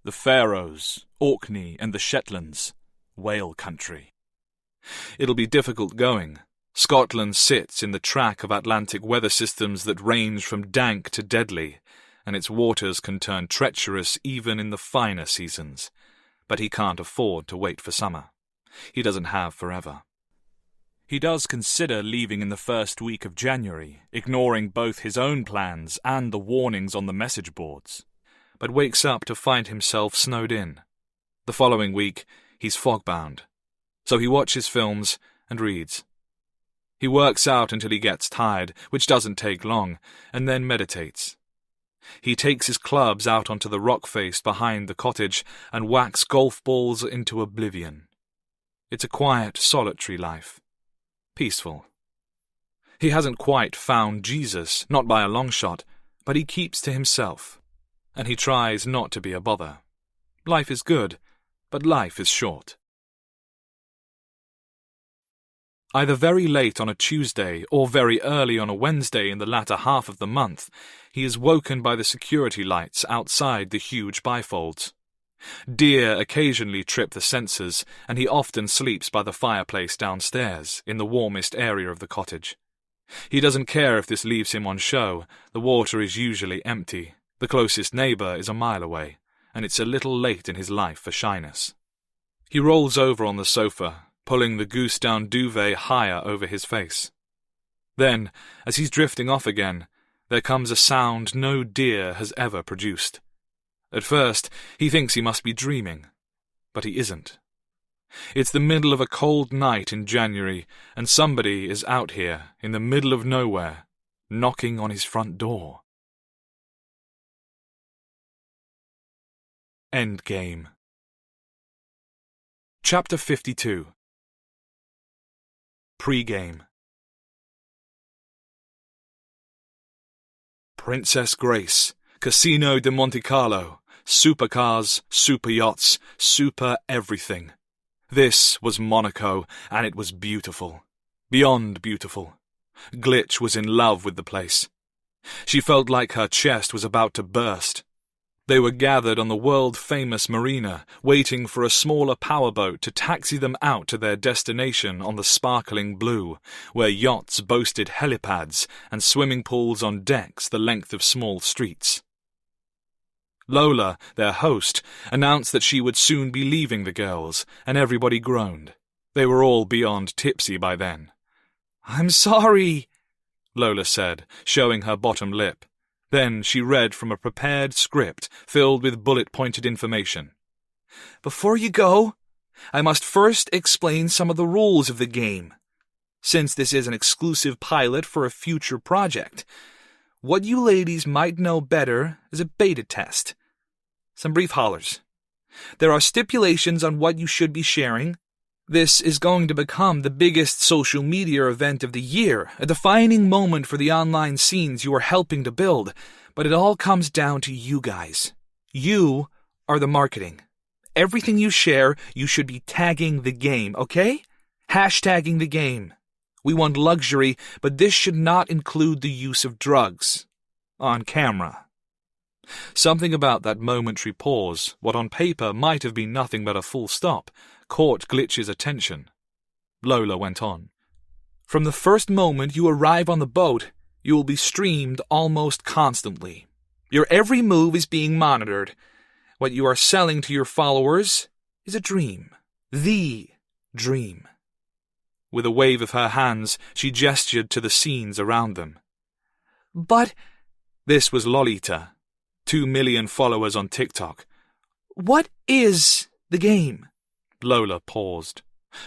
The Faroes, Orkney, and the Shetlands. Whale country. It'll be difficult going. Scotland sits in the track of Atlantic weather systems that range from dank to deadly, and its waters can turn treacherous even in the finer seasons. But he can't afford to wait for summer. He doesn't have forever. He does consider leaving in the first week of January, ignoring both his own plans and the warnings on the message boards, but wakes up to find himself snowed in. The following week, he's fog-bound, so he watches films and reads. He works out until he gets tired, which doesn't take long, and then meditates. He takes his clubs out onto the rock face behind the cottage and whacks golf balls into oblivion. It's a quiet, solitary life. Peaceful. He hasn't quite found Jesus, not by a long shot, but he keeps to himself, and he tries not to be a bother. Life is good, but life is short. Either very late on a Tuesday or very early on a Wednesday in the latter half of the month, he is woken by the security lights outside the huge bifolds. Deer occasionally trip the sensors, and he often sleeps by the fireplace downstairs, in the warmest area of the cottage. He doesn't care if this leaves him on show. The water is usually empty. The closest neighbour is a mile away, and it's a little late in his life for shyness. He rolls over on the sofa, pulling the goose-down duvet higher over his face. Then, as he's drifting off again, there comes a sound no deer has ever produced. At first, he thinks he must be dreaming, but he isn't. It's the middle of a cold night in January, and somebody is out here, in the middle of nowhere, knocking on his front door. Endgame. Chapter 52. Pre-game. Princess Grace, Casino de Monte Carlo, supercars, super yachts, super everything. This was Monaco, and it was beautiful. Beyond beautiful. Glitch was in love with the place. She felt like her chest was about to burst. They were gathered on the world-famous marina, waiting for a smaller powerboat to taxi them out to their destination on the sparkling blue, where yachts boasted helipads and swimming pools on decks the length of small streets. Lola, their host, announced that she would soon be leaving the girls, and everybody groaned. They were all beyond tipsy by then. "I'm sorry," Lola said, showing her bottom lip. Then she read from a prepared script filled with bullet-pointed information. "Before you go, I must first explain some of the rules of the game. Since this is an exclusive pilot for a future project, what you ladies might know better is a beta test. Some brief hollers. There are stipulations on what you should be sharing. This is going to become the biggest social media event of the year, a defining moment for the online scenes you are helping to build, but it all comes down to you guys. You are the marketing. Everything you share, you should be tagging the game, okay? Hashtagging the game. We want luxury, but this should not include the use of drugs. On camera." Something about that momentary pause, what on paper might have been nothing but a full stop, caught Glitch's attention. Lola went on. "From the first moment you arrive on the boat, you will be streamed almost constantly. Your every move is being monitored. What you are selling to your followers is a dream. The dream." With a wave of her hands, she gestured to the scenes around them. "But—" This was Lolita, 2 million followers on TikTok. "What is the game?" Lola paused.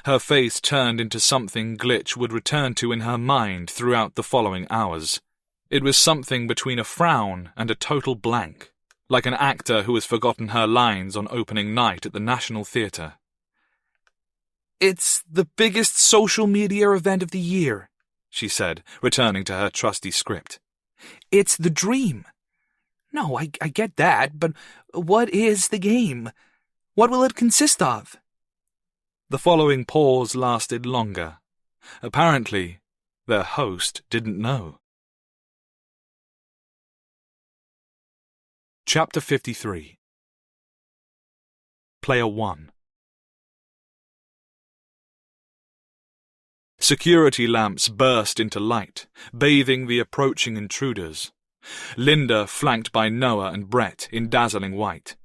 Her face turned into something Glitch would return to in her mind throughout the following hours. It was something between a frown and a total blank, like an actor who has forgotten her lines on opening night at the National Theatre. "It's the biggest social media event of the year," she said, returning to her trusty script. "It's the dream." "No, I get that, but what is the game? What will it consist of?" The following pause lasted longer. Apparently, their host didn't know. Chapter 53. Player 1. Security lamps burst into light, bathing the approaching intruders. Linda flanked by Noah and Brett in dazzling white.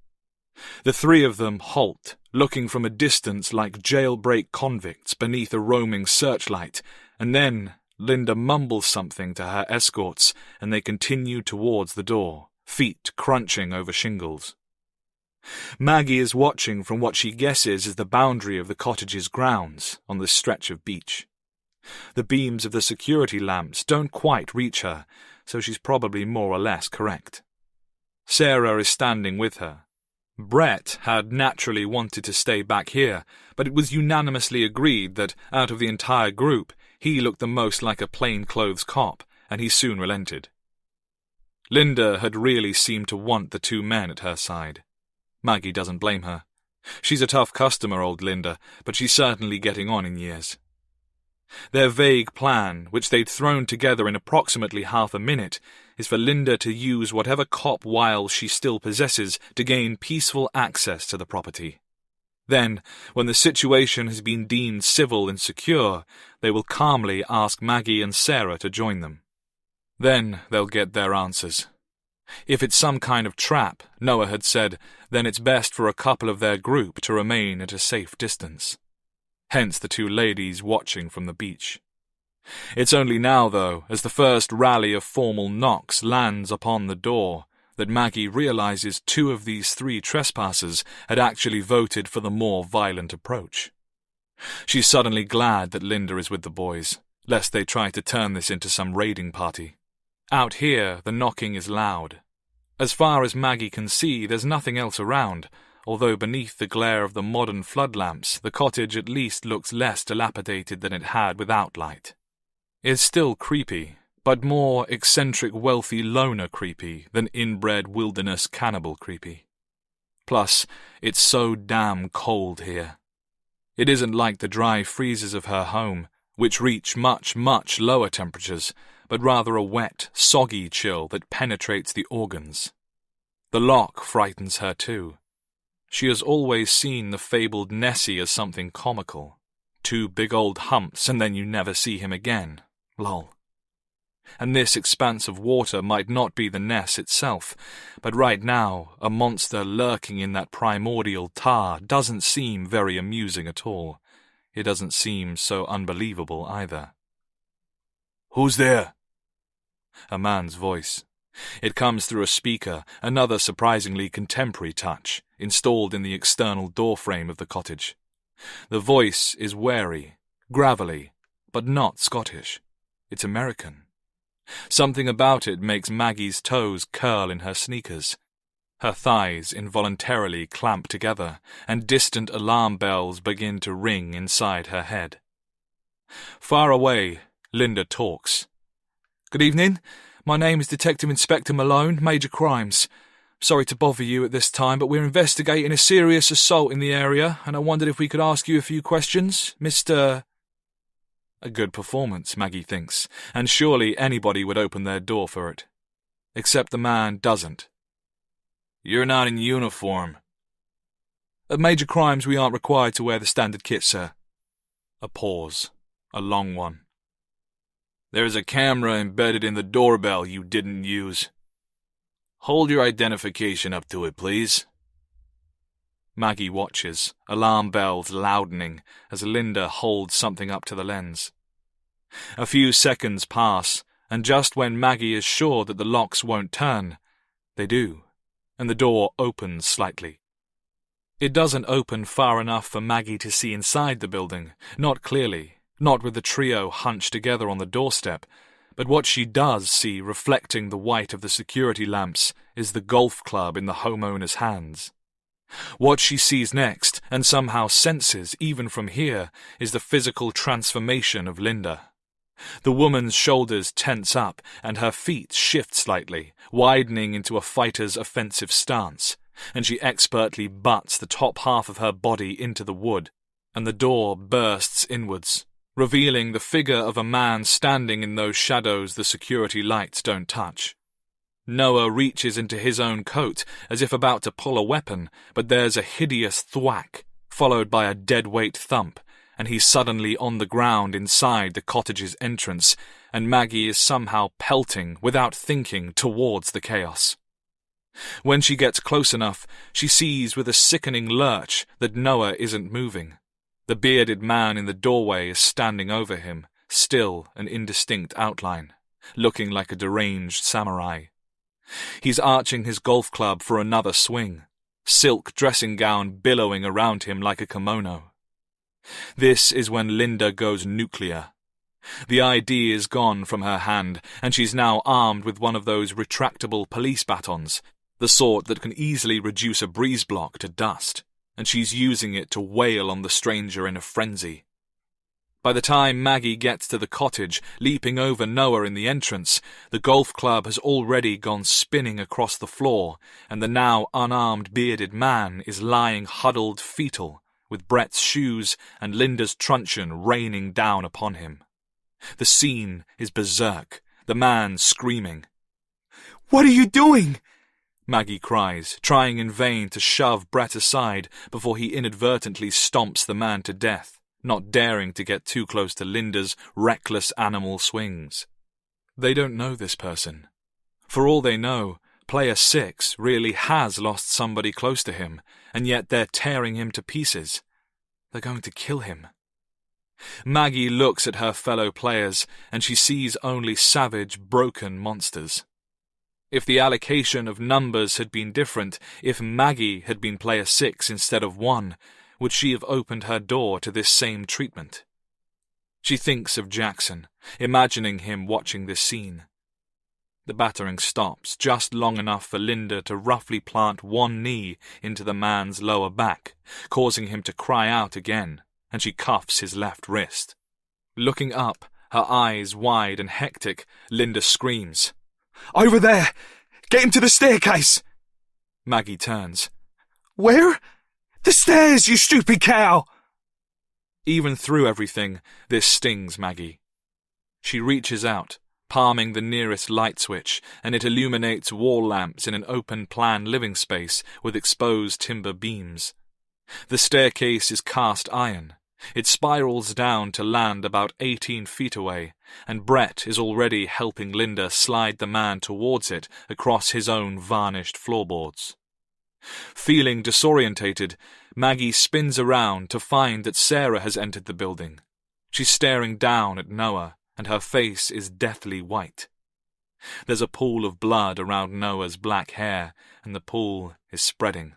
The three of them halt, looking from a distance like jailbreak convicts beneath a roaming searchlight, and then Linda mumbles something to her escorts, and they continue towards the door, feet crunching over shingles. Maggie is watching from what she guesses is the boundary of the cottage's grounds on this stretch of beach. The beams of the security lamps don't quite reach her, so she's probably more or less correct. Sarah is standing with her. Brett had naturally wanted to stay back here, but it was unanimously agreed that, out of the entire group, he looked the most like a plainclothes cop, and he soon relented. Linda had really seemed to want the two men at her side. Maggie doesn't blame her. She's a tough customer, old Linda, but she's certainly getting on in years. Their vague plan, which they'd thrown together in approximately half a minute, is for Linda to use whatever cop wiles she still possesses to gain peaceful access to the property. Then, when the situation has been deemed civil and secure, they will calmly ask Maggie and Sarah to join them. Then they'll get their answers. If it's some kind of trap, Noah had said, then it's best for a couple of their group to remain at a safe distance. Hence the two ladies watching from the beach. It's only now, though, as the first rally of formal knocks lands upon the door, that Maggie realizes two of these three trespassers had actually voted for the more violent approach. She's suddenly glad that Linda is with the boys, lest they try to turn this into some raiding party. Out here, the knocking is loud. As far as Maggie can see, there's nothing else around, although beneath the glare of the modern flood lamps, the cottage at least looks less dilapidated than it had without light. It's still creepy, but more eccentric wealthy loner creepy than inbred wilderness cannibal creepy. Plus, it's so damn cold here. It isn't like the dry freezes of her home, which reach much, much lower temperatures, but rather a wet, soggy chill that penetrates the organs. The lock frightens her too. She has always seen the fabled Nessie as something comical. 2 big old humps and then you never see him again. Lol. And this expanse of water might not be the Ness itself, but right now, a monster lurking in that primordial tar doesn't seem very amusing at all. It doesn't seem so unbelievable either. "Who's there?" A man's voice. It comes through a speaker, another surprisingly contemporary touch, installed in the external doorframe of the cottage. The voice is wary, gravelly, but not Scottish. It's American. Something about it makes Maggie's toes curl in her sneakers. Her thighs involuntarily clamp together, and distant alarm bells begin to ring inside her head. Far away, Linda talks. "Good evening. My name is Detective Inspector Malone, Major Crimes. Sorry to bother you at this time, but we're investigating a serious assault in the area, and I wondered if we could ask you a few questions, Mr. A good performance, Maggie thinks, and surely anybody would open their door for it. Except the man doesn't. "You're not in uniform." "At Major Crimes we aren't required to wear the standard kit, sir." A pause. A long one. "There's a camera embedded in the doorbell you didn't use. Hold your identification up to it, please." Maggie watches, alarm bells loudening, as Linda holds something up to the lens. A few seconds pass, and just when Maggie is sure that the locks won't turn, they do, and the door opens slightly. It doesn't open far enough for Maggie to see inside the building, not clearly, not with the trio hunched together on the doorstep, but what she does see reflecting the white of the security lamps is the golf club in the homeowner's hands. What she sees next, and somehow senses even from here, is the physical transformation of Linda. The woman's shoulders tense up, and her feet shift slightly, widening into a fighter's offensive stance, and she expertly butts the top half of her body into the wood, and the door bursts inwards, revealing the figure of a man standing in those shadows the security lights don't touch. Noah reaches into his own coat, as if about to pull a weapon, but there's a hideous thwack, followed by a dead-weight thump, and he's suddenly on the ground inside the cottage's entrance, and Maggie is somehow pelting, without thinking, towards the chaos. When she gets close enough, she sees with a sickening lurch that Noah isn't moving. The bearded man in the doorway is standing over him, still an indistinct outline, looking like a deranged samurai. He's arching his golf club for another swing, silk dressing gown billowing around him like a kimono. This is when Linda goes nuclear. The ID is gone from her hand, and she's now armed with one of those retractable police batons, the sort that can easily reduce a breeze block to dust, and she's using it to wail on the stranger in a frenzy. By the time Maggie gets to the cottage, leaping over Noah in the entrance, the golf club has already gone spinning across the floor, and the now unarmed bearded man is lying huddled fetal, with Brett's shoes and Linda's truncheon raining down upon him. The scene is berserk, the man screaming. "What are you doing?" Maggie cries, trying in vain to shove Brett aside before he inadvertently stomps the man to death, not daring to get too close to Linda's reckless animal swings. They don't know this person. For all they know, Player 6 really has lost somebody close to him, and yet they're tearing him to pieces. They're going to kill him. Maggie looks at her fellow players, and she sees only savage, broken monsters. If the allocation of numbers had been different, if Maggie had been Player 6 instead of 1, would she have opened her door to this same treatment? She thinks of Jackson, imagining him watching this scene. The battering stops just long enough for Linda to roughly plant one knee into the man's lower back, causing him to cry out again, and she cuffs his left wrist. Looking up, her eyes wide and hectic, Linda screams, "Over there! Get him to the staircase!" Maggie turns. "Where?" "The stairs, you stupid cow!" Even through everything, this stings Maggie. She reaches out, palming the nearest light switch, and it illuminates wall lamps in an open-plan living space with exposed timber beams. The staircase is cast iron. It spirals down to land about 18 feet away, and Brett is already helping Linda slide the man towards it across his own varnished floorboards. Feeling disorientated, Maggie spins around to find that Sarah has entered the building. She's staring down at Noah, and her face is deathly white. There's a pool of blood around Noah's black hair, and the pool is spreading.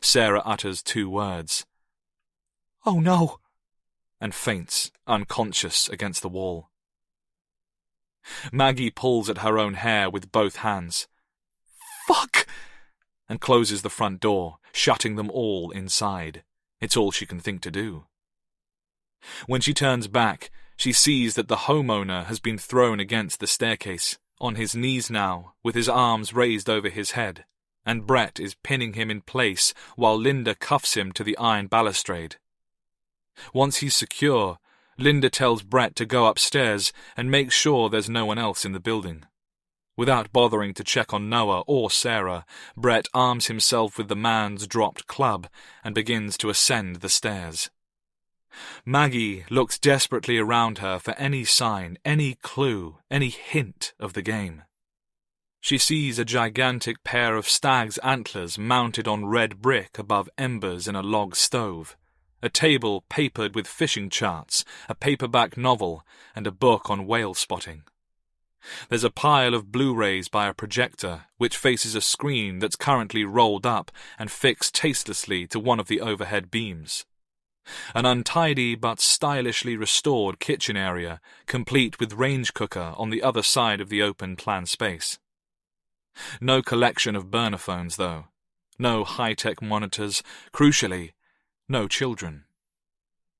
Sarah utters 2 words. "Oh no," and faints, unconscious against the wall. Maggie pulls at her own hair with both hands. "Fuck!" and closes the front door, shutting them all inside. It's all she can think to do. When she turns back, she sees that the homeowner has been thrown against the staircase, on his knees now, with his arms raised over his head, and Brett is pinning him in place while Linda cuffs him to the iron balustrade. Once he's secure, Linda tells Brett to go upstairs and make sure there's no one else in the building. Without bothering to check on Noah or Sarah, Brett arms himself with the man's dropped club and begins to ascend the stairs. Maggie looks desperately around her for any sign, any clue, any hint of the game. She sees a gigantic pair of stag's antlers mounted on red brick above embers in a log stove, a table papered with fishing charts, a paperback novel, and a book on whale spotting. There's a pile of Blu-rays by a projector, which faces a screen that's currently rolled up and fixed tastelessly to one of the overhead beams. An untidy but stylishly restored kitchen area, complete with range cooker on the other side of the open plan space. No collection of burner phones, though. No high-tech monitors. Crucially, no children.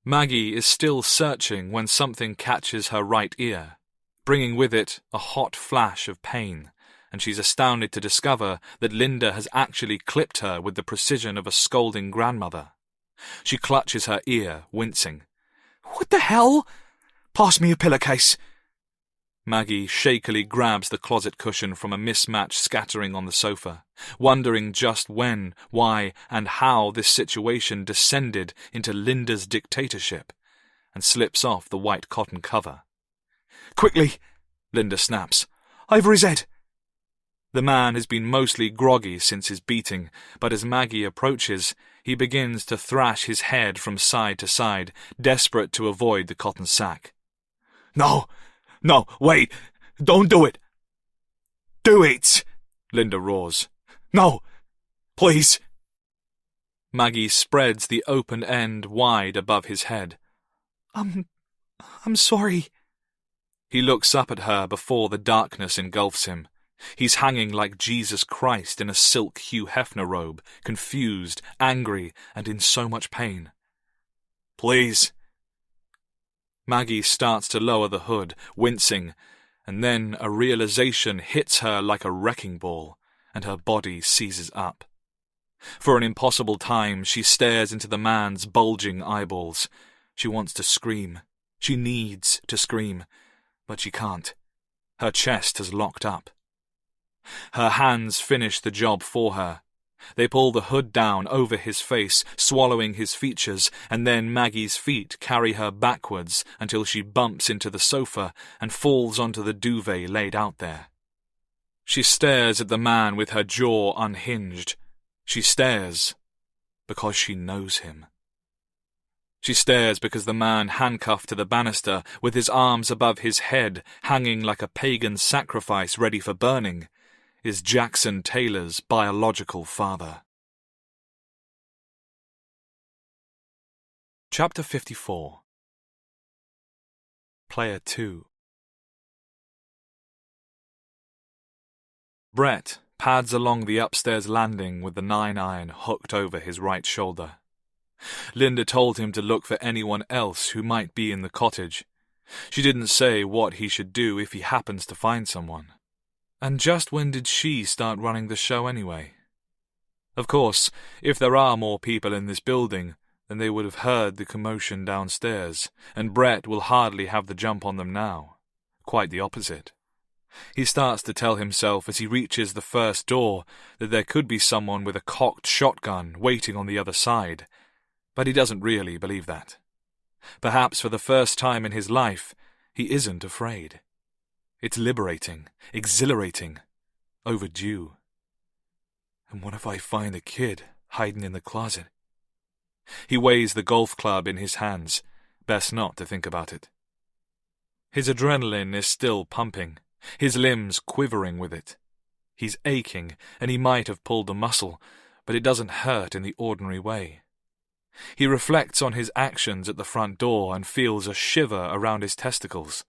Maggie is still searching when something catches her right ear, bringing with it a hot flash of pain, and she's astounded to discover that Linda has actually clipped her with the precision of a scolding grandmother. She clutches her ear, wincing. "What the hell? Pass me a pillowcase." Maggie shakily grabs the closet cushion from a mismatched scattering on the sofa, wondering just when, why, and how this situation descended into Linda's dictatorship, and slips off the white cotton cover. "Quickly," Linda snaps. "Ivory's head." The man has been mostly groggy since his beating, but as Maggie approaches, he begins to thrash his head from side to side, desperate to avoid the cotton sack. No, wait, don't do it. Do it, Linda roars. No, please. Maggie spreads the open end wide above his head. I'm sorry. He looks up at her before the darkness engulfs him. He's hanging like Jesus Christ in a silk Hugh Hefner robe, confused, angry, and in so much pain. Please. Maggie starts to lower the hood, wincing, and then a realization hits her like a wrecking ball, and her body seizes up. For an impossible time, she stares into the man's bulging eyeballs. She wants to scream. She needs to scream. But she can't. Her chest has locked up. Her hands finish the job for her. They pull the hood down over his face, swallowing his features, and then Maggie's feet carry her backwards until she bumps into the sofa and falls onto the duvet laid out there. She stares at the man with her jaw unhinged. She stares because she knows him. She stares because the man handcuffed to the banister, with his arms above his head, hanging like a pagan sacrifice ready for burning, is Jackson Taylor's biological father. Chapter 54. Player 2. Brett pads along the upstairs landing with the 9-iron hooked over his right shoulder. Linda told him to look for anyone else who might be in the cottage. She didn't say what he should do if he happens to find someone. And just when did she start running the show anyway? Of course, if there are more people in this building, then they would have heard the commotion downstairs, and Brett will hardly have the jump on them now. Quite the opposite. He starts to tell himself as he reaches the first door that there could be someone with a cocked shotgun waiting on the other side, but he doesn't really believe that. Perhaps for the first time in his life, he isn't afraid. It's liberating, exhilarating, overdue. And what if I find a kid hiding in the closet? He weighs the golf club in his hands. Best not to think about it. His adrenaline is still pumping, his limbs quivering with it. He's aching, and he might have pulled a muscle, but it doesn't hurt in the ordinary way. He reflects on his actions at the front door and feels a shiver around his testicles.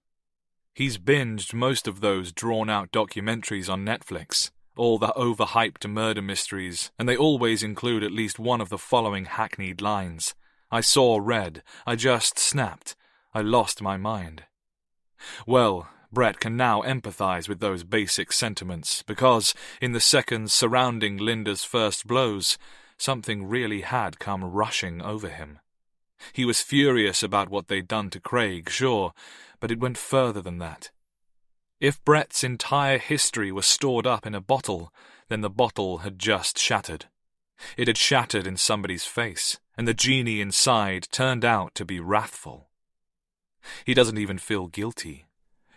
He's binged most of those drawn-out documentaries on Netflix, all the overhyped murder mysteries, and they always include at least one of the following hackneyed lines. I saw red. I just snapped. I lost my mind. Well, Brett can now empathize with those basic sentiments, because, in the seconds surrounding Linda's first blows, something really had come rushing over him. He was furious about what they'd done to Craig, sure, but it went further than that. If Brett's entire history was stored up in a bottle, then the bottle had just shattered. It had shattered in somebody's face, and the genie inside turned out to be wrathful. He doesn't even feel guilty.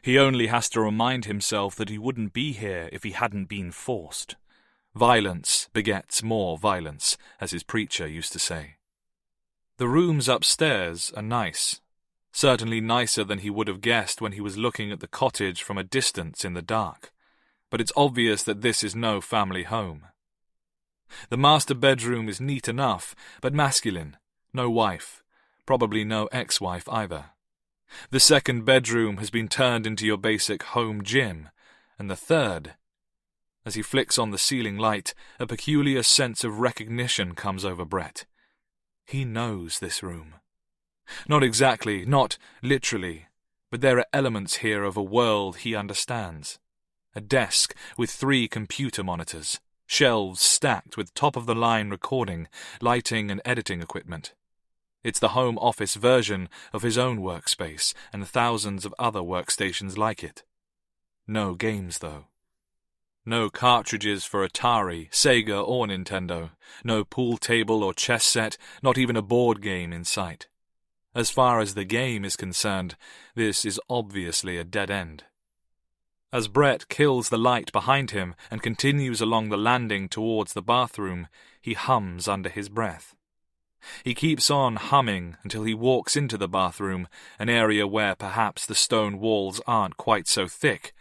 He only has to remind himself that he wouldn't be here if he hadn't been forced. Violence begets more violence, as his preacher used to say. The rooms upstairs are nice. Certainly nicer than he would have guessed when he was looking at the cottage from a distance in the dark. But it's obvious that this is no family home. The master bedroom is neat enough, but masculine. No wife. Probably no ex-wife either. The second bedroom has been turned into your basic home gym, and the third... As he flicks on the ceiling light, a peculiar sense of recognition comes over Brett. He knows this room. Not exactly, not literally, but there are elements here of a world he understands. A desk with 3 computer monitors, shelves stacked with top-of-the-line recording, lighting and editing equipment. It's the home office version of his own workspace and thousands of other workstations like it. No games, though. No cartridges for Atari, Sega or Nintendo. No pool table or chess set, not even a board game in sight. As far as the game is concerned, this is obviously a dead end. As Brett kills the light behind him and continues along the landing towards the bathroom, he hums under his breath. He keeps on humming until he walks into the bathroom, an area where perhaps the stone walls aren't quite so thick,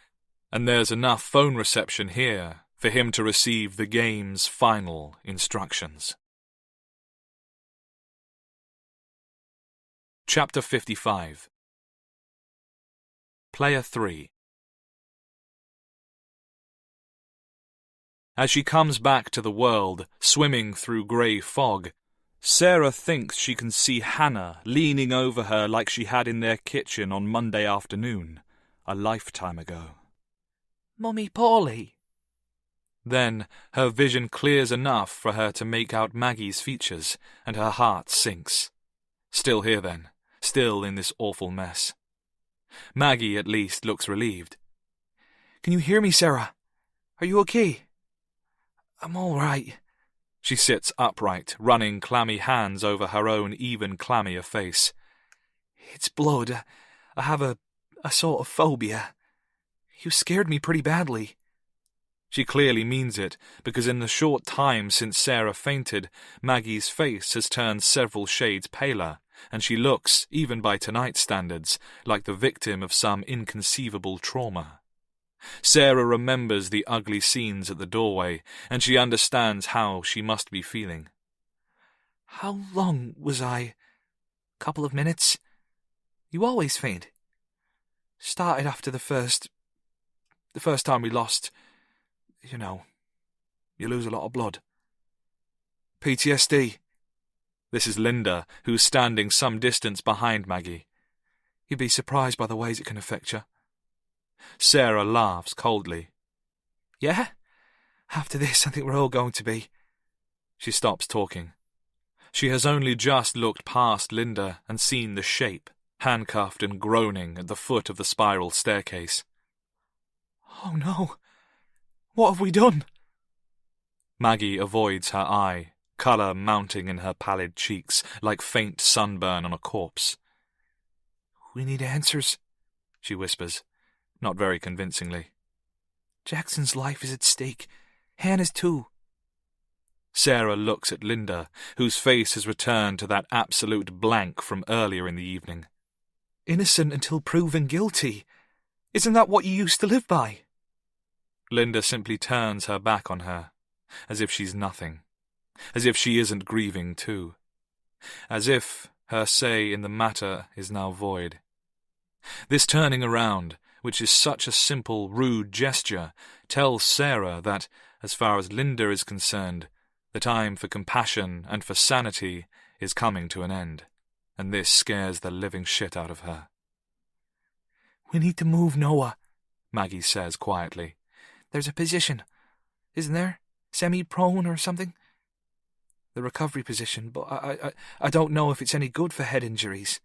and there's enough phone reception here for him to receive the game's final instructions. Chapter 55. Player 3. As she comes back to the world, swimming through grey fog, Sarah thinks she can see Hannah leaning over her like she had in their kitchen on Monday afternoon, a lifetime ago. Mummy Paulie. Then her vision clears enough for her to make out Maggie's features, and her heart sinks. Still here then, still in this awful mess. Maggie, at least, looks relieved. Can you hear me, Sarah? Are you okay? I'm all right. She sits upright, running clammy hands over her own even clammier face. It's blood. I have a sort of phobia. You scared me pretty badly. She clearly means it, because in the short time since Sarah fainted, Maggie's face has turned several shades paler, and she looks, even by tonight's standards, like the victim of some inconceivable trauma. Sarah remembers the ugly scenes at the doorway, and she understands how she must be feeling. How long was I? Couple of minutes? You always faint. Started after the first time we lost. You know, you lose a lot of blood. PTSD. This is Linda, who's standing some distance behind Maggie. You'd be surprised by the ways it can affect you. Sarah laughs coldly. Yeah? After this, I think we're all going to be. She stops talking. She has only just looked past Linda and seen the shape, handcuffed and groaning at the foot of the spiral staircase. Oh no! What have we done? Maggie avoids her eye, colour mounting in her pallid cheeks like faint sunburn on a corpse. We need answers, she whispers, not very convincingly. Jackson's life is at stake. Hannah's too. Sarah looks at Linda, whose face has returned to that absolute blank from earlier in the evening. Innocent until proven guilty. Isn't that what you used to live by? Linda simply turns her back on her, as if she's nothing, as if she isn't grieving too, as if her say in the matter is now void. This turning around, which is such a simple, rude gesture, tells Sarah that, as far as Linda is concerned, the time for compassion and for sanity is coming to an end, and this scares the living shit out of her. We need to move Noah, Maggie says quietly. There's a position, isn't there? Semi-prone or something? The recovery position, but I don't know if it's any good for head injuries.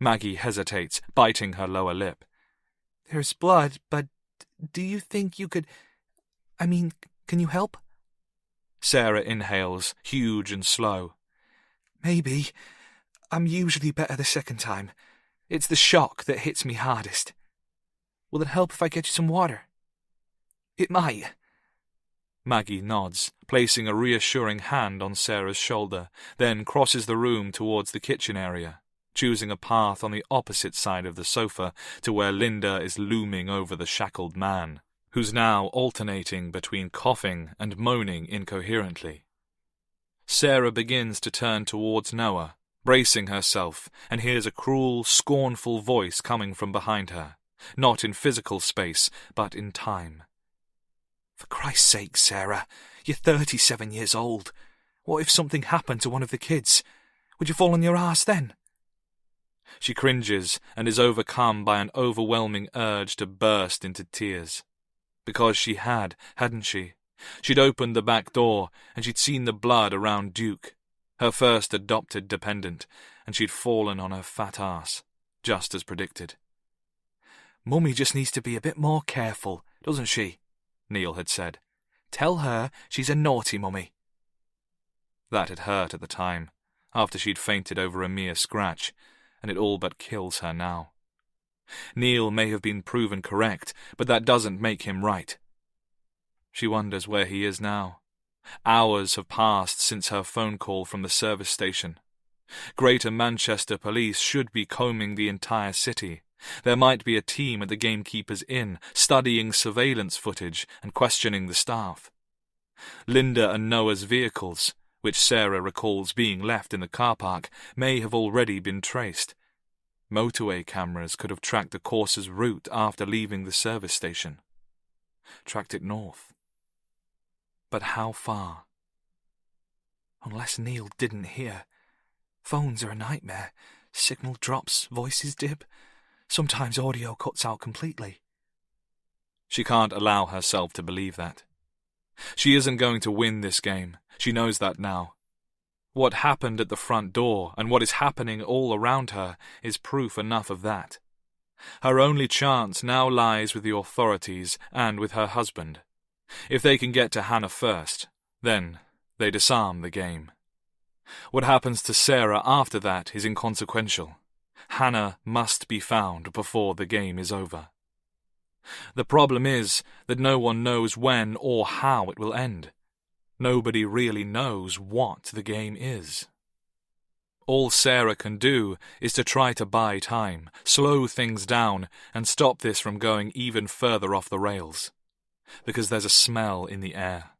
Maggie hesitates, biting her lower lip. There's blood, but do you think you could... can you help? Sarah inhales, huge and slow. Maybe. I'm usually better the second time. It's the shock that hits me hardest. Will it help if I get you some water? It might. Maggie nods, placing a reassuring hand on Sarah's shoulder, then crosses the room towards the kitchen area, choosing a path on the opposite side of the sofa to where Linda is looming over the shackled man, who's now alternating between coughing and moaning incoherently. Sarah begins to turn towards Noah, bracing herself, and hears a cruel, scornful voice coming from behind her, not in physical space, but in time. For Christ's sake, Sarah, you're 37 years old. What if something happened to one of the kids? Would you fall on your arse then? She cringes and is overcome by an overwhelming urge to burst into tears. Because she had, hadn't she? She'd opened the back door, and she'd seen the blood around Duke, her first adopted dependent, and she'd fallen on her fat ass, just as predicted. Mummy just needs to be a bit more careful, doesn't she? Neil had said. Tell her she's a naughty mummy. That had hurt at the time, after she'd fainted over a mere scratch, and it all but kills her now. Neil may have been proven correct, but that doesn't make him right. She wonders where he is now. Hours have passed since her phone call from the service station. Greater Manchester Police should be combing the entire city. There might be a team at the Gamekeeper's Inn, studying surveillance footage and questioning the staff. Linda and Noah's vehicles, which Sarah recalls being left in the car park, may have already been traced. Motorway cameras could have tracked the courser's route after leaving the service station. Tracked it north. But how far? Unless Neil didn't hear. Phones are a nightmare. Signal drops, voices dip. Sometimes audio cuts out completely. She can't allow herself to believe that. She isn't going to win this game. She knows that now. What happened at the front door and what is happening all around her is proof enough of that. Her only chance now lies with the authorities and with her husband. If they can get to Hannah first, then they disarm the game. What happens to Sarah after that is inconsequential. Hannah must be found before the game is over. The problem is that no one knows when or how it will end. Nobody really knows what the game is. All Sarah can do is to try to buy time, slow things down, and stop this from going even further off the rails. Because there's a smell in the air.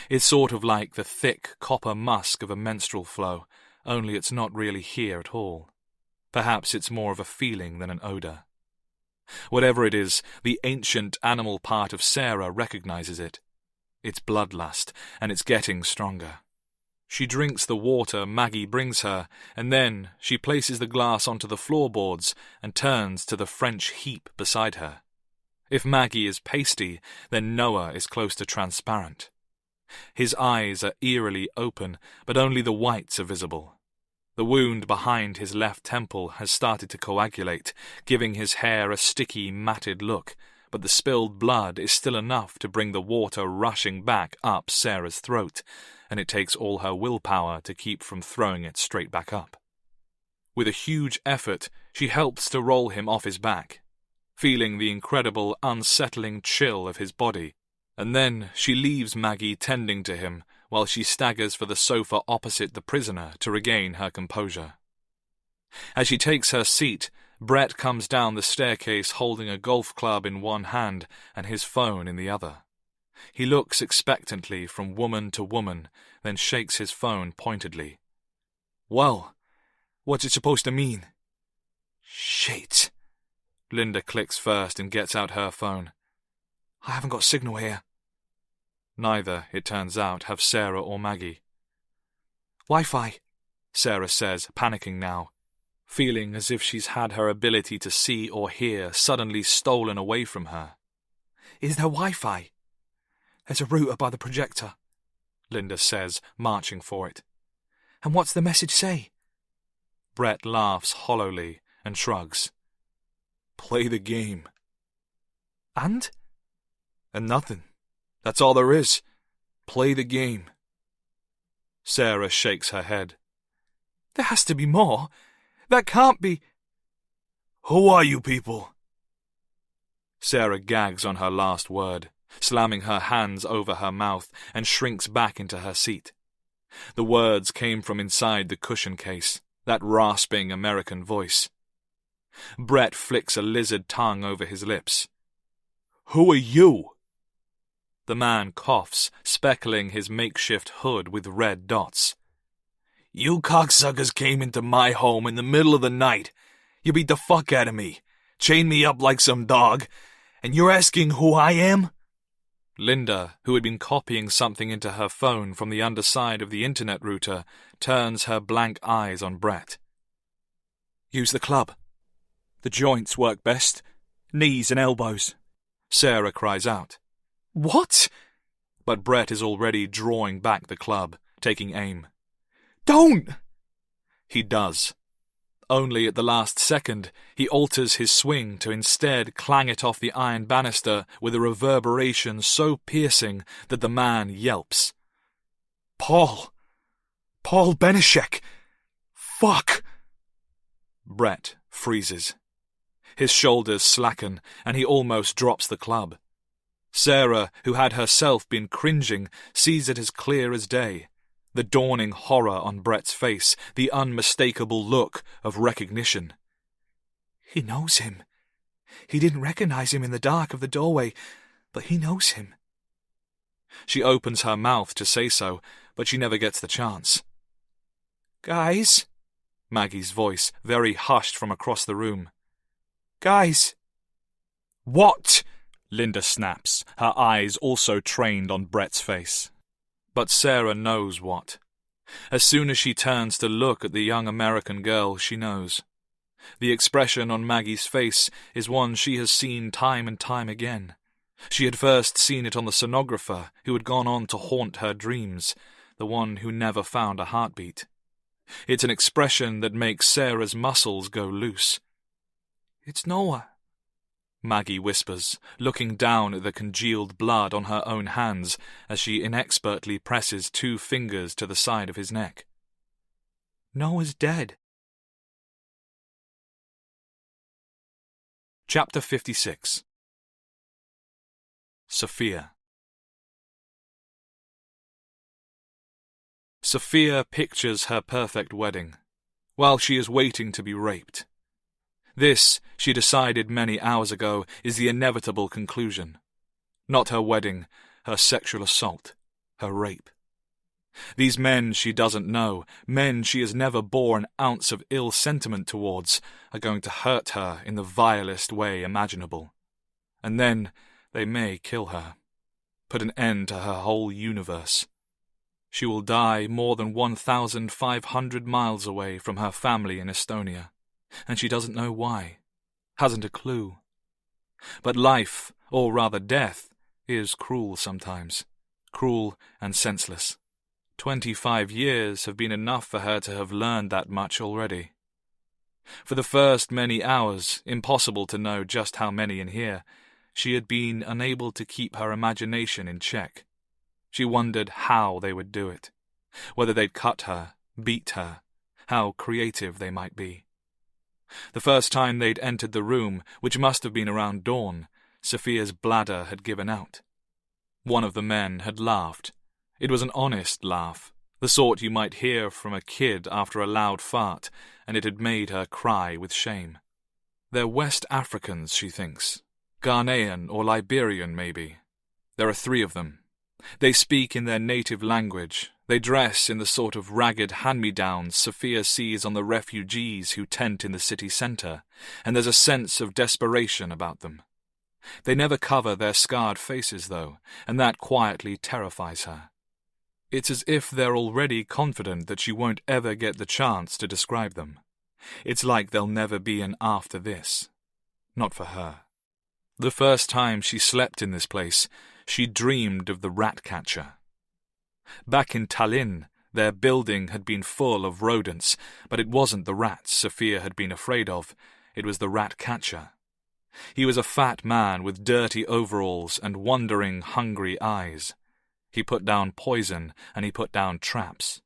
It's sort of like the thick copper musk of a menstrual flow, only it's not really here at all. Perhaps it's more of a feeling than an odour. Whatever it is, the ancient animal part of Sarah recognizes it. It's bloodlust, and it's getting stronger. She drinks the water Maggie brings her, and then she places the glass onto the floorboards and turns to the French heap beside her. If Maggie is pasty, then Noah is close to transparent. His eyes are eerily open, but only the whites are visible. The wound behind his left temple has started to coagulate, giving his hair a sticky, matted look, but the spilled blood is still enough to bring the water rushing back up Sarah's throat, and it takes all her willpower to keep from throwing it straight back up. With a huge effort, she helps to roll him off his back, feeling the incredible, unsettling chill of his body, and then she leaves Maggie tending to him while she staggers for the sofa opposite the prisoner to regain her composure. As she takes her seat, Brett comes down the staircase holding a golf club in one hand and his phone in the other. He looks expectantly from woman to woman, then shakes his phone pointedly. Well, what's it supposed to mean? Shit. Linda clicks first and gets out her phone. I haven't got signal here. Neither, it turns out, have Sarah or Maggie. Wi-Fi, Sarah says, panicking now, feeling as if she's had her ability to see or hear suddenly stolen away from her. Is there Wi-Fi? There's a router by the projector, Linda says, marching for it. And what's the message say? Brett laughs hollowly and shrugs. Play the game. And? And nothing. That's all there is. Play the game. Sarah shakes her head. There has to be more. That can't be. Who are you people? Sarah gags on her last word, slamming her hands over her mouth, and shrinks back into her seat. The words came from inside the cushion case, that rasping American voice. Brett flicks a lizard tongue over his lips. Who are you? The man coughs, speckling his makeshift hood with red dots. You cocksuckers came into my home in the middle of the night. You beat the fuck out of me, chained me up like some dog, and you're asking who I am? Linda, who had been copying something into her phone from the underside of the internet router, turns her blank eyes on Brett. Use the club. The joints work best. Knees and elbows. Sarah cries out. What? But Brett is already drawing back the club, taking aim. Don't! He does. Only at the last second, he alters his swing to instead clang it off the iron banister with a reverberation so piercing that the man yelps. Paul Benishek! Fuck! Brett freezes. His shoulders slacken, and he almost drops the club. Sarah, who had herself been cringing, sees it as clear as day. The dawning horror on Brett's face, the unmistakable look of recognition. He knows him. He didn't recognize him in the dark of the doorway, but he knows him. She opens her mouth to say so, but she never gets the chance. Guys? Maggie's voice, very hushed from across the room. Guys! What? Linda snaps, her eyes also trained on Brett's face. But Sarah knows what. As soon as she turns to look at the young American girl, she knows. The expression on Maggie's face is one she has seen time and time again. She had first seen it on the sonographer who had gone on to haunt her dreams, the one who never found a heartbeat. It's an expression that makes Sarah's muscles go loose. "It's Noah," Maggie whispers, looking down at the congealed blood on her own hands as she inexpertly presses 2 fingers to the side of his neck. "Noah's dead." Chapter 56. Sophia. Sophia pictures her perfect wedding, while she is waiting to be raped. This, she decided many hours ago, is the inevitable conclusion. Not her wedding, her sexual assault, her rape. These men she doesn't know, men she has never bore an ounce of ill sentiment towards, are going to hurt her in the vilest way imaginable. And then they may kill her, put an end to her whole universe. She will die more than 1,500 miles away from her family in Estonia, and she doesn't know why, hasn't a clue. But life, or rather death, is cruel sometimes, cruel and senseless. 25 years have been enough for her to have learned that much already. For the first many hours, impossible to know just how many in here, she had been unable to keep her imagination in check. She wondered how they would do it, whether they'd cut her, beat her, how creative they might be. The first time they'd entered the room, which must have been around dawn, Sophia's bladder had given out. One of the men had laughed. It was an honest laugh, the sort you might hear from a kid after a loud fart, and it had made her cry with shame. They're West Africans, she thinks. Ghanaian or Liberian, maybe. There are 3 of them. They speak in their native language. They dress in the sort of ragged hand-me-downs Sophia sees on the refugees who tent in the city centre, and there's a sense of desperation about them. They never cover their scarred faces, though, and that quietly terrifies her. It's as if they're already confident that she won't ever get the chance to describe them. It's like there'll never be an after this. Not for her. The first time she slept in this place, she dreamed of the rat catcher. Back in Tallinn, their building had been full of rodents, but it wasn't the rats Sophia had been afraid of, it was the rat catcher. He was a fat man with dirty overalls and wandering, hungry eyes. He put down poison, and he put down traps.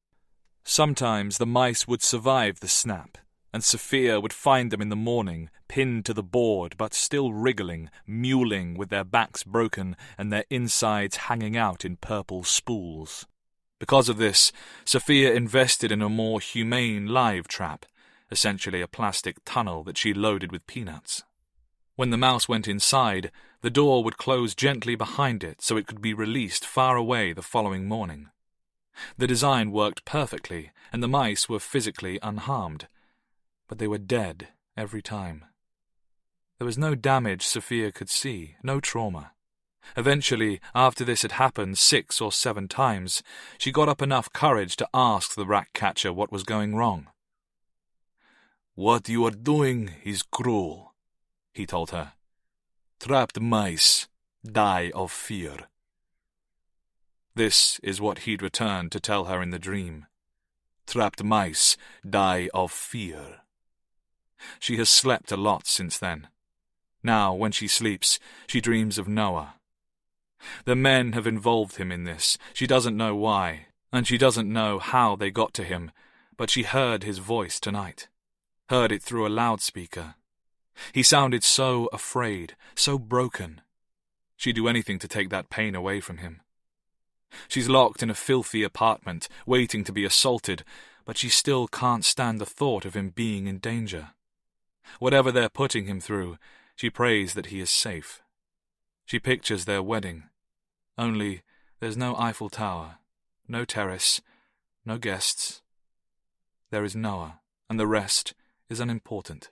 Sometimes the mice would survive the snap, and Sophia would find them in the morning, pinned to the board but still wriggling, mewling with their backs broken and their insides hanging out in purple spools. Because of this, Sophia invested in a more humane live trap, essentially a plastic tunnel that she loaded with peanuts. When the mouse went inside, the door would close gently behind it so it could be released far away the following morning. The design worked perfectly, and the mice were physically unharmed, but they were dead every time. There was no damage Sophia could see, no trauma. Eventually, after this had happened 6 or 7 times, she got up enough courage to ask the rat catcher what was going wrong. "What you are doing is cruel," he told her. "Trapped mice die of fear." This is what he'd returned to tell her in the dream. Trapped mice die of fear. She has slept a lot since then. Now, when she sleeps, she dreams of Noah. The men have involved him in this. She doesn't know why, and she doesn't know how they got to him, but she heard his voice tonight. Heard it through a loudspeaker. He sounded so afraid, so broken. She'd do anything to take that pain away from him. She's locked in a filthy apartment, waiting to be assaulted, but she still can't stand the thought of him being in danger. Whatever they're putting him through, she prays that he is safe. She pictures their wedding. Only there's no Eiffel Tower, no terrace, no guests. There is Noah, and the rest is unimportant.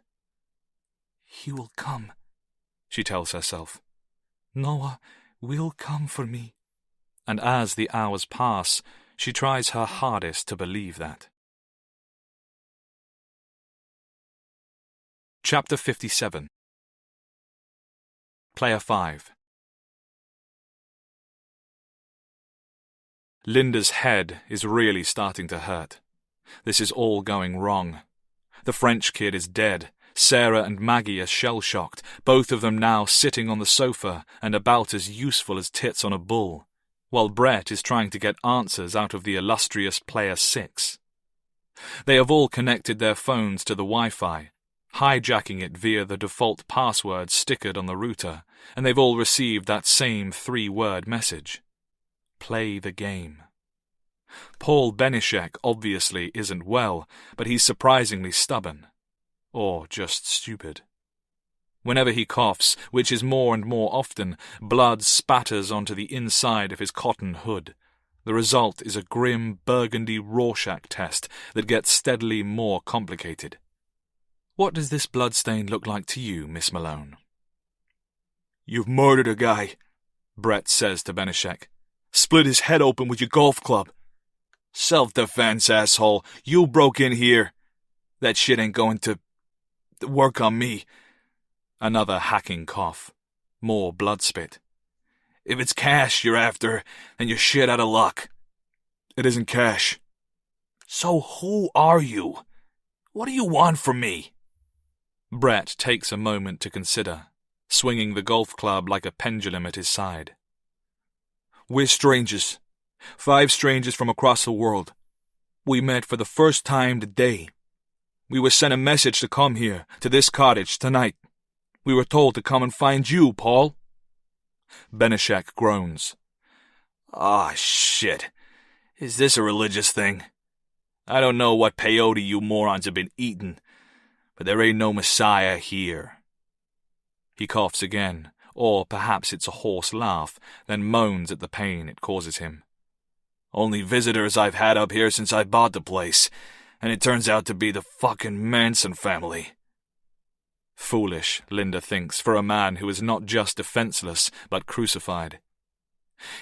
"He will come," she tells herself. "Noah will come for me." And as the hours pass, she tries her hardest to believe that. Chapter 57. Player 5. Linda's head is really starting to hurt. This is all going wrong. The French kid is dead. Sarah and Maggie are shell-shocked, both of them now sitting on the sofa and about as useful as tits on a bull, while Brett is trying to get answers out of the illustrious Player 6. They have all connected their phones to the Wi-Fi, hijacking it via the default password stickered on the router, and they've all received that same 3-word message. Play the game. Paul Benishek obviously isn't well, but he's surprisingly stubborn. Or just stupid. Whenever he coughs, which is more and more often, blood spatters onto the inside of his cotton hood. The result is a grim burgundy Rorschach test that gets steadily more complicated. What does this bloodstain look like to you, Miss Malone? You've murdered a guy, Brett says to Benishek. Split his head open with your golf club. Self-defense, asshole. You broke in here. That shit ain't going to work on me. Another hacking cough. More blood spit. If it's cash you're after, then you're shit out of luck. It isn't cash. So who are you? What do you want from me? Brett takes a moment to consider, swinging the golf club like a pendulum at his side. We're strangers. 5 strangers from across the world. We met for the first time today. We were sent a message to come here, to this cottage, tonight. We were told to come and find you, Paul. Benishek groans. Ah, shit. Is this a religious thing? I don't know what peyote you morons have been eating, but there ain't no Messiah here. He coughs again, or perhaps it's a hoarse laugh, then moans at the pain it causes him. Only visitors I've had up here since I bought the place, and it turns out to be the fucking Manson family. Foolish, Linda thinks, for a man who is not just defenseless, but crucified.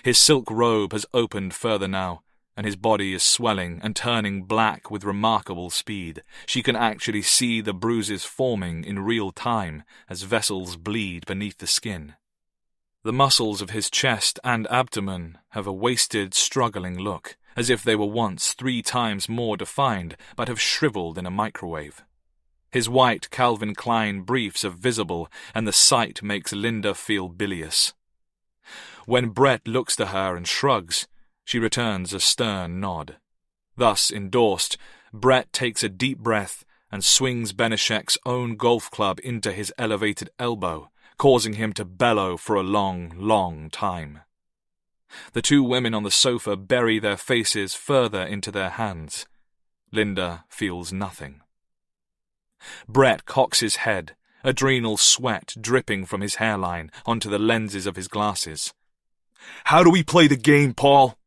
His silk robe has opened further now, and his body is swelling and turning black with remarkable speed. She can actually see the bruises forming in real time as vessels bleed beneath the skin. The muscles of his chest and abdomen have a wasted, struggling look, as if they were once 3 times more defined, but have shriveled in a microwave. His white Calvin Klein briefs are visible, and the sight makes Linda feel bilious. When Brett looks to her and shrugs, she returns a stern nod. Thus endorsed, Brett takes a deep breath and swings Benishek's own golf club into his elevated elbow, causing him to bellow for a long, long time. The 2 women on the sofa bury their faces further into their hands. Linda feels nothing. Brett cocks his head, adrenal sweat dripping from his hairline onto the lenses of his glasses. How do we play the game, Paul?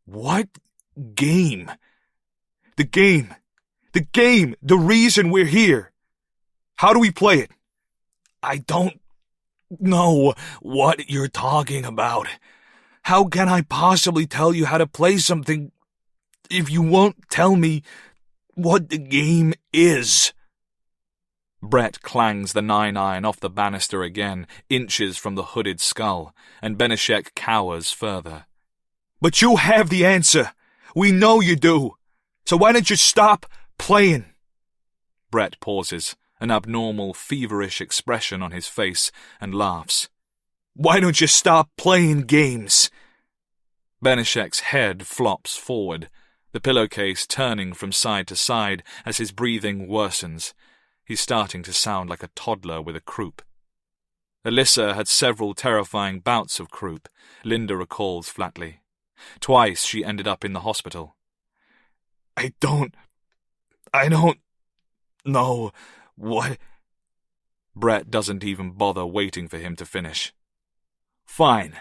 What game? The game. The game. The reason we're here. How do we play it? I don't know what you're talking about. How can I possibly tell you how to play something if you won't tell me what the game is? Brett clangs the 9-iron off the banister again, inches from the hooded skull, and Benishek cowers further. But you have the answer. We know you do. So why don't you stop playing? Brett pauses, an abnormal, feverish expression on his face, and laughs. Why don't you stop playing games? Benishek's head flops forward, the pillowcase turning from side to side as his breathing worsens. He's starting to sound like a toddler with a croup. Alyssa had several terrifying bouts of croup, Linda recalls flatly. Twice she ended up in the hospital. I don't know what... Brett doesn't even bother waiting for him to finish. Fine.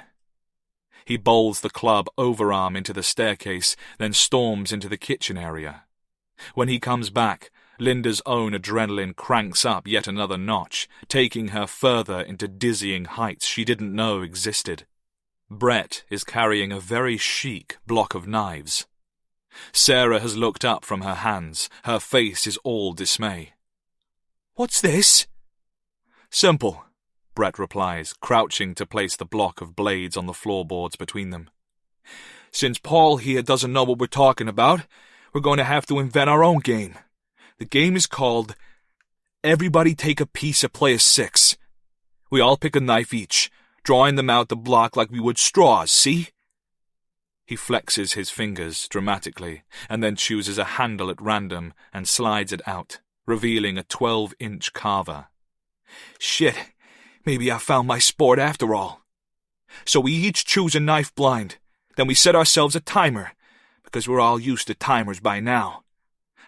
He bowls the club overarm into the staircase, then storms into the kitchen area. When he comes back, Linda's own adrenaline cranks up yet another notch, taking her further into dizzying heights she didn't know existed. Brett is carrying a very chic block of knives. Sarah has looked up from her hands. Her face is all dismay. What's this? Simple, Brett replies, crouching to place the block of blades on the floorboards between them. Since Paul here doesn't know what we're talking about, we're going to have to invent our own game. The game is called Everybody Take a Piece of Player 6. We all pick a knife each, drawing them out the block like we would straws, see? He flexes his fingers dramatically, and then chooses a handle at random and slides it out, revealing a 12-inch carver. Shit, maybe I found my sport after all. So we each choose a knife blind, then we set ourselves a timer, because we're all used to timers by now.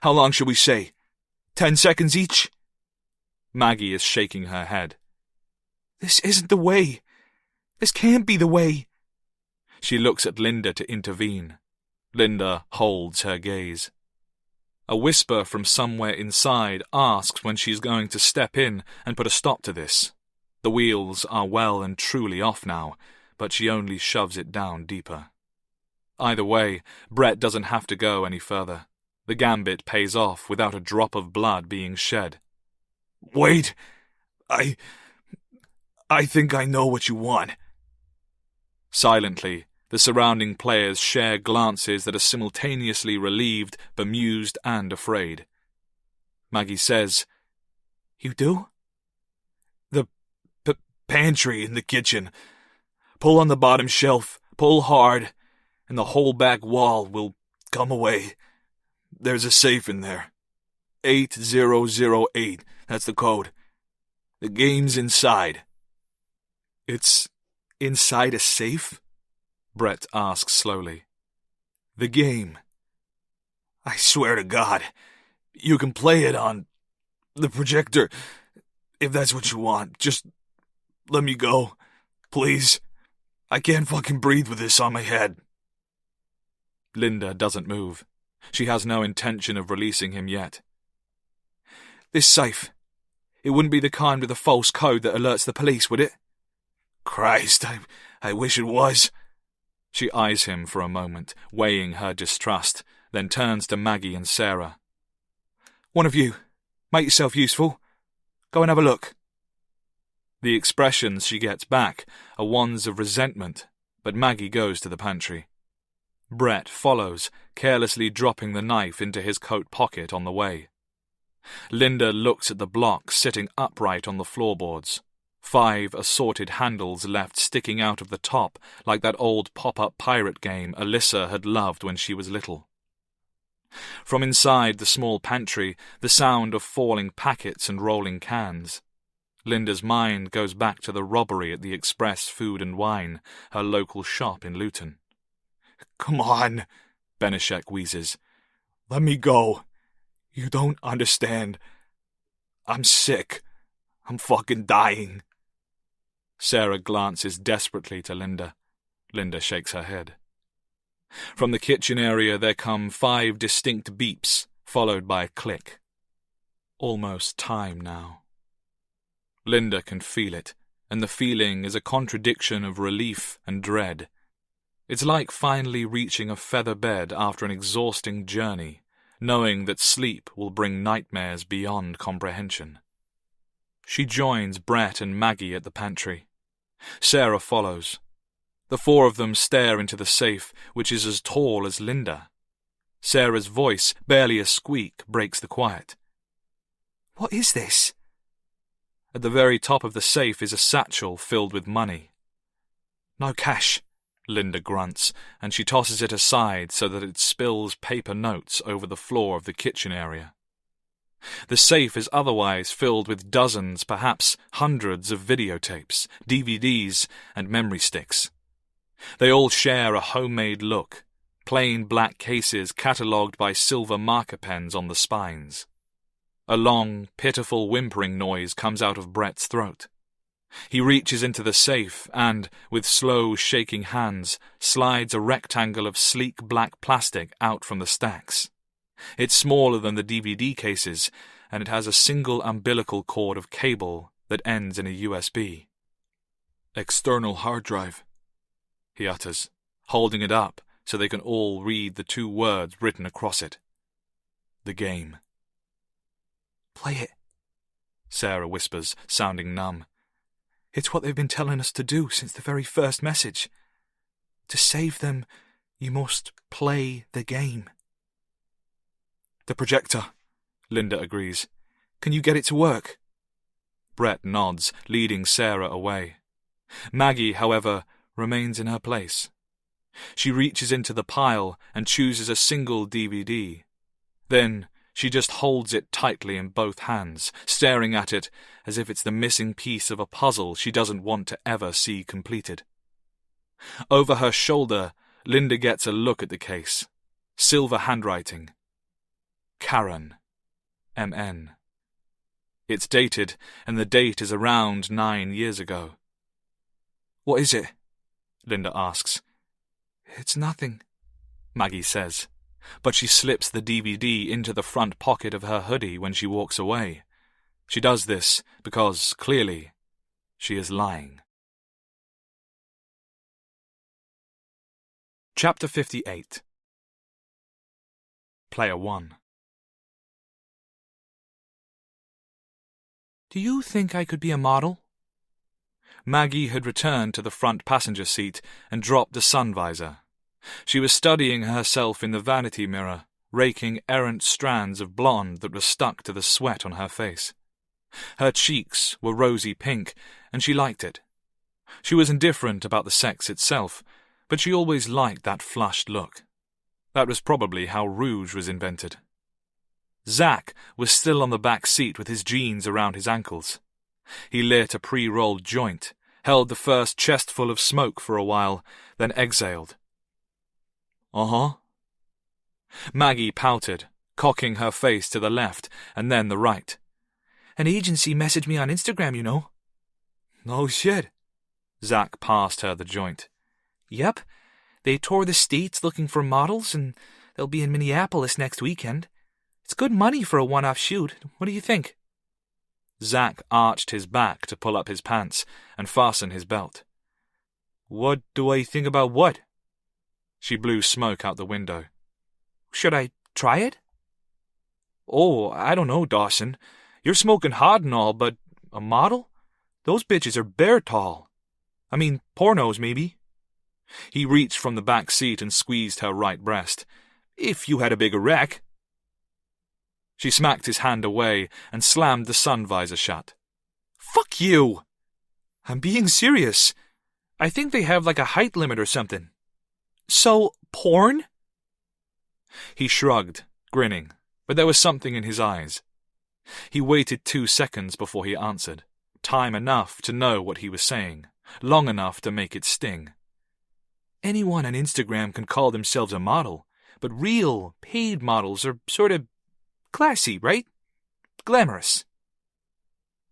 How long should we say? 10 seconds each? Maggie is shaking her head. This isn't the way. This can't be the way. She looks at Linda to intervene. Linda holds her gaze. A whisper from somewhere inside asks when she's going to step in and put a stop to this. The wheels are well and truly off now, but she only shoves it down deeper. Either way, Brett doesn't have to go any further. The gambit pays off without a drop of blood being shed. Wait! I think I know what you want. Silently, the surrounding players share glances that are simultaneously relieved, bemused, and afraid. Maggie says, You do? The pantry in the kitchen. Pull on the bottom shelf, pull hard, and the whole back wall will come away. There's a safe in there. 8008, that's the code. The game's inside. It's inside a safe? Brett asks slowly. The game. I swear to God, you can play it on the projector, if that's what you want. Just let me go, please. I can't fucking breathe with this on my head. Linda doesn't move. She has no intention of releasing him yet. This safe, it wouldn't be the kind with a false code that alerts the police, would it? Christ, I wish it was. She eyes him for a moment, weighing her distrust, then turns to Maggie and Sarah. One of you, make yourself useful. Go and have a look. The expressions she gets back are ones of resentment, but Maggie goes to the pantry. Brett follows, carelessly dropping the knife into his coat pocket on the way. Linda looks at the block sitting upright on the floorboards. 5 assorted handles left sticking out of the top like that old pop-up pirate game Alyssa had loved when she was little. From inside the small pantry, the sound of falling packets and rolling cans. Linda's mind goes back to the robbery at the Express Food and Wine, her local shop in Luton. Come on, Benishek wheezes. Let me go. You don't understand. I'm sick. I'm fucking dying. Sarah glances desperately to Linda. Linda shakes her head. From the kitchen area there come 5 distinct beeps, followed by a click. Almost time now. Linda can feel it, and the feeling is a contradiction of relief and dread. It's like finally reaching a feather bed after an exhausting journey, knowing that sleep will bring nightmares beyond comprehension. She joins Brett and Maggie at the pantry. Sarah follows. The 4 of them stare into the safe, which is as tall as Linda. Sarah's voice, barely a squeak, breaks the quiet. What is this? At the very top of the safe is a satchel filled with money. No cash, Linda grunts, and she tosses it aside so that it spills paper notes over the floor of the kitchen area. The safe is otherwise filled with dozens, perhaps hundreds of videotapes, DVDs, and memory sticks. They all share a homemade look, plain black cases catalogued by silver marker pens on the spines. A long, pitiful whimpering noise comes out of Brett's throat. He reaches into the safe and, with slow, shaking hands, slides a rectangle of sleek black plastic out from the stacks. It's smaller than the DVD cases, and it has a single umbilical cord of cable that ends in a USB. External hard drive, he utters, holding it up so they can all read the 2 words written across it. The game. Play it, Sarah whispers, sounding numb. It's what they've been telling us to do since the very first message. To save them, You must play the game. The projector, Linda agrees. Can you get it to work? Brett nods, leading Sarah away. Maggie, however, remains in her place. She reaches into the pile and chooses a single DVD. Then she just holds it tightly in both hands, staring at it as if it's the missing piece of a puzzle she doesn't want to ever see completed. Over her shoulder, Linda gets a look at the case. Silver handwriting. Karen. M.N. It's dated, and the date is around 9 years ago. What is it? Linda asks. It's nothing, Maggie says, but she slips the DVD into the front pocket of her hoodie when she walks away. She does this because, clearly, she is lying. Chapter 58. Player 1. Do you think I could be a model? Maggie had returned to the front passenger seat and dropped the sun visor. She was studying herself in the vanity mirror, raking errant strands of blonde that were stuck to the sweat on her face. Her cheeks were rosy pink, and she liked it. She was indifferent about the sex itself, but she always liked that flushed look. That was probably how rouge was invented. Zach was still on the back seat with his jeans around his ankles. He lit a pre-rolled joint, held the first chestful of smoke for a while, then exhaled. Uh-huh. Maggie pouted, cocking her face to the left and then the right. An agency messaged me on Instagram, you know. No shit. Zach passed her the joint. Yep. They toured the states looking for models, and they'll be in Minneapolis next weekend. It's good money for a one-off shoot. What do you think? Zach arched his back to pull up his pants and fasten his belt. What do I think about what? She blew smoke out the window. Should I try it? Oh, I don't know, Dawson. You're smoking hot and all, but a model? Those bitches are bear tall. I mean, pornos, maybe. He reached from the back seat and squeezed her right breast. If you had a bigger rack. She smacked his hand away and slammed the sun visor shut. Fuck you! I'm being serious. I think they have like a height limit or something. So, porn? He shrugged, grinning, but there was something in his eyes. He waited 2 seconds before he answered, time enough to know what he was saying, long enough to make it sting. Anyone on Instagram can call themselves a model, but real, paid models are sort of classy, right? Glamorous.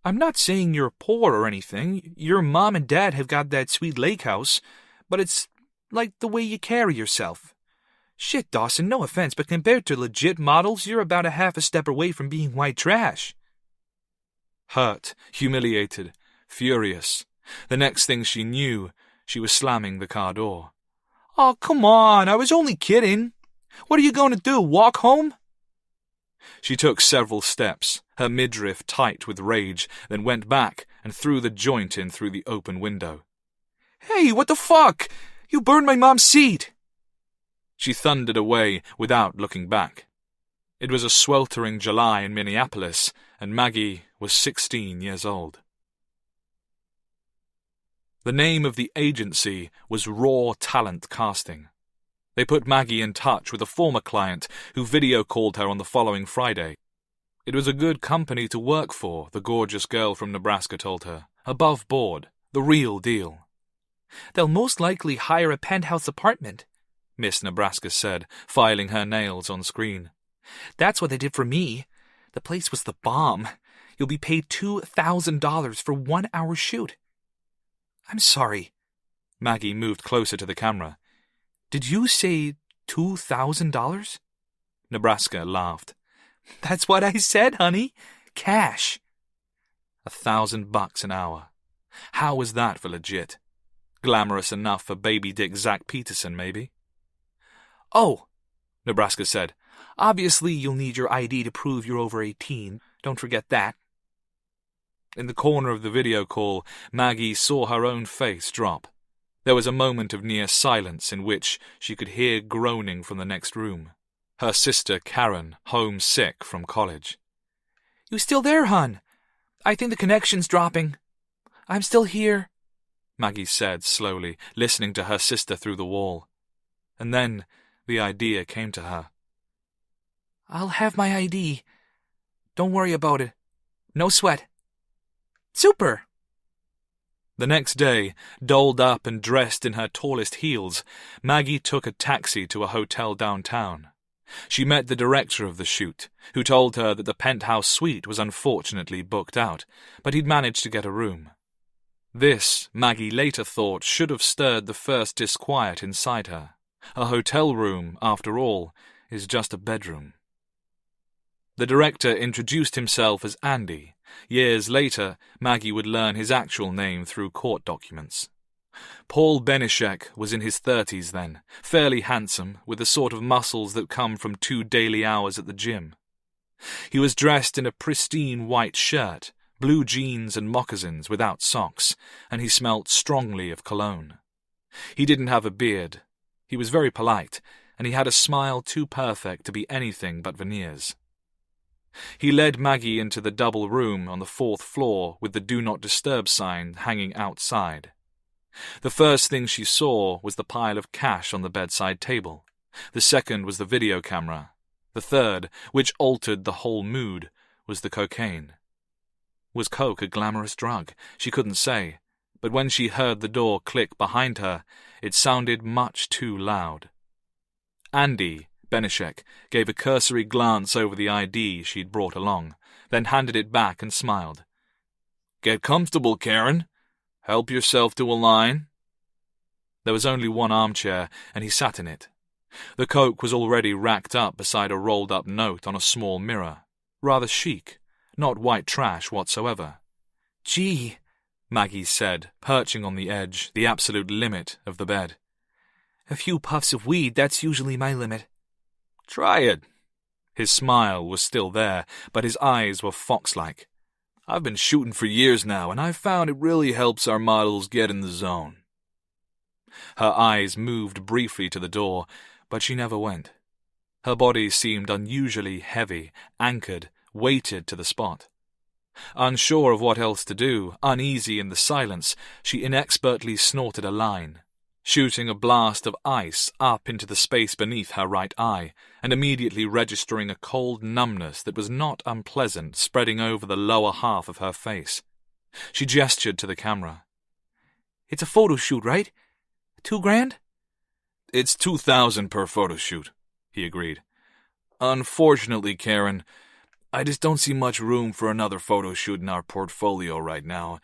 I'm not saying you're poor or anything. Your mom and dad have got that sweet lake house, but it's like the way you carry yourself. Shit, Dawson, no offense, but compared to legit models, you're about a half a step away from being white trash. Hurt, humiliated, furious. The next thing she knew, she was slamming the car door. Oh, come on, I was only kidding. What are you going to do, walk home? She took several steps, her midriff tight with rage, then went back and threw the joint in through the open window. Hey, what the fuck? You burned my mom's seat! She thundered away without looking back. It was a sweltering July in Minneapolis, and Maggie was 16 years old. The name of the agency was Raw Talent Casting. They put Maggie in touch with a former client who video called her on the following Friday. It was a good company to work for, the gorgeous girl from Nebraska told her. Above board, the real deal. They'll most likely hire a penthouse apartment, Miss Nebraska said, filing her nails on screen. That's what they did for me. The place was the bomb. You'll be paid $2,000 for 1 hour shoot. I'm sorry. Maggie moved closer to the camera. Did you say $2,000? Nebraska laughed. That's what I said, honey. Cash. $1,000 an hour. How was that for legit? Glamorous enough for baby dick Zach Peterson, maybe? Oh, Nebraska said. Obviously, you'll need your ID to prove you're over 18. Don't forget that. In the corner of the video call, Maggie saw her own face drop. There was a moment of near silence in which she could hear groaning from the next room. Her sister Karen, homesick from college. "You still there, hon? I think the connection's dropping. I'm still here," Maggie said slowly, listening to her sister through the wall. And then the idea came to her. "I'll have my ID. Don't worry about it. No sweat." "Super!" The next day, dolled up and dressed in her tallest heels, Maggie took a taxi to a hotel downtown. She met the director of the shoot, who told her that the penthouse suite was unfortunately booked out, but he'd managed to get a room. This, Maggie later thought, should have stirred the first disquiet inside her. A hotel room, after all, is just a bedroom. The director introduced himself as Andy. Years later, Maggie would learn his actual name through court documents. Paul Benishek was in his 30s then, fairly handsome, with the sort of muscles that come from 2 daily hours at the gym. He was dressed in a pristine white shirt, blue jeans and moccasins without socks, and he smelt strongly of cologne. He didn't have a beard. He was very polite, and he had a smile too perfect to be anything but veneers. He led Maggie into the double room on the 4th floor with the Do Not Disturb sign hanging outside. The first thing she saw was the pile of cash on the bedside table. The second was the video camera. The third, which altered the whole mood, was the cocaine. Was coke a glamorous drug? She couldn't say, but when she heard the door click behind her, it sounded much too loud. Andy, Benishek, gave a cursory glance over the ID she'd brought along, then handed it back and smiled. "Get comfortable, Karen. Help yourself to a line." There was only one armchair, and he sat in it. The coke was already racked up beside a rolled-up note on a small mirror. Rather chic, not white trash whatsoever. "Gee," Maggie said, perching on the edge, the absolute limit of the bed. "A few puffs of weed, that's usually my limit." "Try it." His smile was still there, but his eyes were fox-like. "I've been shooting for years now, and I've found it really helps our models get in the zone." Her eyes moved briefly to the door, but she never went. Her body seemed unusually heavy, anchored, weighted to the spot. Unsure of what else to do, uneasy in the silence, she inexpertly snorted a line, shooting a blast of ice up into the space beneath her right eye, and immediately registering a cold numbness that was not unpleasant spreading over the lower half of her face. She gestured to the camera. "It's a photo shoot, right? $2,000? "It's $2,000 per photo shoot," he agreed. "Unfortunately, Karen, I just don't see much room for another photo shoot in our portfolio right now.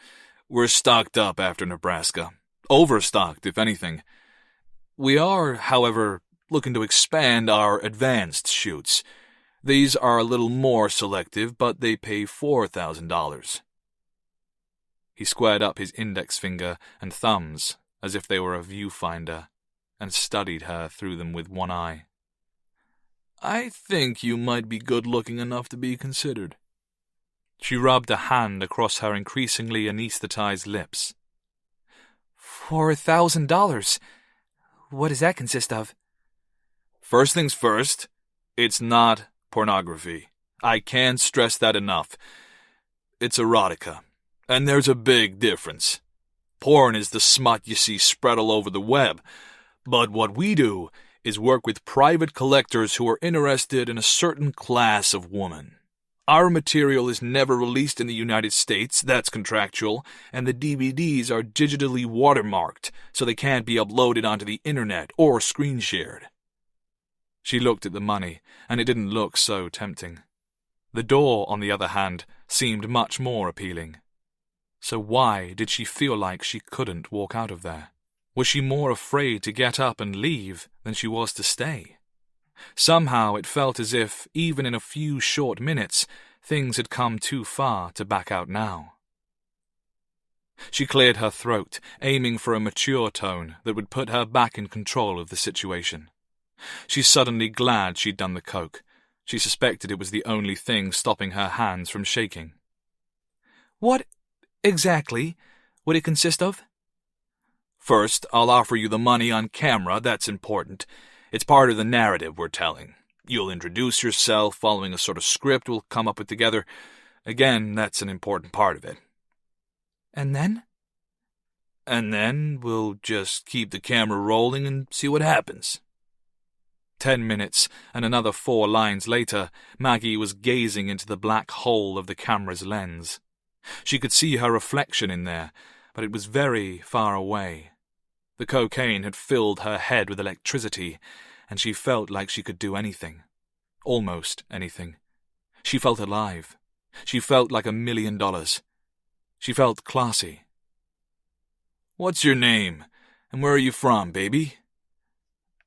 We're stocked up after Nebraska. Overstocked, if anything. We are, however, looking to expand our advanced shoots. These are a little more selective, but they pay $4,000. He squared up his index finger and thumbs as if they were a viewfinder, and studied her through them with one eye. "I think you might be good-looking enough to be considered." She rubbed a hand across her increasingly anesthetized lips. $4,000? What does that consist of? First things first, it's not pornography. I can't stress that enough. It's erotica, and there's a big difference. Porn is the smut you see spread all over the web, but what we do is work with private collectors who are interested in a certain class of woman. Our material is never released in the United States, that's contractual, and the DVDs are digitally watermarked, so they can't be uploaded onto the internet or screen shared. She looked at the money, and it didn't look so tempting. The door, on the other hand, seemed much more appealing. So why did she feel like she couldn't walk out of there? Was she more afraid to get up and leave than she was to stay? Somehow it felt as if, even in a few short minutes, things had come too far to back out now. She cleared her throat, aiming for a mature tone that would put her back in control of the situation. She's suddenly glad she'd done the coke. She suspected it was the only thing stopping her hands from shaking. What exactly would it consist of? First, I'll offer you the money on camera, that's important. It's part of the narrative we're telling. You'll introduce yourself, following a sort of script we'll come up with together. Again, that's an important part of it. And then? And then we'll just keep the camera rolling and see what happens. 10 minutes, and another 4 lines later, Maggie was gazing into the black hole of the camera's lens. She could see her reflection in there, but it was very far away. The cocaine had filled her head with electricity, and she felt like she could do anything. Almost anything. She felt alive. She felt like $1 million. She felt classy. What's your name, and where are you from, baby?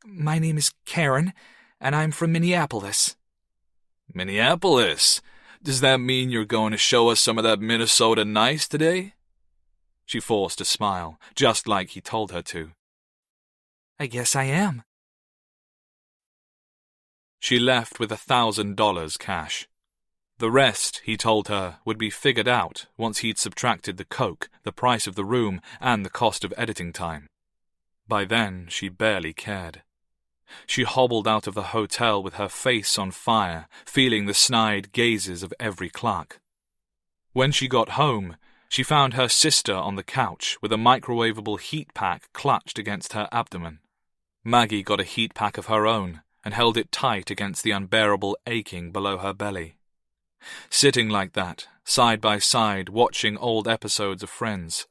My name is Karen, and I'm from Minneapolis. Minneapolis? Does that mean you're going to show us some of that Minnesota nice today? She forced a smile, just like he told her to. I guess I am. She left with $1,000 cash. The rest, he told her, would be figured out once he'd subtracted the coke, the price of the room, and the cost of editing time. By then, she barely cared. She hobbled out of the hotel with her face on fire, feeling the snide gazes of every clerk. When she got home, she found her sister on the couch with a microwavable heat pack clutched against her abdomen. Maggie got a heat pack of her own and held it tight against the unbearable aching below her belly. Sitting like that, side by side, watching old episodes of Friends.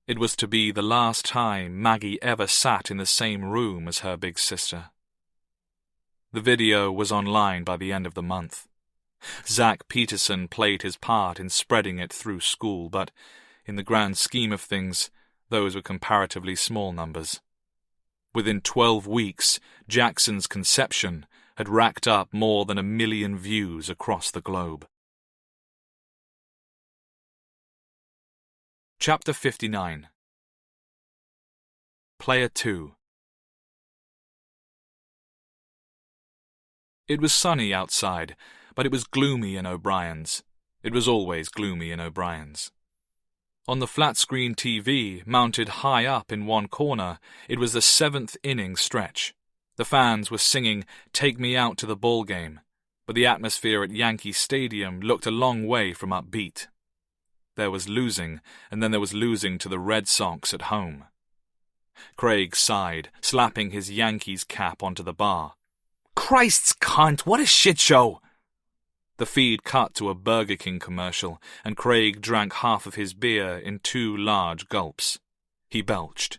It was to be the last time Maggie ever sat in the same room as her big sister. The video was online by the end of the month. Zach Peterson played his part in spreading it through school, but in the grand scheme of things, those were comparatively small numbers. Within 12 weeks, Jackson's conception had racked up more than 1 million views across the globe. Chapter 59. Player 2. It was sunny outside, but it was gloomy in O'Brien's. It was always gloomy in O'Brien's. On the flat-screen TV, mounted high up in one corner, it was the 7th inning stretch. The fans were singing "Take Me Out to the Ball Game," but the atmosphere at Yankee Stadium looked a long way from upbeat. There was losing, and then there was losing to the Red Sox at home. Craig sighed, slapping his Yankees cap onto the bar. Christ's cunt, what a shit show! The feed cut to a Burger King commercial, and Craig drank half of his beer in 2 large gulps. He belched.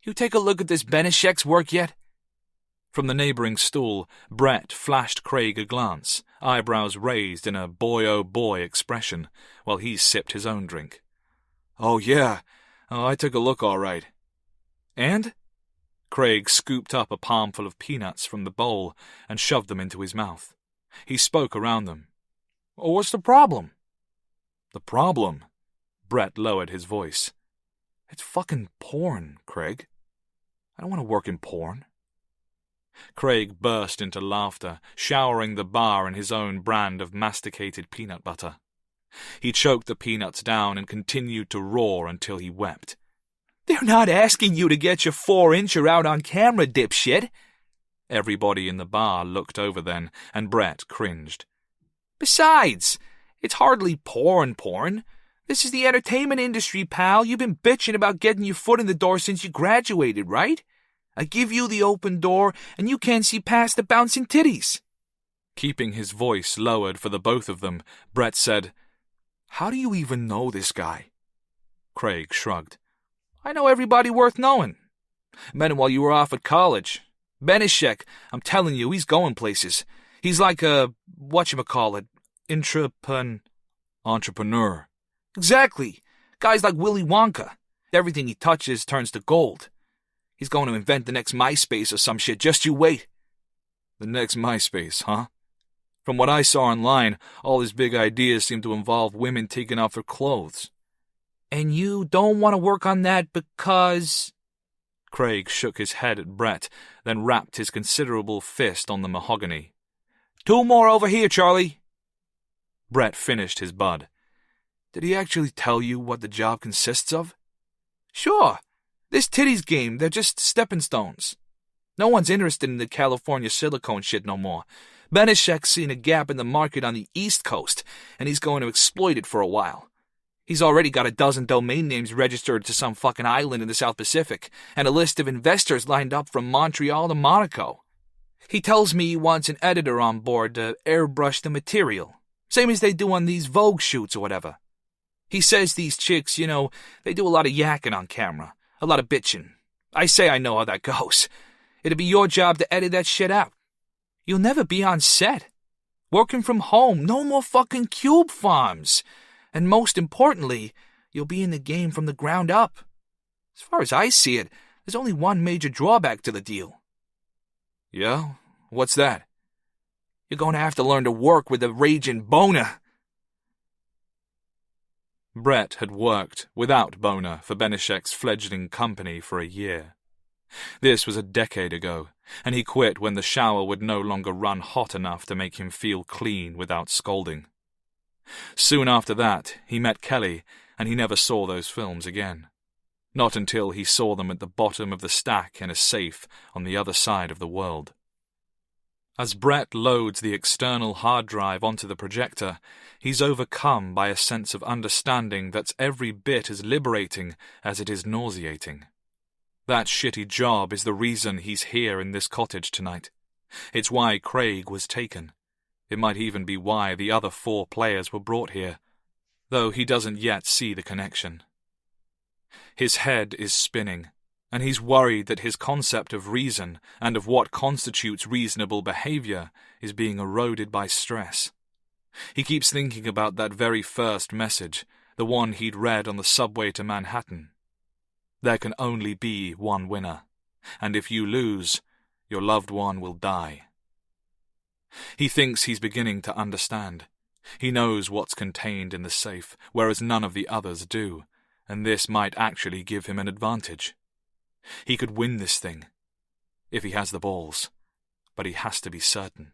You take a look at this Benishek's work yet? From the neighboring stool, Brett flashed Craig a glance, eyebrows raised in a boy-oh-boy expression, while he sipped his own drink. Oh, yeah. I took a look all right. And? Craig scooped up a palmful of peanuts from the bowl and shoved them into his mouth. He spoke around them. What's the problem? The problem? Brett lowered his voice. It's fucking porn, Craig. I don't want to work in porn. Craig burst into laughter, showering the bar in his own brand of masticated peanut butter. He choked the peanuts down and continued to roar until he wept. They're not asking you to get your 4-incher out on camera, dipshit. Everybody in the bar looked over then, and Brett cringed. Besides, it's hardly porn. This is the entertainment industry, pal. You've been bitching about getting your foot in the door since you graduated, right? I give you the open door, and you can't see past the bouncing titties. Keeping his voice lowered for the both of them, Brett said, How do you even know this guy? Craig shrugged. I know everybody worth knowing. Met him while you were off at college. Benishek, I'm telling you, he's going places. He's like a, whatchamacallit, entrepreneur. Exactly. Guys like Willy Wonka. Everything he touches turns to gold. He's going to invent the next MySpace or some shit. Just you wait. The next MySpace, huh? From what I saw online, all his big ideas seem to involve women taking off their clothes. And you don't want to work on that because... Craig shook his head at Brett, then rapped his considerable fist on the mahogany. 2 more over here, Charlie. Brett finished his bud. Did he actually tell you what the job consists of? Sure. This titties game, they're just stepping stones. No one's interested in the California silicone shit no more. Benešek's seen a gap in the market on the East Coast, and he's going to exploit it for a while. He's already got a dozen domain names registered to some fucking island in the South Pacific, and a list of investors lined up from Montreal to Monaco. He tells me he wants an editor on board to airbrush the material, same as they do on these Vogue shoots or whatever. He says these chicks, they do a lot of yakking on camera, a lot of bitching. I say I know how that goes. It'd be your job to edit that shit out. You'll never be on set. Working from home, no more fucking cube farms. And most importantly, you'll be in the game from the ground up. As far as I see it, there's only one major drawback to the deal. Yeah? What's that? You're going to have to learn to work with a raging boner. Brett had worked without boner for Benešek's fledgling company for a year. This was a decade ago, and he quit when the shower would no longer run hot enough to make him feel clean without scalding. Soon after that, he met Kelly, and he never saw those films again. Not until he saw them at the bottom of the stack in a safe on the other side of the world. As Brett loads the external hard drive onto the projector, he's overcome by a sense of understanding that's every bit as liberating as it is nauseating. That shitty job is the reason he's here in this cottage tonight. It's why Craig was taken. It might even be why the other 4 players were brought here, though he doesn't yet see the connection. His head is spinning, and he's worried that his concept of reason and of what constitutes reasonable behavior is being eroded by stress. He keeps thinking about that very first message, the one he'd read on the subway to Manhattan. There can only be one winner, and if you lose, your loved one will die. He thinks he's beginning to understand. He knows what's contained in the safe, whereas none of the others do, and this might actually give him an advantage. He could win this thing, if he has the balls, but he has to be certain.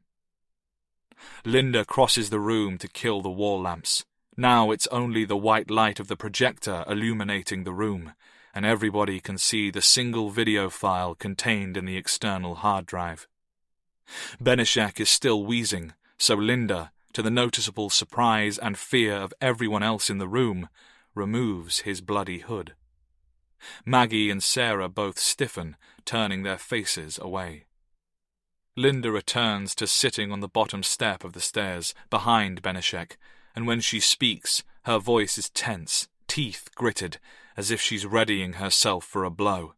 Linda crosses the room to kill the wall lamps. Now it's only the white light of the projector illuminating the room, and everybody can see the single video file contained in the external hard drive. Benešek is still wheezing, so Linda, to the noticeable surprise and fear of everyone else in the room, removes his bloody hood. Maggie and Sarah both stiffen, turning their faces away. Linda returns to sitting on the bottom step of the stairs, behind Benešek, and when she speaks, her voice is tense, teeth gritted, as if she's readying herself for a blow.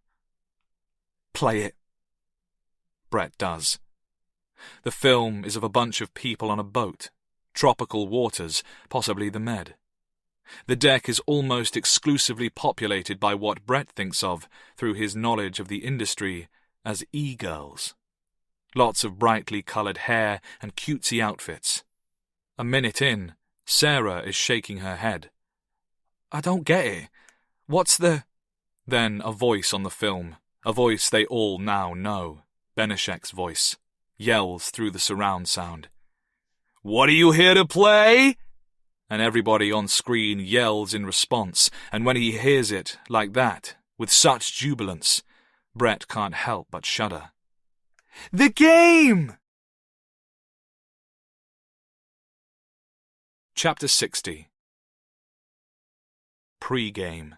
"Play it." Brett does. The film is of a bunch of people on a boat, tropical waters, possibly the Med. The deck is almost exclusively populated by what Brett thinks of, through his knowledge of the industry, as e-girls. Lots of brightly coloured hair and cutesy outfits. A minute in, Sarah is shaking her head. "I don't get it. What's the—" Then a voice on the film, a voice they all now know, Benešek's voice, yells through the surround sound. "What are you here to play?" And everybody on screen yells in response, and when he hears it, like that, with such jubilance, Brett can't help but shudder. "The game!" Chapter 60. Pre-game.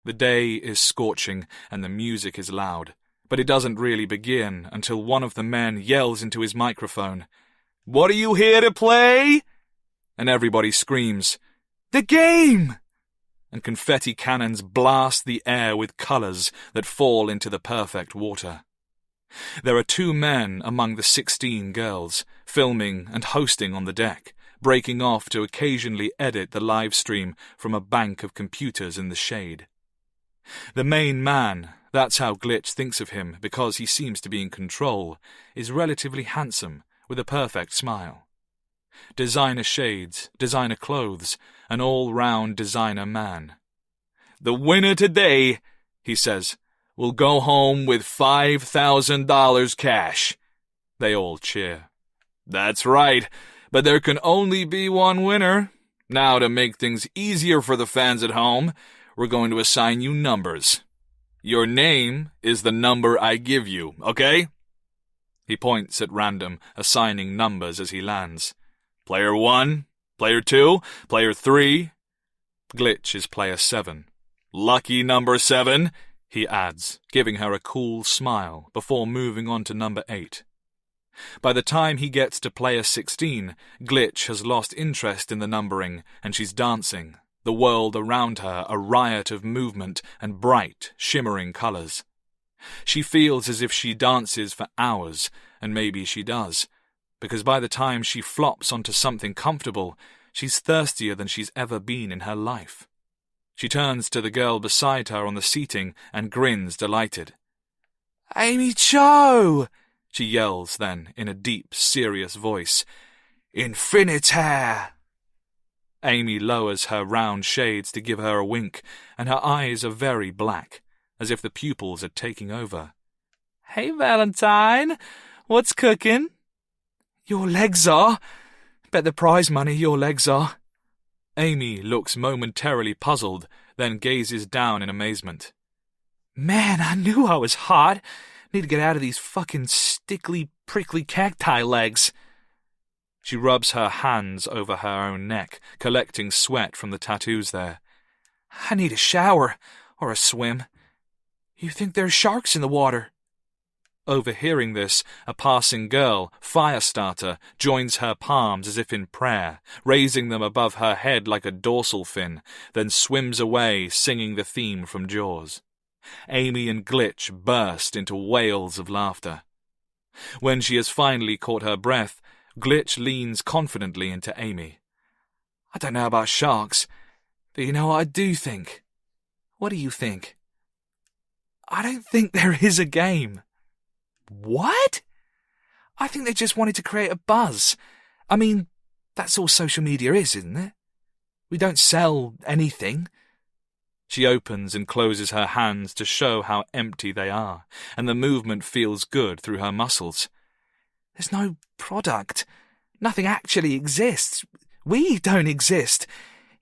The day is scorching and the music is loud, but it doesn't really begin until one of the men yells into his microphone, "What are you here to play?" And everybody screams, "The game!" And confetti cannons blast the air with colours that fall into the perfect water. There are 2 men among the 16 girls, filming and hosting on the deck, breaking off to occasionally edit the live stream from a bank of computers in the shade. The main man, that's how Glitch thinks of him because he seems to be in control, is relatively handsome, with a perfect smile. Designer shades, designer clothes, an all-round designer man. "The winner today," he says, "will go home with $5,000 cash." They all cheer. "That's right, but there can only be one winner. Now, to make things easier for the fans at home, we're going to assign you numbers. Your name is the number I give you, okay? He points at random, assigning numbers as he lands. Player 1, Player 2, Player 3. Glitch is Player 7. Lucky number 7, he adds, giving her a cool smile before moving on to number 8. By the time he gets to Player 16, Glitch has lost interest in the numbering, and she's dancing, the world around her a riot of movement and bright, shimmering colours. She feels as if she dances for hours, and maybe she does, because by the time she flops onto something comfortable, she's thirstier than she's ever been in her life. She turns to the girl beside her on the seating and grins delighted. "Amy Cho!" she yells then, in a deep, serious voice. "Infinitaire!" Amy lowers her round shades to give her a wink, and her eyes are very black, as if the pupils are taking over. "Hey, Valentine, what's cooking?" "Your legs are. Bet the prize money your legs are." Amy looks momentarily puzzled, then gazes down in amazement. "Man, I knew I was hot. Need to get out of these fucking stickly, prickly cacti legs." She rubs her hands over her own neck, collecting sweat from the tattoos there. "I need a shower, or a swim. You think there's sharks in the water?" Overhearing this, a passing girl, Firestarter, joins her palms as if in prayer, raising them above her head like a dorsal fin, then swims away singing the theme from Jaws. Amy and Glitch burst into wails of laughter. When she has finally caught her breath, Glitch leans confidently into Amy. "I don't know about sharks, but you know what I do think?" "What do you think?" "I don't think there is a game." "What?" "I think they just wanted to create a buzz. I mean, that's all social media is, isn't it? We don't sell anything." She opens and closes her hands to show how empty they are, and the movement feels good through her muscles. "There's no product. Nothing actually exists. We don't exist.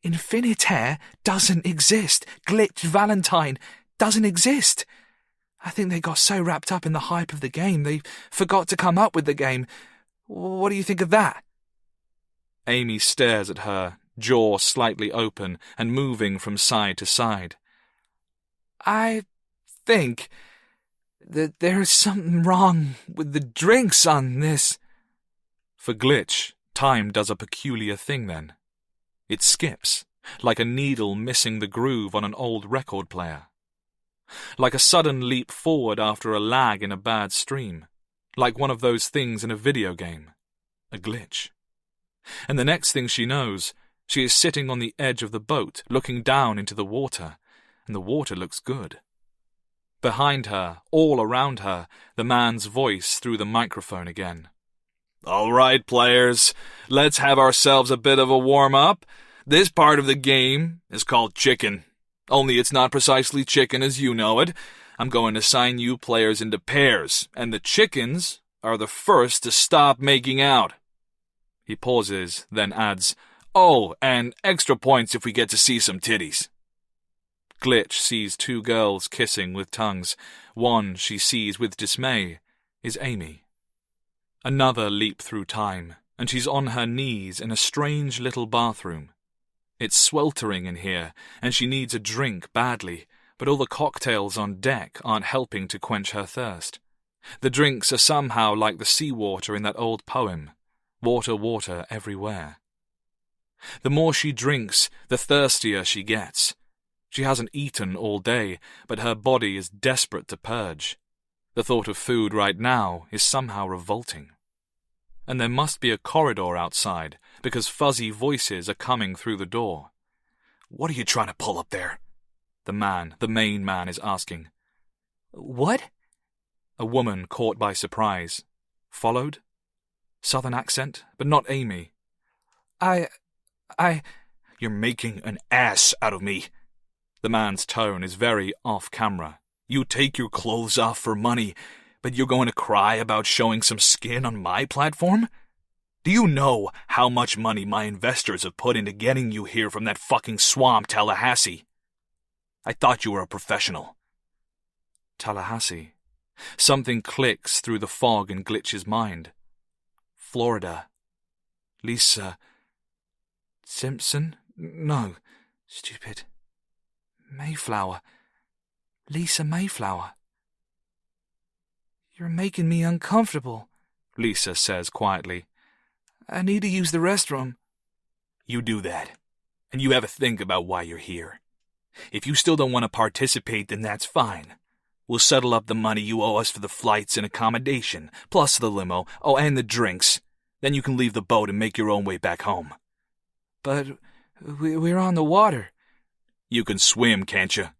Infinitaire doesn't exist. Glitch Valentine doesn't exist. I think they got so wrapped up in the hype of the game, they forgot to come up with the game. What do you think of that?" Amy stares at her, jaw slightly open and moving from side to side. "I think that there is something wrong with the drinks on this." For Glitch, time does a peculiar thing then. It skips, like a needle missing the groove on an old record player. Like a sudden leap forward after a lag in a bad stream. Like one of those things in a video game. A glitch. And the next thing she knows, she is sitting on the edge of the boat, looking down into the water, and the water looks good. Behind her, all around her, the man's voice through the microphone again. "All right, players, let's have ourselves a bit of a warm-up. This part of the game is called chicken. Only it's not precisely chicken as you know it. I'm going to assign you players into pairs, and the chickens are the first to stop making out." He pauses, then adds, "Oh, and extra points if we get to see some titties." Glitch sees two girls kissing with tongues. One she sees with dismay is Amy. Another leap through time, and she's on her knees in a strange little bathroom. It's sweltering in here, and she needs a drink badly, but all the cocktails on deck aren't helping to quench her thirst. The drinks are somehow like the seawater in that old poem, "Water, water everywhere." The more she drinks, the thirstier she gets. She hasn't eaten all day, but her body is desperate to purge. The thought of food right now is somehow revolting. And there must be a corridor outside, because fuzzy voices are coming through the door. "What are you trying to pull up there?" the main man is asking. "What?" A woman caught by surprise. Followed? Southern accent, but not Amy. You're making an ass out of me." The man's tone is very off-camera. "You take your clothes off for money, but you're going to cry about showing some skin on my platform?" Do you know how much money my investors have put into getting you here from that fucking swamp, Tallahassee? I thought you were a professional. Tallahassee. Something clicks through the fog in Glitch's mind. Florida. Lisa Simpson? No. Stupid. Mayflower. Lisa Mayflower. You're making me uncomfortable, Lisa says quietly. I need to use the restroom. You do that, and you have a think about why you're here. If you still don't want to participate, then that's fine. We'll settle up the money you owe us for the flights and accommodation, plus the limo, and the drinks. Then you can leave the boat and make your own way back home. But we're on the water. You can swim, can't you?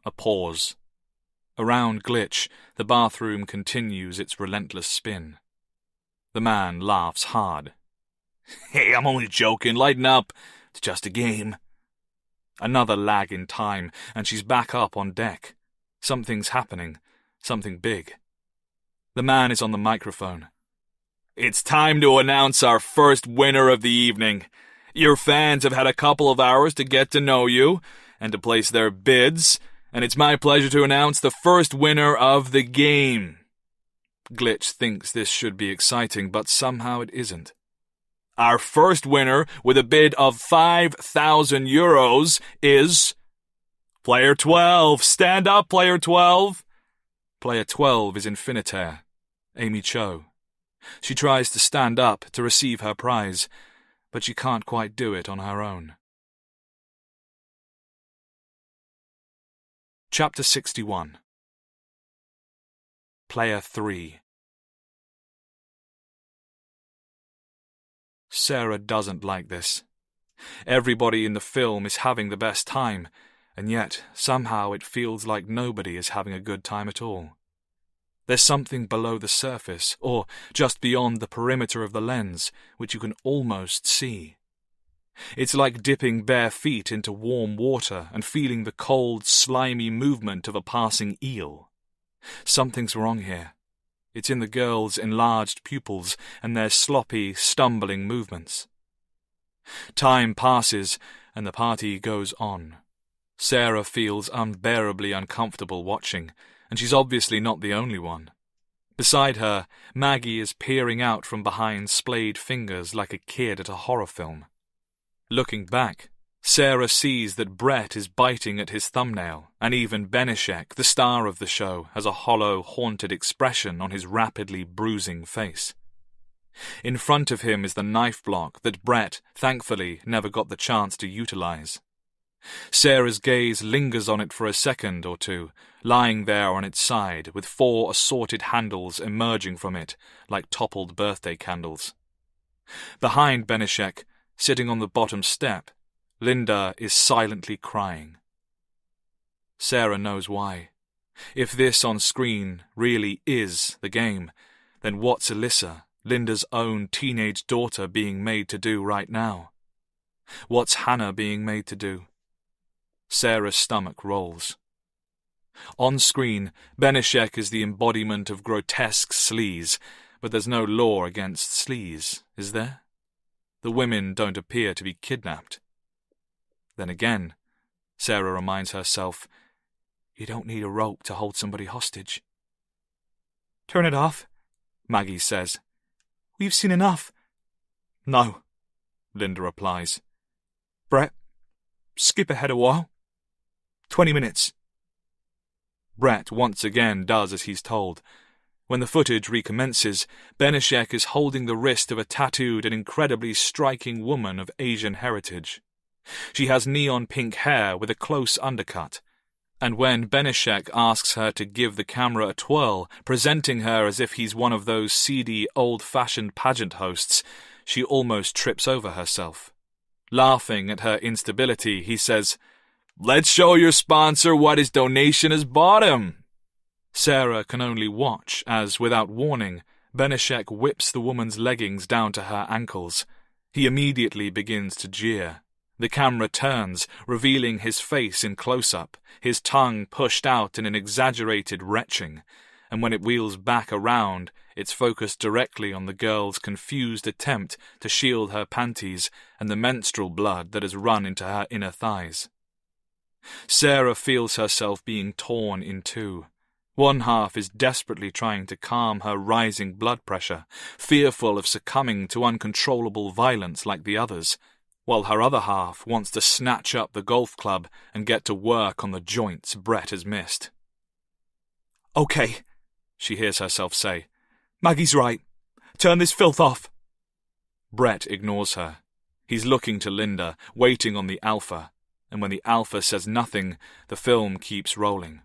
A pause. Around Glitch, the bathroom continues its relentless spin. The man laughs hard. Hey, I'm only joking. Lighten up. It's just a game. Another lag in time, and she's back up on deck. Something's happening. Something big. The man is on the microphone. It's time to announce our first winner of the evening. Your fans have had a couple of hours to get to know you and to place their bids, and it's my pleasure to announce the first winner of the game. Glitch thinks this should be exciting, but somehow it isn't. Our first winner, with a bid of 5,000 euros, is... Player 12. Stand up, Player 12. Player 12 is Infinitaire, Amy Cho. She tries to stand up to receive her prize, but she can't quite do it on her own. Chapter 61. Player 3. Sarah doesn't like this. Everybody in the film is having the best time, and yet somehow it feels like nobody is having a good time at all. There's something below the surface, or just beyond the perimeter of the lens, which you can almost see. It's like dipping bare feet into warm water and feeling the cold, slimy movement of a passing eel. Something's wrong here. It's in the girl's enlarged pupils and their sloppy, stumbling movements. Time passes, and the party goes on. Sarah feels unbearably uncomfortable watching, and she's obviously not the only one. Beside her, Maggie is peering out from behind splayed fingers like a kid at a horror film. Looking back, Sarah sees that Brett is biting at his thumbnail, and even Benishek, the star of the show, has a hollow, haunted expression on his rapidly bruising face. In front of him is the knife block that Brett, thankfully, never got the chance to utilize. Sarah's gaze lingers on it for a second or two, lying there on its side, with 4 assorted handles emerging from it, like toppled birthday candles. Behind Benishek, sitting on the bottom step, Linda is silently crying. Sarah knows why. If this on screen really is the game, then what's Alyssa, Linda's own teenage daughter, being made to do right now? What's Hannah being made to do? Sarah's stomach rolls. On screen, Benishek is the embodiment of grotesque sleaze, but there's no law against sleaze, is there? The women don't appear to be kidnapped. Then again, Sarah reminds herself, you don't need a rope to hold somebody hostage. Turn it off, Maggie says. We've seen enough. No, Linda replies. Brett, skip ahead a while. 20 minutes. Brett once again does as he's told. When the footage recommences, Benishek is holding the wrist of a tattooed and incredibly striking woman of Asian heritage. She has neon pink hair with a close undercut, and when Benishek asks her to give the camera a twirl, presenting her as if he's one of those seedy, old-fashioned pageant hosts, she almost trips over herself. Laughing at her instability, he says, "Let's show your sponsor what his donation has bought him." Sarah can only watch as, without warning, Benishek whips the woman's leggings down to her ankles. He immediately begins to jeer. The camera turns, revealing his face in close-up, his tongue pushed out in an exaggerated retching, and when it wheels back around, it's focused directly on the girl's confused attempt to shield her panties and the menstrual blood that has run into her inner thighs. Sarah feels herself being torn in two. One half is desperately trying to calm her rising blood pressure, fearful of succumbing to uncontrollable violence like the others, while her other half wants to snatch up the golf club and get to work on the joints Brett has missed. "Okay," she hears herself say. "Maggie's right. Turn this filth off." Brett ignores her. He's looking to Linda, waiting on the alpha, and when the alpha says nothing, the film keeps rolling.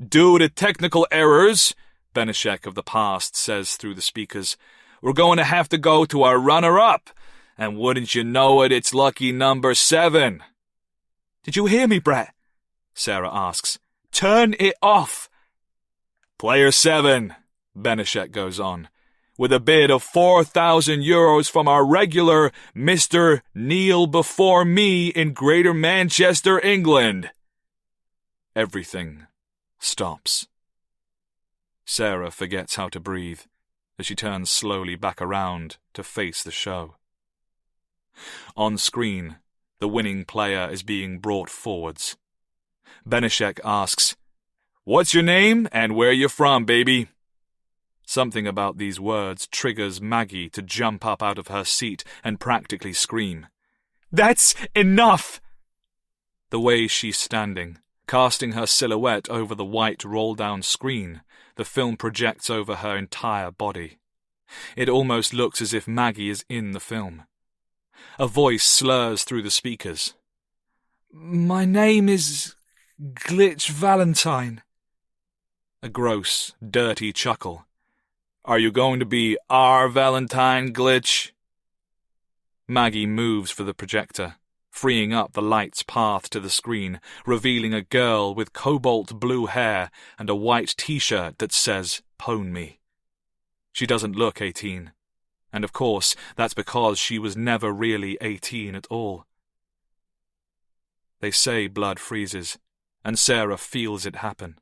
"Due to technical errors," Benešek of the past says through the speakers, "we're going to have to go to our runner-up. And wouldn't you know it, it's lucky number 7. "Did you hear me, Brett?" Sarah asks. "Turn it off." "Player 7, Benešek goes on, "with a bid of €4,000 from our regular Mr. Kneel Before Me in Greater Manchester, England." Everything stops. Sarah forgets how to breathe as she turns slowly back around to face the show. On screen, the winning player is being brought forwards. Benešek asks, "What's your name and where you from, baby?" Something about these words triggers Maggie to jump up out of her seat and practically scream. "That's enough!" The way she's standing, casting her silhouette over the white roll-down screen, the film projects over her entire body. It almost looks as if Maggie is in the film. A voice slurs through the speakers. "My name is Glitch Valentine." A gross, dirty chuckle. "Are you going to be our Valentine, Glitch?" Maggie moves for the projector, freeing up the light's path to the screen, revealing a girl with cobalt blue hair and a white t-shirt that says, "Pwn me." She doesn't look 18. And of course, that's because she was never really 18 at all. They say blood freezes, and Sarah feels it happen.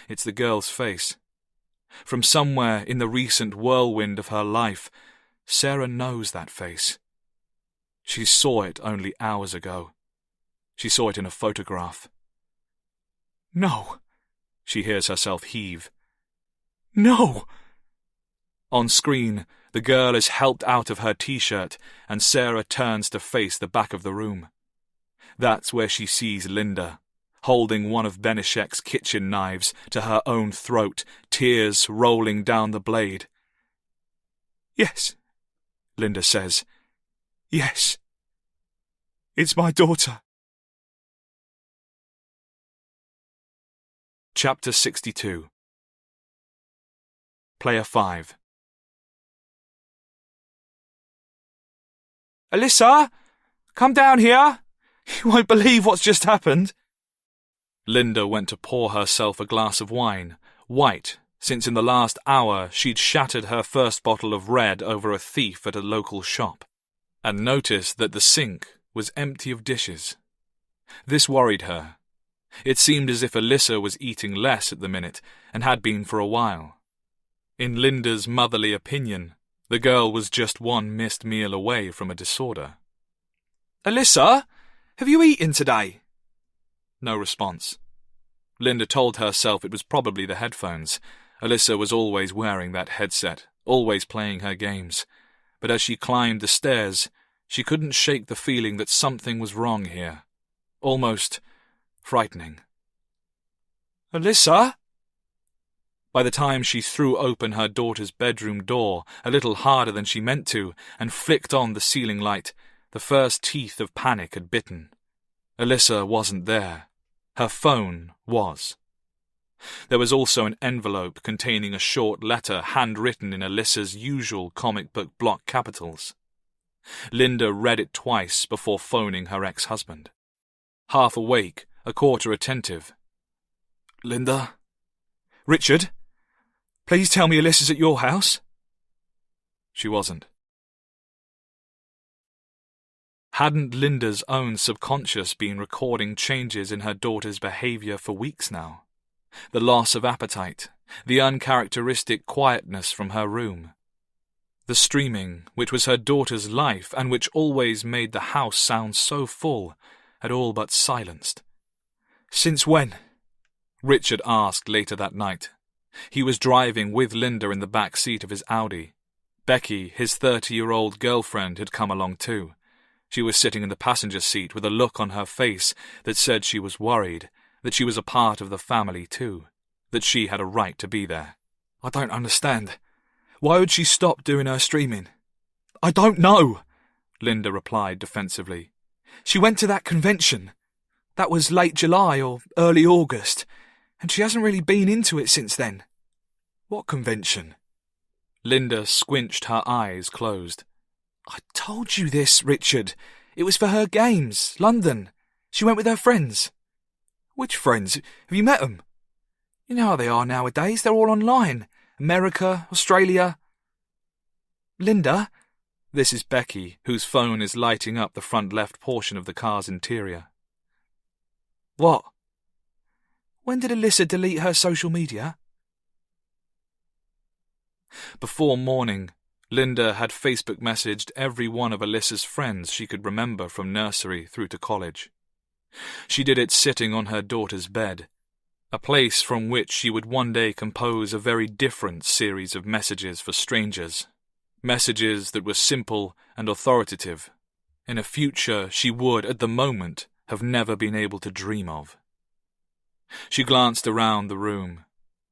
It's the girl's face. From somewhere in the recent whirlwind of her life, Sarah knows that face. She saw it only hours ago. She saw it in a photograph. "No," she hears herself heave. "No." On screen, the girl is helped out of her t-shirt, and Sarah turns to face the back of the room. That's where she sees Linda, holding one of Benešek's kitchen knives to her own throat, tears rolling down the blade. "Yes," Linda says. "Yes. It's my daughter." Chapter 62. Player 5. "Alyssa, come down here. You won't believe what's just happened." Linda went to pour herself a glass of wine, white, since in the last hour she'd shattered her first bottle of red over a thief at a local shop, and noticed that the sink was empty of dishes. This worried her. It seemed as if Alyssa was eating less at the minute, and had been for a while. In Linda's motherly opinion, the girl was just one missed meal away from a disorder. "Alyssa, have you eaten today?" No response. Linda told herself it was probably the headphones. Alyssa was always wearing that headset, always playing her games. But as she climbed the stairs, she couldn't shake the feeling that something was wrong here. Almost frightening. "Alyssa?" By the time she threw open her daughter's bedroom door a little harder than she meant to and flicked on the ceiling light, the first teeth of panic had bitten. Alyssa wasn't there. Her phone was. There was also an envelope containing a short letter handwritten in Alyssa's usual comic book block capitals. Linda read it twice before phoning her ex-husband. Half awake, a quarter attentive. "Linda? Richard? Please tell me Alyssa's at your house." She wasn't. Hadn't Linda's own subconscious been recording changes in her daughter's behavior for weeks now? The loss of appetite, the uncharacteristic quietness from her room. The streaming, which was her daughter's life and which always made the house sound so full, had all but silenced. "Since when?" Richard asked later that night. He was driving with Linda in the back seat of his Audi. Becky, his 30-year-old girlfriend, had come along too. She was sitting in the passenger seat with a look on her face that said she was worried, that she was a part of the family too, that she had a right to be there. "I don't understand. Why would she stop doing her streaming?" "I don't know," Linda replied defensively. "She went to that convention. That was late July or early August, and she hasn't really been into it since then." "What convention?" Linda squinched her eyes closed. "I told you this, Richard. It was for her games, London. She went with her friends." "Which friends? Have you met them?" "You know how they are nowadays. They're all online. America, Australia." "Linda?" This is Becky, whose phone is lighting up the front left portion of the car's interior. "What?" "When did Alyssa delete her social media?" Before morning, Linda had Facebook messaged every one of Alyssa's friends she could remember from nursery through to college. She did it sitting on her daughter's bed, a place from which she would one day compose a very different series of messages for strangers, messages that were simple and authoritative, in a future she would, at the moment, have never been able to dream of. She glanced around the room,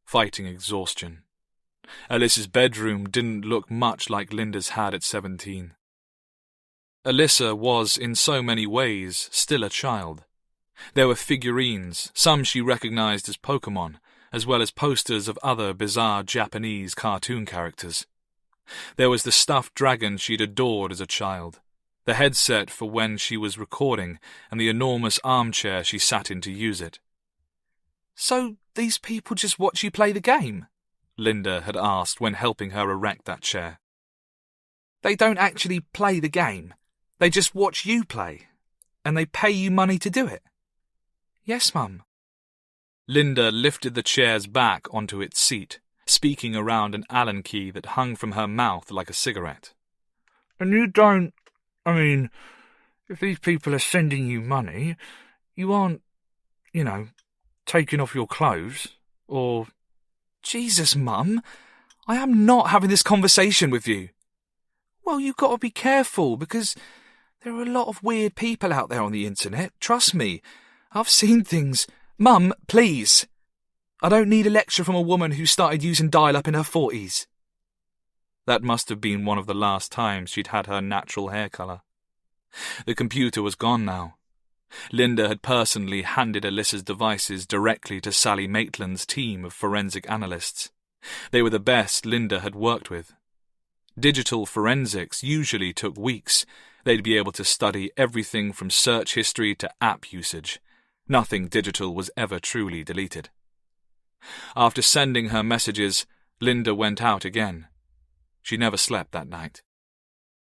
fighting exhaustion. Alyssa's bedroom didn't look much like Linda's had at 17. Alyssa was, in so many ways, still a child. There were figurines, some she recognized as Pokémon, as well as posters of other bizarre Japanese cartoon characters. There was the stuffed dragon she'd adored as a child, the headset for when she was recording, and the enormous armchair she sat in to use it. "So these people just watch you play the game?" Linda had asked when helping her erect that chair. "They don't actually play the game. They just watch you play. And they pay you money to do it?" "Yes, Mum." Linda lifted the chair's back onto its seat, speaking around an Allen key that hung from her mouth like a cigarette. "And you don't... if these people are sending you money, you aren't, taking off your clothes, or..." "Jesus, Mum, I am not having this conversation with you." "Well, you've got to be careful, because there are a lot of weird people out there on the internet. Trust me, I've seen things." "Mum, please. I don't need a lecture from a woman who started using dial-up in her 40s. That must have been one of the last times she'd had her natural hair colour. The computer was gone now. Linda had personally handed Alyssa's devices directly to Sally Maitland's team of forensic analysts. They were the best Linda had worked with. Digital forensics usually took weeks. They'd be able to study everything from search history to app usage. Nothing digital was ever truly deleted. After sending her messages, Linda went out again. She never slept that night.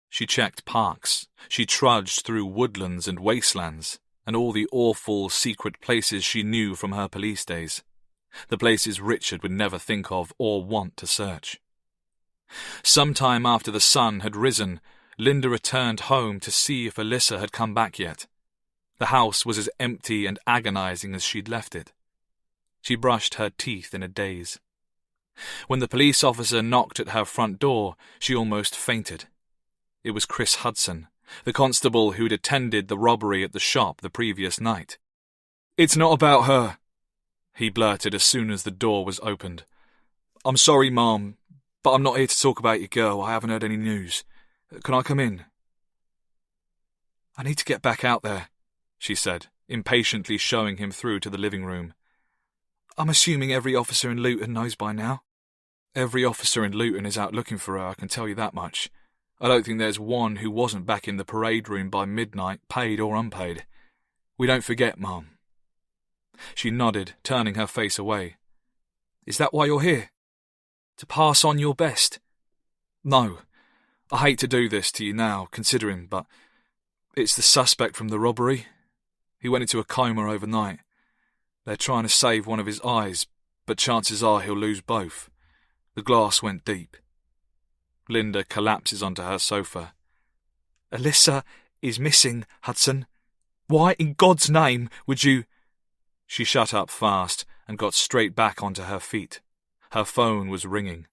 She checked parks. She trudged through woodlands and wastelands, and all the awful, secret places she knew from her police days. The places Richard would never think of or want to search. Sometime after the sun had risen, Linda returned home to see if Alyssa had come back yet. The house was as empty and agonizing as she'd left it. She brushed her teeth in a daze. When the police officer knocked at her front door, she almost fainted. It was Chris Hudson, the constable who'd attended the robbery at the shop the previous night. "It's not about her," he blurted as soon as the door was opened. "I'm sorry, Mom, but I'm not here to talk about your girl. I haven't heard any news. Can I come in?" "I need to get back out there," she said, impatiently showing him through to the living room. "I'm assuming every officer in Luton knows by now." "Every officer in Luton is out looking for her, I can tell you that much. I don't think there's one who wasn't back in the parade room by midnight, paid or unpaid. We don't forget, Mum." She nodded, turning her face away. "Is that why you're here? To pass on your best?" "No. I hate to do this to you now, considering, but it's the suspect from the robbery. He went into a coma overnight. They're trying to save one of his eyes, but chances are he'll lose both. The glass went deep. Linda collapses onto her sofa. Alyssa is missing, Hudson. Why in God's name would you... She shut up fast and got straight back onto her feet. Her phone was ringing.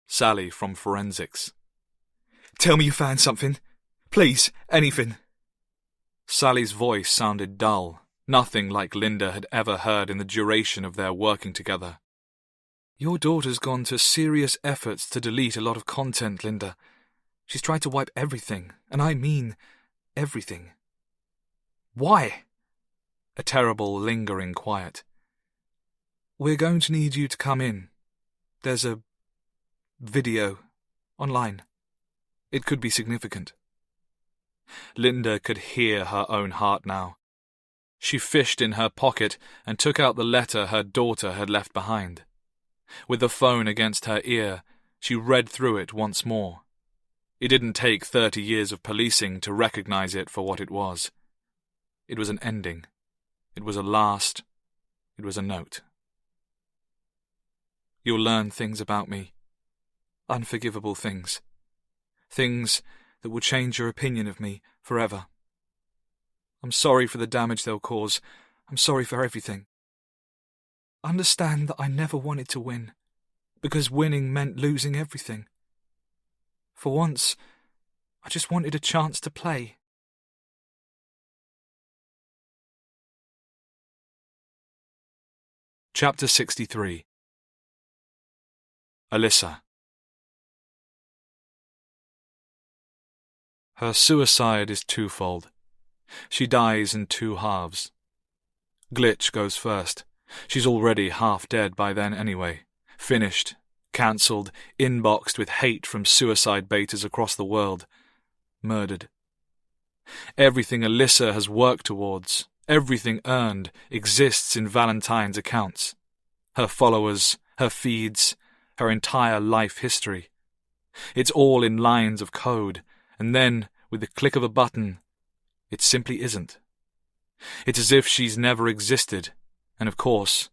Sally from forensics. Tell me you found something. Please, anything. Sally's voice sounded dull, nothing like Linda had ever heard in the duration of their working together. Your daughter's gone to serious efforts to delete a lot of content, Linda. She's tried to wipe everything, and I mean everything. Why? A terrible, lingering quiet. We're going to need you to come in. There's a video online. It could be significant. Linda could hear her own heart now. She fished in her pocket and took out the letter her daughter had left behind. With the phone against her ear, she read through it once more. It didn't take 30 years of policing to recognize it for what it was. It was an ending. It was a last. It was a note. You'll learn things about me. Unforgivable things. Things that will change your opinion of me forever. I'm sorry for the damage they'll cause. I'm sorry for everything. Understand that I never wanted to win, because winning meant losing everything. For once, I just wanted a chance to play. Chapter 63. Alyssa. Her suicide is twofold. She dies in two halves. Glitch goes first. She's already half dead by then anyway. Finished, cancelled, inboxed with hate from suicide baiters across the world. Murdered. Everything Alyssa has worked towards, everything earned, exists in Valentine's accounts. Her followers, her feeds, her entire life history. It's all in lines of code, and then, with the click of a button, it simply isn't. It's as if she's never existed, and of course,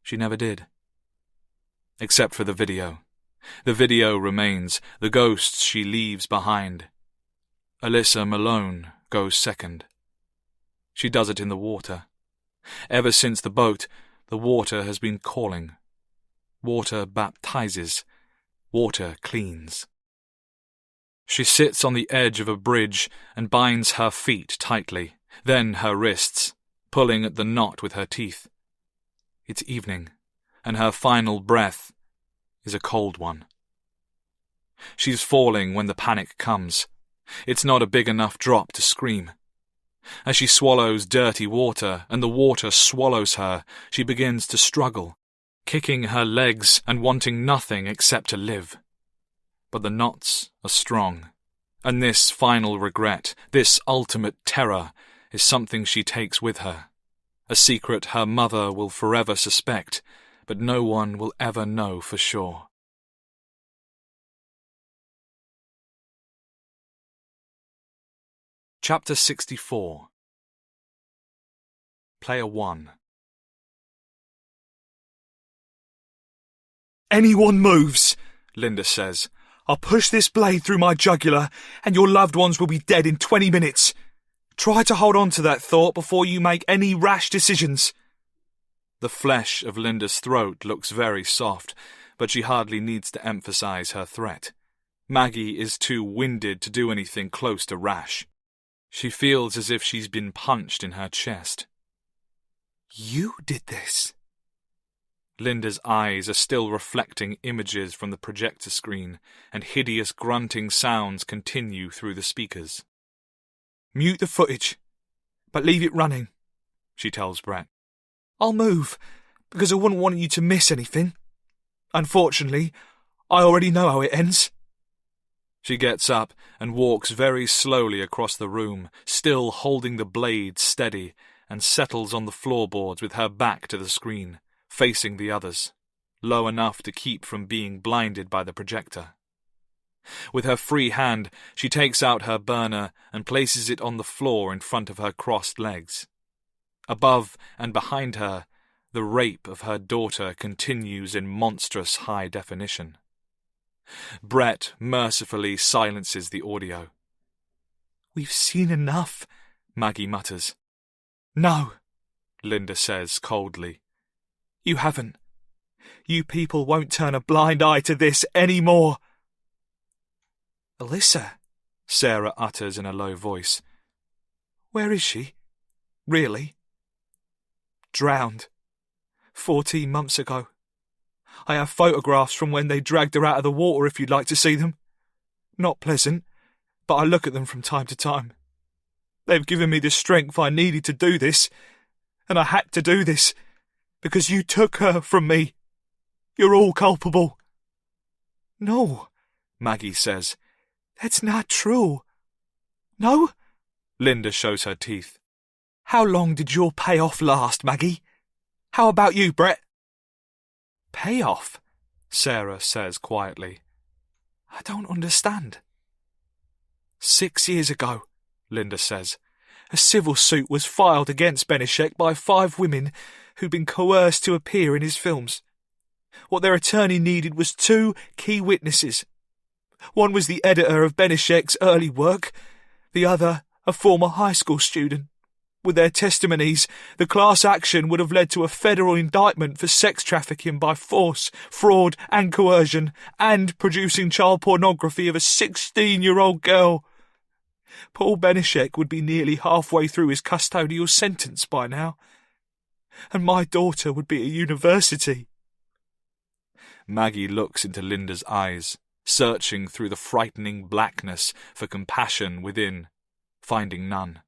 she never did. Except for the video. The video remains, the ghosts she leaves behind. Alyssa Malone goes second. She does it in the water. Ever since the boat, the water has been calling. Water baptizes. Water cleans. She sits on the edge of a bridge and binds her feet tightly, then her wrists, pulling at the knot with her teeth. It's evening, and her final breath is a cold one. She's falling when the panic comes. It's not a big enough drop to scream. As she swallows dirty water and the water swallows her, she begins to struggle, kicking her legs and wanting nothing except to live. But the knots are strong, and this final regret, this ultimate terror, is something she takes with her. A secret her mother will forever suspect, but no one will ever know for sure. Chapter 64. Player 1. Anyone moves, Linda says. I'll push this blade through my jugular, and your loved ones will be dead in 20 minutes. Try to hold on to that thought before you make any rash decisions. The flesh of Linda's throat looks very soft, but she hardly needs to emphasize her threat. Maggie is too winded to do anything close to rash. She feels as if she's been punched in her chest. You did this. Linda's eyes are still reflecting images from the projector screen, and hideous grunting sounds continue through the speakers. Mute the footage, but leave it running, she tells Brett. I'll move, because I wouldn't want you to miss anything. Unfortunately, I already know how it ends. She gets up and walks very slowly across the room, still holding the blade steady, and settles on the floorboards with her back to the screen, facing the others, low enough to keep from being blinded by the projector. With her free hand, she takes out her burner and places it on the floor in front of her crossed legs. Above and behind her, The rape of her daughter continues in monstrous high definition. Brett mercifully silences the audio. "We've seen enough," Maggie mutters. "No," Linda says coldly. "you haven't. You people won't turn a blind eye to this anymore." "Alyssa," Sarah utters in a low voice. "Where is she? Really?" "Drowned. 14 months ago. I have photographs from when they dragged her out of the water if you'd like to see them. Not pleasant, but I look at them from time to time. They've given me the strength I needed to do this, and I had to do this, because you took her from me. You're all culpable." "No," Maggie says. "That's not true." "No?" Linda shows her teeth. "How long did your payoff last, Maggie? How about you, Brett?" "Payoff?" Sarah says quietly. "I don't understand." 6 years ago, Linda says, a civil suit was filed against Benishek by 5 women who'd been coerced to appear in his films. What their attorney needed was 2 key witnesses. One was the editor of Benishek's early work, the other a former high school student. With their testimonies, the class action would have led to a federal indictment for sex trafficking by force, fraud and coercion, and producing child pornography of a 16-year-old girl. Paul Benishek would be nearly halfway through his custodial sentence by now. And my daughter would be at university. Maggie looks into Linda's eyes, searching through the frightening blackness for compassion within, finding none.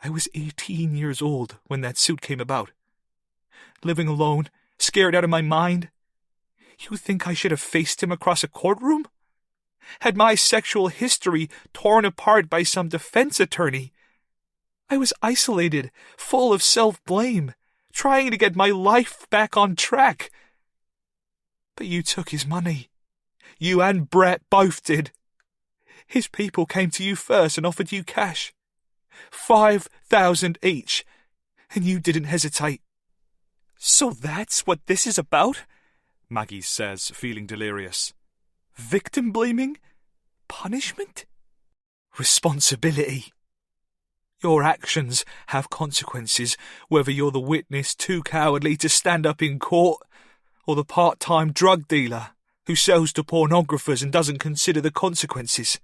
I was 18 years old when that suit came about. Living alone, scared out of my mind. You think I should have faced him across a courtroom? Had my sexual history torn apart by some defense attorney? I was isolated, full of self-blame, trying to get my life back on track. But you took his money. You and Brett both did. His people came to you first and offered you cash. 5,000 each, and you didn't hesitate. So that's what this is about? Maggie says, feeling delirious. Victim blaming? Punishment? Responsibility. Your actions have consequences, whether you're the witness too cowardly to stand up in court, or the part-time drug dealer who sells to pornographers and doesn't consider the consequences.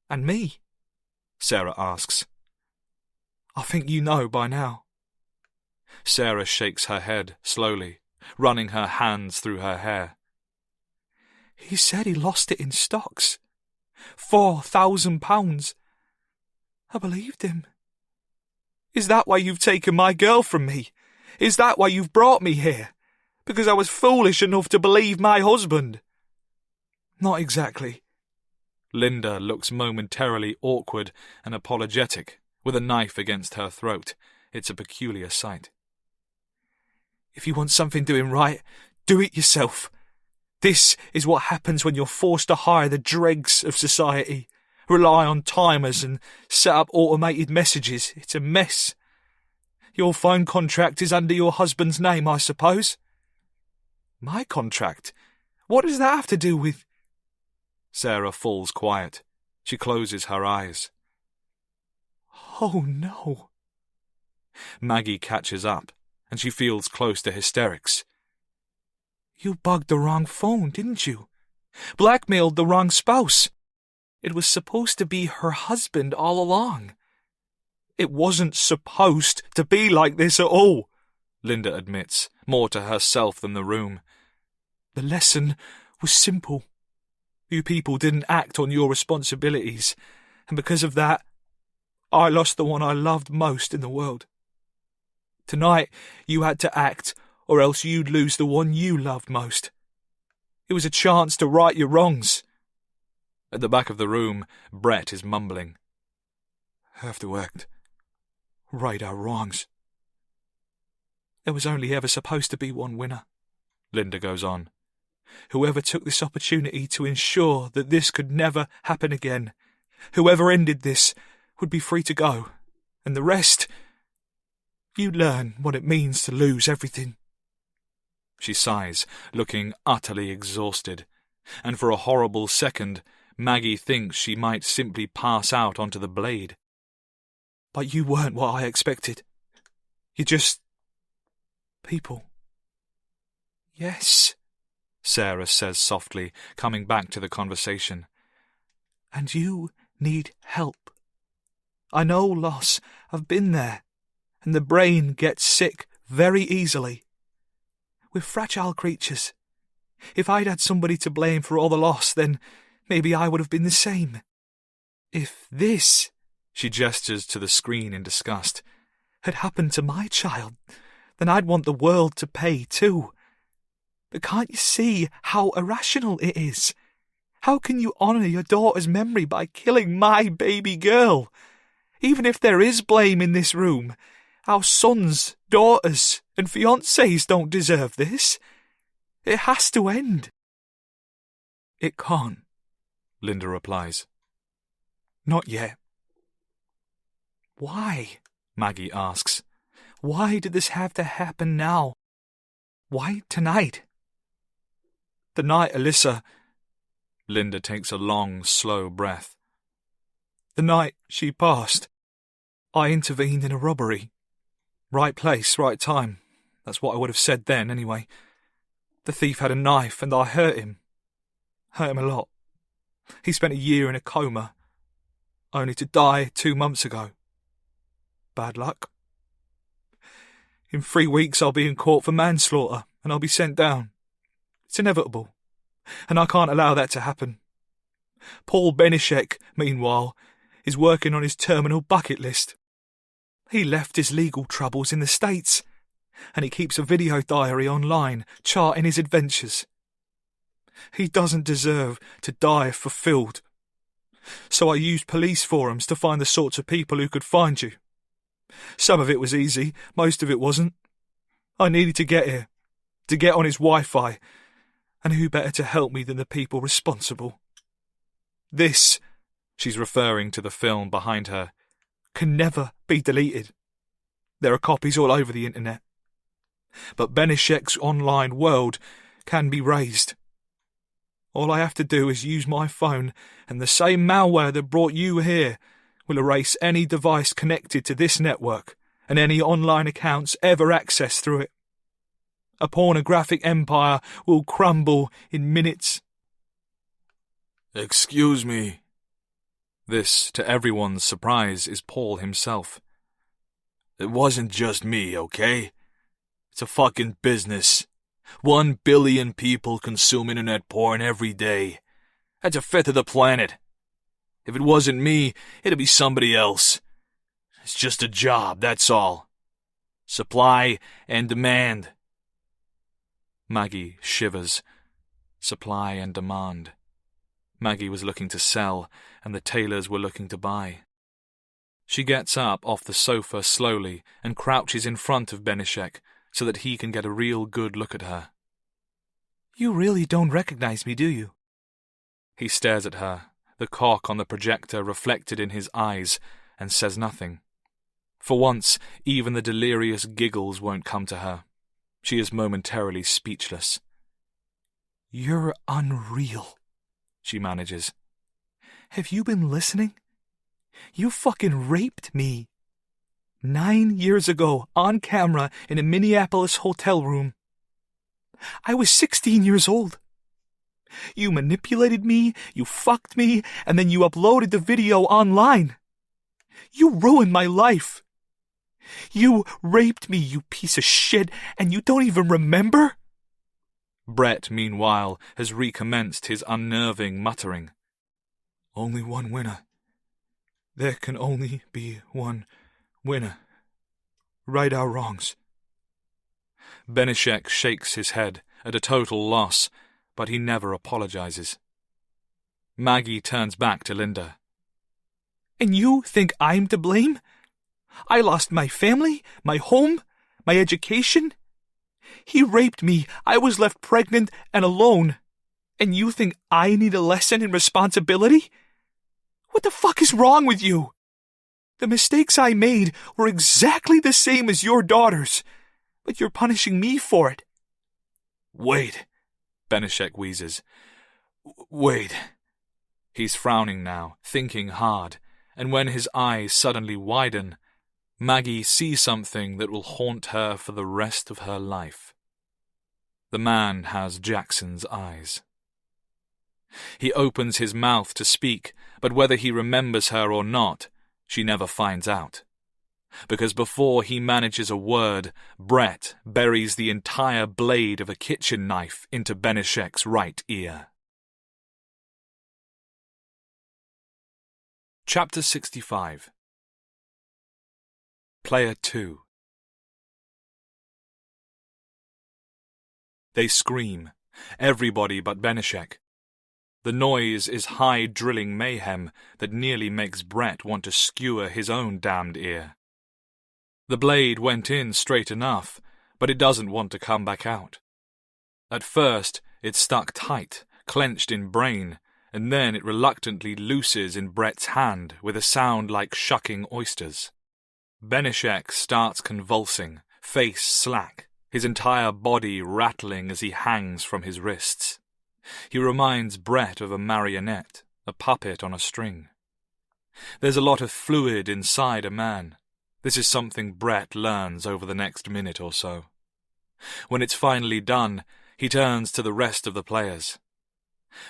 And me? Sarah asks. I think you know by now. Sarah shakes her head slowly, running her hands through her hair. He said he lost it in stocks. £4,000. I believed him. Is that why you've taken my girl from me? Is that why you've brought me here? Because I was foolish enough to believe my husband? Not exactly. Linda looks momentarily awkward and apologetic, with a knife against her throat. It's a peculiar sight. If you want something doing right, do it yourself. This is what happens when you're forced to hire the dregs of society, rely on timers and set up automated messages. It's a mess. Your phone contract is under your husband's name, I suppose. My contract? What does that have to do with... Sarah falls quiet. She closes her eyes. Oh, no. Maggie catches up, and she feels close to hysterics. You bugged the wrong phone, didn't you? Blackmailed the wrong spouse. It was supposed to be her husband all along. It wasn't supposed to be like this at all, Linda admits, more to herself than the room. The lesson was simple. You people didn't act on your responsibilities, and because of that, I lost the one I loved most in the world. Tonight, you had to act, or else you'd lose the one you loved most. It was a chance to right your wrongs. At the back of the room, Brett is mumbling. Have to act. Right our wrongs. There was only ever supposed to be one winner, Linda goes on. Whoever took this opportunity to ensure that this could never happen again, whoever ended this, would be free to go, and the rest... You learn what it means to lose everything. She sighs, looking utterly exhausted, and for a horrible second, Maggie thinks she might simply pass out onto the blade. But you weren't what I expected. You're just... people. Yes, Sarah says softly, coming back to the conversation. And you need help. I know loss. I've been there. And the brain gets sick very easily. We're fragile creatures. If I'd had somebody to blame for all the loss, then maybe I would have been the same. If this, she gestures to the screen in disgust, had happened to my child, then I'd want the world to pay too. But can't you see how irrational it is? How can you honour your daughter's memory by killing my baby girl? Even if there is blame in this room, our sons, daughters, and fiancés don't deserve this. It has to end. It can't, Linda replies. Not yet. Why? Maggie asks. Why did this have to happen now? Why tonight? The night Alyssa... Linda takes a long, slow breath. The night she passed, I intervened in a robbery. Right place, right time. That's what I would have said then, anyway. The thief had a knife and I hurt him. Hurt him a lot. He spent a year in a coma, only to die 2 months ago. Bad luck. In 3 weeks I'll be in court for manslaughter and I'll be sent down. It's inevitable, and I can't allow that to happen. Paul Benishek, meanwhile, is working on his terminal bucket list. He left his legal troubles in the States, and he keeps a video diary online charting his adventures. He doesn't deserve to die fulfilled. So I used police forums to find the sorts of people who could find you. Some of it was easy, most of it wasn't. I needed to get here, to get on his Wi-Fi, and who better to help me than the people responsible? This, she's referring to the film behind her, can never be deleted. There are copies all over the internet. But Benishek's online world can be raised. All I have to do is use my phone, and the same malware that brought you here will erase any device connected to this network and any online accounts ever accessed through it. A pornographic empire will crumble in minutes. Excuse me. This, to everyone's surprise, is Paul himself. It wasn't just me, okay? It's a fucking business. 1 billion people consume internet porn every day. That's a fifth of the planet. If it wasn't me, it'd be somebody else. It's just a job, that's all. Supply and demand. Maggie shivers. Supply and demand. Maggie was looking to sell, and the tailors were looking to buy. She gets up off the sofa slowly and crouches in front of Benishek so that he can get a real good look at her. You really don't recognize me, do you? He stares at her, the cock on the projector reflected in his eyes, and says nothing. For once, even the delirious giggles won't come to her. She is momentarily speechless. You're unreal, she manages. Have you been listening? You fucking raped me. 9 years ago, on camera, in a Minneapolis hotel room. I was 16 years old. You manipulated me, you fucked me, and then you uploaded the video online. You ruined my life. You raped me, you piece of shit, and you don't even remember? Brett, meanwhile, has recommenced his unnerving muttering. Only one winner. There can only be one winner. Right our wrongs. Benishek shakes his head, at a total loss, but he never apologizes. Maggie turns back to Linda. And you think I'm to blame? I lost my family, my home, my education. He raped me, I was left pregnant and alone. And you think I need a lesson in responsibility? What the fuck is wrong with you? The mistakes I made were exactly the same as your daughter's, but you're punishing me for it. Wait, Benešek wheezes. Wait. He's frowning now, thinking hard, and when his eyes suddenly widen, Maggie sees something that will haunt her for the rest of her life. The man has Jackson's eyes. He opens his mouth to speak, but whether he remembers her or not, she never finds out. Because before he manages a word, Brett buries the entire blade of a kitchen knife into Benešek's right ear. Chapter 65. Player 2. They scream, everybody but Benešek. The noise is high drilling mayhem that nearly makes Brett want to skewer his own damned ear. The blade went in straight enough, but it doesn't want to come back out. At first, it's stuck tight, clenched in brain, and then it reluctantly looses in Brett's hand with a sound like shucking oysters. Benešek starts convulsing, face slack, his entire body rattling as he hangs from his wrists. He reminds Brett of a marionette, a puppet on a string. There's a lot of fluid inside a man. This is something Brett learns over the next minute or so. When it's finally done, he turns to the rest of the players.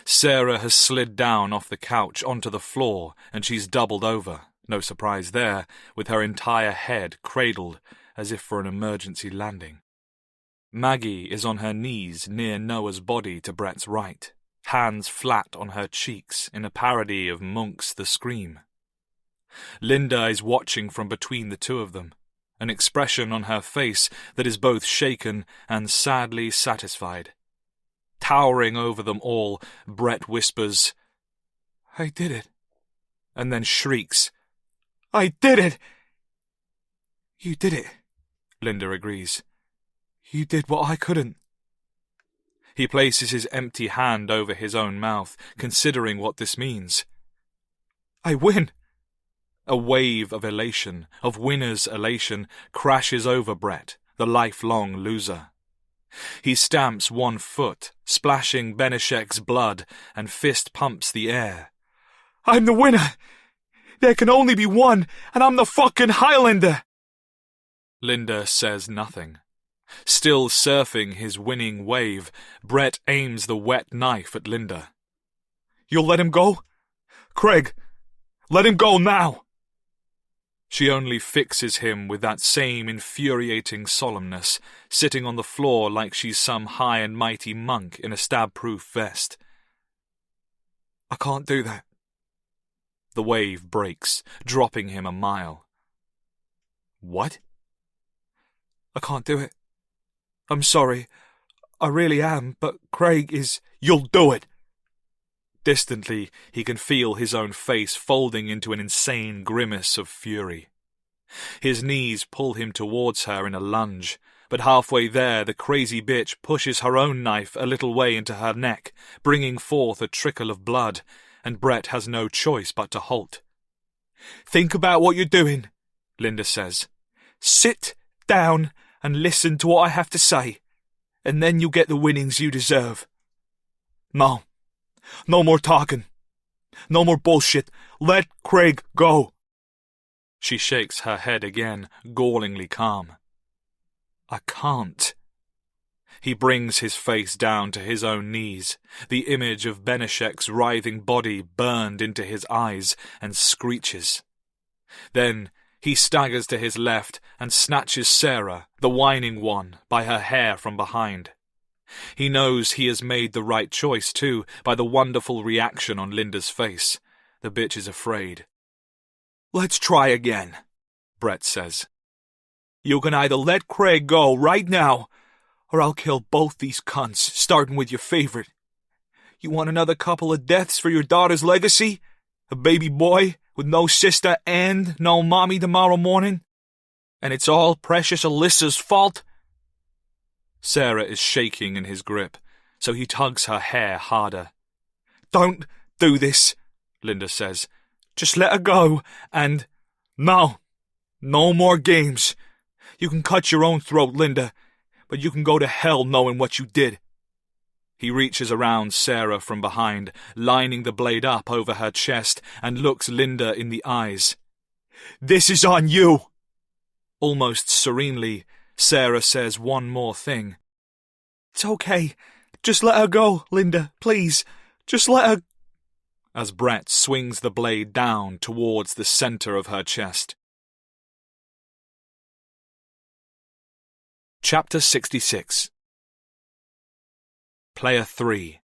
Sarah has slid down off the couch onto the floor, and she's doubled over, no surprise there, with her entire head cradled as if for an emergency landing. Maggie is on her knees near Noah's body to Brett's right, hands flat on her cheeks in a parody of Munch's The Scream. Linda is watching from between the two of them, an expression on her face that is both shaken and sadly satisfied. Towering over them all, Brett whispers, "I did it," and then shrieks, "I did it!" "You did it," Linda agrees. "You did what I couldn't." He places his empty hand over his own mouth, considering what this means. "I win!" A wave of elation, of winner's elation, crashes over Brett, the lifelong loser. He stamps one foot, splashing Benešek's blood, and fist pumps the air. "I'm the winner! There can only be one, and I'm the fucking Highlander!" Linda says nothing. Still surfing his winning wave, Brett aims the wet knife at Linda. "You'll let him go? Craig, let him go now!" She only fixes him with that same infuriating solemnness, sitting on the floor like she's some high and mighty monk in a stab-proof vest. "I can't do that." The wave breaks, dropping him a mile. "What?" "I can't do it. I'm sorry. I really am, but Craig is—" "You'll do it!" Distantly, he can feel his own face folding into an insane grimace of fury. His knees pull him towards her in a lunge, but halfway there the crazy bitch pushes her own knife a little way into her neck, bringing forth a trickle of blood, and Brett has no choice but to halt. "Think about what you're doing," Linda says. "Sit down and listen to what I have to say, and then you'll get the winnings you deserve. No more talking. No more bullshit. Let Craig go." She shakes her head again, gallingly calm. "I can't." He brings his face down to his own knees, the image of Benešek's writhing body burned into his eyes, and screeches. Then he staggers to his left and snatches Sarah, the whining one, by her hair from behind. He knows he has made the right choice, too, by the wonderful reaction on Linda's face. The bitch is afraid. "Let's try again," Brett says. "You can either let Craig go right now, or I'll kill both these cunts, starting with your favorite. You want another couple of deaths for your daughter's legacy? A baby boy with no sister and no mommy tomorrow morning? And it's all precious Alyssa's fault?" Sarah is shaking in his grip, so he tugs her hair harder. "Don't do this," Linda says. "Just let her go, and—" No. No more games. You can cut your own throat, Linda, but you can go to hell knowing what you did. He reaches around Sarah from behind, lining the blade up over her chest, and looks Linda in the eyes. This is on you! Almost serenely, Sarah says one more thing. It's okay. Just let her go, Linda, please. Just let her... As Brett swings the blade down towards the center of her chest. Chapter 66. Player 3.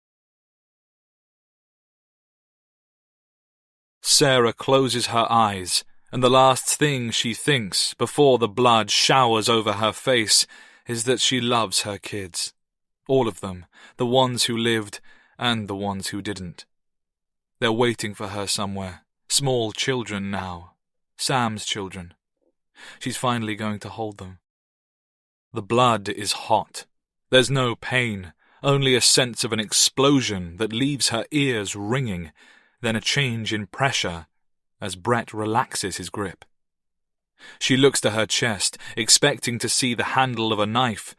Sarah closes her eyes, and the last thing she thinks before the blood showers over her face is that she loves her kids. All of them, the ones who lived and the ones who didn't. They're waiting for her somewhere, small children now, Sam's children. She's finally going to hold them. The blood is hot. There's no pain, only a sense of an explosion that leaves her ears ringing, then a change in pressure as Brett relaxes his grip. She looks to her chest, expecting to see the handle of a knife,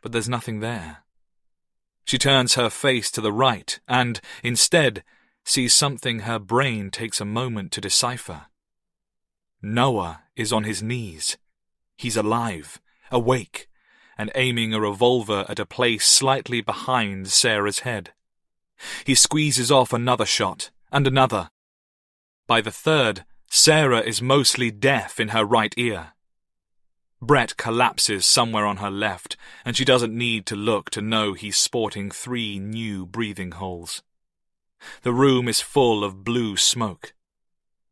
but there's nothing there. She turns her face to the right and, instead, sees something her brain takes a moment to decipher. Noah is on his knees. He's alive, awake, and aiming a revolver at a place slightly behind Sarah's head. He squeezes off another shot, and another. By the third, Sarah is mostly deaf in her right ear. Brett collapses somewhere on her left, and she doesn't need to look to know he's sporting 3 new breathing holes. The room is full of blue smoke.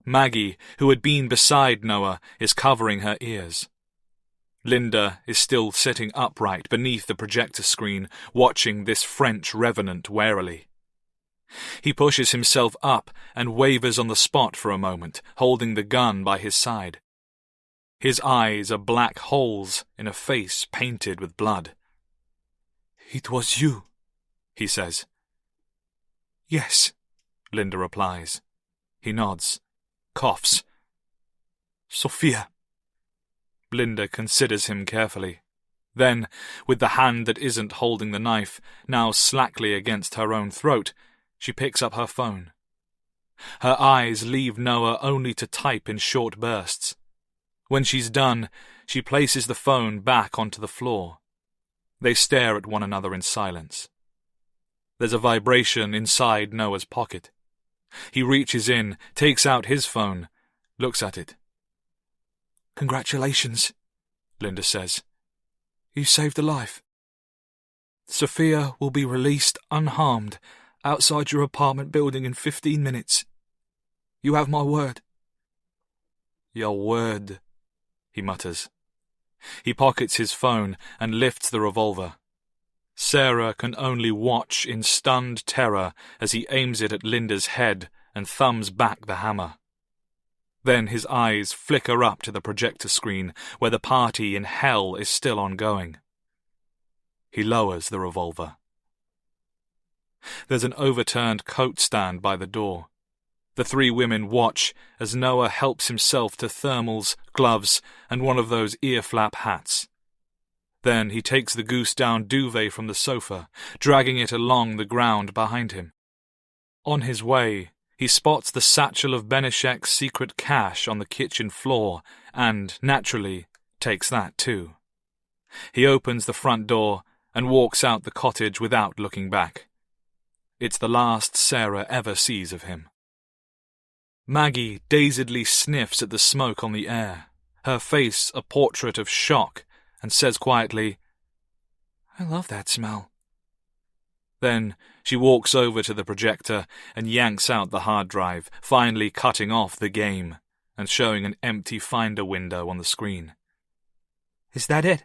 Maggie, who had been beside Noah, is covering her ears. Linda is still sitting upright beneath the projector screen, watching this French revenant warily. He pushes himself up and wavers on the spot for a moment, holding the gun by his side. His eyes are black holes in a face painted with blood. "It was you," he says. "Yes," Linda replies. He nods, coughs. "Sophia." Linda considers him carefully. Then, with the hand that isn't holding the knife, now slackly against her own throat, she picks up her phone. Her eyes leave Noah only to type in short bursts. When she's done, she places the phone back onto the floor. They stare at one another in silence. There's a vibration inside Noah's pocket. He reaches in, takes out his phone, looks at it. "Congratulations," Linda says. "You saved a life. Sophia will be released unharmed outside your apartment building in 15 minutes. You have my word." "Your word," he mutters. He pockets his phone and lifts the revolver. Sarah can only watch in stunned terror as he aims it at Linda's head and thumbs back the hammer. Then his eyes flicker up to the projector screen where the party in hell is still ongoing. He lowers the revolver. There's an overturned coat stand by the door. The 3 women watch as Noah helps himself to thermals, gloves, and one of those ear-flap hats. Then he takes the goose-down duvet from the sofa, dragging it along the ground behind him. On his way, he spots the satchel of Benishek's secret cash on the kitchen floor and, naturally, takes that too. He opens the front door and walks out the cottage without looking back. It's the last Sarah ever sees of him. Maggie dazedly sniffs at the smoke on the air, her face a portrait of shock, and says quietly, "I love that smell." Then she walks over to the projector and yanks out the hard drive, finally cutting off the game and showing an empty Finder window on the screen. "Is that it?"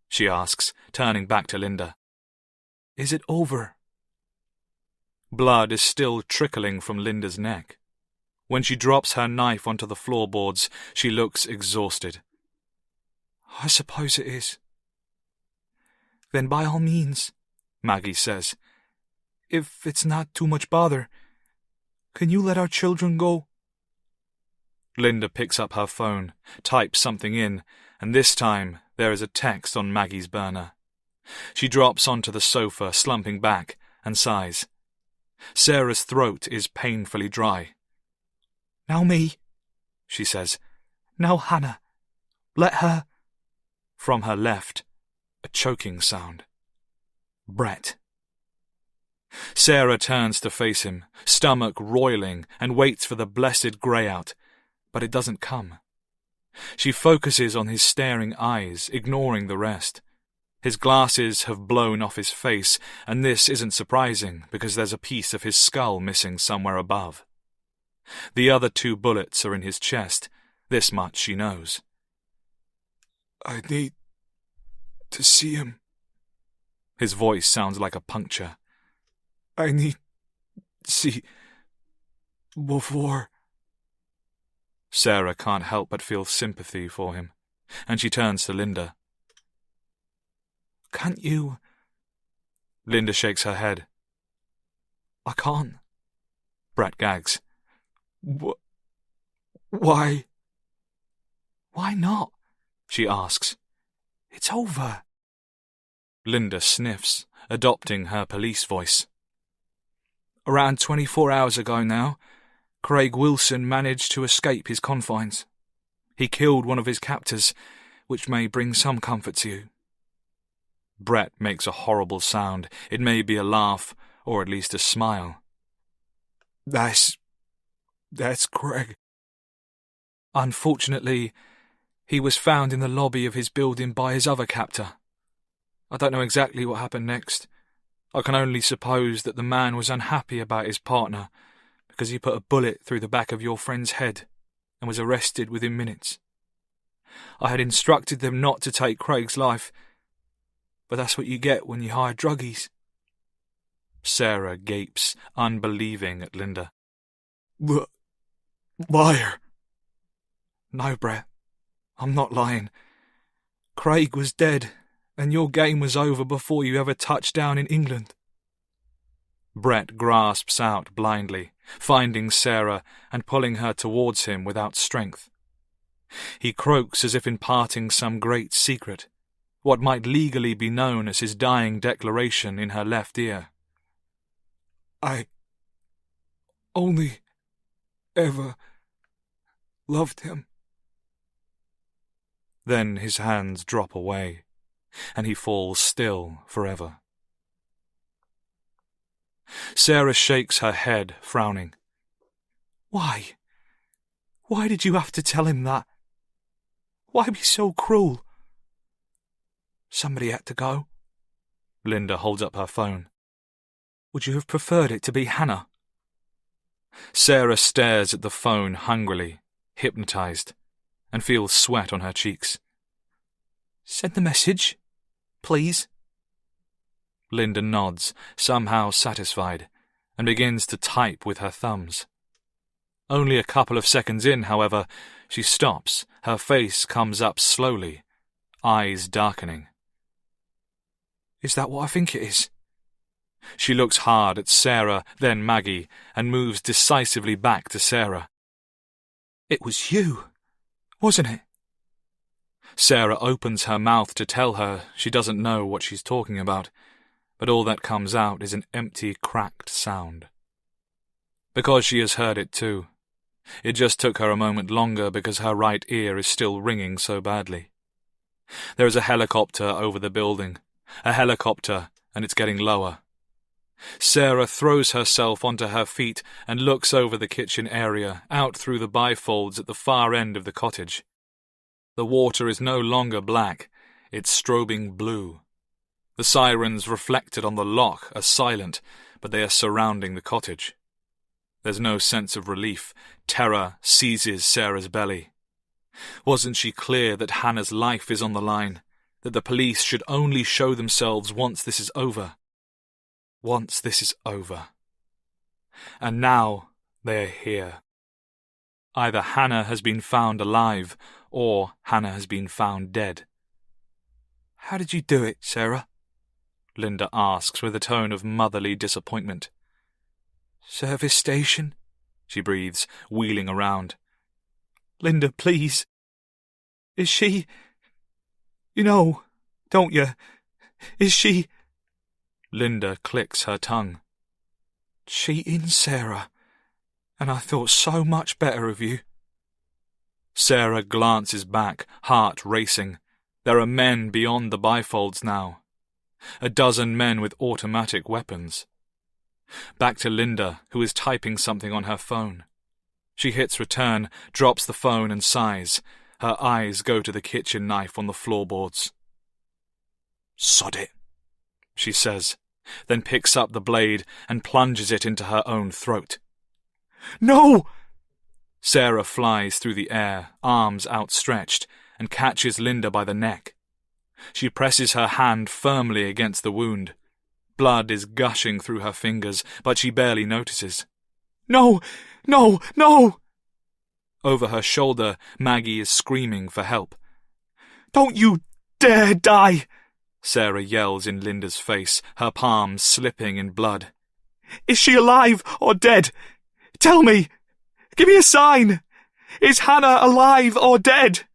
she asks, turning back to Linda. "Is it over?" Blood is still trickling from Linda's neck. When she drops her knife onto the floorboards, she looks exhausted. "I suppose it is." "Then by all means," Maggie says. "If it's not too much bother, can you let our children go?" Linda picks up her phone, types something in, and this time there is a text on Maggie's burner. She drops onto the sofa, slumping back, and sighs. Sarah's throat is painfully dry. "Now me," she says. "Now Hannah. Let her—" From her left, a choking sound. Brett. Sarah turns to face him, stomach roiling, and waits for the blessed grey-out, but it doesn't come. She focuses on his staring eyes, ignoring the rest. His glasses have blown off his face, and this isn't surprising because there's a piece of his skull missing somewhere above. The other 2 bullets are in his chest. This much she knows. "I need to see him." His voice sounds like a puncture. "I need to see before." Sarah can't help but feel sympathy for him, and she turns to Linda. "Can't you—" Linda shakes her head. "I can't." Brett gags. Why? "Why not?" she asks. "It's over." Linda sniffs, adopting her police voice. "Around 24 hours ago now, Craig Wilson managed to escape his confines. He killed one of his captors, which may bring some comfort to you." Brett makes a horrible sound. It may be a laugh, or at least a smile. That's Craig. Unfortunately, he was found in the lobby of his building by his other captor. I don't know exactly what happened next. I can only suppose that the man was unhappy about his partner because he put a bullet through the back of your friend's head and was arrested within minutes. I had instructed them not to take Craig's life, but that's what you get when you hire druggies. Sarah gapes, unbelieving at Linda. Liar. No, Brett, I'm not lying. Craig was dead, and your game was over before you ever touched down in England. Brett grasps out blindly, finding Sarah and pulling her towards him without strength. He croaks as if imparting some great secret, what might legally be known as his dying declaration in her left ear. I only ever loved him. Then his hands drop away, and he falls still forever. Sarah shakes her head, frowning. Why? Why did you have to tell him that? Why be so cruel? Somebody had to go. Linda holds up her phone. Would you have preferred it to be Hannah? Sarah stares at the phone hungrily, hypnotized, and feels sweat on her cheeks. Send the message, please. Linda nods, somehow satisfied, and begins to type with her thumbs. Only a couple of seconds in, however, she stops, her face comes up slowly, eyes darkening. Is that what I think it is? She looks hard at Sarah, then Maggie, and moves decisively back to Sarah. It was you, wasn't it? Sarah opens her mouth to tell her she doesn't know what she's talking about, but all that comes out is an empty, cracked sound. Because she has heard it too. It just took her a moment longer because her right ear is still ringing so badly. There is a helicopter over the building. A helicopter, and it's getting lower. Sarah throws herself onto her feet and looks over the kitchen area, out through the bifolds at the far end of the cottage. The water is no longer black, it's strobing blue. The sirens reflected on the lock are silent, but they are surrounding the cottage. There's no sense of relief. Terror seizes Sarah's belly. Wasn't she clear that Hannah's life is on the line, that the police should only show themselves once this is over? Once this is over. And now they are here. Either Hannah has been found alive, or Hannah has been found dead. How did you do it, Sarah? Linda asks with a tone of motherly disappointment. Service station? She breathes, wheeling around. Linda, please. Is she... You know, don't you? Is she... Linda clicks her tongue. Cheating, Sarah. And I thought so much better of you. Sarah glances back, heart racing. There are men beyond the bifolds now. 12 men with automatic weapons. Back to Linda, who is typing something on her phone. She hits return, drops the phone and sighs. Her eyes go to the kitchen knife on the floorboards. Sod it, she says, then picks up the blade and plunges it into her own throat. No! Sarah flies through the air, arms outstretched, and catches Linda by the neck. She presses her hand firmly against the wound. Blood is gushing through her fingers, but she barely notices. No! No! No! Over her shoulder, Maggie is screaming for help. Don't you dare die! Sarah yells in Linda's face, her palms slipping in blood. Is she alive or dead? Tell me! Give me a sign! Is Hannah alive or dead?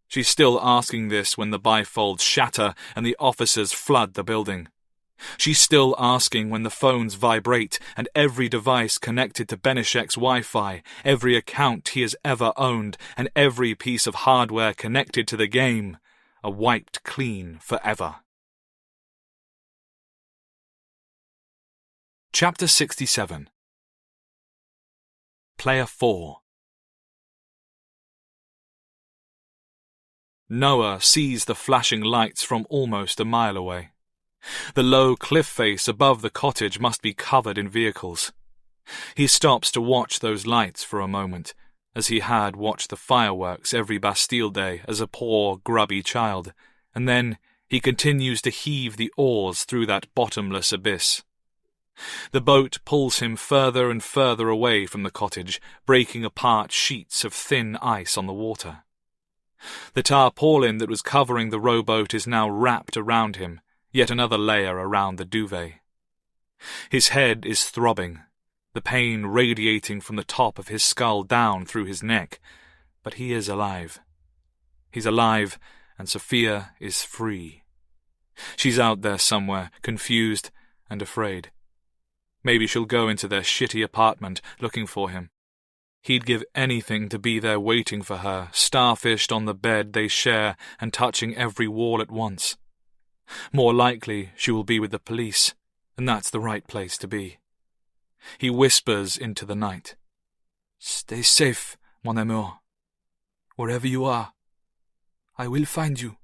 She's still asking this when the bifolds shatter and the officers flood the building. She's still asking when the phones vibrate and every device connected to Benishek's Wi-Fi, every account he has ever owned, and every piece of hardware connected to the game are wiped clean forever. Chapter 67. Player 4. Noah sees the flashing lights from almost a mile away. The low cliff face above the cottage must be covered in vehicles. He stops to watch those lights for a moment, as he had watched the fireworks every Bastille Day as a poor, grubby child, and then he continues to heave the oars through that bottomless abyss. The boat pulls him further and further away from the cottage, breaking apart sheets of thin ice on the water. The tarpaulin that was covering the rowboat is now wrapped around him, yet another layer around the duvet. His head is throbbing, the pain radiating from the top of his skull down through his neck, but he is alive. He's alive, and Sophia is free. She's out there somewhere, confused and afraid. Maybe she'll go into their shitty apartment looking for him. He'd give anything to be there waiting for her, starfished on the bed they share and touching every wall at once. More likely she will be with the police, and that's the right place to be. He whispers into the night. Stay safe, mon amour. Wherever you are, I will find you.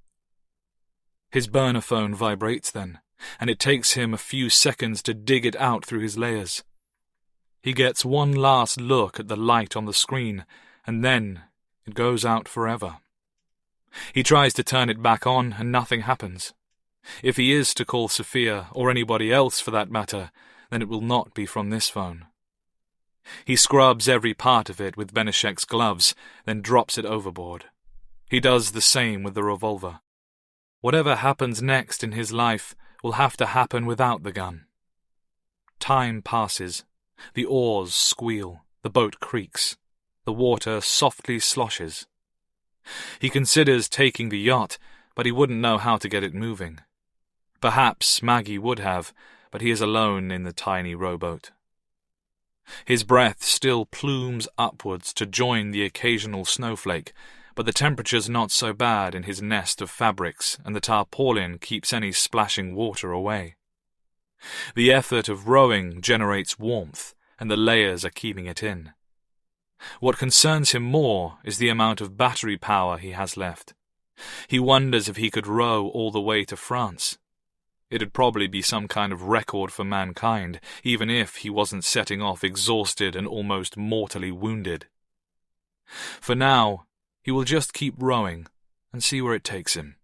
His burner phone vibrates then, and it takes him a few seconds to dig it out through his layers. He gets one last look at the light on the screen, and then it goes out forever. He tries to turn it back on, and nothing happens. If he is to call Sophia, or anybody else for that matter, then it will not be from this phone. He scrubs every part of it with Benishek's gloves, then drops it overboard. He does the same with the revolver. Whatever happens next in his life will have to happen without the gun. Time passes. The oars squeal, the boat creaks, the water softly sloshes. He considers taking the yacht, but he wouldn't know how to get it moving. Perhaps Maggie would have, but he is alone in the tiny rowboat. His breath still plumes upwards to join the occasional snowflake, but the temperature's not so bad in his nest of fabrics, and the tarpaulin keeps any splashing water away. The effort of rowing generates warmth, and the layers are keeping it in. What concerns him more is the amount of battery power he has left. He wonders if he could row all the way to France. It'd probably be some kind of record for mankind, even if he wasn't setting off exhausted and almost mortally wounded. For now, he will just keep rowing and see where it takes him.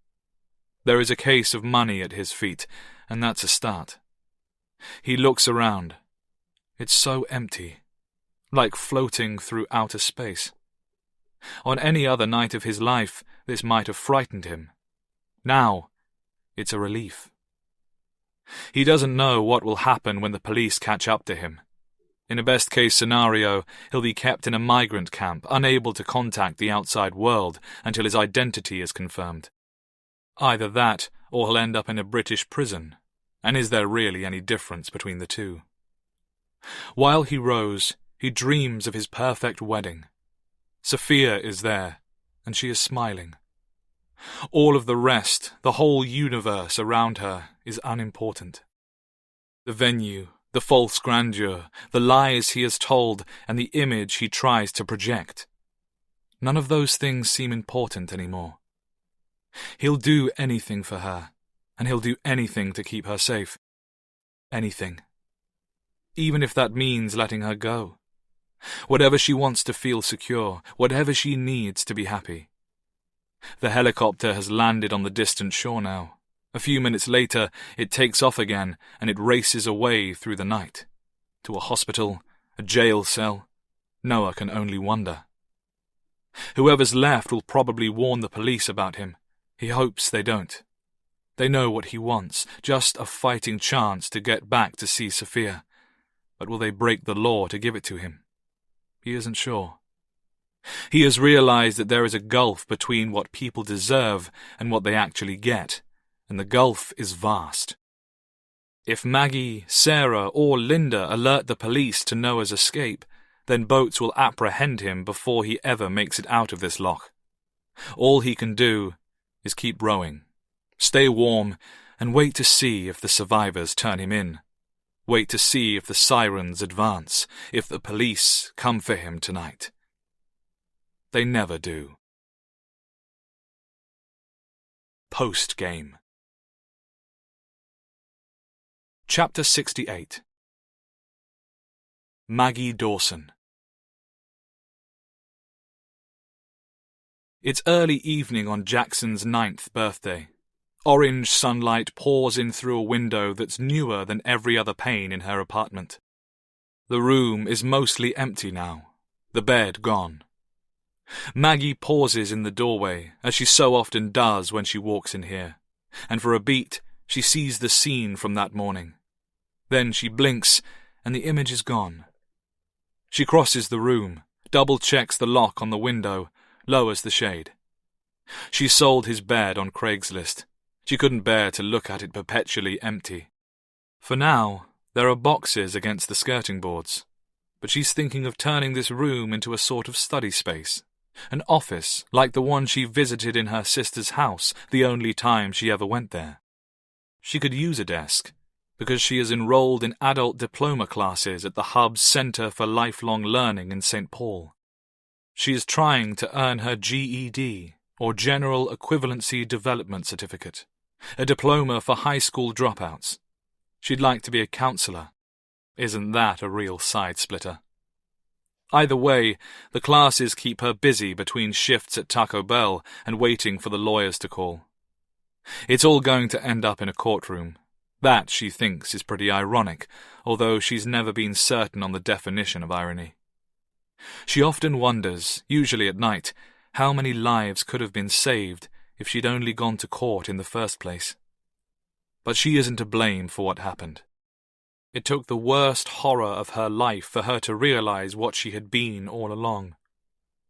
There is a case of money at his feet, and that's a start. He looks around. It's so empty, like floating through outer space. On any other night of his life, this might have frightened him. Now, it's a relief. He doesn't know what will happen when the police catch up to him. In a best-case scenario, he'll be kept in a migrant camp, unable to contact the outside world until his identity is confirmed. Either that, or he'll end up in a British prison. And is there really any difference between the two? While he rows, he dreams of his perfect wedding. Sophia is there, and she is smiling. All of the rest, the whole universe around her, is unimportant. The venue, the false grandeur, the lies he has told, and the image he tries to project. None of those things seem important anymore. He'll do anything for her, and he'll do anything to keep her safe. Anything. Even if that means letting her go. Whatever she wants to feel secure, whatever she needs to be happy. The helicopter has landed on the distant shore now. A few minutes later, it takes off again, and it races away through the night. To a hospital, a jail cell. Noah can only wonder. Whoever's left will probably warn the police about him. He hopes they don't. They know what he wants, just a fighting chance to get back to see Sophia. But will they break the law to give it to him? He isn't sure. He has realized that there is a gulf between what people deserve and what they actually get, and the gulf is vast. If Maggie, Sarah, or Linda alert the police to Noah's escape, then boats will apprehend him before he ever makes it out of this loch. All he can do is keep rowing, stay warm, and wait to see if the survivors turn him in. Wait to see if the sirens advance, if the police come for him tonight. They never do. Post-game. Chapter 68. Maggie Dawson. It's early evening on Jackson's 9th birthday. Orange sunlight pours in through a window that's newer than every other pane in her apartment. The room is mostly empty now, the bed gone. Maggie pauses in the doorway, as she so often does when she walks in here, and for a beat she sees the scene from that morning. Then she blinks, and the image is gone. She crosses the room, double-checks the lock on the window, lowers the shade. She sold his bed on Craigslist. She couldn't bear to look at it perpetually empty. For now, there are boxes against the skirting boards, but she's thinking of turning this room into a sort of study space, an office like the one she visited in her sister's house the only time she ever went there. She could use a desk, because she is enrolled in adult diploma classes at the Hub's Center for Lifelong Learning in St. Paul. She is trying to earn her GED, or General Equivalency Development Certificate, a diploma for high school dropouts. She'd like to be a counselor. Isn't that a real side-splitter? Either way, the classes keep her busy between shifts at Taco Bell and waiting for the lawyers to call. It's all going to end up in a courtroom. That, she thinks, is pretty ironic, although she's never been certain on the definition of irony. She often wonders, usually at night, how many lives could have been saved if she'd only gone to court in the first place. But she isn't to blame for what happened. It took the worst horror of her life for her to realize what she had been all along.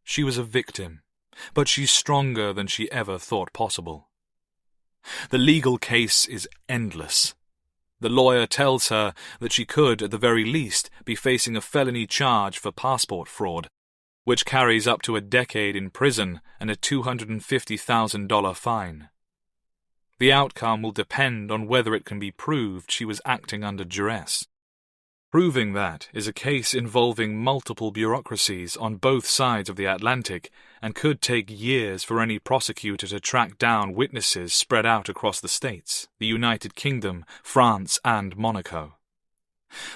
She was a victim, but she's stronger than she ever thought possible. The legal case is endless. The lawyer tells her that she could, at the very least, be facing a felony charge for passport fraud, which carries up to a decade in prison and a $250,000 fine. The outcome will depend on whether it can be proved she was acting under duress. Proving that is a case involving multiple bureaucracies on both sides of the Atlantic and could take years for any prosecutor to track down witnesses spread out across the States, the United Kingdom, France, and Monaco.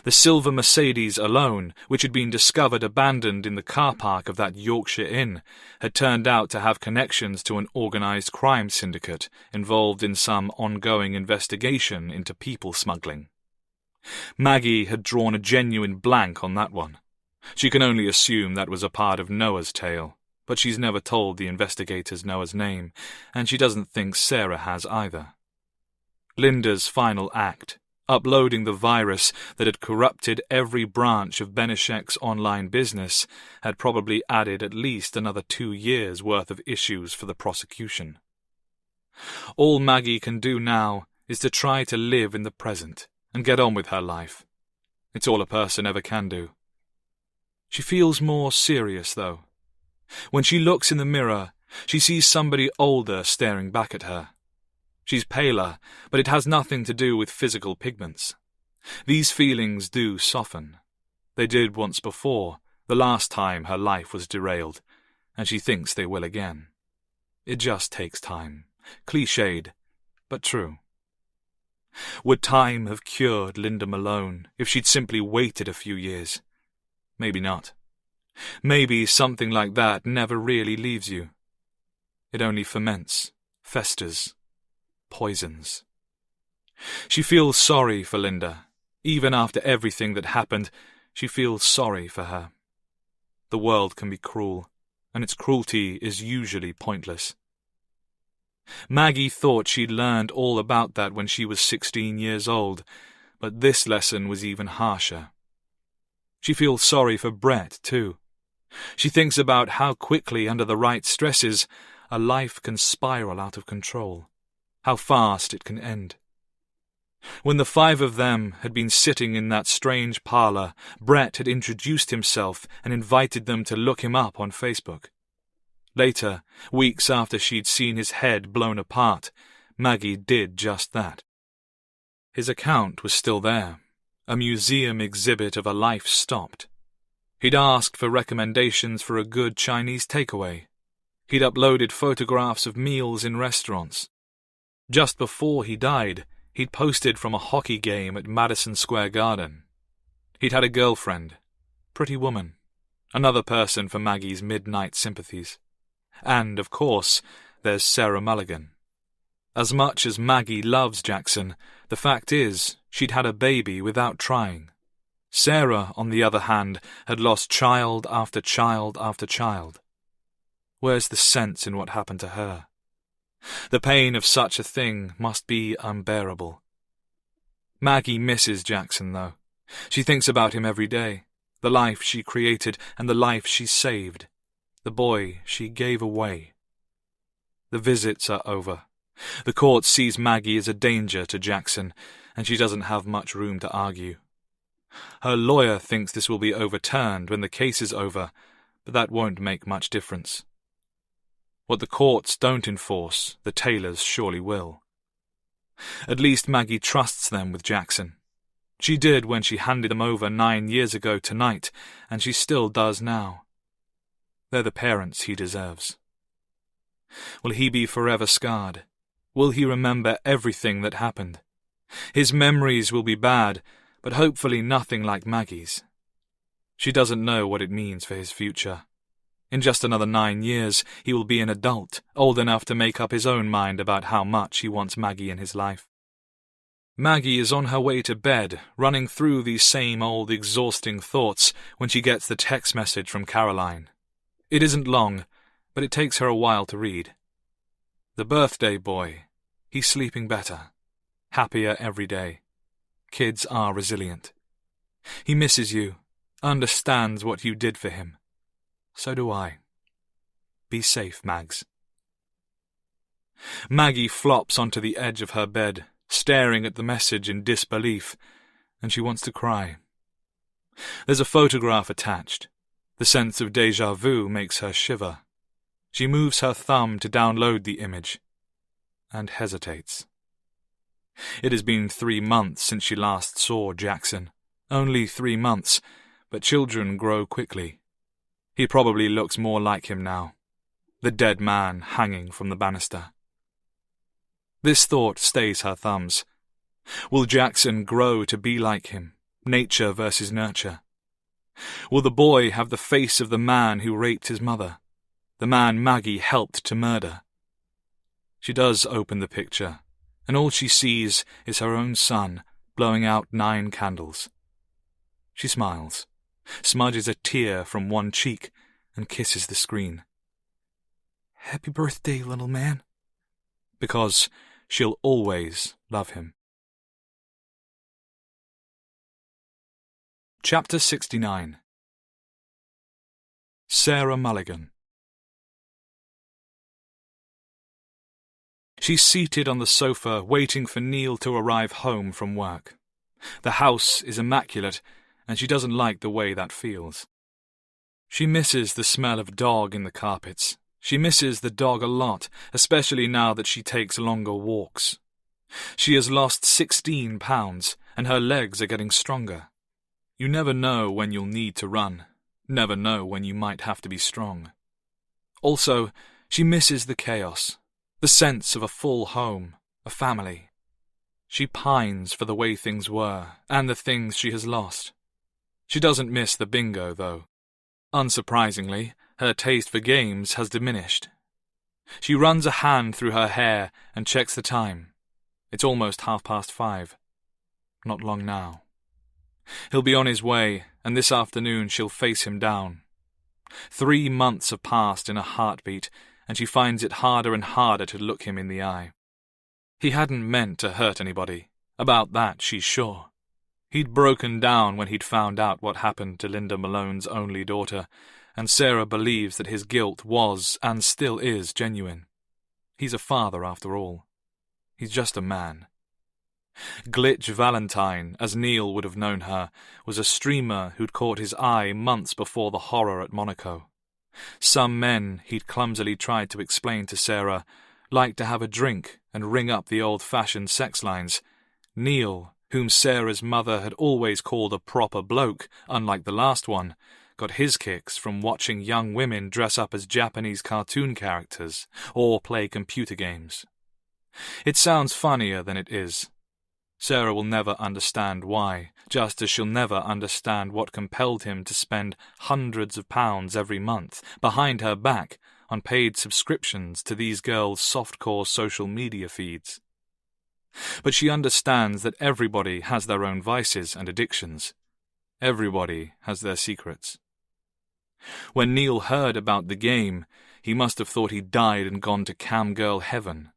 The silver Mercedes alone, which had been discovered abandoned in the car park of that Yorkshire inn, had turned out to have connections to an organized crime syndicate involved in some ongoing investigation into people smuggling. Maggie had drawn a genuine blank on that one. She can only assume that was a part of Noah's tale, but she's never told the investigators Noah's name, and she doesn't think Sarah has either. Linda's final act, Uploading the virus that had corrupted every branch of Benishek's online business had probably added at least another 2 years' worth of issues for the prosecution. All Maggie can do now is to try to live in the present and get on with her life. It's all a person ever can do. She feels more serious, though. When she looks in the mirror, she sees somebody older staring back at her. She's paler, but it has nothing to do with physical pigments. These feelings do soften. They did once before, the last time her life was derailed, and she thinks they will again. It just takes time. Cliched, but true. Would time have cured Linda Malone if she'd simply waited a few years? Maybe not. Maybe something like that never really leaves you. It only ferments, festers, poisons. She feels sorry for Linda. Even after everything that happened, she feels sorry for her. The world can be cruel, and its cruelty is usually pointless. Maggie thought she'd learned all about that when she was 16 years old, but this lesson was even harsher. She feels sorry for Brett, too. She thinks about how quickly, under the right stresses, a life can spiral out of control, how fast it can end. When the 5 of them had been sitting in that strange parlour, Brett had introduced himself and invited them to look him up on Facebook. Later, weeks after she'd seen his head blown apart, Maggie did just that. His account was still there, a museum exhibit of a life stopped. He'd asked for recommendations for a good Chinese takeaway. He'd uploaded photographs of meals in restaurants. Just before he died, he'd posted from a hockey game at Madison Square Garden. He'd had a girlfriend, pretty woman, another person for Maggie's midnight sympathies. And, of course, there's Sarah Mulligan. As much as Maggie loves Jackson, the fact is she'd had a baby without trying. Sarah, on the other hand, had lost child after child after child. Where's the sense in what happened to her? The pain of such a thing must be unbearable. Maggie misses Jackson, though. She thinks about him every day, the life she created and the life she saved, the boy she gave away. The visits are over. The court sees Maggie as a danger to Jackson, and she doesn't have much room to argue. Her lawyer thinks this will be overturned when the case is over, but that won't make much difference. What the courts don't enforce, the Taylors surely will. At least Maggie trusts them with Jackson. She did when she handed them over 9 years ago tonight, and she still does now. They're the parents he deserves. Will he be forever scarred? Will he remember everything that happened? His memories will be bad, but hopefully nothing like Maggie's. She doesn't know what it means for his future. In just another 9 years, he will be an adult, old enough to make up his own mind about how much he wants Maggie in his life. Maggie is on her way to bed, running through these same old exhausting thoughts when she gets the text message from Caroline. It isn't long, but it takes her a while to read. The birthday boy. He's sleeping better. Happier every day. Kids are resilient. He misses you, understands what you did for him. So do I. Be safe, Mags. Maggie flops onto the edge of her bed, staring at the message in disbelief, and she wants to cry. There's a photograph attached. The sense of déjà vu makes her shiver. She moves her thumb to download the image, and hesitates. It has been 3 months since she last saw Jackson. Only 3 months, but children grow quickly. He probably looks more like him now, the dead man hanging from the banister. This thought stays her thumbs. Will Jackson grow to be like him, nature versus nurture? Will the boy have the face of the man who raped his mother, the man Maggie helped to murder? She does open the picture, and all she sees is her own son blowing out 9 candles. She smiles, smudges a tear from one cheek, and kisses the screen. Happy birthday, little man. Because she'll always love him. Chapter 69. Sarah Mulligan. She's seated on the sofa waiting for Neil to arrive home from work. The house is immaculate, and she doesn't like the way that feels. She misses the smell of dog in the carpets. She misses the dog a lot, especially now that she takes longer walks. She has lost 16 pounds, and her legs are getting stronger. You never know when you'll need to run, never know when you might have to be strong. Also, she misses the chaos, the sense of a full home, a family. She pines for the way things were, and the things she has lost. She doesn't miss the bingo, though. Unsurprisingly, her taste for games has diminished. She runs a hand through her hair and checks the time. It's almost 5:30. Not long now. He'll be on his way, and this afternoon she'll face him down. 3 months have passed in a heartbeat, and she finds it harder and harder to look him in the eye. He hadn't meant to hurt anybody. About that she's sure. He'd broken down when he'd found out what happened to Linda Malone's only daughter, and Sarah believes that his guilt was, and still is, genuine. He's a father, after all. He's just a man. Glitch Valentine, as Neil would have known her, was a streamer who'd caught his eye months before the horror at Monaco. Some men, he'd clumsily tried to explain to Sarah, liked to have a drink and ring up the old-fashioned sex lines. Neil, whom Sarah's mother had always called a proper bloke, unlike the last one, got his kicks from watching young women dress up as Japanese cartoon characters or play computer games. It sounds funnier than it is. Sarah will never understand why, just as she'll never understand what compelled him to spend hundreds of pounds every month behind her back on paid subscriptions to these girls' softcore social media feeds. But she understands that everybody has their own vices and addictions. Everybody has their secrets. When Neil heard about the game, he must have thought he'd died and gone to camgirl heaven.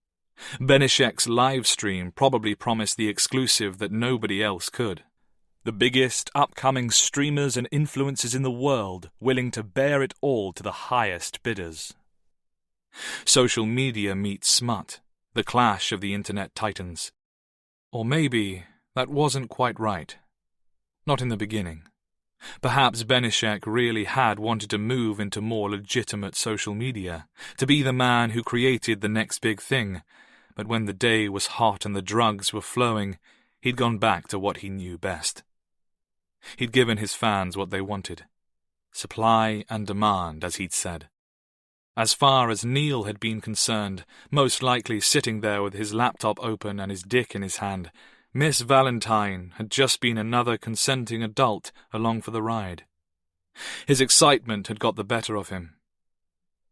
Benishek's live stream probably promised the exclusive that nobody else could. The biggest upcoming streamers and influencers in the world, willing to bear it all to the highest bidders. Social media meets smut, the clash of the internet titans. Or maybe that wasn't quite right. Not in the beginning. Perhaps Benishek really had wanted to move into more legitimate social media, to be the man who created the next big thing, but when the day was hot and the drugs were flowing, he'd gone back to what he knew best. He'd given his fans what they wanted. Supply and demand, as he'd said. As far as Neil had been concerned, most likely sitting there with his laptop open and his dick in his hand, Miss Valentine had just been another consenting adult along for the ride. His excitement had got the better of him.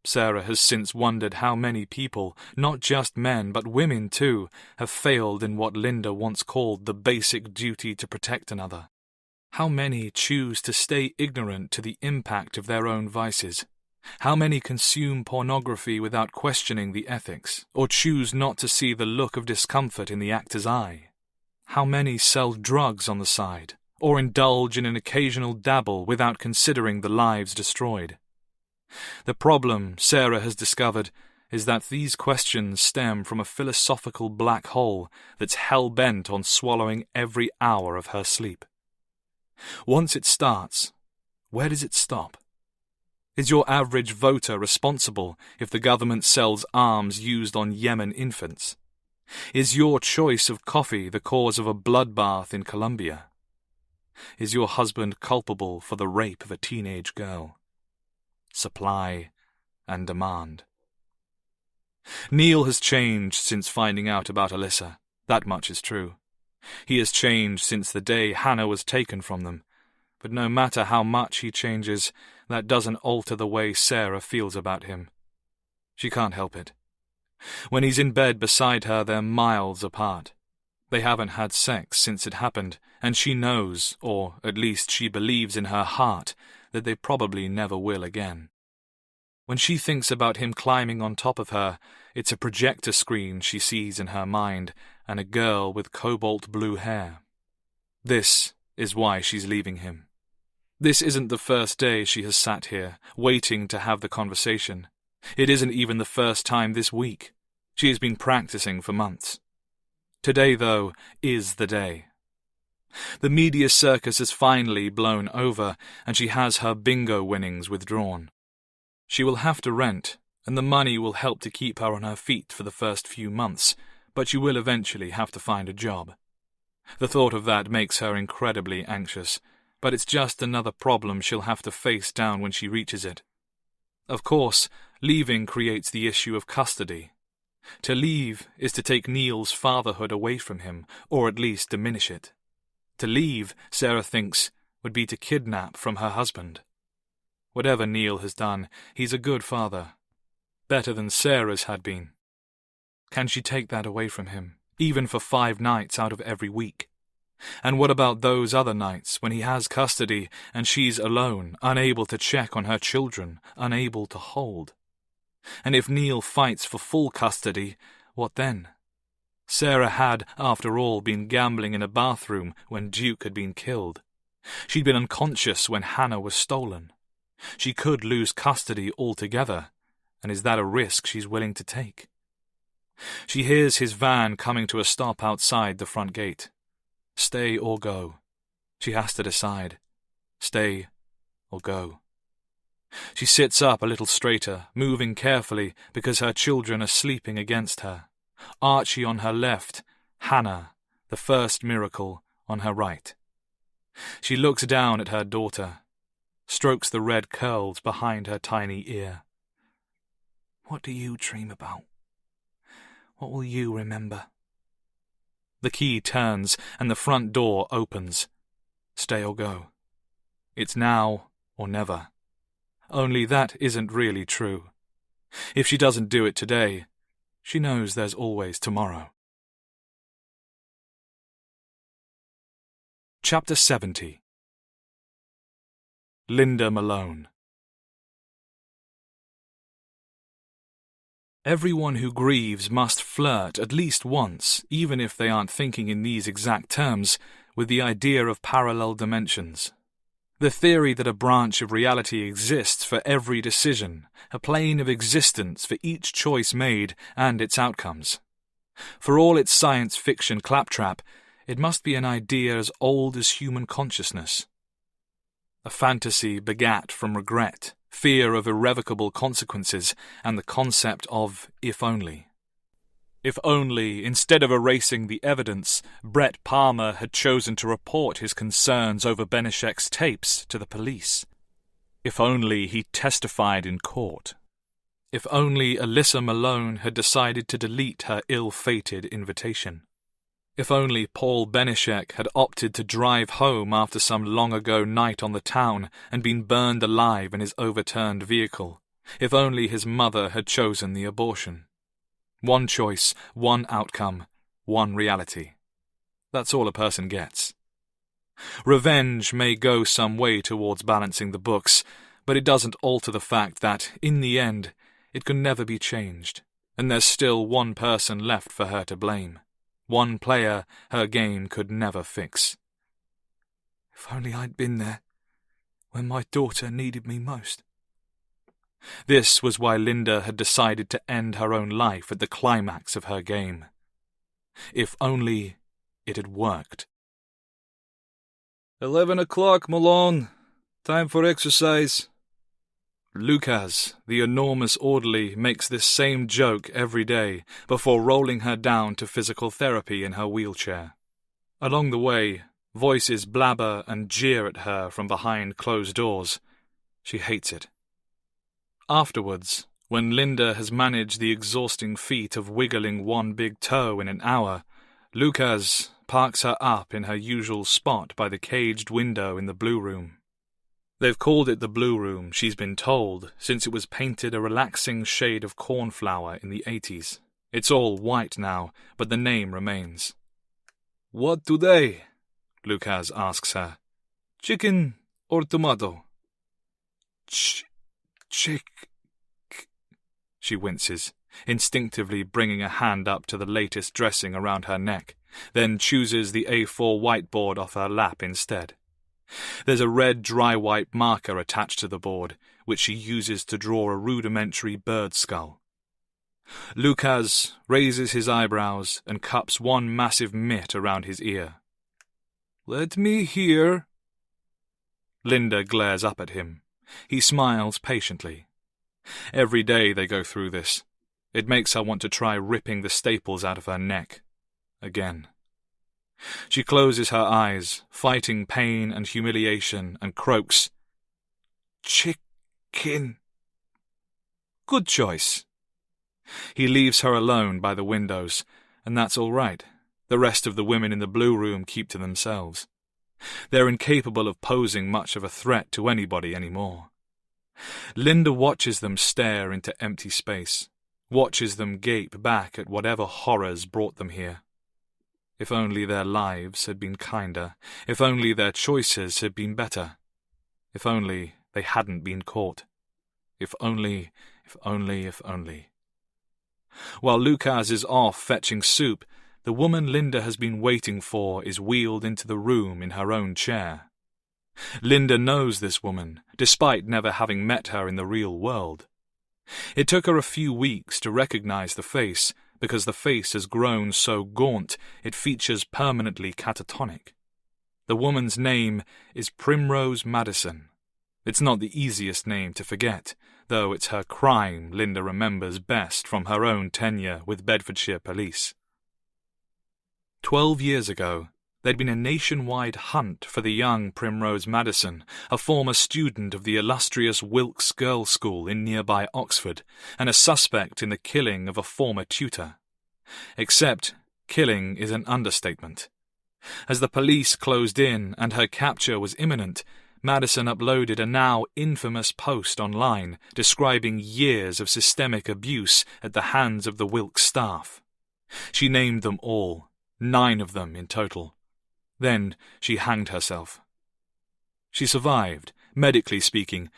Sarah has since wondered how many people, not just men but women too, have failed in what Linda once called the basic duty to protect another. How many choose to stay ignorant to the impact of their own vices? How many consume pornography without questioning the ethics, or choose not to see the look of discomfort in the actor's eye? How many sell drugs on the side, or indulge in an occasional dabble without considering the lives destroyed? The problem, Sarah has discovered, is that these questions stem from a philosophical black hole that's hell-bent on swallowing every hour of her sleep. Once it starts, where does it stop? Is your average voter responsible if the government sells arms used on Yemen infants? Is your choice of coffee the cause of a bloodbath in Colombia? Is your husband culpable for the rape of a teenage girl? Supply and demand. Neil has changed since finding out about Alyssa. That much is true. He has changed since the day Hannah was taken from them. But no matter how much he changes, that doesn't alter the way Sarah feels about him. She can't help it. When he's in bed beside her, they're miles apart. They haven't had sex since it happened, and she knows, or at least she believes in her heart, that they probably never will again. When she thinks about him climbing on top of her, it's a projector screen she sees in her mind, and a girl with cobalt blue hair. This is why she's leaving him. This isn't the first day she has sat here, waiting to have the conversation. It isn't even the first time this week. She has been practicing for months. Today, though, is the day. The media circus has finally blown over, and she has her bingo winnings withdrawn. She will have to rent, and the money will help to keep her on her feet for the first few months, but she will eventually have to find a job. The thought of that makes her incredibly anxious, but it's just another problem she'll have to face down when she reaches it. Of course, leaving creates the issue of custody. To leave is to take Neil's fatherhood away from him, or at least diminish it. To leave, Sarah thinks, would be to kidnap from her husband. Whatever Neil has done, he's a good father. Better than Sarah's had been. Can she take that away from him, even for 5 nights out of every week? And what about those other nights when he has custody and she's alone, unable to check on her children, unable to hold? And if Neil fights for full custody, what then? Sarah had, after all, been gambling in a bathroom when Duke had been killed. She'd been unconscious when Hannah was stolen. She could lose custody altogether, and is that a risk she's willing to take? She hears his van coming to a stop outside the front gate. Stay or go. She has to decide. Stay or go. She sits up a little straighter, moving carefully because her children are sleeping against her. Archie on her left, Hannah, the first miracle, on her right. She looks down at her daughter, strokes the red curls behind her tiny ear. What do you dream about? What will you remember? The key turns and the front door opens. Stay or go. It's now or never. Only that isn't really true. If she doesn't do it today, she knows there's always tomorrow. Chapter 70. Linda Malone. Everyone who grieves must flirt at least once, even if they aren't thinking in these exact terms, with the idea of parallel dimensions. The theory that a branch of reality exists for every decision, a plane of existence for each choice made and its outcomes. For all its science fiction claptrap, it must be an idea as old as human consciousness. A fantasy begat from regret, fear of irrevocable consequences, and the concept of if only. If only, instead of erasing the evidence, Brett Palmer had chosen to report his concerns over Benishek's tapes to the police. If only he testified in court. If only Alyssa Malone had decided to delete her ill-fated invitation. If only Paul Benishek had opted to drive home after some long-ago night on the town and been burned alive in his overturned vehicle. If only his mother had chosen the abortion. One choice, one outcome, one reality. That's all a person gets. Revenge may go some way towards balancing the books, but it doesn't alter the fact that, in the end, it can never be changed, and there's still one person left for her to blame. One player her game could never fix. If only I'd been there when my daughter needed me most. This was why Linda had decided to end her own life at the climax of her game. If only it had worked. 11 o'clock, Malone. Time for exercise. Lucas, the enormous orderly, makes this same joke every day before rolling her down to physical therapy in her wheelchair. Along the way, voices blabber and jeer at her from behind closed doors. She hates it. Afterwards, when Linda has managed the exhausting feat of wiggling one big toe in an hour, Lucas parks her up in her usual spot by the caged window in the blue room. They've called it the blue room, she's been told, since it was painted a relaxing shade of cornflower in the 80s. It's all white now, but the name remains. What today? Lucas asks her. Chicken or tomato? Chick. She winces, instinctively bringing a hand up to the latest dressing around her neck, then chooses the A4 whiteboard off her lap instead. There's a red dry wipe marker attached to the board, which she uses to draw a rudimentary bird skull. Lucas raises his eyebrows and cups one massive mitt around his ear. "Let me hear." Linda glares up at him. He smiles patiently. Every day they go through this. It makes her want to try ripping the staples out of her neck. Again. She closes her eyes, fighting pain and humiliation, and croaks, "Chicken." Good choice. He leaves her alone by the windows, and that's all right. The rest of the women in the blue room keep to themselves. They're incapable of posing much of a threat to anybody anymore. Linda watches them stare into empty space, watches them gape back at whatever horrors brought them here. If only their lives had been kinder, if only their choices had been better, if only they hadn't been caught. If only, if only, if only. While Lucas is off fetching soup, the woman Linda has been waiting for is wheeled into the room in her own chair. Linda knows this woman, despite never having met her in the real world. It took her a few weeks to recognize the face, because the face has grown so gaunt it features permanently catatonic. The woman's name is Primrose Madison. It's not the easiest name to forget, though it's her crime Linda remembers best from her own tenure with Bedfordshire Police. 12 years ago, there'd been a nationwide hunt for the young Primrose Madison, a former student of the illustrious Wilkes Girls' School in nearby Oxford, and a suspect in the killing of a former tutor. Except, killing is an understatement. As the police closed in and her capture was imminent, Madison uploaded a now infamous post online describing years of systemic abuse at the hands of the Wilkes staff. She named them all, 9 of them in total. Then she hanged herself. She survived, medically speaking,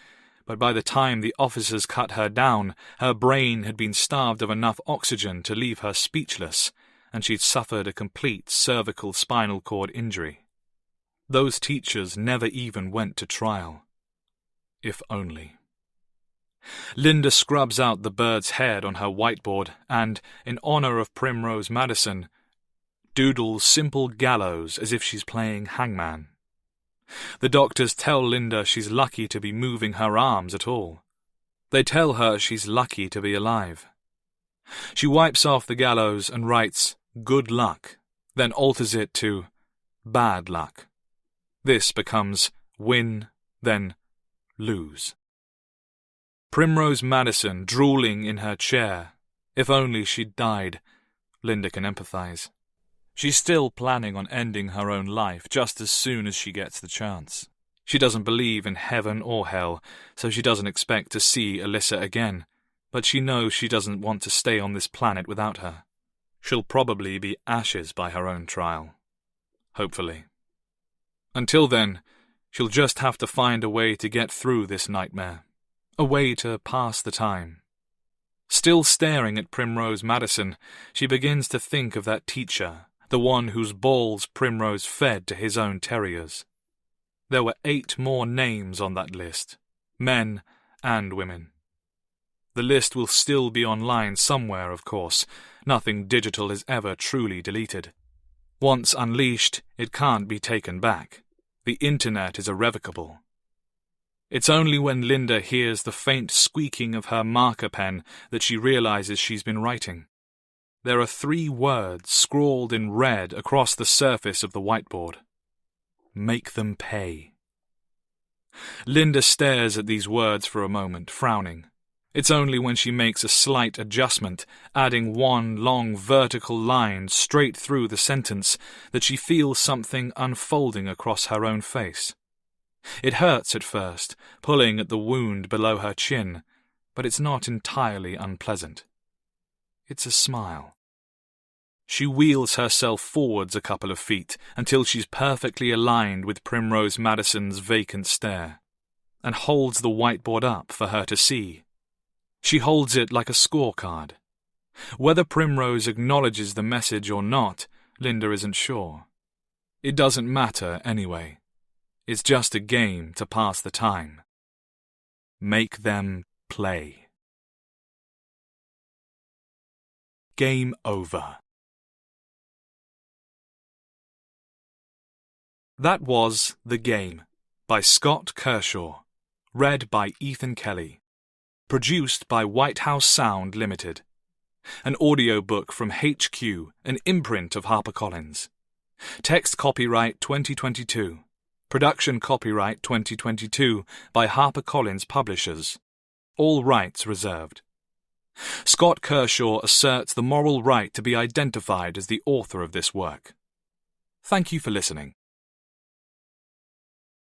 but by the time the officers cut her down, her brain had been starved of enough oxygen to leave her speechless, and she'd suffered a complete cervical spinal cord injury. Those teachers never even went to trial. If only. Linda scrubs out the bird's head on her whiteboard and, in honor of Primrose Madison, doodles simple gallows as if she's playing hangman. The doctors tell Linda she's lucky to be moving her arms at all. They tell her she's lucky to be alive. She wipes off the gallows and writes, "Good luck," then alters it to "bad luck." This becomes win, then lose. Primrose Madison drooling in her chair. If only she'd died. Linda can empathize. She's still planning on ending her own life just as soon as she gets the chance. She doesn't believe in heaven or hell, so she doesn't expect to see Alyssa again, but she knows she doesn't want to stay on this planet without her. She'll probably be ashes by her own trial. Hopefully. Until then, she'll just have to find a way to get through this nightmare. A way to pass the time. Still staring at Primrose Madison, she begins to think of that teacher, the one whose balls Primrose fed to his own terriers. There were 8 more names on that list, men and women. The list will still be online somewhere, of course. Nothing digital is ever truly deleted. Once unleashed, it can't be taken back. The internet is irrevocable. It's only when Linda hears the faint squeaking of her marker pen that she realizes she's been writing. There are 3 words scrawled in red across the surface of the whiteboard. Make them pay. Linda stares at these words for a moment, frowning. It's only when she makes a slight adjustment, adding one long vertical line straight through the sentence, that she feels something unfolding across her own face. It hurts at first, pulling at the wound below her chin, but it's not entirely unpleasant. It's a smile. She wheels herself forwards a couple of feet until she's perfectly aligned with Primrose Madison's vacant stare, and holds the whiteboard up for her to see. She holds it like a scorecard. Whether Primrose acknowledges the message or not, Linda isn't sure. It doesn't matter anyway. It's just a game to pass the time. Make them play. Game over. That was The Game by Scott Kershaw, read by Ethan Kelly, produced by White House Sound Limited, an audiobook from HQ, an imprint of HarperCollins. Text copyright 2022, production copyright 2022 by HarperCollins Publishers. All rights reserved. Scott Kershaw asserts the moral right to be identified as the author of this work. Thank you for listening.